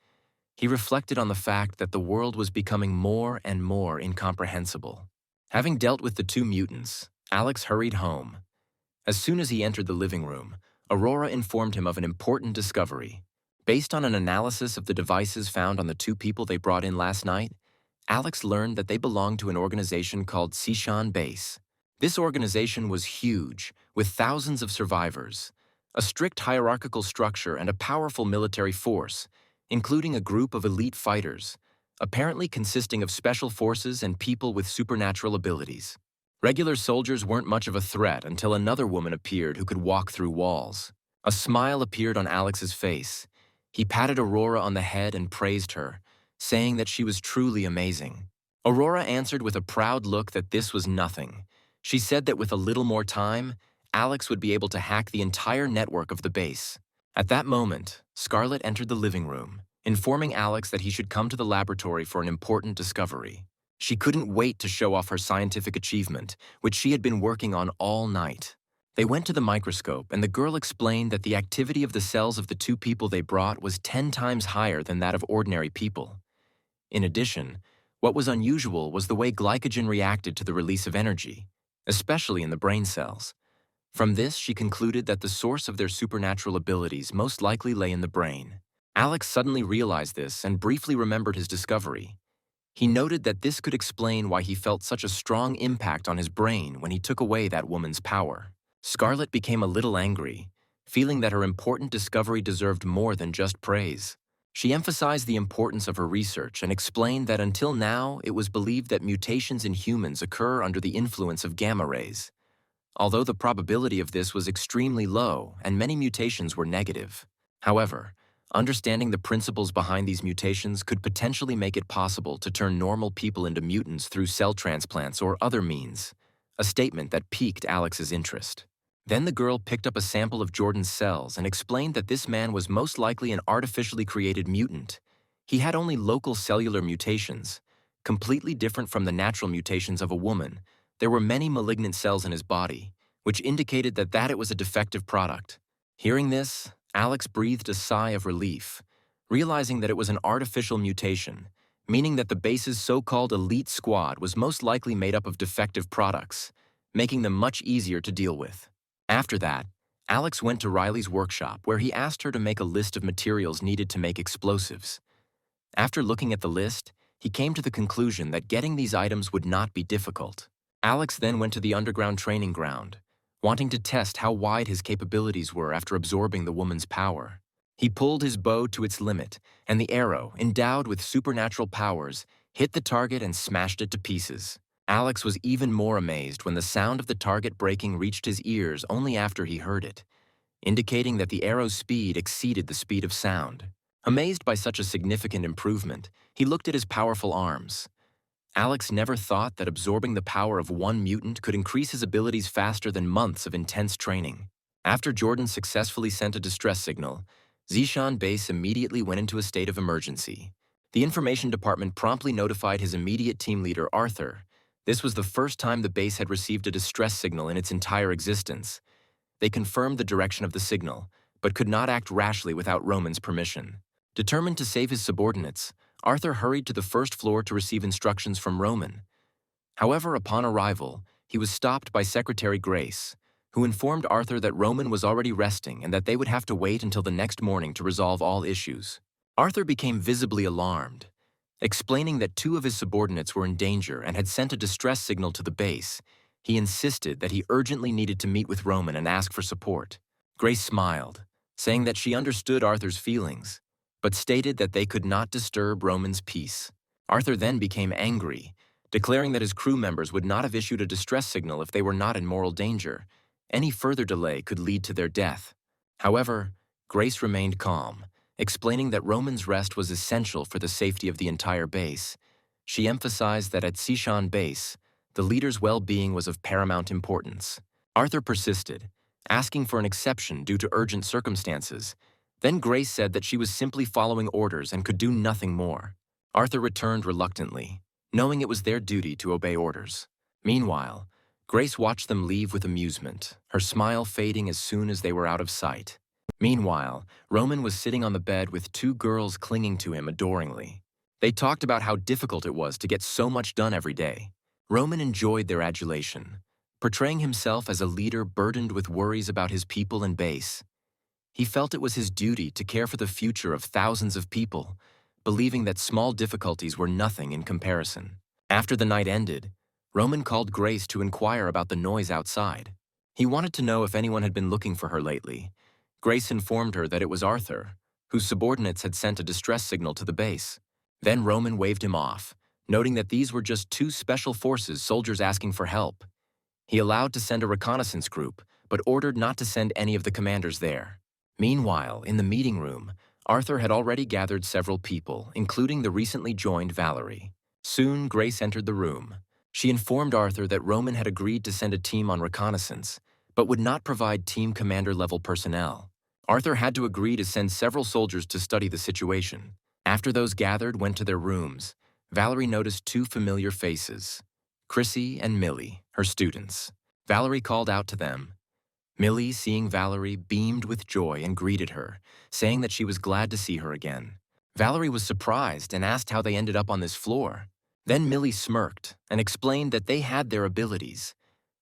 He reflected on the fact that the world was becoming more and more incomprehensible. Having dealt with the two mutants, Alex hurried home. As soon as he entered the living room, Aurora informed him of an important discovery. Based on an analysis of the devices found on the two people they brought in last night, Alex learned that they belonged to an organization called Sishan Base. This organization was huge, with thousands of survivors, a strict hierarchical structure and a powerful military force, including a group of elite fighters, apparently consisting of special forces and people with supernatural abilities. Regular soldiers weren't much of a threat until another woman appeared who could walk through walls. A smile appeared on Alex's face. He patted Aurora on the head and praised her, saying that she was truly amazing. Aurora answered with a proud look that this was nothing. She said that with a little more time, Alex would be able to hack the entire network of the base. At that moment, Scarlet entered the living room, informing Alex that he should come to the laboratory for an important discovery. She couldn't wait to show off her scientific achievement, which she had been working on all night. They went to the microscope, and the girl explained that the activity of the cells of the two people they brought was 10 times higher than that of ordinary people. In addition, what was unusual was the way glycogen reacted to the release of energy, especially in the brain cells. From this, she concluded that the source of their supernatural abilities most likely lay in the brain. Alex suddenly realized this and briefly remembered his discovery. He noted that this could explain why he felt such a strong impact on his brain when he took away that woman's power. Scarlet became a little angry, feeling that her important discovery deserved more than just praise. She emphasized the importance of her research and explained that until now it was believed that mutations in humans occur under the influence of gamma rays. Although the probability of this was extremely low and many mutations were negative. However, understanding the principles behind these mutations could potentially make it possible to turn normal people into mutants through cell transplants or other means, a statement that piqued Alex's interest. Then the girl picked up a sample of Jordan's cells and explained that this man was most likely an artificially created mutant. He had only local cellular mutations, completely different from the natural mutations of a woman. There were many malignant cells in his body, which indicated that it was a defective product. Hearing this, Alex breathed a sigh of relief, realizing that it was an artificial mutation, meaning that the base's so-called elite squad was most likely made up of defective products, making them much easier to deal with. After that, Alex went to Riley's workshop where he asked her to make a list of materials needed to make explosives. After looking at the list, he came to the conclusion that getting these items would not be difficult. Alex then went to the underground training ground, wanting to test how wide his capabilities were after absorbing the woman's power. He pulled his bow to its limit, and the arrow, endowed with supernatural powers, hit the target and smashed it to pieces. Alex was even more amazed when the sound of the target breaking reached his ears only after he heard it, indicating that the arrow's speed exceeded the speed of sound. Amazed by such a significant improvement, he looked at his powerful arms. Alex never thought that absorbing the power of one mutant could increase his abilities faster than months of intense training. After Jordan successfully sent a distress signal, Zishan Base immediately went into a state of emergency. The information department promptly notified his immediate team leader, Arthur. This was the first time the base had received a distress signal in its entire existence. They confirmed the direction of the signal, but could not act rashly without Roman's permission. Determined to save his subordinates, Arthur hurried to the first floor to receive instructions from Roman. However, upon arrival, he was stopped by Secretary Grace, who informed Arthur that Roman was already resting and that they would have to wait until the next morning to resolve all issues. Arthur became visibly alarmed. Explaining that two of his subordinates were in danger and had sent a distress signal to the base, he insisted that he urgently needed to meet with Roman and ask for support. Grace smiled, saying that she understood Arthur's feelings, but stated that they could not disturb Roman's peace. Arthur then became angry, declaring that his crew members would not have issued a distress signal if they were not in mortal danger. Any further delay could lead to their death. However, Grace remained calm, explaining that Roman's rest was essential for the safety of the entire base. She emphasized that at Sishan Base, the leader's well-being was of paramount importance. Arthur persisted, asking for an exception due to urgent circumstances. Then Grace said that she was simply following orders and could do nothing more. Arthur returned reluctantly, knowing it was their duty to obey orders. Meanwhile, Grace watched them leave with amusement, her smile fading as soon as they were out of sight. Meanwhile, Roman was sitting on the bed with two girls clinging to him adoringly. They talked about how difficult it was to get so much done every day. Roman enjoyed their adulation, portraying himself as a leader burdened with worries about his people and base. He felt it was his duty to care for the future of thousands of people, believing that small difficulties were nothing in comparison. After the night ended, Roman called Grace to inquire about the noise outside. He wanted to know if anyone had been looking for her lately. Grace informed her that it was Arthur, whose subordinates had sent a distress signal to the base. Then Roman waved him off, noting that these were just two special forces soldiers asking for help. He allowed to send a reconnaissance group, but ordered not to send any of the commanders there. Meanwhile, in the meeting room, Arthur had already gathered several people, including the recently joined Valerie. Soon, Grace entered the room. She informed Arthur that Roman had agreed to send a team on reconnaissance, but would not provide team commander-level personnel. Arthur had to agree to send several soldiers to study the situation. After those gathered went to their rooms, Valerie noticed two familiar faces, Chrissy and Millie, her students. Valerie called out to them. Millie, seeing Valerie, beamed with joy and greeted her, saying that she was glad to see her again. Valerie was surprised and asked how they ended up on this floor. Then Millie smirked and explained that they had their abilities.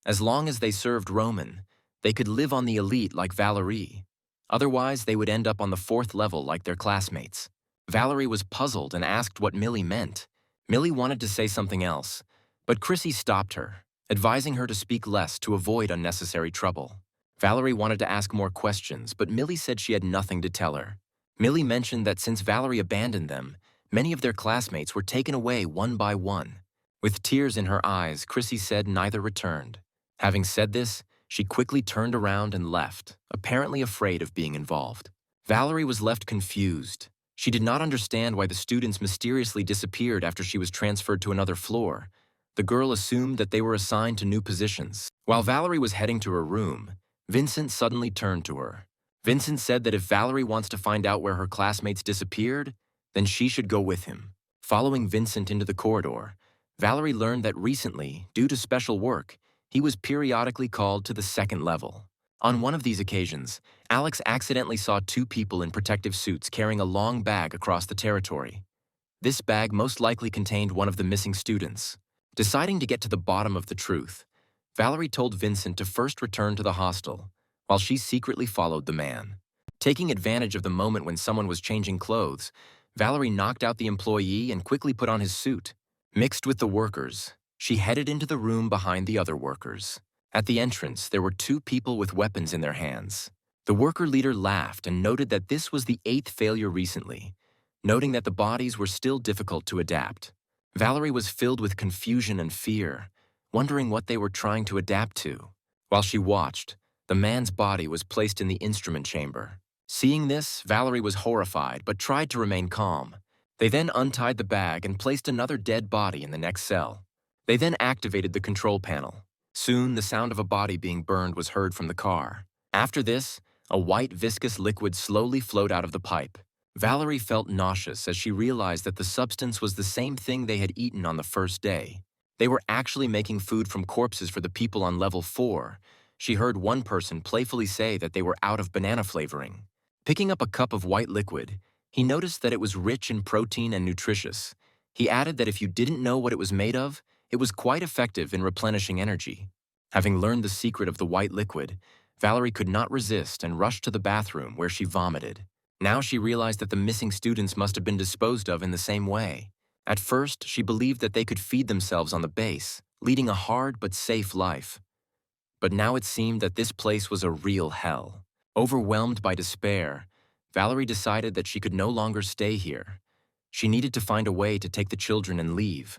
As long as they served Roman, they could live on the elite like Valerie. Otherwise, they would end up on the 4th level like their classmates. Valerie was puzzled and asked what Millie meant. Millie wanted to say something else, but Chrissy stopped her, advising her to speak less to avoid unnecessary trouble. Valerie wanted to ask more questions, but Millie said she had nothing to tell her. Millie mentioned that since Valerie abandoned them, many of their classmates were taken away one by one. With tears in her eyes, Chrissy said neither returned. Having said this, she quickly turned around and left, apparently afraid of being involved. Valerie was left confused. She did not understand why the students mysteriously disappeared after she was transferred to another floor. The girl assumed that they were assigned to new positions. While Valerie was heading to her room, Vincent suddenly turned to her. Vincent said that if Valerie wants to find out where her classmates disappeared, then she should go with him. Following Vincent into the corridor, Valerie learned that recently, due to special work, he was periodically called to the 2nd level. On one of these occasions, Alex accidentally saw two people in protective suits carrying a long bag across the territory. This bag most likely contained one of the missing students. Deciding to get to the bottom of the truth, Valerie told Vincent to first return to the hostel, while she secretly followed the man. Taking advantage of the moment when someone was changing clothes, Valerie knocked out the employee and quickly put on his suit. Mixed with the workers, she headed into the room behind the other workers. At the entrance, there were two people with weapons in their hands. The worker leader laughed and noted that this was the 8th failure recently, noting that the bodies were still difficult to adapt. Valerie was filled with confusion and fear, wondering what they were trying to adapt to. While she watched, the man's body was placed in the instrument chamber. Seeing this, Valerie was horrified but tried to remain calm. They then untied the bag and placed another dead body in the next cell. They then activated the control panel. Soon, the sound of a body being burned was heard from the car. After this, a white viscous liquid slowly flowed out of the pipe. Valerie felt nauseous as she realized that the substance was the same thing they had eaten on the first day. They were actually making food from corpses for the people on level 4. She heard one person playfully say that they were out of banana flavoring. Picking up a cup of white liquid, he noticed that it was rich in protein and nutritious. He added that if you didn't know what it was made of, it was quite effective in replenishing energy. Having learned the secret of the white liquid, Valerie could not resist and rushed to the bathroom where she vomited. Now she realized that the missing students must have been disposed of in the same way. At first, she believed that they could feed themselves on the base, leading a hard but safe life. But now it seemed that this place was a real hell. Overwhelmed by despair, Valerie decided that she could no longer stay here. She needed to find a way to take the children and leave.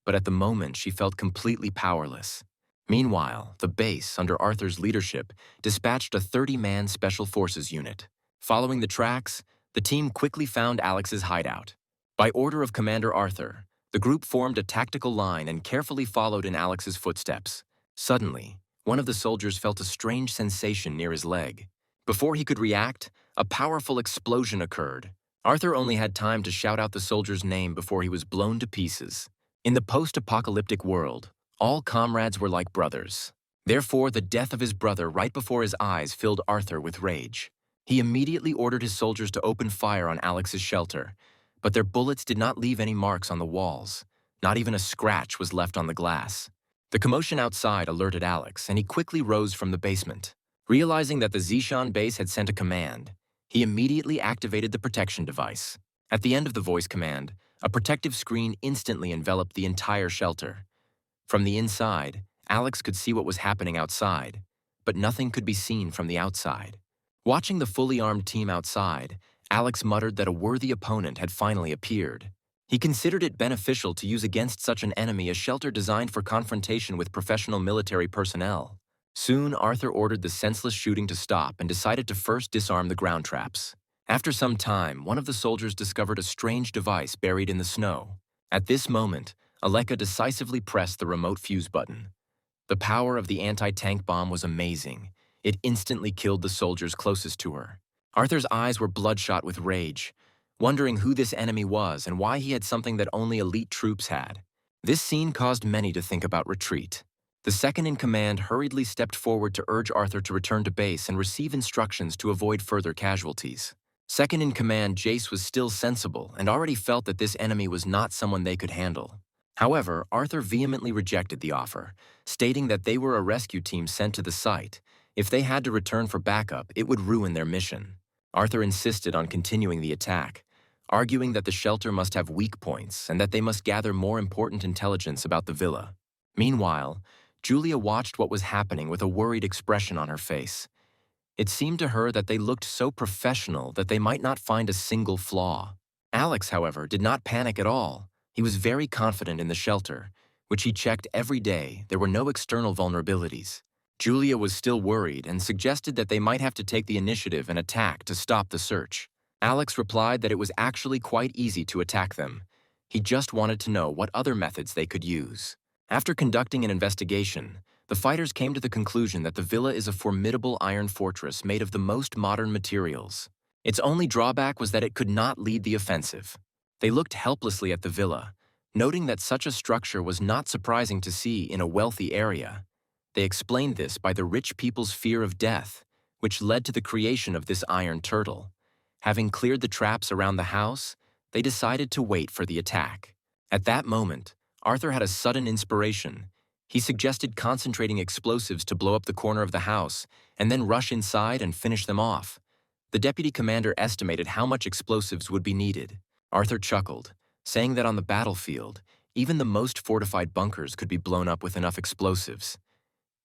But at the moment, she felt completely powerless. Meanwhile, the base, under Arthur's leadership, dispatched a 30-man Special Forces unit. Following the tracks, the team quickly found Alex's hideout. By order of Commander Arthur, the group formed a tactical line and carefully followed in Alex's footsteps. Suddenly, one of the soldiers felt a strange sensation near his leg. Before he could react, a powerful explosion occurred. Arthur only had time to shout out the soldier's name before he was blown to pieces. In the post-apocalyptic world, all comrades were like brothers. Therefore, the death of his brother right before his eyes filled Arthur with rage. He immediately ordered his soldiers to open fire on Alex's shelter, but their bullets did not leave any marks on the walls. Not even a scratch was left on the glass. The commotion outside alerted Alex, and he quickly rose from the basement. Realizing that the Zishan base had sent a command, he immediately activated the protection device. At the end of the voice command, a protective screen instantly enveloped the entire shelter. From the inside, Alex could see what was happening outside, but nothing could be seen from the outside. Watching the fully armed team outside, Alex muttered that a worthy opponent had finally appeared. He considered it beneficial to use against such an enemy a shelter designed for confrontation with professional military personnel. Soon, Arthur ordered the senseless shooting to stop and decided to first disarm the ground traps. After some time, one of the soldiers discovered a strange device buried in the snow. At this moment, Aleka decisively pressed the remote fuse button. The power of the anti-tank bomb was amazing. It instantly killed the soldiers closest to her. Arthur's eyes were bloodshot with rage, wondering who this enemy was and why he had something that only elite troops had. This scene caused many to think about retreat. The second-in-command hurriedly stepped forward to urge Arthur to return to base and receive instructions to avoid further casualties. Second-in-command Jace was still sensible and already felt that this enemy was not someone they could handle. However, Arthur vehemently rejected the offer, stating that they were a rescue team sent to the site. If they had to return for backup, it would ruin their mission. Arthur insisted on continuing the attack, arguing that the shelter must have weak points and that they must gather more important intelligence about the villa. Meanwhile, Julia watched what was happening with a worried expression on her face. It seemed to her that they looked so professional that they might not find a single flaw. Alex, however, did not panic at all. He was very confident in the shelter, which he checked every day. There were no external vulnerabilities. Julia was still worried and suggested that they might have to take the initiative and attack to stop the search. Alex replied that it was actually quite easy to attack them. He just wanted to know what other methods they could use. After conducting an investigation, the fighters came to the conclusion that the villa is a formidable iron fortress made of the most modern materials. Its only drawback was that it could not lead the offensive. They looked helplessly at the villa, noting that such a structure was not surprising to see in a wealthy area. They explained this by the rich people's fear of death, which led to the creation of this iron turtle. Having cleared the traps around the house, they decided to wait for the attack. At that moment, Arthur had a sudden inspiration. He suggested concentrating explosives to blow up the corner of the house and then rush inside and finish them off. The deputy commander estimated how much explosives would be needed. Arthur chuckled, saying that on the battlefield, even the most fortified bunkers could be blown up with enough explosives.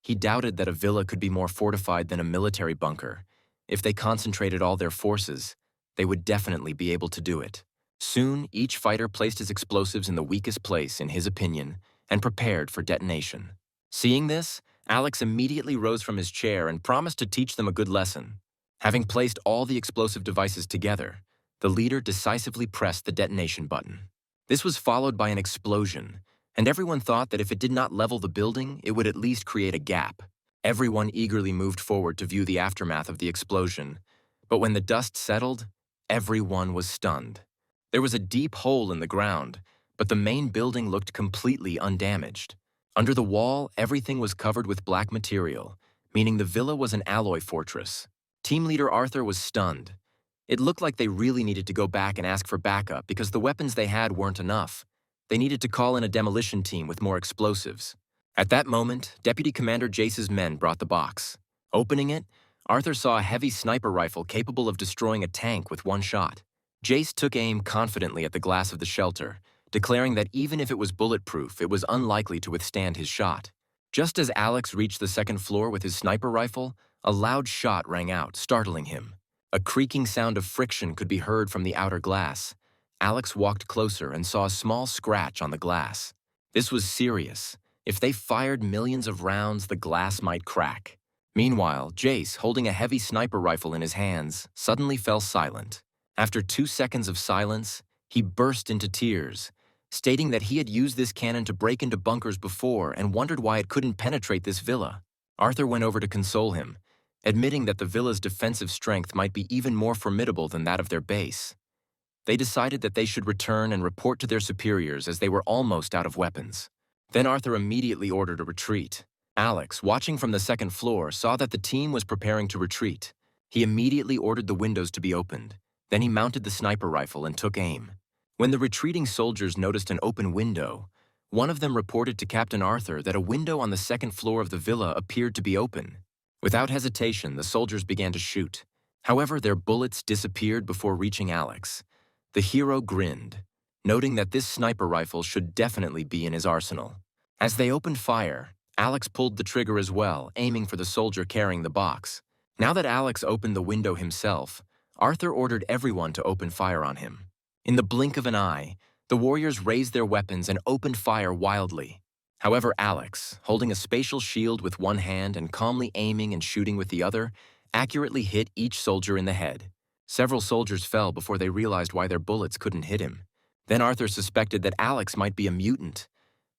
He doubted that a villa could be more fortified than a military bunker. If they concentrated all their forces, they would definitely be able to do it. Soon, each fighter placed his explosives in the weakest place, in his opinion, and prepared for detonation. Seeing this, Alex immediately rose from his chair and promised to teach them a good lesson. Having placed all the explosive devices together, the leader decisively pressed the detonation button. This was followed by an explosion, and everyone thought that if it did not level the building, it would at least create a gap. Everyone eagerly moved forward to view the aftermath of the explosion, but when the dust settled, everyone was stunned. There was a deep hole in the ground, but the main building looked completely undamaged. Under the wall, everything was covered with black material, meaning the villa was an alloy fortress. Team leader Arthur was stunned. It looked like they really needed to go back and ask for backup because the weapons they had weren't enough. They needed to call in a demolition team with more explosives. At that moment, Deputy Commander Jace's men brought the box. Opening it, Arthur saw a heavy sniper rifle capable of destroying a tank with one shot. Jace took aim confidently at the glass of the shelter, declaring that even if it was bulletproof, it was unlikely to withstand his shot. Just as Alex reached the second floor with his sniper rifle, a loud shot rang out, startling him. A creaking sound of friction could be heard from the outer glass. Alex walked closer and saw a small scratch on the glass. This was serious. If they fired millions of rounds, the glass might crack. Meanwhile, Jace, holding a heavy sniper rifle in his hands, suddenly fell silent. After 2 seconds of silence, he burst into tears, stating that he had used this cannon to break into bunkers before and wondered why it couldn't penetrate this villa. Arthur went over to console him, admitting that the villa's defensive strength might be even more formidable than that of their base. They decided that they should return and report to their superiors as they were almost out of weapons. Then Arthur immediately ordered a retreat. Alex, watching from the second floor, saw that the team was preparing to retreat. He immediately ordered the windows to be opened. Then he mounted the sniper rifle and took aim. When the retreating soldiers noticed an open window, one of them reported to Captain Arthur that a window on the second floor of the villa appeared to be open. Without hesitation, the soldiers began to shoot. However, their bullets disappeared before reaching Alex. The hero grinned, noting that this sniper rifle should definitely be in his arsenal. As they opened fire, Alex pulled the trigger as well, aiming for the soldier carrying the box. Now that Alex opened the window himself, Arthur ordered everyone to open fire on him. In the blink of an eye, the warriors raised their weapons and opened fire wildly. However, Alex, holding a spatial shield with one hand and calmly aiming and shooting with the other, accurately hit each soldier in the head. Several soldiers fell before they realized why their bullets couldn't hit him. Then Arthur suspected that Alex might be a mutant.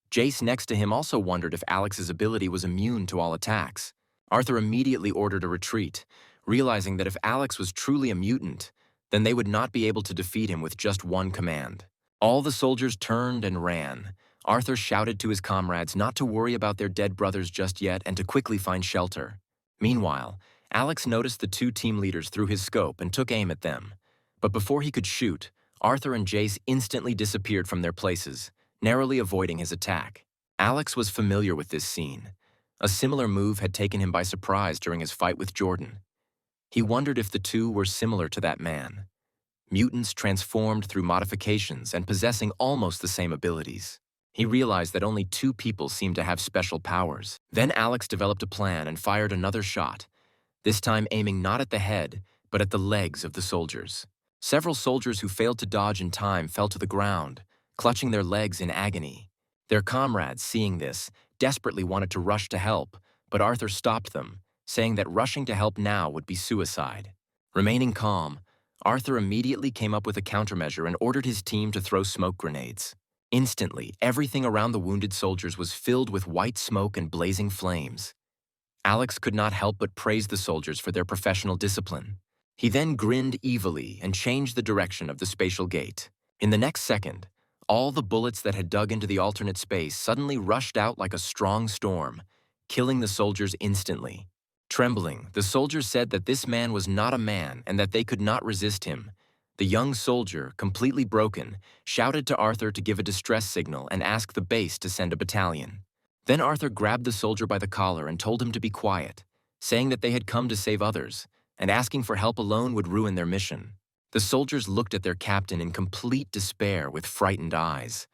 Jace next to him also wondered if Alex's ability was immune to all attacks. Arthur immediately ordered a retreat, realizing that if Alex was truly a mutant, then they would not be able to defeat him with just one command. All the soldiers turned and ran. Arthur shouted to his comrades not to worry about their dead brothers just yet and to quickly find shelter. Meanwhile, Alex noticed the 2 team leaders through his scope and took aim at them. But before he could shoot, Arthur and Jace instantly disappeared from their places, narrowly avoiding his attack. Alex was familiar with this scene. A similar move had taken him by surprise during his fight with Jordan. He wondered if the two were similar to that man. Mutants transformed through modifications and possessing almost the same abilities. He realized that only 2 people seemed to have special powers. Then Alex developed a plan and fired another shot, this time aiming not at the head, but at the legs of the soldiers. Several soldiers who failed to dodge in time fell to the ground, clutching their legs in agony. Their comrades, seeing this, desperately wanted to rush to help, but Arthur stopped them, saying that rushing to help now would be suicide. Remaining calm, Arthur immediately came up with a countermeasure and ordered his team to throw smoke grenades. Instantly, everything around the wounded soldiers was filled with white smoke and blazing flames. Alex could not help but praise the soldiers for their professional discipline. He then grinned evilly and changed the direction of the spatial gate. In the next second, all the bullets that had dug into the alternate space suddenly rushed out like a strong storm, killing the soldiers instantly. Trembling, the soldiers said that this man was not a man and that they could not resist him. The young soldier, completely broken, shouted to Arthur to give a distress signal and ask the base to send a battalion. Then Arthur grabbed the soldier by the collar and told him to be quiet, saying that they had come to save others, and asking for help alone would ruin their mission. The soldiers looked at their captain in complete despair with frightened eyes.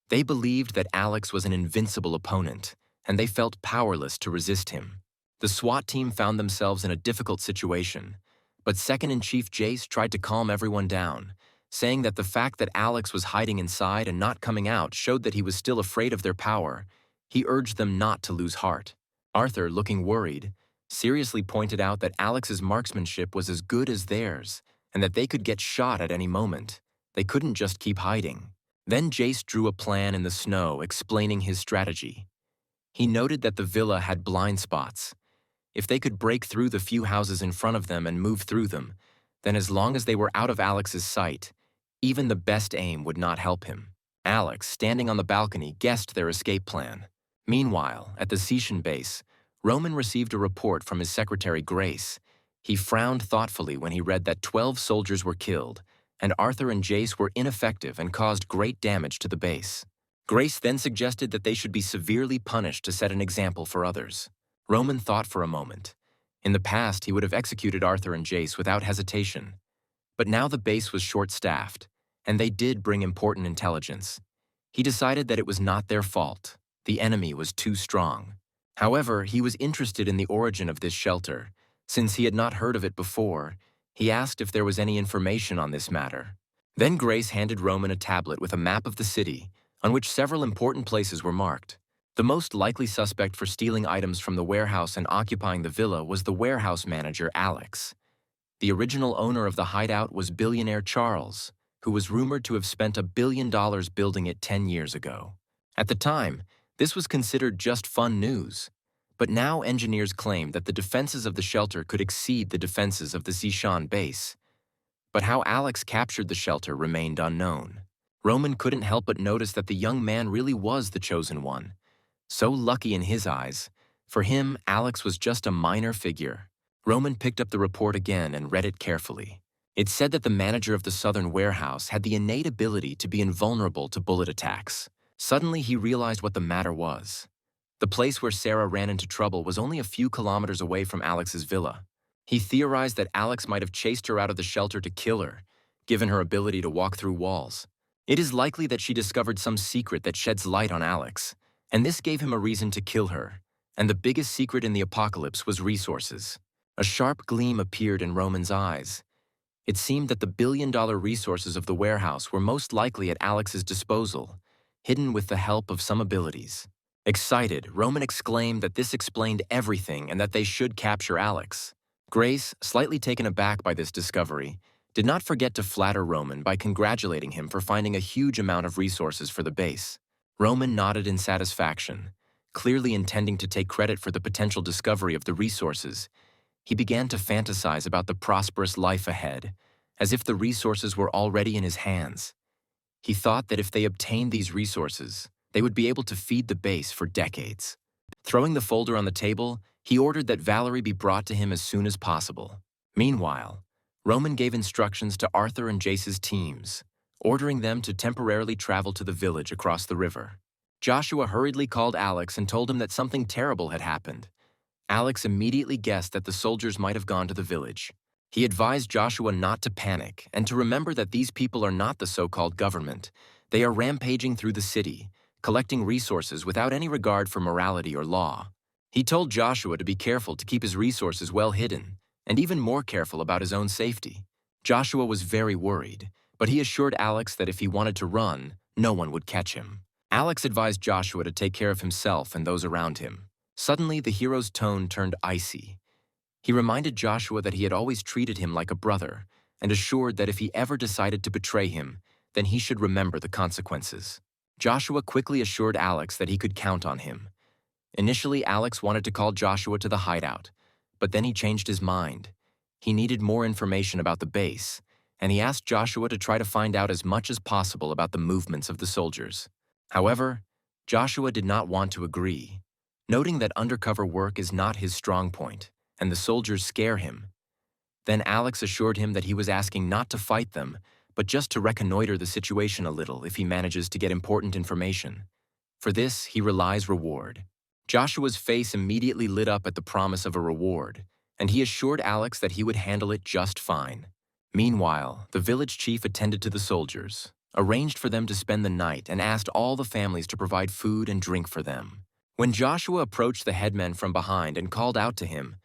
They believed that Alex was an invincible opponent, and they felt powerless to resist him. The SWAT team found themselves in a difficult situation, but Second-in-Chief Jace tried to calm everyone down, saying that the fact that Alex was hiding inside and not coming out showed that he was still afraid of their power. He urged them not to lose heart. Arthur, looking worried, seriously pointed out that Alex's marksmanship was as good as theirs, and that they could get shot at any moment. They couldn't just keep hiding. Then Jace drew a plan in the snow, explaining his strategy. He noted that the villa had blind spots. If they could break through the few houses in front of them and move through them, then as long as they were out of Alex's sight, even the best aim would not help him. Alex, standing on the balcony, guessed their escape plan. Meanwhile, at the Setian base, Roman received a report from his secretary Grace. He frowned thoughtfully when he read that 12 soldiers were killed, and Arthur and Jace were ineffective and caused great damage to the base. Grace then suggested that they should be severely punished to set an example for others. Roman thought for a moment. In the past, he would have executed Arthur and Jace without hesitation. But now the base was short-staffed, and they did bring important intelligence. He decided that it was not their fault. The enemy was too strong. However, he was interested in the origin of this shelter. Since he had not heard of it before, he asked if there was any information on this matter. Then Grace handed Roman a tablet with a map of the city, on which several important places were marked. The most likely suspect for stealing items from the warehouse and occupying the villa was the warehouse manager, Alex. The original owner of the hideout was billionaire Charles, who was rumored to have spent $1 billion building it 10 years ago. At the time, this was considered just fun news. But now engineers claimed that the defenses of the shelter could exceed the defenses of the Zishan base. But how Alex captured the shelter remained unknown. Roman couldn't help but notice that the young man really was the chosen one. So lucky in his eyes. For him, Alex was just a minor figure. Roman picked up the report again and read it carefully. It said that the manager of the southern warehouse had the innate ability to be invulnerable to bullet attacks. Suddenly, he realized what the matter was. The place where Sarah ran into trouble was only a few kilometers away from Alex's villa. He theorized that Alex might have chased her out of the shelter to kill her, given her ability to walk through walls. It is likely that she discovered some secret that sheds light on Alex, and this gave him a reason to kill her. And the biggest secret in the apocalypse was resources. A sharp gleam appeared in Roman's eyes. It seemed that the billion-dollar resources of the warehouse were most likely at Alex's disposal, hidden with the help of some abilities. Excited, Roman exclaimed that this explained everything and that they should capture Alex. Grace, slightly taken aback by this discovery, did not forget to flatter Roman by congratulating him for finding a huge amount of resources for the base. Roman nodded in satisfaction, clearly intending to take credit for the potential discovery of the resources. He began to fantasize about the prosperous life ahead, as if the resources were already in his hands. He thought that if they obtained these resources, they would be able to feed the base for decades. Throwing the folder on the table, he ordered that Valerie be brought to him as soon as possible. Meanwhile, Roman gave instructions to Arthur and Jace's teams, ordering them to temporarily travel to the village across the river. Joshua hurriedly called Alex and told him that something terrible had happened. Alex immediately guessed that the soldiers might have gone to the village. He advised Joshua not to panic and to remember that these people are not the so-called government. They are rampaging through the city, collecting resources without any regard for morality or law. He told Joshua to be careful to keep his resources well hidden, and even more careful about his own safety. Joshua was very worried, but he assured Alex that if he wanted to run, no one would catch him. Alex advised Joshua to take care of himself and those around him. Suddenly, the hero's tone turned icy. He reminded Joshua that he had always treated him like a brother, and assured that if he ever decided to betray him, then he should remember the consequences. Joshua quickly assured Alex that he could count on him. Initially, Alex wanted to call Joshua to the hideout, but then he changed his mind. He needed more information about the base, and he asked Joshua to try to find out as much as possible about the movements of the soldiers. However, Joshua did not want to agree, noting that undercover work is not his strong point, and the soldiers scare him. Then Alex assured him that he was asking not to fight them, but just to reconnoiter the situation a little if he manages to get important information. For this, he relies reward. Joshua's face immediately lit up at the promise of a reward, and he assured Alex that he would handle it just fine. Meanwhile, the village chief attended to the soldiers, arranged for them to spend the night, and asked all the families to provide food and drink for them. When Joshua approached the headman from behind and called out to him,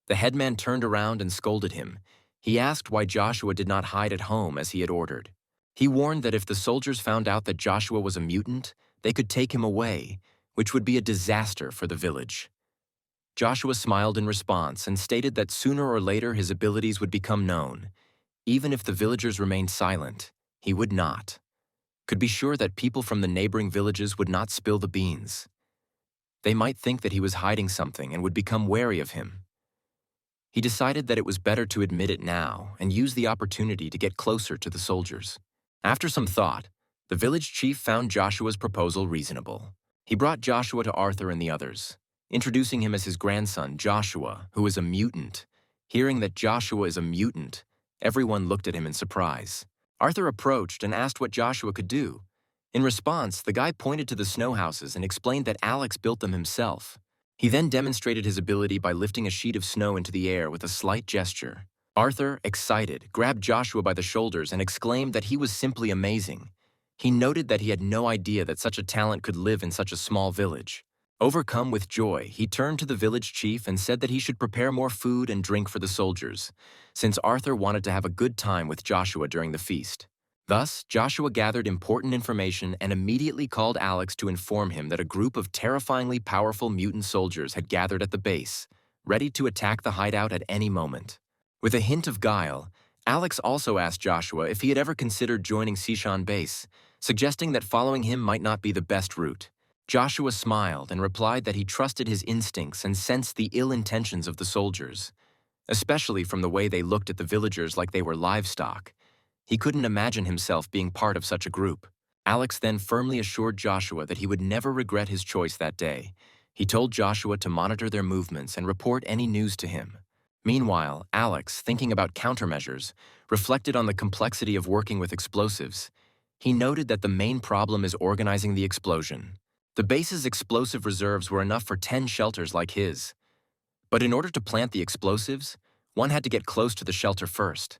the headman turned around and scolded him. He asked why Joshua did not hide at home as he had ordered. He warned that if the soldiers found out that Joshua was a mutant, they could take him away, which would be a disaster for the village. Joshua smiled in response and stated that sooner or later his abilities would become known. Even if the villagers remained silent, he would not. Could be sure that people from the neighboring villages would not spill the beans. They might think that he was hiding something and would become wary of him. He decided that it was better to admit it now and use the opportunity to get closer to the soldiers. After some thought, the village chief found Joshua's proposal reasonable. He brought Joshua to Arthur and the others, introducing him as his grandson, Joshua, who is a mutant. Hearing that Joshua is a mutant, everyone looked at him in surprise. Arthur approached and asked what Joshua could do. In response, the guy pointed to the snow houses and explained that Alex built them himself. He then demonstrated his ability by lifting a sheet of snow into the air with a slight gesture. Arthur, excited, grabbed Joshua by the shoulders and exclaimed that he was simply amazing. He noted that he had no idea that such a talent could live in such a small village. Overcome with joy, he turned to the village chief and said that he should prepare more food and drink for the soldiers, since Arthur wanted to have a good time with Joshua during the feast. Thus, Joshua gathered important information and immediately called Alex to inform him that a group of terrifyingly powerful mutant soldiers had gathered at the base, ready to attack the hideout at any moment. With a hint of guile, Alex also asked Joshua if he had ever considered joining Sishan base, suggesting that following him might not be the best route. Joshua smiled and replied that he trusted his instincts and sensed the ill intentions of the soldiers, especially from the way they looked at the villagers like they were livestock. He couldn't imagine himself being part of such a group. Alex then firmly assured Joshua that he would never regret his choice that day. He told Joshua to monitor their movements and report any news to him. Meanwhile, Alex, thinking about countermeasures, reflected on the complexity of working with explosives. He noted that the main problem is organizing the explosion. The base's explosive reserves were enough for 10 shelters like his. But in order to plant the explosives, one had to get close to the shelter first.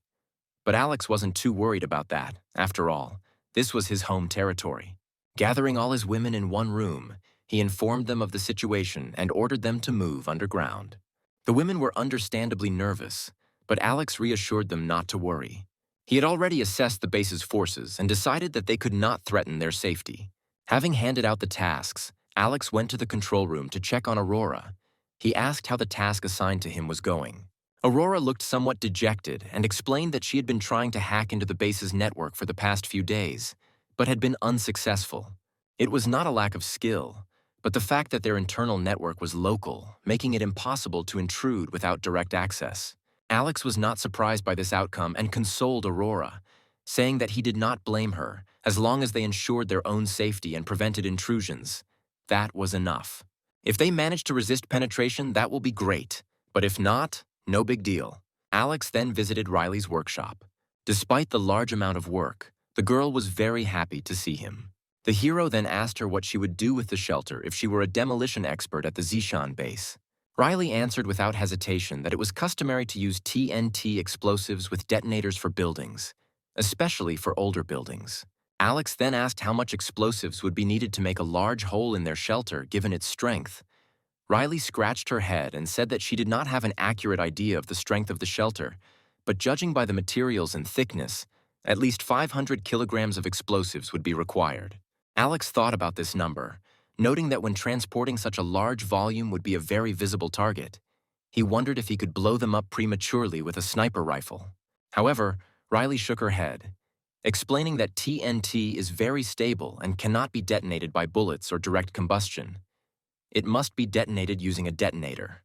But Alex wasn't too worried about that. After all, this was his home territory. Gathering all his women in one room, he informed them of the situation and ordered them to move underground. The women were understandably nervous, but Alex reassured them not to worry. He had already assessed the base's forces and decided that they could not threaten their safety. Having handed out the tasks, Alex went to the control room to check on Aurora. He asked how the task assigned to him was going. Aurora looked somewhat dejected and explained that she had been trying to hack into the base's network for the past few days, but had been unsuccessful. It was not a lack of skill, but the fact that their internal network was local, making it impossible to intrude without direct access. Alex was not surprised by this outcome and consoled Aurora, saying that he did not blame her as long as they ensured their own safety and prevented intrusions. That was enough. If they manage to resist penetration, that will be great, but if not, no big deal. Alex then visited Riley's workshop. Despite the large amount of work, the girl was very happy to see him. The hero then asked her what she would do with the shelter if she were a demolition expert at the Zishan base. Riley answered without hesitation that it was customary to use TNT explosives with detonators for buildings, especially for older buildings. Alex then asked how much explosives would be needed to make a large hole in their shelter given its strength. Riley scratched her head and said that she did not have an accurate idea of the strength of the shelter, but judging by the materials and thickness, at least 500 kilograms of explosives would be required. Alex thought about this number, noting that when transporting such a large volume would be a very visible target. He wondered if he could blow them up prematurely with a sniper rifle. However, Riley shook her head, explaining that TNT is very stable and cannot be detonated by bullets or direct combustion. It must be detonated using a detonator.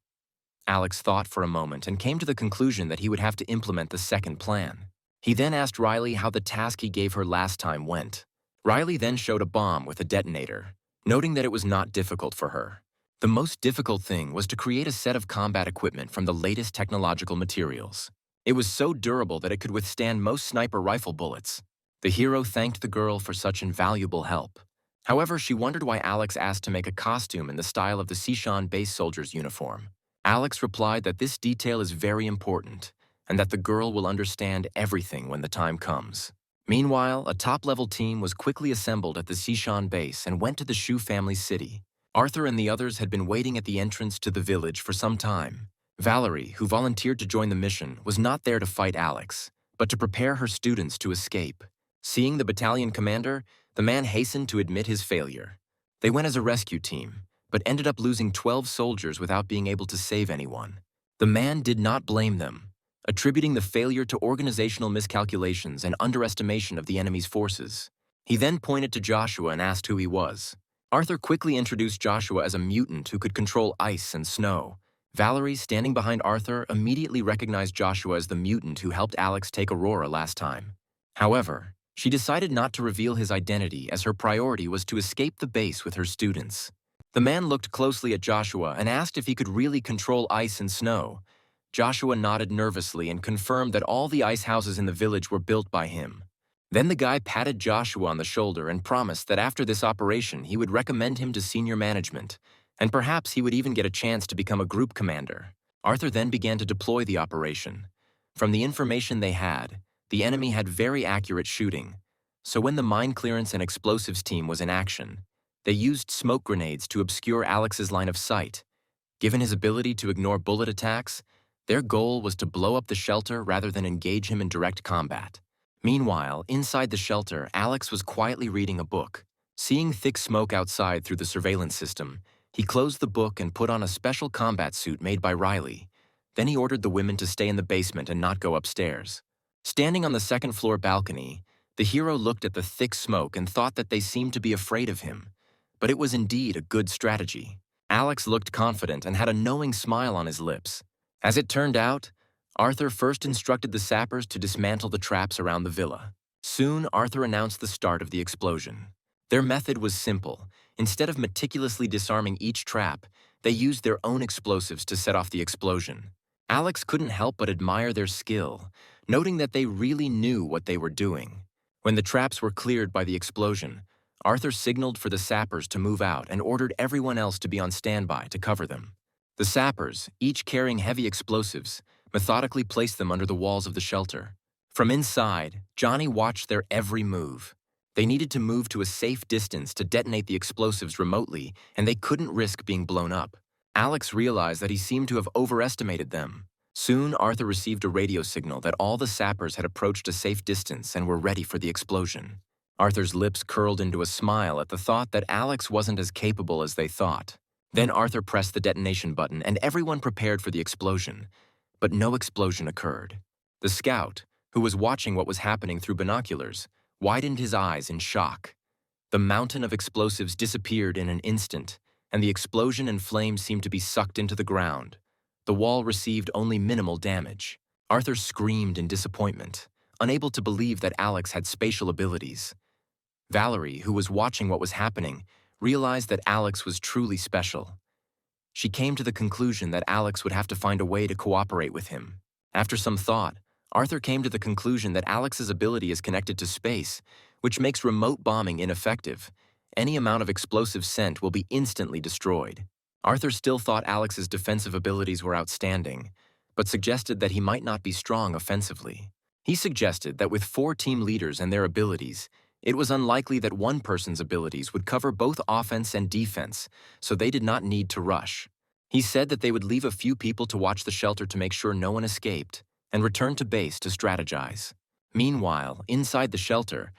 Alex thought for a moment and came to the conclusion that he would have to implement the second plan. He then asked Riley how the task he gave her last time went. Riley then showed a bomb with a detonator, noting that it was not difficult for her. The most difficult thing was to create a set of combat equipment from the latest technological materials. It was so durable that it could withstand most sniper rifle bullets. The hero thanked the girl for such invaluable help. However, she wondered why Alex asked to make a costume in the style of the Sishan base soldier's uniform. Alex replied that this detail is very important, and that the girl will understand everything when the time comes. Meanwhile, a top-level team was quickly assembled at the Sishan base and went to the Shu family's city. Arthur and the others had been waiting at the entrance to the village for some time. Valerie, who volunteered to join the mission, was not there to fight Alex, but to prepare her students to escape. Seeing the battalion commander, the man hastened to admit his failure. They went as a rescue team, but ended up losing 12 soldiers without being able to save anyone. The man did not blame them, attributing the failure to organizational miscalculations and underestimation of the enemy's forces. He then pointed to Joshua and asked who he was. Arthur quickly introduced Joshua as a mutant who could control ice and snow. Valerie, standing behind Arthur, immediately recognized Joshua as the mutant who helped Alex take Aurora last time. However, she decided not to reveal his identity as her priority was to escape the base with her students. The man looked closely at Joshua and asked if he could really control ice and snow. Joshua nodded nervously and confirmed that all the ice houses in the village were built by him. Then the guy patted Joshua on the shoulder and promised that after this operation he would recommend him to senior management, and perhaps he would even get a chance to become a group commander. Arthur then began to deploy the operation. From the information they had, the enemy had very accurate shooting, So when the mine clearance and explosives team was in action, they used smoke grenades to obscure Alex's line of sight. Given his ability to ignore bullet attacks, their goal was to blow up the shelter rather than engage him in direct combat. Meanwhile, inside the shelter, Alex was quietly reading a book. Seeing thick smoke outside through the surveillance system, he closed the book and put on a special combat suit made by Riley. Then he ordered the women to stay in the basement and not go upstairs. Standing on the second-floor balcony, the hero looked at the thick smoke and thought that they seemed to be afraid of him. But it was indeed a good strategy. Alex looked confident and had a knowing smile on his lips. As it turned out, Arthur first instructed the sappers to dismantle the traps around the villa. Soon, Arthur announced the start of the explosion. Their method was simple. Instead of meticulously disarming each trap, they used their own explosives to set off the explosion. Alex couldn't help but admire their skill, noting that they really knew what they were doing. When the traps were cleared by the explosion, Arthur signaled for the sappers to move out and ordered everyone else to be on standby to cover them. The sappers, each carrying heavy explosives, methodically placed them under the walls of the shelter. From inside, Johnny watched their every move. They needed to move to a safe distance to detonate the explosives remotely, and they couldn't risk being blown up. Alex realized that he seemed to have overestimated them. Soon, Arthur received a radio signal that all the sappers had approached a safe distance and were ready for the explosion. Arthur's lips curled into a smile at the thought that Alex wasn't as capable as they thought. Then Arthur pressed the detonation button and everyone prepared for the explosion. But no explosion occurred. The scout, who was watching what was happening through binoculars, widened his eyes in shock. The mountain of explosives disappeared in an instant, and the explosion and flames seemed to be sucked into the ground. The wall received only minimal damage. Arthur screamed in disappointment, unable to believe that Alex had spatial abilities. Valerie, who was watching what was happening, realized that Alex was truly special. She came to the conclusion that Alex would have to find a way to cooperate with him. After some thought, Arthur came to the conclusion that Alex's ability is connected to space, which makes remote bombing ineffective. Any amount of explosives sent will be instantly destroyed. Arthur still thought Alex's defensive abilities were outstanding, but suggested that he might not be strong offensively. He suggested that with 4 team leaders and their abilities, it was unlikely that one person's abilities would cover both offense and defense, so they did not need to rush. He said that they would leave a few people to watch the shelter to make sure no one escaped, and return to base to strategize. Meanwhile, inside the shelter,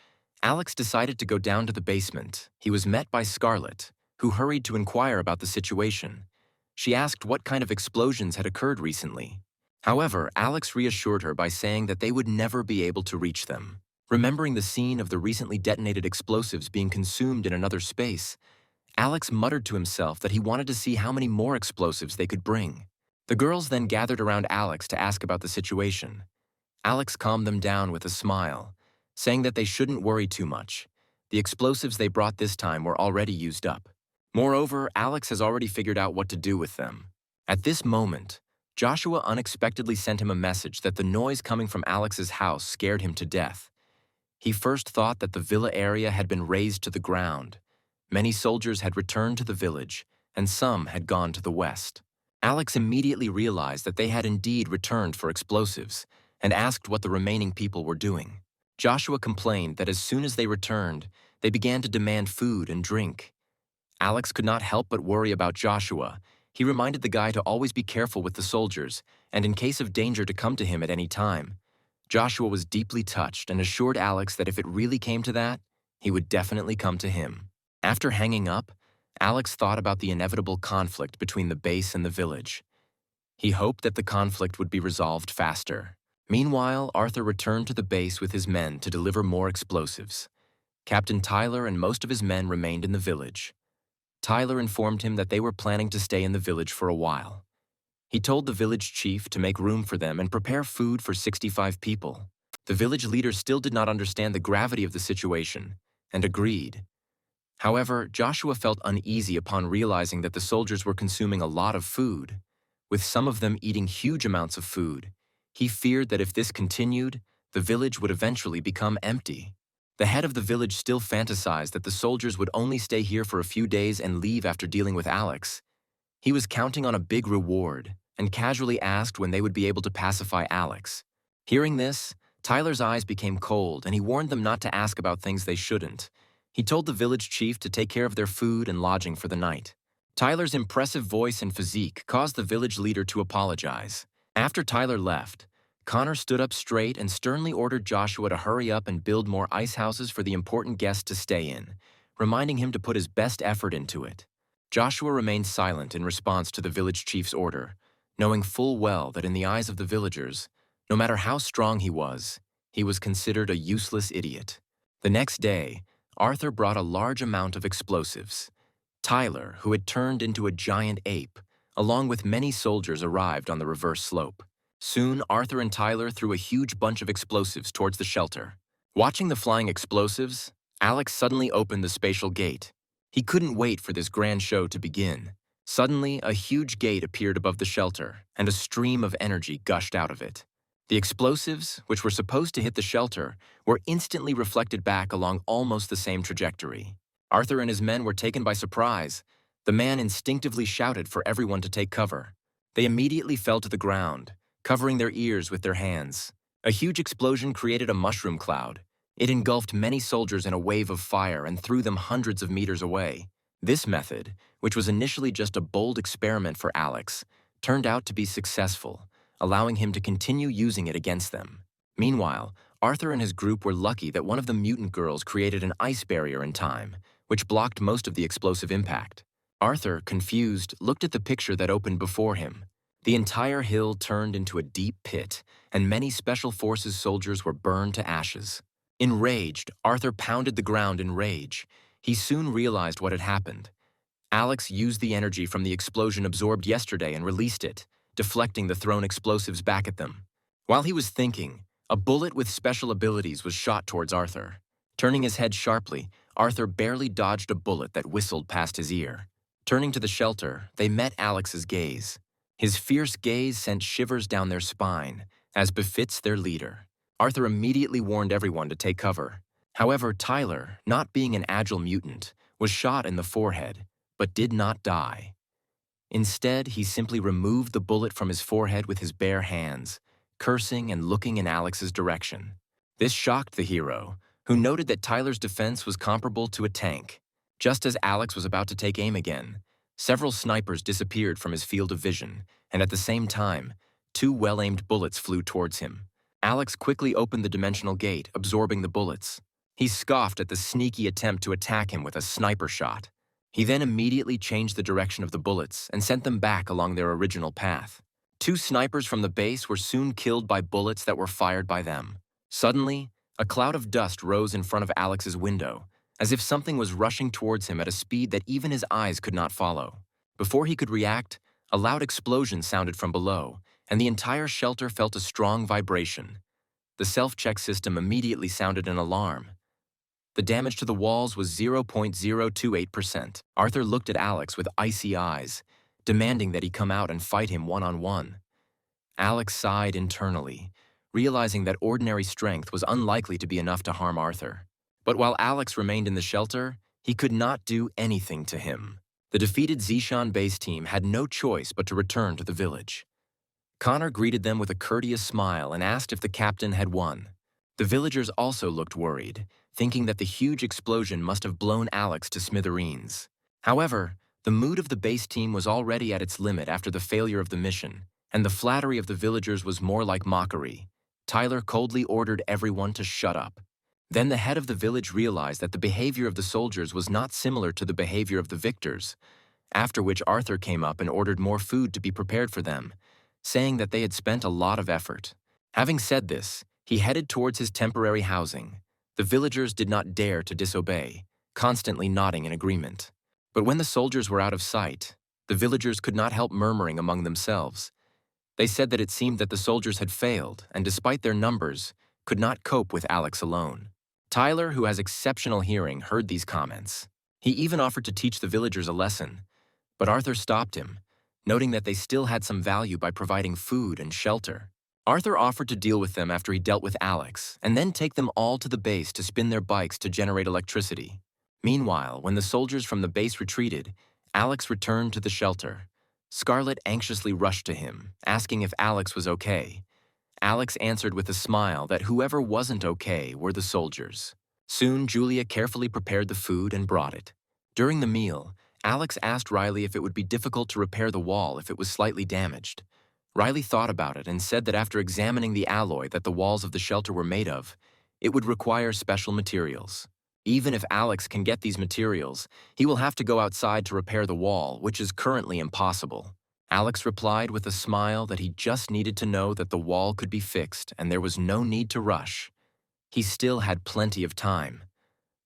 Alex decided to go down to the basement. He was met by Scarlett, who hurried to inquire about the situation. She asked what kind of explosions had occurred recently. However, Alex reassured her by saying that they would never be able to reach them. Remembering the scene of the recently detonated explosives being consumed in another space, Alex muttered to himself that he wanted to see how many more explosives they could bring. The girls then gathered around Alex to ask about the situation. Alex calmed them down with a smile, saying that they shouldn't worry too much. The explosives they brought this time were already used up. Moreover, Alex has already figured out what to do with them. At this moment, Joshua unexpectedly sent him a message that the noise coming from Alex's house scared him to death. He first thought that the villa area had been razed to the ground. Many soldiers had returned to the village, and some had gone to the west. Alex immediately realized that they had indeed returned for explosives, and asked what the remaining people were doing. Joshua complained that as soon as they returned, they began to demand food and drink. Alex could not help but worry about Joshua. He reminded the guy to always be careful with the soldiers, and in case of danger to come to him at any time. Joshua was deeply touched and assured Alex that if it really came to that, he would definitely come to him. After hanging up, Alex thought about the inevitable conflict between the base and the village. He hoped that the conflict would be resolved faster. Meanwhile, Arthur returned to the base with his men to deliver more explosives. Captain Tyler and most of his men remained in the village. Tyler informed him that they were planning to stay in the village for a while. He told the village chief to make room for them and prepare food for 65 people. The village leader still did not understand the gravity of the situation and agreed. However, Joshua felt uneasy upon realizing that the soldiers were consuming a lot of food. With some of them eating huge amounts of food, he feared that if this continued, the village would eventually become empty. The head of the village still fantasized that the soldiers would only stay here for a few days and leave after dealing with Alex. He was counting on a big reward and casually asked when they would be able to pacify Alex. Hearing this, Tyler's eyes became cold, and he warned them not to ask about things they shouldn't. He told the village chief to take care of their food and lodging for the night. Tyler's impressive voice and physique caused the village leader to apologize. After Tyler left, Connor stood up straight and sternly ordered Joshua to hurry up and build more ice houses for the important guests to stay in, reminding him to put his best effort into it. Joshua remained silent in response to the village chief's order, knowing full well that in the eyes of the villagers, no matter how strong he was considered a useless idiot. The next day, Arthur brought a large amount of explosives. Tyler, who had turned into a giant ape, along with many soldiers, arrived on the reverse slope. Soon, Arthur and Tyler threw a huge bunch of explosives towards the shelter. Watching the flying explosives, Alex suddenly opened the spatial gate. He couldn't wait for this grand show to begin. Suddenly, a huge gate appeared above the shelter, and a stream of energy gushed out of it. The explosives, which were supposed to hit the shelter, were instantly reflected back along almost the same trajectory. Arthur and his men were taken by surprise. The man instinctively shouted for everyone to take cover. They immediately fell to the ground, covering their ears with their hands. A huge explosion created a mushroom cloud. It engulfed many soldiers in a wave of fire and threw them hundreds of meters away. This method, which was initially just a bold experiment for Alex, turned out to be successful, allowing him to continue using it against them. Meanwhile, Arthur and his group were lucky that one of the mutant girls created an ice barrier in time, which blocked most of the explosive impact. Arthur, confused, looked at the picture that opened before him. The entire hill turned into a deep pit, and many Special Forces soldiers were burned to ashes. Enraged, Arthur pounded the ground in rage. He soon realized what had happened. Alex used the energy from the explosion absorbed yesterday and released it, deflecting the thrown explosives back at them. While he was thinking, a bullet with special abilities was shot towards Arthur. Turning his head sharply, Arthur barely dodged a bullet that whistled past his ear. Turning to the shelter, they met Alex's gaze. His fierce gaze sent shivers down their spine, as befits their leader. Arthur immediately warned everyone to take cover. However, Tyler, not being an agile mutant, was shot in the forehead, but did not die. Instead, he simply removed the bullet from his forehead with his bare hands, cursing and looking in Alex's direction. This shocked the hero, who noted that Tyler's defense was comparable to a tank. Just as Alex was about to take aim again, several snipers disappeared from his field of vision, and at the same time, 2 well-aimed bullets flew towards him. Alex quickly opened the dimensional gate, absorbing the bullets. He scoffed at the sneaky attempt to attack him with a sniper shot. He then immediately changed the direction of the bullets and sent them back along their original path. 2 snipers from the base were soon killed by bullets that were fired by them. Suddenly, a cloud of dust rose in front of Alex's window, as if something was rushing towards him at a speed that even his eyes could not follow. Before he could react, a loud explosion sounded from below, and the entire shelter felt a strong vibration. The self-check system immediately sounded an alarm. The damage to the walls was 0.028%. Arthur looked at Alex with icy eyes, demanding that he come out and fight him one-on-one. Alex sighed internally, realizing that ordinary strength was unlikely to be enough to harm Arthur. But while Alex remained in the shelter, he could not do anything to him. The defeated Zishan base team had no choice but to return to the village. Connor greeted them with a courteous smile and asked if the captain had won. The villagers also looked worried, thinking that the huge explosion must have blown Alex to smithereens. However, the mood of the base team was already at its limit after the failure of the mission, and the flattery of the villagers was more like mockery. Tyler coldly ordered everyone to shut up. Then the head of the village realized that the behavior of the soldiers was not similar to the behavior of the victors, after which Arthur came up and ordered more food to be prepared for them, saying that they had spent a lot of effort. Having said this, he headed towards his temporary housing. The villagers did not dare to disobey, constantly nodding in agreement. But when the soldiers were out of sight, the villagers could not help murmuring among themselves. They said that it seemed that the soldiers had failed, and despite their numbers, could not cope with Alex alone. Tyler, who has exceptional hearing, heard these comments. He even offered to teach the villagers a lesson, but Arthur stopped him, noting that they still had some value by providing food and shelter. Arthur offered to deal with them after he dealt with Alex, and then take them all to the base to spin their bikes to generate electricity. Meanwhile, when the soldiers from the base retreated, Alex returned to the shelter. Scarlet anxiously rushed to him, asking if Alex was okay. Alex answered with a smile that whoever wasn't okay were the soldiers. Soon, Julia carefully prepared the food and brought it. During the meal, Alex asked Riley if it would be difficult to repair the wall if it was slightly damaged. Riley thought about it and said that after examining the alloy that the walls of the shelter were made of, it would require special materials. Even if Alex can get these materials, he will have to go outside to repair the wall, which is currently impossible. Alex replied with a smile that he just needed to know that the wall could be fixed and there was no need to rush. He still had plenty of time.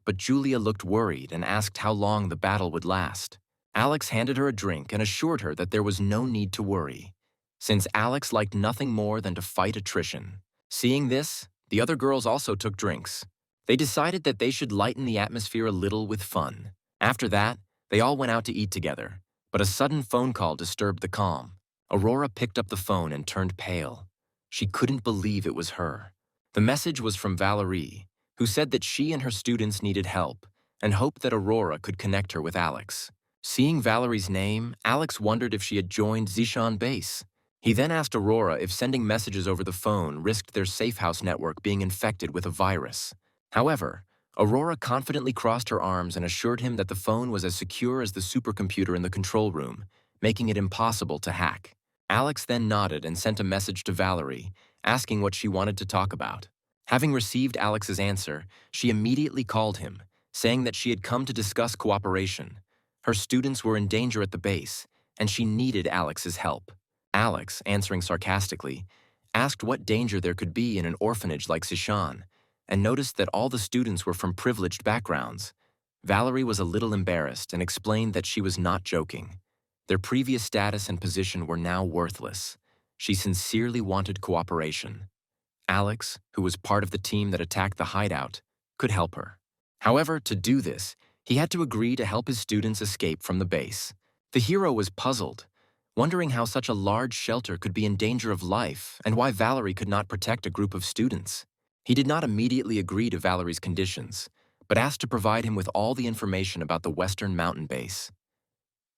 But Julia looked worried and asked how long the battle would last. Alex handed her a drink and assured her that there was no need to worry, since Alex liked nothing more than to fight attrition. Seeing this, the other girls also took drinks. They decided that they should lighten the atmosphere a little with fun. After that, they all went out to eat together, but a sudden phone call disturbed the calm. Aurora picked up the phone and turned pale. She couldn't believe it was her. The message was from Valerie, who said that she and her students needed help and hoped that Aurora could connect her with Alex. Seeing Valerie's name, Alex wondered if she had joined Zishan base. He then asked Aurora if sending messages over the phone risked their safe house network being infected with a virus. However, Aurora confidently crossed her arms and assured him that the phone was as secure as the supercomputer in the control room, making it impossible to hack. Alex then nodded and sent a message to Valerie, asking what she wanted to talk about. Having received Alex's answer, she immediately called him, saying that she had come to discuss cooperation. Her students were in danger at the base, and she needed Alex's help. Alex, answering sarcastically, asked what danger there could be in an orphanage like Sishan, and noticed that all the students were from privileged backgrounds. Valerie was a little embarrassed and explained that she was not joking. Their previous status and position were now worthless. She sincerely wanted cooperation. Alex, who was part of the team that attacked the hideout, could help her. However, to do this, he had to agree to help his students escape from the base. The hero was puzzled, wondering how such a large shelter could be in danger of life and why Valerie could not protect a group of students. He did not immediately agree to Valerie's conditions, but asked to provide him with all the information about the Western Mountain base.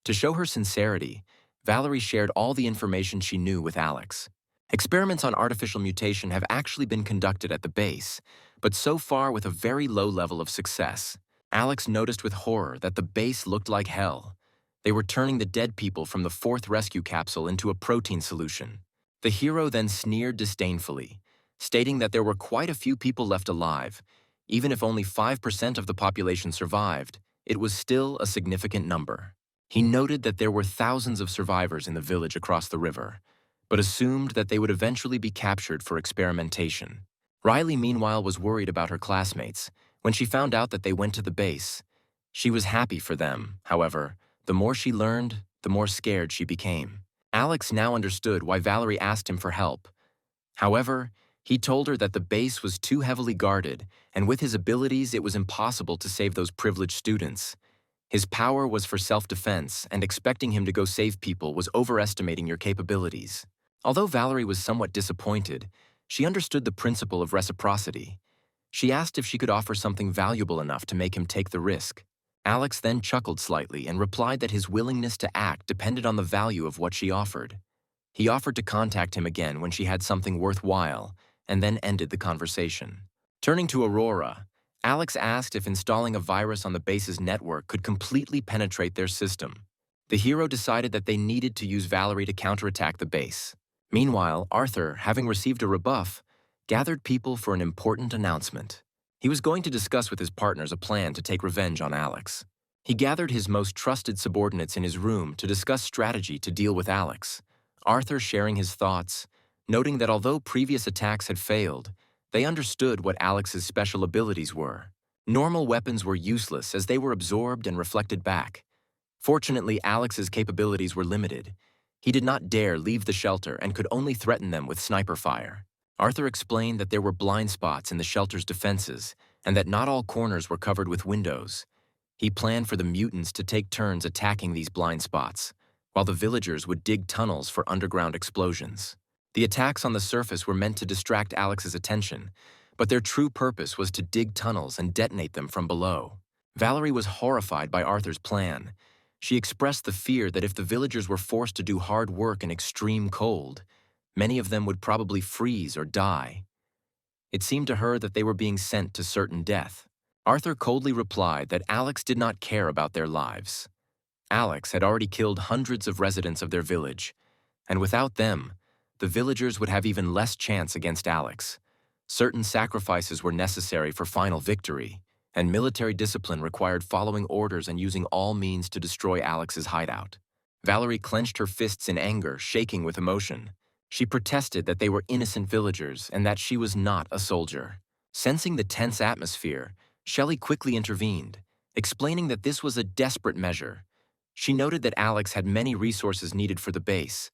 To show her sincerity, Valerie shared all the information she knew with Alex. Experiments on artificial mutation have actually been conducted at the base, but so far with a very low level of success. Alex noticed with horror that the base looked like hell. They were turning the dead people from the 4th rescue capsule into a protein solution. The hero then sneered disdainfully, stating that there were quite a few people left alive. Even if only 5% of the population survived, it was still a significant number. He noted that there were thousands of survivors in the village across the river, but assumed that they would eventually be captured for experimentation. Riley, meanwhile, was worried about her classmates. When she found out that they went to the base, she was happy for them. However, the more she learned, the more scared she became. Alex now understood why Valerie asked him for help. However, he told her that the base was too heavily guarded, and with his abilities, it was impossible to save those privileged students. His power was for self-defense, and expecting him to go save people was overestimating your capabilities. Although Valerie was somewhat disappointed, she understood the principle of reciprocity. She asked if she could offer something valuable enough to make him take the risk. Alex then chuckled slightly and replied that his willingness to act depended on the value of what she offered. He offered to contact him again when she had something worthwhile, and then ended the conversation. Turning to Aurora, Alex asked if installing a virus on the base's network could completely penetrate their system. The hero decided that they needed to use Valerie to counterattack the base. Meanwhile, Arthur, having received a rebuff, gathered people for an important announcement. He was going to discuss with his partners a plan to take revenge on Alex. He gathered his most trusted subordinates in his room to discuss strategy to deal with Alex. Arthur sharing his thoughts, noting that although previous attacks had failed, they understood what Alex's special abilities were. Normal weapons were useless as they were absorbed and reflected back. Fortunately, Alex's capabilities were limited. He did not dare leave the shelter and could only threaten them with sniper fire. Arthur explained that there were blind spots in the shelter's defenses and that not all corners were covered with windows. He planned for the mutants to take turns attacking these blind spots, while the villagers would dig tunnels for underground explosions. The attacks on the surface were meant to distract Alex's attention, but their true purpose was to dig tunnels and detonate them from below. Valerie was horrified by Arthur's plan. She expressed the fear that if the villagers were forced to do hard work in extreme cold, Many of them would probably freeze or die. It seemed to her that they were being sent to certain death. Arthur coldly replied that Alex did not care about their lives. Alex had already killed hundreds of residents of their village, and without them, the villagers would have even less chance against Alex. Certain sacrifices were necessary for final victory, and military discipline required following orders and using all means to destroy Alex's hideout. Valerie clenched her fists in anger, shaking with emotion. She protested that they were innocent villagers and that she was not a soldier. Sensing the tense atmosphere, Shelley quickly intervened, explaining that this was a desperate measure. She noted that Alex had many resources needed for the base.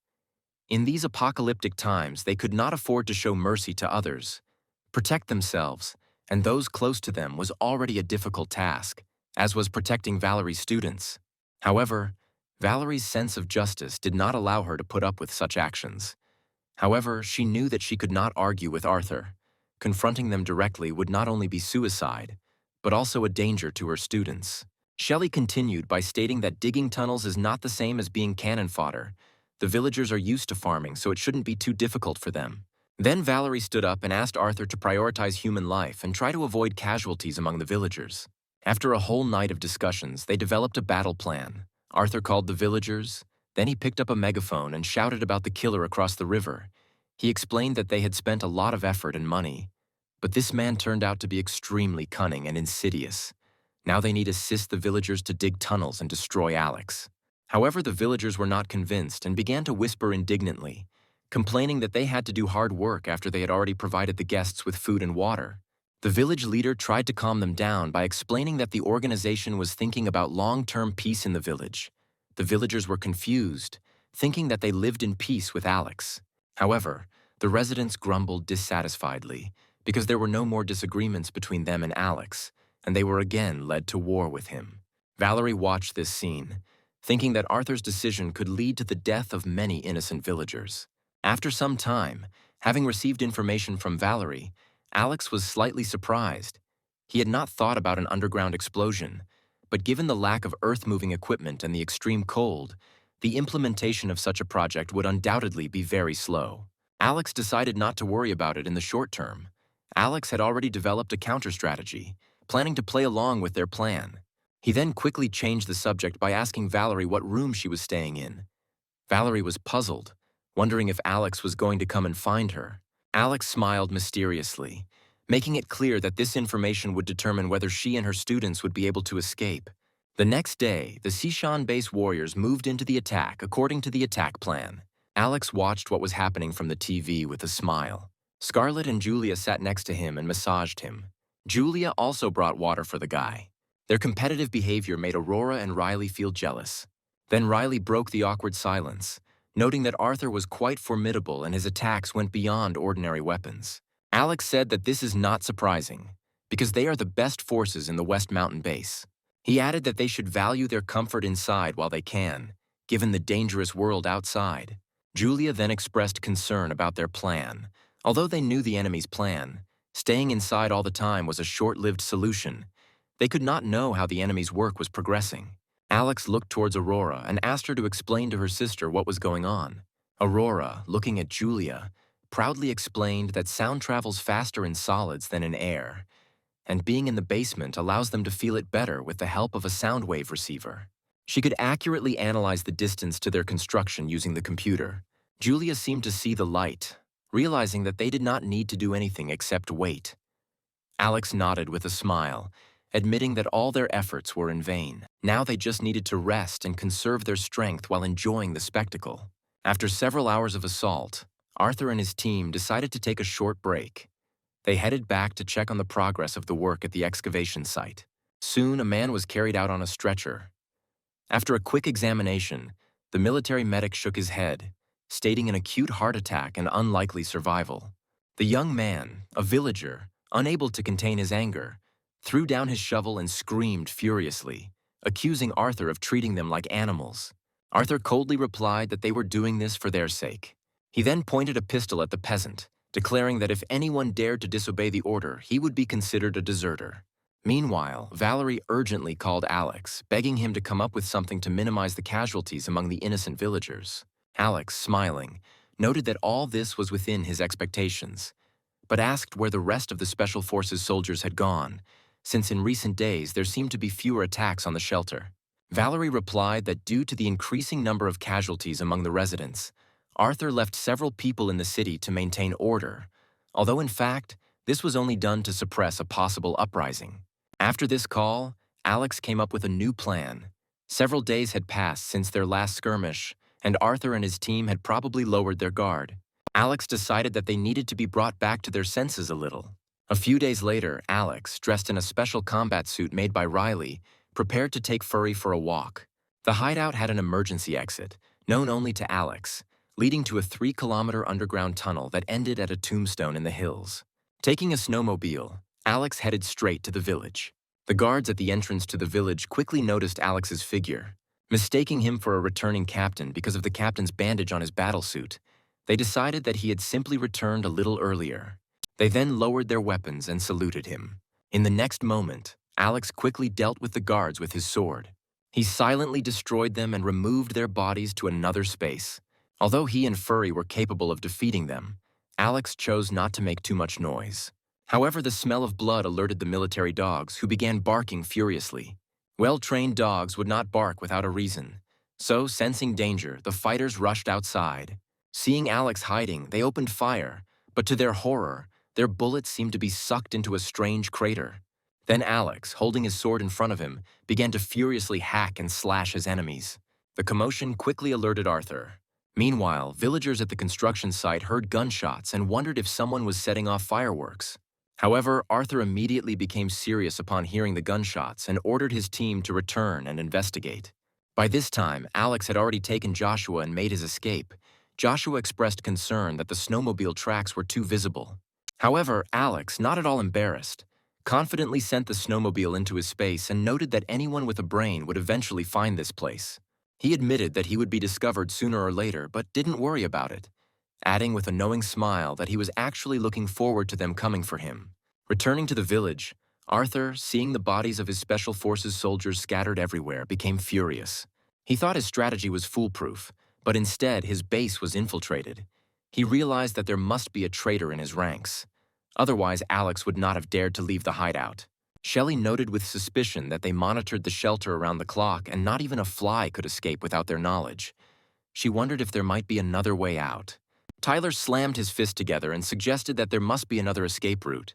In these apocalyptic times, they could not afford to show mercy to others. Protect themselves, and those close to them was already a difficult task, as was protecting Valerie's students. However, Valerie's sense of justice did not allow her to put up with such actions. However, she knew that she could not argue with Arthur. Confronting them directly would not only be suicide, but also a danger to her students. Shelley continued by stating that digging tunnels is not the same as being cannon fodder. The villagers are used to farming, so it shouldn't be too difficult for them. Then Valerie stood up and asked Arthur to prioritize human life and try to avoid casualties among the villagers. After a whole night of discussions, they developed a battle plan. Arthur called the villagers, then he picked up a megaphone and shouted about the killer across the river. He explained that they had spent a lot of effort and money, but this man turned out to be extremely cunning and insidious. Now they need to assist the villagers to dig tunnels and destroy Alex. However, the villagers were not convinced and began to whisper indignantly, complaining that they had to do hard work after they had already provided the guests with food and water. The village leader tried to calm them down by explaining that the organization was thinking about long-term peace in the village. The villagers were confused, thinking that they lived in peace with Alex. However, the residents grumbled dissatisfiedly because there were no more disagreements between them and Alex, and they were again led to war with him. Valerie watched this scene, thinking that Arthur's decision could lead to the death of many innocent villagers. After some time, having received information from Valerie, Alex was slightly surprised. He had not thought about an underground explosion, but given the lack of earth-moving equipment and the extreme cold, the implementation of such a project would undoubtedly be very slow. Alex decided not to worry about it in the short term. Alex had already developed a counter-strategy, planning to play along with their plan. He then quickly changed the subject by asking Valerie what room she was staying in. Valerie was puzzled, wondering if Alex was going to come and find her. Alex smiled mysteriously, making it clear that this information would determine whether she and her students would be able to escape. The next day, the Sishan base warriors moved into the attack according to the attack plan. Alex watched what was happening from the TV with a smile. Scarlett and Julia sat next to him and massaged him. Julia also brought water for the guy. Their competitive behavior made Aurora and Riley feel jealous. Then Riley broke the awkward silence, noting that Arthur was quite formidable and his attacks went beyond ordinary weapons. Alex said that this is not surprising, because they are the best forces in the West Mountain base. He added that they should value their comfort inside while they can, given the dangerous world outside. Julia then expressed concern about their plan. Although they knew the enemy's plan, staying inside all the time was a short-lived solution. They could not know how the enemy's work was progressing. Alex looked towards Aurora and asked her to explain to her sister what was going on. Aurora, looking at Julia, proudly explained that sound travels faster in solids than in air, and being in the basement allows them to feel it better with the help of a sound wave receiver. She could accurately analyze the distance to their construction using the computer. Julia seemed to see the light, realizing that they did not need to do anything except wait. Alex nodded with a smile, admitting that all their efforts were in vain. Now they just needed to rest and conserve their strength while enjoying the spectacle. After several hours of assault, Arthur and his team decided to take a short break. They headed back to check on the progress of the work at the excavation site. Soon, a man was carried out on a stretcher. After a quick examination, the military medic shook his head, stating an acute heart attack and unlikely survival. The young man, a villager, unable to contain his anger, threw down his shovel and screamed furiously, accusing Arthur of treating them like animals. Arthur coldly replied that they were doing this for their sake. He then pointed a pistol at the peasant, declaring that if anyone dared to disobey the order, he would be considered a deserter. Meanwhile, Valerie urgently called Alex, begging him to come up with something to minimize the casualties among the innocent villagers. Alex, smiling, noted that all this was within his expectations, but asked where the rest of the Special Forces soldiers had gone, since in recent days there seemed to be fewer attacks on the shelter. Valerie replied that due to the increasing number of casualties among the residents, Arthur left several people in the city to maintain order, although in fact, this was only done to suppress a possible uprising. After this call, Alex came up with a new plan. Several days had passed since their last skirmish, and Arthur and his team had probably lowered their guard. Alex decided that they needed to be brought back to their senses a little. A few days later, Alex, dressed in a special combat suit made by Riley, prepared to take Furry for a walk. The hideout had an emergency exit, known only to Alex, leading to a 3-kilometer underground tunnel that ended at a tombstone in the hills. Taking a snowmobile, Alex headed straight to the village. The guards at the entrance to the village quickly noticed Alex's figure. Mistaking him for a returning captain because of the captain's bandage on his battlesuit, they decided that he had simply returned a little earlier. They then lowered their weapons and saluted him. In the next moment, Alex quickly dealt with the guards with his sword. He silently destroyed them and removed their bodies to another space. Although he and Furry were capable of defeating them, Alex chose not to make too much noise. However, the smell of blood alerted the military dogs, who began barking furiously. Well-trained dogs would not bark without a reason, so, sensing danger, the fighters rushed outside. Seeing Alex hiding, they opened fire, but to their horror, their bullets seemed to be sucked into a strange crater. Then Alex, holding his sword in front of him, began to furiously hack and slash his enemies. The commotion quickly alerted Arthur. Meanwhile, villagers at the construction site heard gunshots and wondered if someone was setting off fireworks. However, Arthur immediately became serious upon hearing the gunshots and ordered his team to return and investigate. By this time, Alex had already taken Joshua and made his escape. Joshua expressed concern that the snowmobile tracks were too visible. However, Alex, not at all embarrassed, confidently sent the snowmobile into his space and noted that anyone with a brain would eventually find this place. He admitted that he would be discovered sooner or later, but didn't worry about it, adding with a knowing smile that he was actually looking forward to them coming for him. Returning to the village, Arthur, seeing the bodies of his Special Forces soldiers scattered everywhere, became furious. He thought his strategy was foolproof, but instead his base was infiltrated. He realized that there must be a traitor in his ranks. Otherwise, Alex would not have dared to leave the hideout. Shelley noted with suspicion that they monitored the shelter around the clock and not even a fly could escape without their knowledge. She wondered if there might be another way out. Tyler slammed his fist together and suggested that there must be another escape route.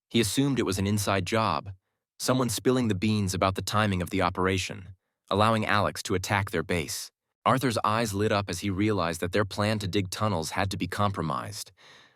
He assumed it was an inside job, someone spilling the beans about the timing of the operation, allowing Alex to attack their base. Arthur's eyes lit up as he realized that their plan to dig tunnels had to be compromised.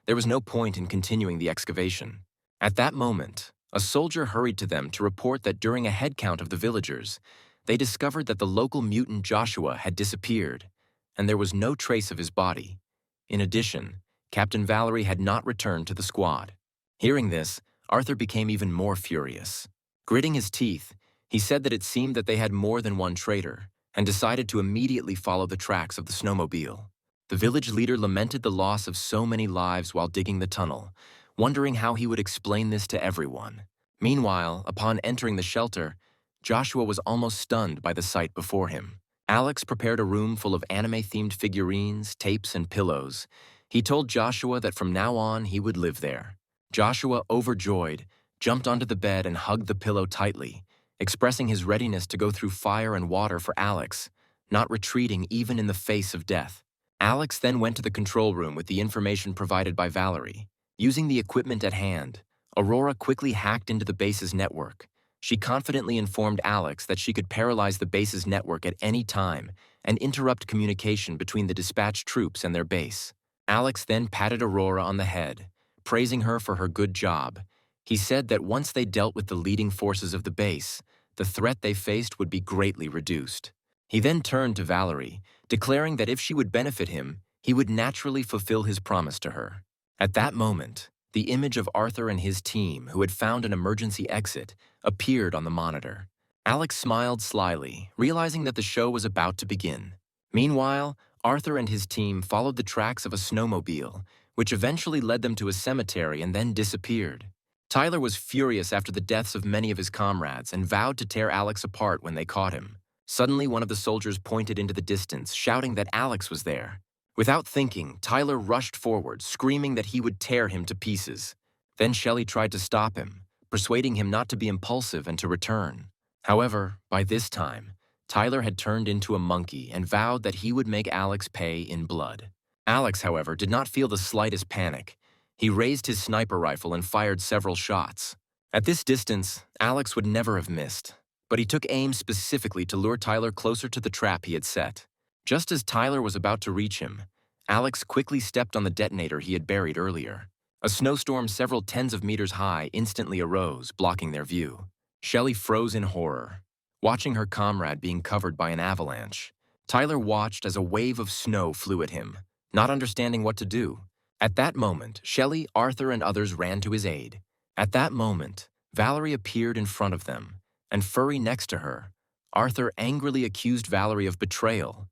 There was no point in continuing the excavation. At that moment, a soldier hurried to them to report that during a head count of the villagers, they discovered that the local mutant Joshua had disappeared, and there was no trace of his body. In addition, Captain Valerie had not returned to the squad. Hearing this, Arthur became even more furious. Gritting his teeth, he said that it seemed that they had more than one traitor, and decided to immediately follow the tracks of the snowmobile. The village leader lamented the loss of so many lives while digging the tunnel, wondering how he would explain this to everyone. Meanwhile, upon entering the shelter, Joshua was almost stunned by the sight before him. Alex prepared a room full of anime-themed figurines, tapes, and pillows. He told Joshua that from now on he would live there. Joshua, overjoyed, jumped onto the bed and hugged the pillow tightly, expressing his readiness to go through fire and water for Alex, not retreating even in the face of death. Alex then went to the control room with the information provided by Valerie. Using the equipment at hand, Aurora quickly hacked into the base's network. She confidently informed Alex that she could paralyze the base's network at any time and interrupt communication between the dispatched troops and their base. Alex then patted Aurora on the head, praising her for her good job. He said that once they dealt with the leading forces of the base, the threat they faced would be greatly reduced. He then turned to Valerie, declaring that if she would benefit him, he would naturally fulfill his promise to her. At that moment, the image of Arthur and his team, who had found an emergency exit, appeared on the monitor. Alex smiled slyly, realizing that the show was about to begin. Meanwhile, Arthur and his team followed the tracks of a snowmobile, which eventually led them to a cemetery and then disappeared. Tyler was furious after the deaths of many of his comrades and vowed to tear Alex apart when they caught him. Suddenly, one of the soldiers pointed into the distance, shouting that Alex was there. Without thinking, Tyler rushed forward, screaming that he would tear him to pieces. Then Shelley tried to stop him, persuading him not to be impulsive and to return. However, by this time, Tyler had turned into a monkey and vowed that he would make Alex pay in blood. Alex, however, did not feel the slightest panic. He raised his sniper rifle and fired several shots. At this distance, Alex would never have missed, but he took aim specifically to lure Tyler closer to the trap he had set. Just as Tyler was about to reach him, Alex quickly stepped on the detonator he had buried earlier. A snowstorm several tens of meters high instantly arose, blocking their view. Shelley froze in horror, watching her comrade being covered by an avalanche. Tyler watched as a wave of snow flew at him, not understanding what to do. At that moment, Shelley, Arthur, and others ran to his aid. At that moment, Valerie appeared in front of them, and Furry next to her. Arthur angrily accused Valerie of betrayal.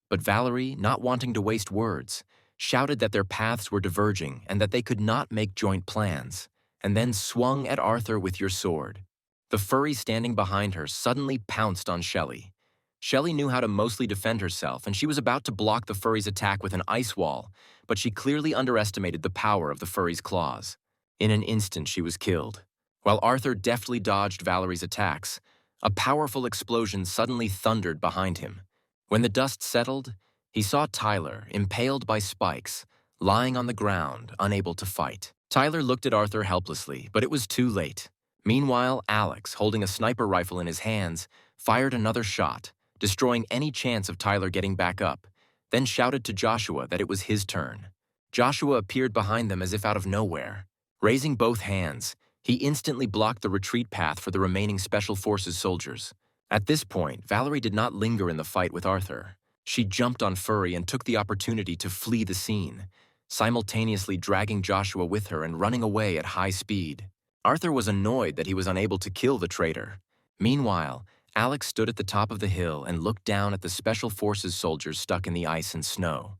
But Valerie, not wanting to waste words, shouted that their paths were diverging and that they could not make joint plans, and then swung at Arthur with your sword. The furry standing behind her suddenly pounced on Shelley. Shelley knew how to mostly defend herself, and she was about to block the furry's attack with an ice wall, but she clearly underestimated the power of the furry's claws. In an instant, she was killed. While Arthur deftly dodged Valerie's attacks, a powerful explosion suddenly thundered behind him. When the dust settled, he saw Tyler, impaled by spikes, lying on the ground, unable to fight. Tyler looked at Arthur helplessly, but it was too late. Meanwhile, Alex, holding a sniper rifle in his hands, fired another shot, destroying any chance of Tyler getting back up, then shouted to Joshua that it was his turn. Joshua appeared behind them as if out of nowhere. Raising both hands, he instantly blocked the retreat path for the remaining Special Forces soldiers. At this point, Valerie did not linger in the fight with Arthur. She jumped on Furry and took the opportunity to flee the scene, simultaneously dragging Joshua with her and running away at high speed. Arthur was annoyed that he was unable to kill the traitor. Meanwhile, Alex stood at the top of the hill and looked down at the Special Forces soldiers stuck in the ice and snow.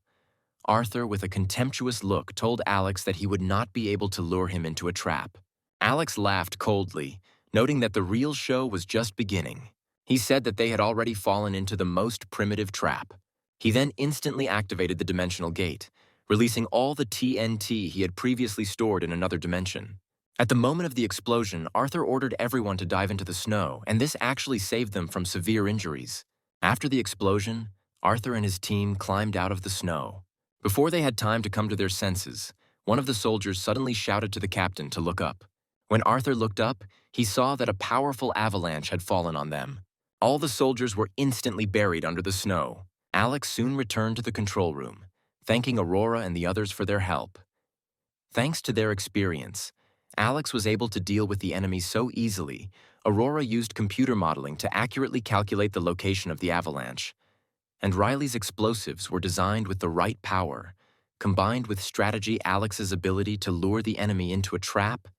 Arthur, with a contemptuous look, told Alex that he would not be able to lure him into a trap. Alex laughed coldly, noting that the real show was just beginning. He said that they had already fallen into the most primitive trap. He then instantly activated the dimensional gate, releasing all the TNT he had previously stored in another dimension. At the moment of the explosion, Arthur ordered everyone to dive into the snow, and this actually saved them from severe injuries. After the explosion, Arthur and his team climbed out of the snow. Before they had time to come to their senses, one of the soldiers suddenly shouted to the captain to look up. When Arthur looked up, he saw that a powerful avalanche had fallen on them. All the soldiers were instantly buried under the snow. Alex soon returned to the control room, thanking Aurora and the others for their help. Thanks to their experience, Alex was able to deal with the enemy so easily. Aurora used computer modeling to accurately calculate the location of the avalanche. And Riley's explosives were designed with the right power. Combined with strategy, Alex's ability to lure the enemy into a trap,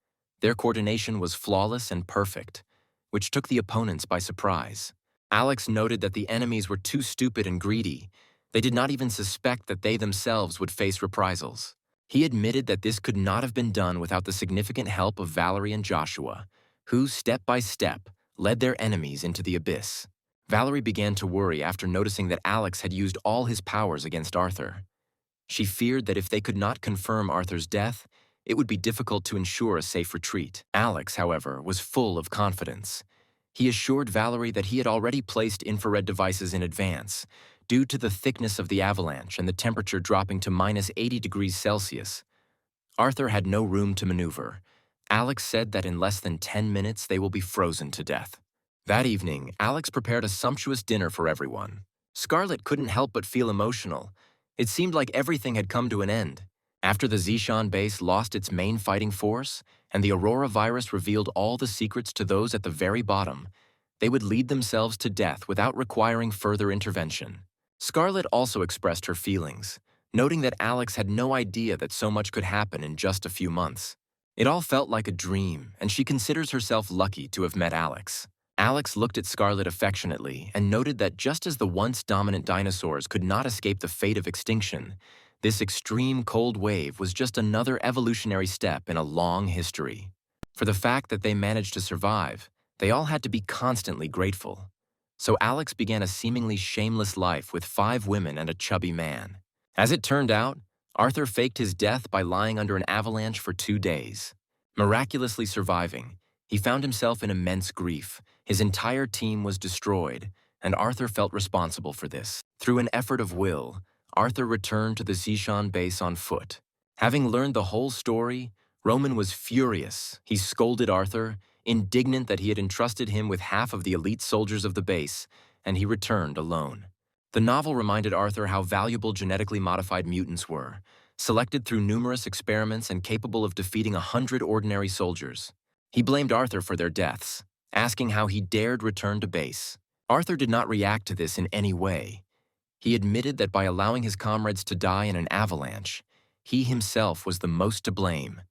their coordination was flawless and perfect, which took the opponents by surprise. Alex noted that the enemies were too stupid and greedy. They did not even suspect that they themselves would face reprisals. He admitted that this could not have been done without the significant help of Valerie and Joshua, who, step by step, led their enemies into the abyss. Valerie began to worry after noticing that Alex had used all his powers against Arthur. She feared that if they could not confirm Arthur's death, it would be difficult to ensure a safe retreat. Alex, however, was full of confidence. He assured Valerie that he had already placed infrared devices in advance, due to the thickness of the avalanche and the temperature dropping to minus 80 degrees Celsius. Arthur had no room to maneuver. Alex said that in less than 10 minutes they will be frozen to death. That evening, Alex prepared a sumptuous dinner for everyone. Scarlet couldn't help but feel emotional. It seemed like everything had come to an end. After the Zishan base lost its main fighting force, and the Aurora virus revealed all the secrets to those at the very bottom, they would lead themselves to death without requiring further intervention. Scarlet also expressed her feelings, noting that Alex had no idea that so much could happen in just a few months. It all felt like a dream, and she considers herself lucky to have met Alex. Alex looked at Scarlet affectionately and noted that just as the once dominant dinosaurs could not escape the fate of extinction, this extreme cold wave was just another evolutionary step in a long history. For the fact that they managed to survive, they all had to be constantly grateful. So Alex began a seemingly shameless life with 5 women and a chubby man. As it turned out, Arthur faked his death by lying under an avalanche for 2 days. Miraculously surviving, he found himself in immense grief. His entire team was destroyed, and Arthur felt responsible for this. Through an effort of will, Arthur returned to the Zishan base on foot. Having learned the whole story, Roman was furious. He scolded Arthur, indignant that he had entrusted him with half of the elite soldiers of the base, and he returned alone. The novel reminded Arthur how valuable genetically modified mutants were, selected through numerous experiments and capable of defeating 100 ordinary soldiers. He blamed Arthur for their deaths, asking how he dared return to base. Arthur did not react to this in any way. He admitted that by allowing his comrades to die in an avalanche, he himself was the most to blame.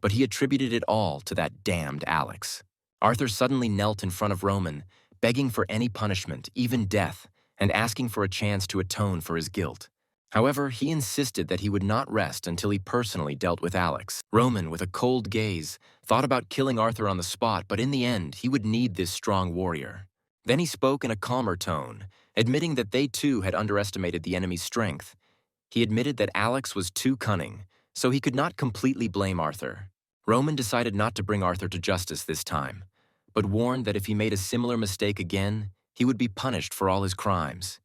But he attributed it all to that damned Alex. Arthur suddenly knelt in front of Roman, begging for any punishment, even death, and asking for a chance to atone for his guilt. However, he insisted that he would not rest until he personally dealt with Alex. Roman, with a cold gaze, thought about killing Arthur on the spot, but in the end, he would need this strong warrior. Then he spoke in a calmer tone, admitting that they too had underestimated the enemy's strength. He admitted that Alex was too cunning, so he could not completely blame Arthur. Roman decided not to bring Arthur to justice this time, but warned that if he made a similar mistake again, he would be punished for all his crimes.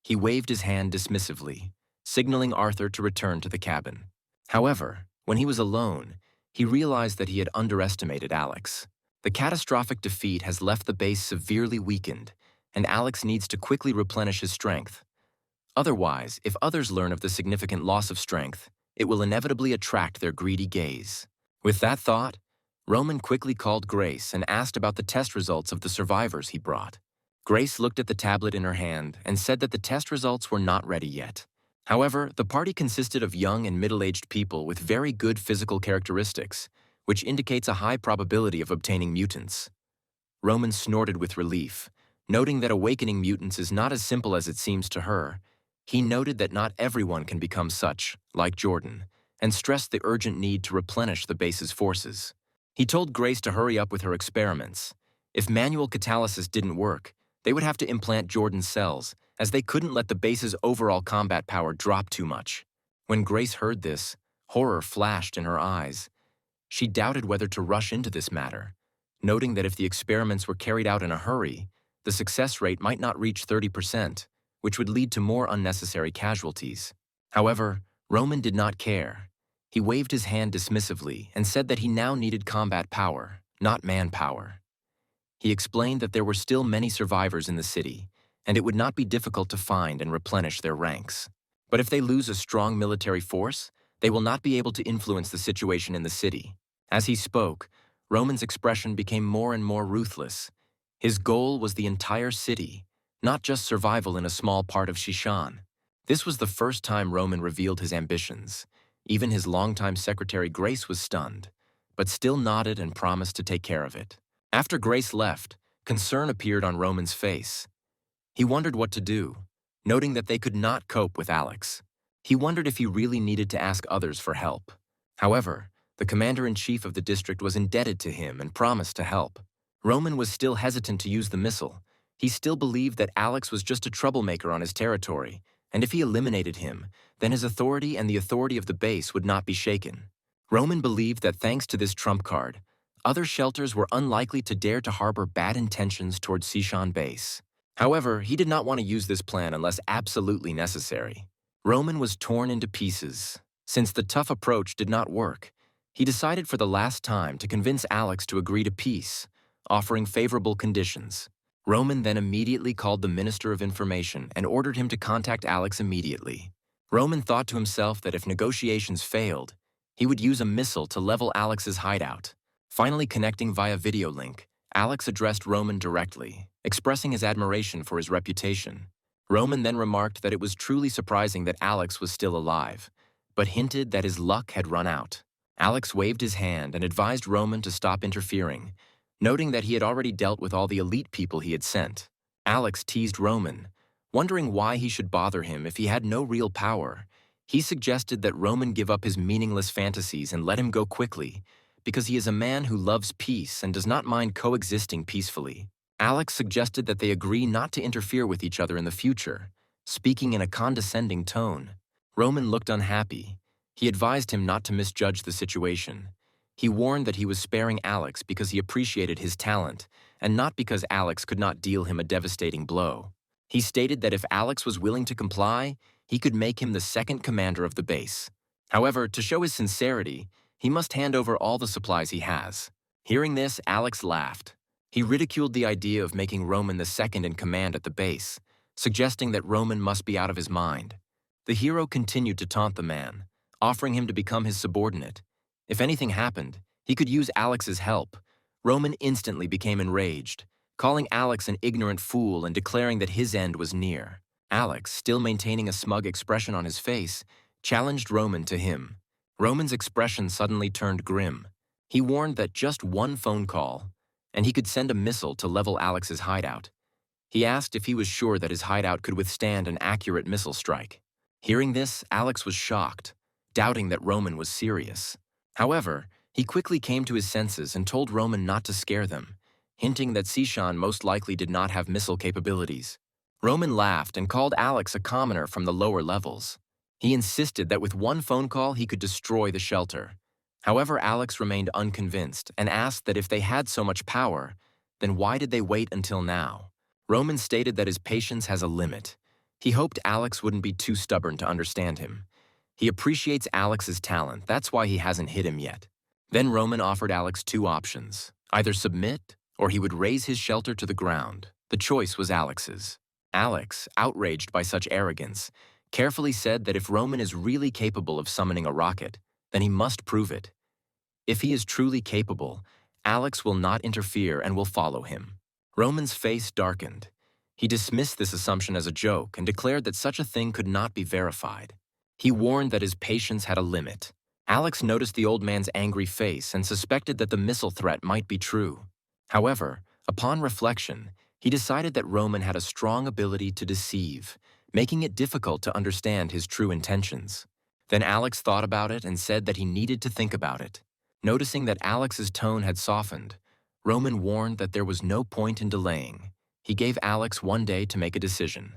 He waved his hand dismissively, signaling Arthur to return to the cabin. However, when he was alone, he realized that he had underestimated Alex. The catastrophic defeat has left the base severely weakened, and Alex needs to quickly replenish his strength. Otherwise, if others learn of the significant loss of strength, it will inevitably attract their greedy gaze. With that thought, Roman quickly called Grace and asked about the test results of the survivors he brought. Grace looked at the tablet in her hand and said that the test results were not ready yet. However, the party consisted of young and middle-aged people with very good physical characteristics, which indicates a high probability of obtaining mutants. Roman snorted with relief, noting that awakening mutants is not as simple as it seems to her. He noted that not everyone can become such, like Jordan, and stressed the urgent need to replenish the base's forces. He told Grace to hurry up with her experiments. If manual catalysis didn't work, they would have to implant Jordan's cells, as they couldn't let the base's overall combat power drop too much. When Grace heard this, horror flashed in her eyes. She doubted whether to rush into this matter, noting that if the experiments were carried out in a hurry, the success rate might not reach 30%, which would lead to more unnecessary casualties. However, Roman did not care. He waved his hand dismissively and said that he now needed combat power, not manpower. He explained that there were still many survivors in the city, and it would not be difficult to find and replenish their ranks. But if they lose a strong military force, they will not be able to influence the situation in the city. As he spoke, Roman's expression became more and more ruthless. His goal was the entire city, not just survival in a small part of Shishan. This was the first time Roman revealed his ambitions. Even his longtime secretary Grace was stunned, but still nodded and promised to take care of it. After Grace left, concern appeared on Roman's face. He wondered what to do, noting that they could not cope with Alex. He wondered if he really needed to ask others for help. However, the commander-in-chief of the district was indebted to him and promised to help. Roman was still hesitant to use the missile. He still believed that Alex was just a troublemaker on his territory, and if he eliminated him, then his authority and the authority of the base would not be shaken. Roman believed that thanks to this trump card, other shelters were unlikely to dare to harbor bad intentions toward Sishan base. However, he did not want to use this plan unless absolutely necessary. Roman was torn into pieces. Since the tough approach did not work, he decided for the last time to convince Alex to agree to peace, offering favorable conditions. Roman then immediately called the Minister of Information and ordered him to contact Alex immediately. Roman thought to himself that if negotiations failed, he would use a missile to level Alex's hideout. Finally connecting via video link, Alex addressed Roman directly, expressing his admiration for his reputation. Roman then remarked that it was truly surprising that Alex was still alive, but hinted that his luck had run out. Alex waved his hand and advised Roman to stop interfering, noting that he had already dealt with all the elite people he had sent. Alex teased Roman, wondering why he should bother him if he had no real power. He suggested that Roman give up his meaningless fantasies and let him go quickly, because he is a man who loves peace and does not mind coexisting peacefully. Alex suggested that they agree not to interfere with each other in the future, speaking in a condescending tone. Roman looked unhappy. He advised him not to misjudge the situation. He warned that he was sparing Alex because he appreciated his talent, and not because Alex could not deal him a devastating blow. He stated that if Alex was willing to comply, he could make him the second commander of the base. However, to show his sincerity, he must hand over all the supplies he has. Hearing this, Alex laughed. He ridiculed the idea of making Roman the second in command at the base, suggesting that Roman must be out of his mind. The hero continued to taunt the man, offering him to become his subordinate. If anything happened, he could use Alex's help. Roman instantly became enraged, calling Alex an ignorant fool and declaring that his end was near. Alex, still maintaining a smug expression on his face, challenged Roman to him. Roman's expression suddenly turned grim. He warned that just one phone call, and he could send a missile to level Alex's hideout. He asked if he was sure that his hideout could withstand an accurate missile strike. Hearing this, Alex was shocked, doubting that Roman was serious. However, he quickly came to his senses and told Roman not to scare them, hinting that Sishan most likely did not have missile capabilities. Roman laughed and called Alex a commoner from the lower levels. He insisted that with one phone call he could destroy the shelter. However, Alex remained unconvinced and asked that if they had so much power, then why did they wait until now? Roman stated that his patience has a limit. He hoped Alex wouldn't be too stubborn to understand him. He appreciates Alex's talent, that's why he hasn't hit him yet. Then Roman offered Alex two options, either submit or he would raze his shelter to the ground. The choice was Alex's. Alex, outraged by such arrogance, carefully said that if Roman is really capable of summoning a rocket, then he must prove it. If he is truly capable, Alex will not interfere and will follow him. Roman's face darkened. He dismissed this assumption as a joke and declared that such a thing could not be verified. He warned that his patience had a limit. Alex noticed the old man's angry face and suspected that the missile threat might be true. However, upon reflection, he decided that Roman had a strong ability to deceive, making it difficult to understand his true intentions. Then Alex thought about it and said that he needed to think about it. Noticing that Alex's tone had softened, Roman warned that there was no point in delaying. He gave Alex one day to make a decision.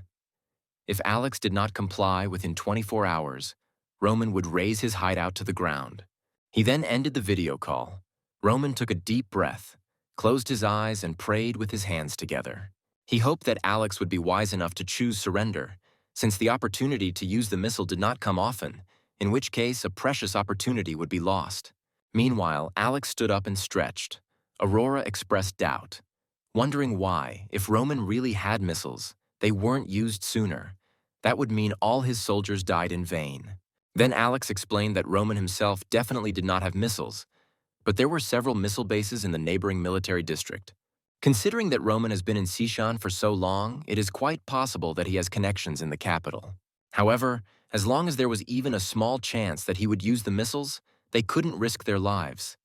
If Alex did not comply within 24 hours, Roman would raze his hideout to the ground. He then ended the video call. Roman took a deep breath, closed his eyes, and prayed with his hands together. He hoped that Alex would be wise enough to choose surrender, since the opportunity to use the missile did not come often, in which case a precious opportunity would be lost. Meanwhile, Alex stood up and stretched. Aurora expressed doubt, wondering why, if Roman really had missiles, they weren't used sooner. That would mean all his soldiers died in vain. Then Alex explained that Roman himself definitely did not have missiles, but there were several missile bases in the neighboring military district. Considering that Roman has been in Sishan for so long, it is quite possible that he has connections in the capital. However, as long as there was even a small chance that he would use the missiles, they couldn't risk their lives.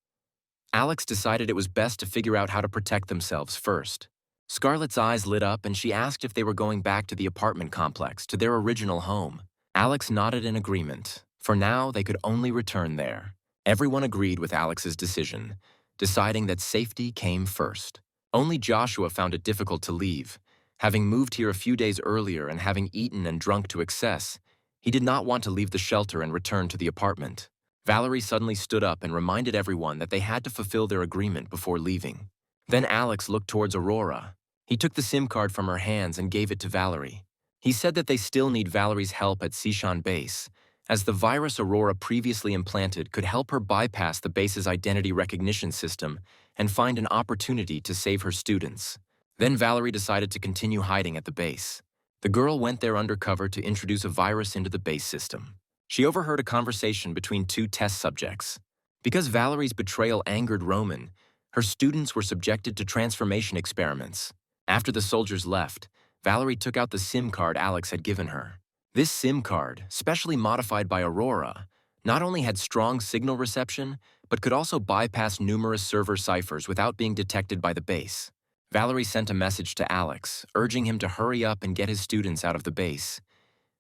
Alex decided it was best to figure out how to protect themselves first. Scarlett's eyes lit up and she asked if they were going back to the apartment complex, to their original home. Alex nodded in agreement. For now, they could only return there. Everyone agreed with Alex's decision, deciding that safety came first. Only Joshua found it difficult to leave. Having moved here a few days earlier and having eaten and drunk to excess, he did not want to leave the shelter and return to the apartment. Valerie suddenly stood up and reminded everyone that they had to fulfill their agreement before leaving. Then Alex looked towards Aurora. He took the SIM card from her hands and gave it to Valerie. He said that they still need Valerie's help at Sishan base, as the virus Aurora previously implanted could help her bypass the base's identity recognition system and find an opportunity to save her students. Then Valerie decided to continue hiding at the base. The girl went there undercover to introduce a virus into the base system. She overheard a conversation between two test subjects. Because Valerie's betrayal angered Roman, her students were subjected to transformation experiments. After the soldiers left, Valerie took out the SIM card Alex had given her. This SIM card, specially modified by Aurora, not only had strong signal reception, but could also bypass numerous server ciphers without being detected by the base. Valerie sent a message to Alex, urging him to hurry up and get his students out of the base.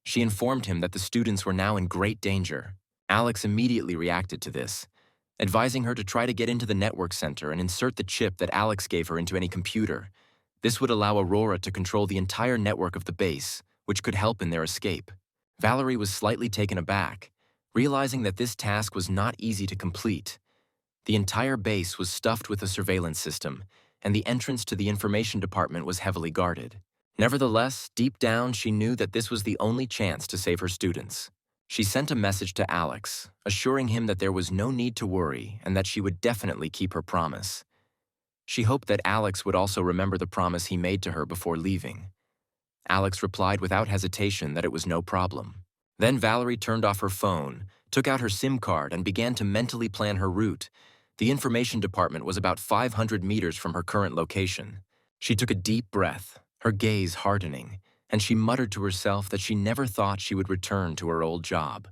She informed him that the students were now in great danger. Alex immediately reacted to this, advising her to try to get into the network center and insert the chip that Alex gave her into any computer. This would allow Aurora to control the entire network of the base, which could help in their escape. Valerie was slightly taken aback, realizing that this task was not easy to complete. The entire base was stuffed with a surveillance system, and the entrance to the information department was heavily guarded. Nevertheless, deep down, she knew that this was the only chance to save her students. She sent a message to Alex, assuring him that there was no need to worry and that she would definitely keep her promise. She hoped that Alex would also remember the promise he made to her before leaving. Alex replied without hesitation that it was no problem. Then Valerie turned off her phone, took out her SIM card, and began to mentally plan her route. The information department was about 500 meters from her current location. She took a deep breath, her gaze hardening, and she muttered to herself that she never thought she would return to her old job.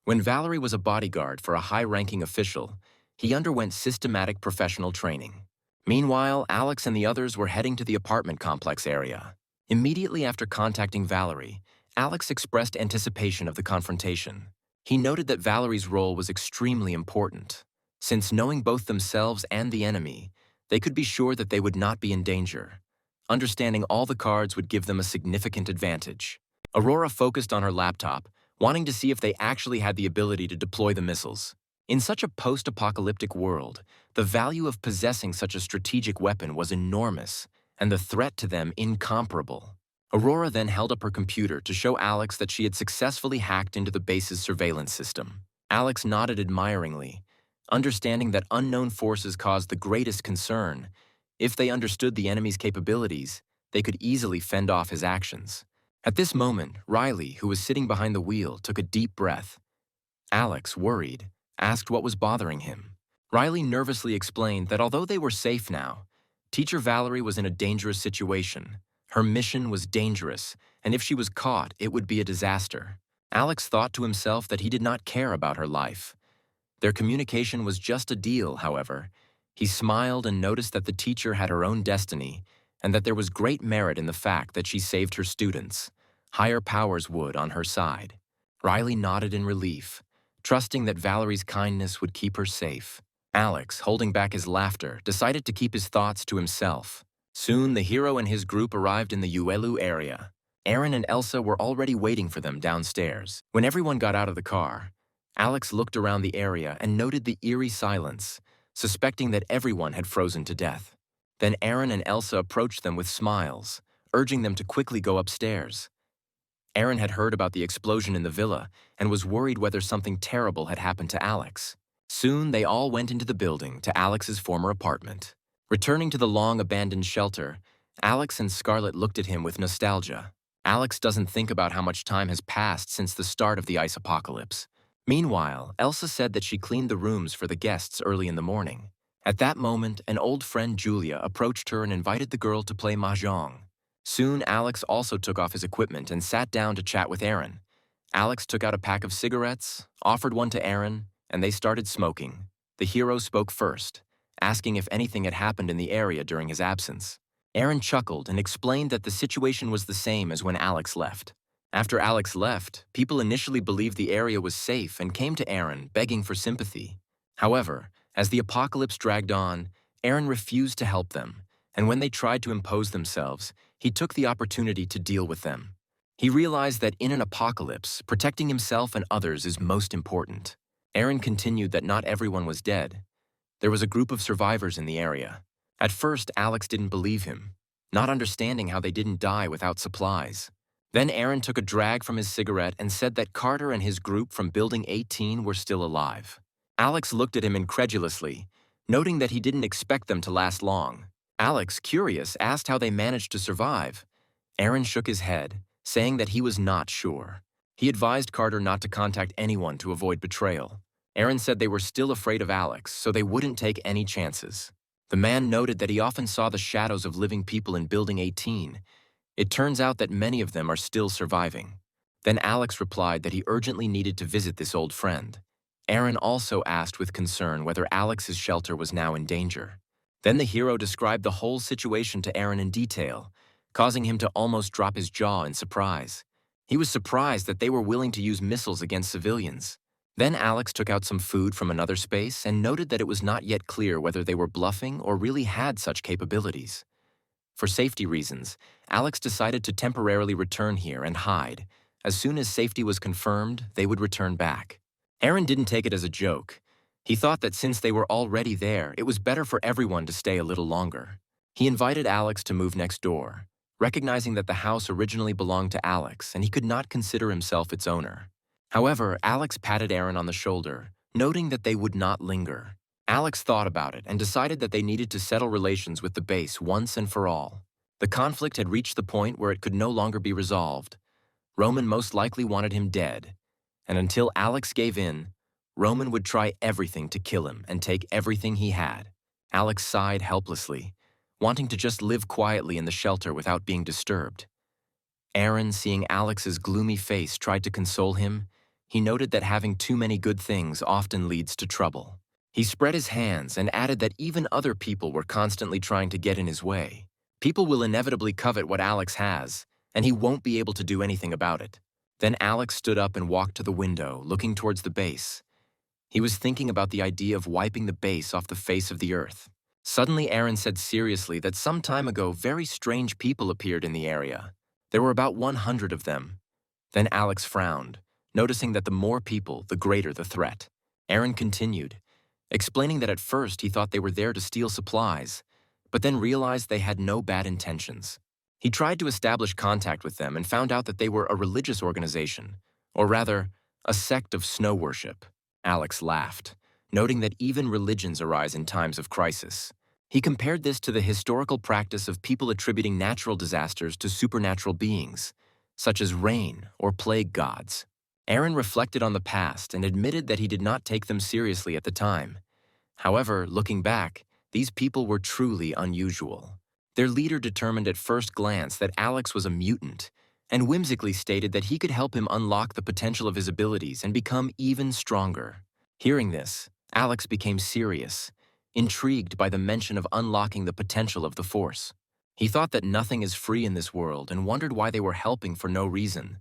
When Valerie was a bodyguard for a high-ranking official, he underwent systematic professional training. Meanwhile, Alex and the others were heading to the apartment complex area. Immediately after contacting Valerie, Alex expressed anticipation of the confrontation. He noted that Valerie's role was extremely important. Since knowing both themselves and the enemy, they could be sure that they would not be in danger. Understanding all the cards would give them a significant advantage. Aurora focused on her laptop, wanting to see if they actually had the ability to deploy the missiles. In such a post-apocalyptic world, the value of possessing such a strategic weapon was enormous, and the threat to them incomparable. Aurora then held up her computer to show Alex that she had successfully hacked into the base's surveillance system. Alex nodded admiringly, understanding that unknown forces caused the greatest concern. If they understood the enemy's capabilities, they could easily fend off his actions. At this moment, Riley, who was sitting behind the wheel, took a deep breath. Alex, worried, asked what was bothering him. Riley nervously explained that although they were safe now, Teacher Valerie was in a dangerous situation. Her mission was dangerous, and if she was caught, it would be a disaster. Alex thought to himself that he did not care about her life. Their communication was just a deal, however. He smiled and noticed that the teacher had her own destiny, and that there was great merit in the fact that she saved her students. Higher powers would on her side. Riley nodded in relief, trusting that Valerie's kindness would keep her safe. Alex, holding back his laughter, decided to keep his thoughts to himself. Soon, the hero and his group arrived in the Yahello area. Aaron and Elsa were already waiting for them downstairs. When everyone got out of the car, Alex looked around the area and noted the eerie silence, suspecting that everyone had frozen to death. Then Aaron and Elsa approached them with smiles, urging them to quickly go upstairs. Aaron had heard about the explosion in the villa and was worried whether something terrible had happened to Alex. Soon, they all went into the building to Alex's former apartment. Returning to the long-abandoned shelter, Alex and Scarlett looked at him with nostalgia. Alex doesn't think about how much time has passed since the start of the ice apocalypse. Meanwhile, Elsa said that she cleaned the rooms for the guests early in the morning. At that moment, an old friend, Julia, approached her and invited the girl to play mahjong. Soon, Alex also took off his equipment and sat down to chat with Aaron. Alex took out a pack of cigarettes, offered one to Aaron, and they started smoking. The hero spoke first, asking if anything had happened in the area during his absence. Aaron chuckled and explained that the situation was the same as when Alex left. After Alex left, people initially believed the area was safe and came to Aaron begging for sympathy. However, as the apocalypse dragged on, Aaron refused to help them, and when they tried to impose themselves, he took the opportunity to deal with them. He realized that in an apocalypse, protecting himself and others is most important. Aaron continued that not everyone was dead. There was a group of survivors in the area. At first, Alex didn't believe him, not understanding how they didn't die without supplies. Then Aaron took a drag from his cigarette and said that Carter and his group from Building 18 were still alive. Alex looked at him incredulously, noting that he didn't expect them to last long. Alex, curious, asked how they managed to survive. Aaron shook his head, saying that he was not sure. He advised Carter not to contact anyone to avoid betrayal. Aaron said they were still afraid of Alex, so they wouldn't take any chances. The man noted that he often saw the shadows of living people in Building 18. It turns out that many of them are still surviving. Then Alex replied that he urgently needed to visit this old friend. Aaron also asked with concern whether Alex's shelter was now in danger. Then the hero described the whole situation to Aaron in detail, causing him to almost drop his jaw in surprise. He was surprised that they were willing to use missiles against civilians. Then Alex took out some food from another space and noted that it was not yet clear whether they were bluffing or really had such capabilities. For safety reasons, Alex decided to temporarily return here and hide, As soon as safety was confirmed, they would return back. Aaron didn't take it as a joke. He thought that since they were already there, it was better for everyone to stay a little longer. He invited Alex to move next door, recognizing that the house originally belonged to Alex and he could not consider himself its owner. However, Alex patted Aaron on the shoulder, noting that they would not linger. Alex thought about it and decided that they needed to settle relations with the base once and for all. The conflict had reached the point where it could no longer be resolved. Roman most likely wanted him dead, and until Alex gave in, Roman would try everything to kill him and take everything he had. Alex sighed helplessly, wanting to just live quietly in the shelter without being disturbed. Aaron, seeing Alex's gloomy face, tried to console him. He noted that having too many good things often leads to trouble. He spread his hands and added that even other people were constantly trying to get in his way. People will inevitably covet what Alex has, and he won't be able to do anything about it. Then Alex stood up and walked to the window, looking towards the base. He was thinking about the idea of wiping the base off the face of the earth. Suddenly, Aaron said seriously that some time ago, very strange people appeared in the area. There were about 100 of them. Then Alex frowned, noticing that the more people, the greater the threat. Aaron continued, explaining that at first he thought they were there to steal supplies, but then realized they had no bad intentions. He tried to establish contact with them and found out that they were a religious organization, or rather, a sect of snow worship. Alex laughed, noting that even religions arise in times of crisis. He compared this to the historical practice of people attributing natural disasters to supernatural beings, such as rain or plague gods. Aaron reflected on the past and admitted that he did not take them seriously at the time. However, looking back, these people were truly unusual. Their leader determined at first glance that Alex was a mutant, and whimsically stated that he could help him unlock the potential of his abilities and become even stronger. Hearing this, Alex became serious, intrigued by the mention of unlocking the potential of the Force. He thought that nothing is free in this world and wondered why they were helping for no reason.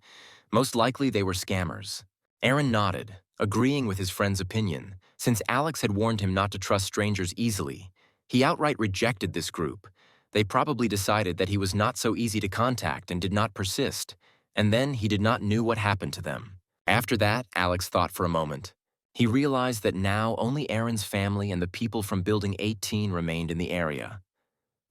Most likely they were scammers. Aaron nodded, agreeing with his friend's opinion. Since Alex had warned him not to trust strangers easily, he outright rejected this group. They probably decided that he was not so easy to contact and did not persist, and then he did not know what happened to them. After that, Alex thought for a moment. He realized that now only Aaron's family and the people from Building 18 remained in the area.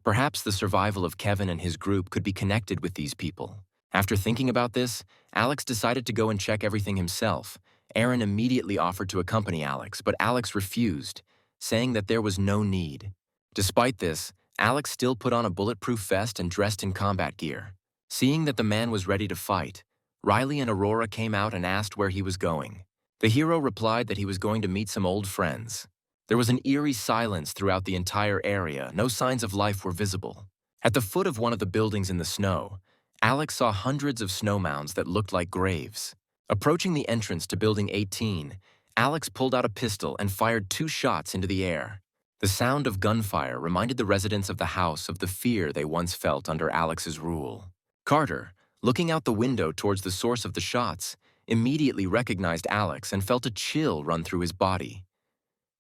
Perhaps the survival of Kevin and his group could be connected with these people. After thinking about this, Alex decided to go and check everything himself. Aaron immediately offered to accompany Alex, but Alex refused, saying that there was no need. Despite this, Alex still put on a bulletproof vest and dressed in combat gear. Seeing that the man was ready to fight, Riley and Aurora came out and asked where he was going. The hero replied that he was going to meet some old friends. There was an eerie silence throughout the entire area. No signs of life were visible. At the foot of one of the buildings in the snow, Alex saw hundreds of snow mounds that looked like graves. Approaching the entrance to Building 18, Alex pulled out a pistol and fired 2 shots into the air. The sound of gunfire reminded the residents of the house of the fear they once felt under Alex's rule. Carter, looking out the window towards the source of the shots, immediately recognized Alex and felt a chill run through his body.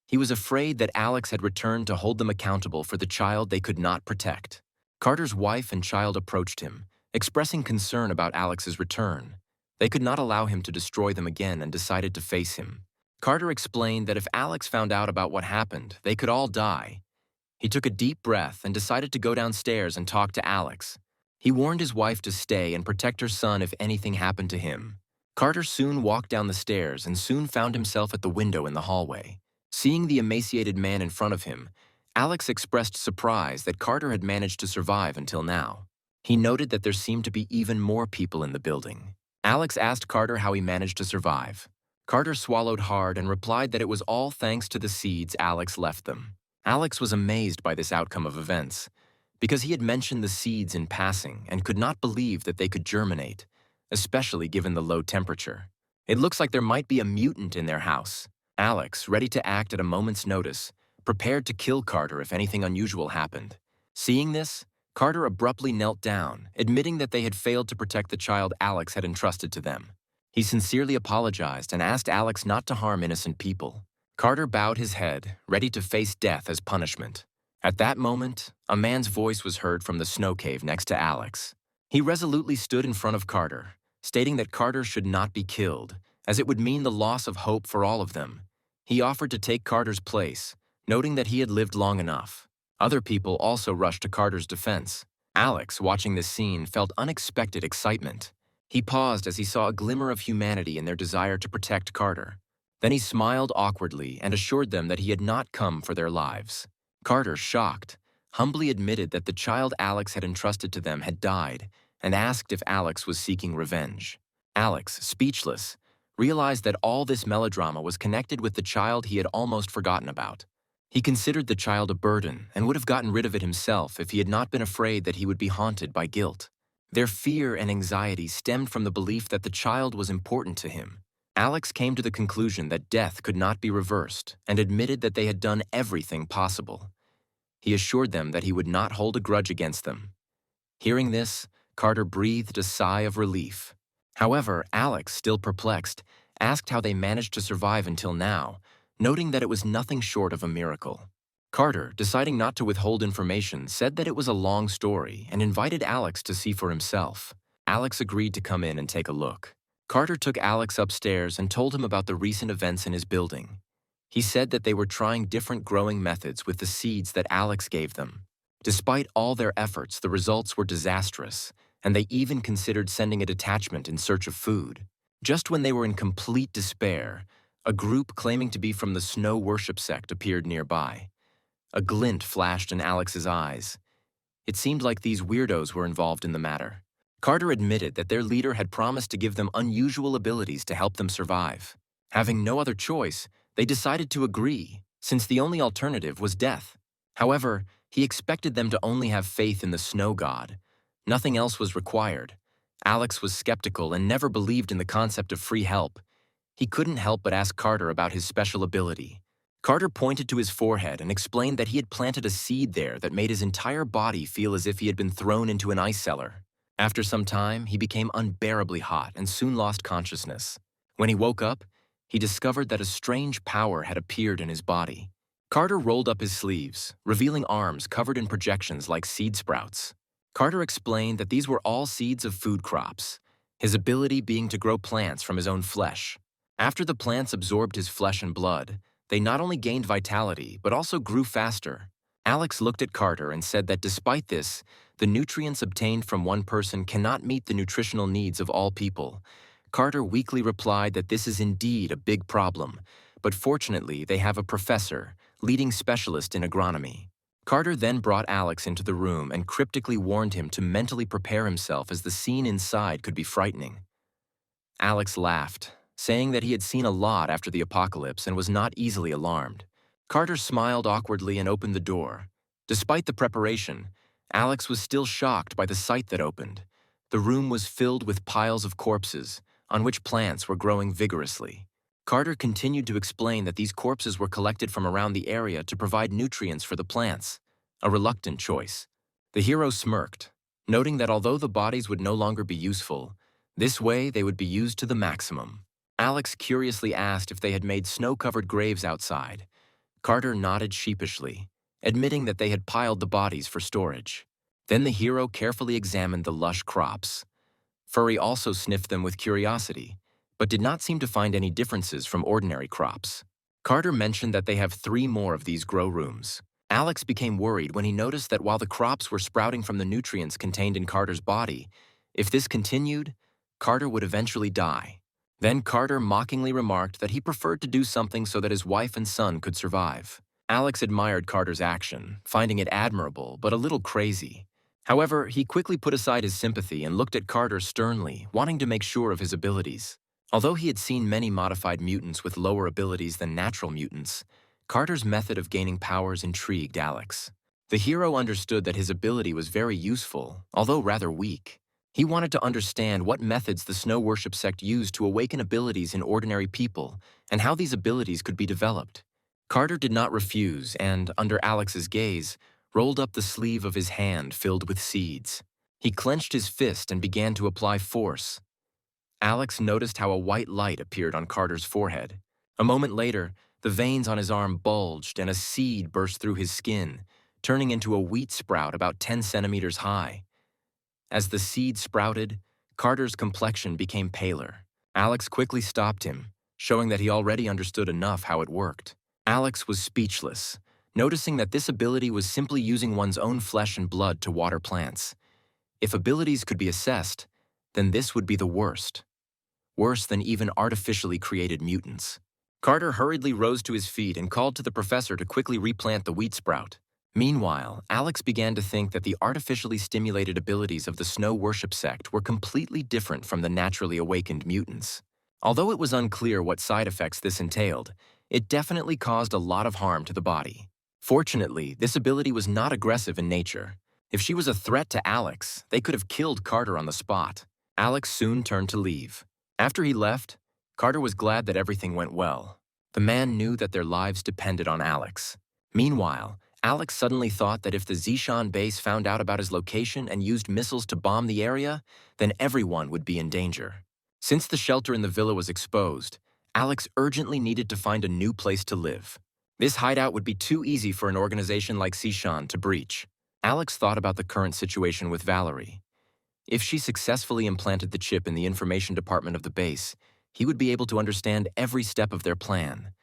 He was afraid that Alex had returned to hold them accountable for the child they could not protect. Carter's wife and child approached him, expressing concern about Alex's return. They could not allow him to destroy them again and decided to face him. Carter explained that if Alex found out about what happened, they could all die. He took a deep breath and decided to go downstairs and talk to Alex. He warned his wife to stay and protect her son if anything happened to him. Carter soon walked down the stairs and soon found himself at the window in the hallway. Seeing the emaciated man in front of him, Alex expressed surprise that Carter had managed to survive until now. He noted that there seemed to be even more people in the building. Alex asked Carter how he managed to survive. Carter swallowed hard and replied that it was all thanks to the seeds Alex left them. Alex was amazed by this outcome of events, because he had mentioned the seeds in passing and could not believe that they could germinate, especially given the low temperature. It looks like there might be a mutant in their house. Alex, ready to act at a moment's notice, prepared to kill Carter if anything unusual happened. Seeing this, Carter abruptly knelt down, admitting that they had failed to protect the child Alex had entrusted to them. He sincerely apologized and asked Alex not to harm innocent people. Carter bowed his head, ready to face death as punishment. At that moment, a man's voice was heard from the snow cave next to Alex. He resolutely stood in front of Carter, stating that Carter should not be killed, as it would mean the loss of hope for all of them. He offered to take Carter's place, noting that he had lived long enough. Other people also rushed to Carter's defense. Alex, watching this scene, felt unexpected excitement. He paused as he saw a glimmer of humanity in their desire to protect Carter. Then he smiled awkwardly and assured them that he had not come for their lives. Carter, shocked, humbly admitted that the child Alex had entrusted to them had died and asked if Alex was seeking revenge. Alex, speechless, realized that all this melodrama was connected with the child he had almost forgotten about. He considered the child a burden and would have gotten rid of it himself if he had not been afraid that he would be haunted by guilt. Their fear and anxiety stemmed from the belief that the child was important to him. Alex came to the conclusion that death could not be reversed and admitted that they had done everything possible. He assured them that he would not hold a grudge against them. Hearing this, Carter breathed a sigh of relief. However, Alex, still perplexed, asked how they managed to survive until now, noting that it was nothing short of a miracle. Carter, deciding not to withhold information, said that it was a long story and invited Alex to see for himself. Alex agreed to come in and take a look. Carter took Alex upstairs and told him about the recent events in his building. He said that they were trying different growing methods with the seeds that Alex gave them. Despite all their efforts, the results were disastrous, and they even considered sending a detachment in search of food. Just when they were in complete despair, a group claiming to be from the Snow Worship sect appeared nearby. A glint flashed in Alex's eyes. It seemed like these weirdos were involved in the matter. Carter admitted that their leader had promised to give them unusual abilities to help them survive. Having no other choice, they decided to agree, since the only alternative was death. However, he expected them to only have faith in the snow god. Nothing else was required. Alex was skeptical and never believed in the concept of free help. He couldn't help but ask Carter about his special ability. Carter pointed to his forehead and explained that he had planted a seed there that made his entire body feel as if he had been thrown into an ice cellar. After some time, he became unbearably hot and soon lost consciousness. When he woke up, he discovered that a strange power had appeared in his body. Carter rolled up his sleeves, revealing arms covered in projections like seed sprouts. Carter explained that these were all seeds of food crops, his ability being to grow plants from his own flesh. After the plants absorbed his flesh and blood, they not only gained vitality, but also grew faster. Alex looked at Carter and said that despite this, the nutrients obtained from one person cannot meet the nutritional needs of all people. Carter weakly replied that this is indeed a big problem, but fortunately they have a professor, leading specialist in agronomy. Carter then brought Alex into the room and cryptically warned him to mentally prepare himself as the scene inside could be frightening. Alex laughed, saying that he had seen a lot after the apocalypse and was not easily alarmed. Carter smiled awkwardly and opened the door. Despite the preparation, Alex was still shocked by the sight that opened. The room was filled with piles of corpses, on which plants were growing vigorously. Carter continued to explain that these corpses were collected from around the area to provide nutrients for the plants, a reluctant choice. The hero smirked, noting that although the bodies would no longer be useful, this way they would be used to the maximum. Alex curiously asked if they had made snow-covered graves outside. Carter nodded sheepishly, admitting that they had piled the bodies for storage. Then the hero carefully examined the lush crops. Furry also sniffed them with curiosity, but did not seem to find any differences from ordinary crops. Carter mentioned that they have 3 more of these grow rooms. Alex became worried when he noticed that while the crops were sprouting from the nutrients contained in Carter's body, if this continued, Carter would eventually die. Then Carter mockingly remarked that he preferred to do something so that his wife and son could survive. Alex admired Carter's action, finding it admirable but a little crazy. However, he quickly put aside his sympathy and looked at Carter sternly, wanting to make sure of his abilities. Although he had seen many modified mutants with lower abilities than natural mutants, Carter's method of gaining powers intrigued Alex. The hero understood that his ability was very useful, although rather weak. He wanted to understand what methods the Snow Worship sect used to awaken abilities in ordinary people and how these abilities could be developed. Carter did not refuse and, under Alex's gaze, rolled up the sleeve of his hand filled with seeds. He clenched his fist and began to apply force. Alex noticed how a white light appeared on Carter's forehead. A moment later, the veins on his arm bulged and a seed burst through his skin, turning into a wheat sprout about 10 centimeters high. As the seed sprouted, Carter's complexion became paler. Alex quickly stopped him, showing that he already understood enough how it worked. Alex was speechless, noticing that this ability was simply using one's own flesh and blood to water plants. If abilities could be assessed, then this would be the worst. Worse than even artificially created mutants. Carter hurriedly rose to his feet and called to the professor to quickly replant the wheat sprout. Meanwhile, Alex began to think that the artificially stimulated abilities of the Snow Worship sect were completely different from the naturally awakened mutants. Although it was unclear what side effects this entailed, it definitely caused a lot of harm to the body. Fortunately, this ability was not aggressive in nature. If she was a threat to Alex, they could have killed Carter on the spot. Alex soon turned to leave. After he left, Carter was glad that everything went well. The man knew that their lives depended on Alex. Meanwhile, Alex suddenly thought that if the Zishan base found out about his location and used missiles to bomb the area, then everyone would be in danger. Since the shelter in the villa was exposed, Alex urgently needed to find a new place to live. This hideout would be too easy for an organization like Zishan to breach. Alex thought about the current situation with Valerie. If she successfully implanted the chip in the information department of the base, he would be able to understand every step of their plan.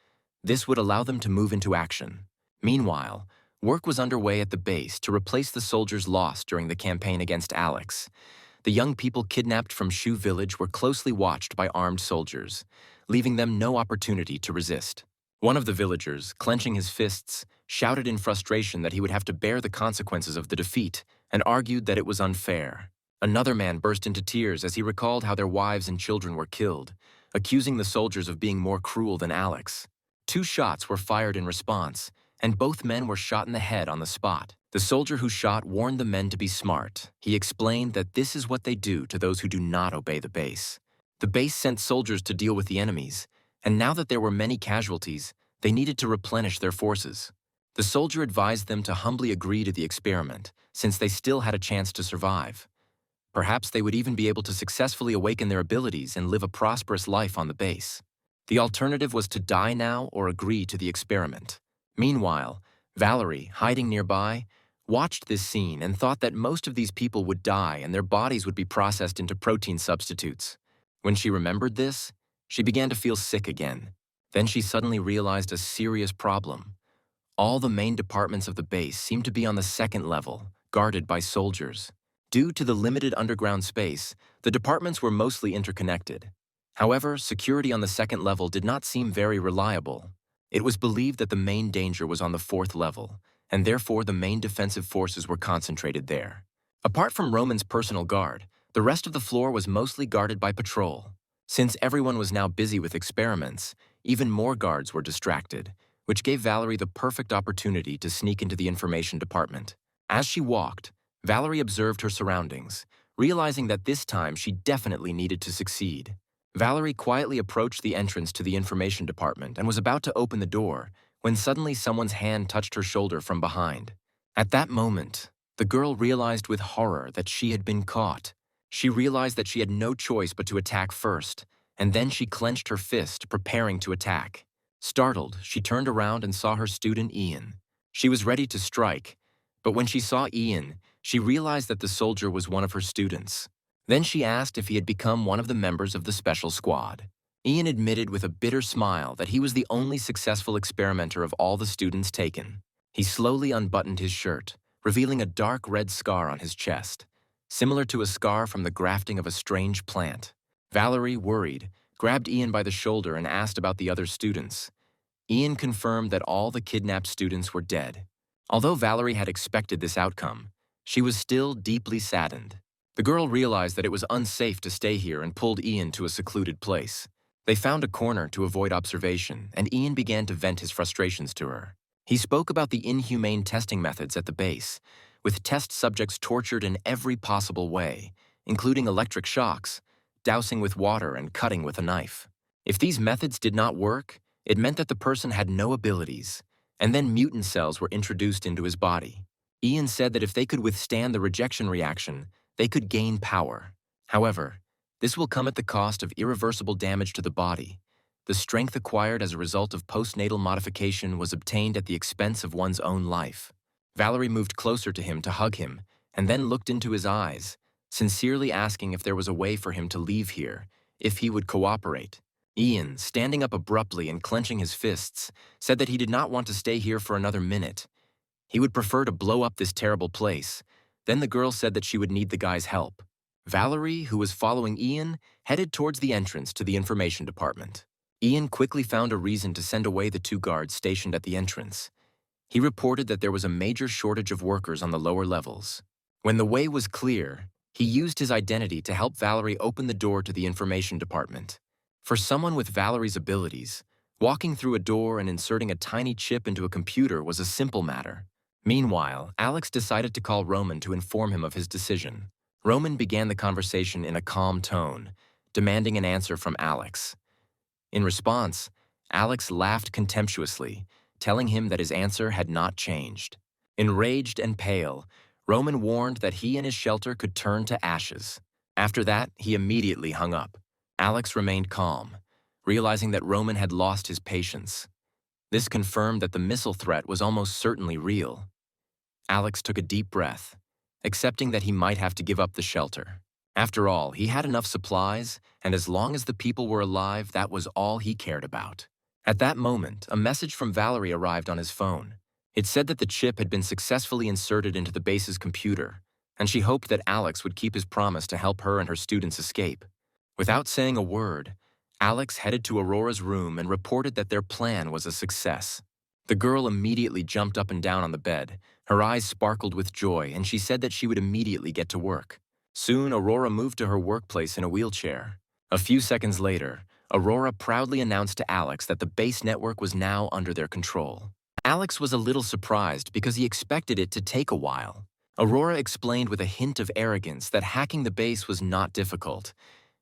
This would allow them to move into action. Meanwhile, work was underway at the base to replace the soldiers lost during the campaign against Alex. The young people kidnapped from Shu Village were closely watched by armed soldiers, leaving them no opportunity to resist. One of the villagers, clenching his fists, shouted in frustration that he would have to bear the consequences of the defeat and argued that it was unfair. Another man burst into tears as he recalled how their wives and children were killed, accusing the soldiers of being more cruel than Alex. 2 shots were fired in response, and both men were shot in the head on the spot. The soldier who shot warned the men to be smart. He explained that this is what they do to those who do not obey the base. The base sent soldiers to deal with the enemies, and now that there were many casualties, they needed to replenish their forces. The soldier advised them to humbly agree to the experiment, since they still had a chance to survive. Perhaps they would even be able to successfully awaken their abilities and live a prosperous life on the base. The alternative was to die now or agree to the experiment. Meanwhile, Valerie, hiding nearby, watched this scene and thought that most of these people would die and their bodies would be processed into protein substitutes. When she remembered this, she began to feel sick again. Then she suddenly realized a serious problem. All the main departments of the base seemed to be on the 2nd level, guarded by soldiers. Due to the limited underground space, the departments were mostly interconnected. However, security on the 2nd level did not seem very reliable. It was believed that the main danger was on the 4th level, and therefore the main defensive forces were concentrated there. Apart from Roman's personal guard, the rest of the floor was mostly guarded by patrol. Since everyone was now busy with experiments, even more guards were distracted, which gave Valerie the perfect opportunity to sneak into the information department. As she walked, Valerie observed her surroundings, realizing that this time she definitely needed to succeed. Valerie quietly approached the entrance to the information department and was about to open the door when suddenly someone's hand touched her shoulder from behind. At that moment, the girl realized with horror that she had been caught. She realized that she had no choice but to attack first, and then she clenched her fist, preparing to attack. Startled, she turned around and saw her student Ian. She was ready to strike, but when she saw Ian, she realized that the soldier was one of her students. Then she asked if he had become one of the members of the special squad. Ian admitted with a bitter smile that he was the only successful experimenter of all the students taken. He slowly unbuttoned his shirt, revealing a dark red scar on his chest, similar to a scar from the grafting of a strange plant. Valerie, worried, grabbed Ian by the shoulder and asked about the other students. Ian confirmed that all the kidnapped students were dead. Although Valerie had expected this outcome, she was still deeply saddened. The girl realized that it was unsafe to stay here and pulled Ian to a secluded place. They found a corner to avoid observation, and Ian began to vent his frustrations to her. He spoke about the inhumane testing methods at the base, with test subjects tortured in every possible way, including electric shocks, dousing with water, and cutting with a knife. If these methods did not work, it meant that the person had no abilities, and then mutant cells were introduced into his body. Ian said that if they could withstand the rejection reaction, they could gain power. However, this will come at the cost of irreversible damage to the body. The strength acquired as a result of postnatal modification was obtained at the expense of one's own life. Valerie moved closer to him to hug him, and then looked into his eyes, sincerely asking if there was a way for him to leave here, if he would cooperate. Ian, standing up abruptly and clenching his fists, said that he did not want to stay here for another minute. He would prefer to blow up this terrible place. Then the girl said that she would need the guy's help. Valerie, who was following Ian, headed towards the entrance to the information department. Ian quickly found a reason to send away the 2 guards stationed at the entrance. He reported that there was a major shortage of workers on the lower levels. When the way was clear, he used his identity to help Valerie open the door to the information department. For someone with Valerie's abilities, walking through a door and inserting a tiny chip into a computer was a simple matter. Meanwhile, Alex decided to call Roman to inform him of his decision. Roman began the conversation in a calm tone, demanding an answer from Alex. In response, Alex laughed contemptuously, telling him that his answer had not changed. Enraged and pale, Roman warned that he and his shelter could turn to ashes. After that, he immediately hung up. Alex remained calm, realizing that Roman had lost his patience. This confirmed that the missile threat was almost certainly real. Alex took a deep breath, accepting that he might have to give up the shelter. After all, he had enough supplies, and as long as the people were alive, that was all he cared about. At that moment, a message from Valerie arrived on his phone. It said that the chip had been successfully inserted into the base's computer, and she hoped that Alex would keep his promise to help her and her students escape. Without saying a word, Alex headed to Aurora's room and reported that their plan was a success. The girl immediately jumped up and down on the bed. Her eyes sparkled with joy, and she said that she would immediately get to work. Soon, Aurora moved to her workplace in a wheelchair. A few seconds later, Aurora proudly announced to Alex that the base network was now under their control. Alex was a little surprised because he expected it to take a while. Aurora explained with a hint of arrogance that hacking the base was not difficult.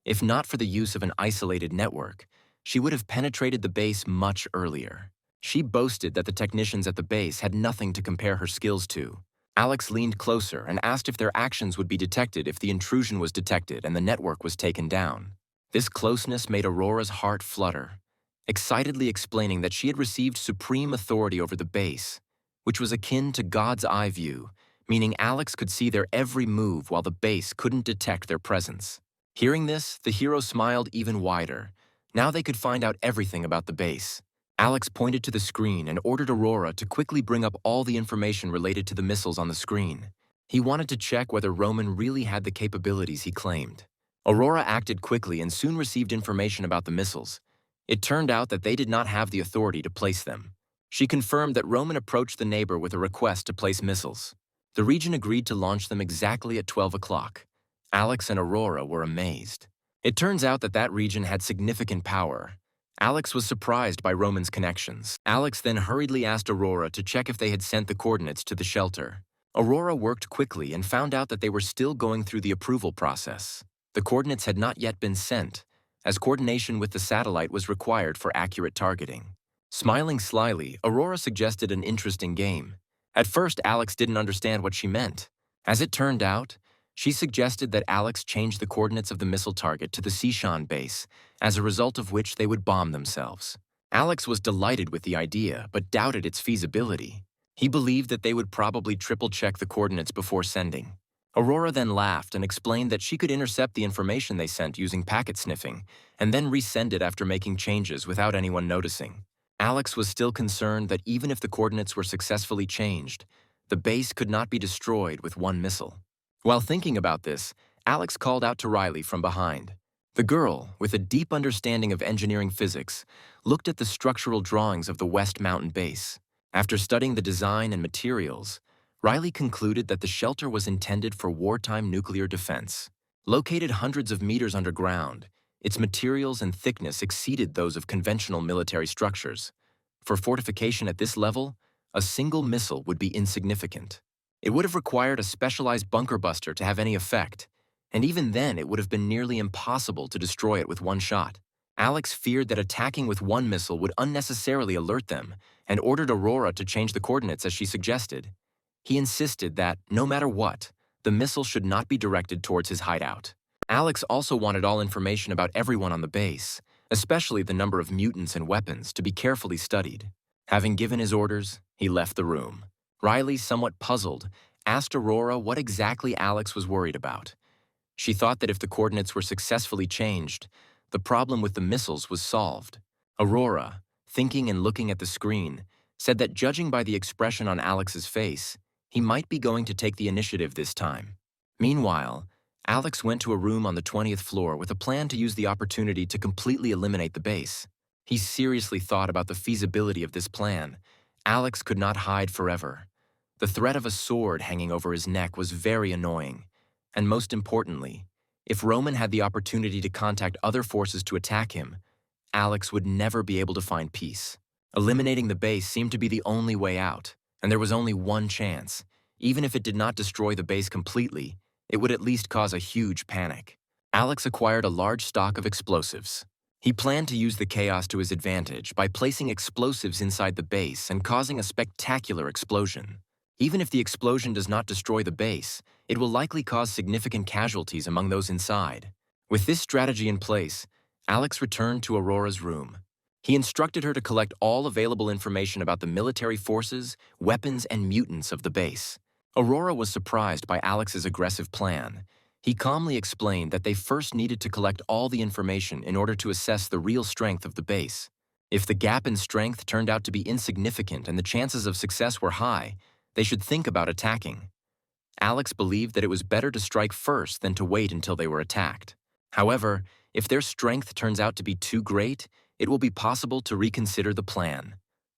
If not for the use of an isolated network, she would have penetrated the base much earlier. She boasted that the technicians at the base had nothing to compare her skills to. Alex leaned closer and asked if their actions would be detected if the intrusion was detected and the network was taken down. This closeness made Aurora's heart flutter, excitedly explaining that she had received supreme authority over the base, which was akin to God's eye view, meaning Alex could see their every move while the base couldn't detect their presence. Hearing this, the hero smiled even wider. Now they could find out everything about the base. Alex pointed to the screen and ordered Aurora to quickly bring up all the information related to the missiles on the screen. He wanted to check whether Roman really had the capabilities he claimed. Aurora acted quickly and soon received information about the missiles. It turned out that they did not have the authority to place them. She confirmed that Roman approached the neighbor with a request to place missiles. The region agreed to launch them exactly at 12 o'clock. Alex and Aurora were amazed. It turns out that that region had significant power. Alex was surprised by Roman's connections. Alex then hurriedly asked Aurora to check if they had sent the coordinates to the shelter. Aurora worked quickly and found out that they were still going through the approval process. The coordinates had not yet been sent, as coordination with the satellite was required for accurate targeting. Smiling slyly, Aurora suggested an interesting game. At first, Alex didn't understand what she meant. As it turned out, she suggested that Alex change the coordinates of the missile target to the Sishan base, as a result of which they would bomb themselves. Alex was delighted with the idea, but doubted its feasibility. He believed that they would probably triple-check the coordinates before sending. Aurora then laughed and explained that she could intercept the information they sent using packet sniffing, and then resend it after making changes without anyone noticing. Alex was still concerned that even if the coordinates were successfully changed, the base could not be destroyed with one missile. While thinking about this, Alex called out to Riley from behind. The girl, with a deep understanding of engineering physics, looked at the structural drawings of the West Mountain base. After studying the design and materials, Riley concluded that the shelter was intended for wartime nuclear defense. Located hundreds of meters underground, its materials and thickness exceeded those of conventional military structures. For fortification at this level, a single missile would be insignificant. It would have required a specialized bunker buster to have any effect, and even then it would have been nearly impossible to destroy it with one shot. Alex feared that attacking with one missile would unnecessarily alert them, and ordered Aurora to change the coordinates as she suggested. He insisted that, no matter what, the missile should not be directed towards his hideout. Alex also wanted all information about everyone on the base, especially the number of mutants and weapons, to be carefully studied. Having given his orders, he left the room. Riley, somewhat puzzled, asked Aurora what exactly Alex was worried about. She thought that if the coordinates were successfully changed, the problem with the missiles was solved. Aurora, thinking and looking at the screen, said that judging by the expression on Alex's face, he might be going to take the initiative this time. Meanwhile, Alex went to a room on the 20th floor with a plan to use the opportunity to completely eliminate the base. He seriously thought about the feasibility of this plan. Alex could not hide forever. The threat of a sword hanging over his neck was very annoying. And most importantly, if Roman had the opportunity to contact other forces to attack him, Alex would never be able to find peace. Eliminating the base seemed to be the only way out, and there was only one chance. Even if it did not destroy the base completely, it would at least cause a huge panic. Alex acquired a large stock of explosives. He planned to use the chaos to his advantage by placing explosives inside the base and causing a spectacular explosion. Even if the explosion does not destroy the base, it will likely cause significant casualties among those inside. With this strategy in place, Alex returned to Aurora's room. He instructed her to collect all available information about the military forces, weapons, and mutants of the base. Aurora was surprised by Alex's aggressive plan. He calmly explained that they first needed to collect all the information in order to assess the real strength of the base. If the gap in strength turned out to be insignificant and the chances of success were high, they should think about attacking. Alex believed that it was better to strike first than to wait until they were attacked. However, if their strength turns out to be too great, it will be possible to reconsider the plan.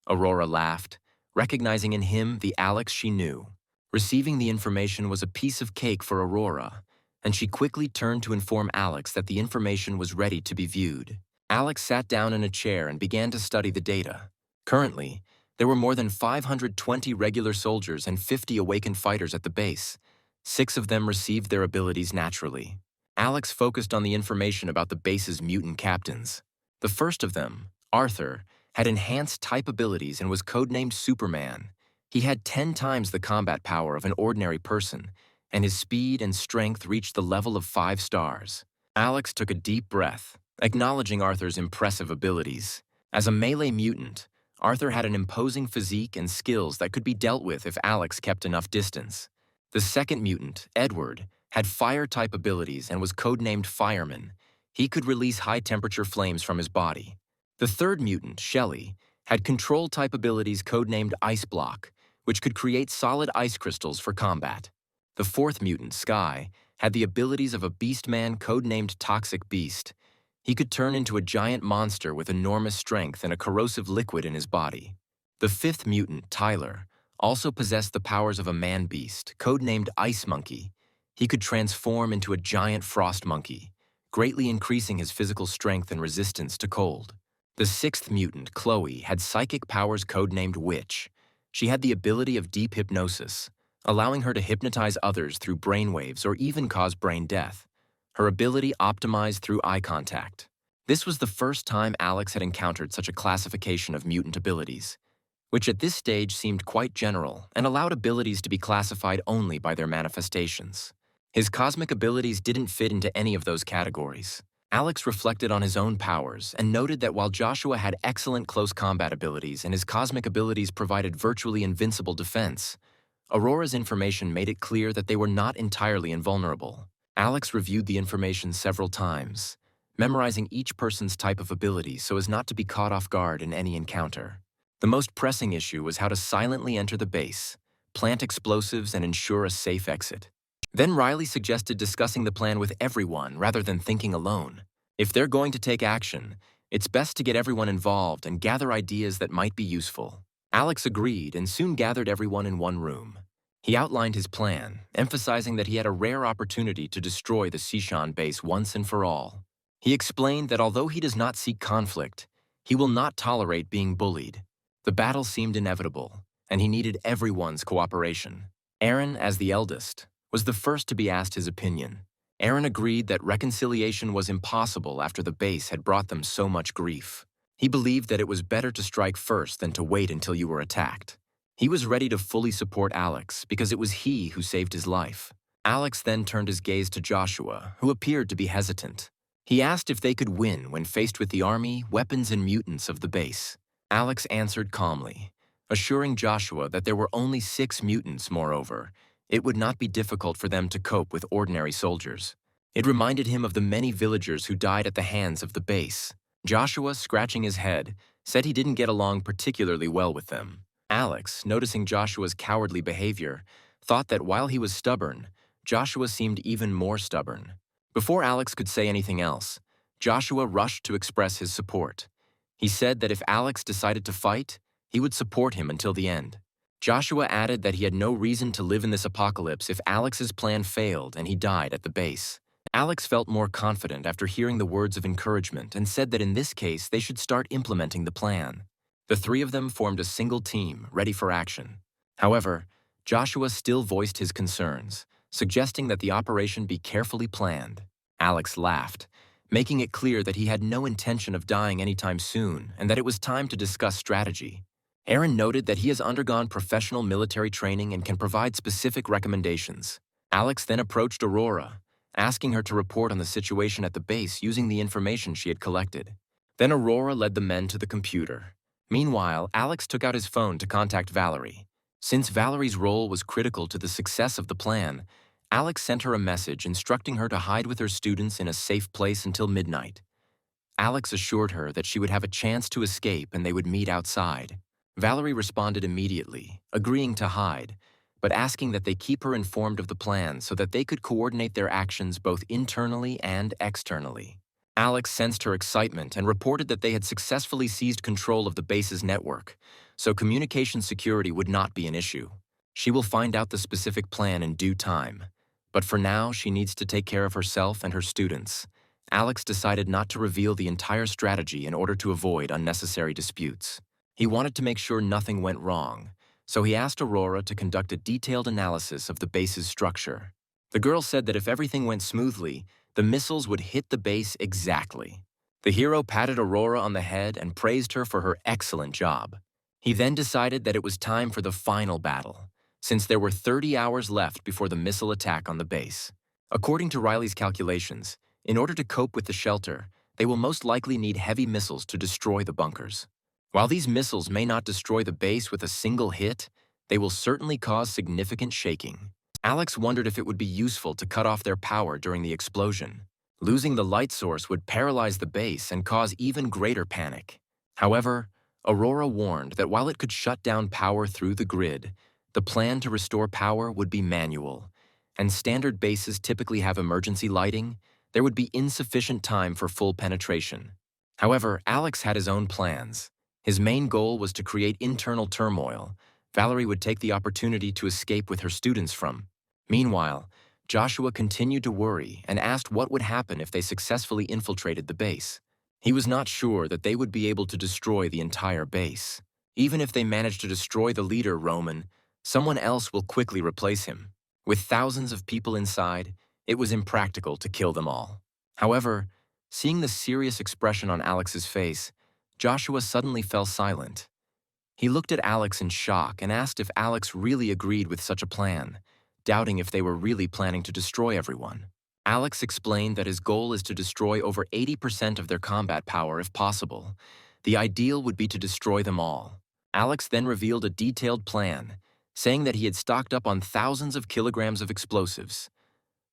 Aurora laughed, recognizing in him the Alex she knew. Receiving the information was a piece of cake for Aurora, and she quickly turned to inform Alex that the information was ready to be viewed. Alex sat down in a chair and began to study the data. Currently, there were more than 520 regular soldiers and 50 awakened fighters at the base. 6 of them received their abilities naturally. Alex focused on the information about the base's mutant captains. The first of them, Arthur, had enhanced type abilities and was codenamed Superman. He had 10 times the combat power of an ordinary person, and his speed and strength reached the level of 5 stars. Alex took a deep breath, acknowledging Arthur's impressive abilities. As a melee mutant, Arthur had an imposing physique and skills that could be dealt with if Alex kept enough distance. The second mutant, Edward, had fire-type abilities and was codenamed Fireman. He could release high-temperature flames from his body. The third mutant, Shelley, had control-type abilities codenamed Ice Block, which could create solid ice crystals for combat. The fourth mutant, Sky, had the abilities of a beastman codenamed Toxic Beast. He could turn into a giant monster with enormous strength and a corrosive liquid in his body. The fifth mutant, Tyler, also possessed the powers of a man-beast, codenamed Ice Monkey. He could transform into a giant frost monkey, greatly increasing his physical strength and resistance to cold. The sixth mutant, Chloe, had psychic powers codenamed Witch. She had the ability of deep hypnosis, allowing her to hypnotize others through brainwaves or even cause brain death. Her ability optimized through eye contact. This was the first time Alex had encountered such a classification of mutant abilities, which at this stage seemed quite general and allowed abilities to be classified only by their manifestations. His cosmic abilities didn't fit into any of those categories. Alex reflected on his own powers and noted that while Joshua had excellent close combat abilities and his cosmic abilities provided virtually invincible defense, Aurora's information made it clear that they were not entirely invulnerable. Alex reviewed the information several times, memorizing each person's type of ability so as not to be caught off guard in any encounter. The most pressing issue was how to silently enter the base, plant explosives, and ensure a safe exit. Then Riley suggested discussing the plan with everyone rather than thinking alone. If they're going to take action, it's best to get everyone involved and gather ideas that might be useful. Alex agreed and soon gathered everyone in one room. He outlined his plan, emphasizing that he had a rare opportunity to destroy the Sishan base once and for all. He explained that although he does not seek conflict, he will not tolerate being bullied. The battle seemed inevitable, and he needed everyone's cooperation. Aaron, as the eldest, was the first to be asked his opinion. Aaron agreed that reconciliation was impossible after the base had brought them so much grief. He believed that it was better to strike first than to wait until you were attacked. He was ready to fully support Alex because it was he who saved his life. Alex then turned his gaze to Joshua, who appeared to be hesitant. He asked if they could win when faced with the army, weapons, and mutants of the base. Alex answered calmly, assuring Joshua that there were only 6 mutants, moreover. It would not be difficult for them to cope with ordinary soldiers. It reminded him of the many villagers who died at the hands of the base. Joshua, scratching his head, said he didn't get along particularly well with them. Alex, noticing Joshua's cowardly behavior, thought that while he was stubborn, Joshua seemed even more stubborn. Before Alex could say anything else, Joshua rushed to express his support. He said that if Alex decided to fight, he would support him until the end. Joshua added that he had no reason to live in this apocalypse if Alex's plan failed and he died at the base. Alex felt more confident after hearing the words of encouragement and said that in this case they should start implementing the plan. The three of them formed a single team, ready for action. However, Joshua still voiced his concerns, suggesting that the operation be carefully planned. Alex laughed, making it clear that he had no intention of dying anytime soon and that it was time to discuss strategy. Aaron noted that he has undergone professional military training and can provide specific recommendations. Alex then approached Aurora, asking her to report on the situation at the base using the information she had collected. Then Aurora led the men to the computer. Meanwhile, Alex took out his phone to contact Valerie. Since Valerie's role was critical to the success of the plan, Alex sent her a message instructing her to hide with her students in a safe place until midnight. Alex assured her that she would have a chance to escape and they would meet outside. Valerie responded immediately, agreeing to hide, but asking that they keep her informed of the plan so that they could coordinate their actions both internally and externally. Alex sensed her excitement and reported that they had successfully seized control of the base's network, so communication security would not be an issue. She will find out the specific plan in due time, but for now she needs to take care of herself and her students. Alex decided not to reveal the entire strategy in order to avoid unnecessary disputes. He wanted to make sure nothing went wrong, so he asked Aurora to conduct a detailed analysis of the base's structure. The girl said that if everything went smoothly, the missiles would hit the base exactly. The hero patted Aurora on the head and praised her for her excellent job. He then decided that it was time for the final battle, since there were 30 hours left before the missile attack on the base. According to Riley's calculations, in order to cope with the shelter, they will most likely need heavy missiles to destroy the bunkers. While these missiles may not destroy the base with a single hit, they will certainly cause significant shaking. Alex wondered if it would be useful to cut off their power during the explosion. Losing the light source would paralyze the base and cause even greater panic. However, Aurora warned that while it could shut down power through the grid, the plan to restore power would be manual, and standard bases typically have emergency lighting. There would be insufficient time for full penetration. However, Alex had his own plans. His main goal was to create internal turmoil. Valerie would take the opportunity to escape with her students from. Meanwhile, Joshua continued to worry and asked what would happen if they successfully infiltrated the base. He was not sure that they would be able to destroy the entire base. Even if they managed to destroy the leader, Roman, someone else will quickly replace him. With thousands of people inside, it was impractical to kill them all. However, seeing the serious expression on Alex's face, Joshua suddenly fell silent. He looked at Alex in shock and asked if Alex really agreed with such a plan, doubting if they were really planning to destroy everyone. Alex explained that his goal is to destroy over 80% of their combat power if possible. The ideal would be to destroy them all. Alex then revealed a detailed plan, saying that he had stocked up on thousands of kilograms of explosives.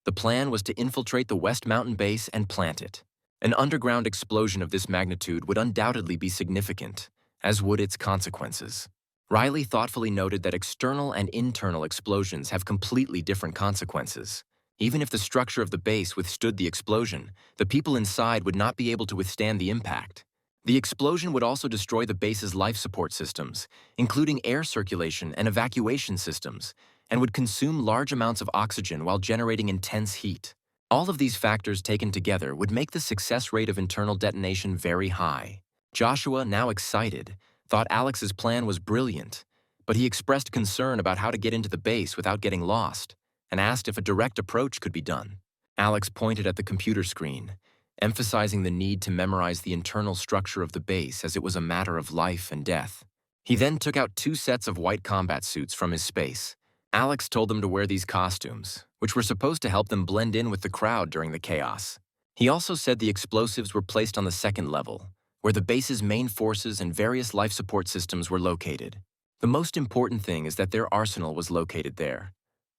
The plan was to infiltrate the West Mountain base and plant it. An underground explosion of this magnitude would undoubtedly be significant, as would its consequences. Riley thoughtfully noted that external and internal explosions have completely different consequences. Even if the structure of the base withstood the explosion, the people inside would not be able to withstand the impact. The explosion would also destroy the base's life support systems, including air circulation and evacuation systems, and would consume large amounts of oxygen while generating intense heat. All of these factors taken together would make the success rate of internal detonation very high. Joshua, now excited, thought Alex's plan was brilliant, but he expressed concern about how to get into the base without getting lost, and asked if a direct approach could be done. Alex pointed at the computer screen, emphasizing the need to memorize the internal structure of the base as it was a matter of life and death. He then took out 2 sets of white combat suits from his space. Alex told them to wear these costumes, which were supposed to help them blend in with the crowd during the chaos. He also said the explosives were placed on the 2nd level, where the base's main forces and various life support systems were located. The most important thing is that their arsenal was located there.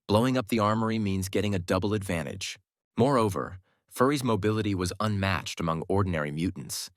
Blowing up the armory means getting a double advantage. Moreover, Furry's mobility was unmatched among ordinary mutants.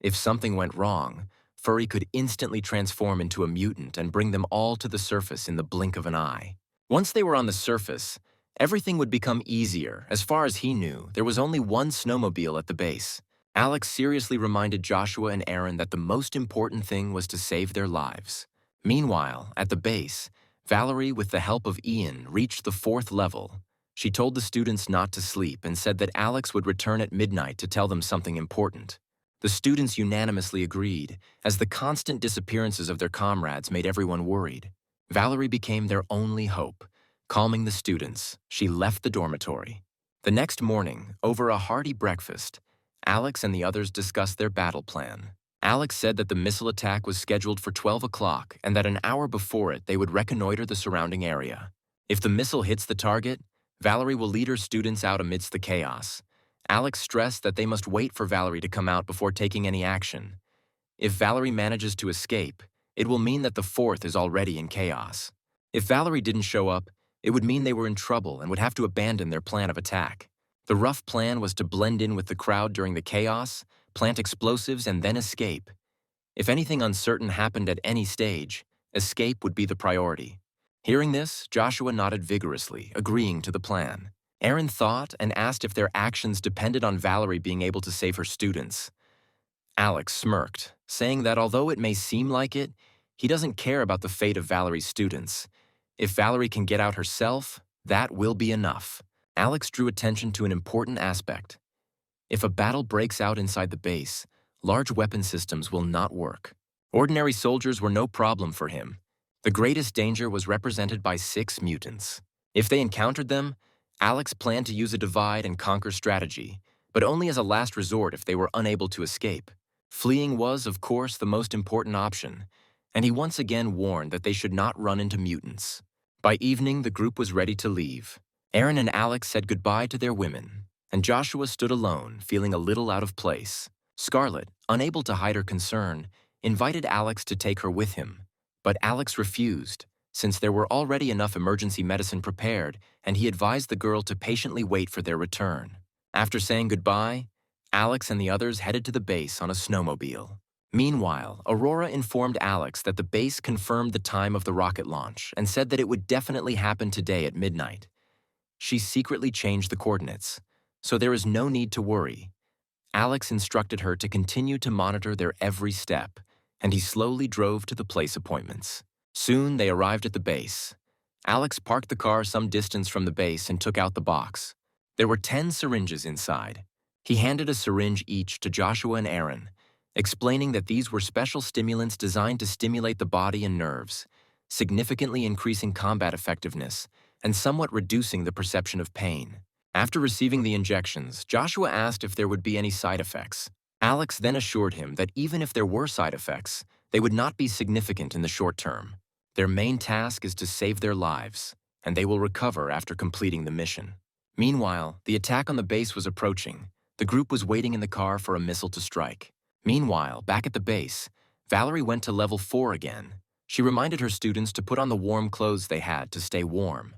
If something went wrong, Furry could instantly transform into a mutant and bring them all to the surface in the blink of an eye. Once they were on the surface, everything would become easier. As far as he knew, there was only one snowmobile at the base. Alex seriously reminded Joshua and Aaron that the most important thing was to save their lives. Meanwhile, at the base, Valerie, with the help of Ian, reached the 4th level. She told the students not to sleep and said that Alex would return at midnight to tell them something important. The students unanimously agreed, as the constant disappearances of their comrades made everyone worried. Valerie became their only hope. Calming the students, she left the dormitory. The next morning, over a hearty breakfast, Alex and the others discussed their battle plan. Alex said that the missile attack was scheduled for 12 o'clock and that an hour before it they would reconnoiter the surrounding area. If the missile hits the target, Valerie will lead her students out amidst the chaos. Alex stressed that they must wait for Valerie to come out before taking any action. If Valerie manages to escape, it will mean that the 4th is already in chaos. If Valerie didn't show up, it would mean they were in trouble and would have to abandon their plan of attack. The rough plan was to blend in with the crowd during the chaos, plant explosives, and then escape. If anything uncertain happened at any stage, escape would be the priority. Hearing this, Joshua nodded vigorously, agreeing to the plan. Aaron thought and asked if their actions depended on Valerie being able to save her students. Alex smirked, saying that although it may seem like it, he doesn't care about the fate of Valerie's students. If Valerie can get out herself, that will be enough. Alex drew attention to an important aspect. If a battle breaks out inside the base, large weapon systems will not work. Ordinary soldiers were no problem for him. The greatest danger was represented by 6 mutants. If they encountered them, Alex planned to use a divide-and-conquer strategy, but only as a last resort if they were unable to escape. Fleeing was, of course, the most important option, and he once again warned that they should not run into mutants. By evening, the group was ready to leave. Aaron and Alex said goodbye to their women, and Joshua stood alone, feeling a little out of place. Scarlett, unable to hide her concern, invited Alex to take her with him, but Alex refused, since there were already enough emergency medicine prepared, and he advised the girl to patiently wait for their return. After saying goodbye, Alex and the others headed to the base on a snowmobile. Meanwhile, Aurora informed Alex that the base confirmed the time of the rocket launch and said that it would definitely happen today at midnight. She secretly changed the coordinates, so there is no need to worry. Alex instructed her to continue to monitor their every step, and he slowly drove to the place appointments. Soon they arrived at the base. Alex parked the car some distance from the base and took out the box. There were 10 syringes inside. He handed a syringe each to Joshua and Aaron, explaining that these were special stimulants designed to stimulate the body and nerves, significantly increasing combat effectiveness and somewhat reducing the perception of pain. After receiving the injections, Joshua asked if there would be any side effects. Alex then assured him that even if there were side effects, they would not be significant in the short term. Their main task is to save their lives, and they will recover after completing the mission. Meanwhile, the attack on the base was approaching. The group was waiting in the car for a missile to strike. Meanwhile, back at the base, Valerie went to level 4 again. She reminded her students to put on the warm clothes they had to stay warm.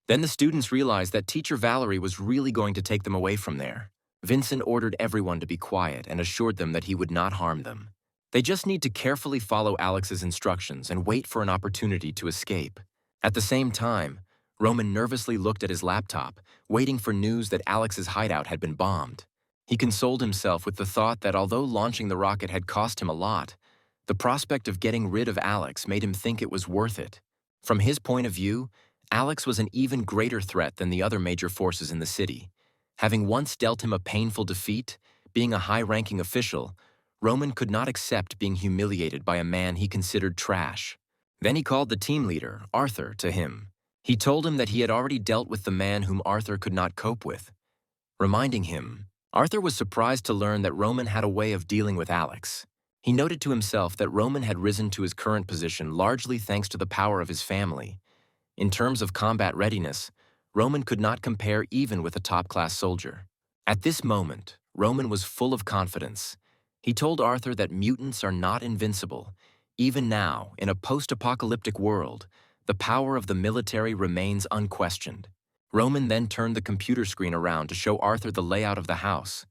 Then the students realized that Teacher Valerie was really going to take them away from there. Vincent ordered everyone to be quiet and assured them that he would not harm them. They just need to carefully follow Alex's instructions and wait for an opportunity to escape. At the same time, Roman nervously looked at his laptop, waiting for news that Alex's hideout had been bombed. He consoled himself with the thought that although launching the rocket had cost him a lot, the prospect of getting rid of Alex made him think it was worth it. From his point of view, Alex was an even greater threat than the other major forces in the city. Having once dealt him a painful defeat, being a high-ranking official, Roman could not accept being humiliated by a man he considered trash. Then he called the team leader, Arthur, to him. He told him that he had already dealt with the man whom Arthur could not cope with. Reminding him, Arthur was surprised to learn that Roman had a way of dealing with Alex. He noted to himself that Roman had risen to his current position largely thanks to the power of his family. In terms of combat readiness, Roman could not compare even with a top-class soldier. At this moment, Roman was full of confidence. He told Arthur that mutants are not invincible. Even now, in a post-apocalyptic world, the power of the military remains unquestioned. Roman then turned the computer screen around to show Arthur the layout of the house.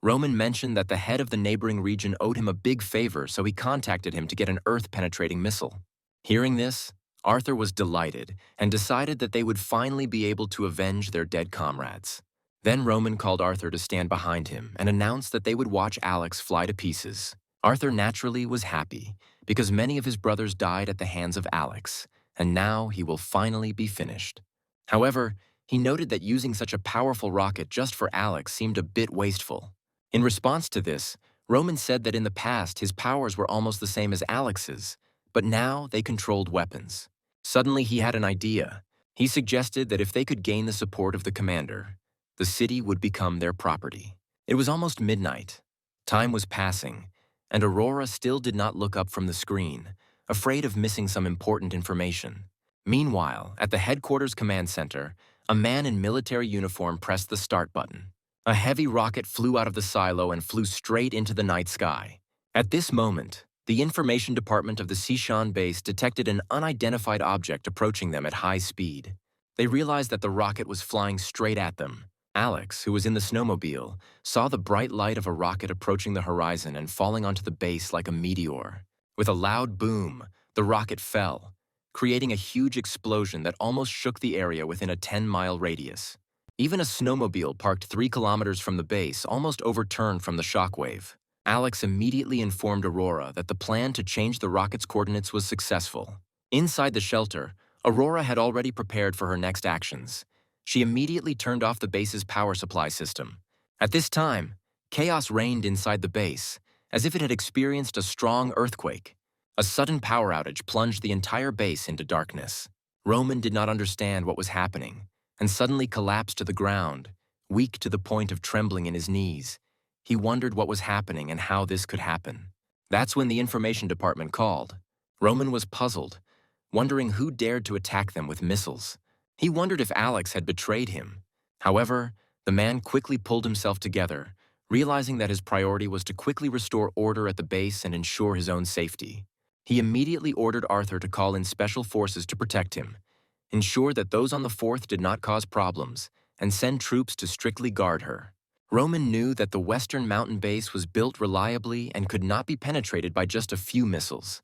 Roman mentioned that the head of the neighboring region owed him a big favor, so he contacted him to get an Earth-penetrating missile. Hearing this, Arthur was delighted and decided that they would finally be able to avenge their dead comrades. Then Roman called Arthur to stand behind him and announced that they would watch Alex fly to pieces. Arthur naturally was happy because many of his brothers died at the hands of Alex, and now he will finally be finished. However, he noted that using such a powerful rocket just for Alex seemed a bit wasteful. In response to this, Roman said that in the past his powers were almost the same as Alex's, but now they controlled weapons. Suddenly he had an idea. He suggested that if they could gain the support of the commander, the city would become their property. It was almost midnight. Time was passing, and Aurora still did not look up from the screen, afraid of missing some important information. Meanwhile, at the headquarters command center, a man in military uniform pressed the start button. A heavy rocket flew out of the silo and flew straight into the night sky. At this moment, the information department of the Sishan base detected an unidentified object approaching them at high speed. They realized that the rocket was flying straight at them. Alex, who was in the snowmobile, saw the bright light of a rocket approaching the horizon and falling onto the base like a meteor. With a loud boom, the rocket fell, creating a huge explosion that almost shook the area within a 10-mile radius. Even a snowmobile parked 3 kilometers from the base almost overturned from the shockwave. Alex immediately informed Aurora that the plan to change the rocket's coordinates was successful. Inside the shelter, Aurora had already prepared for her next actions. She immediately turned off the base's power supply system. At this time, chaos reigned inside the base, as if it had experienced a strong earthquake. A sudden power outage plunged the entire base into darkness. Roman did not understand what was happening, and suddenly collapsed to the ground, weak to the point of trembling in his knees. He wondered what was happening and how this could happen. That's when the information department called. Roman was puzzled, wondering who dared to attack them with missiles. He wondered if Alex had betrayed him. However, the man quickly pulled himself together, realizing that his priority was to quickly restore order at the base and ensure his own safety. He immediately ordered Arthur to call in special forces to protect him, ensure that those on the 4th did not cause problems, and send troops to strictly guard her. Roman knew that the western mountain base was built reliably and could not be penetrated by just a few missiles.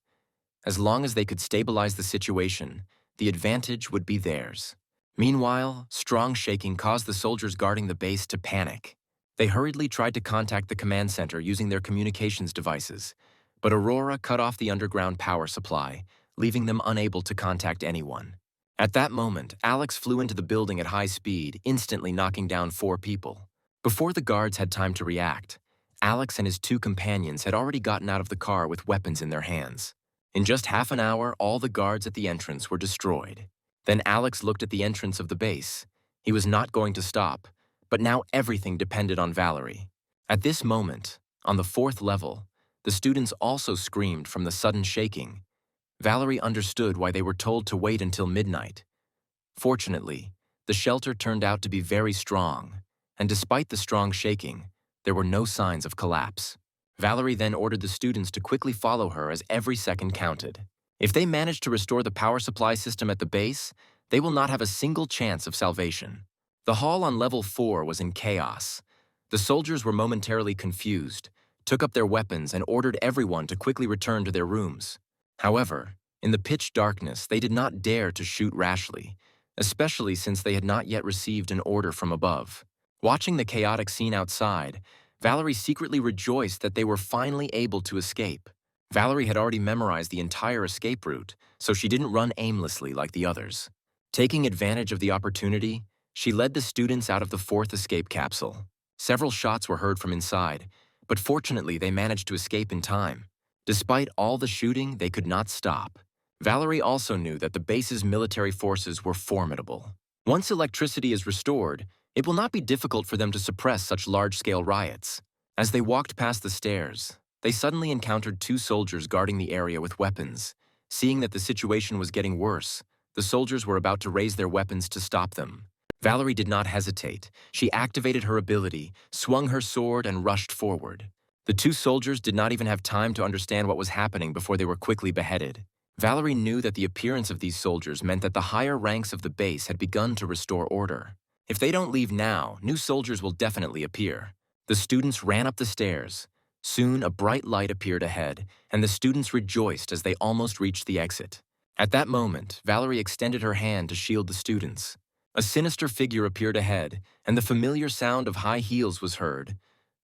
As long as they could stabilize the situation, the advantage would be theirs. Meanwhile, strong shaking caused the soldiers guarding the base to panic. They hurriedly tried to contact the command center using their communications devices, but Aurora cut off the underground power supply, leaving them unable to contact anyone. At that moment, Alex flew into the building at high speed, instantly knocking down 4 people. Before the guards had time to react, Alex and his 2 companions had already gotten out of the car with weapons in their hands. In just half an hour, all the guards at the entrance were destroyed. Then Alex looked at the entrance of the base. He was not going to stop, but now everything depended on Valerie. At this moment, on the 4th level, the students also screamed from the sudden shaking. Valerie understood why they were told to wait until midnight. Fortunately, the shelter turned out to be very strong, and despite the strong shaking, there were no signs of collapse. Valerie then ordered the students to quickly follow her as every second counted. If they manage to restore the power supply system at the base, they will not have a single chance of salvation. The hall on level 4 was in chaos. The soldiers were momentarily confused, took up their weapons, and ordered everyone to quickly return to their rooms. However, in the pitch darkness, they did not dare to shoot rashly, especially since they had not yet received an order from above. Watching the chaotic scene outside, Valerie secretly rejoiced that they were finally able to escape. Valerie had already memorized the entire escape route, so she didn't run aimlessly like the others. Taking advantage of the opportunity, she led the students out of the 4th escape capsule. Several shots were heard from inside, but fortunately they managed to escape in time. Despite all the shooting, they could not stop. Valerie also knew that the base's military forces were formidable. Once electricity is restored, it will not be difficult for them to suppress such large-scale riots. As they walked past the stairs, they suddenly encountered 2 soldiers guarding the area with weapons. Seeing that the situation was getting worse, the soldiers were about to raise their weapons to stop them. Valerie did not hesitate. She activated her ability, swung her sword, and rushed forward. The 2 soldiers did not even have time to understand what was happening before they were quickly beheaded. Valerie knew that the appearance of these soldiers meant that the higher ranks of the base had begun to restore order. If they don't leave now, new soldiers will definitely appear. The students ran up the stairs. Soon, a bright light appeared ahead, and the students rejoiced as they almost reached the exit. At that moment, Valerie extended her hand to shield the students. A sinister figure appeared ahead, and the familiar sound of high heels was heard.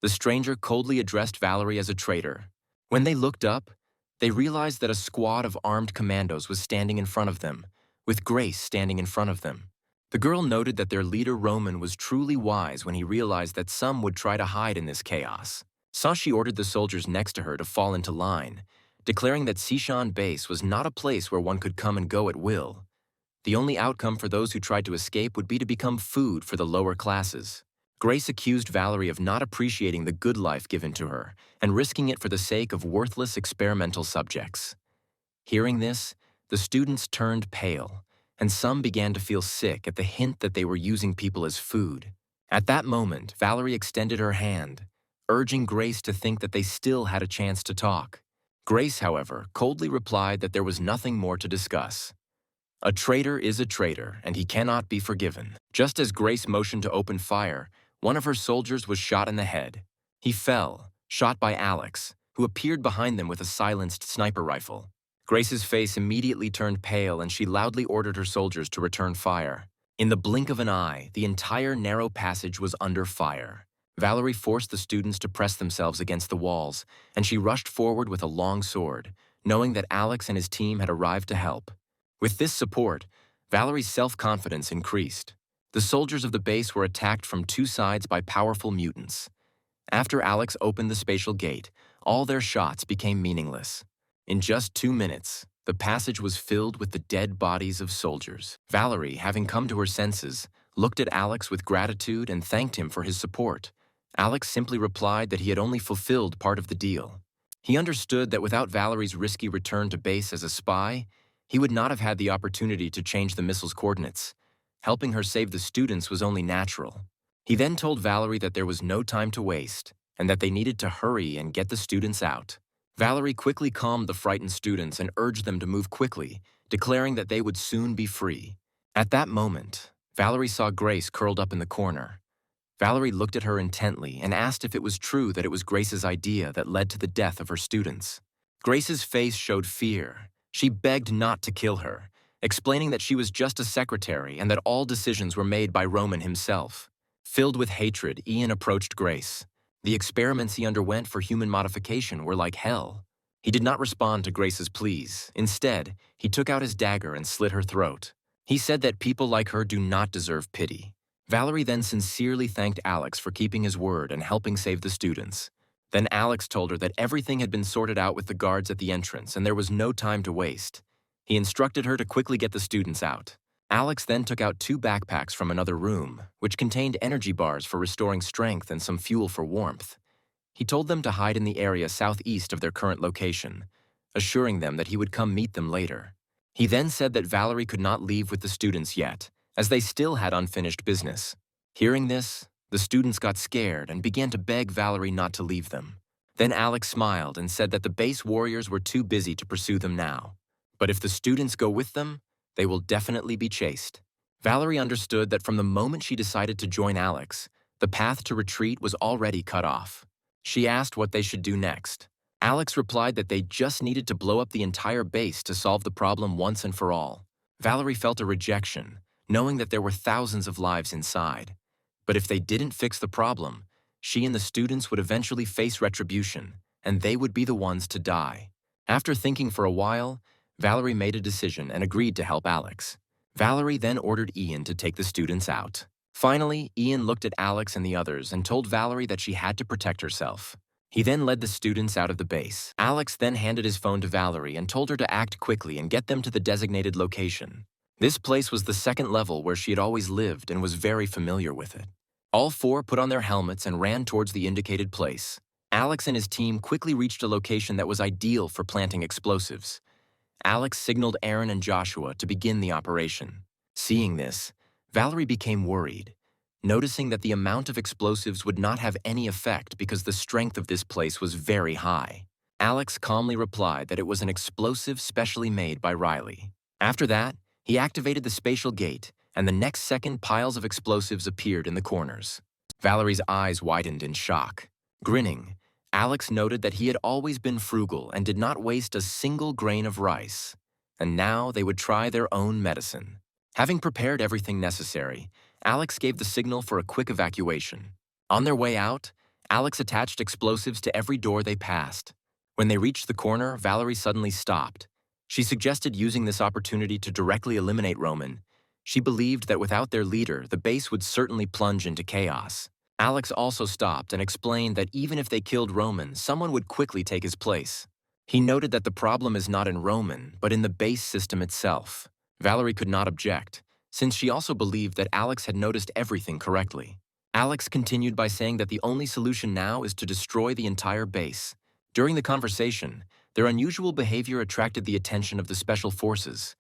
The stranger coldly addressed Valerie as a traitor. When they looked up, they realized that a squad of armed commandos was standing in front of them, with Grace standing in front of them. The girl noted that their leader Roman was truly wise when he realized that some would try to hide in this chaos. Sashi ordered the soldiers next to her to fall into line, declaring that Sishan Base was not a place where one could come and go at will. The only outcome for those who tried to escape would be to become food for the lower classes. Grace accused Valerie of not appreciating the good life given to her and risking it for the sake of worthless experimental subjects. Hearing this, the students turned pale, and some began to feel sick at the hint that they were using people as food. At that moment, Valerie extended her hand, urging Grace to think that they still had a chance to talk. Grace, however, coldly replied that there was nothing more to discuss. A traitor is a traitor, and he cannot be forgiven. Just as Grace motioned to open fire, one of her soldiers was shot in the head. He fell, shot by Alex, who appeared behind them with a silenced sniper rifle. Grace's face immediately turned pale, and she loudly ordered her soldiers to return fire. In the blink of an eye, the entire narrow passage was under fire. Valerie forced the students to press themselves against the walls, and she rushed forward with a long sword, knowing that Alex and his team had arrived to help. With this support, Valerie's self-confidence increased. The soldiers of the base were attacked from two sides by powerful mutants. After Alex opened the spatial gate, all their shots became meaningless. In just 2 minutes, the passage was filled with the dead bodies of soldiers. Valerie, having come to her senses, looked at Alex with gratitude and thanked him for his support. Alex simply replied that he had only fulfilled part of the deal. He understood that without Valerie's risky return to base as a spy, he would not have had the opportunity to change the missile's coordinates. Helping her save the students was only natural. He then told Valerie that there was no time to waste, and that they needed to hurry and get the students out. Valerie quickly calmed the frightened students and urged them to move quickly, declaring that they would soon be free. At that moment, Valerie saw Grace curled up in the corner. Valerie looked at her intently and asked if it was true that it was Grace's idea that led to the death of her students. Grace's face showed fear. She begged not to kill her, explaining that she was just a secretary and that all decisions were made by Roman himself. Filled with hatred, Ian approached Grace. The experiments he underwent for human modification were like hell. He did not respond to Grace's pleas. Instead, he took out his dagger and slit her throat. He said that people like her do not deserve pity. Valerie then sincerely thanked Alex for keeping his word and helping save the students. Then Alex told her that everything had been sorted out with the guards at the entrance and there was no time to waste. He instructed her to quickly get the students out. Alex then took out 2 backpacks from another room, which contained energy bars for restoring strength and some fuel for warmth. He told them to hide in the area southeast of their current location, assuring them that he would come meet them later. He then said that Valerie could not leave with the students yet, as they still had unfinished business. Hearing this, the students got scared and began to beg Valerie not to leave them. Then Alex smiled and said that the base warriors were too busy to pursue them now. But if the students go with them, they will definitely be chased. Valerie understood that from the moment she decided to join Alex, the path to retreat was already cut off. She asked what they should do next. Alex replied that they just needed to blow up the entire base to solve the problem once and for all. Valerie felt a rejection, knowing that there were thousands of lives inside. But if they didn't fix the problem, she and the students would eventually face retribution, and they would be the ones to die. After thinking for a while, Valerie made a decision and agreed to help Alex. Valerie then ordered Ian to take the students out. Finally, Ian looked at Alex and the others and told Valerie that she had to protect herself. He then led the students out of the base. Alex then handed his phone to Valerie and told her to act quickly and get them to the designated location. This place was the second level where she had always lived and was very familiar with it. All 4 put on their helmets and ran towards the indicated place. Alex and his team quickly reached a location that was ideal for planting explosives. Alex signaled Aaron and Joshua to begin the operation. Seeing this, Valerie became worried, noticing that the amount of explosives would not have any effect because the strength of this place was very high. Alex calmly replied that it was an explosive specially made by Riley. After that, he activated the spatial gate, and the next second piles of explosives appeared in the corners. Valerie's eyes widened in shock. Grinning, Alex noted that he had always been frugal and did not waste a single grain of rice. And now they would try their own medicine. Having prepared everything necessary, Alex gave the signal for a quick evacuation. On their way out, Alex attached explosives to every door they passed. When they reached the corner, Valerie suddenly stopped. She suggested using this opportunity to directly eliminate Roman. She believed that without their leader, the base would certainly plunge into chaos. Alex also stopped and explained that even if they killed Roman, someone would quickly take his place. He noted that the problem is not in Roman, but in the base system itself. Valerie could not object, since she also believed that Alex had noticed everything correctly. Alex continued by saying that the only solution now is to destroy the entire base. During the conversation, their unusual behavior attracted the attention of the Special Forces.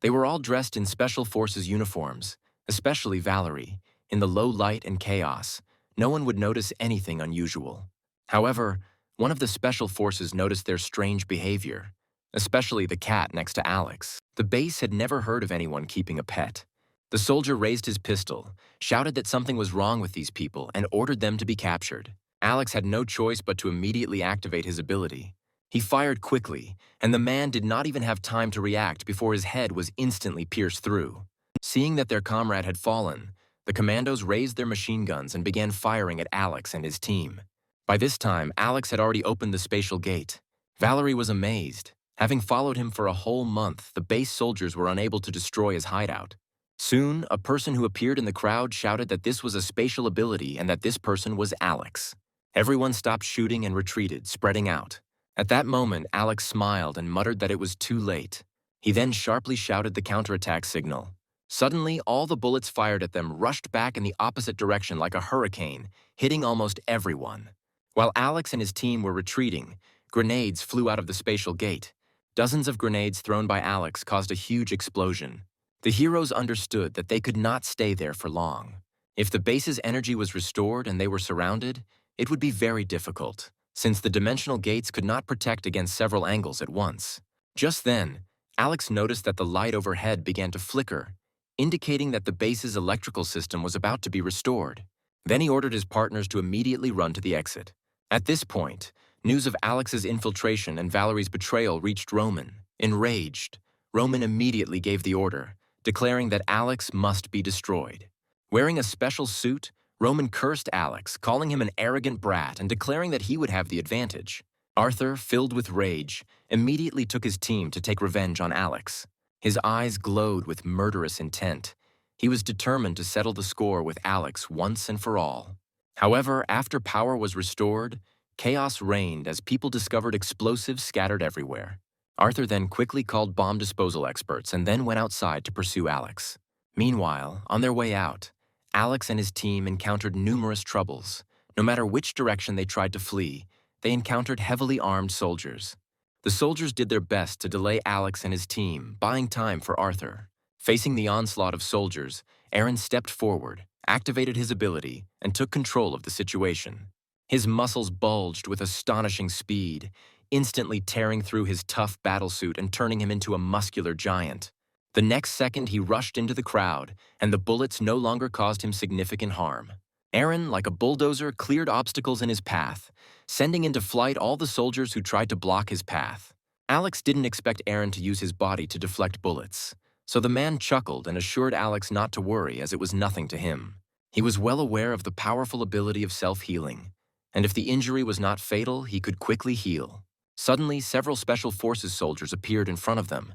They were all dressed in Special Forces uniforms, especially Valerie. In the low light and chaos, no one would notice anything unusual. However, one of the Special Forces noticed their strange behavior, especially the cat next to Alex. The base had never heard of anyone keeping a pet. The soldier raised his pistol, shouted that something was wrong with these people, and ordered them to be captured. Alex had no choice but to immediately activate his ability. He fired quickly, and the man did not even have time to react before his head was instantly pierced through. Seeing that their comrade had fallen, the commandos raised their machine guns and began firing at Alex and his team. By this time, Alex had already opened the spatial gate. Valerie was amazed. Having followed him for a whole month, the base soldiers were unable to destroy his hideout. Soon, a person who appeared in the crowd shouted that this was a spatial ability and that this person was Alex. Everyone stopped shooting and retreated, spreading out. At that moment, Alex smiled and muttered that it was too late. He then sharply shouted the counterattack signal. Suddenly, all the bullets fired at them rushed back in the opposite direction like a hurricane, hitting almost everyone. While Alex and his team were retreating, grenades flew out of the spatial gate. Dozens of grenades thrown by Alex caused a huge explosion. The heroes understood that they could not stay there for long. If the base's energy was restored and they were surrounded, it would be very difficult, since the dimensional gates could not protect against several angles at once. Just then, Alex noticed that the light overhead began to flicker, indicating that the base's electrical system was about to be restored. Then he ordered his partners to immediately run to the exit. At this point, news of Alex's infiltration and Valerie's betrayal reached Roman. Enraged, Roman immediately gave the order, declaring that Alex must be destroyed. Wearing a special suit, Roman cursed Alex, calling him an arrogant brat and declaring that he would have the advantage. Arthur, filled with rage, immediately took his team to take revenge on Alex. His eyes glowed with murderous intent. He was determined to settle the score with Alex once and for all. However, after power was restored, chaos reigned as people discovered explosives scattered everywhere. Arthur then quickly called bomb disposal experts and then went outside to pursue Alex. Meanwhile, on their way out, Alex and his team encountered numerous troubles. No matter which direction they tried to flee, they encountered heavily armed soldiers. The soldiers did their best to delay Alex and his team, buying time for Arthur. Facing the onslaught of soldiers, Aaron stepped forward, activated his ability, and took control of the situation. His muscles bulged with astonishing speed, instantly tearing through his tough battlesuit and turning him into a muscular giant. The next second, he rushed into the crowd, and the bullets no longer caused him significant harm. Aaron, like a bulldozer, cleared obstacles in his path, sending into flight all the soldiers who tried to block his path. Alex didn't expect Aaron to use his body to deflect bullets, so the man chuckled and assured Alex not to worry as it was nothing to him. He was well aware of the powerful ability of self-healing, and if the injury was not fatal, he could quickly heal. Suddenly, several Special Forces soldiers appeared in front of them.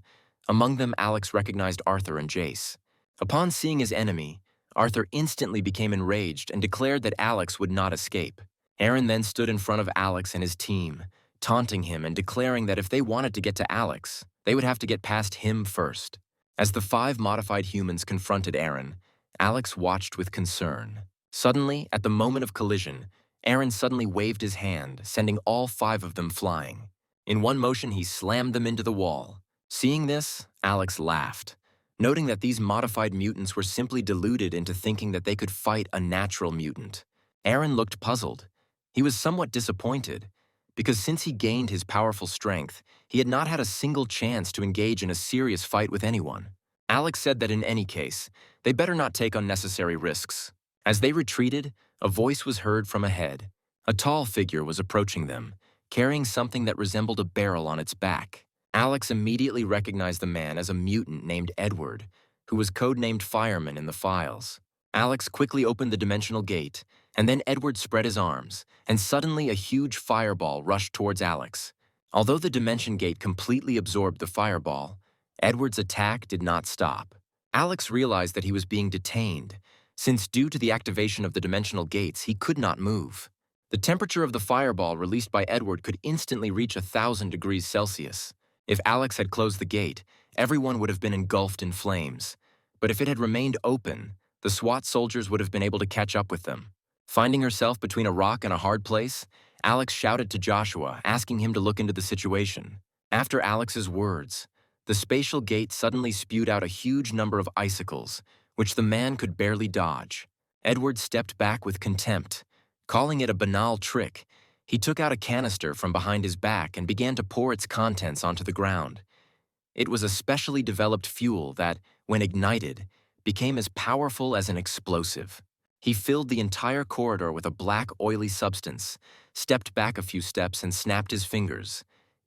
Among them, Alex recognized Arthur and Jace. Upon seeing his enemy, Arthur instantly became enraged and declared that Alex would not escape. Aaron then stood in front of Alex and his team, taunting him and declaring that if they wanted to get to Alex, they would have to get past him first. As the 5 modified humans confronted Aaron, Alex watched with concern. Suddenly, at the moment of collision, Aaron suddenly waved his hand, sending all 5 of them flying. In one motion, he slammed them into the wall. Seeing this, Alex laughed, noting that these modified mutants were simply deluded into thinking that they could fight a natural mutant. Aaron looked puzzled. He was somewhat disappointed. because since he gained his powerful strength, he had not had a single chance to engage in a serious fight with anyone. Alex said that in any case, they better not take unnecessary risks. As they retreated, a voice was heard from ahead. A tall figure was approaching them, carrying something that resembled a barrel on its back. Alex immediately recognized the man as a mutant named Edward, who was codenamed Fireman in the files. Alex quickly opened the dimensional gate, and then Edward spread his arms, and suddenly a huge fireball rushed towards Alex. Although the dimension gate completely absorbed the fireball, Edward's attack did not stop. Alex realized that he was being detained, since due to the activation of the dimensional gates, he could not move. The temperature of the fireball released by Edward could instantly reach 1,000 degrees Celsius. If Alex had closed the gate, everyone would have been engulfed in flames. But if it had remained open, the SWAT soldiers would have been able to catch up with them. Finding herself between a rock and a hard place, Alex shouted to Joshua, asking him to look into the situation. After Alex's words, the spatial gate suddenly spewed out a huge number of icicles, which the man could barely dodge. Edward stepped back with contempt. Calling it a banal trick, he took out a canister from behind his back and began to pour its contents onto the ground. It was a specially developed fuel that, when ignited, became as powerful as an explosive. He filled the entire corridor with a black, oily substance, stepped back a few steps and snapped his fingers.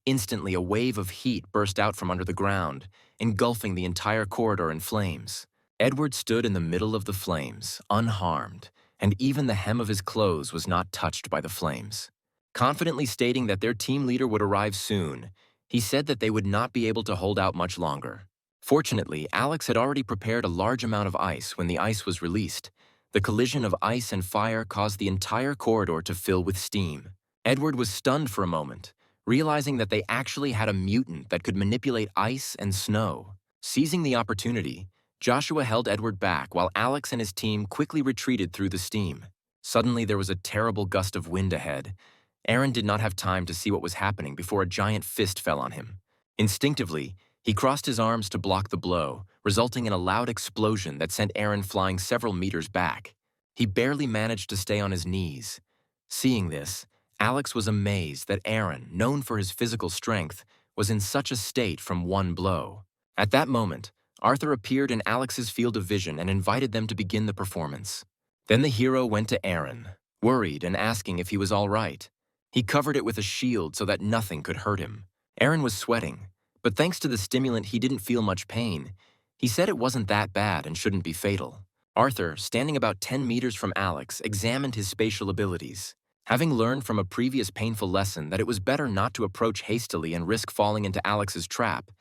Instantly, a wave of heat burst out from under the ground, engulfing the entire corridor in flames. Edward stood in the middle of the flames, unharmed, and even the hem of his clothes was not touched by the flames. Confidently stating that their team leader would arrive soon, he said that they would not be able to hold out much longer. Fortunately, Alex had already prepared a large amount of ice when the ice was released. The collision of ice and fire caused the entire corridor to fill with steam. Edward was stunned for a moment, realizing that they actually had a mutant that could manipulate ice and snow. Seizing the opportunity, Joshua held Edward back while Alex and his team quickly retreated through the steam. Suddenly, there was a terrible gust of wind ahead. Aaron did not have time to see what was happening before a giant fist fell on him. Instinctively, he crossed his arms to block the blow, resulting in a loud explosion that sent Aaron flying several meters back. He barely managed to stay on his knees. Seeing this, Alex was amazed that Aaron, known for his physical strength, was in such a state from one blow. At that moment, Arthur appeared in Alex's field of vision and invited them to begin the performance. Then the hero went to Aaron, worried and asking if he was all right. He covered it with a shield so that nothing could hurt him. Aaron was sweating, but thanks to the stimulant he didn't feel much pain. He said it wasn't that bad and shouldn't be fatal. Arthur, standing about 10 meters from Alex, examined his spatial abilities. Having learned from a previous painful lesson that it was better not to approach hastily and risk falling into Alex's trap,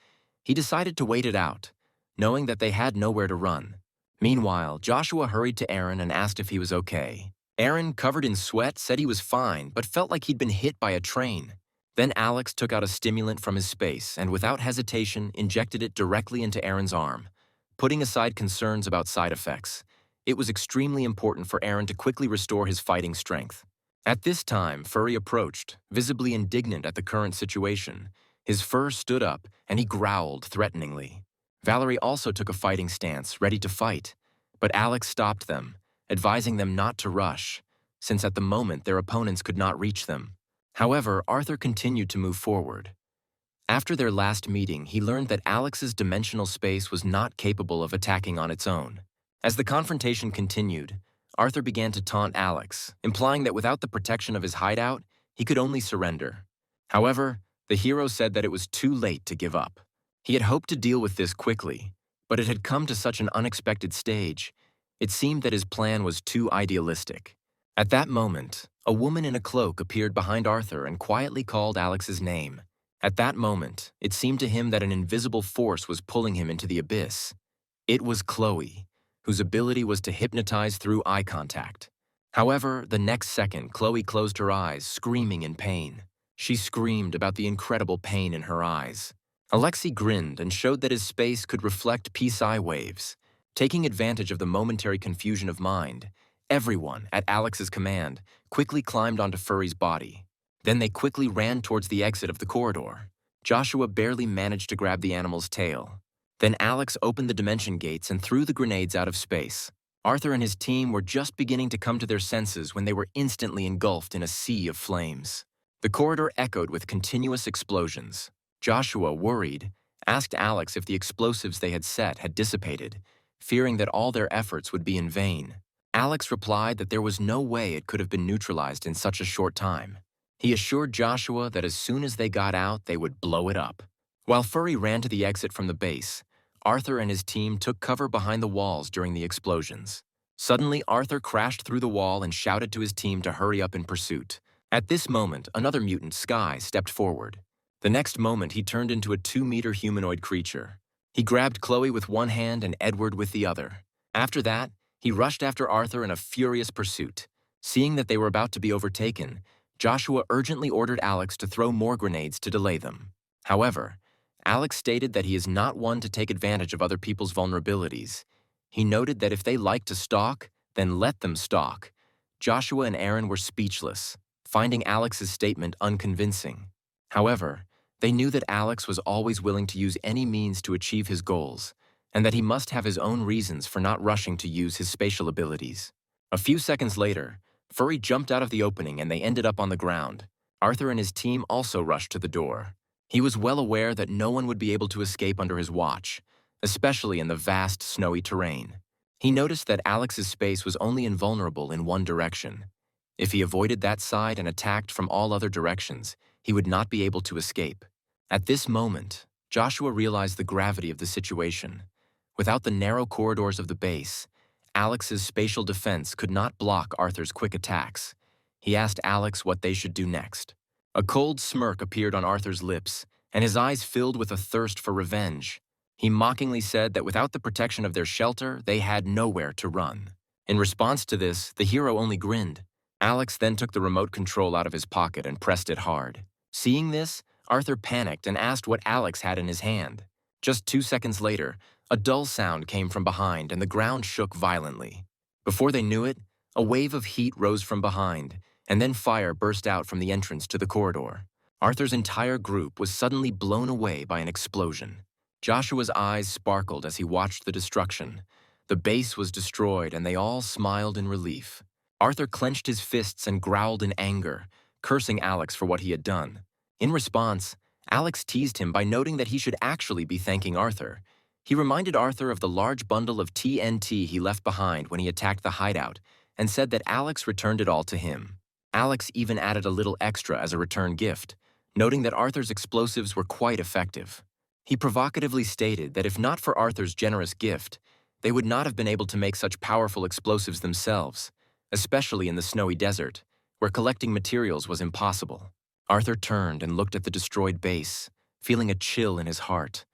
he decided to wait it out, knowing that they had nowhere to run. Meanwhile, Joshua hurried to Aaron and asked if he was okay. Aaron, covered in sweat, said he was fine, but felt like he'd been hit by a train. Then Alex took out a stimulant from his space and, without hesitation, injected it directly into Aaron's arm. Putting aside concerns about side effects, it was extremely important for Aaron to quickly restore his fighting strength. At this time, Furry approached, visibly indignant at the current situation. His fur stood up, and he growled threateningly. Valerie also took a fighting stance, ready to fight, but Alex stopped them, advising them not to rush, since at the moment their opponents could not reach them. However, Arthur continued to move forward. After their last meeting, he learned that Alex's dimensional space was not capable of attacking on its own. As the confrontation continued, Arthur began to taunt Alex, implying that without the protection of his hideout, he could only surrender. However, the hero said that it was too late to give up. He had hoped to deal with this quickly, but it had come to such an unexpected stage. It seemed that his plan was too idealistic. At that moment, a woman in a cloak appeared behind Arthur and quietly called Alex's name. At that moment, it seemed to him that an invisible force was pulling him into the abyss. It was Chloe, whose ability was to hypnotize through eye contact. However, the next second, Chloe closed her eyes, screaming in pain. She screamed about the incredible pain in her eyes. Alexei grinned and showed that his space could reflect psi waves. Taking advantage of the momentary confusion of mind, everyone, at Alex's command, quickly climbed onto Furry's body. Then they quickly ran towards the exit of the corridor. Joshua barely managed to grab the animal's tail. Then Alex opened the dimension gates and threw the grenades out of space. Arthur and his team were just beginning to come to their senses when they were instantly engulfed in a sea of flames. The corridor echoed with continuous explosions. Joshua, worried, asked Alex if the explosives they had set had dissipated, fearing that all their efforts would be in vain. Alex replied that there was no way it could have been neutralized in such a short time. He assured Joshua that as soon as they got out, they would blow it up. While Furry ran to the exit from the base, Arthur and his team took cover behind the walls during the explosions. Suddenly, Arthur crashed through the wall and shouted to his team to hurry up in pursuit. At this moment, another mutant, Sky, stepped forward. The next moment, he turned into a 2-meter humanoid creature. He grabbed Chloe with one hand and Edward with the other. After that, he rushed after Arthur in a furious pursuit. Seeing that they were about to be overtaken, Joshua urgently ordered Alex to throw more grenades to delay them. However, Alex stated that he is not one to take advantage of other people's vulnerabilities. He noted that if they like to stalk, then let them stalk. Joshua and Aaron were speechless, finding Alex's statement unconvincing. However, they knew that Alex was always willing to use any means to achieve his goals, and that he must have his own reasons for not rushing to use his spatial abilities. A few seconds later, Furry jumped out of the opening and they ended up on the ground. Arthur and his team also rushed to the door. He was well aware that no one would be able to escape under his watch, especially in the vast, snowy terrain. He noticed that Alex's space was only invulnerable in one direction. If he avoided that side and attacked from all other directions, he would not be able to escape. At this moment, Joshua realized the gravity of the situation. Without the narrow corridors of the base, Alex's spatial defense could not block Arthur's quick attacks. He asked Alex what they should do next. A cold smirk appeared on Arthur's lips, and his eyes filled with a thirst for revenge. He mockingly said that without the protection of their shelter, they had nowhere to run. In response to this, the hero only grinned. Alex then took the remote control out of his pocket and pressed it hard. Seeing this, Arthur panicked and asked what Alex had in his hand. Just 2 seconds later, a dull sound came from behind and the ground shook violently. Before they knew it, a wave of heat rose from behind, and then fire burst out from the entrance to the corridor. Arthur's entire group was suddenly blown away by an explosion. Joshua's eyes sparkled as he watched the destruction. The base was destroyed and they all smiled in relief. Arthur clenched his fists and growled in anger, cursing Alex for what he had done. In response, Alex teased him by noting that he should actually be thanking Arthur. He reminded Arthur of the large bundle of TNT he left behind when he attacked the hideout and said that Alex returned it all to him. Alex even added a little extra as a return gift, noting that Arthur's explosives were quite effective. He provocatively stated that if not for Arthur's generous gift, they would not have been able to make such powerful explosives themselves, especially in the snowy desert, where collecting materials was impossible. Arthur turned and looked at the destroyed base, feeling a chill in his heart.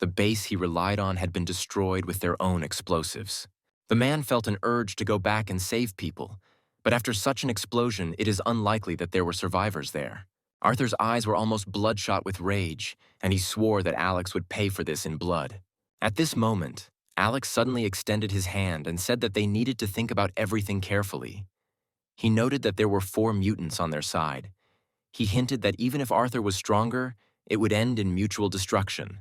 The base he relied on had been destroyed with their own explosives. The man felt an urge to go back and save people, but after such an explosion, it is unlikely that there were survivors there. Arthur's eyes were almost bloodshot with rage, and he swore that Alex would pay for this in blood. At this moment, Alex suddenly extended his hand and said that they needed to think about everything carefully. He noted that there were 4 mutants on their side. He hinted that even if Arthur was stronger, it would end in mutual destruction.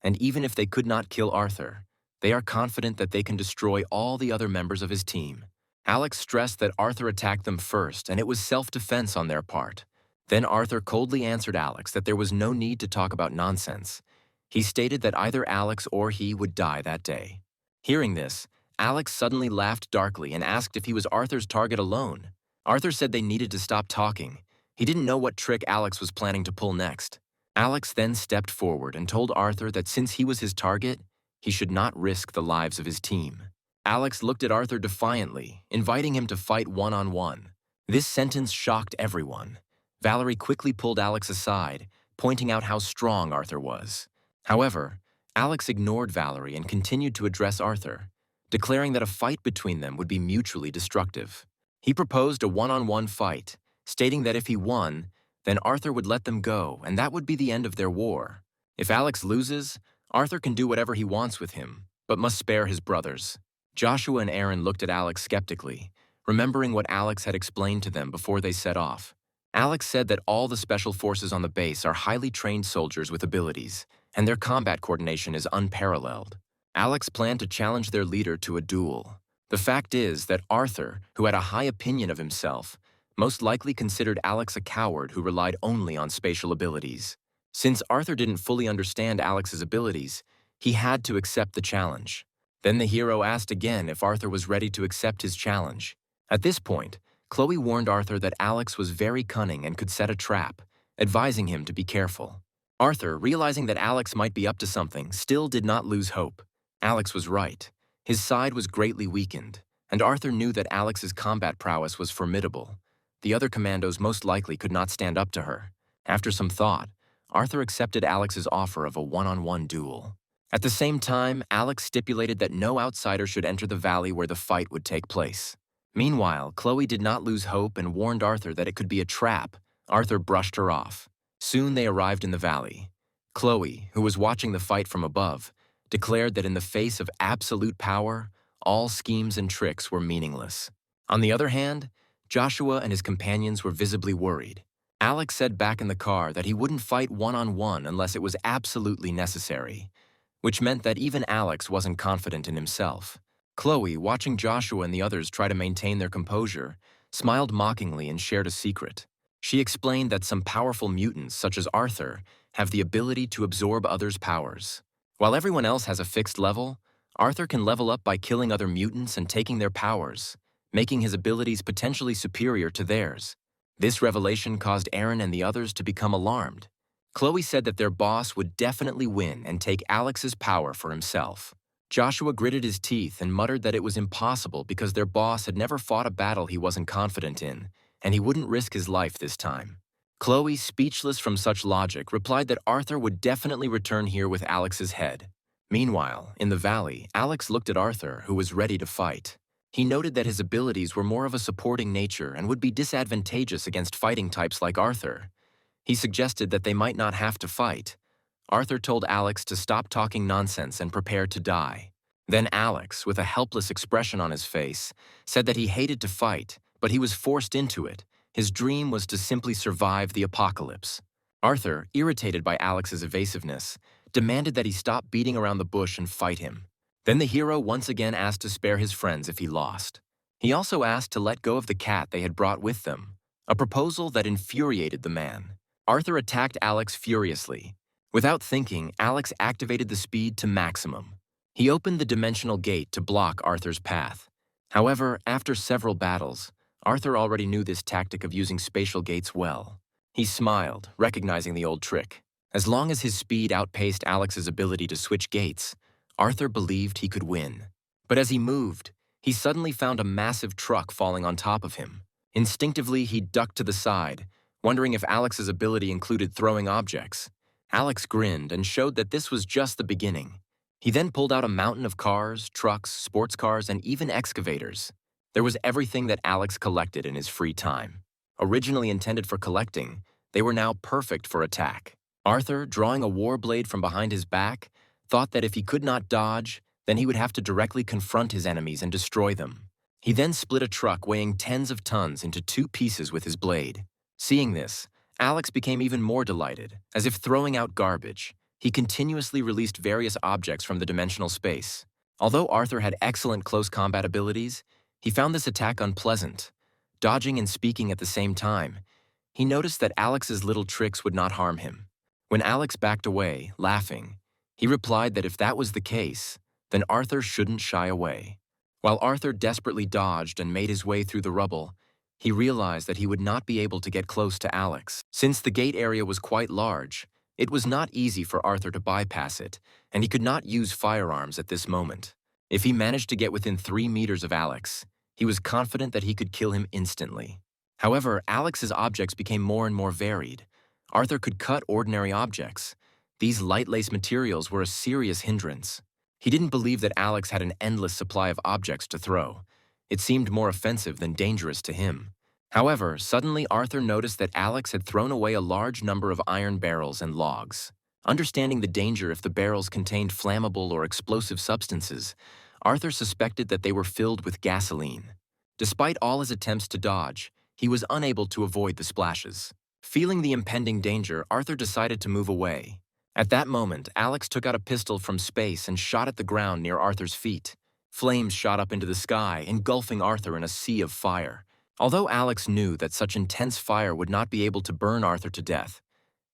And even if they could not kill Arthur, they are confident that they can destroy all the other members of his team. Alex stressed that Arthur attacked them first, and it was self-defense on their part. Then Arthur coldly answered Alex that there was no need to talk about nonsense. He stated that either Alex or he would die that day. Hearing this, Alex suddenly laughed darkly and asked if he was Arthur's target alone. Arthur said they needed to stop talking. He didn't know what trick Alex was planning to pull next. Alex then stepped forward and told Arthur that since he was his target, he should not risk the lives of his team. Alex looked at Arthur defiantly, inviting him to fight one-on-one. This sentence shocked everyone. Valerie quickly pulled Alex aside, pointing out how strong Arthur was. However, Alex ignored Valerie and continued to address Arthur, declaring that a fight between them would be mutually destructive. He proposed a one-on-one fight, stating that if he won, then Arthur would let them go, and that would be the end of their war. If Alex loses, Arthur can do whatever he wants with him, but must spare his brothers. Joshua and Aaron looked at Alex skeptically, remembering what Alex had explained to them before they set off. Alex said that all the special forces on the base are highly trained soldiers with abilities, and their combat coordination is unparalleled. Alex planned to challenge their leader to a duel. The fact is that Arthur, who had a high opinion of himself, most likely considered Alex a coward who relied only on spatial abilities. Since Arthur didn't fully understand Alex's abilities, he had to accept the challenge. Then the hero asked again if Arthur was ready to accept his challenge. At this point, Chloe warned Arthur that Alex was very cunning and could set a trap, advising him to be careful. Arthur, realizing that Alex might be up to something, still did not lose hope. Alex was right. His side was greatly weakened, and Arthur knew that Alex's combat prowess was formidable. The other commandos most likely could not stand up to her. After some thought, Arthur accepted Alex's offer of a one-on-one duel. At the same time, Alex stipulated that no outsider should enter the valley where the fight would take place. Meanwhile, Chloe did not lose hope and warned Arthur that it could be a trap. Arthur brushed her off. Soon they arrived in the valley. Chloe, who was watching the fight from above, declared that in the face of absolute power, all schemes and tricks were meaningless. On the other hand, Joshua and his companions were visibly worried. Alex said back in the car that he wouldn't fight one-on-one unless it was absolutely necessary, which meant that even Alex wasn't confident in himself. Chloe, watching Joshua and the others try to maintain their composure, smiled mockingly and shared a secret. She explained that some powerful mutants, such as Arthur, have the ability to absorb others' powers. While everyone else has a fixed level, Arthur can level up by killing other mutants and taking their powers, making his abilities potentially superior to theirs. This revelation caused Aaron and the others to become alarmed. Chloe said that their boss would definitely win and take Alex's power for himself. Joshua gritted his teeth and muttered that it was impossible because their boss had never fought a battle he wasn't confident in, and he wouldn't risk his life this time. Chloe, speechless from such logic, replied that Arthur would definitely return here with Alex's head. Meanwhile, in the valley, Alex looked at Arthur, who was ready to fight. He noted that his abilities were more of a supporting nature and would be disadvantageous against fighting types like Arthur. He suggested that they might not have to fight. Arthur told Alex to stop talking nonsense and prepare to die. Then Alex, with a helpless expression on his face, said that he hated to fight, but he was forced into it. His dream was to simply survive the apocalypse. Arthur, irritated by Alex's evasiveness, demanded that he stop beating around the bush and fight him. Then the hero once again asked to spare his friends if he lost. He also asked to let go of the cat they had brought with them, a proposal that infuriated the man. Arthur attacked Alex furiously. Without thinking, Alex activated the speed to maximum. He opened the dimensional gate to block Arthur's path. However, after several battles, Arthur already knew this tactic of using spatial gates well. He smiled, recognizing the old trick. As long as his speed outpaced Alex's ability to switch gates, Arthur believed he could win. But as he moved, he suddenly found a massive truck falling on top of him. Instinctively, he ducked to the side, wondering if Alex's ability included throwing objects. Alex grinned and showed that this was just the beginning. He then pulled out a mountain of cars, trucks, sports cars, and even excavators. There was everything that Alex collected in his free time. Originally intended for collecting, they were now perfect for attack. Arthur, drawing a war blade from behind his back, thought that if he could not dodge, then he would have to directly confront his enemies and destroy them. He then split a truck weighing tens of tons into two pieces with his blade. Seeing this, Alex became even more delighted. As if throwing out garbage, he continuously released various objects from the dimensional space. Although Arthur had excellent close combat abilities, he found this attack unpleasant. Dodging and speaking at the same time, he noticed that Alex's little tricks would not harm him. When Alex backed away, laughing, he replied that if that was the case, then Arthur shouldn't shy away. While Arthur desperately dodged and made his way through the rubble, he realized that he would not be able to get close to Alex. Since the gate area was quite large, it was not easy for Arthur to bypass it, and he could not use firearms at this moment. If he managed to get within 3 meters of Alex, he was confident that he could kill him instantly. However, Alex's objects became more and more varied. Arthur could cut ordinary objects. These light-lace materials were a serious hindrance. He didn't believe that Alex had an endless supply of objects to throw. It seemed more offensive than dangerous to him. However, suddenly Arthur noticed that Alex had thrown away a large number of iron barrels and logs. Understanding the danger if the barrels contained flammable or explosive substances, Arthur suspected that they were filled with gasoline. Despite all his attempts to dodge, he was unable to avoid the splashes. Feeling the impending danger, Arthur decided to move away. At that moment, Alex took out a pistol from space and shot at the ground near Arthur's feet. Flames shot up into the sky, engulfing Arthur in a sea of fire. Although Alex knew that such intense fire would not be able to burn Arthur to death,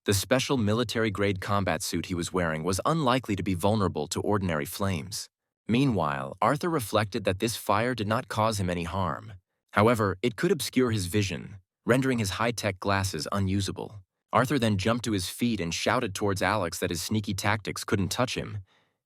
the special military-grade combat suit he was wearing was unlikely to be vulnerable to ordinary flames. Meanwhile, Arthur reflected that this fire did not cause him any harm. However, it could obscure his vision, rendering his high-tech glasses unusable. Arthur then jumped to his feet and shouted towards Alex that his sneaky tactics couldn't touch him.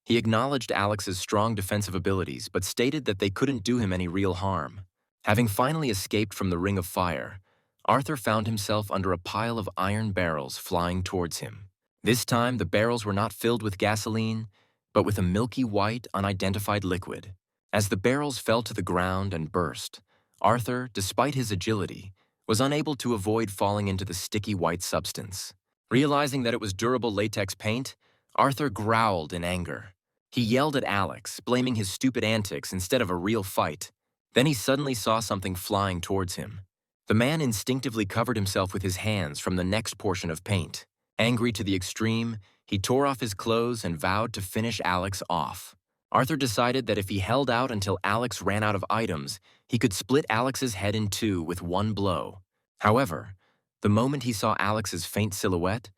He acknowledged Alex's strong defensive abilities, but stated that they couldn't do him any real harm. Having finally escaped from the ring of fire, Arthur found himself under a pile of iron barrels flying towards him. This time, the barrels were not filled with gasoline, but with a milky white, unidentified liquid. As the barrels fell to the ground and burst, Arthur, despite his agility, was unable to avoid falling into the sticky white substance. Realizing that it was durable latex paint, Arthur growled in anger. He yelled at Alex, blaming his stupid antics instead of a real fight. Then he suddenly saw something flying towards him. The man instinctively covered himself with his hands from the next portion of paint. Angry to the extreme, he tore off his clothes and vowed to finish Alex off. Arthur decided that if he held out until Alex ran out of items, he could split Alex's head in two with one blow. However, the moment he saw Alex's faint silhouette,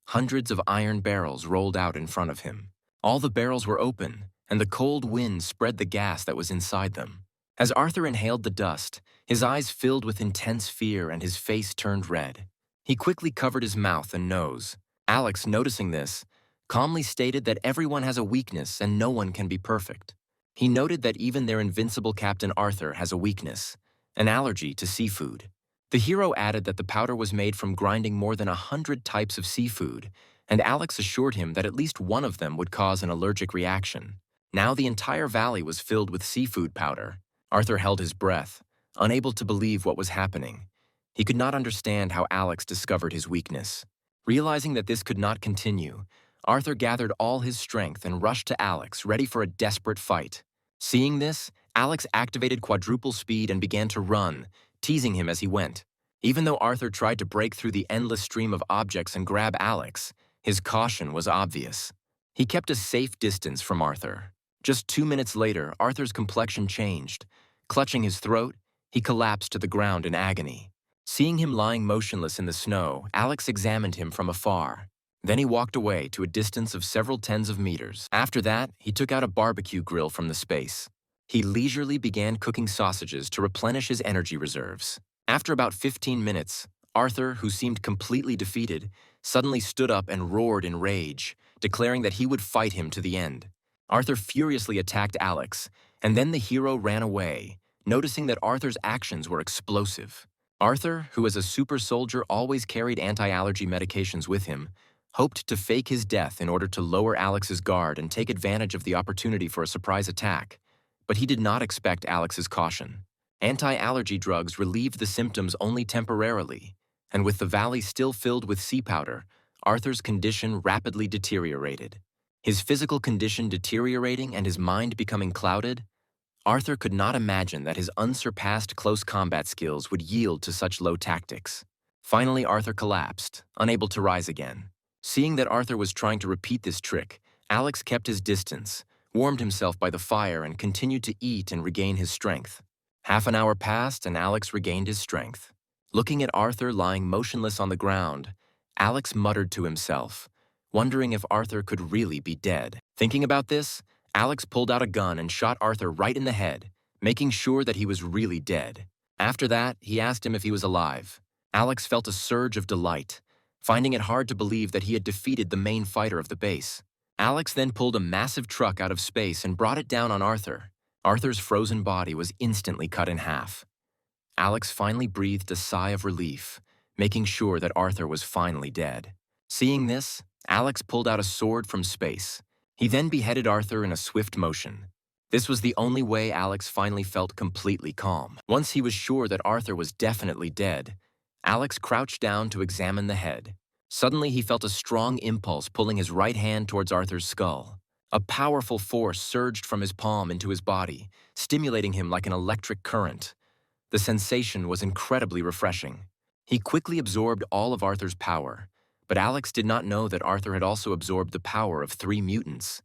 hundreds of iron barrels rolled out in front of him. All the barrels were open, and the cold wind spread the gas that was inside them. As Arthur inhaled the dust, his eyes filled with intense fear and his face turned red. He quickly covered his mouth and nose. Alex, noticing this, calmly stated that everyone has a weakness and no one can be perfect. He noted that even their invincible Captain Arthur has a weakness, an allergy to seafood. The hero added that the powder was made from grinding more than 100 types of seafood, and Alex assured him that at least one of them would cause an allergic reaction. Now the entire valley was filled with seafood powder. Arthur held his breath, unable to believe what was happening. He could not understand how Alex discovered his weakness. Realizing that this could not continue, Arthur gathered all his strength and rushed to Alex, ready for a desperate fight. Seeing this, Alex activated quadruple speed and began to run, teasing him as he went. Even though Arthur tried to break through the endless stream of objects and grab Alex, his caution was obvious. He kept a safe distance from Arthur. Just 2 minutes later, Arthur's complexion changed. Clutching his throat, he collapsed to the ground in agony. Seeing him lying motionless in the snow, Alex examined him from afar. Then he walked away to a distance of several tens of meters. After that, he took out a barbecue grill from the space. He leisurely began cooking sausages to replenish his energy reserves. After about 15 minutes, Arthur, who seemed completely defeated, suddenly stood up and roared in rage, declaring that he would fight him to the end. Arthur furiously attacked Alex, and then the hero ran away, noticing that Arthur's actions were explosive. Arthur, who as a super soldier always carried anti-allergy medications with him, hoped to fake his death in order to lower Alex's guard and take advantage of the opportunity for a surprise attack. But he did not expect Alex's caution. Anti-allergy drugs relieved the symptoms only temporarily, and with the valley still filled with sea powder, Arthur's condition rapidly deteriorated. His physical condition deteriorating and his mind becoming clouded, Arthur could not imagine that his unsurpassed close combat skills would yield to such low tactics. Finally, Arthur collapsed, unable to rise again. Seeing that Arthur was trying to repeat this trick, Alex kept his distance, warmed himself by the fire, and continued to eat and regain his strength. Half an hour passed and Alex regained his strength. Looking at Arthur lying motionless on the ground, Alex muttered to himself, wondering if Arthur could really be dead. Thinking about this, Alex pulled out a gun and shot Arthur right in the head, making sure that he was really dead. After that, he asked him if he was alive. Alex felt a surge of delight, finding it hard to believe that he had defeated the main fighter of the base. Alex then pulled a massive truck out of space and brought it down on Arthur. Arthur's frozen body was instantly cut in half. Alex finally breathed a sigh of relief, making sure that Arthur was finally dead. Seeing this, Alex pulled out a sword from space. He then beheaded Arthur in a swift motion. This was the only way Alex finally felt completely calm. Once he was sure that Arthur was definitely dead, Alex crouched down to examine the head. Suddenly, he felt a strong impulse pulling his right hand towards Arthur's skull. A powerful force surged from his palm into his body, stimulating him like an electric current. The sensation was incredibly refreshing. He quickly absorbed all of Arthur's power, but Alex did not know that Arthur had also absorbed the power of 3 mutants,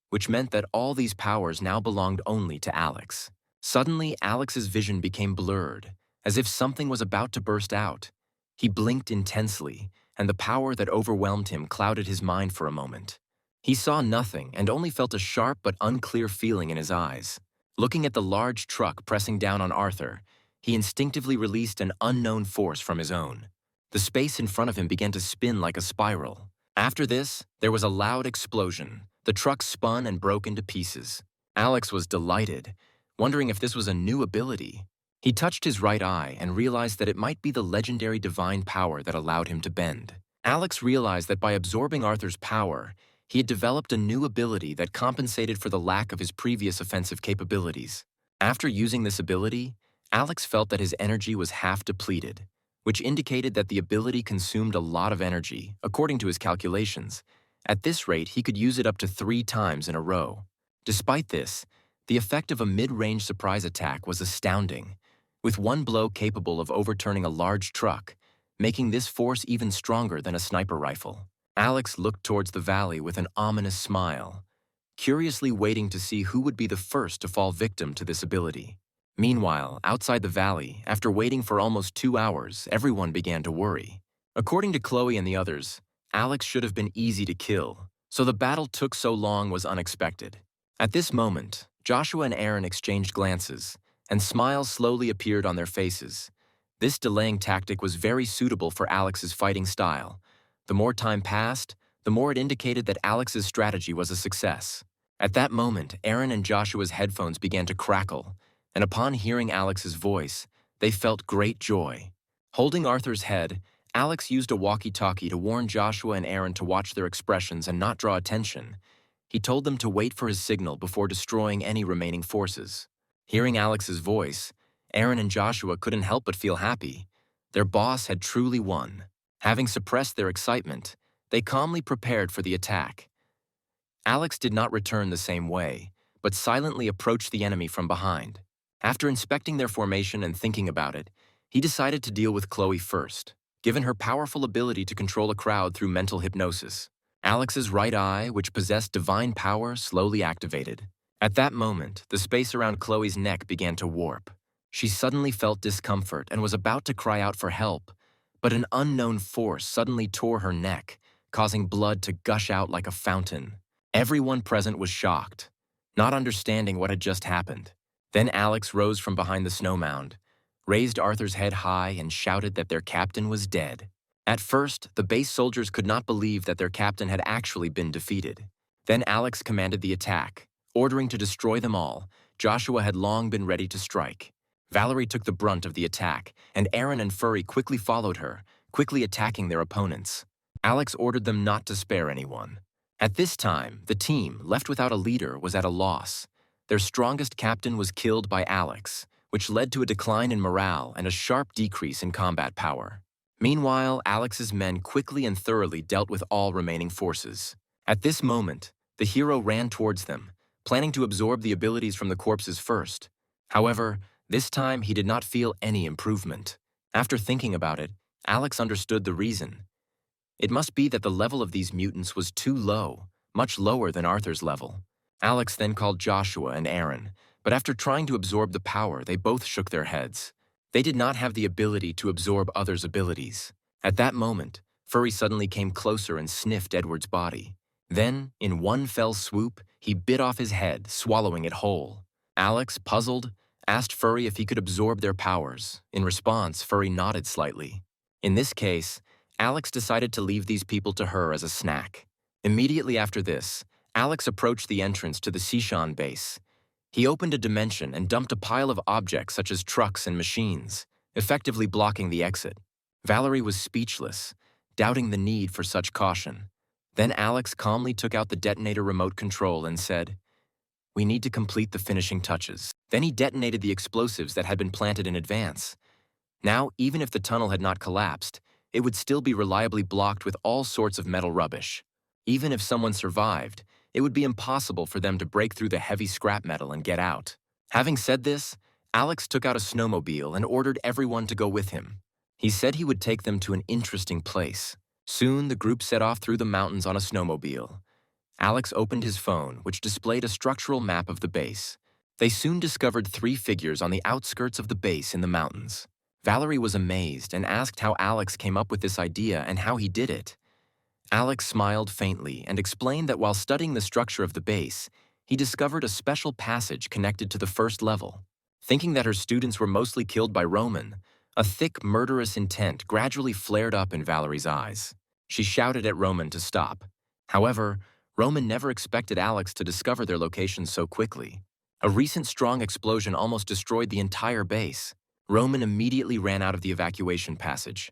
which meant that all these powers now belonged only to Alex. Suddenly, Alex's vision became blurred, as if something was about to burst out. He blinked intensely, and the power that overwhelmed him clouded his mind for a moment. He saw nothing and only felt a sharp but unclear feeling in his eyes. Looking at the large truck pressing down on Arthur, he instinctively released an unknown force from his own. The space in front of him began to spin like a spiral. After this, there was a loud explosion. The truck spun and broke into pieces. Alex was delighted, wondering if this was a new ability. He touched his right eye and realized that it might be the legendary divine power that allowed him to bend. Alex realized that by absorbing Arthur's power, he had developed a new ability that compensated for the lack of his previous offensive capabilities. After using this ability, Alex felt that his energy was half depleted, which indicated that the ability consumed a lot of energy, according to his calculations. At this rate, he could use it up to 3 times in a row. Despite this, the effect of a mid-range surprise attack was astounding, with one blow capable of overturning a large truck, making this force even stronger than a sniper rifle. Alex looked towards the valley with an ominous smile, curiously waiting to see who would be the first to fall victim to this ability. Meanwhile, outside the valley, after waiting for almost 2 hours, everyone began to worry. According to Chloe and the others, Alex should have been easy to kill, so the battle took so long was unexpected. At this moment, Joshua and Aaron exchanged glances, and smiles slowly appeared on their faces. This delaying tactic was very suitable for Alex's fighting style. The more time passed, the more it indicated that Alex's strategy was a success. At that moment, Aaron and Joshua's headphones began to crackle, and upon hearing Alex's voice, they felt great joy. Holding Arthur's head, Alex used a walkie-talkie to warn Joshua and Aaron to watch their expressions and not draw attention. He told them to wait for his signal before destroying any remaining forces. Hearing Alex's voice, Aaron and Joshua couldn't help but feel happy. Their boss had truly won. Having suppressed their excitement, they calmly prepared for the attack. Alex did not return the same way, but silently approached the enemy from behind. After inspecting their formation and thinking about it, he decided to deal with Chloe first, given her powerful ability to control a crowd through mental hypnosis. Alex's right eye, which possessed divine power, slowly activated. At that moment, the space around Chloe's neck began to warp. She suddenly felt discomfort and was about to cry out for help, but an unknown force suddenly tore her neck, causing blood to gush out like a fountain. Everyone present was shocked, not understanding what had just happened. Then Alex rose from behind the snow mound, raised Arthur's head high, and shouted that their captain was dead. At first, the base soldiers could not believe that their captain had actually been defeated. Then Alex commanded the attack, ordering to destroy them all. Joshua had long been ready to strike. Valerie took the brunt of the attack, and Aaron and Furry quickly followed her, quickly attacking their opponents. Alex ordered them not to spare anyone. At this time, the team, left without a leader, was at a loss. Their strongest captain was killed by Alex, which led to a decline in morale and a sharp decrease in combat power. Meanwhile, Alex's men quickly and thoroughly dealt with all remaining forces. At this moment, the hero ran towards them, planning to absorb the abilities from the corpses first. However, this time he did not feel any improvement. After thinking about it, Alex understood the reason. It must be that the level of these mutants was too low, much lower than Arthur's level. Alex then called Joshua and Aaron, but after trying to absorb the power, they both shook their heads. They did not have the ability to absorb others' abilities. At that moment, Furry suddenly came closer and sniffed Edward's body. Then, in one fell swoop, he bit off his head, swallowing it whole. Alex, puzzled, asked Furry if he could absorb their powers. In response, Furry nodded slightly. In this case, Alex decided to leave these people to her as a snack. Immediately after this, Alex approached the entrance to the Sishan base. He opened a dimension and dumped a pile of objects such as trucks and machines, effectively blocking the exit. Valerie was speechless, doubting the need for such caution. Then Alex calmly took out the detonator remote control and said, "We need to complete the finishing touches." Then he detonated the explosives that had been planted in advance. Now, even if the tunnel had not collapsed, it would still be reliably blocked with all sorts of metal rubbish. Even if someone survived, it would be impossible for them to break through the heavy scrap metal and get out. Having said this, Alex took out a snowmobile and ordered everyone to go with him. He said he would take them to an interesting place. Soon, the group set off through the mountains on a snowmobile. Alex opened his phone, which displayed a structural map of the base. They soon discovered 3 figures on the outskirts of the base in the mountains. Valerie was amazed and asked how Alex came up with this idea and how he did it. Alex smiled faintly and explained that while studying the structure of the base, he discovered a special passage connected to the first level. Thinking that her students were mostly killed by Roman, a thick, murderous intent gradually flared up in Valerie's eyes. She shouted at Roman to stop. However, Roman never expected Alex to discover their location so quickly. A recent strong explosion almost destroyed the entire base. Roman immediately ran out of the evacuation passage.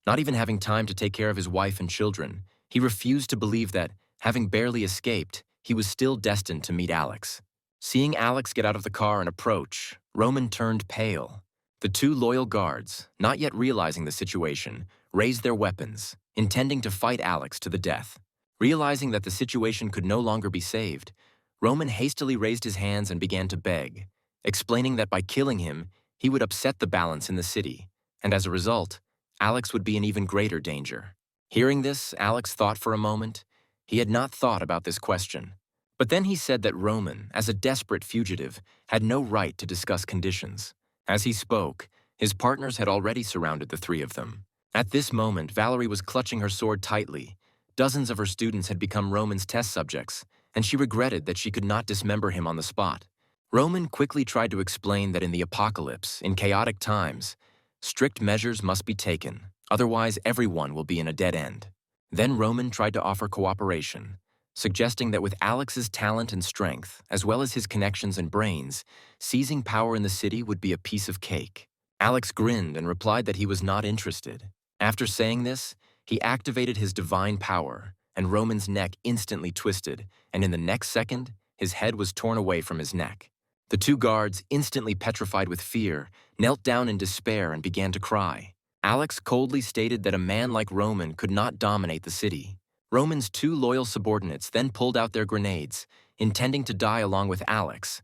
Not even having time to take care of his wife and children, he refused to believe that, having barely escaped, he was still destined to meet Alex. Seeing Alex get out of the car and approach, Roman turned pale. The two loyal guards, not yet realizing the situation, raised their weapons, intending to fight Alex to the death. Realizing that the situation could no longer be saved, Roman hastily raised his hands and began to beg, explaining that by killing him, he would upset the balance in the city, and as a result, Alex would be in even greater danger. Hearing this, Alex thought for a moment. He had not thought about this question. But then he said that Roman, as a desperate fugitive, had no right to discuss conditions. As he spoke, his partners had already surrounded the three of them. At this moment, Valerie was clutching her sword tightly. Dozens of her students had become Roman's test subjects, and she regretted that she could not dismember him on the spot. Roman quickly tried to explain that in the apocalypse, in chaotic times, strict measures must be taken, otherwise everyone will be in a dead end. Then Roman tried to offer cooperation, suggesting that with Alex's talent and strength, as well as his connections and brains, seizing power in the city would be a piece of cake. Alex grinned and replied that he was not interested. After saying this, he activated his divine power, and Roman's neck instantly twisted, and in the next second, his head was torn away from his neck. The two guards, instantly petrified with fear, knelt down in despair and began to cry. Alex coldly stated that a man like Roman could not dominate the city. Roman's two loyal subordinates then pulled out their grenades, intending to die along with Alex.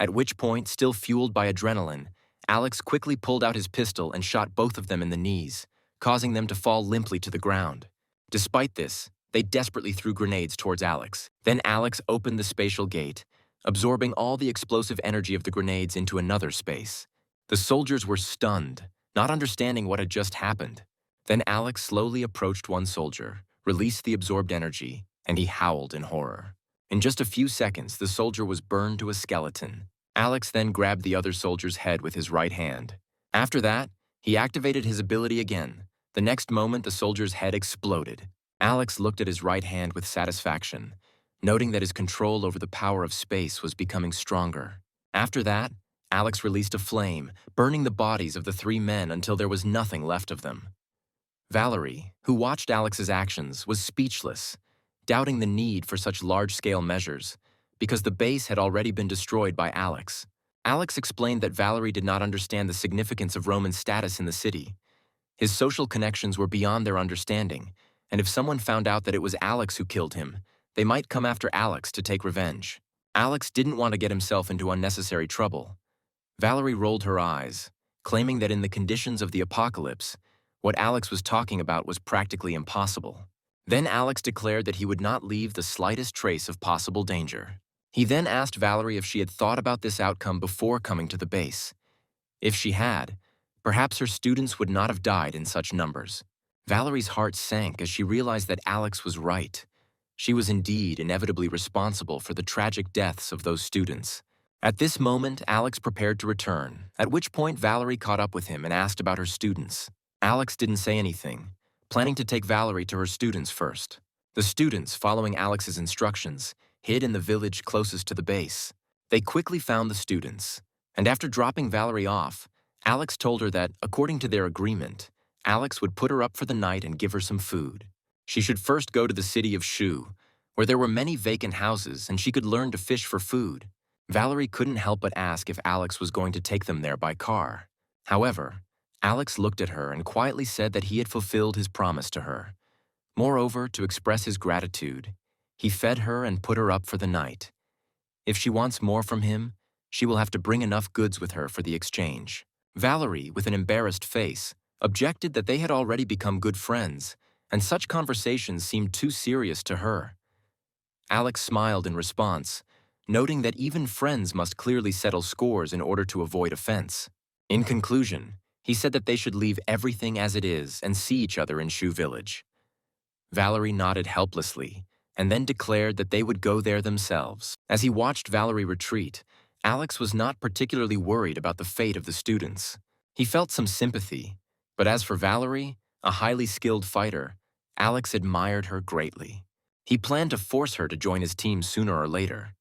At which point, still fueled by adrenaline, Alex quickly pulled out his pistol and shot both of them in the knees, causing them to fall limply to the ground. Despite this, they desperately threw grenades towards Alex. Then Alex opened the spatial gate, absorbing all the explosive energy of the grenades into another space. The soldiers were stunned, not understanding what had just happened. Then Alex slowly approached one soldier, released the absorbed energy, and he howled in horror. In just a few seconds, the soldier was burned to a skeleton. Alex then grabbed the other soldier's head with his right hand. After that, he activated his ability again. The next moment, the soldier's head exploded. Alex looked at his right hand with satisfaction, noting that his control over the power of space was becoming stronger. After that, Alex released a flame, burning the bodies of the three men until there was nothing left of them. Valerie, who watched Alex's actions, was speechless, doubting the need for such large-scale measures, because the base had already been destroyed by Alex. Alex explained that Valerie did not understand the significance of Roman's status in the city. His social connections were beyond their understanding, and if someone found out that it was Alex who killed him, they might come after Alex to take revenge. Alex didn't want to get himself into unnecessary trouble. Valerie rolled her eyes, claiming that in the conditions of the apocalypse, what Alex was talking about was practically impossible. Then Alex declared that he would not leave the slightest trace of possible danger. He then asked Valerie if she had thought about this outcome before coming to the base. If she had, perhaps her students would not have died in such numbers. Valerie's heart sank as she realized that Alex was right. She was indeed inevitably responsible for the tragic deaths of those students. At this moment, Alex prepared to return, at which point Valerie caught up with him and asked about her students. Alex didn't say anything, planning to take Valerie to her students first. The students, following Alex's instructions, hid in the village closest to the base. They quickly found the students, and after dropping Valerie off, Alex told her that, according to their agreement, Alex would put her up for the night and give her some food. She should first go to the city of Shu, where there were many vacant houses and she could learn to fish for food. Valerie couldn't help but ask if Alex was going to take them there by car. However, Alex looked at her and quietly said that he had fulfilled his promise to her. Moreover, to express his gratitude, he fed her and put her up for the night. If she wants more from him, she will have to bring enough goods with her for the exchange. Valerie, with an embarrassed face, objected that they had already become good friends, and such conversations seemed too serious to her. Alex smiled in response, noting that even friends must clearly settle scores in order to avoid offense. In conclusion, He said that they should leave everything as it is and see each other in Shu Village. Valerie nodded helplessly and then declared that they would go there themselves. As he watched Valerie retreat, Alex was not particularly worried about the fate of the students. He felt some sympathy, but as for Valerie, a highly skilled fighter, Alex admired her greatly. He planned to force her to join his team sooner or later.